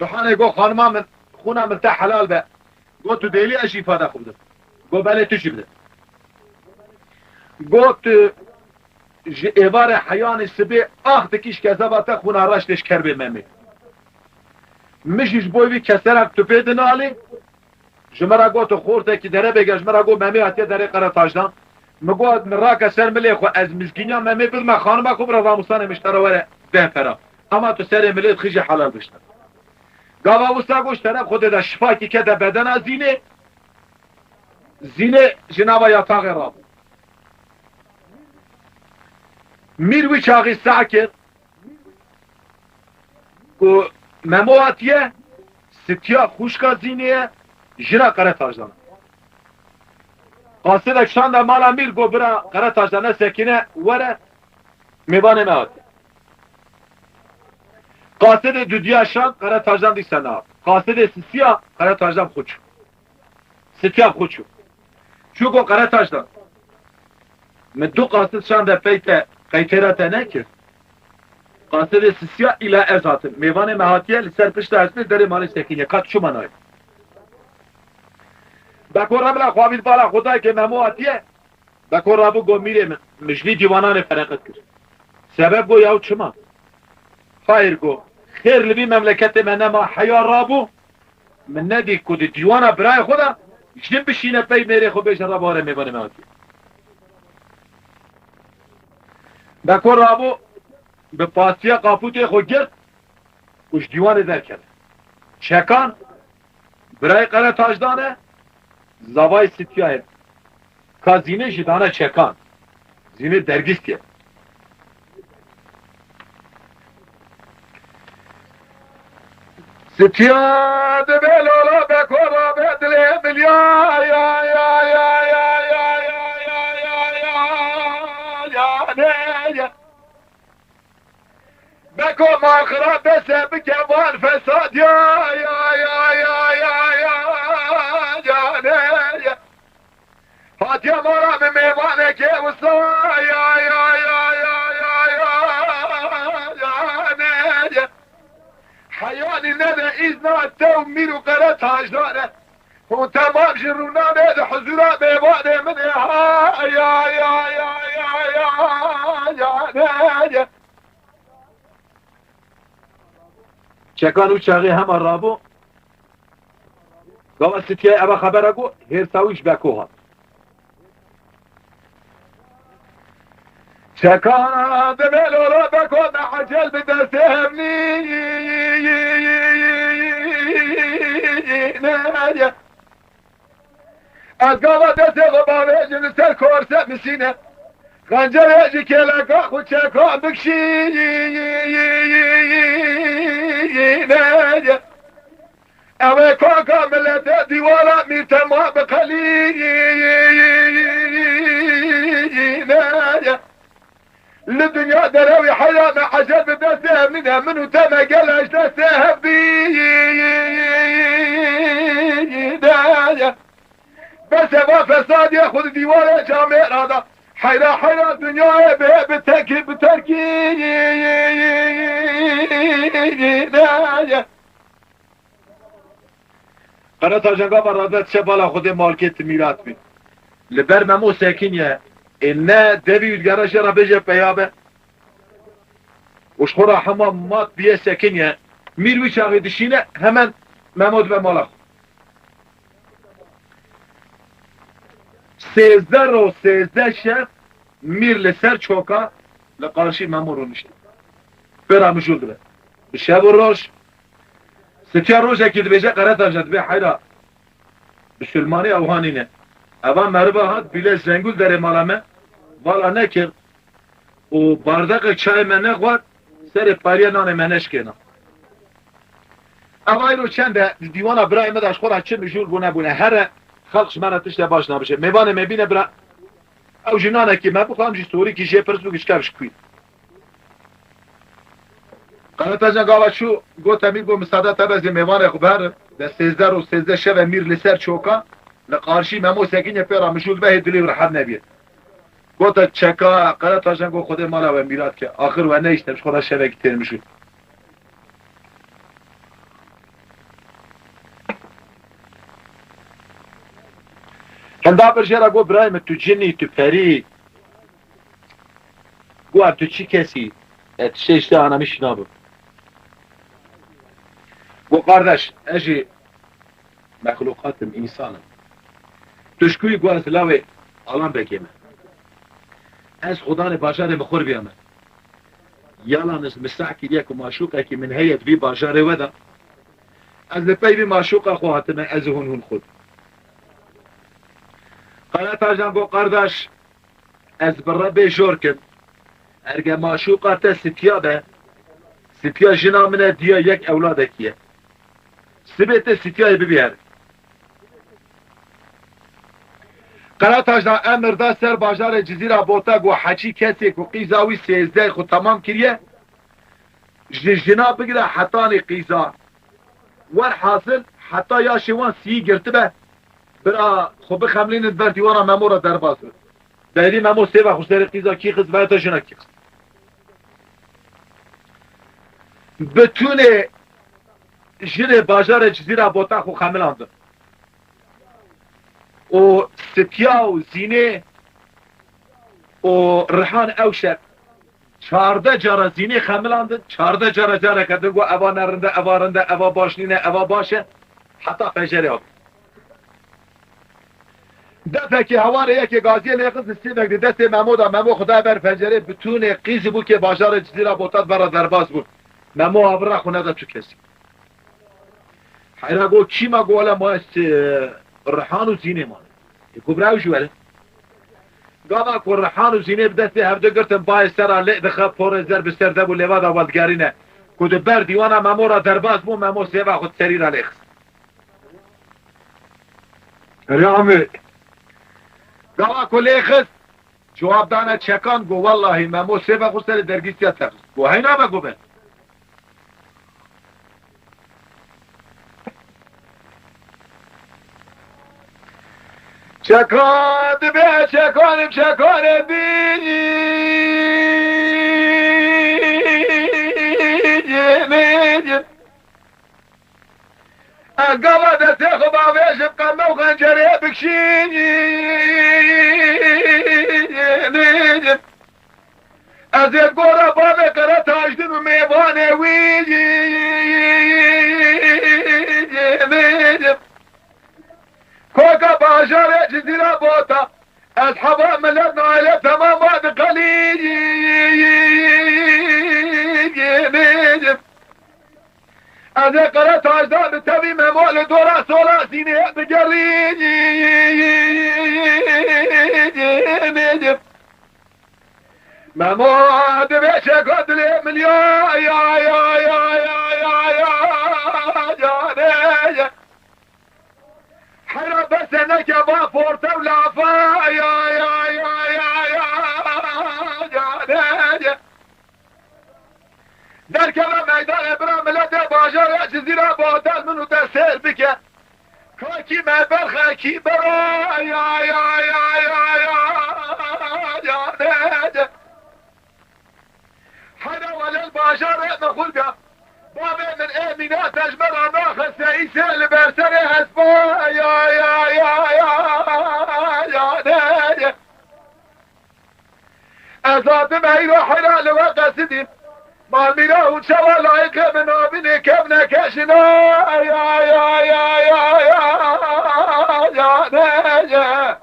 رحان گو خانما من خونه مرتاح حلال به گو تو دیلی اشی فاده خوب ده گو بله تو چی بده گو تو ایوار حیان سبی آخ دکیش که زباته خونه راشتش کربه ممی مشیش بویوی کسرک تو پیده نالی جمرا گو تو خورده که دره بگه جمرا گو ممی حتیه دره قره تاجدان مگو مراک سر ملی خو از مزگینیا ممی بلما خانما خوب را راموسان مشتره وره ده پرا اما تو سر ملی خیجه حلال بشتن گاوا وستا گوش طرف خود ده شفا کی که ده بدن زینه جنابا یاتاق راب میروی چاقی سا کرد که ممواتیه ستیا خوشکا زینه جنا قره تاجدانه قاصد اکشان ده مالا میر گو برا قره تاجدانه سکینه وره میبانه مواتیه قاصد دودیا شان قره تاجدان دیستن آب قاصد سیا قره تاجدان خوچو ستیا خوچو چوگو قره تاجدان من دو قاصد شان ده پیت قیترات نکرد قاصد سیا الى ازاتن میوان مهاتیه لسر پشت هسته داره مال سکینه قد شو منای بکر ربلا خوابید بالا خدای که مهاتیه بکر رابو گو میره مجلی دیوانان فرقت کرد سبب گو یاو چما خیر گو خیر لبی مملکت من ما حیا رابو من ندی کد دیوانا برای خدا جنب بشینه پی میره خو بیش راباره میوان مهاتیه بکر رابو به پاسیه قاپوت خود گرد کش دیوان در کرد چکان برای قره تاجدانه زوای ستیاه که زینه جدانه چکان زینه درگیستیه ستیاه ده بلالا بکر رابه دله بلیا یا یا یا یا یا یا بکو ماخرا بسه بکوان فساد یا یا یا یا یا یا هاتیا مارا به میوانه که وسا یا یا یا یا یا حیانی نده ایزنا تو میرو قره تاجداره و تمام جرونانه ده حضورا میوانه من یا یا یا یا یا چکان او چاقی همه رابو گاوا ستیه ابا خبره گو هرساویش بکو ها چکان ده بلورا بکو محجل بدسته همنی از گاوا دسته غباره جنسل کورسه مسینه خنجر هجی که لکا خود چکان بکشی اوه کاکا ملت دیوارا میتما بقلی لدنیا دروی حیام عجل بدسته منه منو تما قلش دسته بس ما فساد خود دیوار جامع رادا حیرا دنیا به بترکی قناة تاجنگا برادت چه بالا خود مالکت میرات بید لبر ممو ساکینیه اینه دوی ودگراش را بجه پیابه وش خورا همه مات بیه ساکینیه میروی چاقی دشینه همان ممود به مالا خود 13 شب میر لسر چوکا لقارشی مامور نشته برا مجول دبه بشب و روش ستیا روشه که دبیجه قرات آجد به حیرا بسلمانی اوهانینه اوان مربا هات بیله زنگول داره مالامه والا نکر و باردق چای منه خواد سر پاریا نان منش کنه اوای رو چند دیوانا برای مداش خورا چه مجول بونه بونه هر خلقش منه تشت باش نباشه میبانه میبینه برا او جنانه که من بخوام جی سوری که جه پرس بگش کفش کوی قنات اجن گاوا شو گو تمیر گو مساعده تبازی میوانه خوبر ده 13 و 13 شب میر لسر چوکا لقارشی ممو سکینه پیرا مشول به دلی رحب نبید گو تا چکا قنات اجن گو خود مالا و میراد که آخر و نیشتمش خدا شبه که تیر مشول هندا برجرا گو برایم تو جنی تو پری گو اب تو چی کسی تشتشته آنا میشنابه گو قردش اجی مخلوقاتم انسانم تشکوی گو از لاوه آلان بگیمه از خدا باشار مخور بیامه یالان از مساعکی دیگه که معشوقه که من هیت بی باشاره ودا از لپی بی معشوقه خواهتمه از هون خود قنات اجن گو قردش از برا بیشور کن ارگه معشوقات ستیا به ستیا جنا منه دیا یک اولادکیه سبت ستیای ببیر قنات اجن امر دا سر باجار جزیره بوتا گو حچی کسی که قیزاوی 13 خود تمام کریه جنا بگیره حتانی قیزا ور حاصل حتی یا شوان 30 گرته به برا خب خملین بر دیوانا ممورا در باز دایری ممو سیوه خوشتر قیزا کی خز باید جنا کی خز بتونه جن باجار جزیره بوتا خو خملاند و ستیا و زینه و رحان اوشک 14 جارا زینه خملاند 14 جارا کده گو اوا نرنده اوا رنده اوا باشنینه اوا باشه حتی فجره ها دفعه که هواره یکی گازی لیقز استیمک دی دست ممو خدا بر فجره بتونه قیزی بود که باجار جزیره بوتاد برا درباز بود ممو آبرا خونه دا چو کسی حیرا گو چی ما گولا ما است رحان و زینه مانه یکو براو جواله گاما که رحان و زینه بدسته هفته گرتن بای سرا لی دخواه پور زر بستر دبو لیوا دا والدگارینه که دو بر دیوانا ممو را درباز بو ممو سیوا خود سری را لیخست رحمه گاوا کلی خست جواب دانه چکان گو والله ممو سیبا خود سر درگیستیت تخست گو هینا بگو بین چکان دبه چکانم بیجم گاوا دسته خو باویشم قمه و خنجره بکشینیم از این گوره بابه قره تاجدن و میوانه ویجیم کوکا باجاره جزیره بوتا از حبا ملت نایله تمام باد قلیجیم از قره تاجدان به تبی ممول دورا سولا سینه بگریجیم ممو دبه چکو دلی ملیا یا جانه حرا بس نکه با فورتا و لافا یا جانه در کلا میدان برا ملت باجار جزیره بادل منو دستر بکه کاکی مبر خاکی برا یا جانه حدا ولل باجار نخول بیا بابا من امینات تجمر ناخذ سعيسى لبرسر هسبا يا نادي أزاد مهيرو حلال وقصدي مال ميراه شوال لايك من ابني كبنا كشنا يا نادي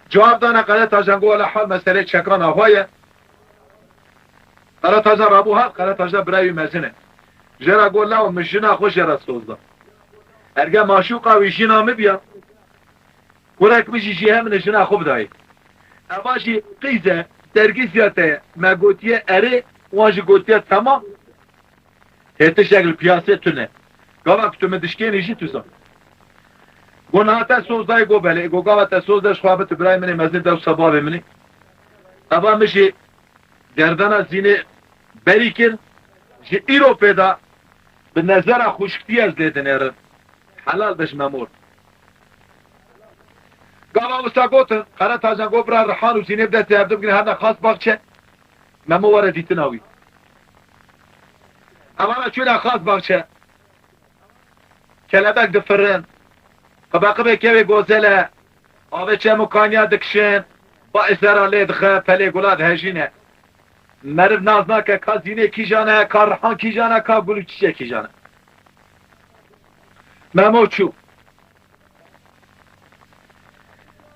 جواب دانا قرار تاجان گو حال مسئله چکران آهایه قرار تاجان رابو ها قرار تاجان برای مزنه جرا گو لاو مشنا خوش جرا سوزده ارگه ماشوقا ویشینا مبیا ورک میشی جی هم نشنا خوب دایی اواشی قیزه درگی زیاده ما گوتیه اره واجی گوتیه تمام هیته شکل پیاسه تونه گاوا کتو مدشکین ایشی توزا گناه تا سوزدای گو بله گو گاوا تا سوزدش خوابت برای منی مزید دو سباب منی اوا میشی دردانا زینه بری کن جی ایرو پیدا به نظر خوشکتی از لیدن ایرن حلال بش ممور گاوا وستا گوتن قرار تاجان گو برا رحان و زینه بده تیابده بگن هرنا خاص باقچه ممو واره دیتناوی اما چون خاص باقچه کلبک دفرن قبقبه که گوزله آوه چه مکانیا دکشن با ازراله دخه پلی گلاد هجینه مرد نازنا که که زینه کی جانه که رحان کی جانه که گلو چیچه کی جانه ممو چو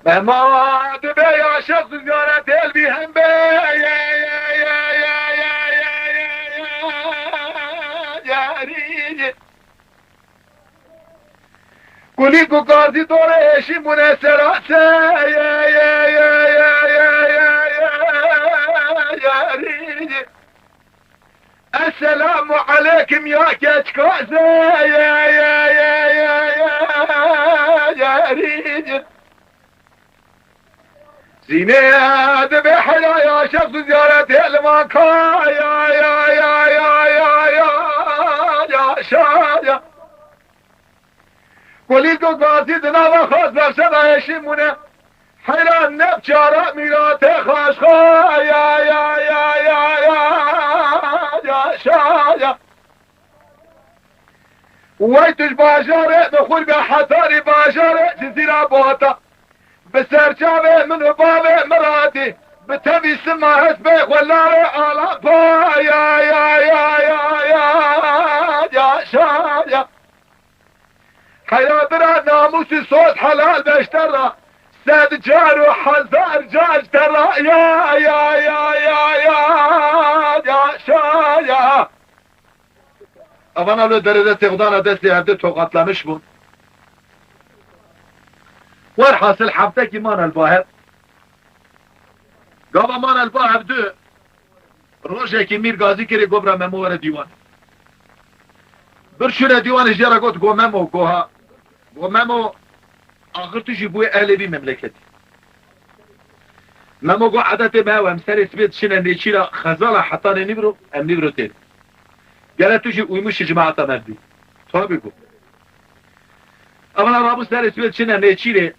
مهما دبه یا شخص زیارت البی هم به گلی کو قاضی دوره اشی مناسرات السلام عليكم يا كشكوزة يا ريج زينة بحلا يا شخص زيارة المكان يا شايا قوليكو قاصد نوا خاص برسنا يشمونه حيلا نبچارا ميرات خاشخا يا شايا ويتش باشاره دخول بحطاري باشاره جزيرة بوطا بسرچاوه من بابه مرادي بتبي سما حسبه ولاره آلاپا يا شايا حيا برا ناموس صوت حلال بشترى ساد جار وحزار جاج ترى يا شايا افانا لو درده تغدانا دستي هده توقتلمش بون والحاصل حفتك مان الباهر قابا مان الباهر دو روشه که میر گازی کری گبرا ممو ور دیوان برشونه دیوان جرا گوت گو ممو گوها گو ممو آخر توشی بوی اهل بی مملکتی ممو گو عدت ما و امسر سبیت شنه نیچیرا خزالا حتان نبرو ام نبرو تیر گره توشی اویموش جماعتا مردی تو بگو اولا رابو سر سبیت شنه نیچیره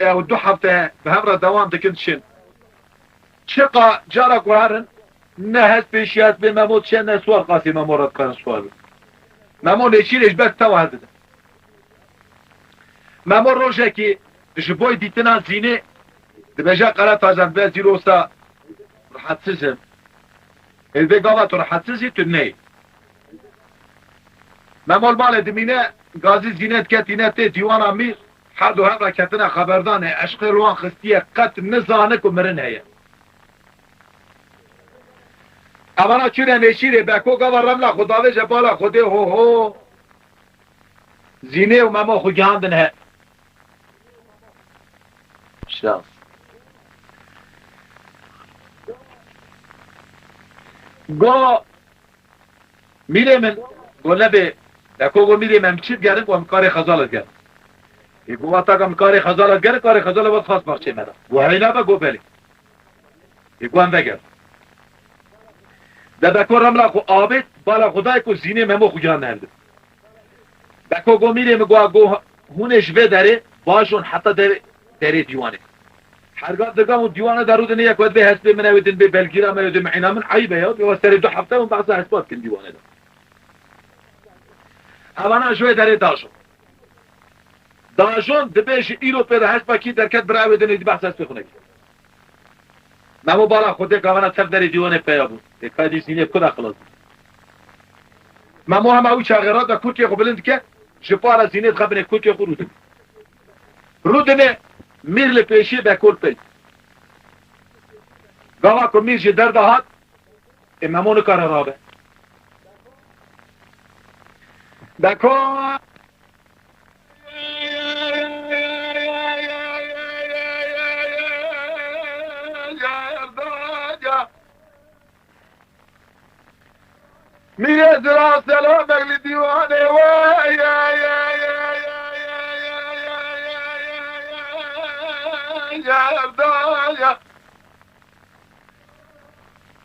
او دو هفته به همرا دوام دکند شن چقا جارا گوهرن نه هست پیشیات به ممو چه نه سوال قاسی ممو رد کن سوال ممو نیچیرش بک تو هده ممو روشه که جبوی دیتنا زینه دبجا قرار تازن به زیروستا راحتسزم البه گاوا تو راحتسزی تو نی ممو المال دمینه گازی زینت کتینه تی دیوان امیر هر دو هم را کتنه خبردانه عشق روان خستیه قط نزانه که مرن هیه اولا چونه نشیره بکو گاوا رملا خداوه جبالا خوده هو زینه و ممو خو گهاندن هی شاف گو میره من گو نبه دکو گو میره من چید گرن گو کار خزالت گرن گو واتا کم کار خزالت گرن کار خزالت باید خاص بخشه مدن گو هینا با گو بلی گو هم بگر دکو رملا خو آبید بالا خدای کو زینه ممو خو جان نهنده دکو گو میره گو هونش به داره باشون حتی داره دیوانه هرگاه دگاه دیوانه درود نیه که به حسب من ودن به بلگیرا من ودن معینا من عیبه یا به سر دو هفته اون بعضا حسبات کن دیوانه ده اوانا شوی داره داشون دبیش ایرو پیدا حسبا کی درکت برای ودن دی بحث حسب خونه ممو بالا خوده که اوانا تف داره دیوانه پیا بود که دی زینه کدا خلاص ممو هم اوی چاغرات و کوتی خو بلند که جپارا زینه خبنه کوتی خو رودن میر لپیشی بکل پی گاوا کو میر جی درد هات امامون کار رابه بکو میره درا سلام بگلی دیوانه و یا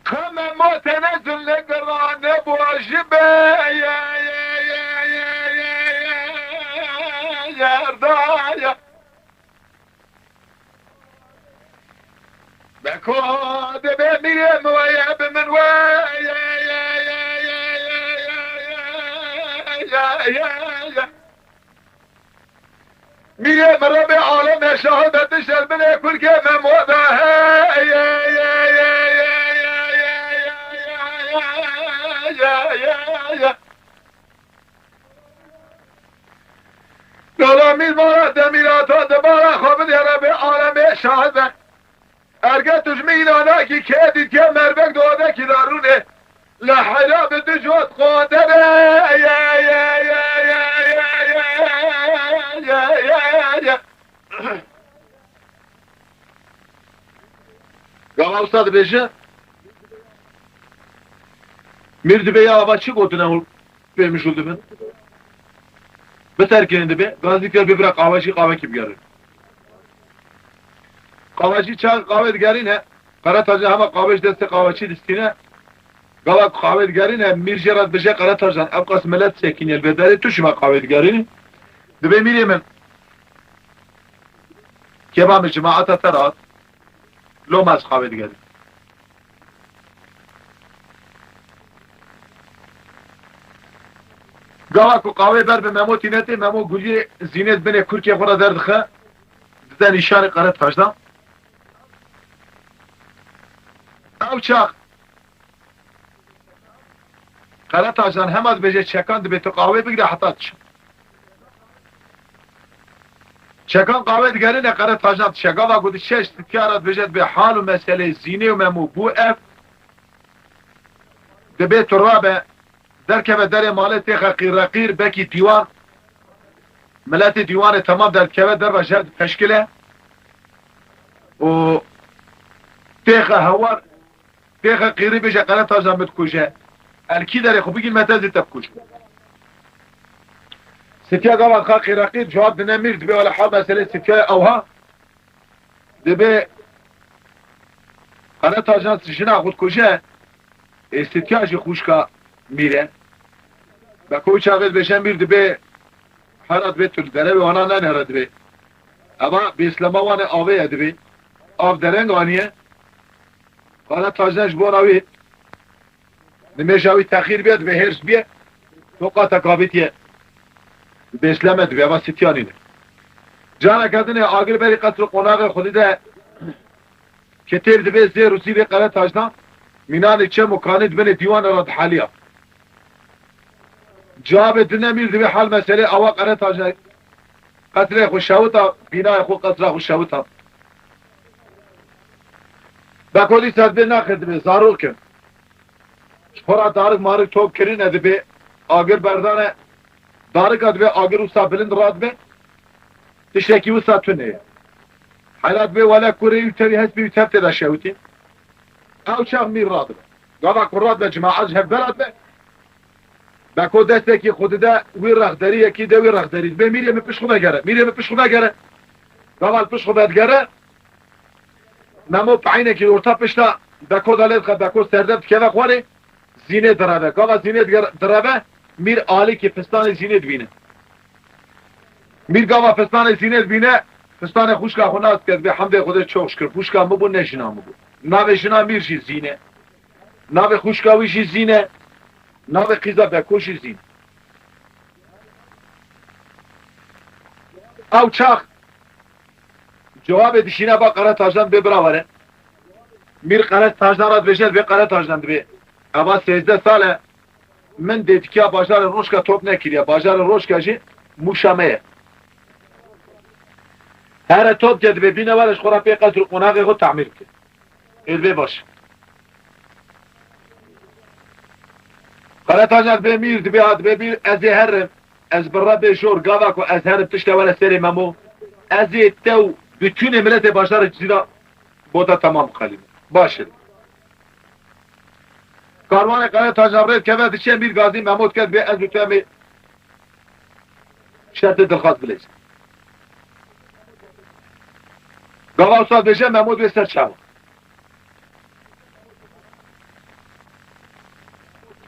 همه متنزل نگرانه باشبه یا بکود به میرم و یب من و میرم رب عالم شهادت شربنه کل که مموده دلامیز مارد دمیراتا دبارا خوابد یا رب عالم شهادت ارگه توش میلانه کی که دید که مربک داده کی دارونه لحلا به دجوت قادره گاما استاد بشه میرد به یا چی گفتن اول بهmiş oldu ben بترکinde be gazilikler bir bırak kahve kim gelir kahveci çay kahve gerine Karatacı ama kahveci deste kahveci listine gala kahve gerine mirjerat beje Karatacı'dan abkas melet sekin el bedeli tuşuma kahve gerine de be miriyem kebam cemaata tarat lomaz kahve gerine gala ku kahve ber be memo tinete memo guli zinet bene Türkiye fora derdxe de nişanı Karatacı'dan Avçak Karatacı'dan hem az bece çekan dibe to kahve bigre hatta çekan kahve digerine Karatacı'dan çekava gudi şeş tikarat bece be halu mesele zine ve memu bu ev dibe turabe derkeve dere malete qir beki divan ملت دیوان تمام در کبه در بشر تشکیله و تیخ هوار تیخ قیری بشه قنات تازم بتکوشه الکی داره خب بگین متازی تبکوش ستیا قوات خواه قیرقیر جواب دنه میر دبه ولی حال مسئله ستیا اوها دبه قنات تازم سشنا خود کشه ستیا جی خوشکا میره بکوی چاقید بشه میر دبه هرات به تول دره و آنها نهرد به اما به اسلام وانه آوه یده به آف درنگ آنیه حالا تاجنش بون آوه نمیشه آوه تخیر بیاد به هرس بیه توقع تکابیتیه به اسلام یده به اما ستیانی ده جانه کدنه آگر بری قطر قناغ خودی ده که تیر ده به زیر روسی به قره تاجنا مینان چه مکانید بین دیوان راد حالیا جواب دنه میر به حال مسئله اوا قره تاجنا قطر خوشاوتا بینای خود قطر خوشاوتا بکودی سرده نخرده به زارو کن خورا دارک مارک توب کرین اده به آگر بردانه دارک اده به آگر اوسا بلند راد به تشکی اوسا تونه حالات به ولا کوری یوتری هست به یوتر تدا شوتی او چاق میر راد به گاوا کراد به جماعت هف براد به بکو دسته که خود ده وی رخدری یکی ده وی رخدری به میریم پیش خونه گره میریم پیش خونه گره گاوا پیش خونه گره نمو پایینه که ارتا پشتا بکو دالت خد بکو سردب که خواره زینه درابه گاوا زینه درابه میر آلی که پستان زینه بینه میر گاوا پستان زینه بینه پستان خوشکا خوناست کرد به حمد خودش چوش کرد خوشکا مبو نشنا مبو ناوه شنا میرشی زینه ناوه خوشکاویشی زینه ناوه قیزا بکوشی زینه او چاق جواب دشینه با قره تاجدان ببراوره میر قره تاجدان راد بشد به قره تاجدان به اما 13 ساله من دیدکیا باجار روشکا توپ نکریه باجار روشکا جی موشامه هر توب جد ببینه ولش خورا پی قصر قناقی خود تعمیر کرد ادبه باش قلت آجد بمیر دبی هاد ببیر از هرم از برا بشور گاوا کو از هرم تشت ولا سری ممو از تو bütün ملت باشار جزیره بودا تمام خلیم باشه کاروان قلت آجد که وقت چه میر گازی مموت کرد به از بتومی شرط دلخواست بلیز گاوا استاد بشه مموت به سر شما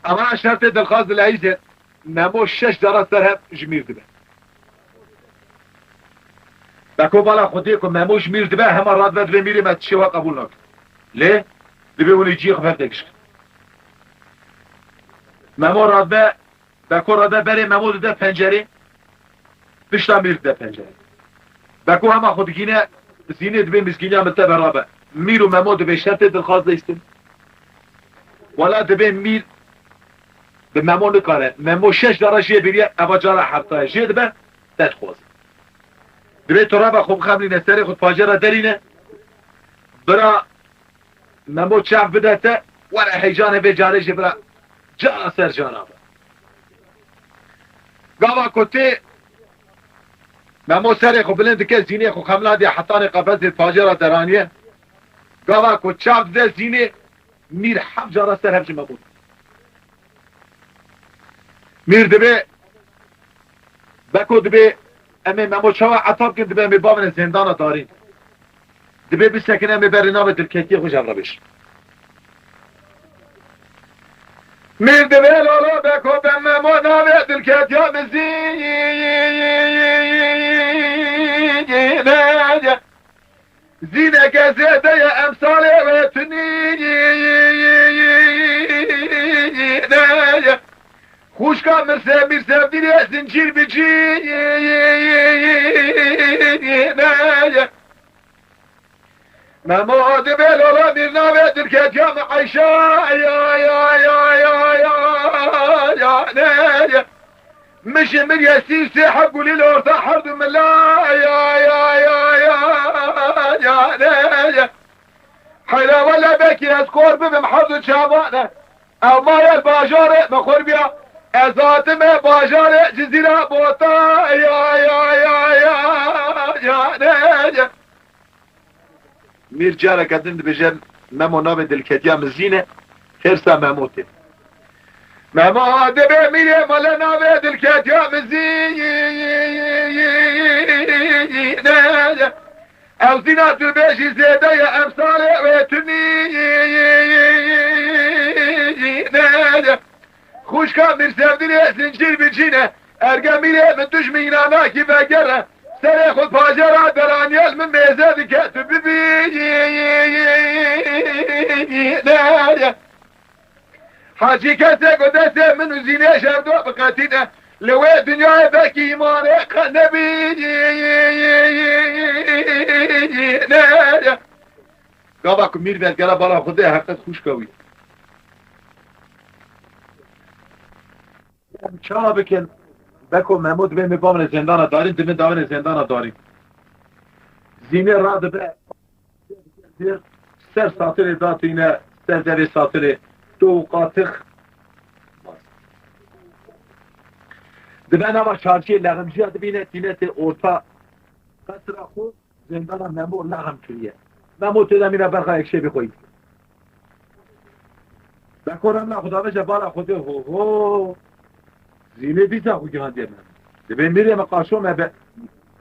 اما شرط دلخواست بلیز ممو 6 درست در هم جمیر دبه بکو بالا خودی که ممو جمیر دبه همه راد ود میری مد شوا قبول نکن لی دبه اونی جی خفت دکش ممو راد به بکو راد بری ممو ده پنجره بشتا میر ده پنجره بکو همه خودگینه زینه دبه مسکینه هم ده برابه میرو ممو دبه شرط دلخواست لیستن ولا دبه میر به ممو نکاره ممو 6 درجه بریه اوا جارا حبتای جید به تدخواست دبه تو را با خوب خملی نستری خود پاجره درینه برا ممو چاف بدته ورا حیجانه به جارش برا جانا سر جانا گاوا کتی ممو سری خو بلند که زینه خو خملا دی حتان قفز پاجره درانیه گاوا کو چاف ده زینه میر حب جارا سر همچه مبود میر دبه بکو دبه امی ممو چاوا عطاب کن دبه امی بابن زندان دارین دبه بسکنه امی بری نام دلکتی خوش هم را بش میر دبه لالا بکو به ممو نام دلکتی هم زینه که زیده امثال ویتنی خوشکا مرسه دیره زنجیر بجی ممو دبه لالا میر نام دلکتی هم عیشه مش من يسيسي حقوا لي الورطة حرد من لا يا حيلا ولا بكي اذكر بمحض شابانه اما يا الباجارة مخور بيا ازاتم باجارة جزيرة بوطا يا مير جارة قدند بجن ممو نام دلكتيا مزينة خرسة مموتة ماما دبي ميري مالا نام دلكتيا مزينة او زينات البيشي زيادة يا امثالي ويتني خوش كان مير سفدني زنجير بجينة ارقى ميري من دجمينا ناكي بقرة سري خد باجرة برانيال من ميزاد كاتب بينا حاجي كاتك ودسه من زينة شردو بقاتينة لوي دنيا باكي ايماني قنبي قاباكم مير بيت قلا بالا خده حقت خوش قوي چرا بکن بکن محمود به میبامن زندان داریم دمین داون زندان داریم زینه را به سر ساتر داتینه سر دری ساتر دو قاتخ دبن اما شارچی لغمجی دبینه دینه اورتا قصر خود زندان محمود لغم کریه محمود تو دمینه برخواه یک شبی خوید بکرم خدا بشه بالا خوده هو زینه بیزا خو جهان دیمه دبی میریم قاشو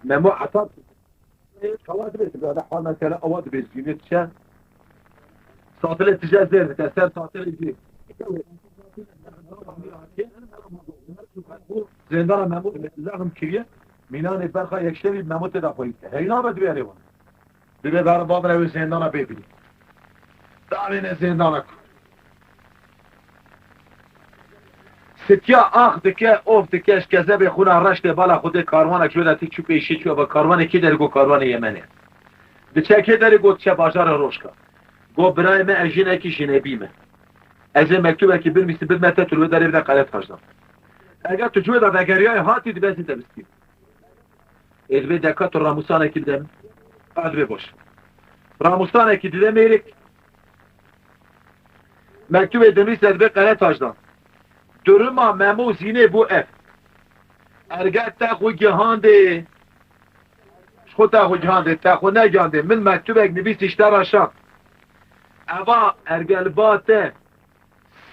ممو عطاب خلاص بیت به حال مثلا اواد به زینه چه ساطل تجازر تاثر ساطل دی زندان ممو لغم کریه مینان برخا یک شبی ممو تدخوید هینا بد بیاری وان دبی بر باب رو زندان ببینی دارین زندان ستیا آخ دکه اوف دکش کزه به خونه رشت بالا خود کاروان اکلو دتی چو پیشی چو با کاروان کی در گو کاروان یمنه دچه که در گو چه بازار روشکا گو برای من اجینه کی جنبیمه از مکتوبه که برمیسی بدمت تو در بده قلت هاجدم اگر تو جوه در دگریای هاتی دبسی دبستی از به دکات راموسانه کی دم قدر باش راموستانه که دیده میرک مکتوب دنویس به قره تاجدان درما ممو زینه بو اف ارگت تخو گهانده خود تخو جهانده تخو نگانده من مکتوب اک نویس اشتر آشان اوا ارگلبات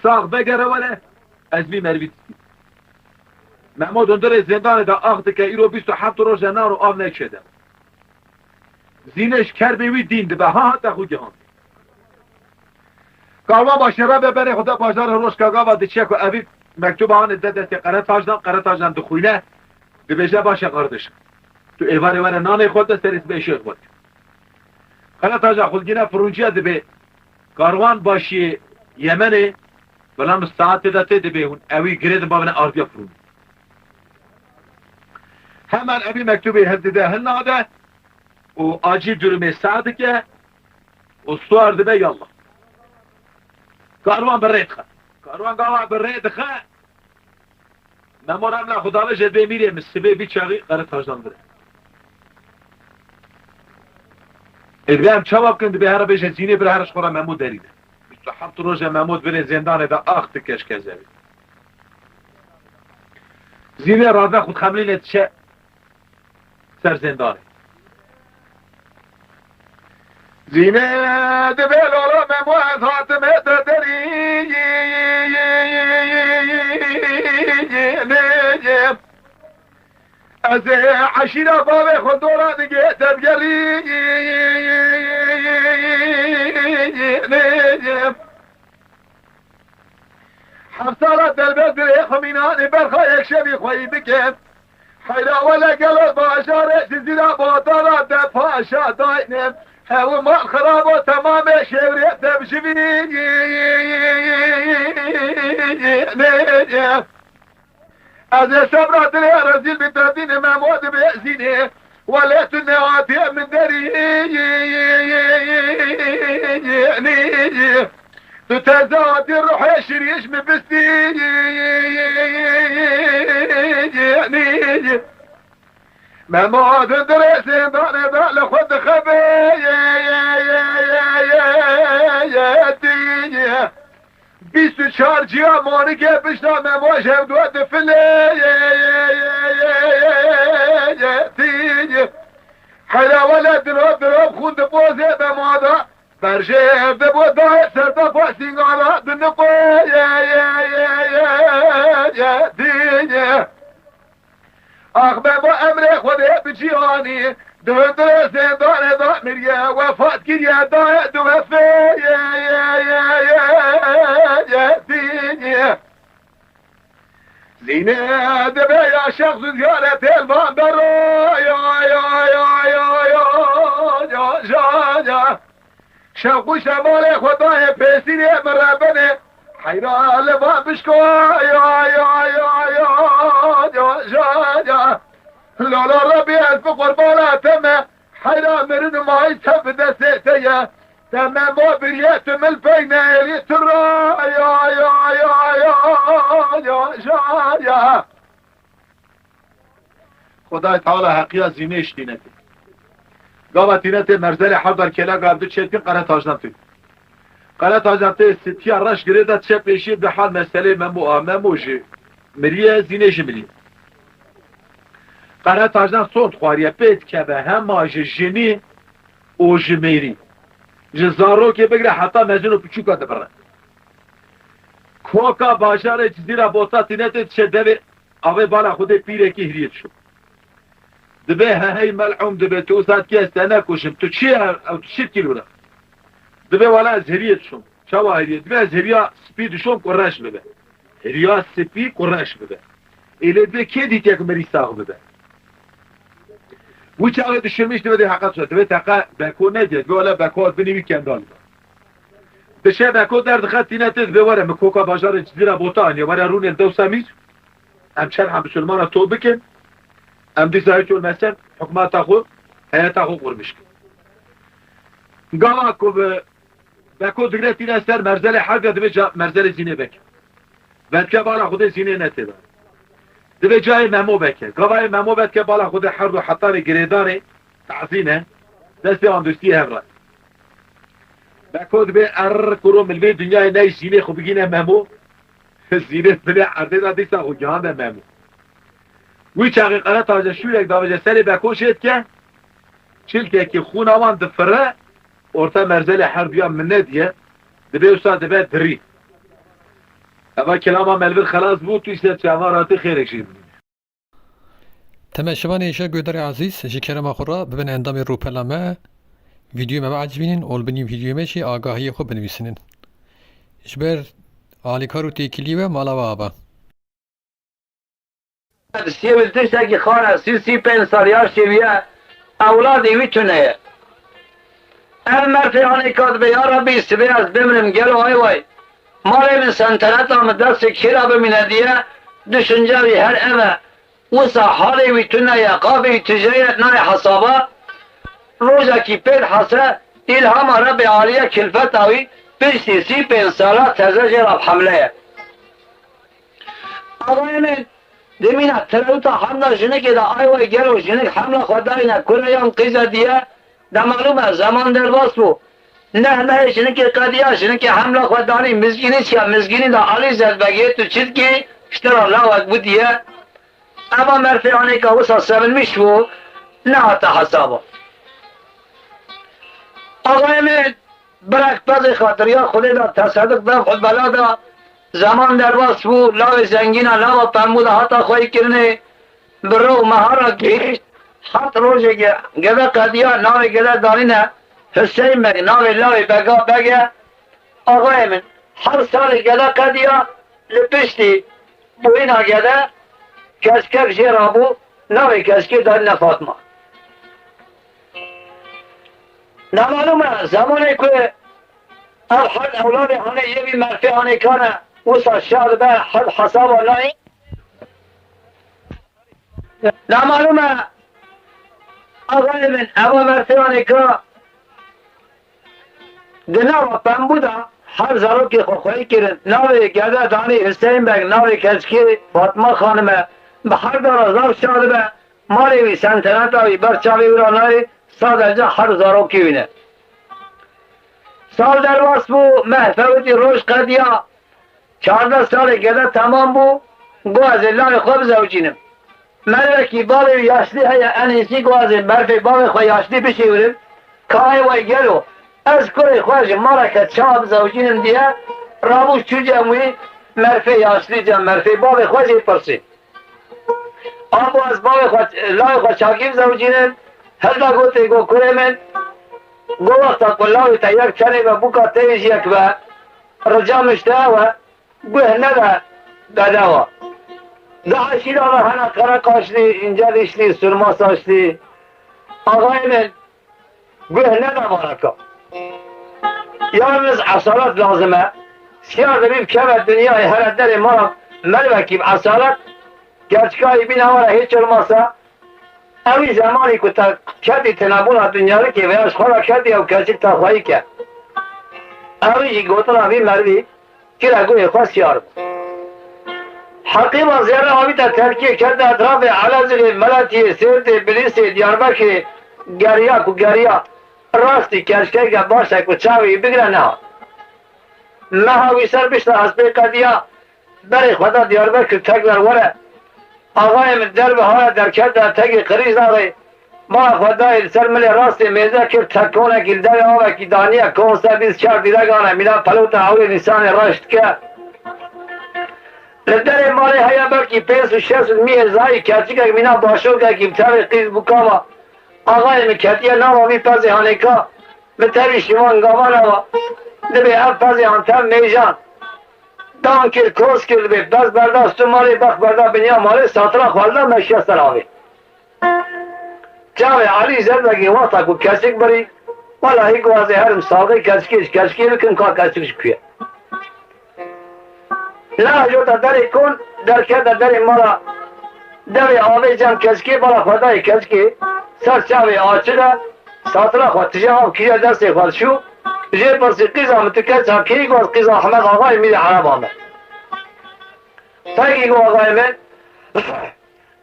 ساق بگره وله از بی مروید ممو دندر زندان دا آخد که ایرو 27 روز نارو آب نکشده زینش کربوی دینده به ها تخو گهانده کارما باشه را ببره خدا بازار روش کاغا و دچه که اوی مکتوب آن دست قره تاجدان دخوینه ببیجه باشه قردش تو ایوار نان خود سریس بیشه خود قره تاجدان خودگینه فرونجیه دبه کاروان باشی یمنه بلان ساعت داته دبه هون اوی گرید بابنه آردیا فرون همان اوی مکتوبی هزده هناده و آجی درمه ساعته و سوار دبه یالله کاروان برید خواهد کاروان گاوا برید خواهد نمورم لا خداوه جدبه میره مسیبه بیچاقی قره تاجدان بره ادبه هم چواب کند به هر بیشه زینه بره هرش خورا ممود دریده 27 روز ممود بره زندان دا آخت کشکه زوید زینه راده خود خملینت چه سر زندانه زینه دبه لولا مموز حاتمه دری نجم از عشیره باب خود دورا دیگه تبگری نجم حفصالت دلبه دره خمینانی برخواه یک شبی خواهی بکن حیلا ولا قلب باشاره زیرا بادارا دفاشا داینم هو ما خراب و تمام شوریت تبشوی نجم از صبرات رزیل بتردین ممود بأزینه وليت النواتي من دري تتزاد الروح يشريش من بستي ممود درسين داني دان لخد خبيتي بیست چار جیا مانی که بشنا مماش هم دوات فلی حیلا ولد دراب خوند بوزه بمادا برشه هفته بود دای سرطا پاسینگانا دنپا آخ با امر خوده بجیانی دندر زندان دا میریه وفات گیریه دای دو هفته زینه دبه یا شخص زیارت الوان برو یا شوقو شمال خدای پیسیری مربنه حیران لبان بشکو یا لالا ربي ألف قربانا تما حيرا مرن معي تفد سيتيا تما ما بريات من البين يليت الرا يا خدای تعالی حقیقت زینش دینته گاوا تینته مرزل حضر کلا قبض چتین قره تاجدان تو قره تاجدان تو ستیا رش گریده چه پیشی به حال مسئله مموجه مریه زینش ملی قره تاجدان صوت خواریه پیت که به همه جنی و جمیری جزارو که بگره حتی مزین و پچوکا دبره کوکا باشاره چیزی را بوتا تینته چه دوه اوه بالا خود پیره که هریت شد دبه هی ملعوم دبه تو ساعت که استنه کشم تو چی او تو چی کیلو را دبه والا از هریت شم چوا هریت دبه از هریا سپید شم قرش بده هریا سپی قرش بده ایلی دبه که دیتی که مری ساق بده bu çağrı düşürmüştü ve de hakikat söyledi ve taka beko ne diye böyle beko beni kendi aldı. Dışa beko derdi khatinatı ve var mı koka bajarı çizira botani var arun el dosamiz am şerh Müslümana tobken am dizayet ol mesela hükümet tahu hayat tahu kurmuş. Gala ko beko digretina ser merzele haga ve merzele zine bek. Belki bana xude zine ne tebe. دبي جاي ممو بكه قبائل ممو بكه بالا خود حرب حطاري قريداني تعزينه دست آن دوستی هم را بکود به ار کرو ملوی دنیای نای زینه خوب بگینه ممو زینه بله عرده دا دیستا خود جهان ده ممو وی چاقی قرار تاجه شورک داوجه سری بکوشید که چلکه که خون آوان دفره ارتا مرزل هر بیا منه دیه دبه استاد دبه دری اما کلاما ملوی خلاص بود توی سر چهوارات خیرک شید تماشاوان ایشا گودر عزیز جی کرما خورا ببین اندام روپلامه ویدیو مبا عجبینین اول بنیم ویدیو میشی آگاهی خوب بنویسینین اجبر آلیکارو تیکلی و مالا و آبا سیویل تشتاکی خانه سی پین سالیار شویه اولادی ویتونه ام مرفعانی کاد به یا ربی سبی از بمرم گلو های وای مالی من سنتنت آمد دست کیرا بمینه دیه دشنجاوی هر امه وسا حالی ویتونه یا قابی تجریت نای حسابا روزا کی پید حسه الهام رب عالیه کلفت آوی پیشتی سی پین سالا تزه جراب حمله آقای من دمینه تلوتا حمله جنگی دا آیوی گلو جنگ حمله خداینا کنیان قیزه دیه دا معلومه زمان در باس بو نه جنگی قدیه جنگی حمله خدانی مزگینی چیه مزگینی دا علی زد بگیه تو چید که اشترا لاوک بودیه اما مرفعانی که وسا سبن میشو نه حتی حسابه آقای من برک پز خاطریا خودی دا تصدق دا خود بلا دا زمان در باس بو لاو زنگینا لاو پرمودا حتی خواهی کرنه برو مهارا گیشت حت روزی گده قدیا ناوی گده دارینه حسین بگ ناوی لاوی بگا بگه آقای من هر سال گده قدیا لپشتی بوینا گده کسکک جیرا بو ناوی کسکی دارینه فاطمه نمالومه زمانی که حد اولاد هنه یوی مرفی هنه کانه وسا شاد به حد حساب اللهی نمالومه آقای من اما مرفی هنه که دنا و پنبودا هر زروکی خوخوی کرن ناوی گده دانی حسین بگ ناوی کسکی فاطمه خانمه به هر دار ازار شاد به مالی وی سنتنت آوی برچاوی ورانای سادرجا هر زروکی وینه سال در واس بو محفوتی روش قدیا 14 سال گده تمام بو گو از الله خوب زوجینم من کی باب یاشلی های انیسی گو از برف باب خو یاشلی بشیورم کای وای گلو از کلی خوش مارکه چاب زوجینم دیه رابوش چوجه موی مرفه یاشلی جم مرفه باب خوشی پرسی آبو از باب خو لای خو چاکیم زوجینم هلدا گوته گو کره من گو وقتا کلاوی تا یک چنی و بوکا تیش یک و رجا مشته و گوه نده داده و ده شیلا و هنه قره کاشلی اینجا دیشلی سرما ساشلی آقای من گوه نده بارکا یالمز اصالت لازمه سیار دبیم کمه دنیای هر در ما ملوکیم اصالت گرچکایی بین همه هیچ علماسه اوی زمانی که تا کدی تنبول دنیا رو که ویاش خورا کدی او کسی تا خواهی که اوی جی گوتن اوی مروی که رگوی خواست یار بود حقیبا زیره آوی تا ترکیه کرده اطراف علازق ملتی سیرد بلیس دیاربکر گریا کو گریا راستی کرشکه که باشه که چاوی بگره نه مهاوی سر بشتا حسبه قدیا بری خدا دیاربکر تکبر وره آقای من در به ها در کرده تگی قریز آقای ما خدای سر ملی راست میزه که تکونه گلده آوه که دانیه کونسه 24 دیدگانه میلا پلوت آوی نسان رشت که لدر مالی هیا بلکی 5 و 6 میزایی کچی که مینا باشو که کمتر قیز بکاما آقای من کتیه نوامی پزی هانیکا متری شمان گامان آوا دبی هر پزی هانتم میجان دان کل کوس کل بی بس برداشت مالی بخ بردا بنیا مالی ساترا خوالده مشیست راوی چاوی علی زد بگی وقتا کو کسک بری والا هی گوازه هرم ساقی کسکی بکن که کسکش کیه لا جو تا دری کن در که دری مالا دری آوی جم کسکی بالا خدای کسکی سر چاوی آچده ساترا خواد تجاوب کیا دستی خواد شو جه پرسی قیزا متکت ها کی گوز قیزا احمد آقای میده عرب آمد تاکی گو آقای من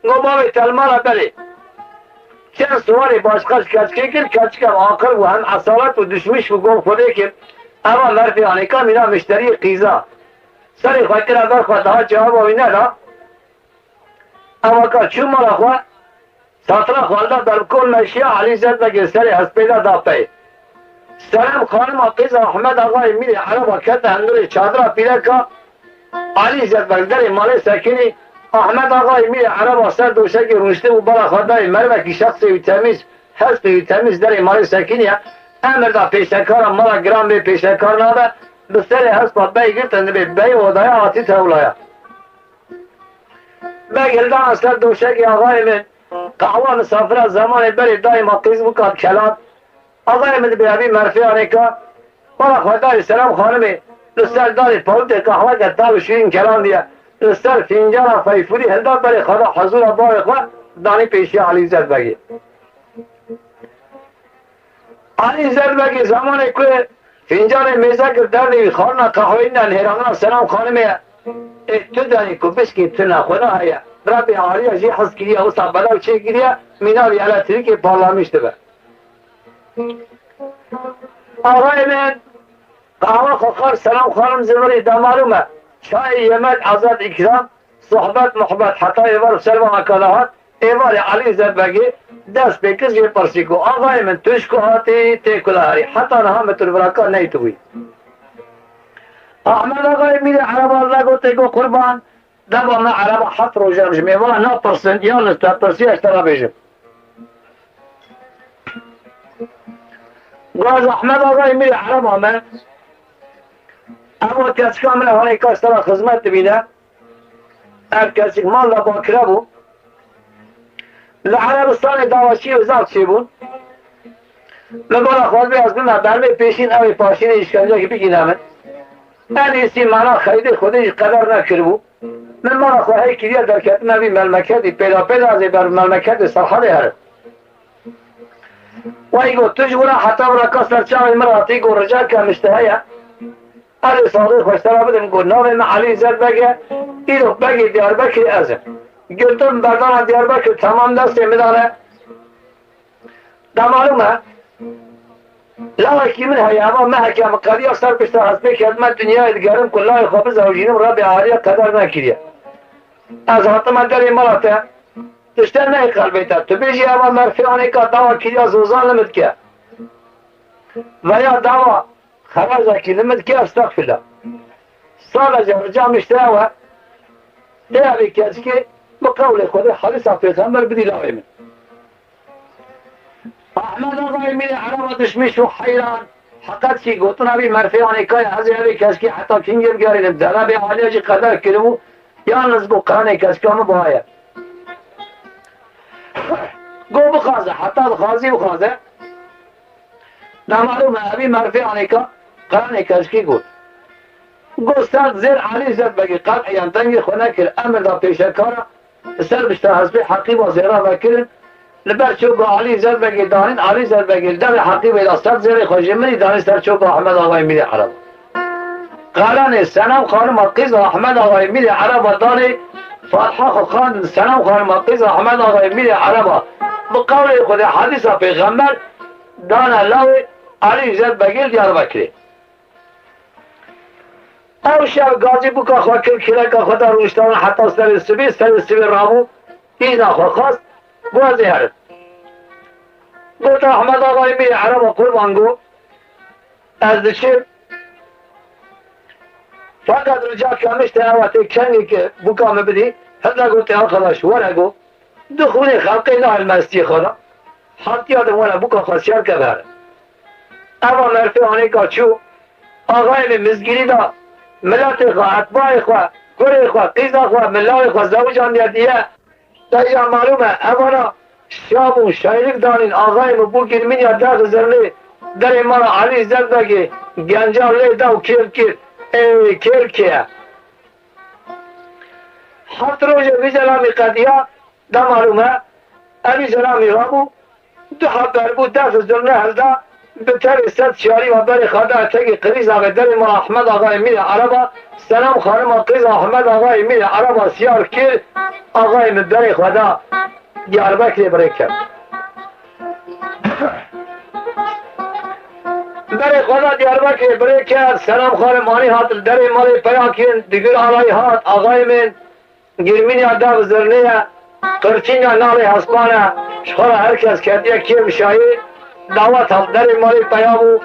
گو بابی تلمارا بلی چند سوالی باشقاش کچکی کرد کچکم آخر و هم اصالت و دشمش و گم خوده کرد اما مرفی آنکا مینا مشتری قیزا سری خواهی کرد در خواهد ها جواب آوی ندا اما که چون مالا خواه ساترا خالده در کل مشیا علی زد بگیر سری هست پیدا دا پی سلام خانم قیزا احمد آقای میری عربا کت هندوری چادرا پیدا که علی زد بگیر مال سکینی احمد آقای میره عرب سر دوشکی رشته و بالا خدای مرد که شخصی تمیز هستی تمیز در مال سکینیه امر دا پیشکار مال گرام به پیشکار نابه بسر هست با بی گرتن به بی ودای آتی تولایا بگردان سر دوشکی آقای من قهوه مسافر زمان بری دایم قیز بکاد کلان آقای من به ابی مرفیانه که بالا خدای سلام خانمی لسر داری پاوت قهوه که دار شیرین کلان دیه لسر فنجان فیفوری هلدار برای خدا حضور بار خود دانی پیشی علی زد بگی علی زد بگی زمان که فنجان میزه که در دیوی خارنا قهوه نن هرانان سلام خانمه تو دانی که بسکی تو نخونا هیا ربی عالی ازی حس کریه و صحبه چه کریه میناوی الکتریک پارلامیشته به آقای من قهوه خوخار سلام خانم زمری دمالومه چای یمد عزت اکرام صحبت محبت حتی ایوار سلمان اکالهات ایوار علی زد بگی دست بکس یه پرسی کو آقای من توش کو هاتی تیکولا هاری حتی نها متر براکا نیتوی احمد آقای میره عرب الله گو تیکو قربان دبا ما عرب حط رو جمج میوان نا پرسن یا نستا پرسی اشترا بیجم گوز احمد آقای میره عرب آمد اما کسی کامل هایی کاش ترا خدمت بینه اب کسی مال را باکره بود لعربستان داواشی و زاد چی بود لبالا خواهد بی از بنا برمی پیشین اوی پاشین اشکنجا که بگینمه من ایسی مانا خیلی خودش قدر نکر بود من مانا خواهی کریه در کتنه بی ملمکتی پیدا ازی بر ملمکت سرحاله هره و ایگو تج برا حتی برا کسر چاوی مراتی گو رجا که مشتهیه علی صادق خوشترا بدم گو نام من علی زد بگه ایرو بگی دیاربکر ازم گلتون بردان دیاربکر تمام دست میدانه معلومه لاکی من هیا اما ما حکم قضیه سر پشت حسبه خدمت دنیا دیگرم کلاه خواب زوجینم رب عالیه قدر نکریه از حتما در مراته تشتر نه قلبیتا تو بیجی اما مرفیانی که دعوا کریا زوزان نمید که و یا دعوا خراج کی نمید که استغفر سال جرجا مشتره و دیاری کسی که بقول خود حدیث پیغمبر بدی لایم احمد آقای میره عرب دشمش و حیران حقیقت کی گوتنا بی مرفیانی که از یه کسی که حتی کنگیم گیریم دربی عالیه جی قدر کردم یا نزگو قرآن کسی که همه باید گو بخوازه حتی بخوازی بخوازه نمالومه ابی مرفیانی که قرآن کسی که گفت گوستاد زیر علی زد بگی قطعیان تنگی خونه کرد امر دا پیشکارا سر بشتا حسبی حقیب و زیرا بکرن لبر چوب علی زد بگی دانین علی زد بگی در حقیب داستاد زیر خوشی منی دانین سر چوب احمد آقای میری عرب قرآن سنم خانم قیز احمد آقای میری عرب دانی فاتحه خان سنم خانم قیز احمد آقای میری عرب بقول خود حدیث پیغمبر دانا لاوی علی زد بگی دیار بکری او شب گازی بکا خواه کل خدا روشتان حتی سر سبی رامو این آخوا خواست بازی هرد گوت احمد آقای می عرب و قربان گو از دشیر فقط رجا کمشت اواتی کنگی که بکا مبدی هدنا گوتی آخداش ورا گو دخونی خلقی نه المستی خدا حتی یادم ورا بکا خواستیار که بره اما مرفی آنی که چو آقای مزگیری دا ملت خواه اتباع خواه گره خواه قیزا خواه ملای خواه زوجان دیه دایجا معلومه اولا شاب و شایرک دانین آقای مبوکر من یا داغ زرلی در مانا علی زد بگی گنجا لی داو کل که هفت روز ویزلامی قدیه دا معلومه اوی زلامی رامو دو حبر بود داغ زرلی هلدا بتر ست شاری و بری خدا تگی قریز آقای در ما احمد آقای میره عربا سلام خانم قریز احمد آقای میره عربا سیار کل آقای مدبری خدا دیاربکری برای کرد بره خدا دیاربکر بره کرد سلام خانه مانی هات در مالی پیاکین دیگر آلای هات آقای من گرمین یادا بزرنه قرچین یا نالی حسبانه شخور هر کس کردیه که بشایی دعوت هم در مالی پیابو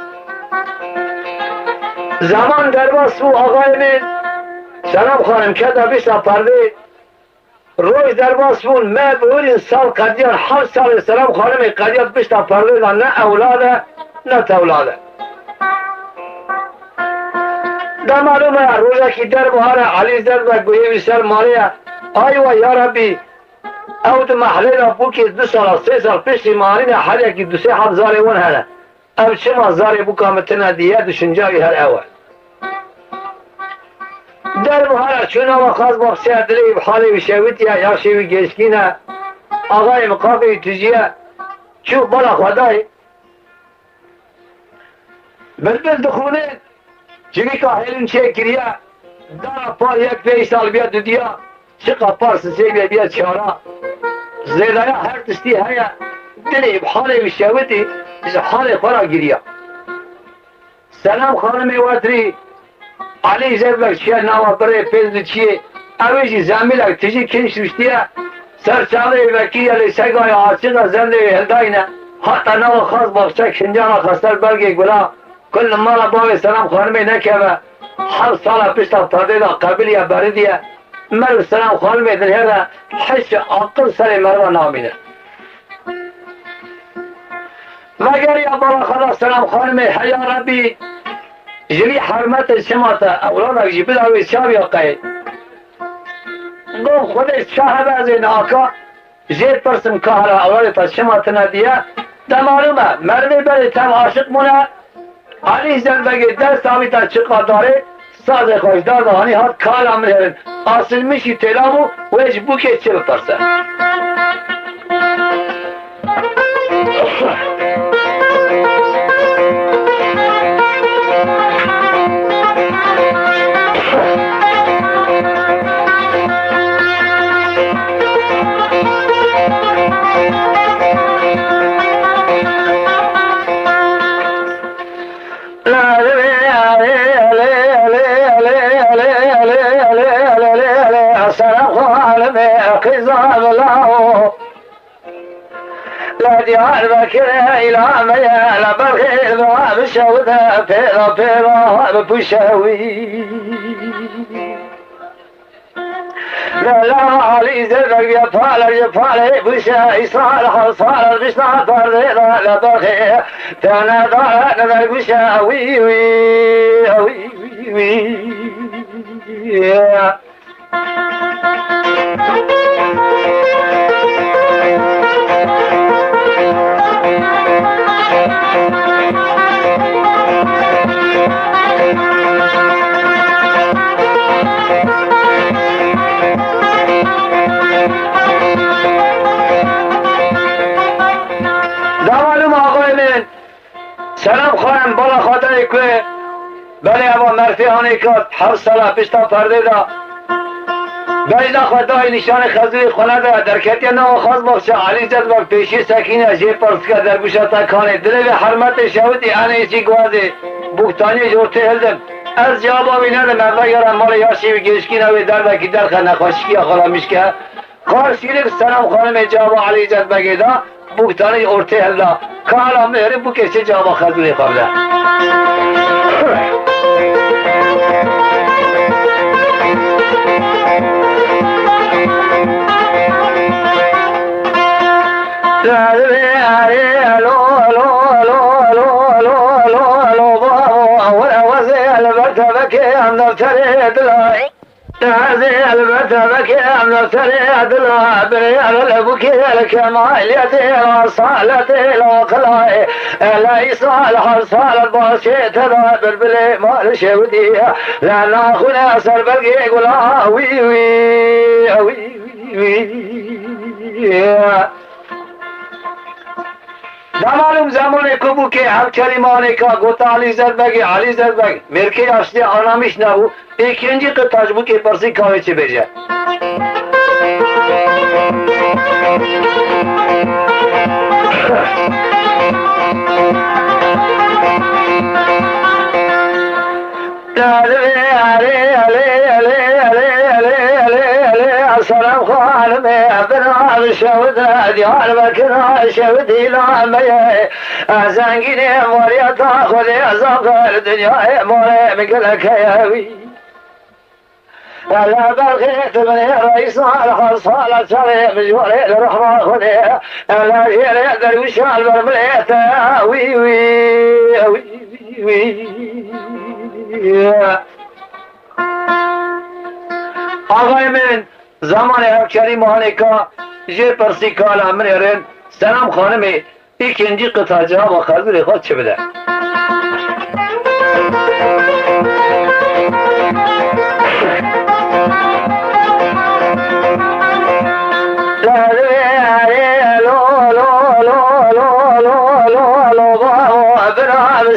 زمان در باس بو آقای من سلام خانم کده بیشتا پرده روی در باس بون ما بورین سال قدیار 7 سال سلام خانم قدیار بیشتا پرده نه اولاده نه تولاده دا معلومه روزه که در بحاره علی زد و گویه ویسر مالیه آیوه یا ربی او دو محله را بو که 2 سال 3 سال پیش مالین حالی که 2-3 هزار اون هنه او چه مزاری بو کامتنه دیه دشنجاوی هر اول در بحاره چون او خواست با سیه دلی بحالی بشویتیه یا شوی گشکینه آقای مقابی تجیه چوب بالا خدای بلبل دخونه چیزی که هلون چه کریه دارا پار 1-5 سال بیاد دیا چقا پار سه بیاد چهارا زیدایا هر تستی هیا دلی بحالی بشویتی از حال خورا گریه سلام خانم واتری علی زبک چیه نوا بره پیز چیه اویجی زمیلک تجی کنش روشتیه سرچاله وکی علی سگای عاشق زنده هنداینه حتی نوا خاص باخچه کنجانا خستر برگه گلا کل مالا باوی سلام خانمی نکوه 7 سال پیش تفتاده دا قبلی بردیه مرو سلام خانمی دنهره حش عقل سر مرو نامینه مگر یا بالا خدا سلام خانمی حیا ربی جلی حرمت شماتا اولادک جبیل اوی شاوی آقای گفت خودش شاه بازین آقا زیر پرسم که حالا اولادتا شماتا ندیه ده معلومه مردی بری تم عاشق مونه علی زندگی 10 سالی تا چقا داره ساز خوشدار دهانی هات کال امرهرن اصل میشی تلامو و ایج بوکه 40%. لا ديار بكره إلى ميا لا برخي ذواب الشوذة فيرا ببشاوي لا علي زرق يفعل بشا إصالح صار بشنا فرضا لا برخي تانا دارنا بشاوي سلام خواهم بالا خاطر که بله اما مرفیانه کرد 7 سال پیش تا پرده دا بله دا خدای نشان خزوی خونه دا در کتی نو خواست بخشه علی زد و پیشی سکینه جی پرس که در گوشتا کانه دل به حرمت شوتی انه ایچی گوازه بوکتانی جورته هلدم از جوابا بینه مرده یارم مال یاشی و گشکی نوی در وکی در خود نخواشکی آخرا میشکه کار شیرک سلام خانم جوابا علی زد بگه دا بوکتانی ارته هلده کالا مهره بوکه چه جوابا خزوی خواهده هذه البتبك أمن سريد العبر على البكي الكمالية وصالة الوقلاء لا يصالح صال الباشي تذابر بالمال شودية لا ناخذ أسر بلقي يقول وي وي وي وي معلوم زمانه کبو که هم کلمانه که گوتا علی زربگ مرکی اصلی آنامیش نبو ikinci kıtaç bu keparsi kahveci bece. سلام خانمي بنا بشود ديار بكنا شودي لامي زنقيني موريا تاخذي زغر دنيا موري مقلك ياوي لا بلغيت من رئيس الحصالة سري مجوري الرحمة خذي لا جيري درويش البرمليت وي وي وي وي آقای من زمان هفکری مانیکا جه پرسی کالا من ارن سلام خانمی ikinci قطعه جواب خلبی خود چه بده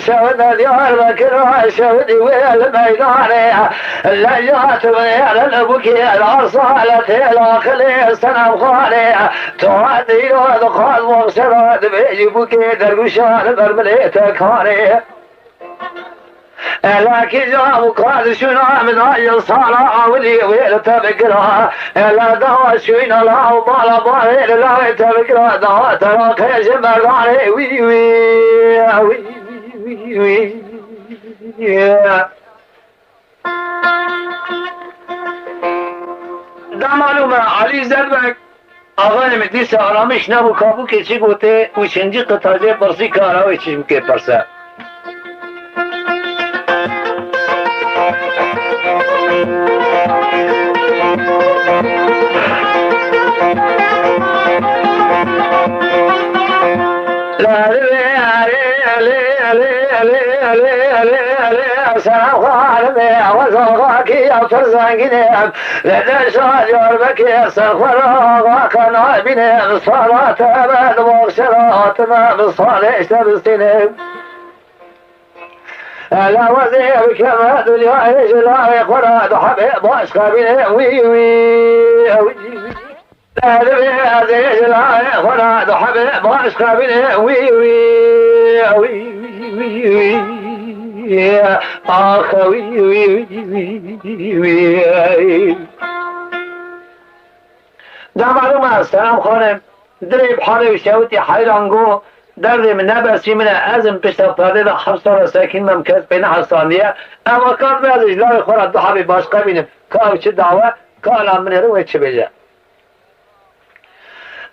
شهد ديار بكر شهد والميدان الليات على البكي الأرصالة الأخلي سنم خالي تعدي ودخل مغسرات بيجي بكي درقشان برمليت كاري لكن جابوا قاد شنا من هاي الصلاة ولي ويل تبكرها لا دوا شوينا لا وبالا بالي لا تبكرها دوا تراك يا جمال وي وي وي ده معلومه علی زربک آقای مدیس آرامش نبو کابو که چی گوته و چنجی قطعه پرسی کاراوی چی بکه پرسه سلام خالمي وزغاك يا فرزانقني لدى شاجر بكي سخورا كان بني صلاة بعد مغشرات ما بصالح تبستني لا وزير كما دنيا يجلا يقرأ حبيب واشقى بني وي وي وي لا دنيا يجلا يقرأ حبيب واشقى بني وي وي وي وي يا أخوي وي وي ده معلومة سلام خانم دري بحالي وشاوتي حيرانقو دري من نبسي من أزم بشتفاده ده حبصة ساكن ممكز بين حصانية أما كان بيازج لا يخورا دو حبي باشقا بينم كاو چه دعوة كان من رو چه بجا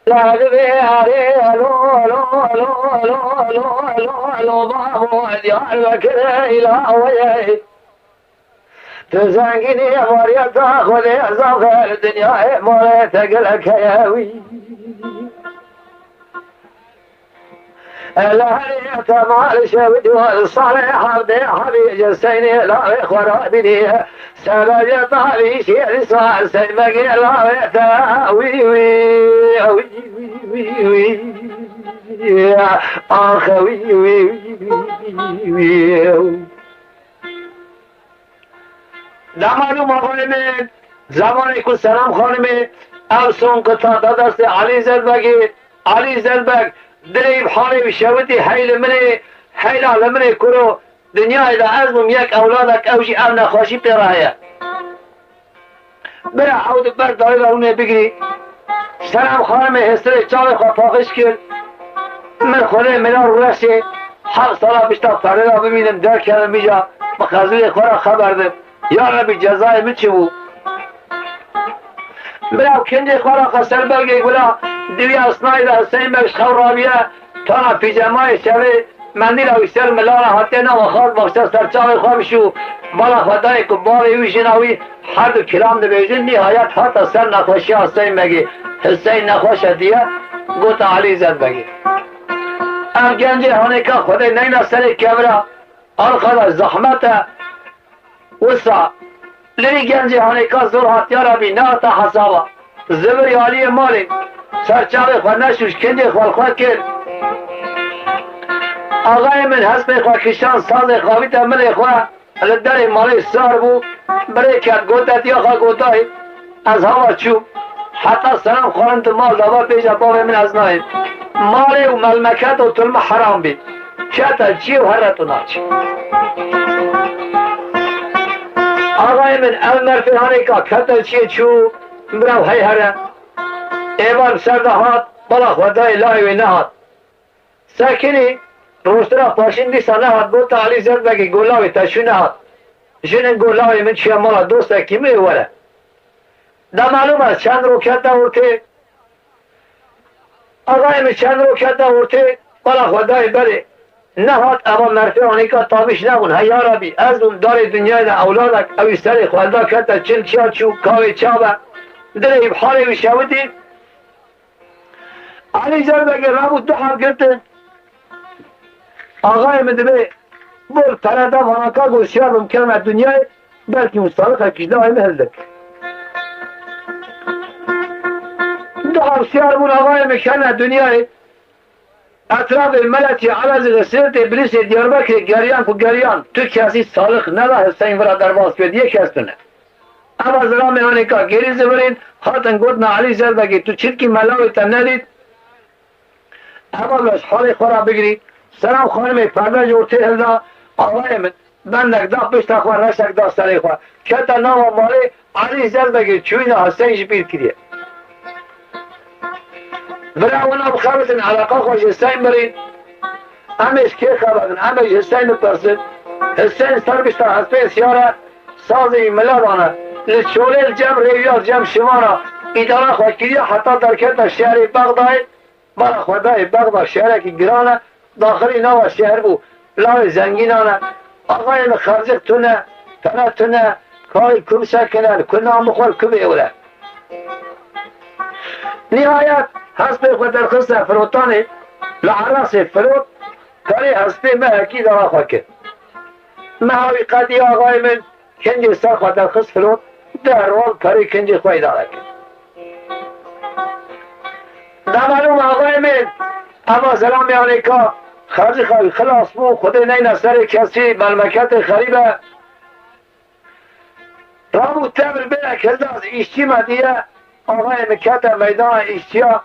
لا دبياري لو لو لو لو لو لو لو بابو ديار بكر إلى وياي تزنقني موريا تاخذي زغر الدنيا موريا تقلك ياوي الهرية مال شود والصالح عبدي حبي جسيني لا إخوة بني سبج طالي شيء صار سيبقي لا وي وي وي وي وي يا أخوي وي وي معلوم خانمه زمانی که سلام خانمه او سون قطع دست علی زربگی علی زربگ دریب حالی بشوتی حیل منی حیل علمنی کرو دنیای دا ازمم یک اولادک اوشی او نخواشی پیراهیه برا عود بر دایی رونه بگیری سلام خانمه هستره چاوی خواه پاقش کرد من خونه ملار رو رسی 7 ساله بیشتر فرده را ببینم در کردم میجا بخزوی خورا خبردم یا ربی جزای من چی بود بلاو کنجی خورا خسر بلگی بلا دوی اصنایی دا حسین بکش خورابیه تانا پیجمای شوی مندیل اوی سر ملانا حتی نو خواهد مقصد سرچاوی خوابشو بالا خدای کباوی ویشن اوی هر دو کلام دو بیجن نهایت حتی سر نخوشی حسین بگی حسین نخوش دیه گوتا علی زد بگی ام گنجی هونه که خودی نینا سر کبرا آل خدا زحمت وسع لری گنجی هونه که زور حتیارا بی ناتا حسابا زبری علی مالی سرچاوی خواه نشوش کنجی خواه کرد آقای من حسب خواه کشان ساز خواهی تا من خواه لدر مالی سار بو بره کرد گوتت یا خواه گوتای از هوا چوب حتی سلام خواهند مال دابا پیجا باب من از ناید مالی و ملمکت و طلم حرام بید چه تا چی و هرتو ناچی آقای من المر فیهانی که کتل چیه چو براو هی هره ایوان سر نهاد بلا خدای لای و نهاد ساکنی روشترا پاشین دیسا نهاد بود تا علی زرد بگی گولاوی تا شو نهاد جن گولاوی من چیه مالا دوسته کی میوره دا معلوم است چند رو کتا ورته آقای من چند رو کتا ورته بلا خدای بره نهاد اما مرفعانی که تابش نبون هی عربی از اون دار دنیای دا اولادک اوی سر خدا کتا چل چیا چو کاوی چابه دل بحالی بشاودی علی زر بگی رابط دو حال گرتن آقای مدبه بول ترده واناکا گوشیار بمکنم از دنیای بلکه مستالقه کشده های مهلدک دو حال سیار بون آقای مکن از دنیای اطراف ملتی عرض غسیرت ابلیس دیاربکر گریان کو گریان تو کسی صالح نده حسین ورا درواز پید یک کسونه اما زرام هانی که گری زبرین خاطن گودنا علی زر بگی تو چرکی ملاوی تا ندید اما بس حال خورا بگیرید سلام خانم پرده جورته هلدا آقای من بندک دا پشت خواه رشک دا سری خواه کتا نام مالی علی زر بگی چوینا حسین جبیر کریه برای اونا بخبرتن علاقه خوش حسین برین همیش که خبرتن همیش حسین بپرسن حسین سر بشتر حسین سیاره سازی ملادانه لچوله الجم ریویات جم شمارا ایدارا خواه کریه حتی در کتا شهر بغدای بلا خدای بغداد شهره که گرانه داخلی نوا شهر بو لای زنگینانه آقای خرزق تونه تنه تونه کاری کم سکنن کنام بخور کم اوله نهایت حسب خود درخست فروتانه لعراس فروت کاری حسب محکی دارا خواه که محاوی قدی آقای من کنجی سر خود درخست فروت در رول کاری کنجی خواهی داره که در معلوم آقای من اما سلام علیکا خرج خواهی خلاص بو خود نین سر کسی ملمکت خریبه رامو تمر بینه کرداز ایشتی مدیه آقای مکت میدان ایشتیا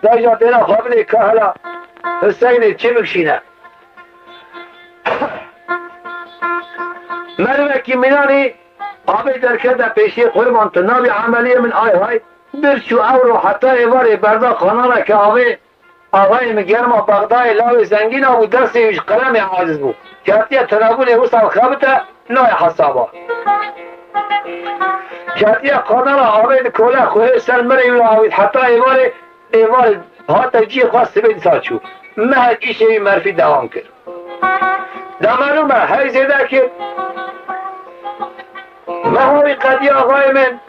دایجا دینا خوابلی که حالا حسین چی بکشینه ملمکی منانی آبی درکده پیشی قربان تو نابی عملی من آی های برچو اورو حتی ایواری بردا خانانه که آقای مگرما بغدای لاوی زنگین و دستی قلم عاجز بود که حتی تنابون وصل خبته نای حسابا که حتی قانان آبید کوله خواه سر مری و آبید حتی ایواری حتی جی خواست بین ساچو مهد ایشه مرفی دوام کرد در معلومه های زیده که مهوی قدی آقای من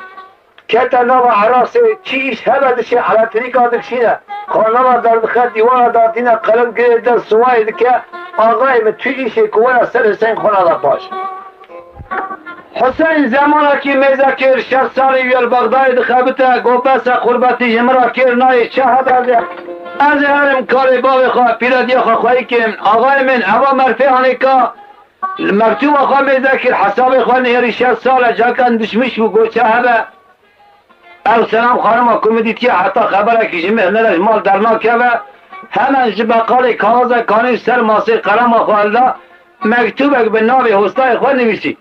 کتا نوا عراسه چیش هبدشه على طریقا دکشینه خانما در بخد دیوان داتینه قلم گره در سوای دکه آقای من توی ایشه کوه سر حسین خونه دا پاش حسین زمانه که میزه کر 60 سالی ویل بغدای دخبته گوپس قربتی جمرا کر نای چه هده از هرم کاری باوی خواه پیرادی خواه خواهی کن آقای من هوا مرفی هانی که مکتوب خواه میزه کر حساب خواه نهری 60 ساله جاکن دشمش بو گوچه هبه او سلام خانم کمیدید که حتی خبره که جمعه نداشت مال درنا که همان جبقال کاغذ کانی سر ماسی قلم خوالده مکتوبک به ناوی حسنای خود نویسی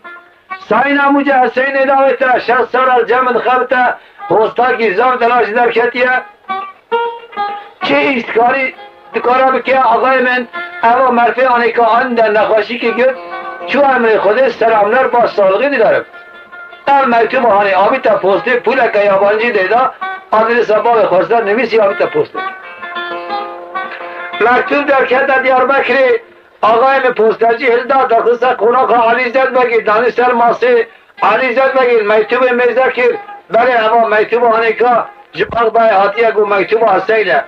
ساین اموجه حسین اداویتا 60 سال از جمع دخبتا حسنا کی زم دلاش در کتیه چه ایستکاری دکارا بکه آقای من اما مرفی آنی که آن در نخواشی که گفت چو امر خود سرامنر با سالغی دیدارم در مکتوب هانی آبی تا پوسته پول که یابانجی دیدا آدرس باب خواستر نویسی آبی تا پوسته مکتوب در کتا دیاربکری آقای من پوسترچی هلدا دخلص قناق علی زد بگیر دانی سر ماسی علی زد بگیر مکتوب میزه کر بله اما مکتوب هانی که جباق بای حاتیه گو مکتوب حسینه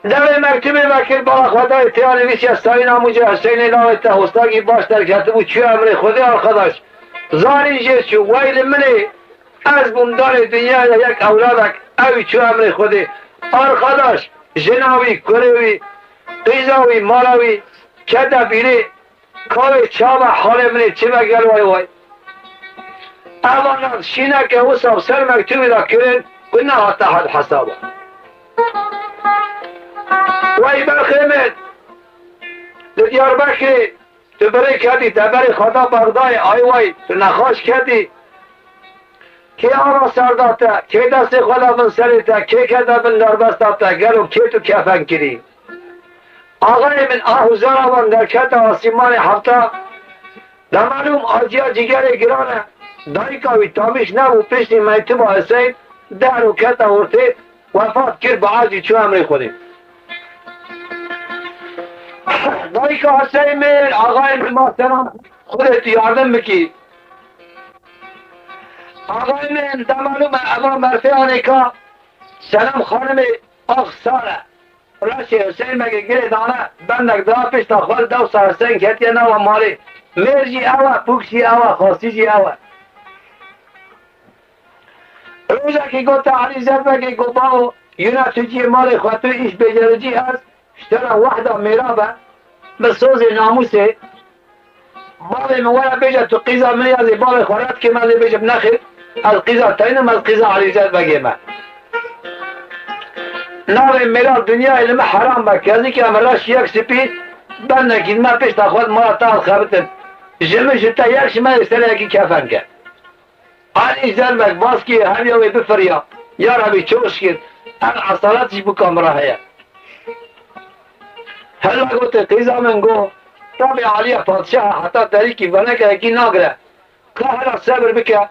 در مکتوب وکیل بالا خدای تیان نویسی استاین آموجه حسین ناویتا حسناگی باش در کتبو چی امر خودی آرخداش زانی جیسو ویل منی از بمدار دنیا یک اولادک اوی چو امر خودی آرخداش جناوی کروی قیزاوی مالاوی کده بیری کاوی چابه حال منی چی بگل وای وای اوانان شینه که وصف سر مکتوبی دا کرن کنه حتی حد حسابه وای برخیمت دیاربکری تو بری کردی دبری خدا بغدای آی وای تو نخواش کردی که آرا سرداته که دست خدا بن سریته که کده بن دربستاته گلو که تو کفن کری آقای من آهوزار آوان در کت آسیمان هفته در معلوم آجیا جگر گرانه دایکاوی تامیش نبو پشتی میتی با حسین در و کت آورته وفات کرد با آجی چو امری خودی دایکا حسین من آقای من محترم خودت یاردم بکی آقای من در معلوم اما مرفعانه که سلام خانم آخ ساله راشی حسین مگه گره دانه بندک دا پیش تا خال دو سا حسین کتی نو مالی مرجی اوه پوکشی اوه خاصی جی اوه روزا که گوتا علی زربه که گو باو یونا تجی مال خواتو ایش بجرجی هست اشترا وحده میرابه بسوز ناموسه مال مولا بیجه تو قیزا منی از بال خورات که من بیجه بنخیر از قیزا تاینم از قیزا علی زربه من ناوی میرا دنیا علم حرام با کسی که امراش یک سپید بند نکید من پیش تا خود مرا تا خبرتن جمعش تا یک شما استره یکی کفن کرد علی زربک باز که همیوی بفریا یا ربی چوش کرد ام اصالتش بکام راهیه هلا گوت قیزا من گو طبع علی پادشاه حتی طریقی بنا که یکی ناگره که هلا صبر بکه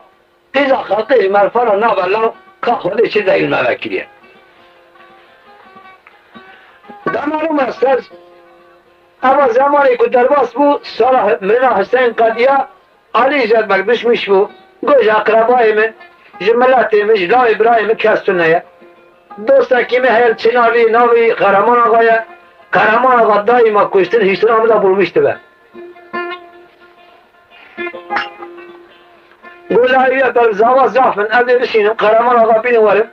قیزا خاطر مرفر نابلا که خودش چیز علم وکریه در معلوم است اما زمانی که درباس بود سال مرنا حسین قدیه علی زربک دشمش بود گوش اقربای من جملاتی مش لا ابراهیم کستونه دوستا که مهل چنالی ناوی قرمان آقای قرمان آقا دایما کشتن هیچتون آمده برمشته به گوش آیویه در زاوا زافن ازی بشینم قرمان آقا بینوارم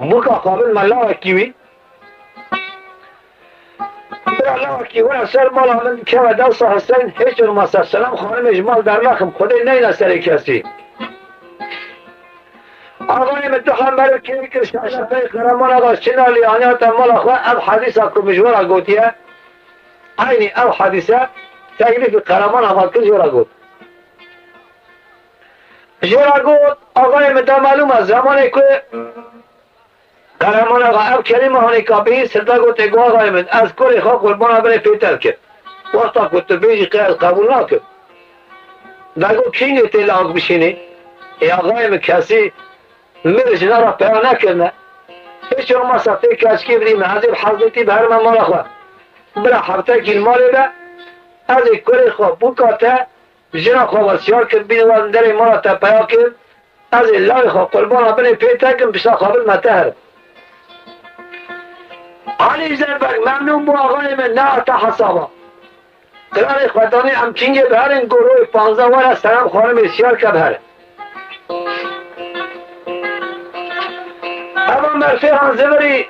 مکا قابل ملاوه کیوی الله کی ورا سر مال من که و دوست حسین هیچ اون مصر سلام خانم اجمال در لخم خودی نه نسر کسی آقای متخم برای که شاشفه قرمان آقا چنالی آنیات مال اخوان اب حدیث اکو مجورا گوتیه اینی اب حدیثه تکلیف قرمان آقا که جورا گوت جورا گوت آقای متا معلوم از زمانی که قرمان آقا اب کلمه هانی کابی سرده گوته گو آقای من از کلی خواه قربان بره پیتر کرد وقتا کتو بیجی قبول نکرد دگو کینگی تیلاق بشینی ای آقای من کسی میرش نرا پیدا نکرنه هیچ رو ما سفته کشکی بدیم حضیب حضرتی به هر من مالا خواه برا حبته کل مالی به از کلی خواه بکاته جنا خواه وسیار کرد بینوان در مالا تا پیا کرد از لای خواه قربان بره پیتر کرد بشتا قابل متهر علی زربک ممنون با آقای من نه تا حسابا قرار خودانی امچینگه بهرین گروه 15 ور سلام خانم اسیار که بهره اما مرسی زبری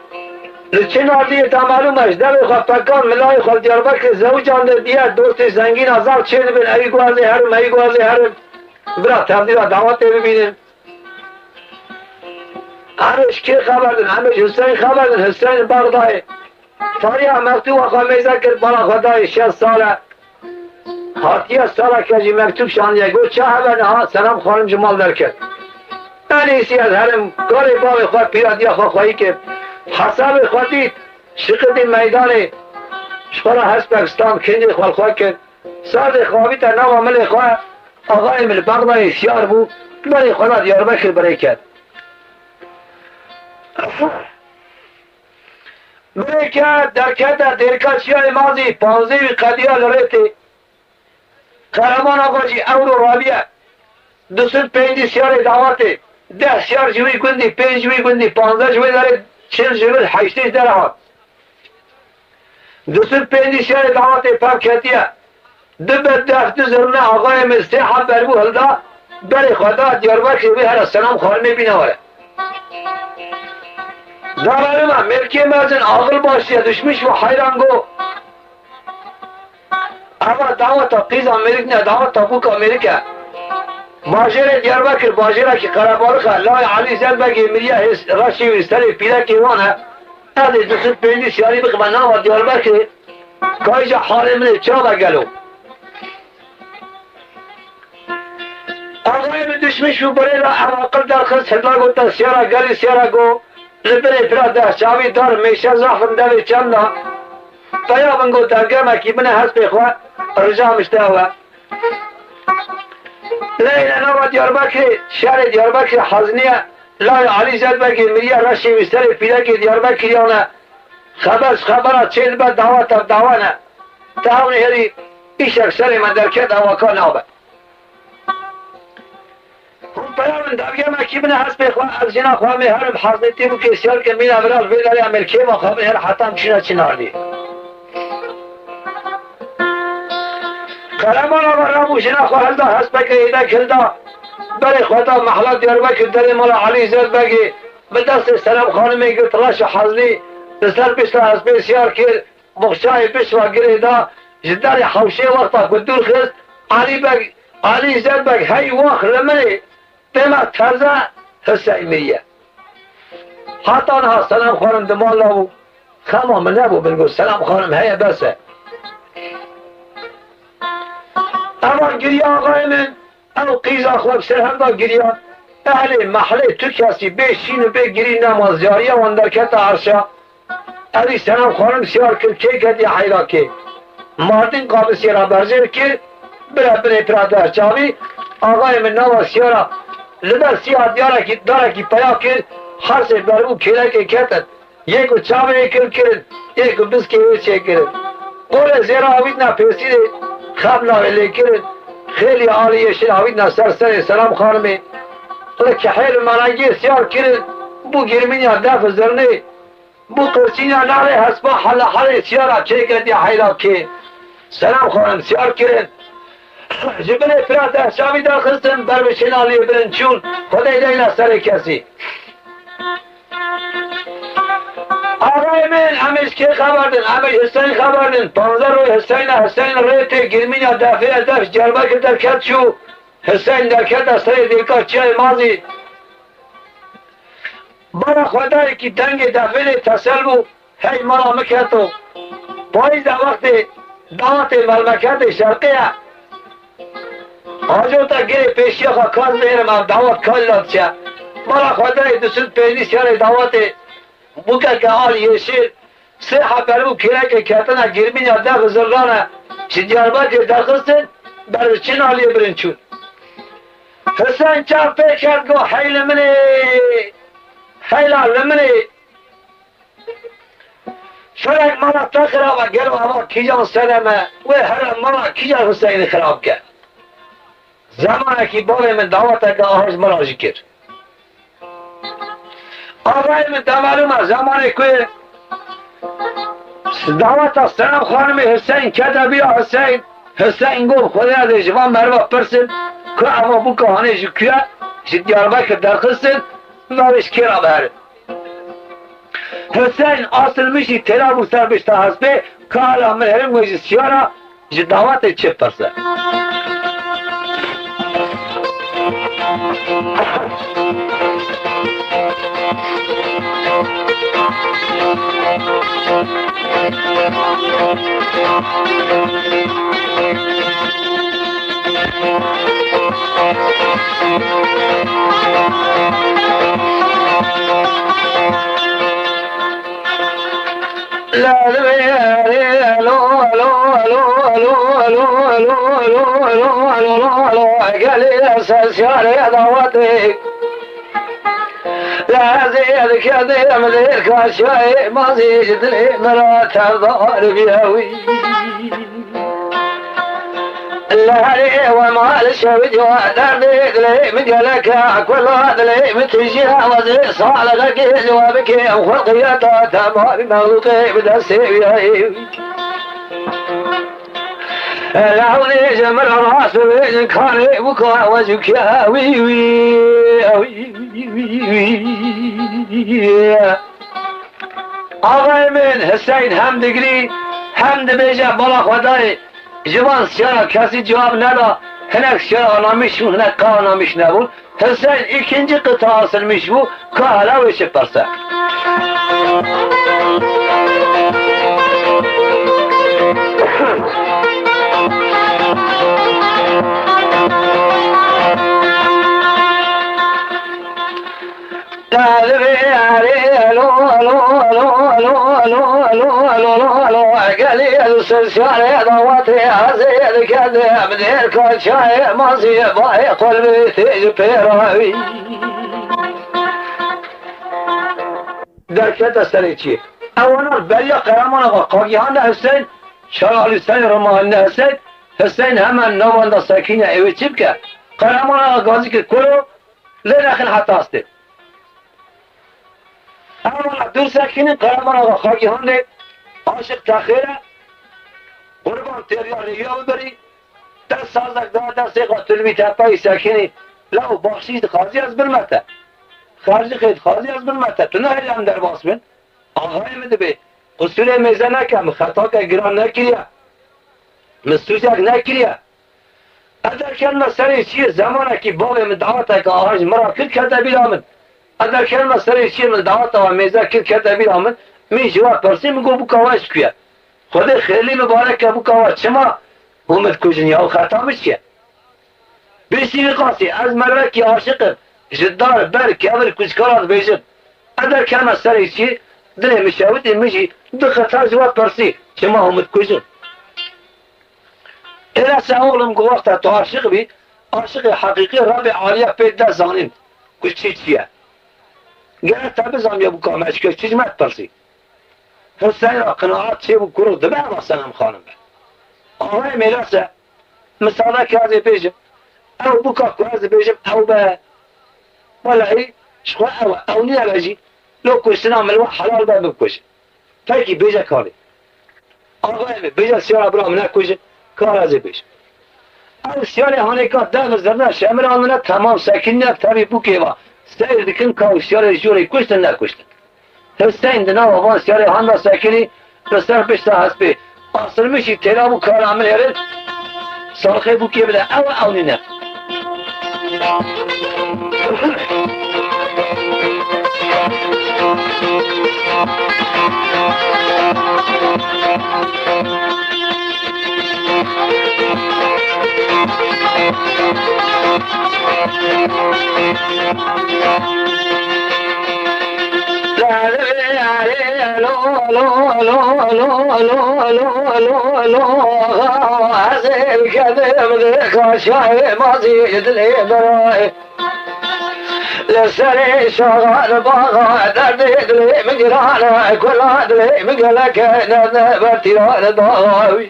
لچین آردیه تا معلومش دل خواه پکان ملای خواه دیاربک زوجان در دیه دوست زنگین آزار چه بین ای گوازه هرم ای گوازه هرم برا تبدیل دعوت ببینیم همش کی خبر دن همش حسین خبر دن حسین بغدای تاریخ مکتوب آقا میزه کرد بالا خدای 6 ساله هاتیه ساله کجی مکتوب شانیه گو چه خبر ها سلام خانم جمال در کرد انیسی از هرم کاری باقی خواه پیرادی خواه خواهی که حساب خودید شقد میدان شخورا هست پاکستان کنجی خواه کرد سال خوابی تا نام عمل خواه آقای مل بغدای سیار بود برای خدا دیار بکر برای کرد برای کرد در کرد درکاسی های مازی 15 قدیه لرهتی قرمان آقا جی اورو رابیه 205 سیار دعواتی 10 سیار جوی گندی 5 جوی گندی 15 جوی داره 40 جوی 8 داره ها 205 سیار دعواتی پاک کتیه دبت دفت زرنه آقای مستحب بربو هلدا برای خدا دیاربکر بی هر سلام خانمی بینواره دارم ملکی مرزن آقل باشیه دشمش و حیران گو اما دعوت قیز امریک نه دعوت تبوک امریکا باجر دیاربکر باجره که قربارخه لای علی زربگی مریه راشی ویستری پیدا که وانه از 205 سیاری بخمه نام دیاربکر کایجا حال من چرا بگلو آقای من دشمش و برای را عواقل در خست هدلا گوتا سیارا گلی سیارا گو لبره پرا ده چاوی دار میشه زحفن دوی چنده فیا من گوتا گرمه کی بنه هست بخواه رجا مشتاوه لیل نوا دیاربکر شهر دیاربکر حزنیه لای علی زد بگی میریه رشی وستر پیده که دیاربکریانه خبرات چیل به دعوت دعوانه تاون هری ایش اکثر من درکت اواکا نابه هم پیامن دبیه مکی بنه هست بخواه از جنا خواه مهرم حضنیتی رو که سیال که مین ابرال بیداری املکی ما خواه مهر حتم چناردی قلمان آقا رامو جنا خواه هلدا هست بگه ایده کلدا برای خدا محلات دیاربکر داری مولا علی زد بگی به دست سلام خانمی گرد تلاش حضنی بسر بسر از بسیار کرد مخشای بشوا گریدا جدار حوشه وقتا کدور خست علی زد بگ هی وقت لمنی بما ترزه حسینیه حتی آنها سلام خانم دمال نبو خمام نبو بلگو سلام خانم هی بسه اما گریه آقای من او قیزا خواب سر هم دا گریه اهل محله تو کسی بشین و بگیری نمازیاری و اندرکت عرشا علی سلام خانم سیار کرد که کدی حیلا که مردین قابل سیارا برزیر کرد بره پراده چاوی آقای من نوا سیارا لبر سیار داره که پیا کرد هر سه بر او کله که کتن یکو چاوی کرد یکو بسکی ویچه کرد قول زیرا آوید نا پیسید خب لاویلی کرد خیلی عالیه شد آوید نا سر سلام خانمی لکه حیل مناگی سیار کرد بو گرمینی دف زرنی بو قرچینی ناله حسبا حل سیارا چه کردی حیلا که سلام خانم سیار کرد جبل پراته شاوی در خستن بر بشین آلیه برن چون خدای دینا سر کسی آقای من همیش که خبردن همیش حسین خبردن 15 روی حسین ریت گرمین دفعه دفع جربه که در کت شو حسین در کت از سر دیکا چه مازی برا خدای که دنگ دفعه تسل بو هی مرا مکتو پایز در وقت دعوت ملمکت شرقیه آجو تا گره پیشی خواه کاز میرم دعوت کال لاد چه مرا خدای دسود پیلی سیار دعوت بوکه که آل یشیر سه حبرو کره که کتنه گرمین یا ده بزرگانه چه دیاربا که درخستن برای چین آلیه برین چون حسین چاپ پیکرد گو حیل منی حیلال منی فرق مانا تا خرابه گرم اما کجا سلمه و هر مانا کجا حسین خراب کرد زمانه که باره من دعوته که آهاز مراجع کرد آقای من معلومه زمانه که دعوت سلام خانم حسین کده بیا حسین گفت خدا از جوان مروا پرسید که اما بو کهانه جو که دیاربکر درخستن و بش کرا بره حسین اصل میشی تیرا بو سر بشتا حسبه که حالا من هرم گوشی سیارا جو دعوت چه پرسه لا زيد كذا مدير كاشاي ما زيد لي مرات الظهر بيهوي لا لي وما الشوج ودرد لي مجلك كل هذا لي متجيها وزي صالك جوابك وخلقياتا تمام مغلوقي بدسي بيهوي لعوني جمر راس بين كاري بكا وجهك يا وي وي آقای من حسین هم دگری هم دبیجه بالا خدای جوان سیارا کسی جواب ندا هنک سیارا نامیش بود هنک قا نامیش نبود حسین ikinci قطعه asılmış bu kahala ve şeparsa قليل سلسال ضواتي عزيز كذا من هيك شاي مازي باي قلبي تجبراوي دركت سريتي اولا بريا قرامان قاقيان حسين شرال حسين رمان حسين حسين همان نوان ساكنه ايوه تبكى قرامان غازي كلو لداخل حتى است اولا دور ساكنه قرامان قاقيان عاشق تاخيره قربان تريا ريال بري در سازك دا سيقا تلوي تاپاي ساكني لو بخشيد خازي از بالمتا خارجي خيد خازي از بالمتا تنه هلان در باس بن آغاي مدبي قصولي ميزه نكم خطاك گران نكريا مستوزك نكريا ادر كلمة سري چيه زمانه كي باب مدعواتك آهاج مرا كل كده بيلامن ادر كلمة سري چيه مدعواتك وميزه كل كده بيلامن من جواب پرسي مگو بو کواش كويا خدا خیلی مبارک ابو کواش شما اومد کجنی او خطا میشه بیشی قاسی از مرا کی عاشقم جدار بر کی اول کجکارات بیجم ادر کلمه سری چی دل مشاوت میجی دو خطا جواب پرسی شما اومد کجن الا ساولم گو وقت تو عاشق بی عاشق حقیقی رب عالیه پیدا زانین کچی چیه گره تابزام یا ابو کواش که چیزمت پرسی حسين قناعات شيء بكرو دبع بسنم خانم آهای ملاسه مثلا كازي بيجم او بكا كازي بيجم او با ولا اي شخو او نيا باجي لو كوشنا ملو حلال با بكوش فاكي بيجا كاري آهای بيجا سيارة برا منا كوش كارازي بيجم او سيارة هاني كات دغ زرنا شامل آننا تمام ساكننا تابي بوكيوا سير دكن كاو سيارة جوري كوشتن نكوشتن حسين دنا وان سياري هاندا ساكني بسر بشتا حسبي اصل مشي تلابو كار عمل يرد صالخي بوكي بدا او نينا عزيز كذب ذيك شاي ماضي يدلي براي لسري شغال باغا دردي دلي مجرانا كل دلي مقلك نذبتي ضاوي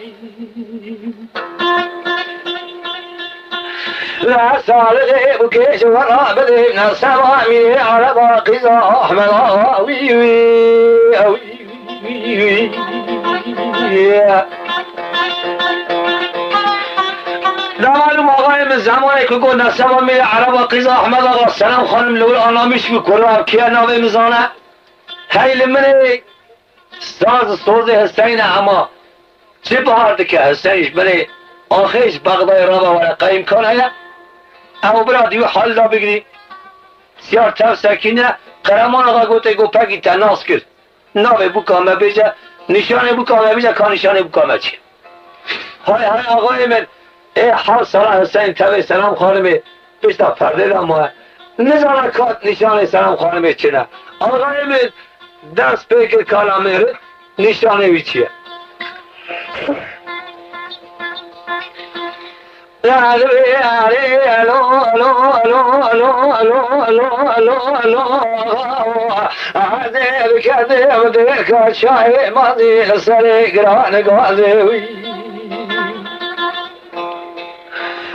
لا صالحي بكيش ورا بدي من السمامي على باقي احمد وي لا معلوم آقای من زمانی که گو نسبه می عرب قیزا احمد آقا سلام خانم لول آنا میش بکرم کیا نوی مزانه خیلی منی ساز حسین اما چه بهارده که حسینش بلی آخیش بغدای رابا ولی قیم کنه اما برا دیو حال دا بگیری سیار تف سکینه قرمان آقا گوته گو پاکی تناس کرد نوی بکامه بیجه نشانه بکامه بیجه که نشانه بکامه چی های آقای من ای حال سلام حسین تبه سلام خانمه بیشتا پرده دموه نزانه کات نشانه سلام خانمه چی نه آقای من دست پیکر کلامه نشانه بی چیه عذاب كذب ذيك شاي ماضي سري قران قاضي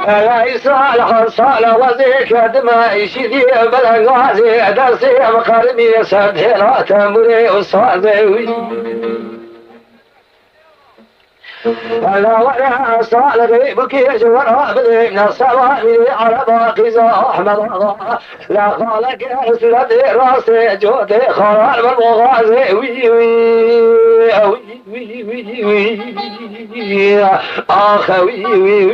يا صالح صالح وذيك دماء شدي بلا غازي درسي مقرمي سدي لا تمري وصادي ولا صالح بكي جورا بدي من السوامي على باقي احمد لا خالق اسود راسي جودي خال بالمغازي وي اخ وي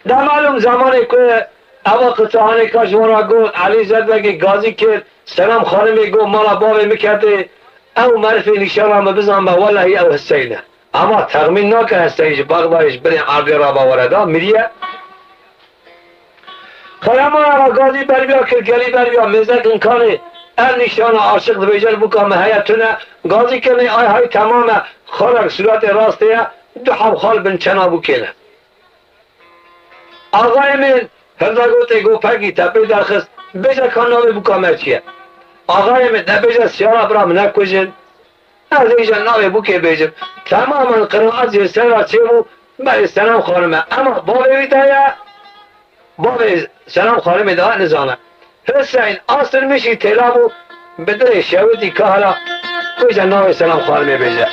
ده معلوم زمانی که اول قطعانی که شما گفت علی زدبگی گازی کرد سلام خانمی گفت مالا بابی میکرده او معرفی نشان هم بزن با والله او حسینه اما تغمین نکه حسینش بغدایش برین عربی را باورده میریه خلاما را گازی بربیا کرگلی بربیا مزد انکانه ال نشان عاشق بیجل بکام هیتونه گازی کنه آی های تمام خارق صورت راسته دو حبخال بن چنا بکنه آقای من هردا گوته گو پگی تپی درخست بیجا کاناوی بکامه چیه آقای من نبیجا سیارا برام نکوشن از ایجا ناوی بکی بیجم تماما قرآت جسر را چه بو بله سلام خانمه اما بابی بیتایه بابی سلام خانمه دا نزانه حسین آسر میشی تلابو بدر شویدی که حالا بیجا ناوی سلام خانمه بیجه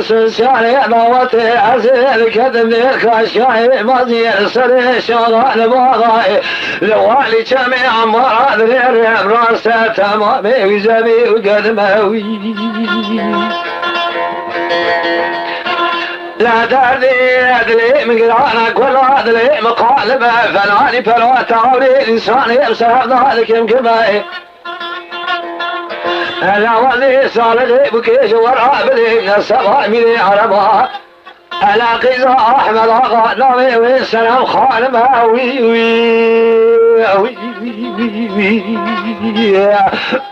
سنساني ضوتي عزيز كذب الكاشاي ماضي السري شغال باغاي لوالي جميع مراد غير براسه تمامي وزبي وقدموي لا تدري أدري من قرانك ولا أدري مقالبه فناني فلو تعوري الإنسان يمسح ذلك يمكبه لا ولي صالح بكيش ورابلي من السبع من عربها ألا قيزة أحمد أغا نوي والسلام خانمها وي وي وي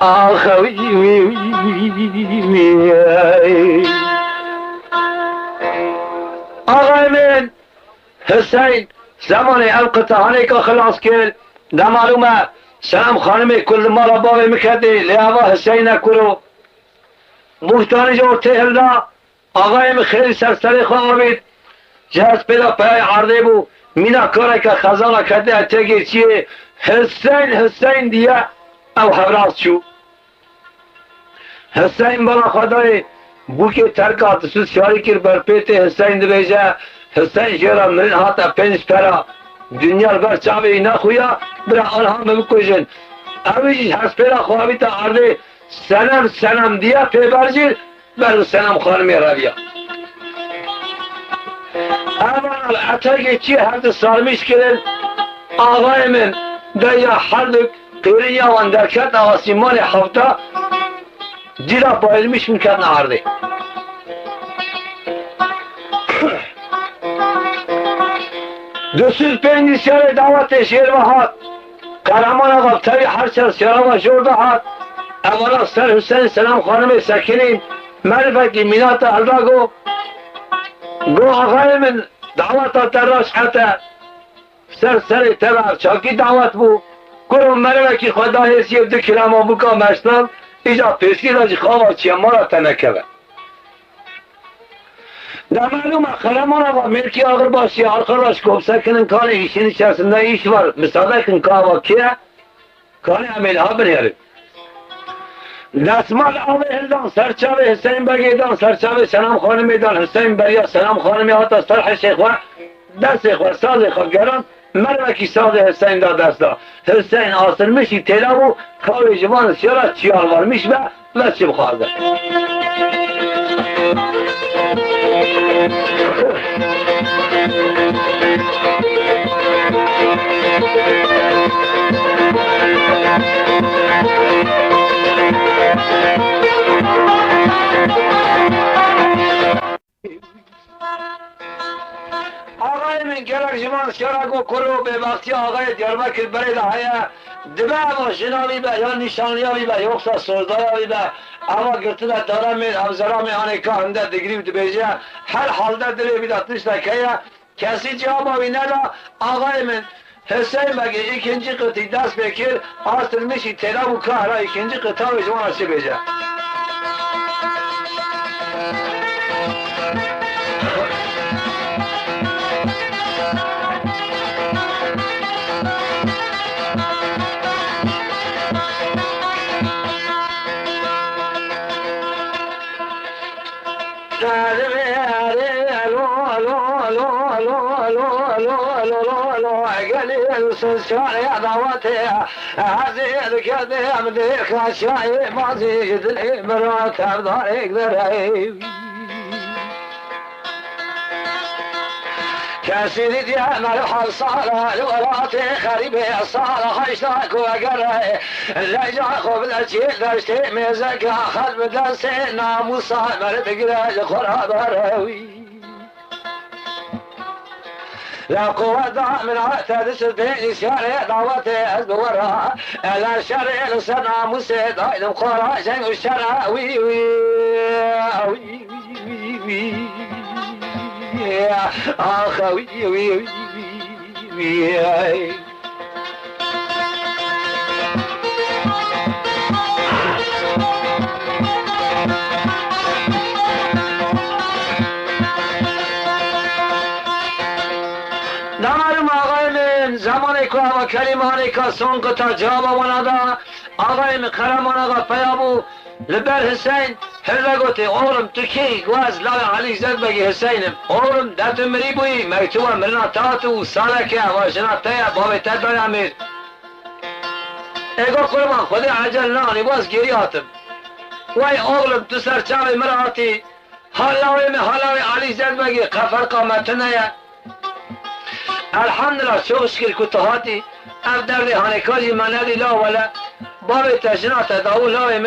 أخوي وي وي أغا من حسين زماني القطعاني كخلاص كل ده معلومة سلام خانمي كل مرة بابي مكدي لأبا حسين كلو مختاني جو تهلدا آقای من خیلی سرسری خواه بید جهاز پیدا پای عرضه بو مینا کاره که خزانه کده اتگی چیه حسین دیه او حبراز شو حسین بلا خدای بو که ترکات سوز شاری کر بر پیت حسین دی بیجه حسین شیرا من هاتا پنج پرا دنیا بر چاوی اینا خویا برا آنها مبکوشن اویش حس پیدا خواه بیتا عرضه سلام دیه پیبرجیر بر سلام خانمی رویا اما اتاقی چی هر سالمیش کردن آقای من دیا حردک قیرین وان درکت آسیمان هفته دیلا بایلمیش میکرد نهارده دوسوز پنجی سیار دعوت شیر و هات قرمان آقا تایی هر سر سیارا و جورده هات اولا سر حسین سلام خانم سکنین معرفتی مینات الدا گو آقای من دعوت تراش حتی سر تبع چاکی دعوت بو کرم معرفتی خدا حسیب دو کلام بکا مشتم ایجا پیسکی راجی خواه چیه مارا تنکه در معلومه خلمان آقا ملکی آقر باشی آرخراش کب سکنن کان ایشین چرسنده ایش var مساده کن که آقا کیه کان امیل ها بنیاره دستمال آقا هلدان سرچاوه حسین بگیدان سرچاوه سلام خانمیدان حسین بریا سلام خانمی آتا سرح شیخوه دست خواه ساز خواه گران مروکی ساز حسین دا دست دا حسین آسر میشی تیلابو کاوی جوان سیارا چیالوار میش به و چی بخوازه آقای من گلک جمان شرگو کرو به وقتی آقای دیاربکر برید هیا دبه ماشیناوی به یا نشانیاوی به یوکسا سرداراوی به اما گرتنه دارم من افزرامی آنه که هنده دگری بده بیجه هر حالده دلی بیده تشته که کسی جوابی ندا آقای من حسین بگه ikinci قطعی دست بکر آستر میشی تلاب و کهرا ikinci قطعه و جوان چه بیجه سنشاني دعوتي عزيز كذي أمدي خشاي مازي جدلي مراتب دارك دري كاسيدي ديانا الحصالة الوراتي خريبي الصالة خشتاك وقرأي اللي جاكو بالأجيل داشتي ميزك أخذ بدرسي ناموسا مرد قراج خراب روي لا قوة من عتادس الدين شارع دعوتي أزب وراء لا شارع لسنا موسى دايدم قراء جنگ الشرع وي وي وي وي وي آخ وي وي وي وي نمارم آقای من زمانی که و کلمانی که سنگ تا جواب ونادا آقای من قرمان آقا پیامو لبر حسین هر گوتی اولم تکی گواز لاوی علی زد بگی حسینم اولم دت مری بوی مکتوب مرنا تاتو سالکه و جنا تیا بابی تدبر امیر ایگو قربان خود عجل نانی باز گیری آتم وای اولم تو سر چاوی مراتی حالاوی من حالاوی علی زد بگی قفر قامتنه الحمدلله شو مشكل كنت هاتي أفدر هانيكاجي منادي لا ولا بابي تجنات داو لا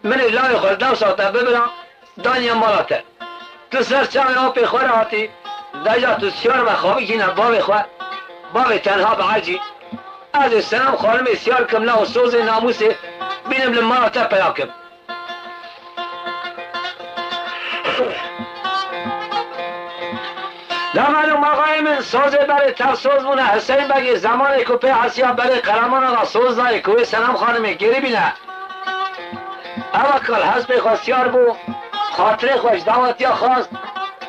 من لا يخل دوسة ببلا دانيا مالاته تسر شامي أوبي خوراتي دجا تسيار مخابي جينا بابي خوا بابي تنها بعجي از السلام خارمي سيار كم لا وصوزي ناموسي بينم لمالاته بياكم لمنو آقای من سوز برای تفسوز مونه حسین بگی زمانی که پی حسیا برای قرمان آقا سوز داری که سلام خانمی گیری بینه اما کل حسب خواستیار بو خاطر خوش دعوت یا خواست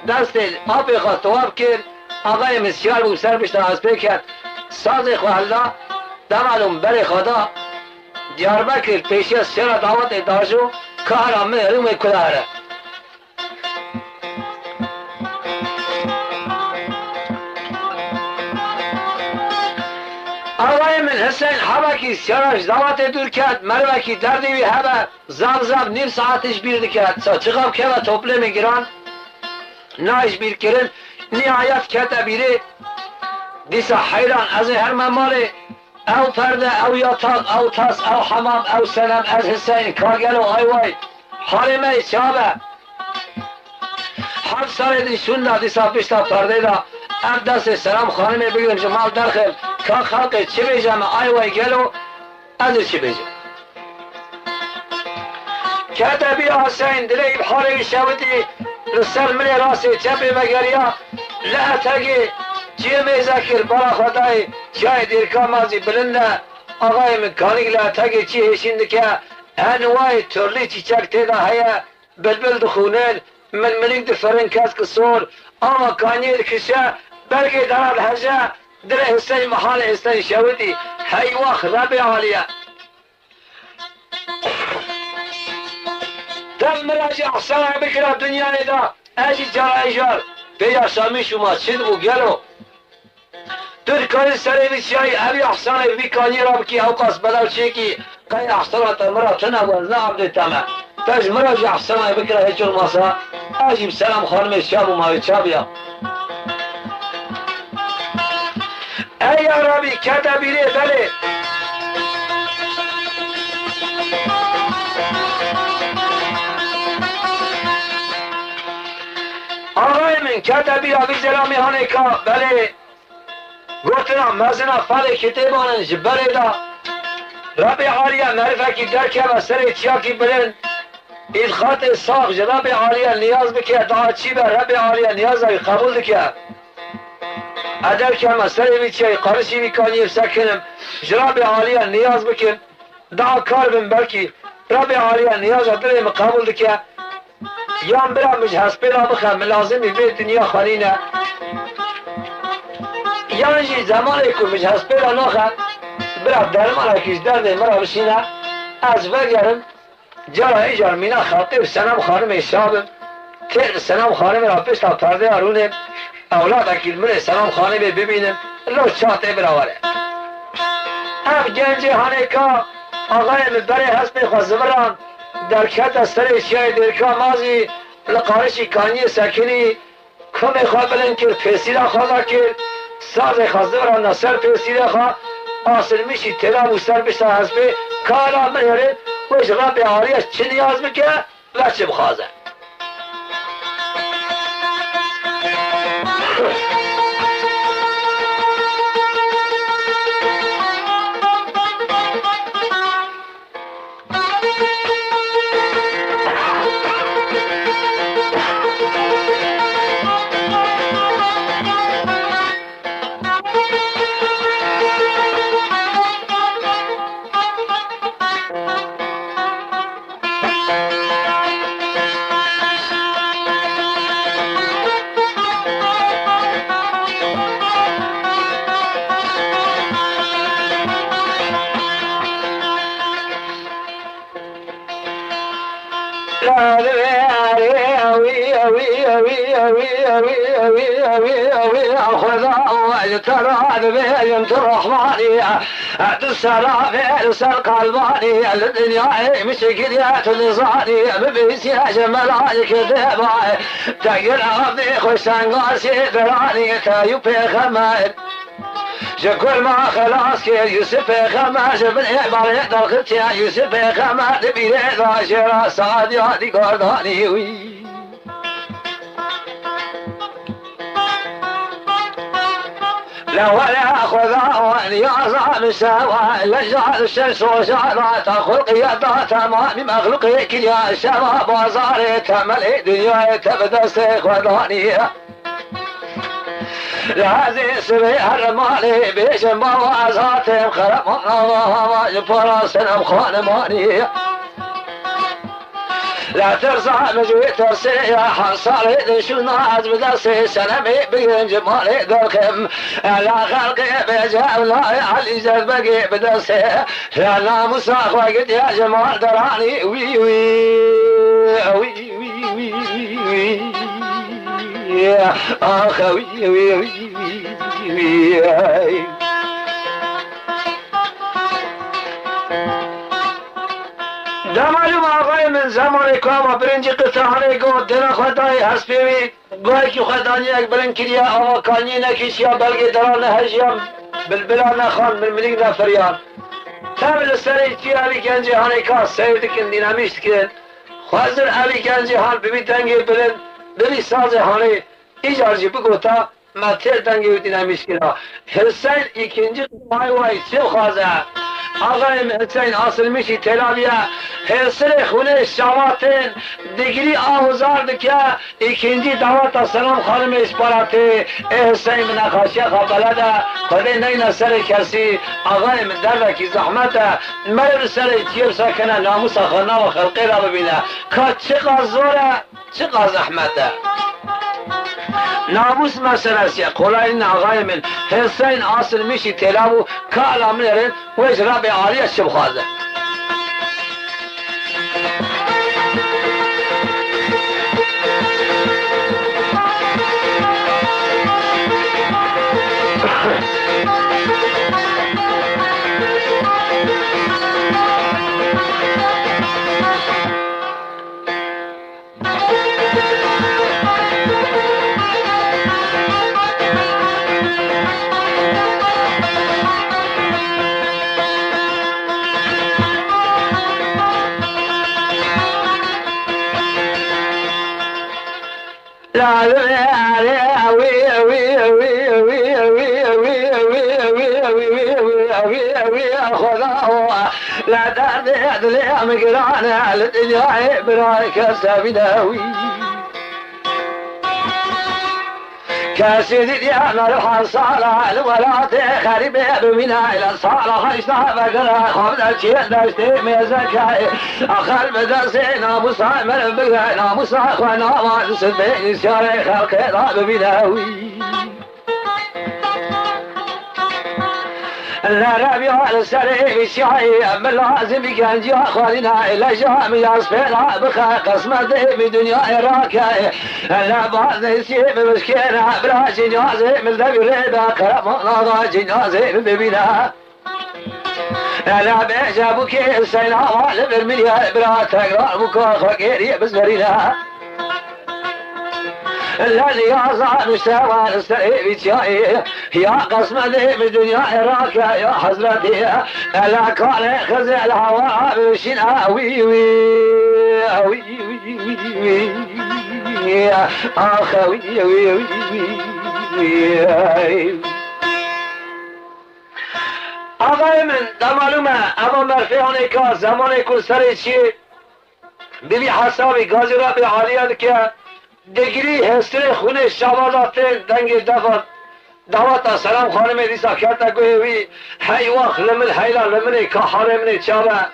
دست آبی خواست تواب کرد آقای من سیار بو سر بشتر حسبه کرد ساز خوالله دمالون برای خدا دیار بکر پیشی از سر دعوت داشو کارا من روم کداره آقای من حسین حبکی سیارش دعوت دور کرد مروکی دردی هبه زب نیم ساعتش بیرد کرد سا چقاب که و توپله میگیرن نایش بیر کرن نهایت کتا بیره دیسا حیران از هر مماله او پرده او یاتاق او تاس او حمام او سلام از حسین کاگل و آیوای حالمه چابه هر سال دیشون دیسا پیشتا پرده دا ام دست سلام خانمه بگیرم جمال درخل که خلق چی بیجم آیوای گلو از چی بیجم کتبی حسین دلی بحالی شودی لسر من راسی چپی بگریا لعتگی چی میزکر برا خدای چای دیرکا مازی بلنده آقای مکانیک لعتگی چی هشیند که انواع ترلی چیچک تیدا هیا بلبل دخونل من ملک دفرن کس کسور آما کانیر کشه برگی درد هجه در حسین محال حسین شودی هی وقت رب عالیه دم مراجع احسان بکره دنیا ندا اجی جار ایجار بیا شامی شما چید بو گلو ترکانی سری بیچیای اوی احسان بیکانی را بکی اوقاس بدل چیکی قای احسانات مرا تنوان نعبد تمام تاج مراجع احسان بکره هجر ماسا اجیب سلام خانم شاب و ماوی چابیا ای عربی کتبیره بله آقای من کتبی آبی زلامی هانه که بله گفتنا مزنا فل کتبانن جبره دا رب عالیه معرفه کی درکه و سر چیاکی بلن ایدخات ساق جناب عالیه نیاز بکه دعا چی به رب عالیه نیاز های قبول دکه ادر که مسئله بیچه قرشی بیکانی سکنم جناب عالیه نیاز بکن دعا کار بین بلکی رب عالیه نیاز دلیم قبول دکه یام برا مش هسپیلا بخم لازمی به دنیا خانینه یعنی زمانی که مش هسپیلا نخم برا درمان کش درد مرا بشینه از بگرم جرا ایجار مینا خاطر سنم خانم شابم که سنم خانم را پیش تا پرده آرونه اولاد اکیل من سلام خانه ببینم لو چاته براوره اف گنجی هنکا آقای مبری هست خوزمران در کت سر شیای درکا مازی لقارشی کانی سکنی کمی خواه بلند کرد پیسیرا خواه کرد ساز خوزمران نصر پیسیرا خواه آسل میشی تلا و سر بشتا هست بی کارا میاره وش رب عالیش چه نیاز بکه و چه بخوازه ترى بين الرحمن تسرى في سرق الباني الدنيا مش كذا تنصاني ببيسي يا جمال عليك ذبا تقل عبدي خشان قاسي دراني تايوبي خمال شكل ما خلاص كي يوسف خماش بن عبار يقدر ختيا يوسف خماش بيد عشرة صاد يادي قرداني وي لا ولا خذا يا صاحب سوا لجعل الشمس وشعرات خلق يدا تمام مخلوقك يا شباب وزاري تمل دنيا تبدا سيخوانية لهذه سبيع المالي بيشم بوازاتهم خرب الله فراسنا بخوان مانية لا ترزع مجوي ترسي يا حصالي دشو ناز بدرسي سلامي بين جمالي دركم لا خلقي بيجاب لا علي زربقي بدرسي لا مساق وقت يا جمال دراني وي وي وي وي وي وي يا اخوي وي وي وي دمالو آقای من زمان کام برنجی قطعه گو دل خدای هسپیوی گوی که خدانی یک برن کریا آقا کانی نکیش یا بلگی دران هجیم بلبلا نخان ململیگ نفریان تابل سری چی علی گنجی هانی که سیر دکن دینامیشت کن خوازر علی گنجی هان ببی دنگی بلن ببی ساز هانی ایجارجی بگو تا مطر دنگی دینامیشت کن حسین ikinci وای وای چه خوازه آقای حسین اصل میشی تلاویه حسر خونه شواتن دیگری آوزارد که ikinci دعوت سلام خانم اسپاراتی حسین من نخاشی خبلده خده نین سر کسی آقای من دروکی زحمته مرد سر جیب سکنه ناموس خانه و خلقی را ببینه که چقدر زوره چقدر زحمته ناموس مسئله قولای این آقای من حسین اصل میشی تلاو که علامه نرین ویج رب عالیه چه بخوازه لا دارد لي مقرانة على الدنيا برايك سابناوي كاسيدي ديانا روحان صالة الولاد خريبة بمنا إلى صالة خيشنا بقرا خبدا تشين داشتي ميزاكاي أخر بدرسي ناموسا من بقى ناموسا أخوانا ما تسبيني سياري خلقي لا بمناوي لا ربي على السري بشعي من لازم كان جا خالنا إلى جامي أسفلها بخا قسمة بدنيا راكاي لا بعض يسيب مسكينة بلا جنازة من ذبي ريبا كرم الله جنازة من ببنا لا بيجابك حسين هوال برمية برا تقرأ بكا خيري بزمرينا الذي يعزى مستوى السريب جاي يا قسمة بالدنيا راك يا حزرتي لا كان خزع الهواء بشين اوي وي اوي وي يا اخوي وي آقای من در معلومه اما مرفعانه که زمان کل سر چی بیبی حسابی گازی را به حالیت که دگری هستر خونه شبازات دنگ دعوت سلام خانم دیسا کرده گویوی هی وقت لمن حیلا لمنه که حرمنه چابه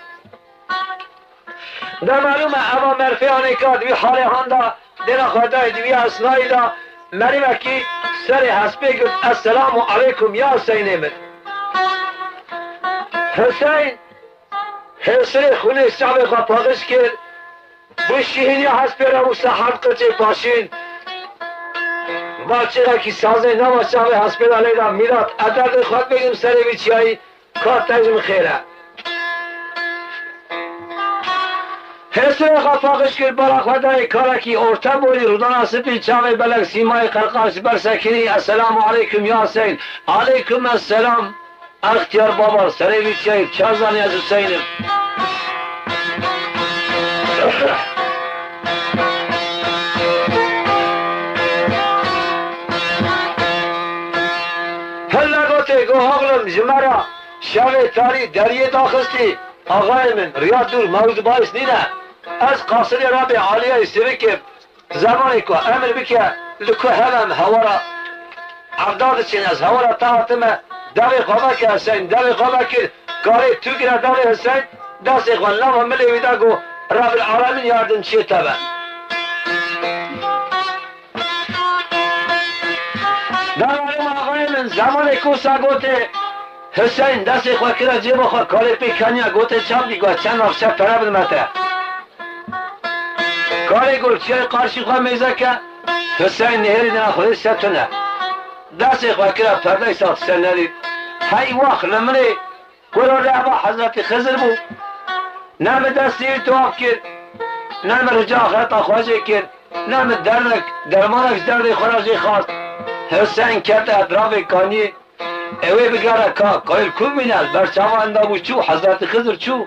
در معلومه اما مرفعانه که دوی حاله هنده دینا خواهده دوی اصنایی دا مریمه که سر حسبه گفت السلام علیکم یا حسین من حسین حسر خونه شعب خواه پاقش کرد بشیهینی حسب را مستحب قچه پاشین باچه را که سازه نما شعب حسب را لیدم میراد عدد خود بگم سر بیچیایی کار تجم خیره حسر خواه پاقش کرد برا خودای کارکی ارتا بولی رودان آسفی چاوی بلک سیمای قرقاش برسکنی السلام علیکم یا حسین علیکم السلام اختیار بابا سره بیچه چه زنی از حسینم هلا گوته گو هاغلم جمرا شب تاری دریه داخستی آقای من ریاد دور موضوع باعث نینه از قاصد رابع عالیه سویکم زمانی که امر بکه لکو همم هورا عبداد چین از هورا تاعتمه دوی خوابه که حسین دوی خوابه که کاری تو گره دوی حسین دست اخوان لما ملی ویده گو رب العالمین یاردن چیه تبه در معلوم آقای من زمان کوسا گوته حسین دست اخوان کرا جیب خواه کاری پی کنیا گوته چاب دی گوه چند وقت شب پره بدمته کاری گل چیه قارشی خواه میزه که حسین نهری دنا خودی ستونه دست اخوان کرا پرده ساخت سن ندید هی وقت لمنه قرار رعبا حضرت خزر بود نام دستی تواب کرد نام رجا آخرتا خواجه کرد نام درمانش درد خورازی خواست حسین کرد ادراف کانی اوی بگاره که قایل کن بینید برچاوا اندابو چو حضرت خزر چو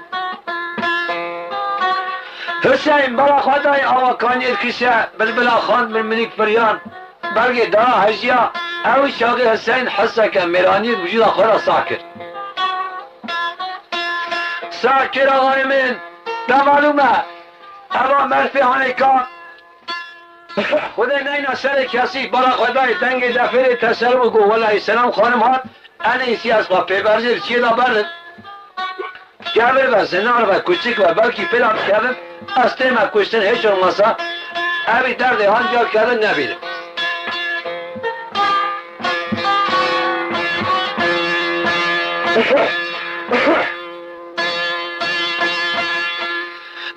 حسین برا خدای آوا کانی ارکشه بلبلا خان من منیک فریان بلگه دا هجیا اوی شاقی حسین حسه که میرانی وجود خورا ساکر ساکر آقای من دا معلومه اما مرفعانه که خدا نینا سر کسی برا خدای دنگ دفر تسلم گو والله سلام خانم هات انا ایسی از خواه پیبرزیر چیه دا برد گبر و زنار و کچک و بلکی پیلات کردن از تیم کشتن هیچ olmasa اوی درد هنجار کردن نبیده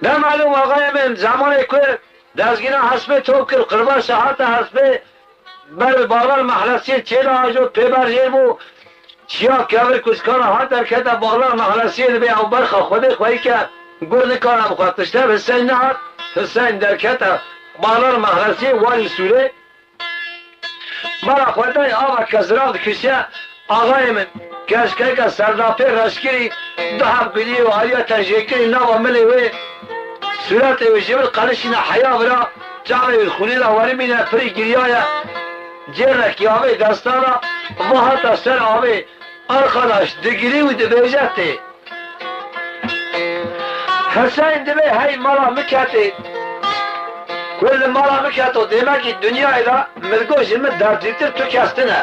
نه معلوم آقای من زمان که دزگینا حسبه تو کر قربان ساعت حسبه بر باغل محلسی چه راجو پیبر جیر بو چیا کبر کسکانا ها در کتا باغل محلسی بی او برخوا خوده خواهی که گرد کارم خواهتشتر حسین نهاد حسین در کتا باغل محلسی والی سوره برا خواهده آقا کسرات کشه آقای من کشکه که سردافه رشکری دو حقیدی و آلیا تنجیکری نوا ملی صورت وجبل قرشنا حياة برا جامع الخليل أولي من فري جريايا جرك يا أبي دستانا وهذا سر أبي arkadaş digiri ve dibeceti Hüseyin debe hay mala mükati Kulle mala mükato demek ki dünyayla milgo jimi derditir tükestine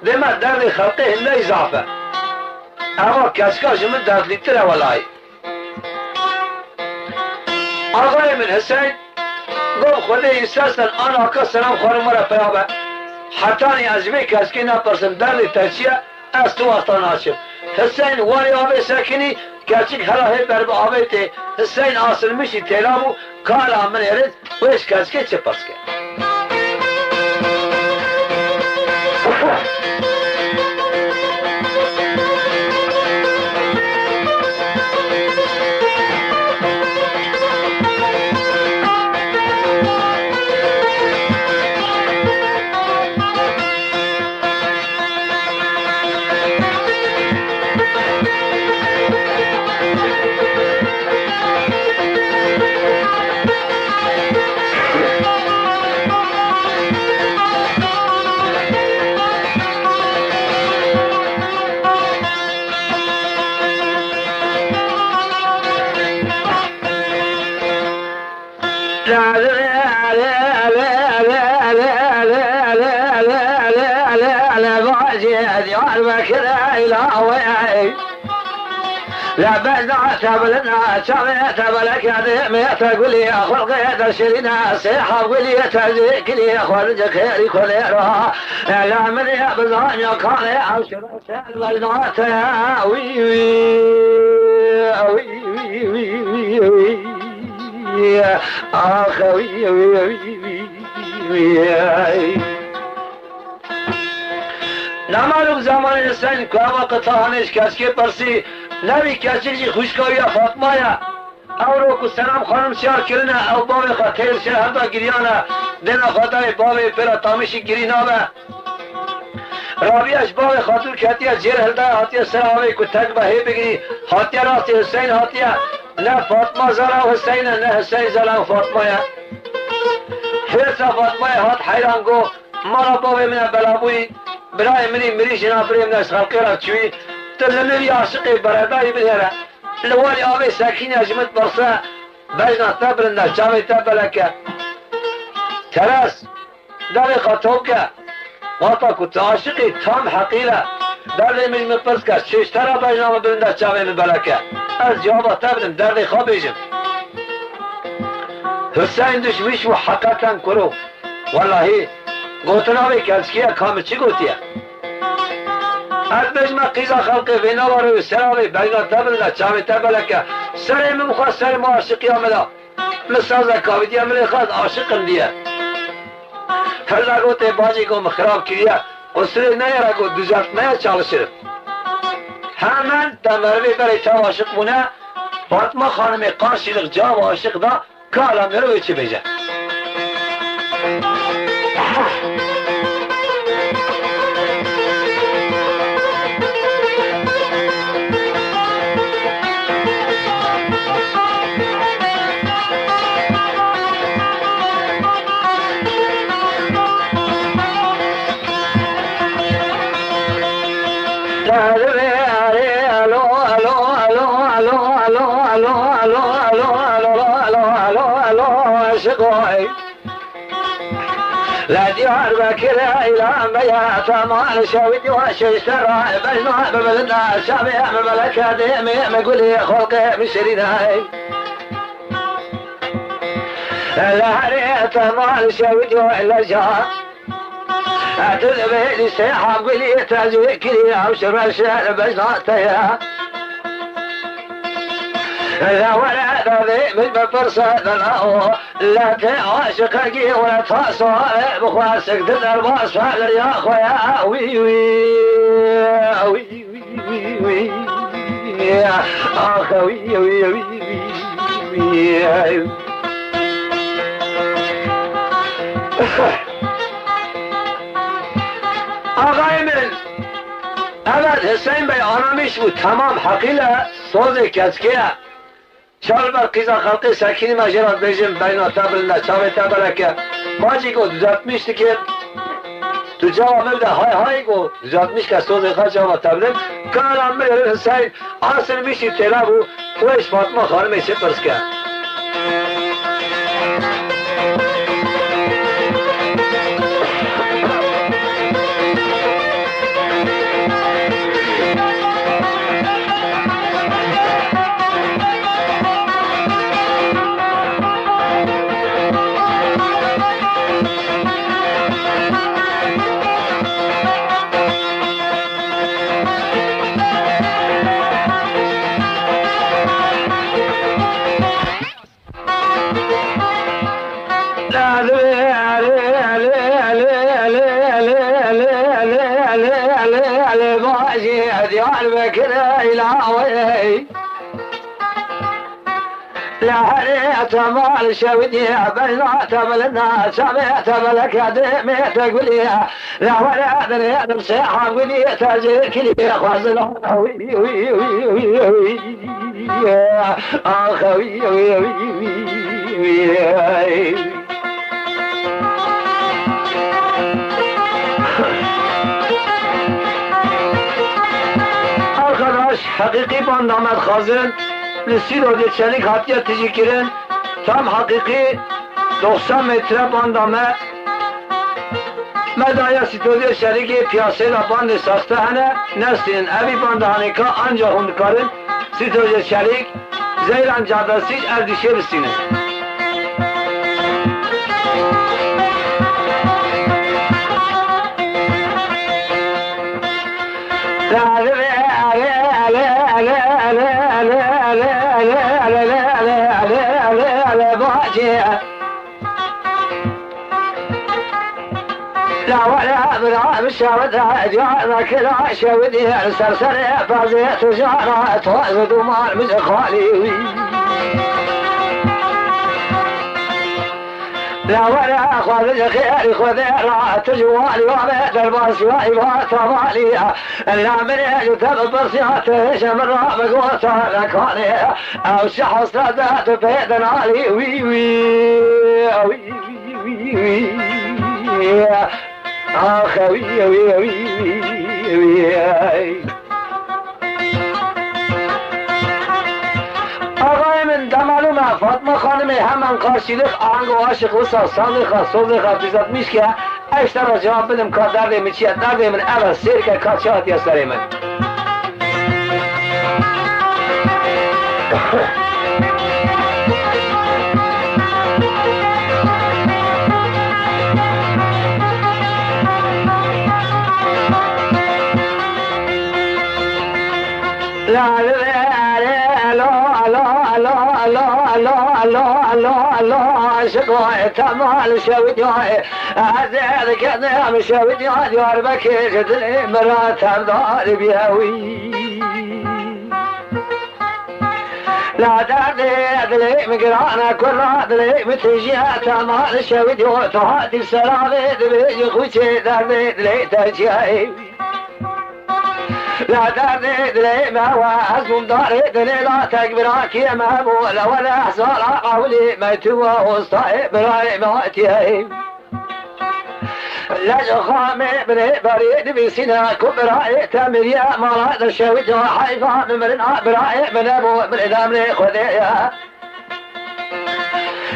demek derdi halkı hille izafe ama keşka jimi derditir evvelay Ağayemin Hüseyin gov खुदे इस्तासन आना का सलाम खाने मरा पैराबा हटाने आज़मे कैसे ना पसंद दर्द तर्चिया अस्तु आस्तान आशिब Hüseyin वाले आवे सकिनी कैसे हरा है पर आवे थे Hüseyin आसल मिशी तेराबू काला मन एरिद वो इस कैसे के चिपस के لا لا لا لا لا لا لا لا لا لا لا لا باجي ديار بكرة إلهي لا بدنا تبلنا شريت بلك ميت تقول لي خلقي تشرينا سيحة قول لي تزيك لي خرج خيري كليرها لا من يبزان يقال أبشر الغلات وي وي وي وي وي أخوي نمالوك زمان السن كوا قطعانش كسكي برسي نبي كسيجي خوشكاويا فاطمايا او روكو سلام خانم شار کرنا او باب خاطر شهر دا گریانا دنا خدای باب پر تامشی گرینا با رابیاش باب خاطر کاتیا جیر هلدا هاتیا سراوی کو تک به بگری هاتیا راست حسین هاتیا نه فاطمه زرا حسین نه حسین زرا فاطمه فرسا فاطمه هات حیران گو مرا باب من بلابوی برای منی مری جنا بریم ناس خلقرا چوی تلنبی عاشقی برادری بهره لوالي آبي ساكين أجمد برصا بجنا تبرنا جامي تبلك تراس داري خطوك غطا كنت عاشقي تام حقيلة داري من مبرسك شيش ترى بجنا مبرنا جامي مبلك از جوابا تبرم داري خابيجم حسين دشمش وحقاقا كرو والله قوتنا بي كالسكيا كامل چي قوتيا بجمع قيزا خلقي في نوار وسراوي بجنا تبلنا جامي تبلك سري من مخواه سري ما عاشقي عملا مسازا كاويديا ملي خاص عاشق انديا هلا قوتي باجي قوم خراب كريا وسري نيرا قوت دوزات نيا چالشر همان تمروي بري تا عاشق بنا فاطمه خانمي قاشلق جاو عاشق دا كالا مروي چي بيجا لا ديار بكرة إلى بيات ما شويت وشي سرى بجنا ببلدنا شابع مملك ديمي مقولي خلقي مشريناي لا ريت ما شويت وإلا جاء تذبي لي سيحة قولي تزويك لي أوشر الشهر بجنا تيا لا ولا ذي من بفرصة ذناؤه لا تعاشق قي ولا تحصى بخواسك دل الباس فعل يا خويا وي وي وي وي وي اخ وي وي وي آقای من اول حسین بی آنامش بود تمام حقیله سوزی کسکیه چال بر قیزا خلقی سکینی مجرات بیجیم بینا تبرنده چاوی تبرکه ماجی گو دوزاتمیشتی که تو جواب بده های های گو دوزاتمیش که سوزی خواه جواب تبرم کارم بیر حسین آسر میشی تیره بو ویش فاطمه خانمی سپرس که لحريت مال شودي بجنا تبلنا سمعت بلك دمي تقولي لا ولا ادري بصيحة قولي تجيك لي خزنا وي وي وي وي اخوي وي وي arkadaş hakiki bandamet khazin Lüsilo de çelik hatiye tecikkirin tam hakiki 90 متر باندامه مدایا سیتوزی شریکی پیاسه را باند ساخته هنه نستین اوی باند هنکا انجا هندکارن سیتوزی شریک زیران جادسیج اردیشه بسینه لا ولا بلا بالشاود جاء كلا شاودي سرسر فازيت جارات وازد ومال من خالي لا ولا خالد خير خذ رات جوالي وبيت الباس وايبات طوالي لا من يجتب برسيات شمر بقوتها لكالي او شحص ردات بيدن علي وي وي وي وي وي آخوي وي وي وي آقای من دمالومه فاطمه خانمی همان قاشیلق آنگو عاشق وسا صادقه صدقه بیزد میش که اشتر را جواب بدم که درده من چیه درده من اول سیر که کچات یا سری من لا شقاء تمال شويداي هذا كذا مش شويداي دار بكير مرات دار بيهوي لا دار مقرانا كل دلي متجي تمال شويداي تهدي السلامة بيجي خوشي دار دلي تجي لا داري دلي ما واسم داري دلي لا تكبراك يا مهمول ولا حصال قولي ما توا وصاي براي ماتي لا جخامي بني بريد بسنا كبراي تمريا مراد الشويد حيفا من براي من ابو من ادامني خذيا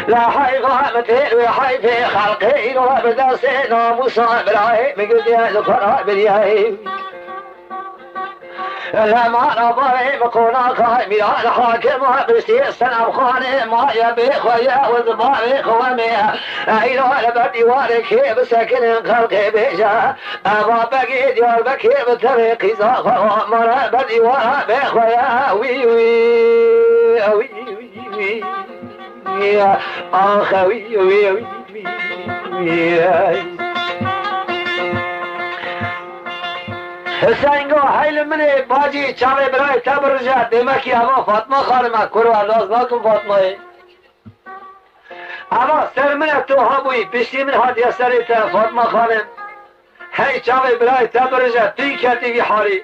لا حيفا متين وحيفي خلقي وبداسي ناموسا براي مقد يا زفراء برياي لا ما نظري بكونا خاي ميلاد حاكم وقسي السلام خاني ما يبي خويا وزباري خوامي ايلو لبدي واركي بسكن خلقي بيجا ابا بقي ديار بكي بطريقي زاخوا مرا بدي وارا بخويا وي وي وي وي وي اخوي وي وي وي حسین گو حیل منی باجی چاوه برای تبرجه دیمکی اما فاطمه خانمه کرو علاز ناکم فاطمه اما سر منه تو هموی پشتی من حادیه سری تا فاطمه خانم هی چاوه برای تبرجه توی کردی حالی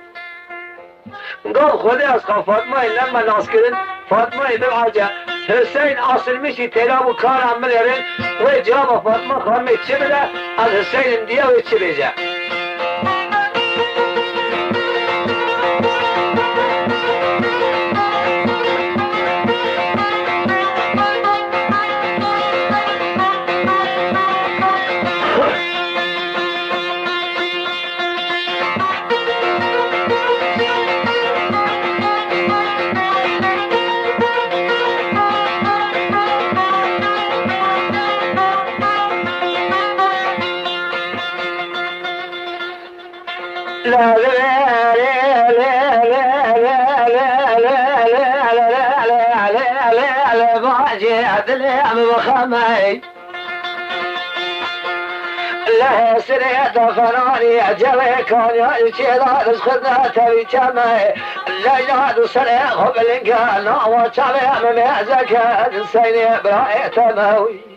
گو خودی از خواه فاطمه لما ناس کردن فاطمه دو آجه حسین اصل میشی تیراب و کار عمل یارن و جواب فاطمه خانمه چه بده از حسین دیه و چه بیجه له سريت فراني جوي كون يشيدا خدنا تبي جمعي لا ياد سريع قبل كان وشابه من زكاة سيني براء تموي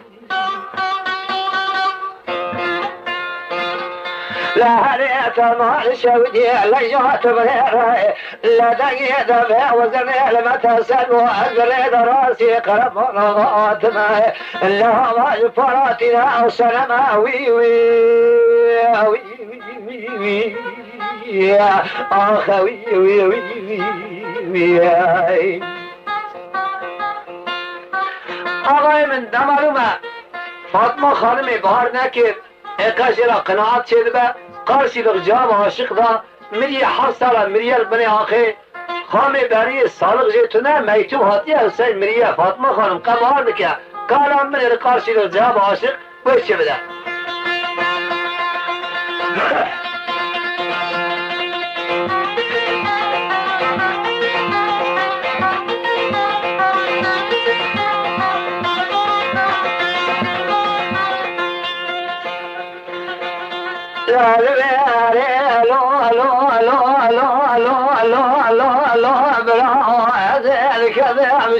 لا هريت مال شودي لا يات بريء لا دقيت بيع وزري لما تسد وأزري راسي قرب نغات ما لا ما فراتنا وسلام وي وي وي وي يا أخوي وي وي وي آقای من دمالومه فاطمه خانمی بار نکرد اقاش را قناعت شد به قارشیلق جواب عاشق دا مری 7 ساله مریل بنی آخه خامه بری سالق جتونه میتوب هاتی حسین مریه فاطمه خانم قبار بکه کالا من قارشیلق جواب عاشق ویش بده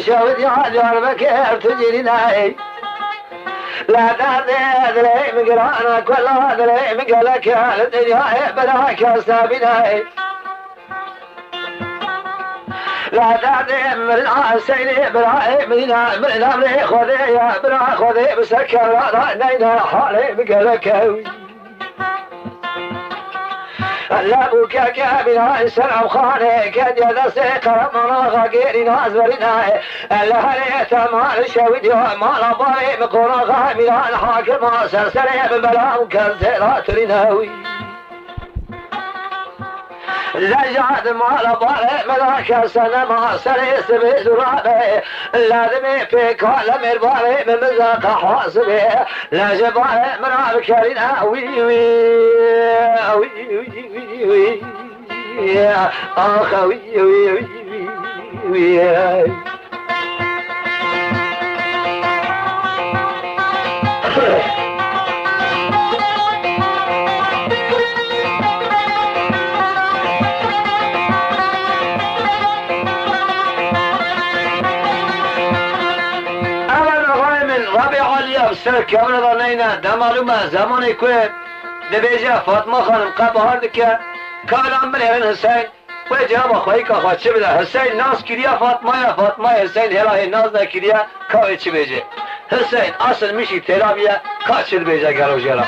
مشاودي عجار بكير تجري ناي لا تدري مقرانا كل هذا مقالك الدنيا بلاك سابناي لا تدري من عسيني براي من امري خذي يا برا خذي بسكر نينا حالي مقالك لابوك كابنا سلام خانه كد يدسي قرمنا غير ناس برنا لهلي تمال شويد ما لباري مقونا غاملا الحاكم سلسلة ببلا وكنزيرات رناوي لجعد ما لباري ملاك سنة ما سريس بزرابي لازمي في كل مرباري من مزاق حاسبي لجباري من بكرنا وي وي وي وي وي يا أخوي وي وي وي سرک امر دانینا دمالوما زمانی که دبیجا فاطمه خانم قبار دکه کالام من هرن حسین و جواب خواهی که خواهد چه بده حسین ناز کریا فاطمه حسین هلاه ناز نکریا که چه بیجه حسین اصل میشی ترابیه که چه بیجه گرو جرا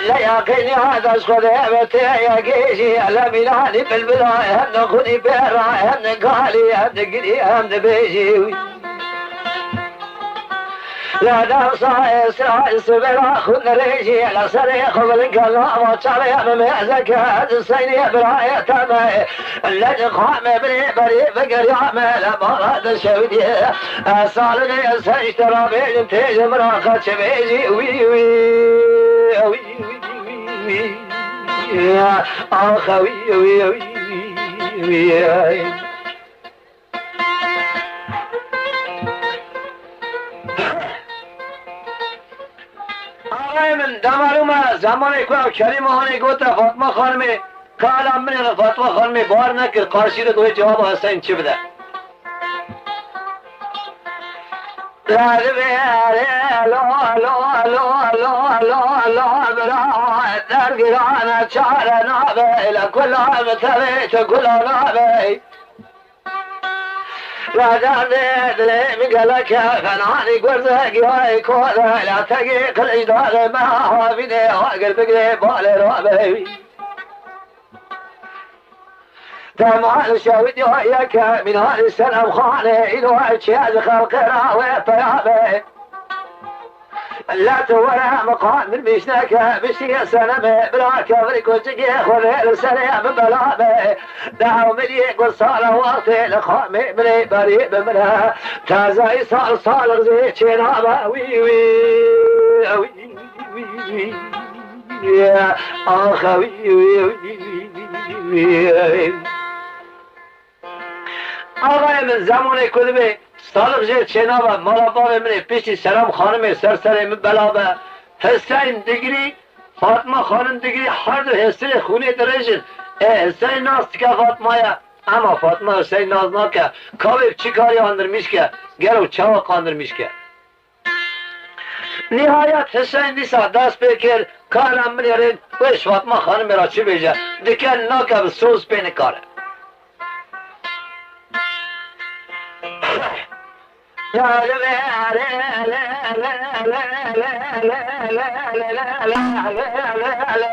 لا يقيني هذا صدابتي يا قيشي لا ميلاني بالبلاي هم نخوني براي هم نقالي هم نقري هم نبيشي لا درصا إسرائيل سبلا خن ريشي لا سريخ بالقلع وطالي مميزك هذا السيني براي تماي الذي قام بني بري فقر يعمل مراد الشودي صالني سيشترى بين تيج مراقة شبيجي وي وي وي وي يا أخوي وي وي وي من دمالوما زمانی که کریم هانی گوته فاطمه خانمی کالا من فاطمه خانمی بار نکر قارشی رو دوی جواب حسین چی بده در گرانه چاره نابه لکل هم تبیت کل نابه لا دردي مقلك فناني قرزك هاي كولا لا تقيق الإجداد ما حافظي وقلبك لي بالي رابي تمال شاودي وياك من هذه السنة خاني إلو أشياء خلق راوي طيابي لا تورا مقام من بيشناك بشي سلامي بلاك فريق وجهي خذي السلام بلامي دعو مني قصالة وقتي لخامي مني بريء منها تازاي صال غزي شنابا وي وي وي وي يا أخوي وي وي آقای من زمان کدومه سالق جه چنابه مالابا منه پیشی سلام خانم سرسره من بلابه حسین دگری فاطمه خانم دگری هر دو حسین خونه درشن حسین ناز که فاطمه یا اما فاطمه حسین ناز ناکه کابه چی کاری اندرمیش که گرو چاوک اندرمیش که نهایت حسین دیسا دست بکر کارم من یارین وش فاطمه خانم را چی بیجه دکن ناکه سوز پی نکاره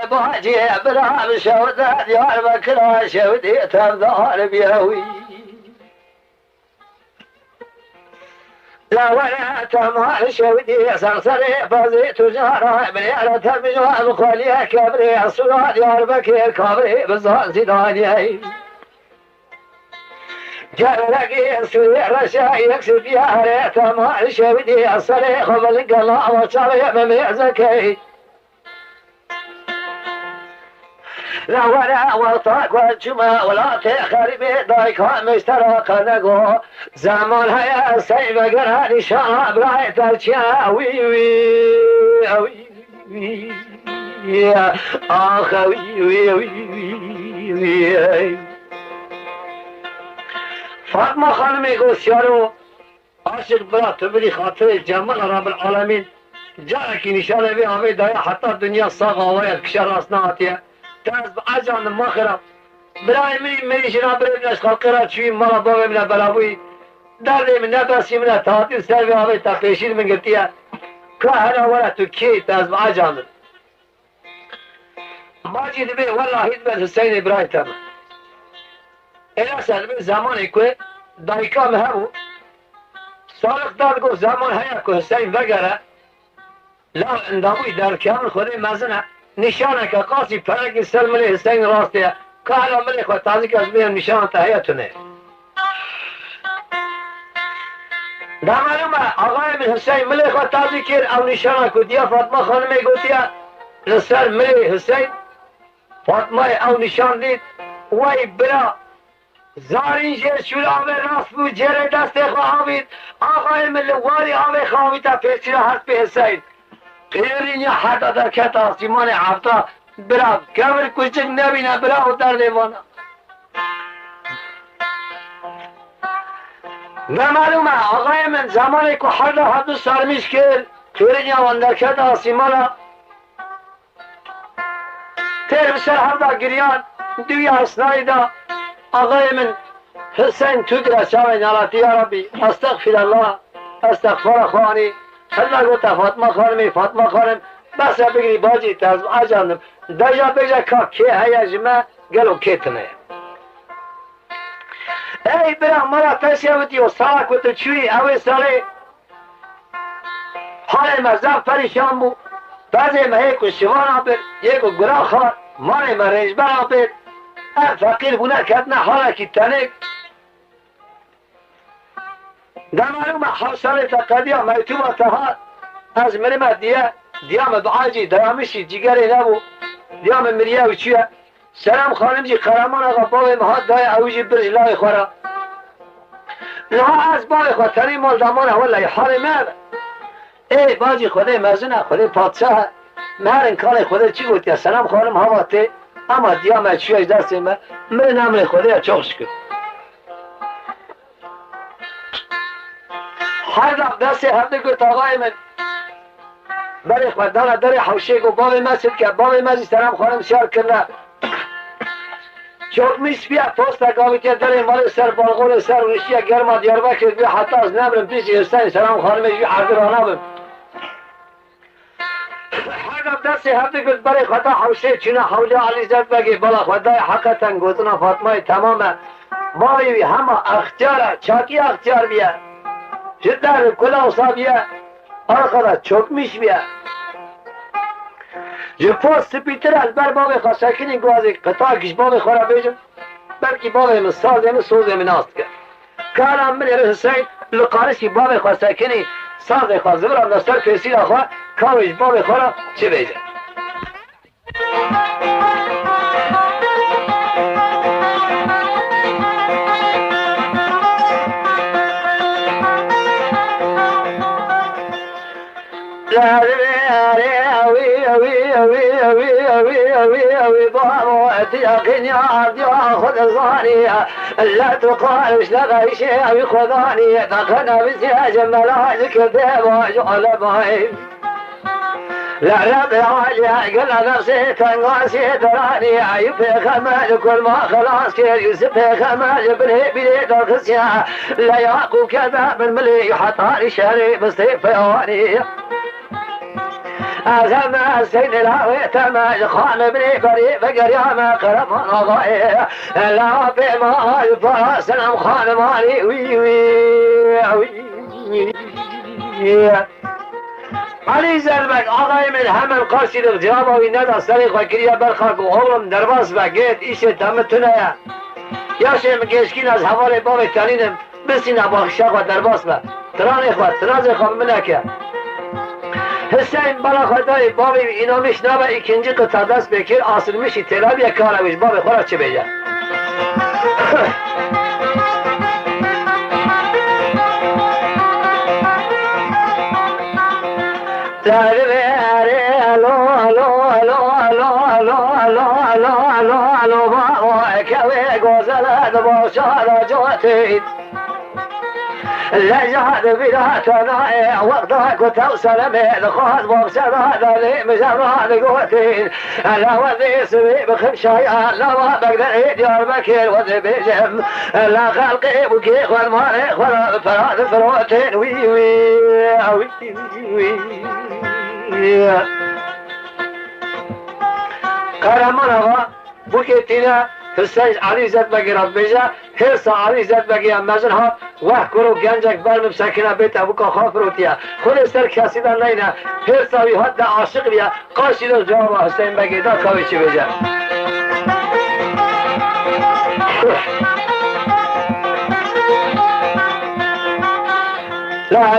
باجی برام شودت یار بکرا شودی تردار بیاوی لا ولا تمار شودي صرصري فازي تجارة بنيرة تبجواب خولي كبري الصلاد يار بكير كبري بالزهر زيداني جاركي سوي رشاي يكسب يا ريت تمار شودي الصريخ بالقلا وشري بميزكي لا ولا وطاق والجمع ولا تخربي دايك مشترك نقو زمان هيا سيب قراني شراب رايت الشاوي وي وي يا اخوي وي وي فاطمه خانمي قوسيارو عاشق برا تبري خاطر جمال رب العالمين جاءك نشانه بي عمي دايا حتى الدنيا صاغه ويا كشر اصنعتها تاز بعجان ماخرة براي مني جنابري من اشخاص قرات شوي مالا بابي من بلاوي داري من نباسي من تاتي سالبي عمي تقيشين من قلتيها كهنا ولا تكي تاز بعجان ما جيد بي والله هيد حسين ابراهيم تمام انا سالبي زماني كوي دايكا مهمو صالح دارگو زمان هيا كو حسين وگره لا انداموي دار كامل خودي مزنه نشانه که قاسی پرک سلمل حسین راسته که حالا ملک و تازی که از بیم نشان تحییتونه در معلومه آقای من حسین ملک و تازی کرد او نشانه که دیا فاطمه خانمه گوتیا لسر ملک حسین فاطمه او نشان دید وی برا زارین جر شول آوه راست بود جره دست خواهید آقای من لواری آوه خواهید تا پیچی را هست به حسین غيرين يا حدا در كتا سيمان عفتا برا كامل كوچك نبينا برا ودار ديوانا ما معلومه آقای من زمانی که حدا حدو سرمیش کرد غيرين يا وان در كتا سيمانا تیر بسر حدا گریان دوی اصنایی دا آقای من حسین تو درشاوه نالاتی یا ربی استغفر الله استغفر خوانی خدا گوتا فاطمه خانم بس بگیری باجی تاز آجانم دجا بجا که هیا جمع گلو کتنه ای برا مرا تشیوتی و سالا کتو چوی اوی ساله حال مزم پریشان بو بعضی ما یکو شوان آبر یکو گرا خواد ماره ما رجبر آبر فقیر بونه کتنه حالا کی تنک در معلومه حوصله تقدیه میتوبه تها از مرمه دیام بعاجی درامشی جگری نبو دیام مریه و چیه سلام خانم جی قرمان آقا باوی مهاد دای اوجی برج لای خورا لها از باوی خود تنی مال دامانه والله حال مهر ای باجی خوده مزنه خوده پادشاه مهر انکال خوده چی گوتی سلام خانم هواته اما دیام چیه دست من نمره خوده چوخش کن هر دست هفته گفت آقای من برای خوددان در حوشه گفت باب مسجد که باب مسجد سلام خانم شار کرده چوک میس بیا پوست اگامی که در مال سر بالغون سر ونشی گرما دیار بکرد بیا حتی از نمرم پیش حسین سلام خانمش بیا عردرانه بم هر دست هفته گفت برای خدا حوشه چونه حوله علی زد بگی بالا خدای حقیقتا گوتنا فاطمه تمامه بابی همه اختیاره چاکی اختیار بیا جدار کلا وصابيا آخر چوکمیش بیا جو پوست پیتر از بر باب خساکنی گوازی قطع کش باب خورا بیجم بلکی باب من سازه من سوزه من آست کرد کارم من حسین لقارسی باب خساکنی سازه خواه زبرم دستر کسی را خواه کاوش باب خورا چه بیجم يقين عبد ياخذ ظانية لا تقال وش لغى شيء خذاني دخلنا بالزياج ملاجك ديما جعل بايم لا رب يا قل نفسي تنقاسي دراني عيب خمال كل ما خلاص كير يوسف خمال بني بيد الخسيا لا يعقو كذا من ملي حطاني شاري مصيف يواني أغمى السين الهوي تماج خان بني بريء بقر يا ما قرب نضائي لا بما الفراس نم خان مالي وي وي وي علي زلمك أضاي من همن قاسي الغجابة وينادى سريق وكريا برخاك وهولم درباس بقيت إيشي دمتنا يا شيء مكيشكين از حوالي بابي تانينم بسينا باخشاق ودرباس با تراني خواد ترازي خواب منك يا حسين بلا خدای بابی اینا میشنوه ikinci kıta dest bekir asılmış itelabiye karaviş bابی خورا چه بیجه لجهد بلا تنايا وقتك وتوصل من خاض وبسر هذا لي مجرد قوتين انا وذي سبي بخمشايا لا ما بقدر عيد يا بكير وذي بجم لا خلقي بكيخ والمالك ولا فراد فروتين وي وي وي وي قرمنا بكيتنا حسين علي زد بقي ربيجا هرسا علي زد بقي امازنها وحكرو گنجك برم ساكنه بيت ابوكا خافروتيا خود سر كاسيدان لينا هرسا ويهد عاشق بيا قاشد جواب حسين بقي دا كاوي چي بيجا لا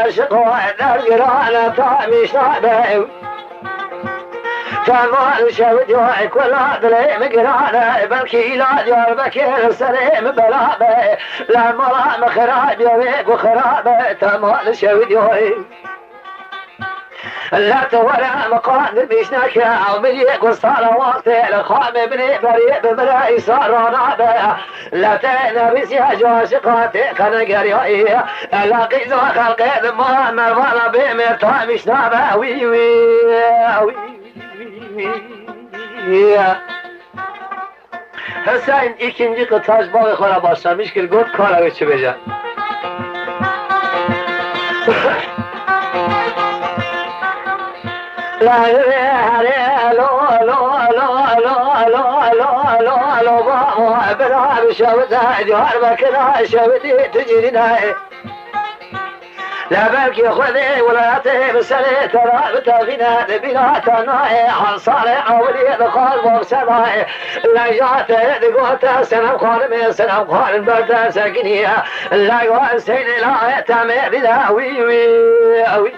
عاشق وعدار قرانا طعمي شعبه فما شاود يوعك ولا ضلي مقرانا بلكي لا جار بكير سليم بلابه لا مرا مخراب يويك وخرابه تمال شاود يوعك لا تورع مقام بيشناك او مليك وصار وقتي لخام بني بريء بملاي صار نابه لا تنبس يا جواشقاتي كان قريئي لا قيد وخلقي ما مروانا بمرتا مش نابه وي وي حسين ikinci kıtaç bağı kara başlamış ki god kara geçirecek. لا لو بلا شوتها جوار بكرا شوتي تجرينا لا بلكي خذي ولاته بسنة ترى بتغنى بلا تناي عن صالح أولي دخل وبسناي لا جاته دقوته سنة خالم سنة خالم برد سكنية لا يوسين لا يتمي بلا وي وي وي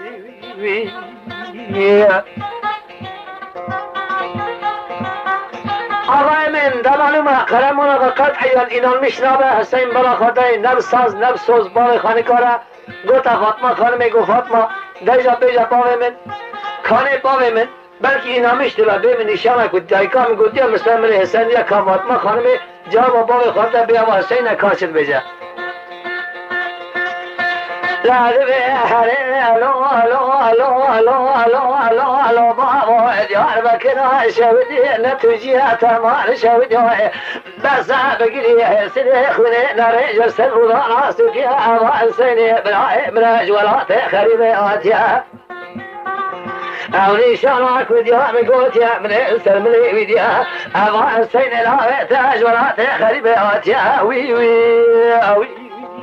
وي آقای من دمالومه قرمونه قطعیان inanmış nabe Hüseyin bana خدای نبساز نبسوز بای خانی کاره گوتا فاطمه خانمه گو فاطمه دیجا بیجا باوی من خانه باوی من بلکه inanmış دیلا بی من نشانه کد جایکا می گوتیا مثلا من حسین یا که فاطمه خانمه جواب باوی خانده بیا و حسین کاشد بیجا لا بابا ديار بكنا شودي نتوجيها تمام شودي بس بقري سريخ من نرجع سر راسك يا أبا سني بلاج ولا تخرب آتيا أولي شانك وديها مقوت يا من السلم لي وديها أبا سني لا تاج ولا تخرب آتيا وي وي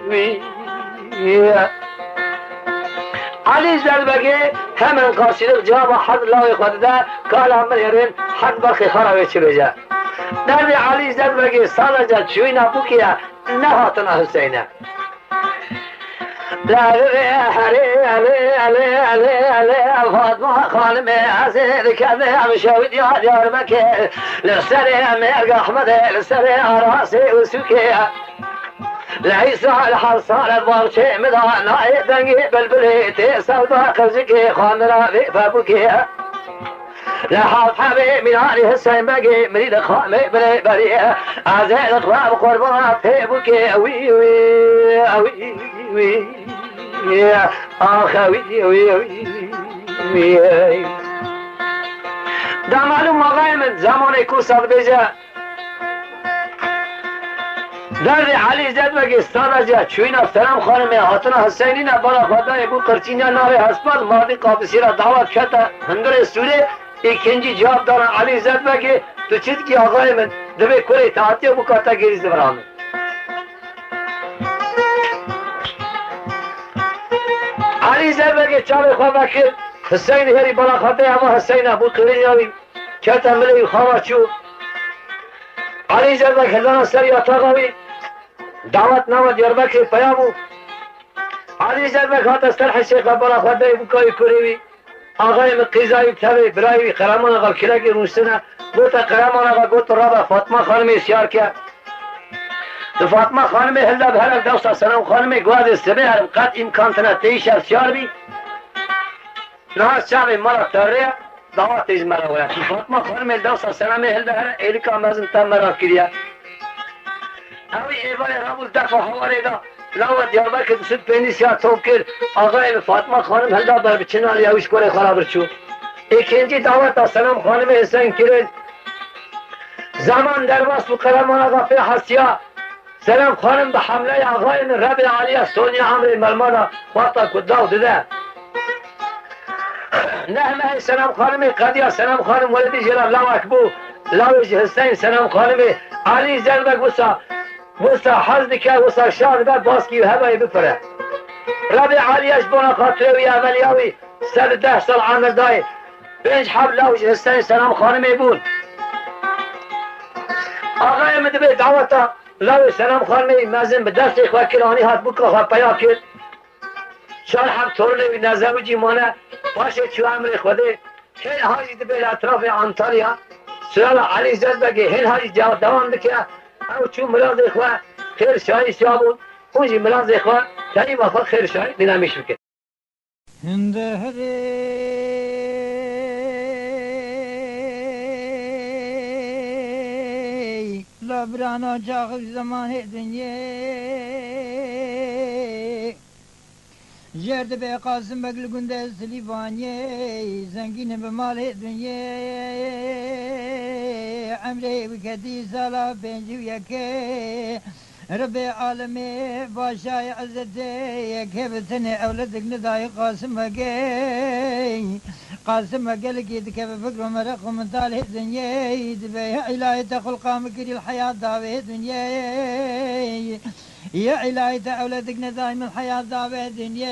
وي وي علي زلبقي همن قاسيلق جواب حد الله يخدده قال عمر يرين حد برخي خرابي چلوجا دربي علي زلبقي صالجا چوينا بوكيا نهاتنا حسينه لا علي فاطمة خانمي عزيز كذا مشاود يا ديار مكي للسريع ميرق أحمد للسريع راسي وسوكي ليس الحصان الضرشي مدانا دنقي بالبليتي سودا خزكي خانرا في بابكي لحاظ حبي من علي حسين بقي مريد خامي بلي بريه عزيز اخواب قربان في بكي وي وي وي وي اخ وي وي وي دا معلوم آقای من زمان کوسال بیجه درد علی زد بگی استانجه چوینا سلام خانم حاتنا حسینی نه بالا خدای بو قرچینیا ناوی هسپال مادی قابسی را دعوت کتا هنگر سوره ikinci cevap dana Ali Zedbeki tu çiz ki ağayımın demek kore taatiye bu kata gerizdi var Ali Zedbeki çabe khobaki Hüseyin heri bana khatay ama Hüseyin'e bu kırıyavi kata meleği khavaçu Ali Zedbeki lana seri atağavi davet nama Diyarbakır payamu Ali Zedbeki hata stelhi şeyha bana khatay bu kayı kurevi آقای قیزایی تبی برای قرمان آقا کلکی روستنه گوتا قرمان آقا گوتا رابا فاطمه خانمی سیار که دو فاطمه خانمی هلده به هلک دوستا سلام خانمی گواد استبه هرم قد امکان تنه تیشر سیار بی نهار شعبی مرا تاره دعوات تیز مرا ویا فاطمه خانمی دوستا سلامی هلده هرم ایلیکا مزن تم مرا کریا اوی ایوال رابوز دفع حواره دا لو دیاربکر سود پندیسیار توکر آقای فاطمه خانم هلدا بر بچنال یاوش کوره خرابر چو ikinci davet سلام خانم حسین کرد زمان در واسط قرمان آقا فی حسیا سلام خانم به حمله آقای رب عالیه سونی عمر ملمانا وقتا کداو دده نهمه سلام خانم قدیا سلام خانم ولدی جلال لو اکبو لوش حسین سلام خانم علی زربک وسا حزد که وسا شاد به باسکی و هوای بفره ربی عالیش بنا خاطروی اولیاوی 110 سال عمر دای 5 حب لوش حسین سلام خانمی بود آقای مدبه دعوتا لوش سلام خانمی مزن به دست وکیلانی هات بکا خواه پیا کرد 4 حب طورنوی نزوجی مانه باشه چو عمر خوده هین حاجی دبه اطراف انطالیا سلال علی زد بگه هین حاجی جواب دوام بکه او چون ملاز اخوه خیر شایی شابون اونجی ملاز اخوه تایی وفا خیر شایی دینامیش بکن هندهره لابرانا جاغب زمان دنیا جرد به قاسم بگل گنده سلیبانیه زنگین به مال دنیا عمره بکتی سالا پنجو یکه رب عالمی باشای عزته یکه بتنه اولدک ندای قاسم بگی قاسم بگل گید که بفکر و مرق و منطاله دنیا دبه الهی تخلقا مکری الحیاة داوه دنیا يا إلهي أولادك ندايم الحياة دعوة دنيا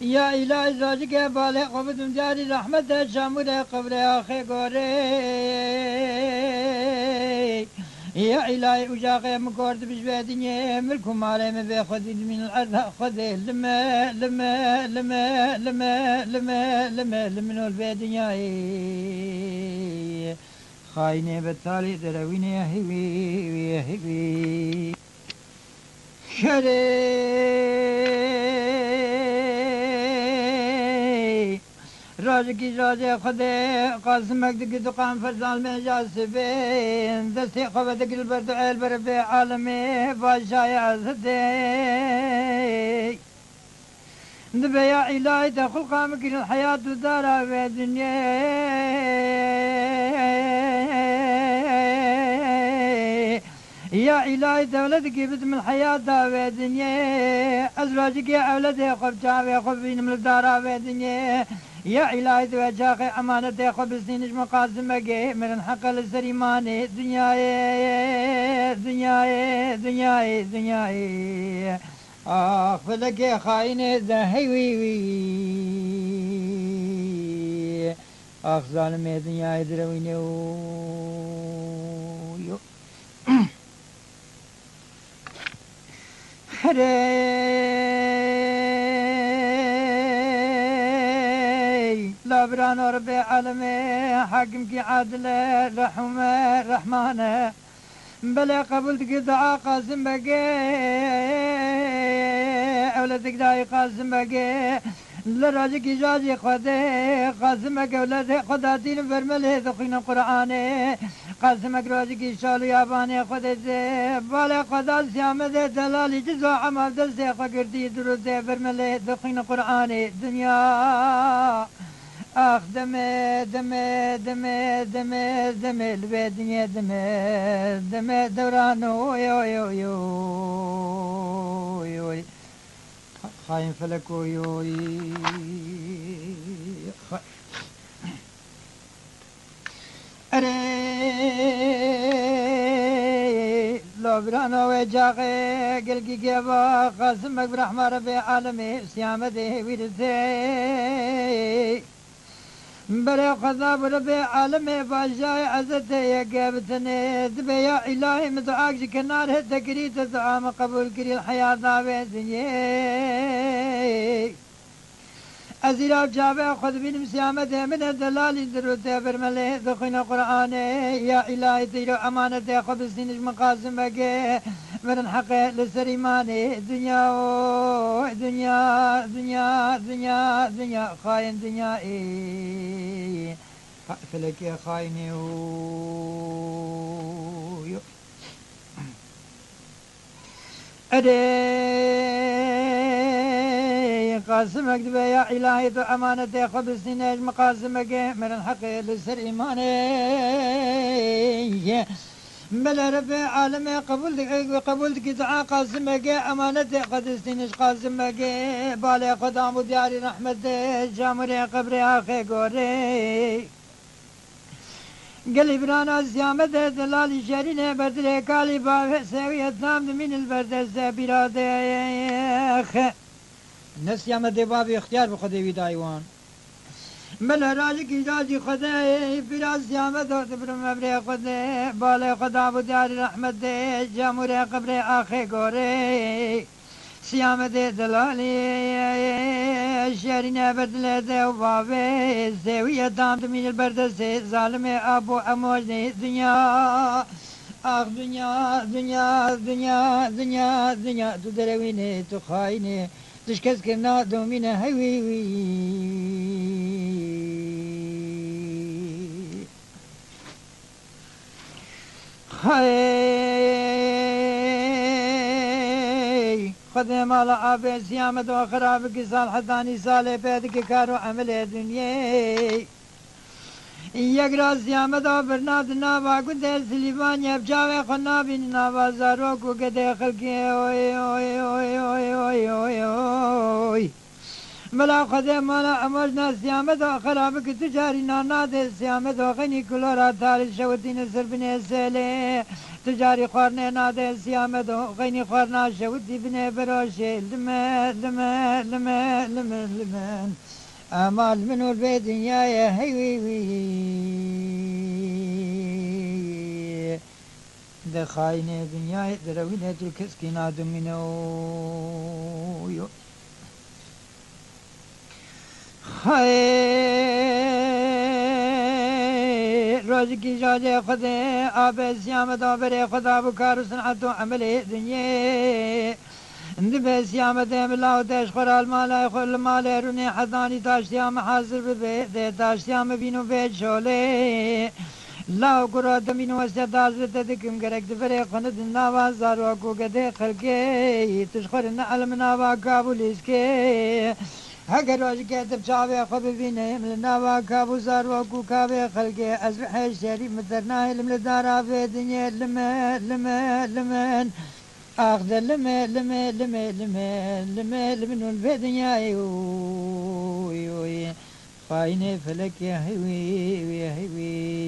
يا إلهي زوجك بالي قبض جاري رحمة شامل قبر آخي قوري يا إلهي أجاقي مكورد بشبه دنيا ملكم علي من بيخذ من الأرض خذه لما لما لما لما لما لما لما البيت دنيا خاينه بالتالي دروينه يا هبي يا هبي شري راجكي راجي خدي قاسمك دقي دقام فرزان من جاسبين دستي قبضك البرد عيل بربي عالمي باشاي عزدي دبي يا إلهي تخل قامك الحياة ودارها في الدنيا يا إلهي دولتك باسم الحياة في الدنيا أزواجك يا أولادي خب جاوي خبين من الدار في الدنيا يا إلهي توجاقي أمانتي خب سنينش مقاسمك من الحق للسريماني دنياي دنياي دنياي دنياي آخ فلك يا خاينة ذهوي آخ ظالم الدنيا يدرويني هري لابران ربي عالمي حاكم كي عادل رحمة رحمانه بلا قبلت دعاء قاسم بقي أولادك داي قاسم بقي لراج کی جاجی خدا قاسم گولد خدا دین فرمله دخین قرآن قاسم راج کی شال یابان خدا زه بال خدا سیامد دلالی جزا عمل دست خگردی درود فرمله دخین قرآن دنیا آخ دمه دمه دمه دمه دمه لبه دنیا دمه دمه دوران اوی اوی اوی اوی اوی خاين فلك ويوي أري لو برانا وجاقي قلقي قيبا قاسمك برحمة ربي عالمي سيامته ويرثي بلا خذاب ربي عالمي باجاي عزته يا قابتني دبي يا إلهي مدعاك جكنار تكريت الدعاء قبول كري الحياة ضابي دنيا أزيلا جابه خذ بين مسيامته من الدلال دروته برمله دخين القرآن يا إلهي تيرو أمانته خذ السنج مقاسم بقى من حق لسريماني دنيا دنيا دنيا دنيا دنيا خاين دنيا إيه فلك يا خايني أدي قاسمك دبي يا إلهي تو أمانتي خذ سنيج مقاسمك من الحق لسر إيماني بلا ربي عالمي قبولك دعاء قاسمك أمانتي خذ سنيج قاسمك بالي قدام دياري رحمة جامري قبري آخي قوري قلي برانا زيامة دلالي شرينة بدري كالي باب سوية نام من البردس برادة نسيامة باب اختيار بخدي بدايوان ملا راجك راجي خدي براز زيامة دبر مبري خدي بالي خدا ابو ديار رحمة جاموري قبري آخي قوري سيامة دلالي شرينة بدلة وبابي زاوية دامت من البردس ظالم أبو أموج دنيا آخ دنيا دنيا دنيا دنيا دنيا تدرويني تخايني تشكس كنا دومينا هوي وي خدم على عبد سيامة وخراب كسال حداني سالي بيدك كارو عمل دنيا يقرا سيامة برناد نابا كنت سليمان يبجاوي خنابي نابا زاروك وقد خلقي اوي اوي اوي اوي اوي اوي اوي ملا خدم ملا امرنا سيامة وخراب كتجاري ناناد سيامة وغني كلورا تاري شوتين سربني سالي تجاري خورنا نادي سيامة غيني خورنا شودي بني بروشي لما لما لما لما لما أمال منو البيت يا هيوي وي دخاينة دنيا دروينة الكسكينة دمينو روز کی جاجے خدے آب سیامت آبرے خدا بکار صنعت و عمل دنیا دب سیامت ملاو تش خرال مالا خل مالا رونی حضانی تاشتیام حاضر بده تاشتیام بینو بیت شوله لاو کرات بینو استداز بتدکم گرک دفره خند ناوا زارو کو گده خلقه تشخر نعلم ناوا کابولیس که اگر روز که تب چاوی خوب بینیم لناوا کابو زارو کو کابی خلقه از بحی شریف مدرناه لم لدارا في دنيا لما لما لمن اخذ لما لما لما لما لما لمن في دنيا يوي خاينه فلك يا هوي يا هوي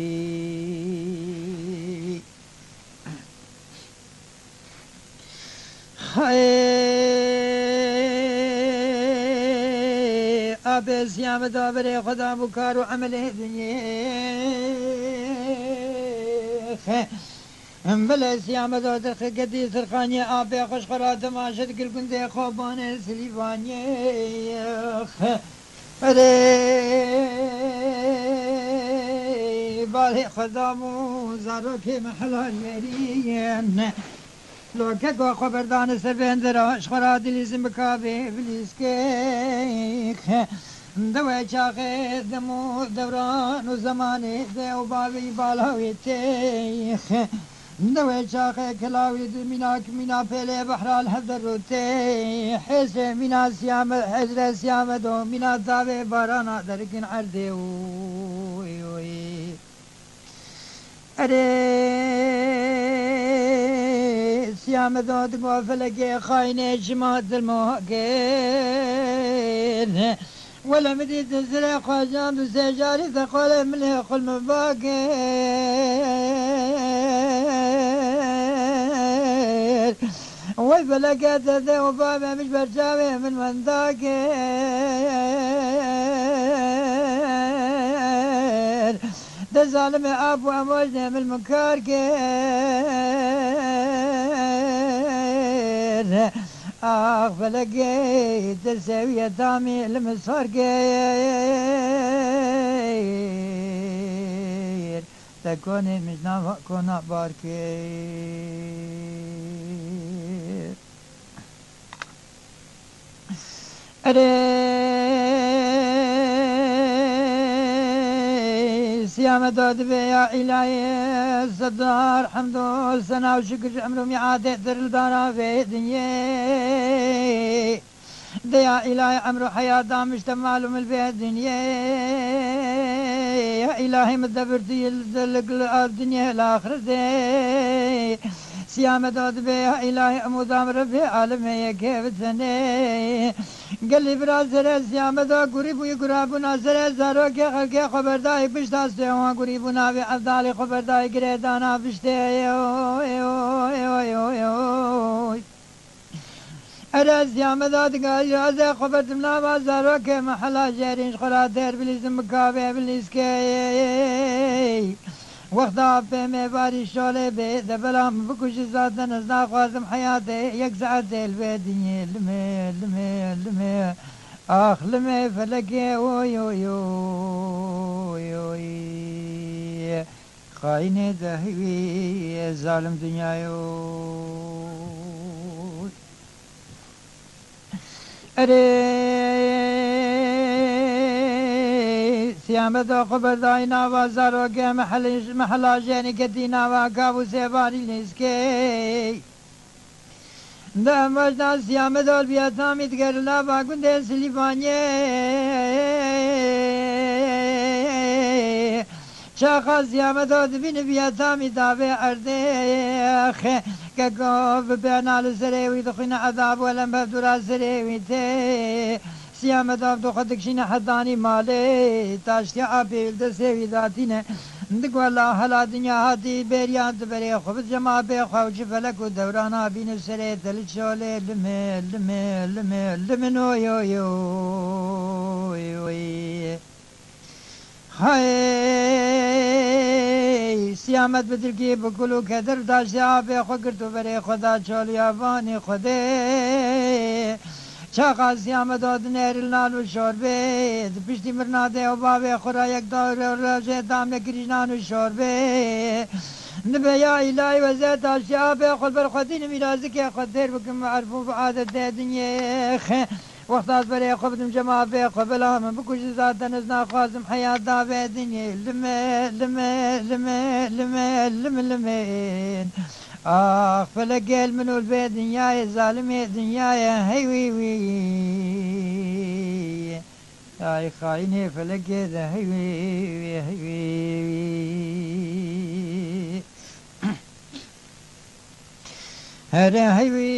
آب سیام دابر خدا بکار و عمل دنیا بلا سیام دادر خدی سرخانی آب خوش خرات ماشد گل گنده خوبان سلیوانی بالي خدامو زارو في محلال مريان لو كاكو خبردان سربندراش خرادي لازم بكابي بليسكيخ دوي شاخي دمو دوران وزماني دو بابي بالاوي تيخ دوي شاخي كلاوي منا بيلي بحر الهدروتي حس منا سيام حزر سيام دو منا دابي بارانا دركن عردي أري سيام دو دقوا فلقي خايني جماد الموكين ولا مديد زرع خواجان دو سجاري ثقول ملي خل مباكر وفلقات ذا وبابا مش برجاوي من ذاكر ده ظالم ابو اموجنا من المكاركر آخ فلقيت تسوي دامي المسار غير تكوني مجنا كونا باركير سيامة دود بيا إلهي صدار حمد والسنة وشكر عمرو ميعاد در الدارا في دنيا ديا إلهي عمرو حياة دامش تمالهم البيت دنيا يا إلهي مدبرتي الدنيا الآخرة دي سيامة دود بيا إلهي أمودام ربي عالمي كيف تسني قال لي برازر سيامة دو قريبو يقرابونا زر زارو كي خلقي خبرداي بشتاسته وان قريبونا بأفضالي خبرداي قريدانا بشته أرى سيامة دود قال رازي خبرت منا زارو كي محلا جارينش خراتير بليزم مكابي بليزكي وقتا بمي باري شولي بي دبلام بكوش زادن ازنا خوازم حياتي يك ساعت البيدني لمي لمي لمي اخ لمي فلكي وي وي وي خايني دهوي ظالم دنيايو سيامة دو خبر داينا وزارو كي محلا جاني كدينا وكابو سيباري لسكي ده مجنا سيامة دو البياتامي تقرلا باقون دي سليفاني شاخا سيامة دو دبين بياتامي تابي أرديخ كاكوف بيانا لسريوي دخينا عذاب ولم بفدورا سريوي تي سيامة دو خدك شينا حداني مالي تاشتي عبيل دسيوي ذاتينا دق والله هلا دنيا هاتي بيريان تبري خبز جما بيخوا وجفلك ودورانا بين سري تلشولي لمي لمي لمي لمنو يو يو يو هاي سيامت بدركي بكلو كدر داشتي عبي خقرتو بري خدا چولي آباني خدي چاقا سيامة دود نير النال والشوربي بشتي مرنادي وبابي خورا يك دور روجه دام لكريجنان والشوربي نبي يا إلهي وزيت أشياء خل برخدين ميرازك يا خدير بكم معرفو بعادة الدنيا وقتات بري خبتم جماعة بي قبلها من بكوش ذات نزنا خازم حياة دابي الدنيا لمي لمي لمي لمي لمي لمين آخ فلقيل منو البيت دنياي ظالمي دنياي هي وي وي هاي خايني فلقيت هي وي هي وي هذا هي وي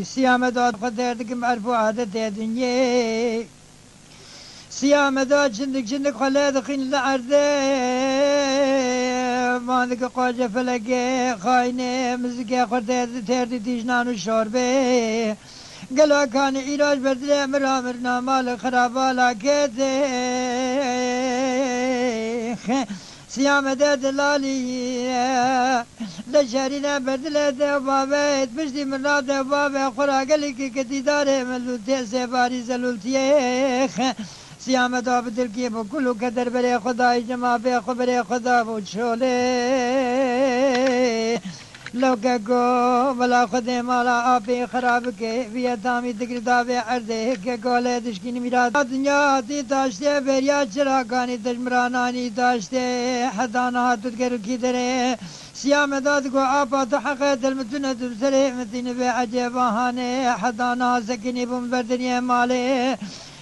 سيامة داد قدرتك معرفو عادة الدنيا سيامة داد جندك خلاد خين العرضي مانك قاجة فلقي خاينة مزقي خردي تيردي تيجنان الشوربي قالوا كان علاج بدري مرامرنا مال خرابة لكيتي سيامة دلالي لشارينا بدلة بابيت بشتي من رادة بابي خرا قالك كتي داري ملوتي سيباري زلولتيخ سيامة داب دلكي بكلو كدر بري خداي جما بي خبري خدا بوشولي لو كاكو بلا خدي مالا آبي خرابك بيتامي دقر دابي عرده كاكو لدشكين ميراد دنيا دي داشته بريا چراغاني دجمراناني داشته حدانا تدقر كي دره سيام دادقو آبا تحقيت المتنة بسري متين بعجبهاني حدانا سكني بمبردني مالي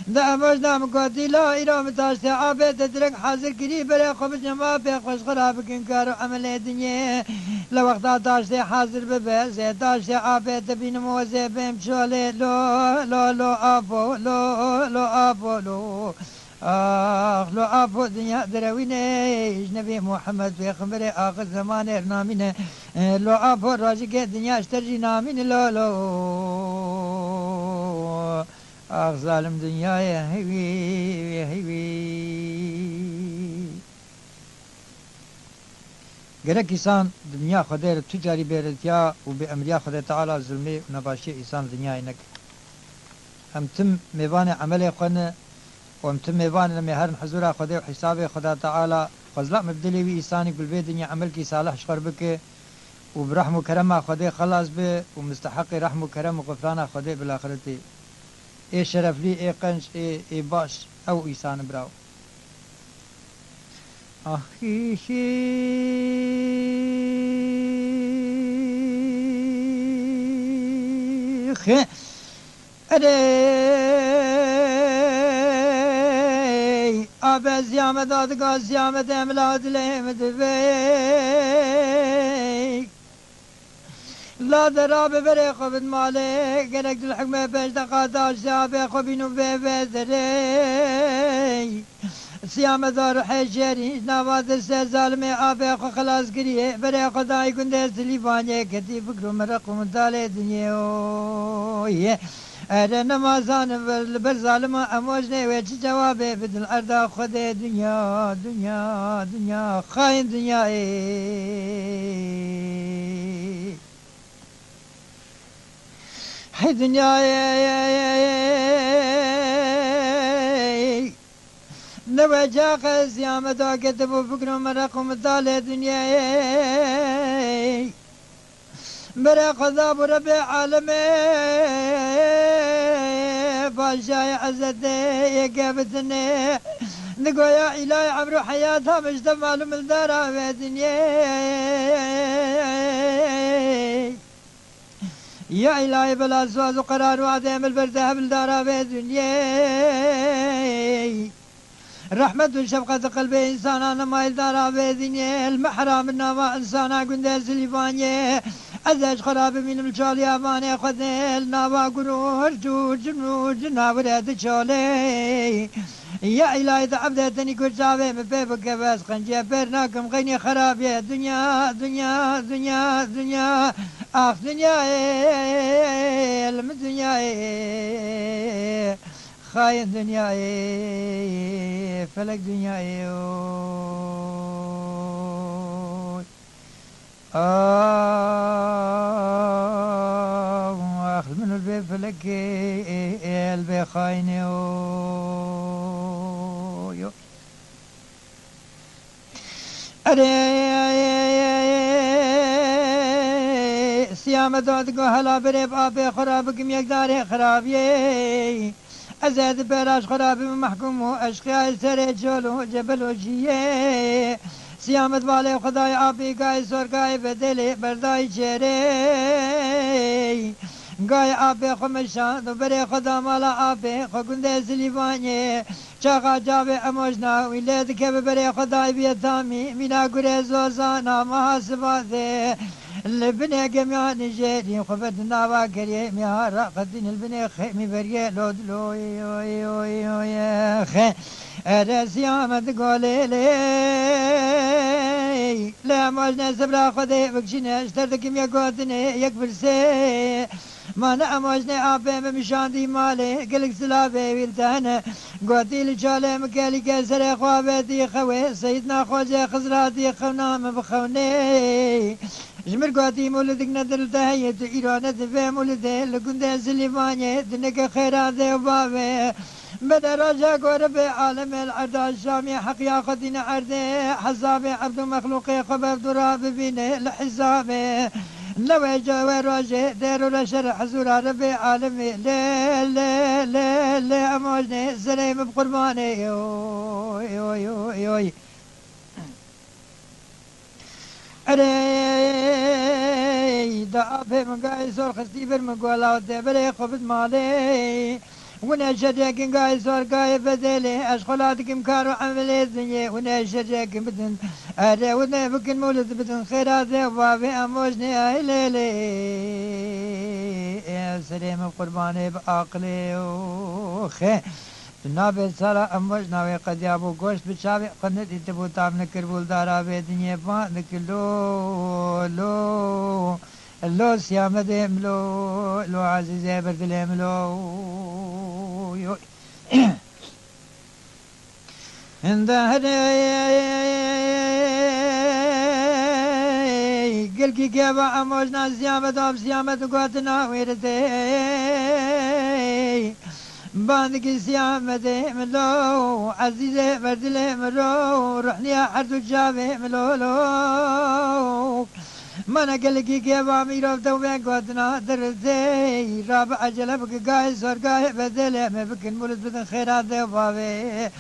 دا مجدام قدي لا إيرام تاشتي آبي تدرك حاضر كري بري خبز جمع بي خوش خراب كنكارو عمل دنيا لوقتا تاشتي حاضر ببي زي تاشتي آبي تبين موزي بهم شولي لو آبو لو آبو لو لو آبو دنيا درويني نبي محمد في خبري آخر زمان ارنامين لو آبو راجك دنيا اشترجي نامين لو آخ ظالم دنيا هيوي گرک انسان دنیا خدای تجاری بیرتیا و به امریا خدای تعالی ظلمی و نباشی انسان دنیا اینک هم تم میوان عمل خونه و هم تم میوان نمیهرن حضور خدای و حساب خدا تعالی فضلا مبدلی وی انسانی قل بی دنیا عمل کی صالح شخر بکه و برحم و کرم خدای خلاص به و مستحق رحم و کرم و غفران خدای بالاخرتی ای شرف لی ای قنج ای باش او انسان براو آخی شیخ اره آب زیامت آدگاه زیامت املاد لیمت بی لا دراب بري خبد مالي قلق الحكمة باش دقاتاش سابي خبينو بيبذري سيامة دار حجري نواد السلمي آبي خو خلاص قريه بري خداي كندر سليفاني كتي فكرو مرقو مدالي دنيا أنا نمازان بالظالمة أموجني ويش جوابي بدل أرضا خدي دنيا خاين دنيا هاي دنيا نوجاق زيامة كتبوا فكروا مرقم الدالة دنيا مرق ذاب ربي عالمي باشاي عزتي يقابتني نقول يا إلهي عمرو حياتها مش معلوم الدارة في دنيا يا إلهي بلا سواز وقرار وعدم البرده بالدارة في دنيا رحمة وشفقة قلبي إنسان أنا ما يدارا في دنيا المحرم النوى إنسان قندر سليفاني أزاج خراب من الجال ياباني خذي النوى قرور جوج ناورد شالي يا إلهي تعبدتني كل شعبي مفيبك بس خنجي برناكم غيني خراب يا دنيا آخ دنيا الدنيا خاين دنيا فلك دنيا اخذ من البيت فلك البي خاين سيامة دادقو هلا بريب آبي خرابكم يقداري خرابي أزاد براش خرابي محكوم وأشقياء سري جولو جبل وجيه سيامت بالي خداي آبي قاي سور قاي بدلي برداي جيري قاي آبي خمشان دبري خدا مالا آبي خقنده سليفاني شاقا جابي أموشنا ويلاد كيف بري خداي بيتامي منا قريز وزانا محاسباته البني جميعا جيري خفتنا واكري ميهارا قدين البني خيمي بريه لود لو يا خي أرسيامة تقولي لي لا موجنا سبرا خذي بكشنا اشترتكم يقوتني يكبر سي ما نأموجنا آبي بمشاندي مالي قلق سلابي ويلتهنا قوتي لجالي مكالي كسر خوابتي خوي سيدنا خوجي خزراتي خونام بخوني جمر قوتي مولدك ندر تهيت إيرانة في مولده لكنده سليفاني دنك خيرات وبابي بدا رجا قرب عالم العرض الشامي حق ياخذين عرضه حسابي عبد مخلوقي خبر دراب بينه لحسابي نوى جوى روجه ديرو لشر حزور ربي عالمي لا لا لا لا أموجني سليم بقرباني يوي يوي يوي يوي أري دعابي من قاي سور خستيبر من قولا ودبري خبز مالي ونشد يكن قاي سور قاي بدلي أشغلاتك مكارو عملي الدنيا ونشد يكن بدن أري ودني بكن مولد بدن خيرات وبابي أموجني أي ليلي يا سليم قرباني بعقلي وخي نابي سارا أموج ناوي قد يابو گوشت بچاوي قند اتبو تام نكر بولدارا بيدنيا با نكلو لو لو سيام ديم لو لو عزيزي بردليم لو عند هدي قلقي كيبا أموجنا سيامة دوم سيامة قوتنا ويرتي باندك سيامة ملو عزيزي بردلي ملو رحني حرد الجابي ملو لو مانا قلقي كيبا ميروف دوبين قوتنا درزي رابع جلبك قاي سور قاي بدلي مبكن مولد بدن خيرات دي وبابي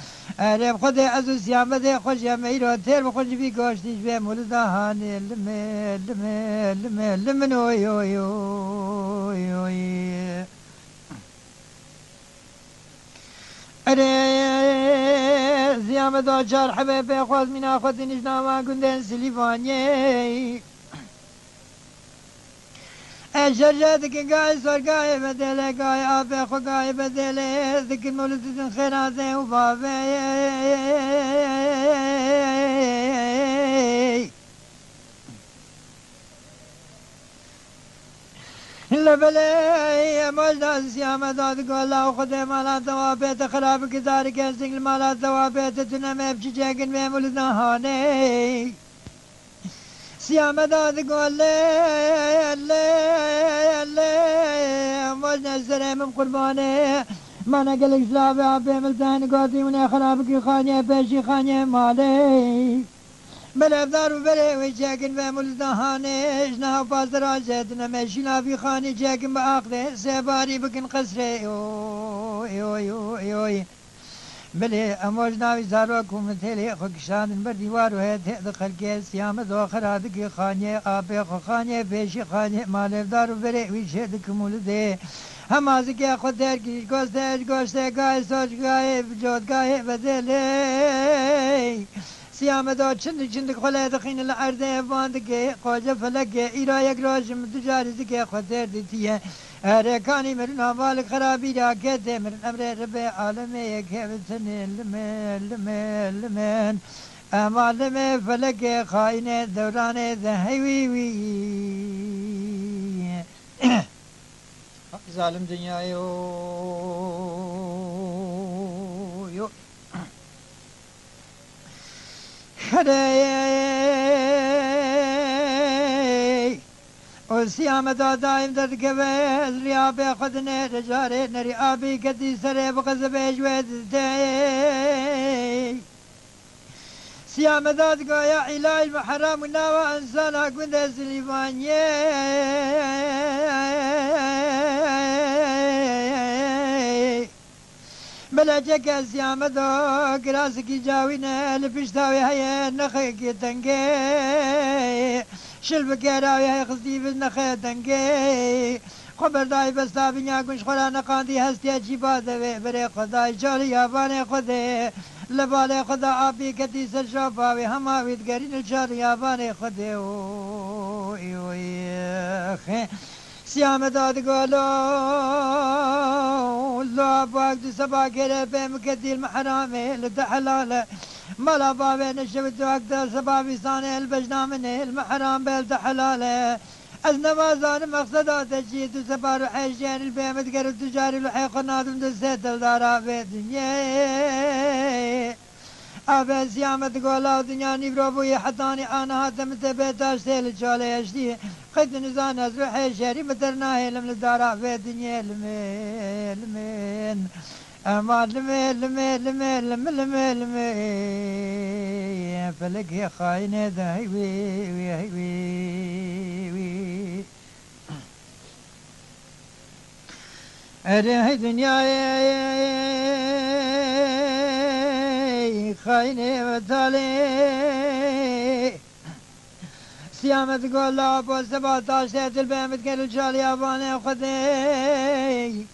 أريب خدي عزو سيامة دي خوش يا ميرو تير بخوش بي قوشتيش بي مولد هاني لمي لمي لمي لمن وي وي وي وي أري زيامة دو شار حبيبي خوز من أخوة نجنا ما قندين سليفاني شجاتك قاي صار قاي بدلي قاي آبي خو قاي بدلي ذكر مولد خيراتي وبابي لبلي مجد سيامة داد قولا وخدي مالا دوابيت خراب كدار كنسك المالا دوابيت تنمي بشجاقن بمولدنا هاني سيامة داد قولا لي مجد سليم بقرباني ما نقلك سلابي عبي ملتاني قوتي مني خرابك خاني بيشي خاني مالي بلافدار وبلي وجاكن بمولدهاني اشنا فازرا جدنا ماشينا في خاني جاكن باخذ سباري بكن قصري يوي بلي اموجنا وزاروكم مثلي خكشان برديوار وهي دخل كيس يام ذو خرابك خاني ابي خاني بيشي خاني مالفدار وبلي وجهدك مولدي همازك يا خدر كي گوشت گاي سوچ گاي بجود گاي بدلي سيامة دو چندك خلا دخين العرض باندك قوجة فلك إيرا يقراج متجاري زكي خدر ديتيه أركاني مرن هوالك خرابي راكت مرن أمر ربي عالمي يكبتن لمن أمالمي فلك خاينة دورانة ذهيوي ظالم دنيا يو خداي وسيامة دايم تركبه ريابي خدني رجاري نري آبي كدي سري بقزبه جويد تي سيامة داد قايا علاج محرام وناوى انسانا قند سليفاني بلجك سيامة دو قراسك جاوينا لبشتاوي هيا نخيك تنقي شلبك راوي هيا خصيب النخي تنقي خبر داي بستا بنيا كنش خلا نقاندي هستي اجيبا دوي بري خداي جالي ياباني خدي لبالي خدا آبي كتي سرشافاوي هماوي تقرين الشار ياباني خدي وي سيامة داد قولوا لا باك دو سبا كيري بهم كتي المحرامي لتحلاله ملا بابي نشبت وقت سبا بيساني البجنامني المحرام بلتحلاله أزنما زان مقصدات الجيد وسبا روحيشين البيم تقر التجاري لحي قنادم دسيت الدارا بيدنيا أبي سيامة قولا ودنيا نبروبوي حتاني أنا هاتمت بيتاش سيل الشالي يشتي خد نزان أزروحي شاري مترناهي لم لدارا بيدنيا لمن أما لمي لمي لمي لمي لمي لمي فلك يا خاينة ذهبي وي أريه دنيا خاينة وتالي سيامة تقول لا أبو 17 البيمت كل الجالي أباني خذي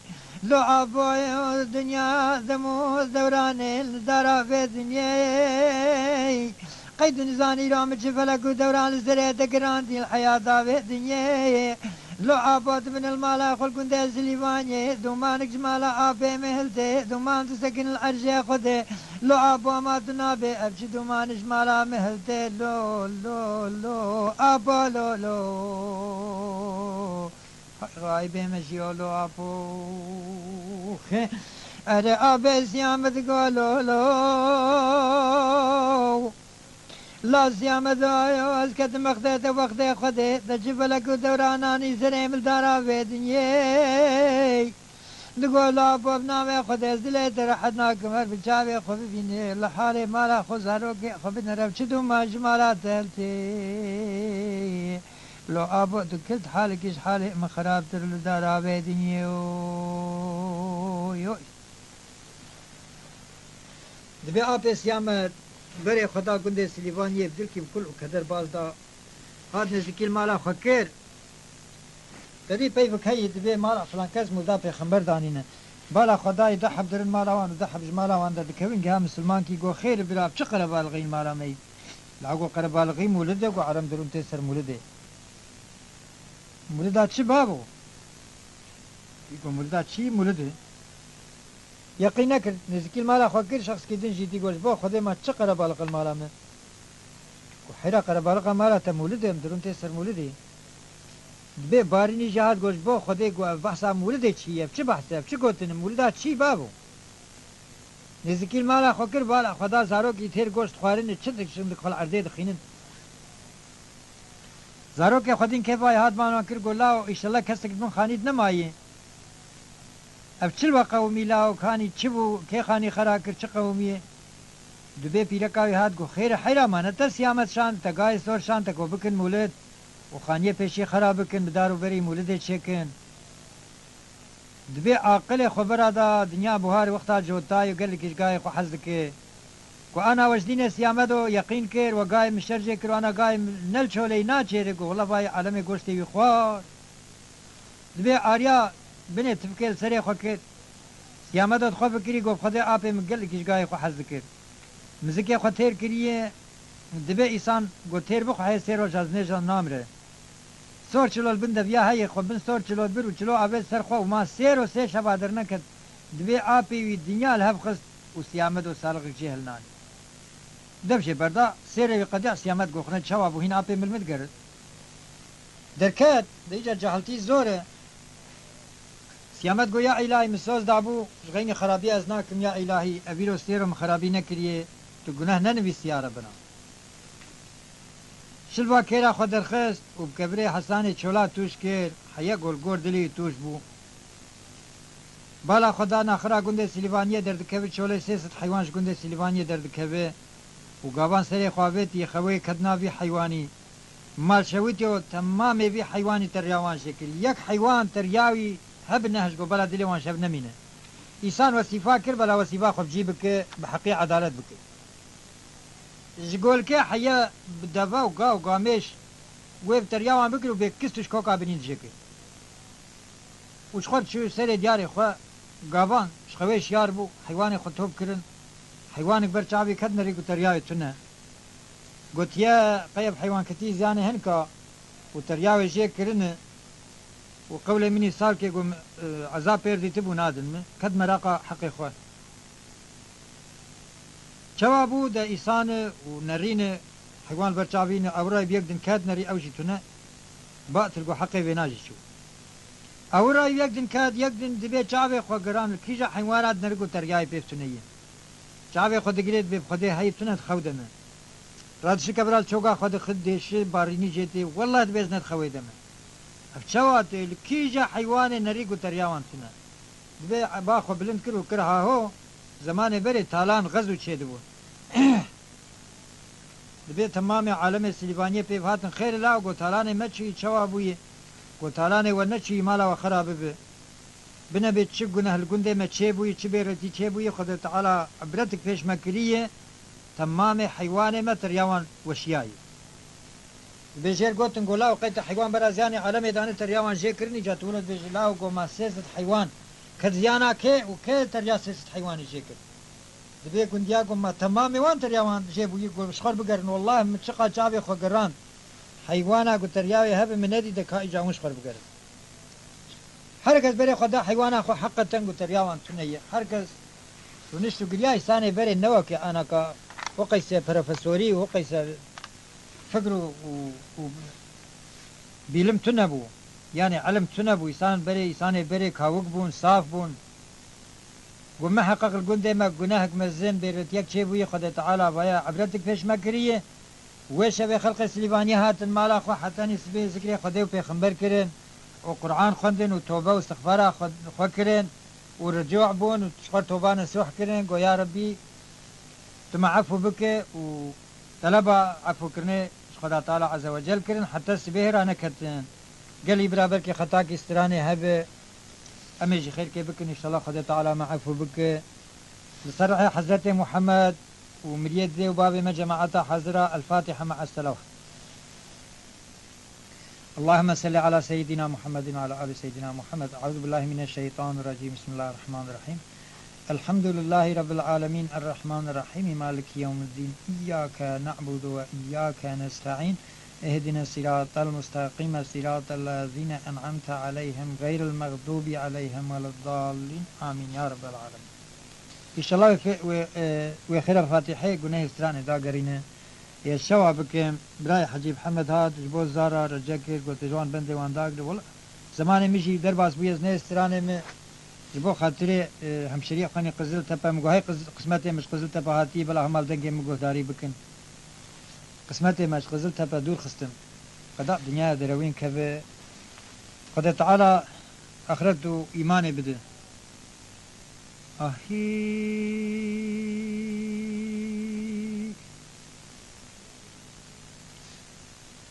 لو أبوي الدنيا دمو دوراني الدارا في الدنيا قيد نزاني رام فلك ودوران الزريت قرانتي الحياة في الدنيا لو أبوت من المالا خل كنت سليفاني دومانك جمالا أبي مهلتي دومان تسكن الأرجي خذي لو أبو ما تنابي أبشي دومان جمالا مهلتي لو لو لو أبو لو لو غايبه مشيولو أبو أري أبي سيامت قولو لو لا سيامت آيو أسكت مخدت وقت خدي تجبلك دوراناني سريم الدارا في دنياي تقول أبو بنامي خدي زليت رحدنا كمر بشابي خفي فيني لحالي مالا خزاروكي خفي نرف شدو ما جمالا تلتي لو أبو كلت حالك إيش حالي ما خراب تر الدار أبيدني يو دبي أبي سيامر بري خدا قندي سليفان يبدل كي بكل وكدر بالدا هاد نزكيل مالا خكير تدي بيفك هي دبي مالا فلان كاز مدافع خمبر دانينا بالا خدا يدحب درن مالا وان ودحب جمالا وان دا دكوين جها مسلمان كي جو خير بلا بشقر بالغين مالا مي لعقو قرب بالغين مولده وعرم درون تسر مولده مولده چی بابو يقول مولده چی مولده يقين نكر نزكي المالا خاكر شخص كدين جيتي قوش بو خده ما چه قرب بالغ المالا من وحيرا قرب بالغ مالا تا مولده مدرون تسر مولده دبي باريني جهاد قوش بو خده قو بحثا مولده چيه بچه بحثه بچه قوتن مولده چی بابو نزكي المالا خاكر بالا خدا زارو کی تیر گوشت خوارن چه دکشن دخل عرده دخینن زارو که خودین که وای هات مانو کر گلا و ایشالله کس که من خانید نمایه اب چل و قومی لا و خانی چبو که خانی خرا کر چه قومیه دبی پیرکاوی هات گو خیر حیرا مانتا سیامت شان تا گای سور شان تا کو بکن مولد و خانیه پیشی خراب بکن بدارو بری مولد چکن دبی عاقل خبر دا دنیا بوهار وقتا جوتای و گل کش گای خو حزد که کو انا وجدين سيامدو يقين كير وقاي مشرجي كر وانا قاي نل شولي ناچير کو والله باي عالم گوشتي خوار دبي اريا بني تفكيل سري خوكيت سيامدو خو فكري گو خدا آپ مگل کش گاي خو حز كر مزكي خو تير كريه دبي انسان گو تير بخو هي سيرو جازنه جان نامره سور چلو بند بیا هي خو بن سور چلو برو چلو اول سر خو ما سيرو سه شبادر نکد دبي آپ دنيا الهف وسيامد وسالغ جهلنان دبشي بردا سيري قدع سيامد قوخنا شواب وهنا أبي ملمد قرد دركات ديجا جهلتي زورة سيامد قو يا إلهي مسوز دعبو غيني خرابي أزناكم يا إلهي أبيرو سيرم خرابي نكريه تو گناه ننوي سيارة بنا شلوا كيرا خود درخست وبكبري حساني چولا توش كير حيا قول قور دلي توش بو بالا خدا ناخرا گنده سلیوانیه دردکوه چوله سیست حیوانش گنده سلیوانیه دردکوه و گاوان سری خوابتی خواه کدناوی حیوانی مال شویتی و تمامی وی حیوانی تریاوان شکل یک حیوان تریاوی هب نهش گو بلا دلیوان شب نمینه ایسان وصیفا کر بلا وصیفا خوب جی بکه بحقی عدالت بکه جگول که حیا بدوا و گا و گامیش ویب تریاوان بکر و بکستش کوکا بنین جکه وش خود شو سری دیاری خواه گاوان شخویش یار بو حیوان خود توب کرن حیوانك برچاوی کد نری گو تریاوی تونه گوتیا قیب حیوان کتی زیانه هنکا و تریاوی جه کرنه و قول منی سال که گو عذاب پیردی تبو نادن من کد مراقا حقی خواه چوابو دا ایسان و نرین حیوان برچاوین اورای بیگدن کد نری اوشی تونه باطل گو حقی بیناجی شو اورای بیگدن کد یگدن دبی چاوی خواه گران کیجا حیوانات نرگو تریاوی پیفتونهیه چاوی خود گرید به خود هیتونت خودمه رادش کبرال چوگا خود خود دیش بارینی جتی والله دبیز نت خویدمه افچوات کیجا حیوان نریگو تریاوان تونه دبي باخو بلند كرو كرها هو زمان بري تالان غزو تشيد بون دبي تمام عالم سليفانية بيفهاتن خير لا وقو تالان مچي شوابوي قو تالان ونچي مالا وخراب به بنا بيت شقنا هالقندة ما تشيبوي تشبيرتي تشيبوي خد تعالى عبرتك فيش مكرية تمام حيوان ما تريوان وشياي بيجير قلت نقول لا وقيت حيوان برازياني عالمي داني تريوان جيكرني جات ولد بيجي لا وقو ما سيسة حيوان كديانا كي وكي تريا سيسة حيواني جيكر دبي قندياكم ما تمامي وان تريوان جيبوي يقول شخر بقرن والله متشقى جابي خو قران حيوانا قلت ترياوي هب من نادي دكا اجا مشخر بقرن هركز بري خدا حيوانا خو حقا تنقو ترياوان تنية هركز ونشتو قرياي ساني بري نوكي انا كا وقيس بروفيسوري وقيس فكروا بيلم تنبو يعني علم تنبو يسان بري كاوك بون صاف بون وما حقق القندة ما قناهك مزين بيرتيك شيبوي خدا تعالى بايا عبرتك فيش مكرية ويش بخلق سليفاني هات المالا خو حتى نسبي ذكري خديو بيخنبر كرين وقرآن خندن وتوبة واستغفار خو كرين ورجوع بون وتشخر توبة نسوح كرين قو يا ربي تم عفو بك وطلب عفو كرني خدا تعالى عز وجل كرين حتى سبيهر انا كتن قال برابر كي خطاك استراني هب اميجي خير كي بك ان شاء الله خدا تعالى مع عفو بك لصرح حضرت محمد ومريد ذي وبابي ما جماعته حضرة الفاتحة مع السلام. اللهم صل على سيدنا محمد وعلى آل سيدنا محمد. أعوذ بالله من الشيطان الرجيم. بسم الله الرحمن الرحيم. الحمد لله رب العالمين الرحمن الرحيم مالك يوم الدين إياك نعبد وإياك نستعين اهدنا الصراط المستقيم صراط الذين أنعمت عليهم غير المغضوب عليهم ولا الضالين آمين يا رب العالمين. إن شاء الله وخير الفاتحة قناه استراني دا قرينه يا شوابك براي حجيب حمد هاد جبوز زارا رجاكر قلت جوان بندي وان داقر والله زماني مشي درباس بيز نه استراني من جبو خاطري همشريع خاني قزل تبا مقوهي قسمتي مش قزل تبا هاتي بلا همال دنگي مقوه داري بكن قسمتي مش قزل تبا دور خستم قضاء دنيا دروين كذا قد تعالى اخرته ايماني بده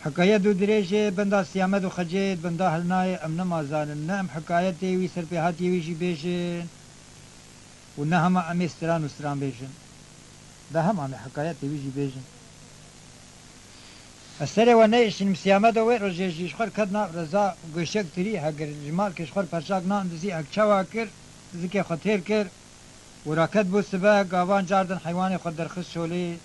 حكاية دو دريجة بندا سيامد وخجيت بندا هلناي امنا مازان النام حكاية تيوي سربيهات يويجي بيشن ونهم امي استران وستران بيشن ده هم عمي حكاية تيويجي بيشن السري ونايش المسيامد وي رجيجي شخور كدنا رزا وقشك تري هكر جمال كشخور پرشاك ناندزي هك چواكر ذكي خطير كر وراكد بو سبا قاوان جاردن حيواني خود درخص شولي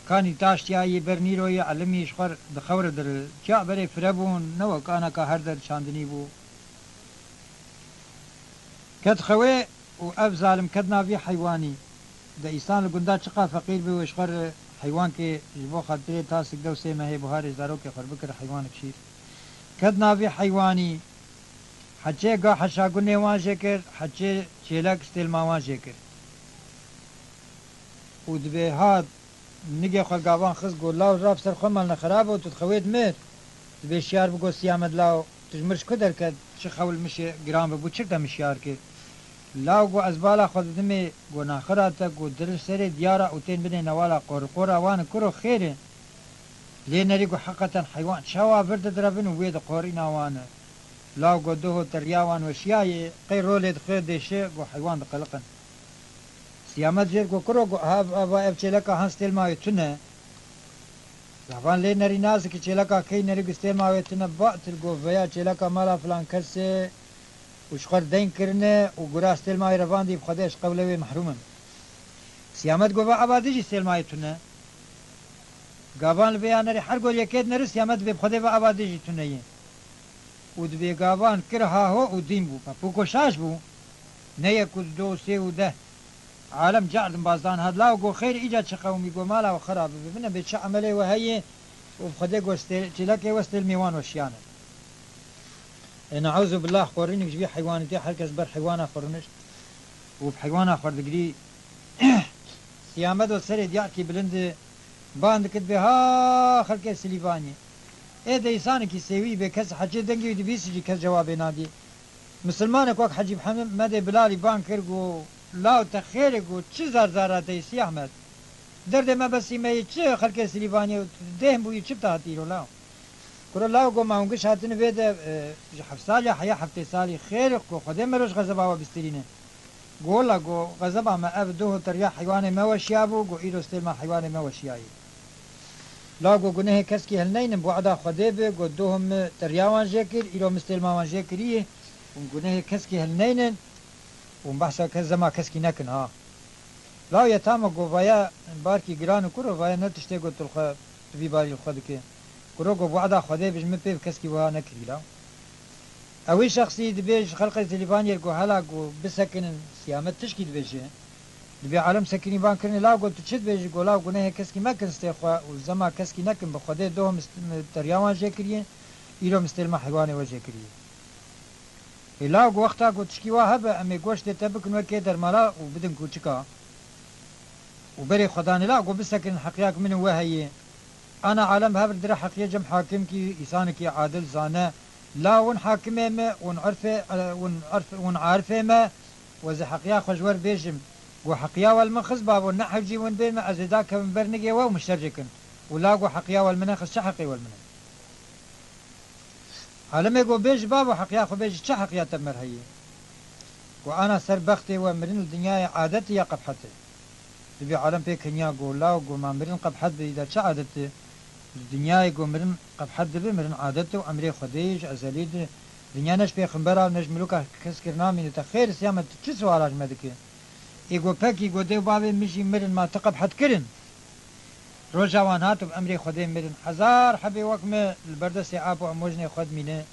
كاني تاشتياي برنيروي علمي يشخر دخور در كيا بري فربون نو كانا كهر در شاندني بو كد خوي واب ظالم كدنا في حيواني ده انسان القندا چقا فقير بي ويشخر حيوان كي جبو خاطري تاسك دو سي ما هي بهار زارو كي خرب كر حيوان كشير كدنا في حيواني حچه گا حشاگونه وان شکر حچه چیلک استیل ماوان شکر و دبه هاد نگه خال گاوان خز گو لاو راب سر خمال نخراب و تتخوید مر دبه شیار بگو سیامد لاو تجمرش کدر کد چه خول مشه گرام بگو چک دا مشیار که لاو گو از بالا خود دمه گو ناخراتا گو در سر دیارا و تین بده نوالا قرقورا وان کرو خیره لی نری گو حقا حیوان شوا برد درابن و وید قوری نوانه لاو قدوه ترياوان وشياي قير رولد خير ديشي قو حيوان دقلقن سيامت جير قو كرو قو هابا اب چلكا هنس تيل ماوي تنه لابان لي نري نازك چلكا كي نري قستيل ماوي تنه باقتل قو فيا چلكا مالا فلان كرسي وشخر دين كرنه وقراس تيل ماوي رفان دي بخدش قولوي محرومن سيامت قو با ابا ديجي تيل ماوي تنه قابان لبيا نري حر قول يكيد نري سيامت بخده با ابا ديجي تنه و دبی گاوان کرها هو و دین بو پوکو شاش بو نه یک دو سه و ده عالم جعل بازدان هاد لا و خیر ایجاد چه قومی گو مالا و خراب ببینه به چه عمله و هی و بخده گوستل چلاکه وستل میوان و شیانه نعوذ بالله قرینك جبي حيوانتي هركز بر حيوان خورنش و بحيوان خوردگري سيامد و سر دياكي بلند باند كد بها خلق سليفاني ايه ده انسان کی سوی به کس حجه دنگی دی بیسی کس جواب نادی مسلمانك وقت حجي محمد مدى بلالي بانكر قو لاو تخيرك قو چه زارزاراتي سي احمد درد ما بس ما چه خلق سليباني دهم بو چه بتاعتيرو لاو كرو لاو قو ما هنگش هاتن بيدا حفصالي حيا حفتي سالي خيرك قو خده مروش غزبا وبسترينه قولا قو غزبا ما ابدوه تريا حيواني ما وشيابو قو ايرو استلما حيواني ما وشياي لا قو قنه كسكي هلنين بوعدا خده بي قو دوهم ترياوان جاكر ايرو مستلما وان جاكريه ونقولناه كسكي هلنين ونبحثا كزما كسكي نكن ها لا يتاما قو فايا باركي قرانو كرو فايا نلتشتي قو تلخا تبي بالي الخدك كرو قو بوعدا خده بيج مبيب كسكي وها نكري لا اوي شخصي دبيج خلقة تليفاني قو هلا قو بسكن سيامت تشكي دبيج دبي عالم سكني بان كرني لا قو تشد بيج قو لا قناه كسكي ما كن استيخوا وزما كسكي نكن بخده دوهم ترياوان جاكريه ايرو مستلما حيواني وجاكريه لا وقتا قلت شكيوا هبا امي قوشت تبكن وكي در مالا وبدن كوچكا وبري خداني لا قو بسكن حقياك من وهي انا عالم هبر در حقيا جم حاكم كي إسانكي عادل زانه لا ون حاكمه ما ون عارفه ما وزي حقيا خجور بيجم قو حقيا والمخز باب ونحجي ون بين ما ازيداك من برنقي ومشترجكن ولا قو حقيا والمنخز شحقي والمنخ عالمي قو بيج بابو حقيا خو بيج چه حقيا تمر هي وانا سر بختي ومرن الدنيا عادتي يا قبحتي دبي عالم بيك هنيا قو لا قو ما مرن قبحت اذا چه عادتي الدنيا قو مرن قبحت دبي مرن عادته وامري خديج ازليد دنيا نش بيخمبرا نش ملوكا كسكرنا من تخير سيامت چه سوال مدك ايغو بكي قو ديو بابي مشي مرن ما تقبحت كرن روجاوان هاتو بأمري خدين مرن حزار حبي وكم البردس آبو عموجني خد مينه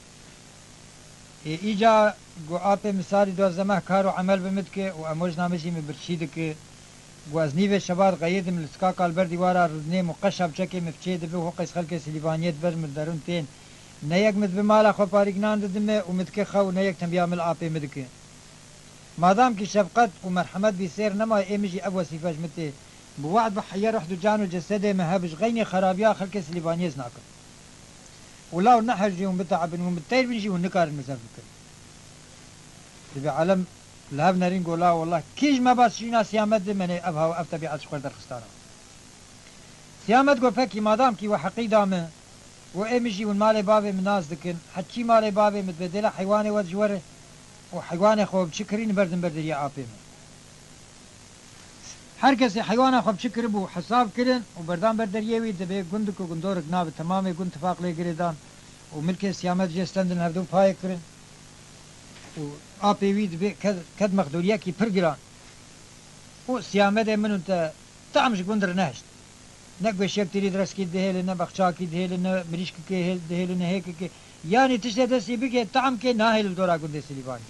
إيجا قو آبي مثالي دو زمه كارو عمل بمدك وعموجنا مجي من برشيدك قو ازنيوه شباد غيد من السكاكا البردي وارا ردني مقشب چكي مفچه دبه وقيس خلق سليبانيت بر مدرون تين نيك مد بمالا خو پاريگنان ددمه ومدك خو نيك تنبيامل آبي مدك مادام كي شفقت ومرحمت بيسير نما ايمجي ابو سيفاج متي بوعد بحيا رحدو جانو جسده مهابش غيني خرابيا خلق سليبانيز ناكل ولاو نحجي ومتعب ومتير بنجي ونكار المسافر كل تبي علم لهب نارين قولا والله كيج ما بس شينا سيامد مني ابها وافتا بيعد شخور در خستارا سيامد قو فكي مادام كي وحقي دامه وامجي والمالي بابي من ناس دكن حتشي مالي بابي متبدله حيواني وجوره وحيواني خوب شكرين بردن بردر يا عابي هر کسی حیوان خوب شکر بو حساب کردن و بردان بردریوی دبی گندک و گندورک ناب تمامی گند اتفاق لگریدان و ملک سیامت جستندن هردو پای کردن و آپیوی دبی کد مقدوریه کی پر گران و سیامت منو تعمش گندر نهشت نک شک تری درس کی دهل نه بخشا کی دهل نه مریشک کی دهل نه هیک کی یعنی تشته دسی بگه تعم کی ناهل دورا گند سلیبانی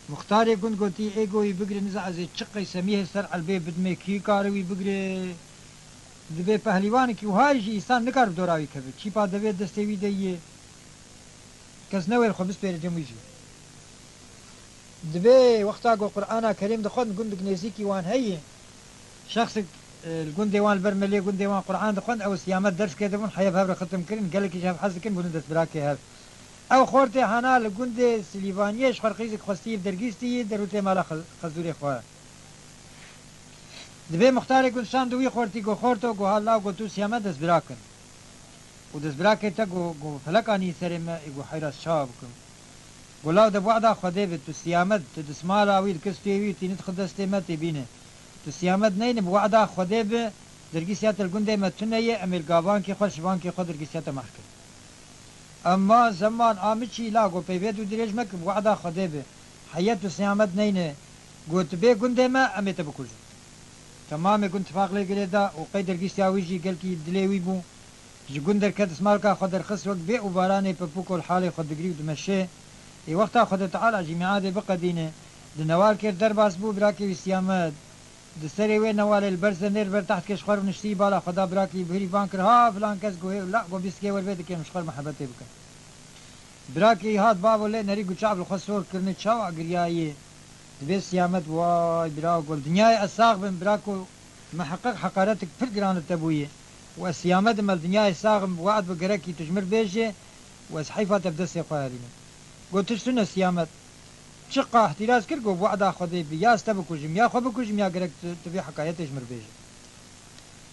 مختار گند گوتی ایگوی بگره نزا از چقی سمیه سر البی بدمه کی کاروی بگره دبی پهلیوان کی وهایش انسان نکار دوراوی کبه چی پا دبی دستوی دیه کس نویل خو بس پیره جمویجی دبی وقتا گو قرآن کریم دخون گند گنیزی کی وان هیه شخص الجند وان البرملي جند وان قرآن دخون او سيامات درس كده بون حيا بهبر ختم كرين قال لك جاب حظ كن بون دس براكي هذا او خورتي هانا الجند سليفانيش خرقيزك خستي درجيستي دروتي مالا خزوري خوا دبي مختار يكون شاندوي خورتي جو خورتو جو هلا جو تو سيامات دس براكن ودس براكي تا جو فلكاني سرم جو حيراس شابكم ولاو د بعدا خدي بت سيامات تدس مالا ويل كستيوي تنت خدستي ما تبينه تسيامد نين بوعدا خدي ب درجيسيات الجند ما تنيه امير غابان كي خوش بان كي خد درجيسيات محكم اما زمان امشي لاغو بيبدو دريج مك بوعدا خدي ب حياه تسيامد نين قلت بي جند ما اميت بكل تمام كنت فاقلي قلدا وقيد درجيسيا ويجي قال كي دليوي بو جندر كد اسمالكا خدر خس وقت بي وباراني ببوكو الحالي خد قريب دمشي اي وقتها خد تعالى جماعه بقدينه دنوال كير درباس بو براكي سيامد دستري وين نوال البرز نير بر تحت كشخر ونشتي بالا خدا براكي بهري بانكر ها فلان كس قوي لا قو بيسكي والبيت كي مشخر محبتي بك براكي هاد بابو لي نري قو شعب الخسور كرني تشاوع قرياي دبيس سيامت واي براو قول دنياي اساق بن براكو محقق حقارتك في القران التبويه والسيامت مال دنياي ساغم وعد بقركي تجمر بيجي وصحيفه تبدس يقارين قلتش لنا سيامت شقة احتراز كر قو وعدا خدي بي يا استبكوجم يا خو بكوجم يا قرك تبي حكايتش مربيج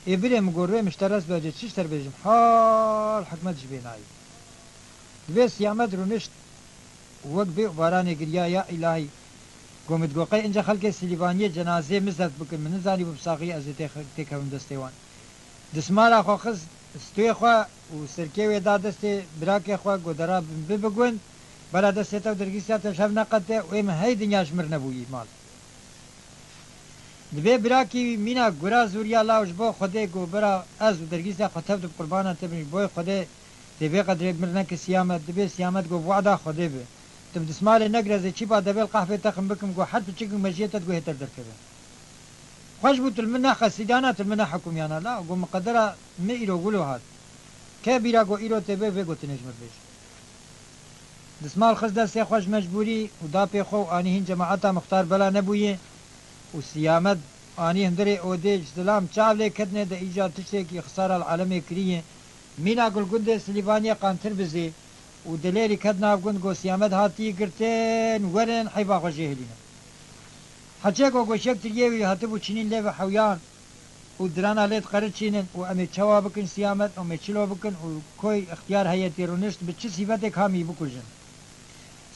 إبري مقرر مشترس بجد شتر بيجم حال حكمت جبيناي بس سيامت رونشت وقت بي باراني قريا يا إلهي قومت قوقي انجا خلق سليبانية جنازة مزد بكن من زاني ببساقي ازي تيكهم دستيوان دسمالا خو خز استوي خو وسركي ودا دستي براكي خو قدرا ببقون بلا دستي تو درقيسيات شاب نقدته ويم هاي دنيا شمر نبوي مال دبي براكي مينا قرا زوريا لاوش بو خده قو برا از درقيسيا خطف دب قربانا تبني بوي خده دبي قدر مرنا كسيامت دبي سيامت قو وعدا خده بي تب دسمال نقرزي چي با دبي القحفة تخم بكم قو حد بچكم مجيتت قو هتر دركبه خوش بوت المنا خسيدانات المنا حكم يانا لا قو مقدرة مئيرو قولو هاد كبيرا قو إيرو تبي في قو تنجمر بيش دسمال خز دستي خوش مجبوري ودا بي خو آني هن جماعتا مختار بلا نبويه وسيامت آني هندري اودي سلام چاولي كدنه دا ايجاد تشتكي خسارة العالمي كريه مينا قل قد سليبانيا قانتر بزي ودليري كدنا بقند قو سيامت هاتي قرتين ورن حيبا خوشي هلينا حچيكو قو شك تريوي هاتبو چنين ليفا حويان ودرانا ليت قرد چينن وامي چوا بكن سيامت وامي چلو بكن وكوي اختيار هيتي رونشت بچ صفتك هامي بكوجن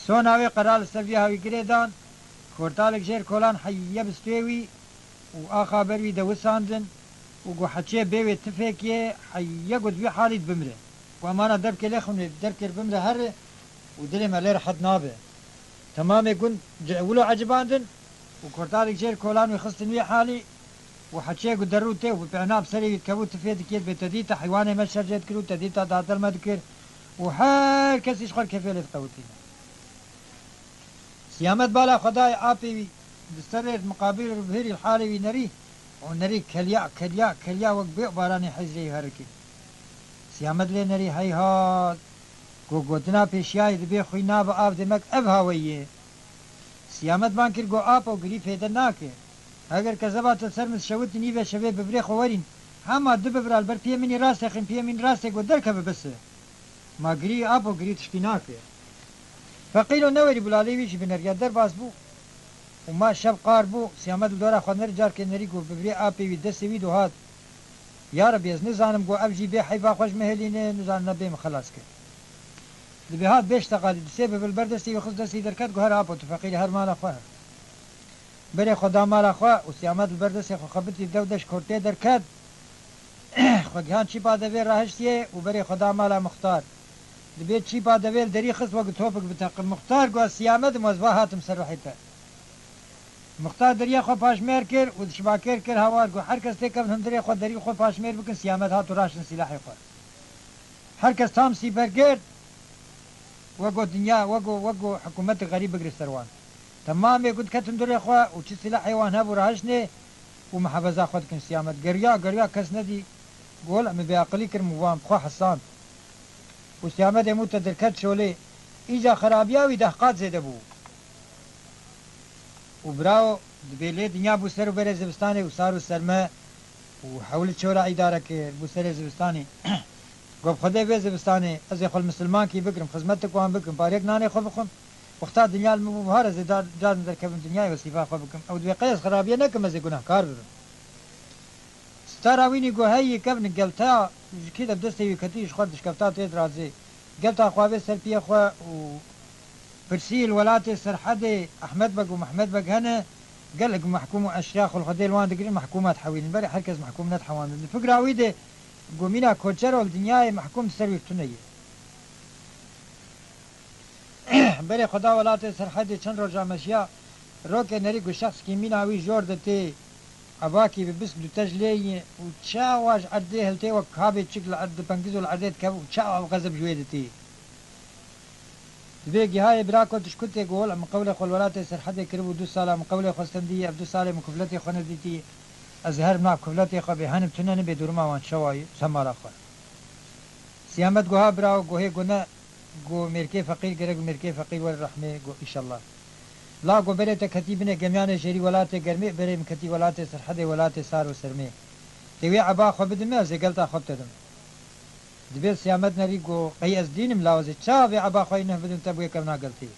سوناوي قرال سفيا هاوي قريدان كورتالك جير كولان حيا بستويوي وآخا بروي دوساندن وقو حچي بيوي تفاكيه حيا قد بي حالي بمره وامانا درك لخم درك بمره هر ودلي مالير حد نابه تمامي قن ولو عجباندن وكورتالك جير كولان ويخصتن وي حالي وحچي قد دروته وبعناب سري كبو تفيدك يد بتديتا حيواني مشر جيد كرو تديتا داتل مدكر وحال كسي شخور كفيلة قوتين سيامت بالا خداي آبي دستر مقابل بهري الحالي نري ونري كليا وقبئ باراني حزري هركي سيامت لي نري هاي هاد قوتنا بيشياي دبي خوينا بآب دمك ابها ويه سيامت بانكر قو آب وقري فيدا ناكي اگر كذبات السرمس شوت نيفا شباب ببريخ وورين هما دببرا البر بيه مني راسي خين بيه من راسي قو دركب بس ما قري آب وقري تشكيناكي فقيلو نوري بلالي ويش بنرجع در باس بو وما شب قار بو سيامت الدورة خود نرجار كي نريقو ببري آبي ويدسي ويدو هاد يا رب يز نزانم قو أبجي بي حيفا خوش مهلين نزان نبيم خلاص كي دبي هاد بيش تقالي بسبب البردسي وخص دسي دركات قو هر آبو تفقيلي هر مالا خواه بري خدا مالا خواه وسيامت البردسي خو خبتي دودش كورتي دركات خو جهان چي با دوير راهشتيه وبري خدا مالا مختار دبي چي با دوير دري خص وقت توفق بتاقل مختار قو سيامت موزبا هاتم سروحيته مختار دريا خو پاشمير كر ودشباكير كر هوار قو هر کس تكم هم دريا خو دري خو پاشمير بكن سيامت هاتو راشن سلاحي خو هر کس تام سيبر كر وقو دنيا وقو حكومت غريب بقر سروان تمام يقول كتن دريا خو وچ سلاحي وان هبو راشنه ومحافظة خود كن سيامت قريا كس ندي قول ام بعقلي كر موام خو حسان وسيامت يموت دركت شولي ايجا خرابياوي دهقات زيده بو وبراو دبيلي دنيا بو سر وبري زبستاني وصاروا سرما وحاولت شورا عدارة كير بو سر زبستاني قوب خده في زبستاني ازي خو المسلمان كي بكرم خزمتك وان بكرم باريك ناني خو بخم واختار دنيا المبهرة زي جاز ندركب دنياي وصفا خو بكم او دبي قيس خرابية نكم ازي قناه كار بكم ستاراويني قو هاي كبن قلتا كده بدستي وكتيش خدش كفتا تيد رازي قلتا خوابي سربية خو برسيل ولاتي سرحدي احمد بق ومحمد بق هنا قال لك محكوم اشياخ والخديل وان دقرين محكومات حوين بري حركز محكومات حوان الفكرة عويدة قومينا كوتشر والدنيا محكوم تسوي التنية بري خدا ولاتي سرحدي چند رجع مشيا روكي نريقو شخص كي مينا عوي جوردتي اباكي ببس دو تجلي وتشاواج عدي هلتي وكابي تشكل عد بنقزو العديد كابو وتشاوا غزب جويدتي دبيجي هاي براكو تشكتي يقول من قولي خو الولاتي سرحدي كربو 2 سالة من قولي خو استندية 2 سالة من كفلتي خو نديتي ازهر منا كفلتي خو بهانم تنن بدورما وان شواي سمارا خو سيامت قوها براو قوهي قونا قو ميركي فقير قرق ميركي فقير والرحمة قو إن شاء الله لا قو بريتا كتيبنا جميعنا شيري ولاتي قرمي بري مكتي ولاتي سرحدي ولاتي سار وسرمي تيوي عبا خو بدمي ازي قلتا خو بتدم دبي سيامت نريقو أي أزدين ملاوزي تشابي عبا خوي نهبدن تبوي كمنا قلتي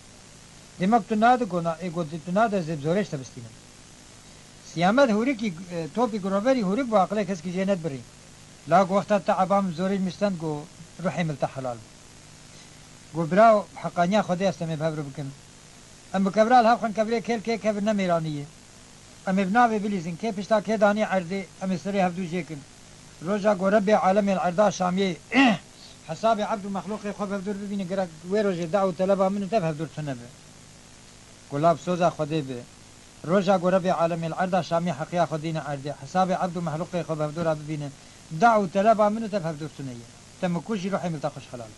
دمك تنادو قونا إيقو تنادو زيب زوريش تبستينا سيامت هوريكي توبي قروبري هوريك باقلي كسكي جينات بري لاقو وقتا تعبام زوري مستند قو روحي ملتا حلال قو براو حقانيا خودي استمي بهبرو بكن أم كبرال هاخن كبري كيل كي كبر نميرانية أم بناوي بليزن كي پشتا كي داني عردي أم سري هفدو جيكن روجا قو ربي عالمي العرضا شامية حسابي عبد مخلوقي خوب هفدور ببيني قرأ ويروجي دعو طلبا منو تف هفدور تنبه قلاب سوزا خودي به روجا قو ربي عالمي العرضا شامية حقيا خودينا عردي حسابي عبد مخلوقي خوب هفدور ببيني دعو طلبا منو تف هفدور تنية تم كوشي روحي ملتقش حلال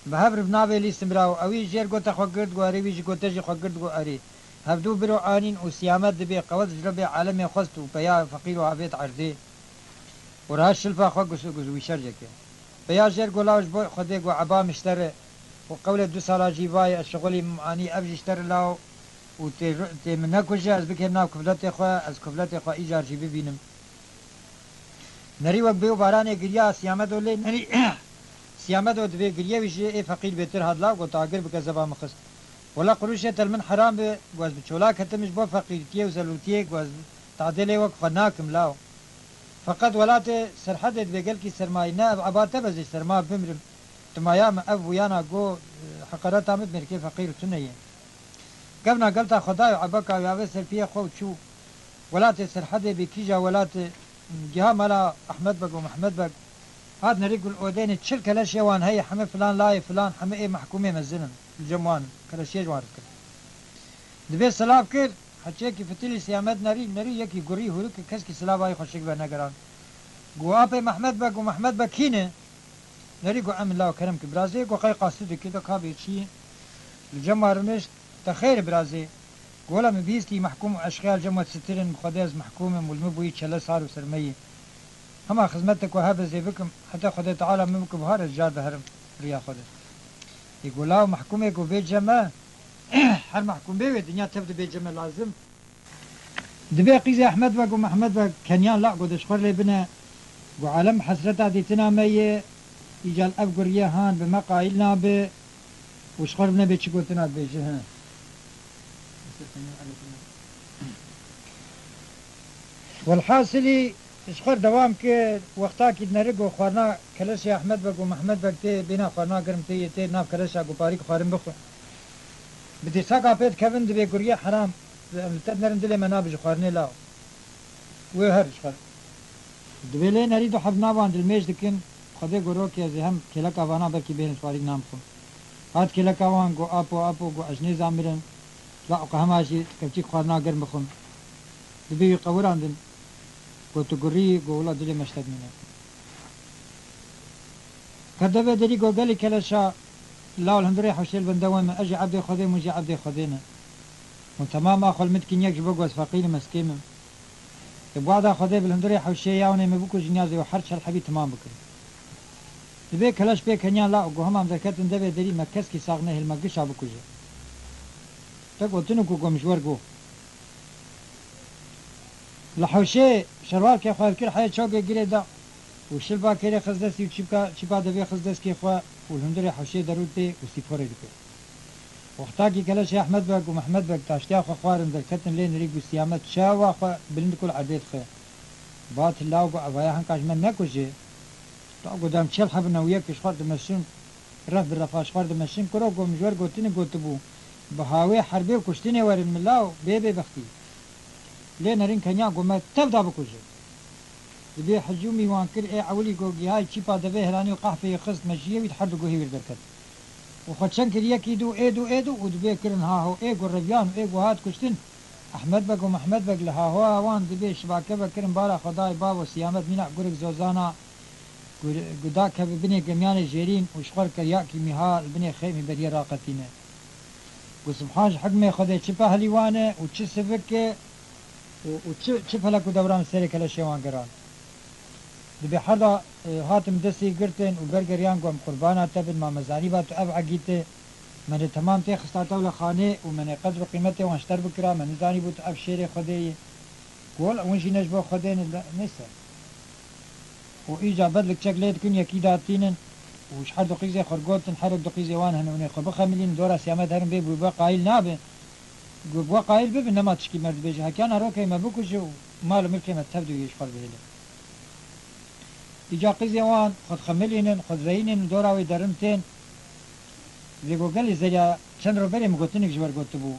بهبر بناوي لي استمراو اوي جير قو تخوقرد قو اري ويجي قو تجي خوقرد قو اري هفدو برو آنين وسيامات دبي قوض جربي عالمي خست وبيا فقير وعبيت عردي ورهاش شلفا خو قزوي شرجك بيا جير قو لاوش بو خدي قو عبا مشتري وقولة 2 سالا جيباي الشغلي معاني افجي اشتري لاو وتي من هكوجي از بكير ناو كفلتي خوا از كفلتي خوا ايجار جيبي بينم نري وق بيو باراني قريا سيامات ولي نري سيامات ودبي قريا ويجي اي فقير بيتر هاد لاو قو تاقر بكذبا مخست ولا قروشة تلمن حرام بي قواز بچولا كتمش بو فقيرتيه وزلوتيه قواز تعديلي وق فناكم لاو فقط ولات سرحدت بقل كي سرماي ناب عباته بزي سرما بمرم تمايا ما اب ويانا قو حقرات عمد مركي فقير تنيه قبنا قلت خداي عبكا يا سلفيه خو تشو ولات سرحدت بكيجا ولات جهه ملا احمد بق ومحمد بق هاد نريق الاودين تشل كلاش يوان هي حمي فلان لاي فلان حمي ايه محكومه مزنن الجموان كلاش يجوار كل دبي سلاب كل حكيكي فتيلي سيامد نري يكي قري هورك كسكي سلاب هاي خوشك بنا قران قو ابي محمد بق ومحمد بق هنا نري قو عم الله وكرمك برازي قو قاي قاصد كده كابي شي الجمار مش تخير برازي قولا مبيستي محكوم اشغال جمعة سترن خداز محكومه والمبوي تشلا صار وسرميه هما خدمتك وهذا زي بكم حتى خدي تعالى منكم بهار الجار بهرم ريا خدي يقول لا محكومه يقول بيت جمع هر محكوم بيه الدنيا تبدو بيت جمع لازم دبي قيزي احمد بق ومحمد بق كنيان لا قد اشخر لي بنا وعالم حسرتها دي تنامية يجال افقر يهان بمقايلنا ب وشخر بنا بيت شكوتنا بيجهان والحاصلي اشخر دوام كي وقتا كي نرقو خوارنا كلاش يا احمد بق ومحمد بق تي بينا خوارنا قرم تي ناف كلاش اقو باريك خوارن بخو بدي ساقا بيت كفن دبي قرية حرام تدنرن دلي منابج خوارني لاو ويهر اشخر دبي لي نريدو حبنا باند الميج دكن خدي قروك يا زهم كلاك اوانا بركي بين سواريك نامكم هات كلاك اوان قو ابو قو اجني زامرن لا قهماشي كبتيك خوارنا قرم بخون دبي يقور عندن قلت قري قولا دلي مشتد منه كدبه دلي قولي كلاشا لا الهندري حوشيل بندوان ما اجي عبدي خذين وجي عبدي خذينا وتمام اخل متكن يكش بقوز فقير مسكين تبغى خذي بالهندري حوشي ياوني مبوكو جنازي وحرش الحبي تمام بكري تبي كلاش بيك هنيا لا وهم عم ذكرت دبه دلي مكسكي صاغنه المقش ابوكو جي تقول تنكو مشوار جو لحوشي شروال كي خواه كل حياة شوقي قريدا وشلبا كيري خزدسي وشبا دبي خزدس كي خواه والهندري حوشي درود بي وسيفوري دكو وقتا كي كلاش يا احمد بق ومحمد بق تاشتيا خو خوارم ذكرتن لين ريق وسيامت شاوا خو بلند كل عديد خو بات الله قو ابايا هنكاش من نكو جي تا قدام تشل حبنا وياك شخار دمشن رف بالرفاش خار دمشن كرو قو مجور قوتيني قوتبو بهاوي حربي وكشتيني ورن ملاو بيبي بختي لين رين كنيا قوما تبدا بكوجي دبي حجومي وانكر اي عولي قوقي هاي تشيبا دبي هلاني وقحفي خص مجيه ويتحرقوا هي بالبركت وخدشن كريا كيدو ايدو ودبي كرن ها هو اي قربيان اي هات كشتن احمد بق ومحمد بق لها هو وان دبي شباكه بكرن بالا خداي بابا سيامت مينا قرق زوزانا قداك ببني قميان جيرين وشخر كريا كيميها البني خيمي بدي راقتينه وسبحان حكمي خدي تشبه هليوانه وتشسفك وشوف لك دوران سيري كلا شيوان قران دبي حدا هاتم دسي قرتن وبرقريان قوم قربانا تبن ما مزاريبات أبعا جيته من تمام تي خستاتو لخانه ومن قدر قيمته وانشتر بكرا من زاني بوت أب شيري خدي قول ونشي نجبو خدين نسا وإيجا بدلك شكليت كن يكي داتينن وش حد دقيزة خرقوتن حرق دقيزة وان هنوني خبخة ملين دورا سيامات هرم بي بوا قايل نابه بوا قايل ببن نما تشكي مرد بيجي هكيان هروكي ما بكوشو مالو ملكي ما تبدو يشفر بهيله إيجا قيزة وان خد خملينن خد زينن دورا ويدرمتين لقو قالي زيا چند رو بري مقوتنك جبر قوتبو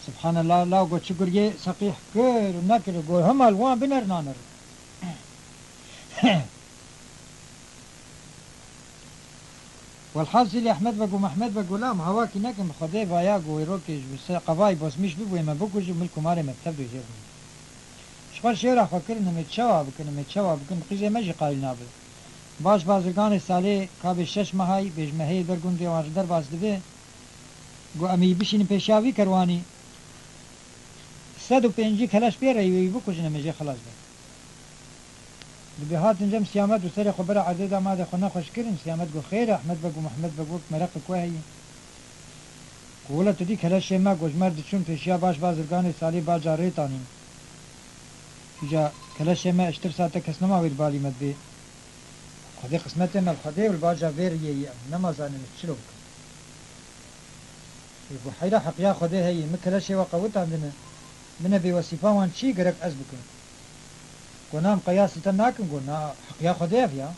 سبحان الله لا قوت شكر جي صقيح كير ونكر قول هم الوان بنر نانر والحاصل احمد بقو محمد بقو لا هواكي نكم خدي بايا قو يروكيش بس قباي بس مش بيبو يما بكوش ملكو ماري مكتب دو يجيرني شخال شيرا خاكرنا متشوا بكن قيزة مجي قايل نابل باش بازرگان ساله کاب 6 ماهی بیش ماهی درگون دیوار در باز دبه گو امی بشین پیشاوی کروانی 105 کلاش پیره یوی بکوشن مجه خلاص به دبه هات انجام سیامت و سر خبر عدد ما ده خنا خوش کرن سیامت گو خیر احمد بگو محمد بگو مرق کوهی گولا تو دی کلاش ما گوش مرد چون پیشیا باش بازرگان ساله با جاره تانین جا کلاش ما اشتر ساعت کس نما وید بالی مد به خدي قسمتنا الخدي والباجا فيري نمازان نتشلوك يقول حيلا حق يا خدي هي مكلا شي وقوت عندنا من بوصفة وان شي قرق أزبكن قنام قياس تناكن قلنا حق يا خدي فيها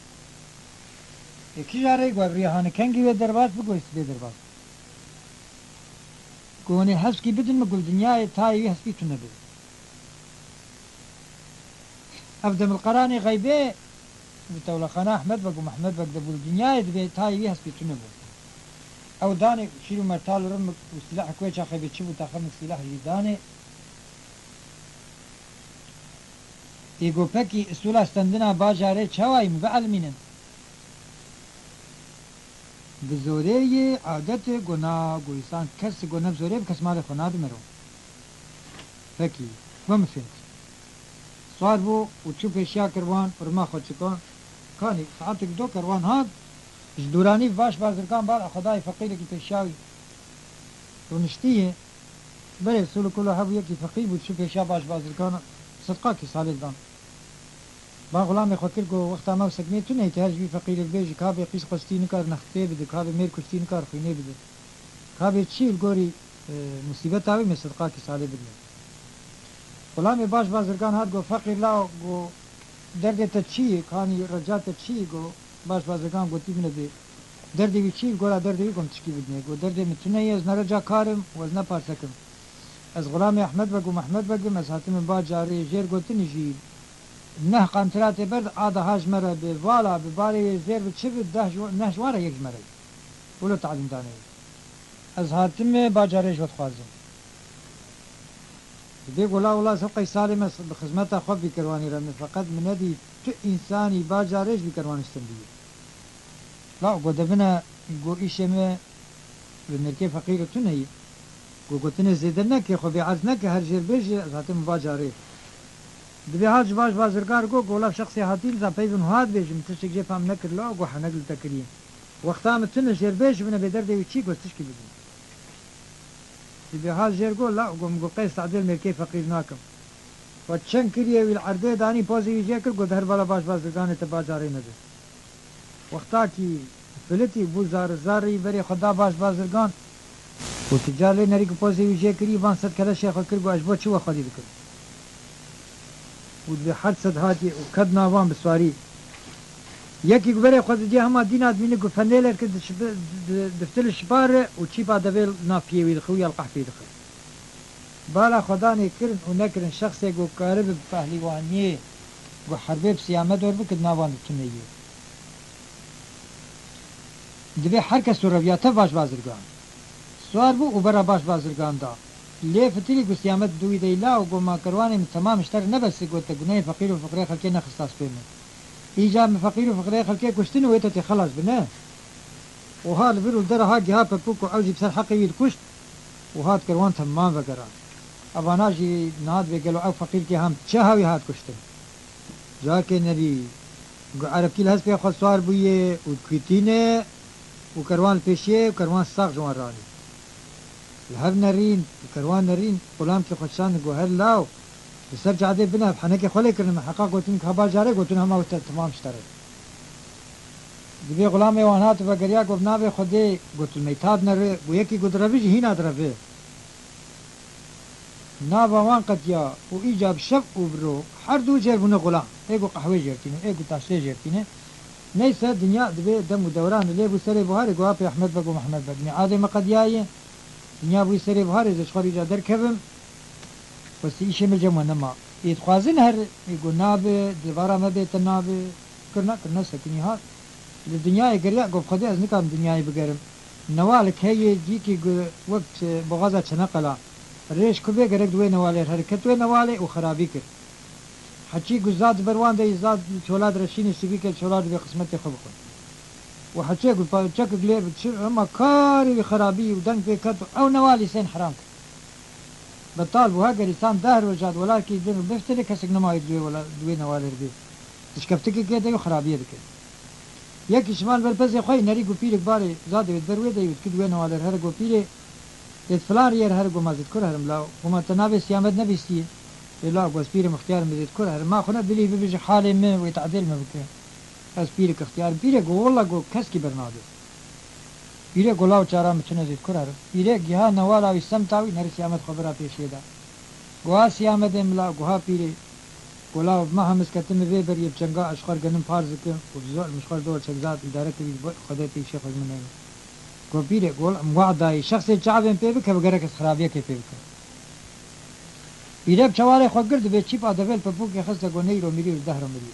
كي جاري قوى بريحان كنجي بدربات بقويس بدربات قوني حسكي بدن مقول دنياي تاي حسكي تنبي أبدم القراني غيبي بتولا خنا أحمد بقو محمد بقو دبول الدنيا دبي تاي هسبي تنبو أو داني شيلو مرتال رمك وسلاح كويتش أخي بتشوفو تاخمك سلاح جداني يقو بكي السولا استندنا باجاري شواي مبعلمين بزوري عادت قنا قويسان كس قنا بزوري بكس مالي خنا بمرو بكي ومفنت صار بو وتشوف اشياء كروان ورما خدشكان كاني ساعتك دو كروان هاد جدوراني باش بازركان بار خداي فقير كي تشاوي ونشتيه بل سولو كله هبو يكي فقير وتشوف اشياء باش بازركان صدقاكي صالح دان با غلام خاطر کو وقت ما سكني تو نه تهج بي فقير البيج كابي قيس قستين كار نخته بده كابي مير كستين كار خينه بده كابي تشيل غوري مصيبت اوي صدقاكي صالح بده غلام باش بازرگان هات گو فقیر لا گو درد تا چی کانی رجات چی گو باش بازرگان گو تیبنه بی دردی بی چی گورا دردی بی گم تشکی بدنه گو دردی متونه از نرجا کارم و از نپارسکم از غلام احمد بگو محمد بگم از حاتم با جاری جیر گو تنجی نه قانترات برد آده هاج مره بی والا بی باری زیر بی چی بی نه جواره یک مره ولو تعلیم دانه از حاتم با جاری جوت خوازم بيقول لا والله سبقي سالمة بخدمتها خب بكرواني رمي فقط من هذه إنساني باجاريش بكروان استنبيه لا قد بنا قو إيش ما بالمركي فقيرة تنهي قلت لنا زيدناك يا خو بيعزناك هرجير بيجي ذاتم باجاري دبي هاج باش بازرگار قولا شخصي هاتين ذا بيبن هاد بيجي متشك جي فهم نكر لا قو حنقل تكريم وقتها متنا جير بيجي بنا بدردي وشي قو تشكي بدون دبي هاج جير قول لا قوم قو قيس تعديل مركي فقير ناكم وتشن كريه والعربي داني بوزي يجي كر قو دهر بالا باش بازرگان تباجاري نده وقتا کی فلتی بو زاری بری خدا باش بازرگان و تجاری نری که پوزی ویجه کری بان صد کلا شیخ کر گو اجبا چو خالی بکر و به حد صد هاتی و کد ناوان بسواری یکی گو بری خود دی همه دین آدمینه گو فندیلر که دفتر شبار و چی با دویل نافیه وی دخوی القحفی دخل بالا خدا نکرن و نکرن شخصی گو کارب پهلیوانیه گو حربه بسیامه دور بکد ناوان بتونیه دبی هر کس رویاته باش بازرگان سوار بو و برا باش بازرگان دا لی فتیلی گو سیامت دوی دیلا و گو ما کروانی تمام اشتر نبستی گو تا گناه فقیر و فقره خلکی نخستاس پیمه ایجا فقیر و فقره خلکی کشتن و ایتا تی خلاص بنه و حال برو در ها گها پپوک و عوجی بسر حقی وید کشت و هاد کروان تمام وگران ابانا جی ناد بگلو او فقیر که هم چه هاوی هاد کشتن جا که نبی گو عرب کی لحظ پی خود سوار بویه و کتینه و کروان پیشیه و کروان ساق جوان رانی لهر نرین و کروان نرین غلام که خودشان گو هر لاو بسر جعده بنا بحنك خلي كرنا حقا قوتين كبار جاري قوتين هما تمام اشتري دبي غلام يوانات وقريا قبنا خدي قلت الميتاد نر ويكي قد رفيج هنا درفي نابا وان قد يا وإيجاب شف وبرو حردو جربنا غلام ايقو قحوة جرتينه ايقو تاشي جرتينه نيسا دنيا دبي دم ودوران اللي بو سري بوهاري قوابي أحمد بقو محمد بقني عادي ما قد ياي دنيا بو سري بوهاري زش خارج در كبم بس إيشي مجمع نما يتخوازن هر يقول نابي دوباره ما بيت النابي كرنا سكني هات الدنيا يقرأ قف خدي از نكام دنيا بقرم نوالك هي جيكي وقت بغازة شنقلا ريش كبه قرق دوي نوالي الحركت دوي نوالي وخرابي كر حكي قزاد بروان ده يزاد شولاد رشيني سبيك شولاد بقسمتي خبقون وحكي قل باوچك قليب تشير اما كاري بخرابي ودنك بكتو او نوالي سين حرام بطال بوها قريسان دهر وجاد ولكن دين بفتري كسك نما يدوي ولا دوي نوالي ربي تشكفتك كده وخرابية دكي يكي شمال بالبزي خوي نريقو بيرك باري زاد يدبروي ده يتكد وين نوالي هرقو بيري يتفلان رير هرقو ما زدكر هرم لاو وما تنابي سيامد نبي سيه لا قوس بيري مختيار مزدكر هرم ما خونا بلي بيجي حالي من ويتعدل ما بكي از بيرك اختيار بيري قو والله قو كسكي برنادو بيري قو لاو چارا مچنه زدكر هرم بيري جها نوالا ويستمتاوي نري سيامد خبرا پیشيدا قوها سيامد املا قوها بيري قولا ما هم مسكتم بيبر يبچنگا اشخار گنم پارزك وبزول مشخار دول شگزات اداره كبير خدتي شيخ من قو بيري قول موعداي شخص جعبن بيبك بگرك خرابيه كي بيبك بيري بچوال خو گرد به چيپ ادبل پپوك خص گو نيرو ميري دهر ميري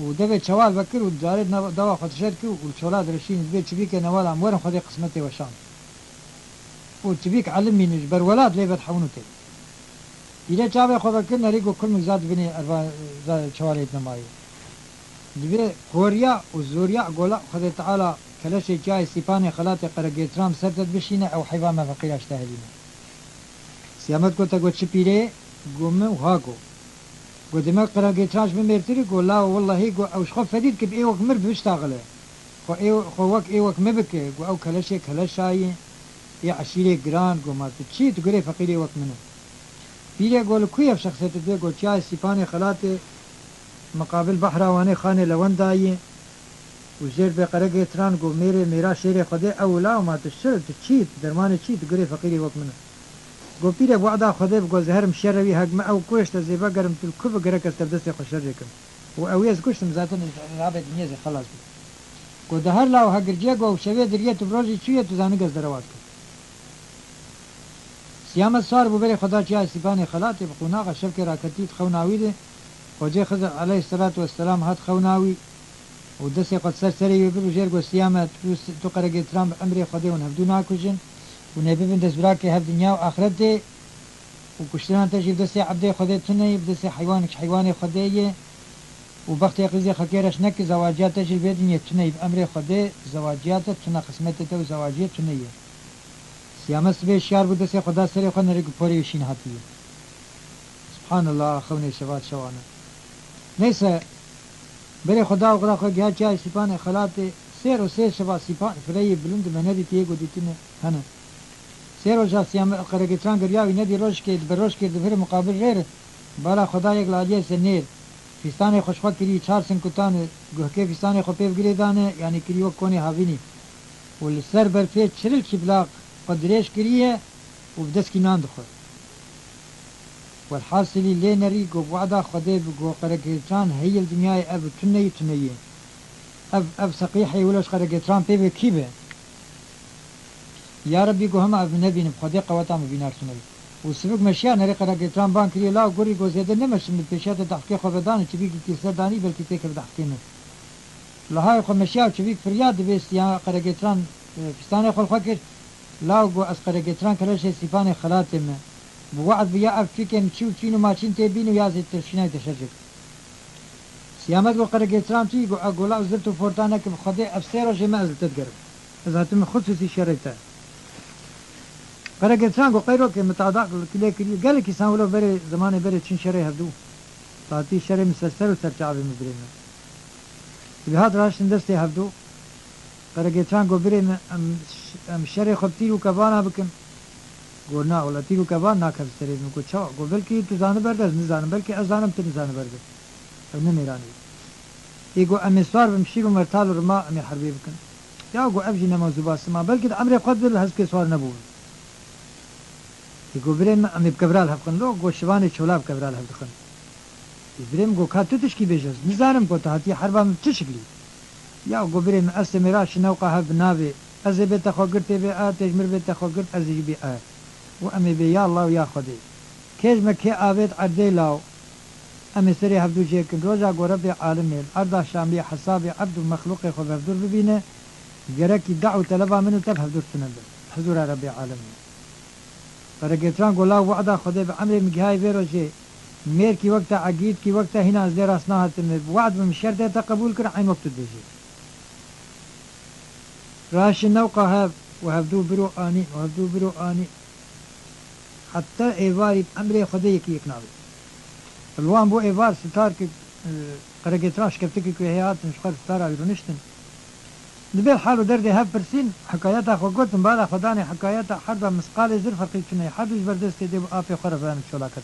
ودبه چوال بكر ودارد دوا خدشت كي والشولاد رشين بيت چبيك نوال امور خدي قسمتي وشان وچبيك علمي نجبر ولاد لي بتحونته إذا جاب خبر كنا ريجو كل مزاد بني أربع زاد شواليت نمايو دبي خوريا وزوريا قولا خد تعالى كلاش جاي سيباني خلاتي قرقيترام سرتت بشينه أو حيوان ما فقير اشتهلينه سيامت قلت قلت شبيري قوم وهاقو قلت ما قرقيتراش بميرتري قولا والله قو أو شخف فديد كب إيوك مرد بيشتغله خوك إيوك مبكي قو أو كلاشي يا عشيري جران قو ما تشي تقولي فقير إيوك منه بيري قول كويف شخصيته دي قول جاي سيباني خلاتي مقابل بحراواني خاني لون داي وزير بقرق تران قول ميرا شيري خدي اولا وما تشتغل تشيت درماني تشيت قولي فقيري وقت منه قول بيري بوعدا خدي بقول زهر مشروي هجم او كوشت زي بقرم تلكوب قرق استردسي خشركم واويز كوشت مزاتن العابة دنيزي خلاص قول دهر لاو هقر جيقو وشوية دريت بروجي شوية تزاني قز درواتكم سيامت صار ببري خدا جاء سيباني خلاتي بقناغة شبكة راكتيت خوناوي ده وجي خضر عليه الصلاة والسلام هات خوناوي ودسي قد سرسري وبرو جيرقو سيامت تقرق ترام بأمري خدي ونهبدو ناكوشن ونبي بن دس براكي هب دنيا وآخرت ده وكشتران تجي بدسي عبدي خدي تني بدسي حيواني خدي وبختي قزي خكيرش نك زواجات تجي بدنيا تني بأمري خدي زواجات تنا قسمته وزواجية تني سيامت سبي شعر بدسي خدا سري خن ريق پوري وشين هاتي سبحان الله خوني شبات شوانا نيسا بري خدا وقرا خو جا جاي سيبان خلاتي سير وسير شبات سيبان فري بلند منادي تيغو ديتنا هنا سير وجا سيام قرقتران غرياوي ندي روش كي بروش كي دفر مقابل غير بالا خدا يق لاجي سنير فستاني خوشخوت كري 4 سن كتان گهكي فستاني خو پيف گريدانه يعني كريو كوني هاويني والسر بر في چرل كبلاق قدريش كريه وبدس كنان دخل والحاصل اللي نريقو بوعدا خدي بقو قرقيتران هي الدنيا أب تنية أب سقيحي ولوش قرقيتران بيبه كيبه يا ربي قو هم أب نبي نبخدي قواتا مبينار تنية وسبق مشيا نري قرقيتران بان كريه لا قوري قو زيادة نمش من البيشات تحقيق خبدان چبيك كيسر داني بلكي تيكر دحقينه لهاي خو مشيا وچبيك فرياد بيست يا قرقيتران فستاني خو الخوكر لا قو أسقرقيتران كلاش سيفاني خلاتم بوعد بيا أفكين تشينو ماشين تبينو يازي تشيناي تشجع سيامت وقرقيتران تي قو أقولا وزرتو فورتانك بخدي أفسيرو جمع أزل تتقرب إذا تم خصوصي شريتا قرقيتران قو قيرو كي متعداق كلي قال كي سانولو بري زماني بري تشين شري هبدو طاتي شري مسلسل وسرچعبي مبرينا بهاد راشن دستي هبدو قرقيتران قو بري أم شري خبتيرو كبانا بكم گو نا ولتی کو کبا نا کب سری من کو چا گو بلکی تو زان برد از نزانم بلکی از زانم تو نزان برد او نمیرانی ایگو امی سوار بمشی گو مرتال و رما امی حربی بکن یا گو ابجی نمازو باسما بلکی دا امر خود بل هز که سوار نبود ایگو بریم امی بکبرال هفکن لو گو شوانی چولا بکبرال هفکن بریم گو که تو تشکی بیجز نزانم کو تحتی حربام چه شکلی یا گو بریم است میراش نوقه هف نابی از بیت خو گرت بی آتش مر بیت خو گرت از بی آ و امی بی یا الله و یا خدای کیج مکی آبید عدی لاو امی سری هفدو جیکن روزا گو رب عالمی الارض شامی حسابی عبد المخلوق خو هفدور ببینه گرکی دعو طلبا منو تب هفدور سنند حضور رب عالمی فرگتران گو لاو وعدا خدای به امر مگهای بیروشی میر کی وقت عقید کی وقت هنا از در اسنا هاتم وعد بمشرط تقبول کر عین وقت دیجی راش نوقه هف وهفدو برو آني وهفدو برو آني حتى ايواري بأمر خدي كي يقنعي الوان بو ايوار ستار كي قرقت راش كفتك كي هيات نشخر ستار عيرونشتن نبيل حالو دردي هف برسين حكاياتا خو قلت مبالا خداني حكاياتا حربا مسقال زر فرقيتشني حدوش بردستي ديبو آفي خرفان شولاكت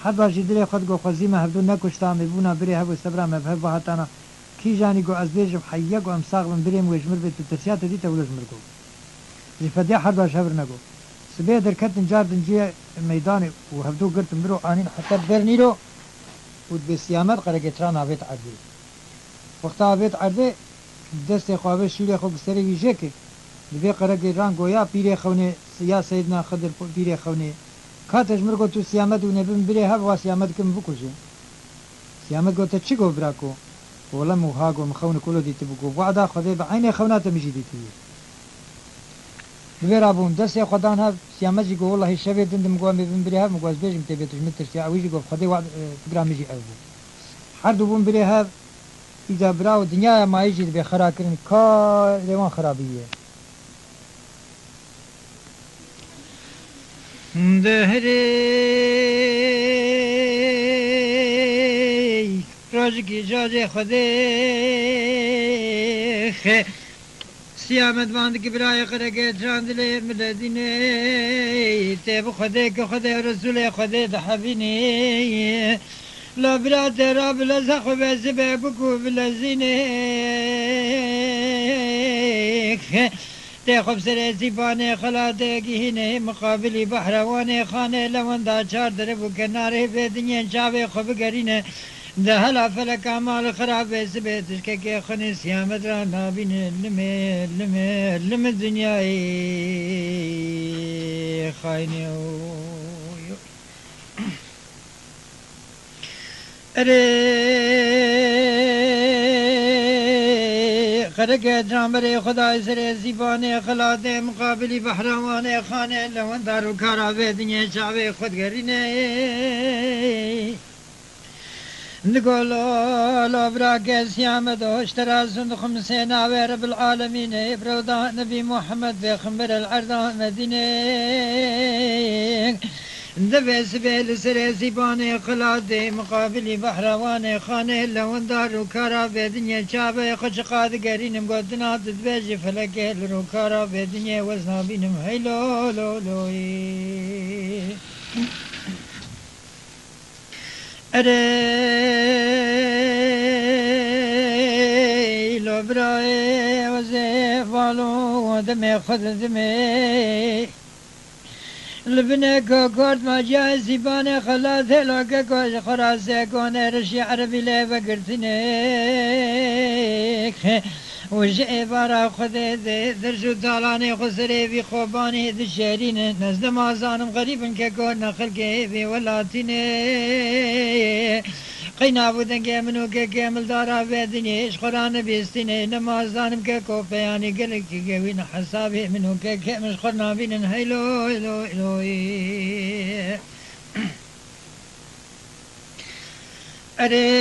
حربا جدري خد قو خزيمة هفدو نكوشتان بيبونا بري هفو سبرا مبهب هاتانا کی جانی گو از بیجم حیه گو امساق من بریم ویجمر بیت ترسیات دیتا ولجمر گو زفدی حرب شبر نگو سبيه دركتن جاردن جي ميداني وهبدو قلت برو آنين حتى برنيرو ودبسيامات قرقتران عبيت عردي وقتا عبيت عردي دست خوابه شوري خو بسري ويجيكي دبي قرقتران گويا بيري خوني يا سيدنا خضر بيري خوني كاتج مرگو تو سيامت ونبن بري هب واسيامت كم بكوشي سيامت گو تچي گو براكو ولم وهاجو مخون كله دي تبقوا وعدا خذي بعيني خوناته مجي دي تي بيرابون دس يا خدان هذا سيامجي جو والله الشباب دندم قوام بنبريها مقواز بيجم تبي تجمتر سي اويجي جو خذي وعد جرام يجي ابو حردو بنبريها اذا براو الدنيا ما يجي بخراكن كا ليوان خرابيه دهري روزگی جاجه خدای سیامت باند کی برای قرقه چاندلی ملدینه تیب خدای که خدای رسول خدای دحبینه لا برات راب لزخ بزبه بکو بلزینه تخب سر زبانه خلاده گهینه مقابلی بحروانه خانه لوندا چار دربو کناره به دنیا چاوه خوب گرینه ده هلا فلك أعمال خراب سبيتش كي خنيس يا مدرنا بين لم الدنيا خايني خرقت رامري خداي سري زيباني خلادي مقابلي بحرواني خاني لو اندارو كارا دنيا شعبي خود قريني نقول لا براك سيامة اشترى صندوق خمسين رب العالمين ابرودا نبي محمد بخمر العرض مدينة دبي سبيل سري باني خلادي مقابلي بحرواني خاني لون دار وكارا بدنيا شابه خشقاد قرين مقدنا تدبيج فلك الروكارا بدنيا وزنا بينم هيلو لو لوي أري لو براي وزي فالو دمي خذ دمي لبنك كورد ما جاي زبانة خلاث لوك كوش خراسة كون رشي عربي لي بقرتنيك وجئ بارا خذي درجو طالاني خسري في خوباني ذي الشهرين نزد ما زانم غريب ككون خلقي في ولاتيني قينا بودن منو كامل دارا بيدني ايش قران بيستني نما زانم كوفياني قلك كوين حسابي منو كامل قرنا بين هيلو هيلو هيلو أري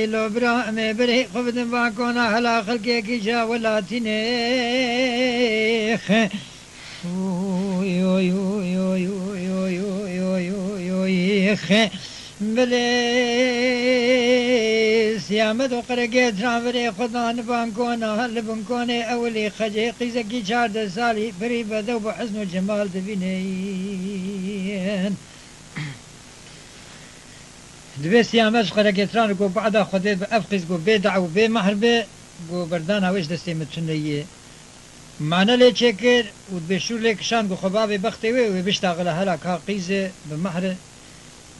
لو برا مي بري خفدن باكونا هلا خلقي كيشا ولاتيني بلي سیامد و قرگه ترانوری خدا نبان کنه هل بن کنه اولی خجه قیزکی 14 سالی بری بدو بحسن و جمال دبینین دبي سيامش قرقه تران قو بعد خدي بأفقس قو بيدع وبي محربه قو بردان هاوش دستي متسنيه معنى لي تشكر وبشو لك شان قو خبابي بختي وبيشتغل هلا كاقيزه بمحر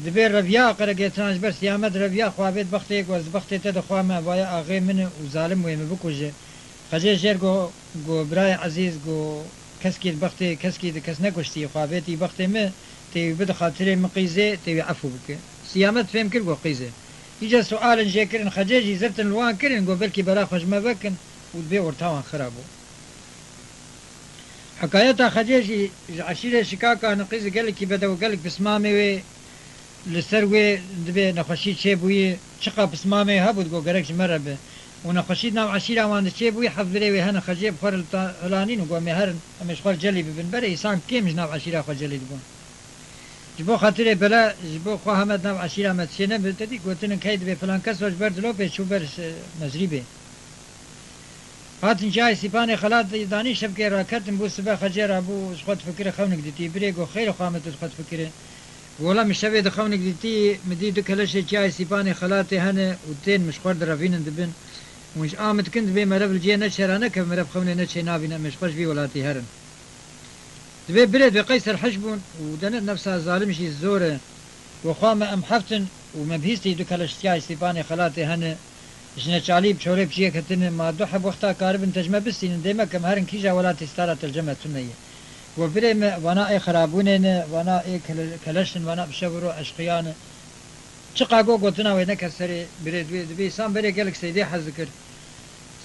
دبي ربيا قرقه تران جبر سيامد ربيا خوابيت بختي قو بختي تدخوا ما بايا اغي من وظالم ويم بكوجه خجي جير قو براي عزيز قو كسكي بختي كسكي كس نكشتي خوابيتي بختي ما تي بد خاطري مقيزه تي عفو بك سيامت فهم كل قيزه يجا سؤال جاكرن خجاجي زرت الوان كرن قو بلكي بلا خوش ما بكن ودبي ورتاوان خرابو حكايتها خجاجي عشيرة شكاكا نقيز قال لك بدو قال لك بسمامي لسروي دبي نخشي شيبوي شقا بسمامي هبط قو قالكش مرة به ونخشي ناو عشيرة وان شيبوي حفري هنا خجيب خور الهلانين وقو مهرن مش خور جلي ببن بري إنسان كيمش ناو عشيرة خور جلي دبون جبو خاطر بلا جبو خو همت ناو عشيرة متسينه بلتدي قوتن كيد به فلان كس وش برد لو به شو برش مزريبه هاتن جاي سيباني خلات داني شبكه راكتن بو سبا خجر ابو شخوت فكره خونك ديتي بريغو خير خامت شخوت فكره ولا مش شبه دخونك ديتي مديدو كلش جاي سيباني خلاتي هنا ودين مش خور درافين دبن ومش آمد كنت بي مرب الجيه نشرانه كم مرب خوني نشي نابينا مش خوش بي ولاتي هرن دبي بريد بقيصر حشبون ودنت نفسها ظالم شي الزورة وخامة ام حفتن ومبهيستي دو كالشتياي سيباني خلاتي هنا جنة شالي بشوري بشيه كتن ما دوحب وقتا كاربن تجمع بسين ديما كم هرن كيجا ولا تستارة الجمع تنية وبري وانا اي خرابونين وانا اي كلشن وانا بشورو اشقيان شقاقو قوتنا وينك سري بريد دبي سام بري قالك سيدي حذكر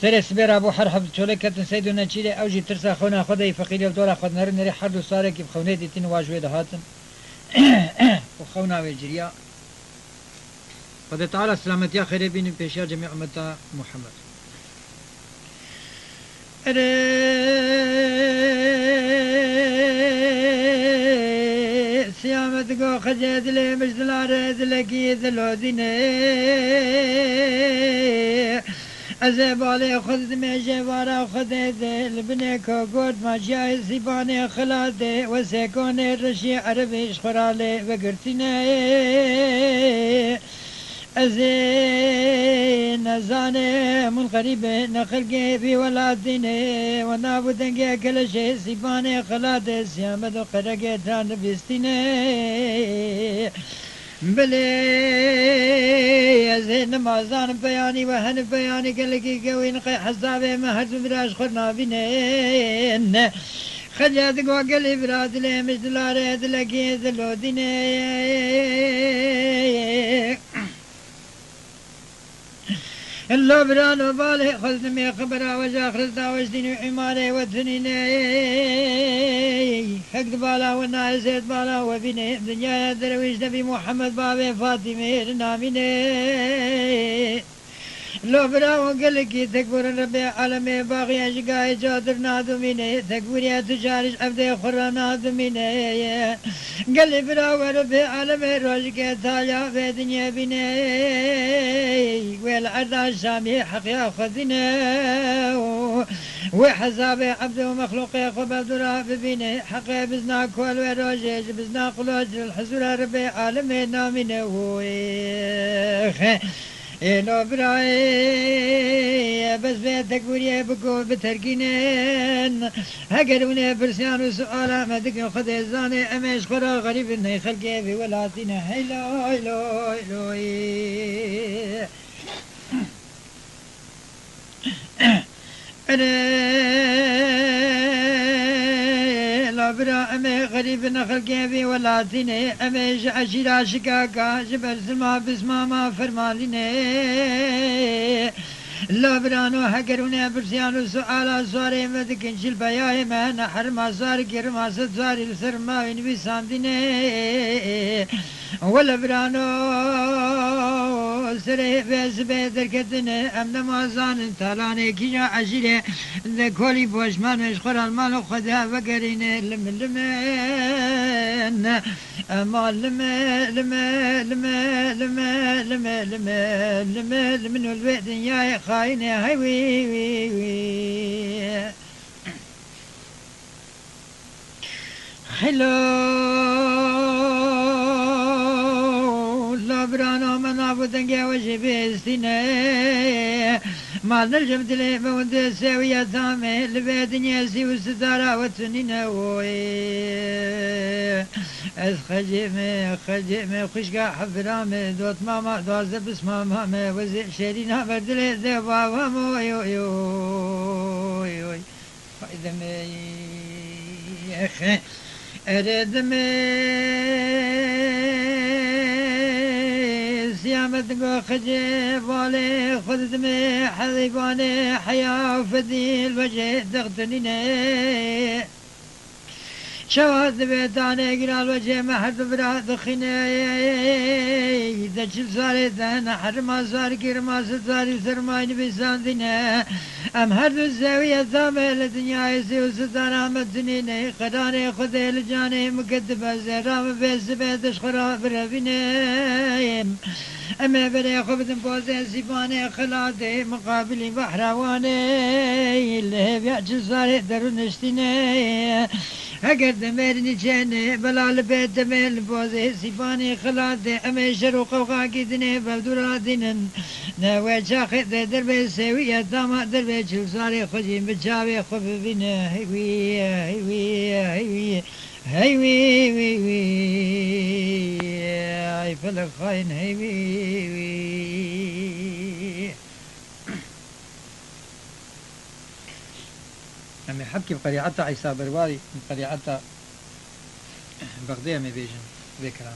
سري سبير ابو حرحب تشولي كتن سيدنا تشيلي اوجي ترسا خونا خدي فقيل الدولة خد نري حردو صاري كيف خوني ديتين واجوي دهاتن وخونا ويجريا خد تعالى سلامتيا خير بين بيشيا جميع امتا محمد سيامت قو خجد لي مجدلا رد لكي ذلو ديني ازبالي خذ ميجي ورا خذ دل بنيكو قد ما جاي سيباني خلاتي وسيكوني رشي عربيش خرالي وقرتيني أزين زاني من قريب نخلقي في ولاديني ونابدنقي كل شيء سيباني خلاتي سيامد وقرقي تان بيستيني بلي أزين مازان بياني وهن بياني قلقي قوين قي حسابي مهرز براش خرنا بينين خجات قوقلي براد لي مجدلا ريد لكي ذلو ديني اللو برانو بالي خذني خبرا وجا خرزدا وجديني عماري وثنيني حقد بالا والناس زيد بالا وبيني دنيا درويش نبي محمد بابي فاطمه ناميني لو براو قلقي تكبر ربي عالمي باغي اشقاي جادر نادميني تكبر تجارش عبدي خرا نادميني قلي براو ربي عالمي روشكي تايا في دنيا بيني والعرض الشامي حق ياخذنا وحسابي عبد ومخلوقي خبر دراب بيني حقي بزنا كل وروجيش بزنا قلوج الحزور ربي عالمي ناميني إلو براي بس بيتك وريا بكو بتركينين هقروني برسيان وسؤالا ما دقن خذي زاني أميش خرا غريب إني خلقي في ولاتنا هيلو هيلو هيلو برا أمي غريب نخلقي في ولاتني أمي عشيرة شكاكا جبل سلما بسما ما فرماليني لا برانو حقروني برسيانو سؤالا سواري مدكن شل بياي ما نحر ما صار كرما ستزاري لسر ما وينبي سانديني ولا برانو سره بس بدر كتنه ام نمازان تالانه كيجا عشيره ذكولي بوشمان مشخور المال خدا وقرينه لم لمن اما لما لما لما لما لما لما لما لمن البيت يا خاينه هاي وي وي وي حلو لابرانا من عبودن جاوش بيستينه ما نرجم دلي بوند سوية ثامي لبيدنيا سي وستارا وتنينه وي از خجمي خشقا حفرامي دوت ماما دوز بس ماما وزي شيرينا بردلي ذي بابا موي يو يو يو فايدة مي اخي اريد مي سيامت قو خجي بالي خذ مي حذيباني حياة فدي الوجه تغتنيني شواذ بيتاني قرال وجه محد براد خيني إذا شل صاري ذانا حرما صار كرما ستاري سرماين بيسان دينا أم هرد الزاوية ثامة لدنيا يسي وستانا مدنيني قراني خذي لجاني مكتبة زرام بيس بيتش خراب ربيني أما بري خبتن بوزي سيباني خلاتي مقابلي بحرواني اللي بيعجل صاري درو نشتيني اگر دمرنی چنه بلال بیت دمل بوزه سیفانی خلاده اما شروع قوقا گیدنه بلدورا دینن نوه چاقه در به سویه داما در به چل سالی خوشیم بچاوه خوب بینه هیوی هیوی هیوی هیوی هیوی ای فلق خاین هیوی أمي حبكي بقريعتها عيسى برواري من قريعتها بغداد مي بيجن ذكرى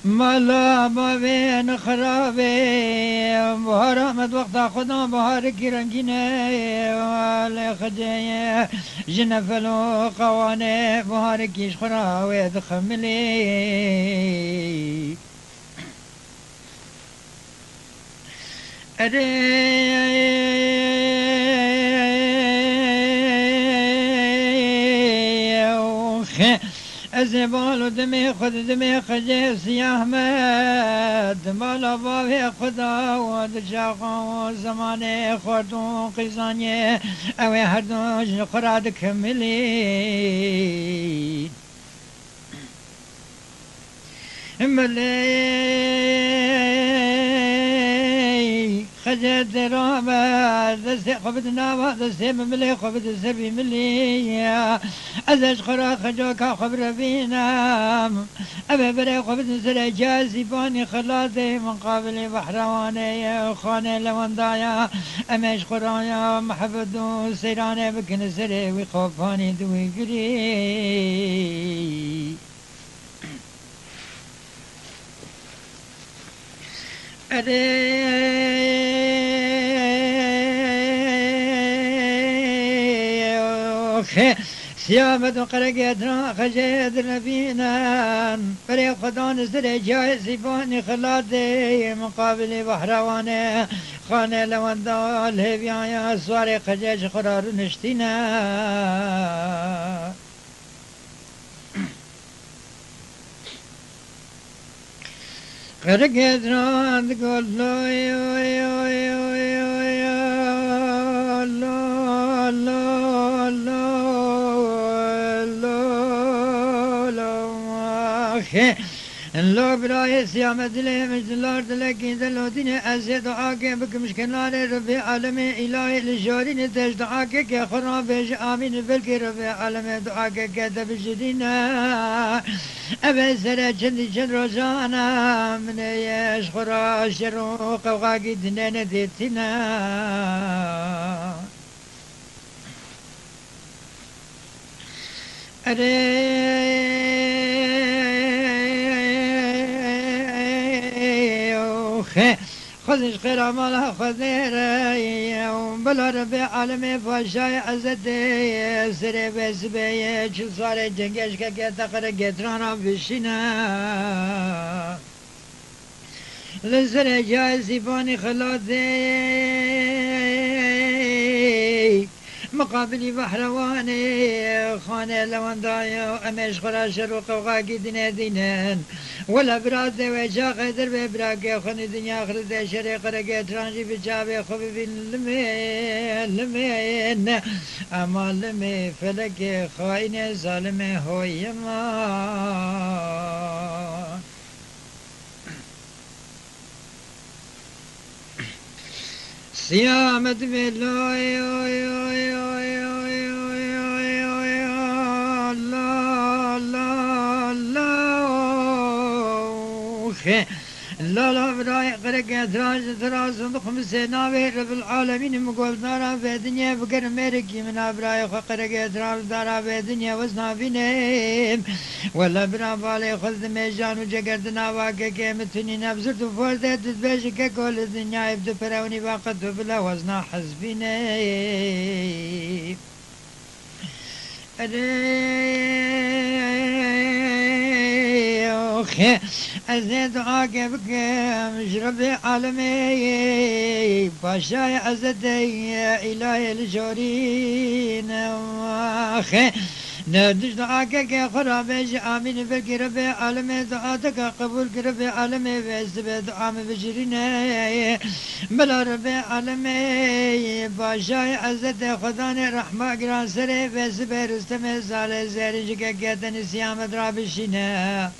مالا بابين خرابي بهار مد وقت خدا بهار کی رنگینه وال خدای جنفلو قوانه بهار کیش خراوه دخملی ازبال دمي خد دمي خجي سياه مد مالا بابي خدا ود شاقا زماني خردون قيزاني اوي هردون خراد كملي ملي خجت درامة دستي خبت ناوة دستي مملي خبت سبي ملي أزاج خرا خجوكا خبر بينام أبا بري خبت سري جازي باني خلاتي من قابل بحرواني خاني لوندايا أماش خرايا محفظو سيراني بكن سري ويخوفاني دوي قري سيامة قرقتنا خجيت نبينا بري خدان سري جاي سيفاني خلاتي مقابل بحرواني خاني لوندال هبيايا سواري خجيش قرار نشتينا قرقتنا تقول لا يا يا يا يا يا لا لا لا لو براي سيامة دلي مجدلار دلكي دلو ديني أزي دعاك بك مشكلان ربي عالمي إلهي لجارين تج دعاك كي خراب بيج آمين بلكي ربي عالمي دعاك كي بجدينا أبي سرى جندي جن رجانا من يشخرا شروق وغاقي دنين ديتنا خذش خير مالها خذير بلا ربي عالمي فاشاي عزتي سري بس بي شو صار جنگش كي تقر قدرانا بشنا لسر جايزي باني خلاصي مقابلي بحرواني خانه لوان دايو امش خرا شروق وغاقي دينا دينان ولا براد وجا قدر ببراك خوني دنيا خرد شريق رقي ترانجي بجابي خوبي بين لمين اما لمي فلك خاين ظالمي هو يما سيامة بالله لا لا براي قرق دراج صندوق مسناوي رب العالمين مقول دارا في الدنيا بقر ميركي من براي قرق دراج دارا في الدنيا وزنا بينهم ولا برا بالي خذ ميجان وجقردنا واقع كيمتني نبزرت وفوزت تتباشك كل الدنيا يبدو فراوني باقت بلا وزنا حزبيني أزيد عاقبك مشرب عالمي باشاي عزتي إلهي الجورين ندش دعاك خرابيش آمين بك ربي عالمي دعاتك قبول ربي عالمي بس دعام بجريني بلا ربي عالمي باشاي عزتي خداني رحمة قران سري بس برستم زال زيرجك قيتن سيام درابشينا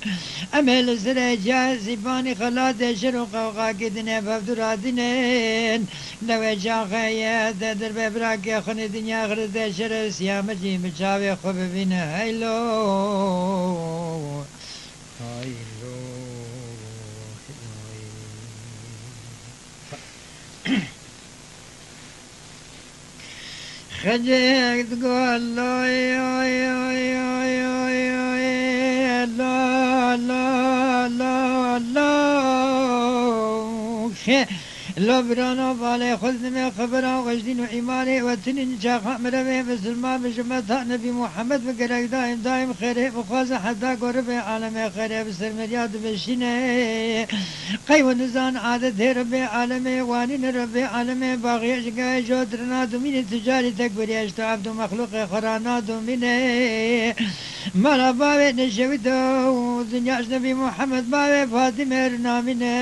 أمل سري جازباني خلاد شروق وقاقدني بفدرادنين لو جاخي در ببراك خني دنيا غرد شر سيام جيم بشاوي خوب بين هايلو هايلو خجيك تقول لا لا لا لا لو برانا بالي خذني من خبره وجدين وإيماني وتنين شاخ مرمي بسلمان بجمتها نبي محمد بقرق دايم خيري بخوز حتى قرب عالمي خيري بسر مرياد بشيني قي ونزان عادة ربي عالمي وانين ربي عالمي باغي شقاي جودرنا دومين تجاري تكبري اشتو عبد مخلوق خرانا دوميني مالا بابي نشويتو دنياش نبي محمد بابي فاطمة رناميني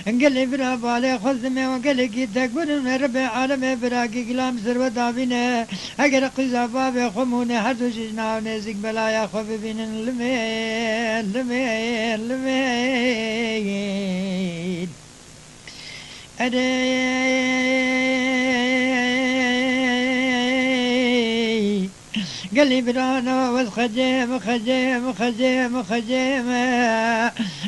قال لي برا بالي خذني وقال لي تكبر من ربي عالمي براقي قلام سر ودابينه اقر قزا بابي خموني حدو شجنا ونزق بلايا خوفي بين لمين قال لي برانا والخجيم خجيم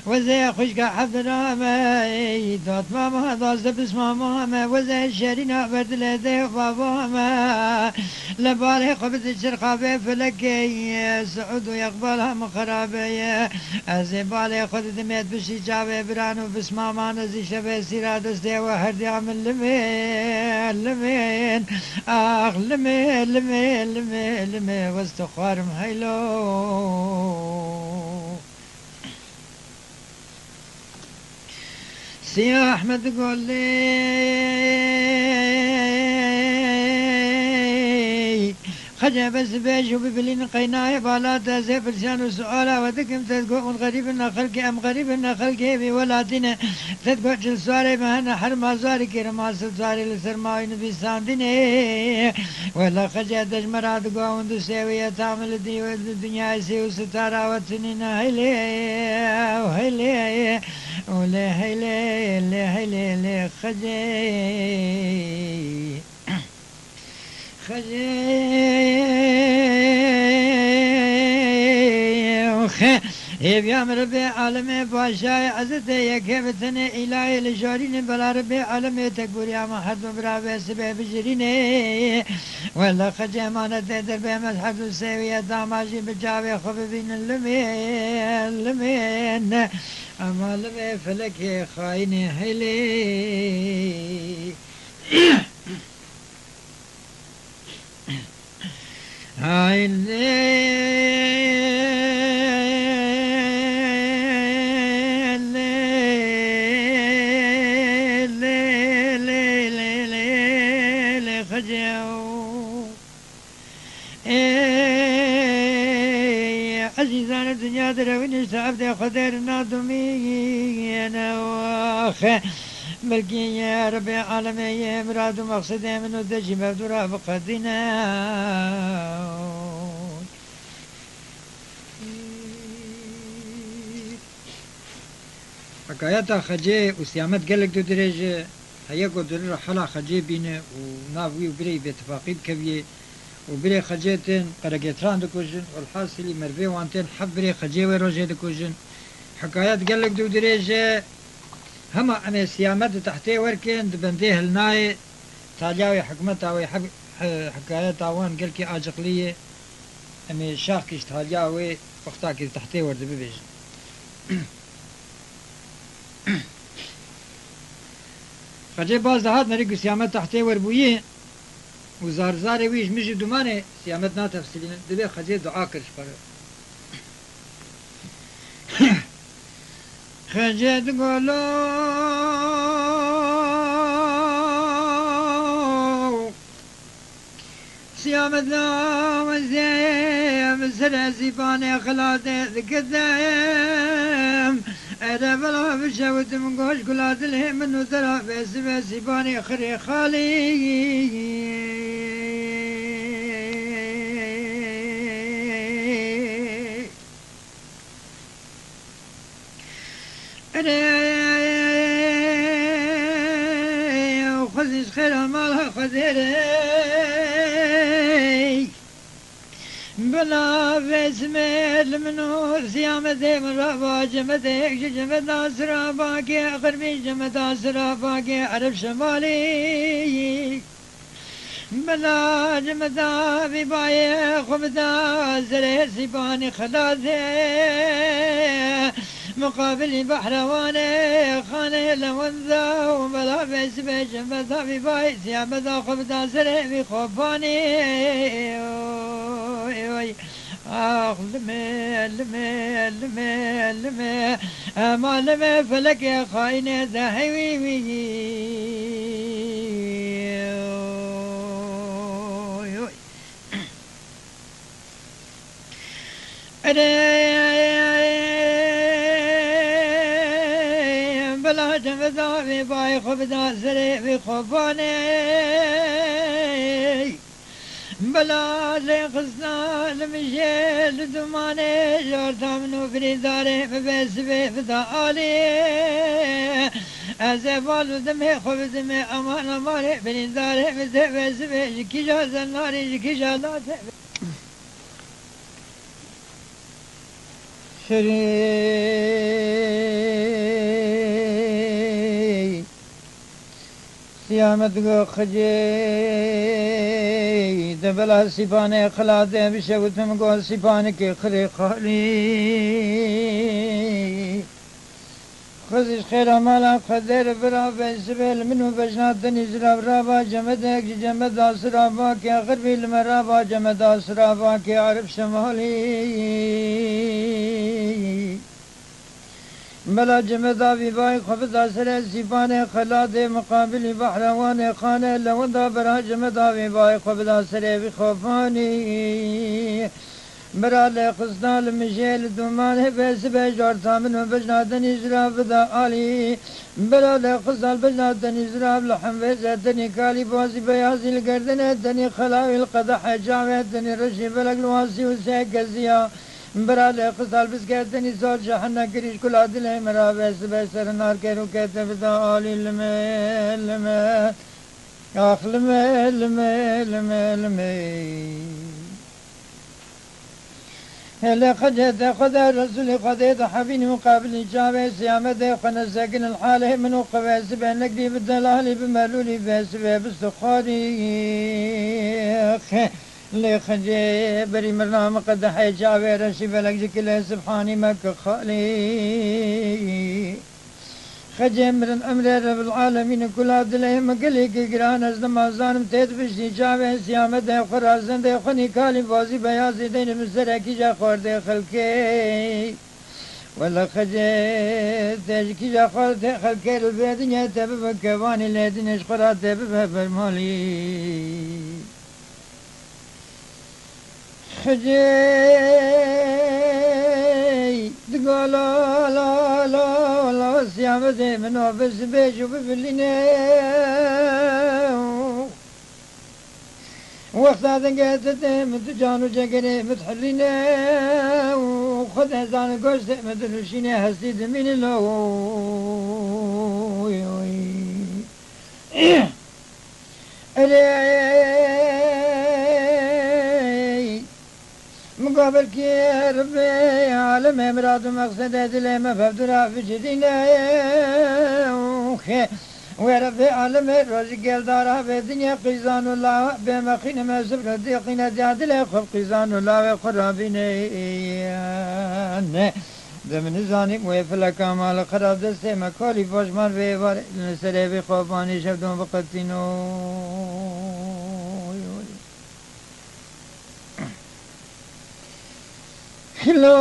وزي خشقة حضرامي دوت ماما دوت بس ماما وزي شرينا بدل ذي باباما لبالي خبز الشرقة فلكي سعود ويقبلها مخرابي ازي بالي خد دميت بشي جابي برانو بس ماما نزي شبه سيرا دستي وهردي عمل لمين اخ لمين واستخوار مهيلو سي احمد قول لي خجب الزبيج وببلين قيناي بالا تزيب لسان سؤالا ودكم تدقوا غريب خلقي ام غريب خلقي بولادنا تدقوا جلسواري مهنا حرما زاري كرما سلساري لسرماي نبي ساندني ولا خجا دجمرا دقوا وندو سيوية تعمل دي والدنيا سيو ستارا وتنين هيلي وهيلي ولا هيلي خجي هي بيام ربي عالم باشاي عزت يكبتن إلهي لجارين بلا ربي عالم تكبر يا محد برا سبب جرين ولا خجمانة دربي مزحد السوية داماجي بجاوي خببين اللمين أما لمي فلك خاين هلي هاي عزيزان الدنيا دروين استعبد خدر نادمي أنا واخ ملكي يا ربي عالمي يا مراد مقصدي من الدجي مبدورة بقدنا حكايات خجي وسيامت قالك دو درجة هيا قدر حلا خجي بينا ونافوي وبري باتفاقي بكبيه وبري خجيتن قرقيتران دكوجن والحاصل مرفي وانتين حب بري خجي وروجي دكوجن حكايات قالك دو درجة هما أنا سيامات تحتي وركن دبنديه الناي تاجاوي حكمتها ويحب حكايات وان قالكي آجقلية أمي شاكش تاجاوي وقتاكي تحتي ورد ببيج خجي باز دهات نريقو سيامات تحتي وربويه وزارزاري ويش مجي دوماني سيامات نا تفسيرين دبي خجي دعا كرش بره خجيت قولو سيامت نا وزيم سلاسي باني خلاتي ذكذام أنا بلا بشوت من قوش قلات الهم منو ترى بس باني خري خالي أنا وخذش خير مالها خذيري بلا بسمل منو سيامتي من ربا جمتك جمت ناصر باقي غربي جمت ناصر باقي عرب شمالي بلا جمتا بباي خبتا زري سيباني خلاصي مقابل بحرواني خاني لونذا وبلا بس بجمتا بباي سيامتا خبتا زري بخوفاني آخ لمي لمي لمي لمي ما لمي فلك يا خاينة ذهبي بلا جمدا في باي خبدا سري في خباني بلا لخصنا لمشيل دماني جورتا منو فريداري ببس بفدا آلي أزفالو دمي خب دمي أمان أماني فريداري بس جكيجا زناري جكيجا لاتي شري سيامت خجي دبلا سيباني خلاده بشوتم قول سيباني كي خري خالي خزش خير مالا قدر برا بسبل منو بجناتني زراب رابا جمدك جمد اسرابا كي غربي المرابا جمد اسرابا كي عرب شمالي بلا جمدا بباي خفض سر سيباني خلاده مقابل بحروان خانه لوندا برا جمدا بباي خفض سر بخوفاني برا لقصنا المجيل دومان بس بجارتا منو بجنادن إجراب دا آلي برا لقصنا بجنادن إجراب لحم بزدني كالي بوازي بيازي القردن دني خلاوي القدح جاوه دني رشي بلق الواسي وسيقزيا برا لقصنا بزكردني زور جحنا كريش كل عدل مرا بس بسر نار كيرو كتب دا آلي لمي آخ لمي هلا خجت خدا رسول خديت حبيني مقابل جامع سيامة خنا ساكن الحالة من وقفاس بأنك دي بالدلال بمالولي فاس بستخاري لي خجي بري مرنام قد حي جاوي رشي بلك جكلا سبحاني مك خالي خجي من أمر رب العالمين كل عبد الله مقليك قران أزدم أزانم تيت بشتي جاوي سيامة دي خرازن دي خني كالي بازي بيازي دين مزركي جا خور دي خلقي ولا خجي تجكي جا خور دي خلقي البيدنيا تبب كواني ليدن اشخرا تبب برمالي خجي تقول لا لا لا لا سيامة منو بس بيجو بفلينا وقت هذا قاتت متجانو جاكري متحلينا وخذ هزان قوشت مترشينا هسيد من اللو مقابل كي ربي عالم مراد مقصد دلي ما فبدرا في جدينا وربي عالم رزق دارها في الدنيا قيزان الله بمخين ما سبر ديقنا دادل خب قيزان الله وقرابين دمن زاني ويفلا كمال خراب دسته مكالي فاشمان في بار نسري بخوفاني شبدون بقتينو خلو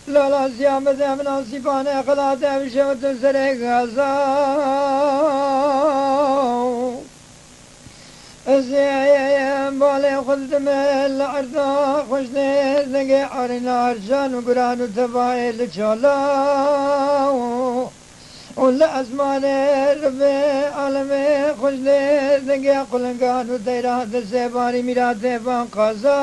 لا لا زيامة من نصيبانه خلاته بشوت سرق غزا زين بالي خلدم العرض خوش نزقي عرنا عرشان وقران وتبايل شالا ولا أزمان ربي عالمي خوش نزقي قلنقان وتيرات السيباني ميرات بان قازا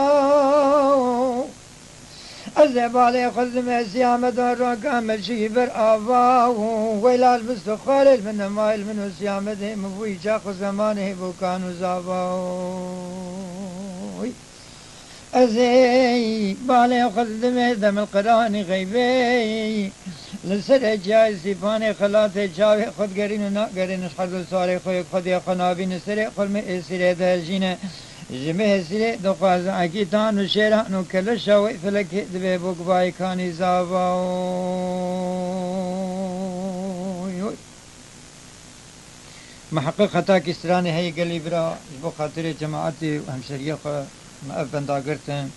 الزبالي خزم سيامة دار كامل شيبر آبا ويلال بستخال من مايل من سيامة مفوي شاق زمانه بوكان زابا أزي بالي خزم دم القرآن غيبي لسر جاي سيفاني خلاتي جاوي خد قرين ونا قرين حرد صاري خوي خد يا قنابي نسري قل مي سري دهجينه جمه سري دقاز عكيتان وشيران وكل شوي فلك دبي بوك باي كاني زابا محقق خطا كسراني هي قلي برا بو خاطر جماعتي وهمشريه ما افندا قرتن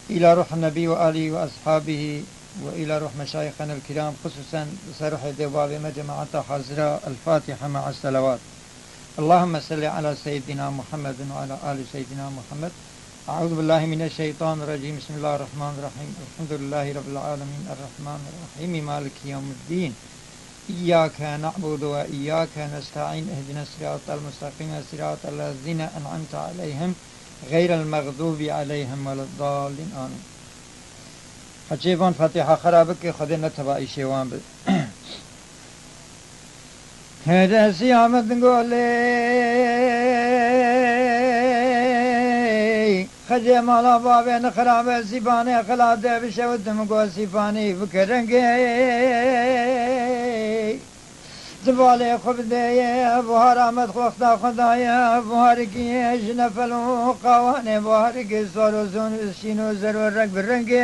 الى روح النبي وآله واصحابه وإلى روح مشايخنا الكرام خصوصا سروح دواب جماعة حاضرة الفاتحة مع الصلوات. اللهم صل على سيدنا محمد وعلى آل سيدنا محمد. أعوذ بالله من الشيطان الرجيم. بسم الله الرحمن الرحيم. الحمد لله رب العالمين الرحمن الرحيم مالك يوم الدين. إياك نعبد وإياك نستعين. اهدنا الصراط المستقيم صراط الذين أنعمت عليهم غير المغضوب عليهم ولا الضالين آمين. حجيبان فاتحة خرابك خدنا تبعي شيوان بد هذا سيامة نقول خجي مالا بابين خراب سيباني خلاده بشود مقول سيباني بكرنجي زبالي خبدي بوهر آمد خوختا خدايا بوهركي جنفلو قواني بوهركي صاروزون شينو زرور رق برنگي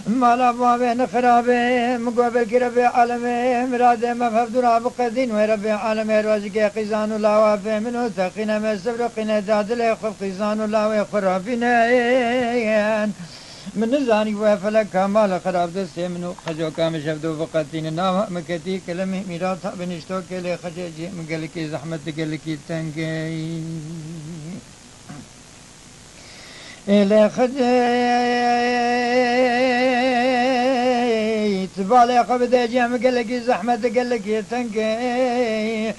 مالا بابين خرابي مقابل كي ربي عالمي مرادي مفهدورا بقدين وربي عالمي روزكي قيزان الله وافي منو تقينا مسبر قينا دادلي خف قيزان الله ويخرابين من زاني وفلك كمال خراب دسته منو خجو كام شفدو بقتين نام مكتي كلمه ميراث بنشتو كلي خجي مقلكي زحمت قلكي تنقي إلى خجي تبالي قبضي جيم قلكي زحمت قلكي تنقي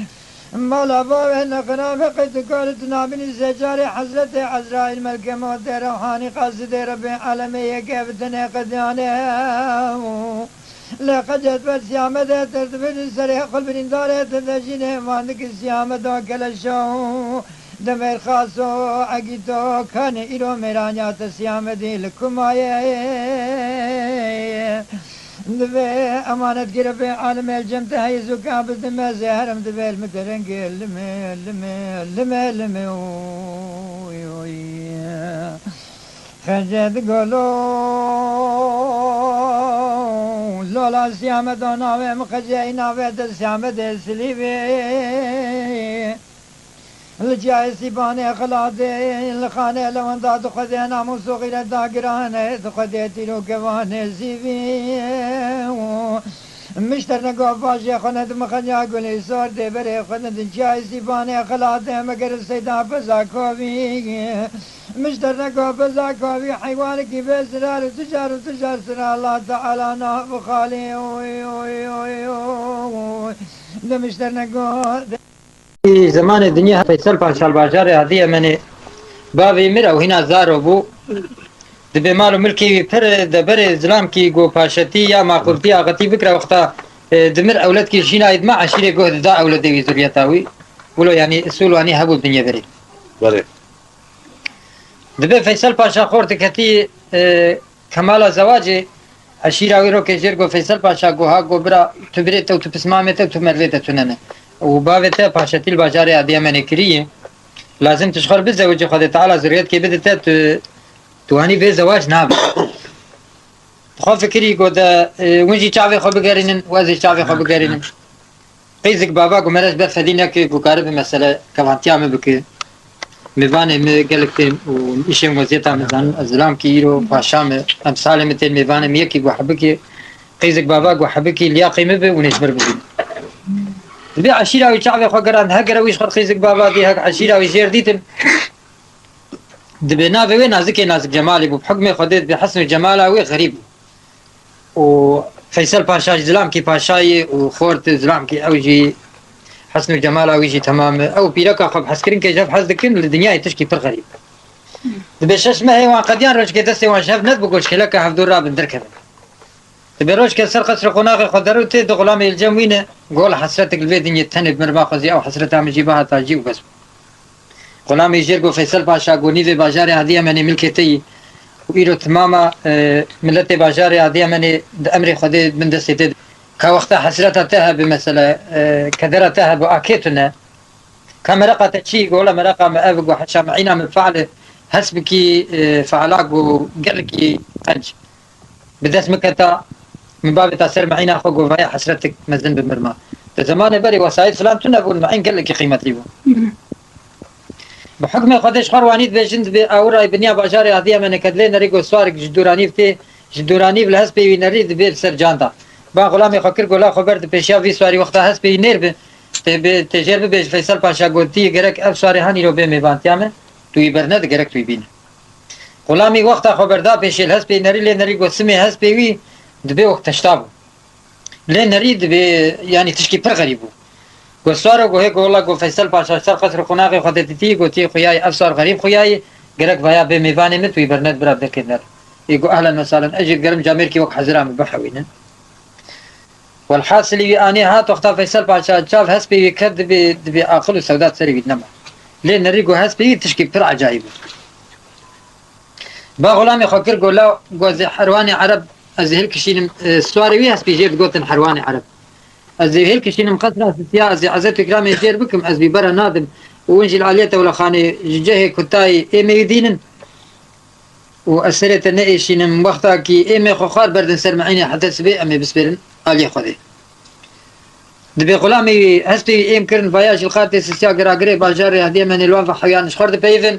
مولا بابه نقنا فقد قلت نابن الزجار حزرت عزرائيل ملك موت روحاني قصد ربي عالمي كيفتني قديانه لقد جت سيامة ترتبط السريح قلب دارة تدجينه مانك سيامة كل الشو دمر خاصو عقيدو كان إيرو ميرانيا تسيام ديل كمايه دبي أمانة قربي عالم الجمت هاي زكاة بدم زهرم دبي المدرنق لمي لمي لمي لمي خجد قولو لولا سيامة دوناوي مخجي ناوي تسيامة سليبي الجاي سيباني خلادي الخانة لو انتا دخدي نامو صغيرة داقرانة دخدي تلو كواني زيبي مشتر نقو باشي خند مخنيا قولي صور دي بري خند الجاي سيباني خلادي مقر السيدة بزاكوبي مشتر نقو بزاكوبي حيوانك بسرار وتجار سرار الله تعالى نهب خالي مشتر نقو في زمان الدنيا فيصل باشا الباجار هذه من بابي مرا وهنا زارو بو دبي مالو ملكي پر دبر زلام كي جو باشتي يا معقولتي اغتي فكره وقتها دمر اولاد كي جينا يدمع عشيره جهد دا اولاد دي زريتاوي ولو يعني سولو اني هبو الدنيا بري بله دبي فيصل باشا خورت كتي كمال زواجي عشيره ويرو كجيرغو فيصل باشا جوها جوبرا تبريت تو تسمامته تمريته تننه وبابته باشتي الباجار هذه من كريه لازم تشخر بالزواج خد تعالى زريت كي بدت تواني في زواج ناب خو فكري قد ونجي شعبي خو بقرينن وازي شعبي خو بقرينن قيزك بابا قمرش بفدينا كي بقارب مسألة كفانتيا مبكي ميفاني مقلك وإشي موزيتا مزان الزلام كيرو باشام أمثال مثل ميفاني ميكي وحبكي قيزك بابا وحبكي لياقي مبي ونجبر بزين دبي عشيرة وشعبي خو قران هقرا ويش خد قيزك بابا دي هق عشيرة ويزير ديتن دبي نافي وين نازك جمالي بحكم خديت بحسن جماله وغريب وفيصل باشا زلام كي باشاي وخورت زلام كي اوجي حسن جماله ويجي تمام او بيركا خب حسكرين كي جاب حزدكن الدنيا تشكي بر غريب دبي شش ما هي وقديان روش كي دسي وان شاف ند بقول شكلك حفدور راب دركب دبي روش كي سرقه سرقناغ خدروت دغلام الجموينه قول حسرتك الفيديو تنب مربا خزي او حسرتها مجيبها تاجي وبس غلام يجرجو فيصل باشا قوني في باجاري هذه من ملكتي وإيرو تماما ملت باجاري هذه من أمري خدي من دستي كوقت حسرتها تها بمثلا كدرة تها بأكيتنا كمرقة تشي ولا مرقة ما أبغى وحشام عينا من فعل حسبكي فعلاق وقلكي قنج بدأت مكتا من باب تأثير معينا أخوك وفايا حسرتك مزن بمرما زمان بري وسائل فلان تنبون معين قلكي قيمة ريبو بحكم خدش خروانيت بجند بأورا بنيا باجاري هذه من كدلين ريجو سوارك جدورانيف لهس بي نريد بسر جاندا با غلامي خكر غلا خبر بيشا في سواري وقتها هس بي نير تجربه بيش فيصل باشا قلتي غرك اف سواري هاني رو بي بانتيامه توي برند غرك توي بين غلامي وقتها خبر دا بيش الهس بي نري لنريجو سمي هس بي وي دبي وقت تشتاب لنريد بي يعني تشكي بر غريبو گوسوارو گوه گولا گو فیصل پاشا سر قصر خناقی خودتی گوتی خویای افسار غریب خویای گرک ویا به میوانی متوی برنت براب دکندر يقول اهلا وسهلا اجي قرم جامير كي وقت حزرام بحوينا والحاصل اني هات وقت فيصل باشا شاف هسبي كد بعقل السودات سري بيتنمى لين نريقو هسبي تشكي بتر عجائب با غلامي خكر قولا جوز حرواني عرب ازهل كشين سواري وي هسبي جيب قوتن حرواني عرب ازهل كشين مقصره سيا ازي عزت كرام يجير بكم ازبي برا نادم وانجل عليته ولا خاني جهه كنتاي ايميدينن وأسرت النائشين من وقتها كي إمي خخار بردن سرمعيني حتى سبي أمي بسبرن آلي خذي دبي غلامي هسبي إم كرن فياج الخارتي سيسيا قراقري باجاري هدي من الوان فحيان شخور دبيفن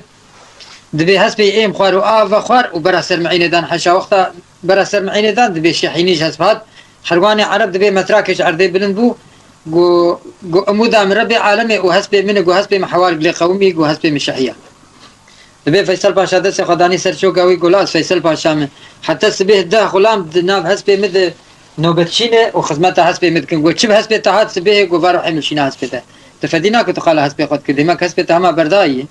دبي هسبي إم خوار وآفا خوار وبرا سرمعيني دان حشا وقتها برا سرمعيني دان دبي شيحينيش هسبات حرواني عرب دبي متراكش عردي بلنبو جو أمودا من ربي عالمي وهسبي منه جو هسبي محوال بلي قومي جو هسبي مشاحية دبي فيصل باشا دس خداني سرشو قوي قولاس فيصل باشا من حتى سبيه ده غلام ناف هسبي مد نوبتشينه وخدمتها هسبي مد كن قلت شبه هسبي تحت سبيه قوارو حمل شينا هسبي ده تفدينا كنت قال هسبي قد كديمك هسبي تهما برداي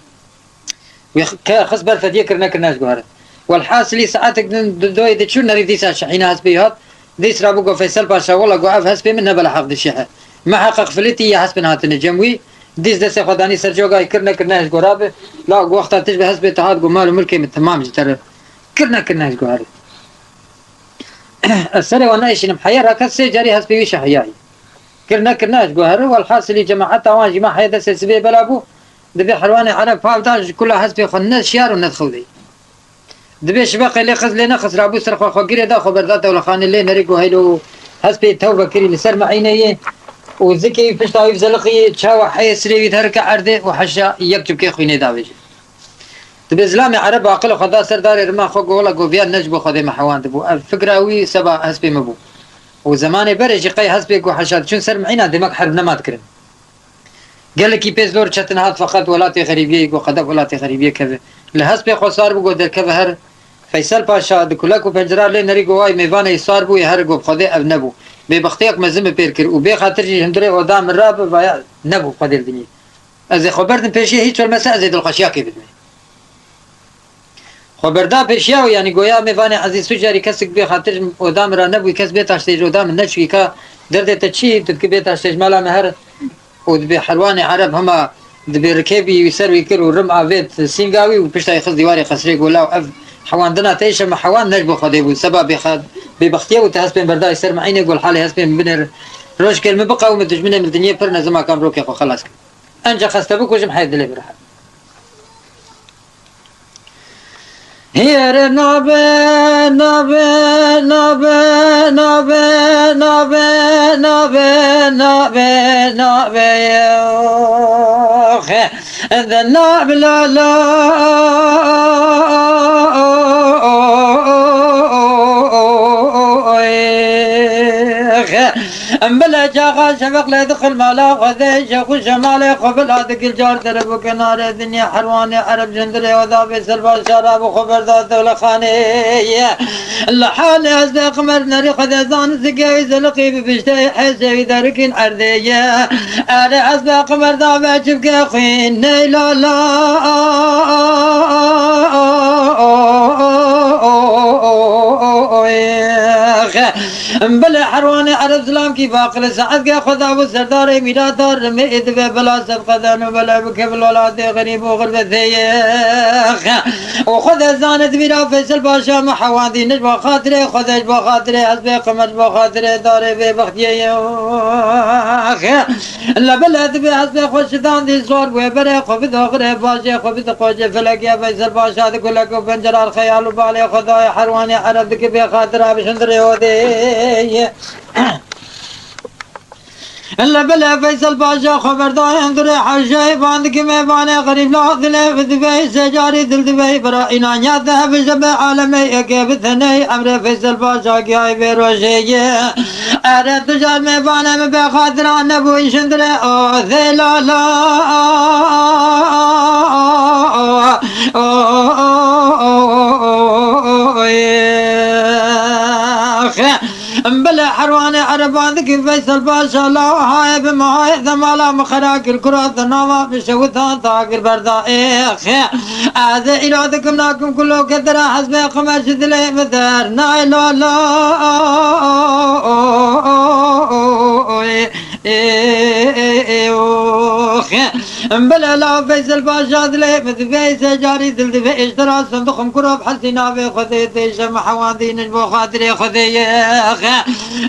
وخصبر فديه كرنا كرناش قهرت والحاصل ساعتك دوي دي شو نريد ديسا شحينا هسبي هات ديس رابو فيصل باشا والله قواف هسبي منها بلا حفظ الشيحه ما حقق فلتي يا هسبي هاتن جموي ديز دست خداني سرجوغاي كرناش قرابه لا وقتها تشبه حسب اتحاد مال وملكي من تمام جتر كرناش قرابه السنة وانا ايشين محيرها كسي جاري حسب ويش حياي كرناش قهر والحاصل جماعتها وان جماعة حيدا سلسبي بلابو دبي حلواني عرب فاوتاج كلها حسب خناش شيار وندخودي دبي شباقي اللي خز لنا خز رابو سرخوا خوكيري دا خبر ذاته ولا خان اللي نريقو هيلو حسب التوبة كري لسر معينيه وذكي فشتاوي زلقي تشاوى حي سريوي ترك عرضه وحشا يكتب كي خويني داويجي دبي زلامي عرب عقل خدا سردار رما خوك ولا قوبيان نجبو خدي محوان دبو الفكرة وي سبا حسبي مبو وزماني برجي قي حسبي وحشات شون سر معينا دماغ حرب نما تكرن قال لك يبيز لور شتنهات فقط ولاتي غريبيه وقدف ولاتي غريبيه كذا لحسبي خسار بو در كذا هر فيصل باشا دكلك وبنجرار لي نريقو واي ميفانا يصار بو يهرقو بخدي ابنبو ببختيك مزم بيركر وبخاطر هندري قدام الراب ويا نبو قدر الدنيا از خبرت بيشي هيك المساء زيد القشياكي بدمي خبردا بيشياو يعني گویا ميفاني عزيز سجاري كسك بخاطر قدام را نبو كس بيت اشتيج قدام النشوي كا درد تشي تدك بيت اشتيج مالا مهر ودبي حلواني عرب هما دبي ركبي يسروي كر ورمعه بيت سينغاوي وبشتا يخز ديواري خسري قولا اف حواندنا تيش ما حوان نجبو خديبو سبب بخاد ببختيه وتحسبين بردا يصير معينه يقول حالي حسبين بنر روش كلمه بقى ومتجمنه من الدنيا فرنا زي ما كان روكي خلاص انجا خستبك وجم حيد لي برح هير نابه نابه نابه نابه نابه نابه نابه نابه ذا الناب لا لا بلا جاغا شبق لا يدخل مالا غذي شيخو شمالي قبل هذيك الجار درب كنار الدنيا حرواني عرب جندري وذابي سلبا شراب وخبر ذات ولا خاني لحالي ازدي قمر ناري قد زان زقاوي زلقي ببشتي حسي دركين عردي انا ازدي قمر ذابي شبكي خوين لا لا بلا حرواني عرب سلام كي باقل سعد قا خدا وسرداري ميرادار رمي ادبه بلا سبقدان وبلا بكبل ولادي غريب وغربتي وخذ زاند ميرا فيصل باشا محواندي نجبا خاطري خذج بخاطري حسبي قمر بخاطري داري ببختي لا بلا ادبه حسبي خوشدان دي صور وبري خبد اخره باشا خبد خوش فلك يا فيصل باشا كلك بنجر الخيال وبالي خداي حرواني عرب دك بخاطر بشندري ودي الا بلا فيصل باشا خبردار انظري حشاي باندك ميباني غريب لا ذلي في دبي سجاري دل دبي برائنا نياته بجبه عالمي اكيب ثني امر فيصل باشا قاي بيروشي ارى تجار ميباني مبي خاطر نبو شندري او ذي لا لا بلا حرواني عربان ذكي فيصل باشا لا هاي بمهاي ثمالا مخراك الكرات النوم بشوثان طاقر بردائخ هذا إرادكم ناكم كله كدرا حسبي قمر شدلي مثار ناي لا لا بلا لا فيصل باشا ذلي مثفي سجاري ذلي اشترى صندوق مكروب حسينا بخذي تيشم حواندي نجبو خاطري خذي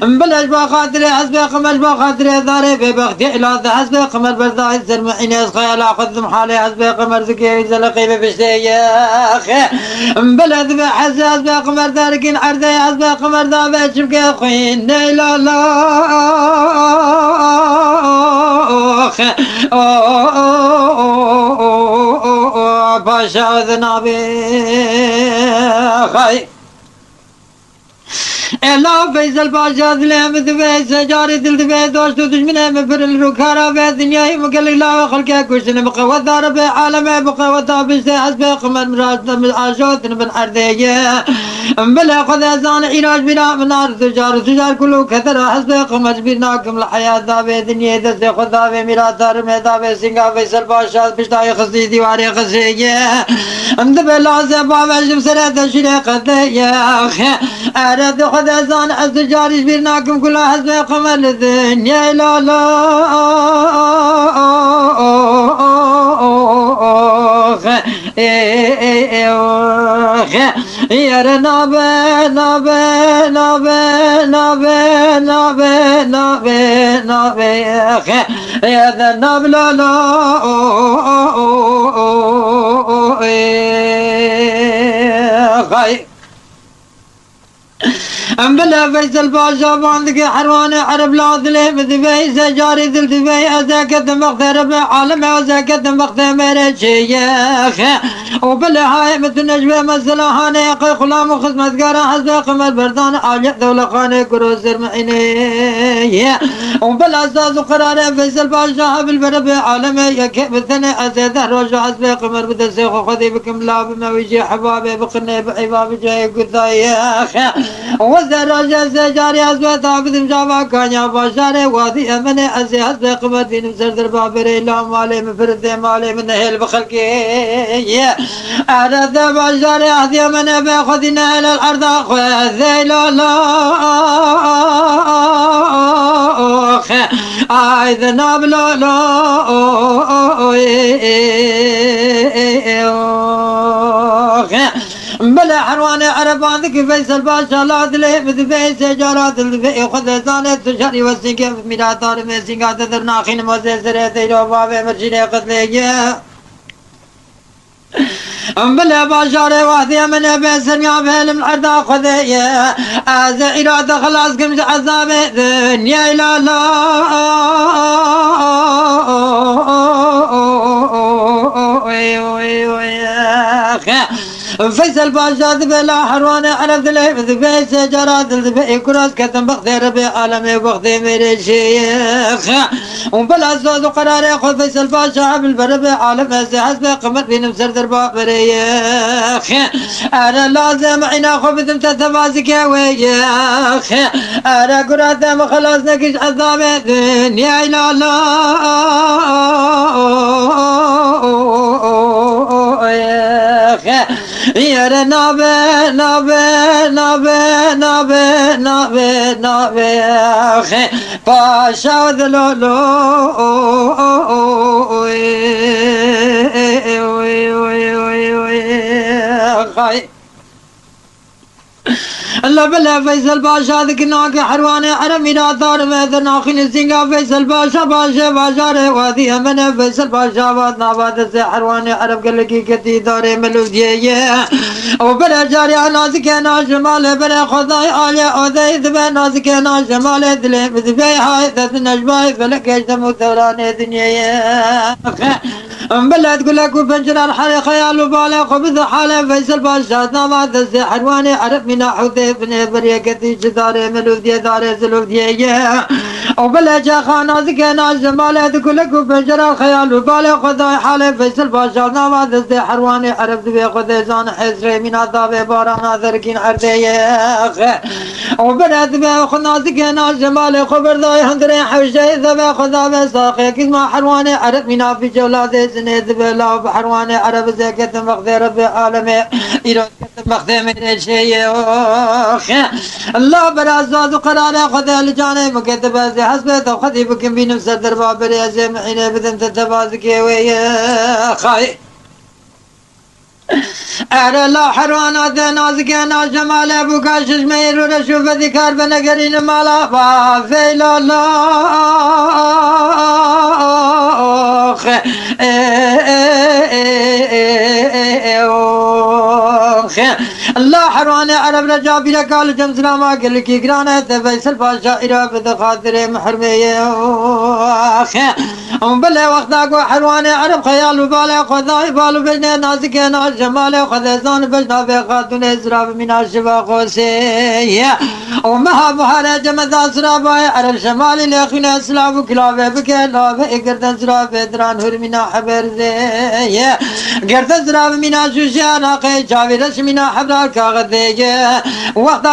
بلاش بخاطري حسبي قمر بخاطري ضاري ببختي إلا حسبي قمر برداي سرمعيني اسخي لا قدم حالي حسبي قمر ذكي زلقي ببشتي بلا ذبي حسبي قمر داركين عرضي حسبي قمر ذابي شبكي خوين لا لا باشا ذنابي خاي الا فيصل باشا ذلهم ذبي سجاري دل ذبي دوشت دشمنه مفر الركارة في الدنيا مقلق لا خلقه كشن بقوة دار بعالمه بقوة بشتي حسبي قمر مراشنا من عاشوت من أرضيه بلا خذ أزان علاج بلا من نار تجار كله كثر حسبي قمر بيناكم الحياة ذابي دنيا دستي خذ ذابي ميراد دار ميدابي سنگا فيصل باشا بشتاي خصي ديواري خصيه ذبي لازم بابا جمسرة تشري قديه أرد خذ زان الزجارش بيرناكم كل حزب قمر الدنيا لا لا يا نابه نابه نابه نابه نابه نابه نابه يا ذا الناب لا لا ام بلا فيصل باشا باندك حرواني عرب لا ظلم ذبي سجاري ذل ذبي ازاكت مغترب عالم ازاكت مغترب شيخ وبلا هاي مثل نجبه مثلا هاني غلام وخدمت قرا حسب قمر بردان عالية دولة خاني كروزر معيني وبلا استاذ قرار فيصل باشا بالبرب عالم يكيب الثاني ازيد الرجع حسب قمر بدسيخ وخذي بكم لا بما ويجي حبابي بقني بعباب جاي قدايخ وزراجة سجاري أزوات عبد مجابا كانيا باشاري وادي أمني أزي حسب قمر في نمسر دربا بري لا مالي مفرد مالي من هيل بخلقي أرد باشاري أهدي أمني بأخذنا إلى الأرض أخذي لا لا أيضا نابلا لا بلا حرواني عربان ذكي فيصل باشا لا دلي بذبي سجارات الذبي خذ زاني تشاري والسنقف ميراتار ميسنقات درناخين موزي سريتي لو بابي مرشيني قتلي بلا باشاري واحدي من بيسر يا بهلم العرض خذي أزا إرادة خلاص كمش عذابي دنيا لا لا فيصل باشا ذبلا حرواني عرف ذلي ذبي سجارات ذبي كراس كتم بخذي ربي عالمي بخذي ميري شيخ وبلا زوز وقراري خذ فيصل باشا بالبربي عالم هزي حسبي قمر في نمسر دربا بريخ أنا لازم عينا خبث متتفازك يا ويخ أنا قراثة خلاص نكش عذابي دنيا لا لا يا نابه نابه نابه نابه نابه نابه باشا ذلولو الله بلا فيصل باشا ذكناك حرواني عرمي ناثار مهدر ناخين الزنقا فيصل باشا باشا باشا وادي من فيصل باشا وادنا باد حرواني عرب قلقي كتي داري ملودية وبلا جاري نازك انا جمال بلا خضاي آلية اوذي ذبي نازك انا جمال ذلي ذبي هاي ذات نجباي فلك يجتمو ثوراني دنيا بلا تقول لك وبنجر الحالي خيال وبالي خبث حالي فيصل باشا ناباد حرواني عرب من حوثي بني بريكتي جداري ملودية داري زلودية وبلا جاخا نازك انا جمال تقول لك وبنجر الخيال وبالي خذاي حالي فيصل باشا ناباد حرواني عرب ذبي خذي زان حزري من عذابي بارانا ذركين عرديخ وبلا ذبي خذ نازك انا جمال خبر ذاي هندري حوشي ذبي خذا بساقي كزما حرواني عرب من في جولادي سنة ذبي لا بحرواني عرب زيكت مخذي ربي عالمي إيراد كت مخذي من شيء الله برازاد وقرار خذ الجانب مكتب زي حسبت وخذي بكم بين مسدر بابري زي معينه بدن تتبازك ويا خاي أرى لا حروانات نازك أنا جمال أبو كاشش مير ورشوف ذكار بنقرين مالا بافي لا لا الله حرواني عرب رجابي لكال جمزنا ما قل لك يقرانا فيصل باشا إرابة خاطر محرمية بلا وقتاك وحرواني عرب خيال وبالي خذاي بالو بجنة نازك أنا جمالي خذزان بجنا في خاتون إزراب من الشبا خوسي ومها بحالة جمد أسراباي عرب شمالي لأخين أسلاب وكلابي بكلابي قردن سرابي دران هرمنا حبر زي قردن سراب من شوشي أنا قي جاوي رش من حبر كاغذي وقت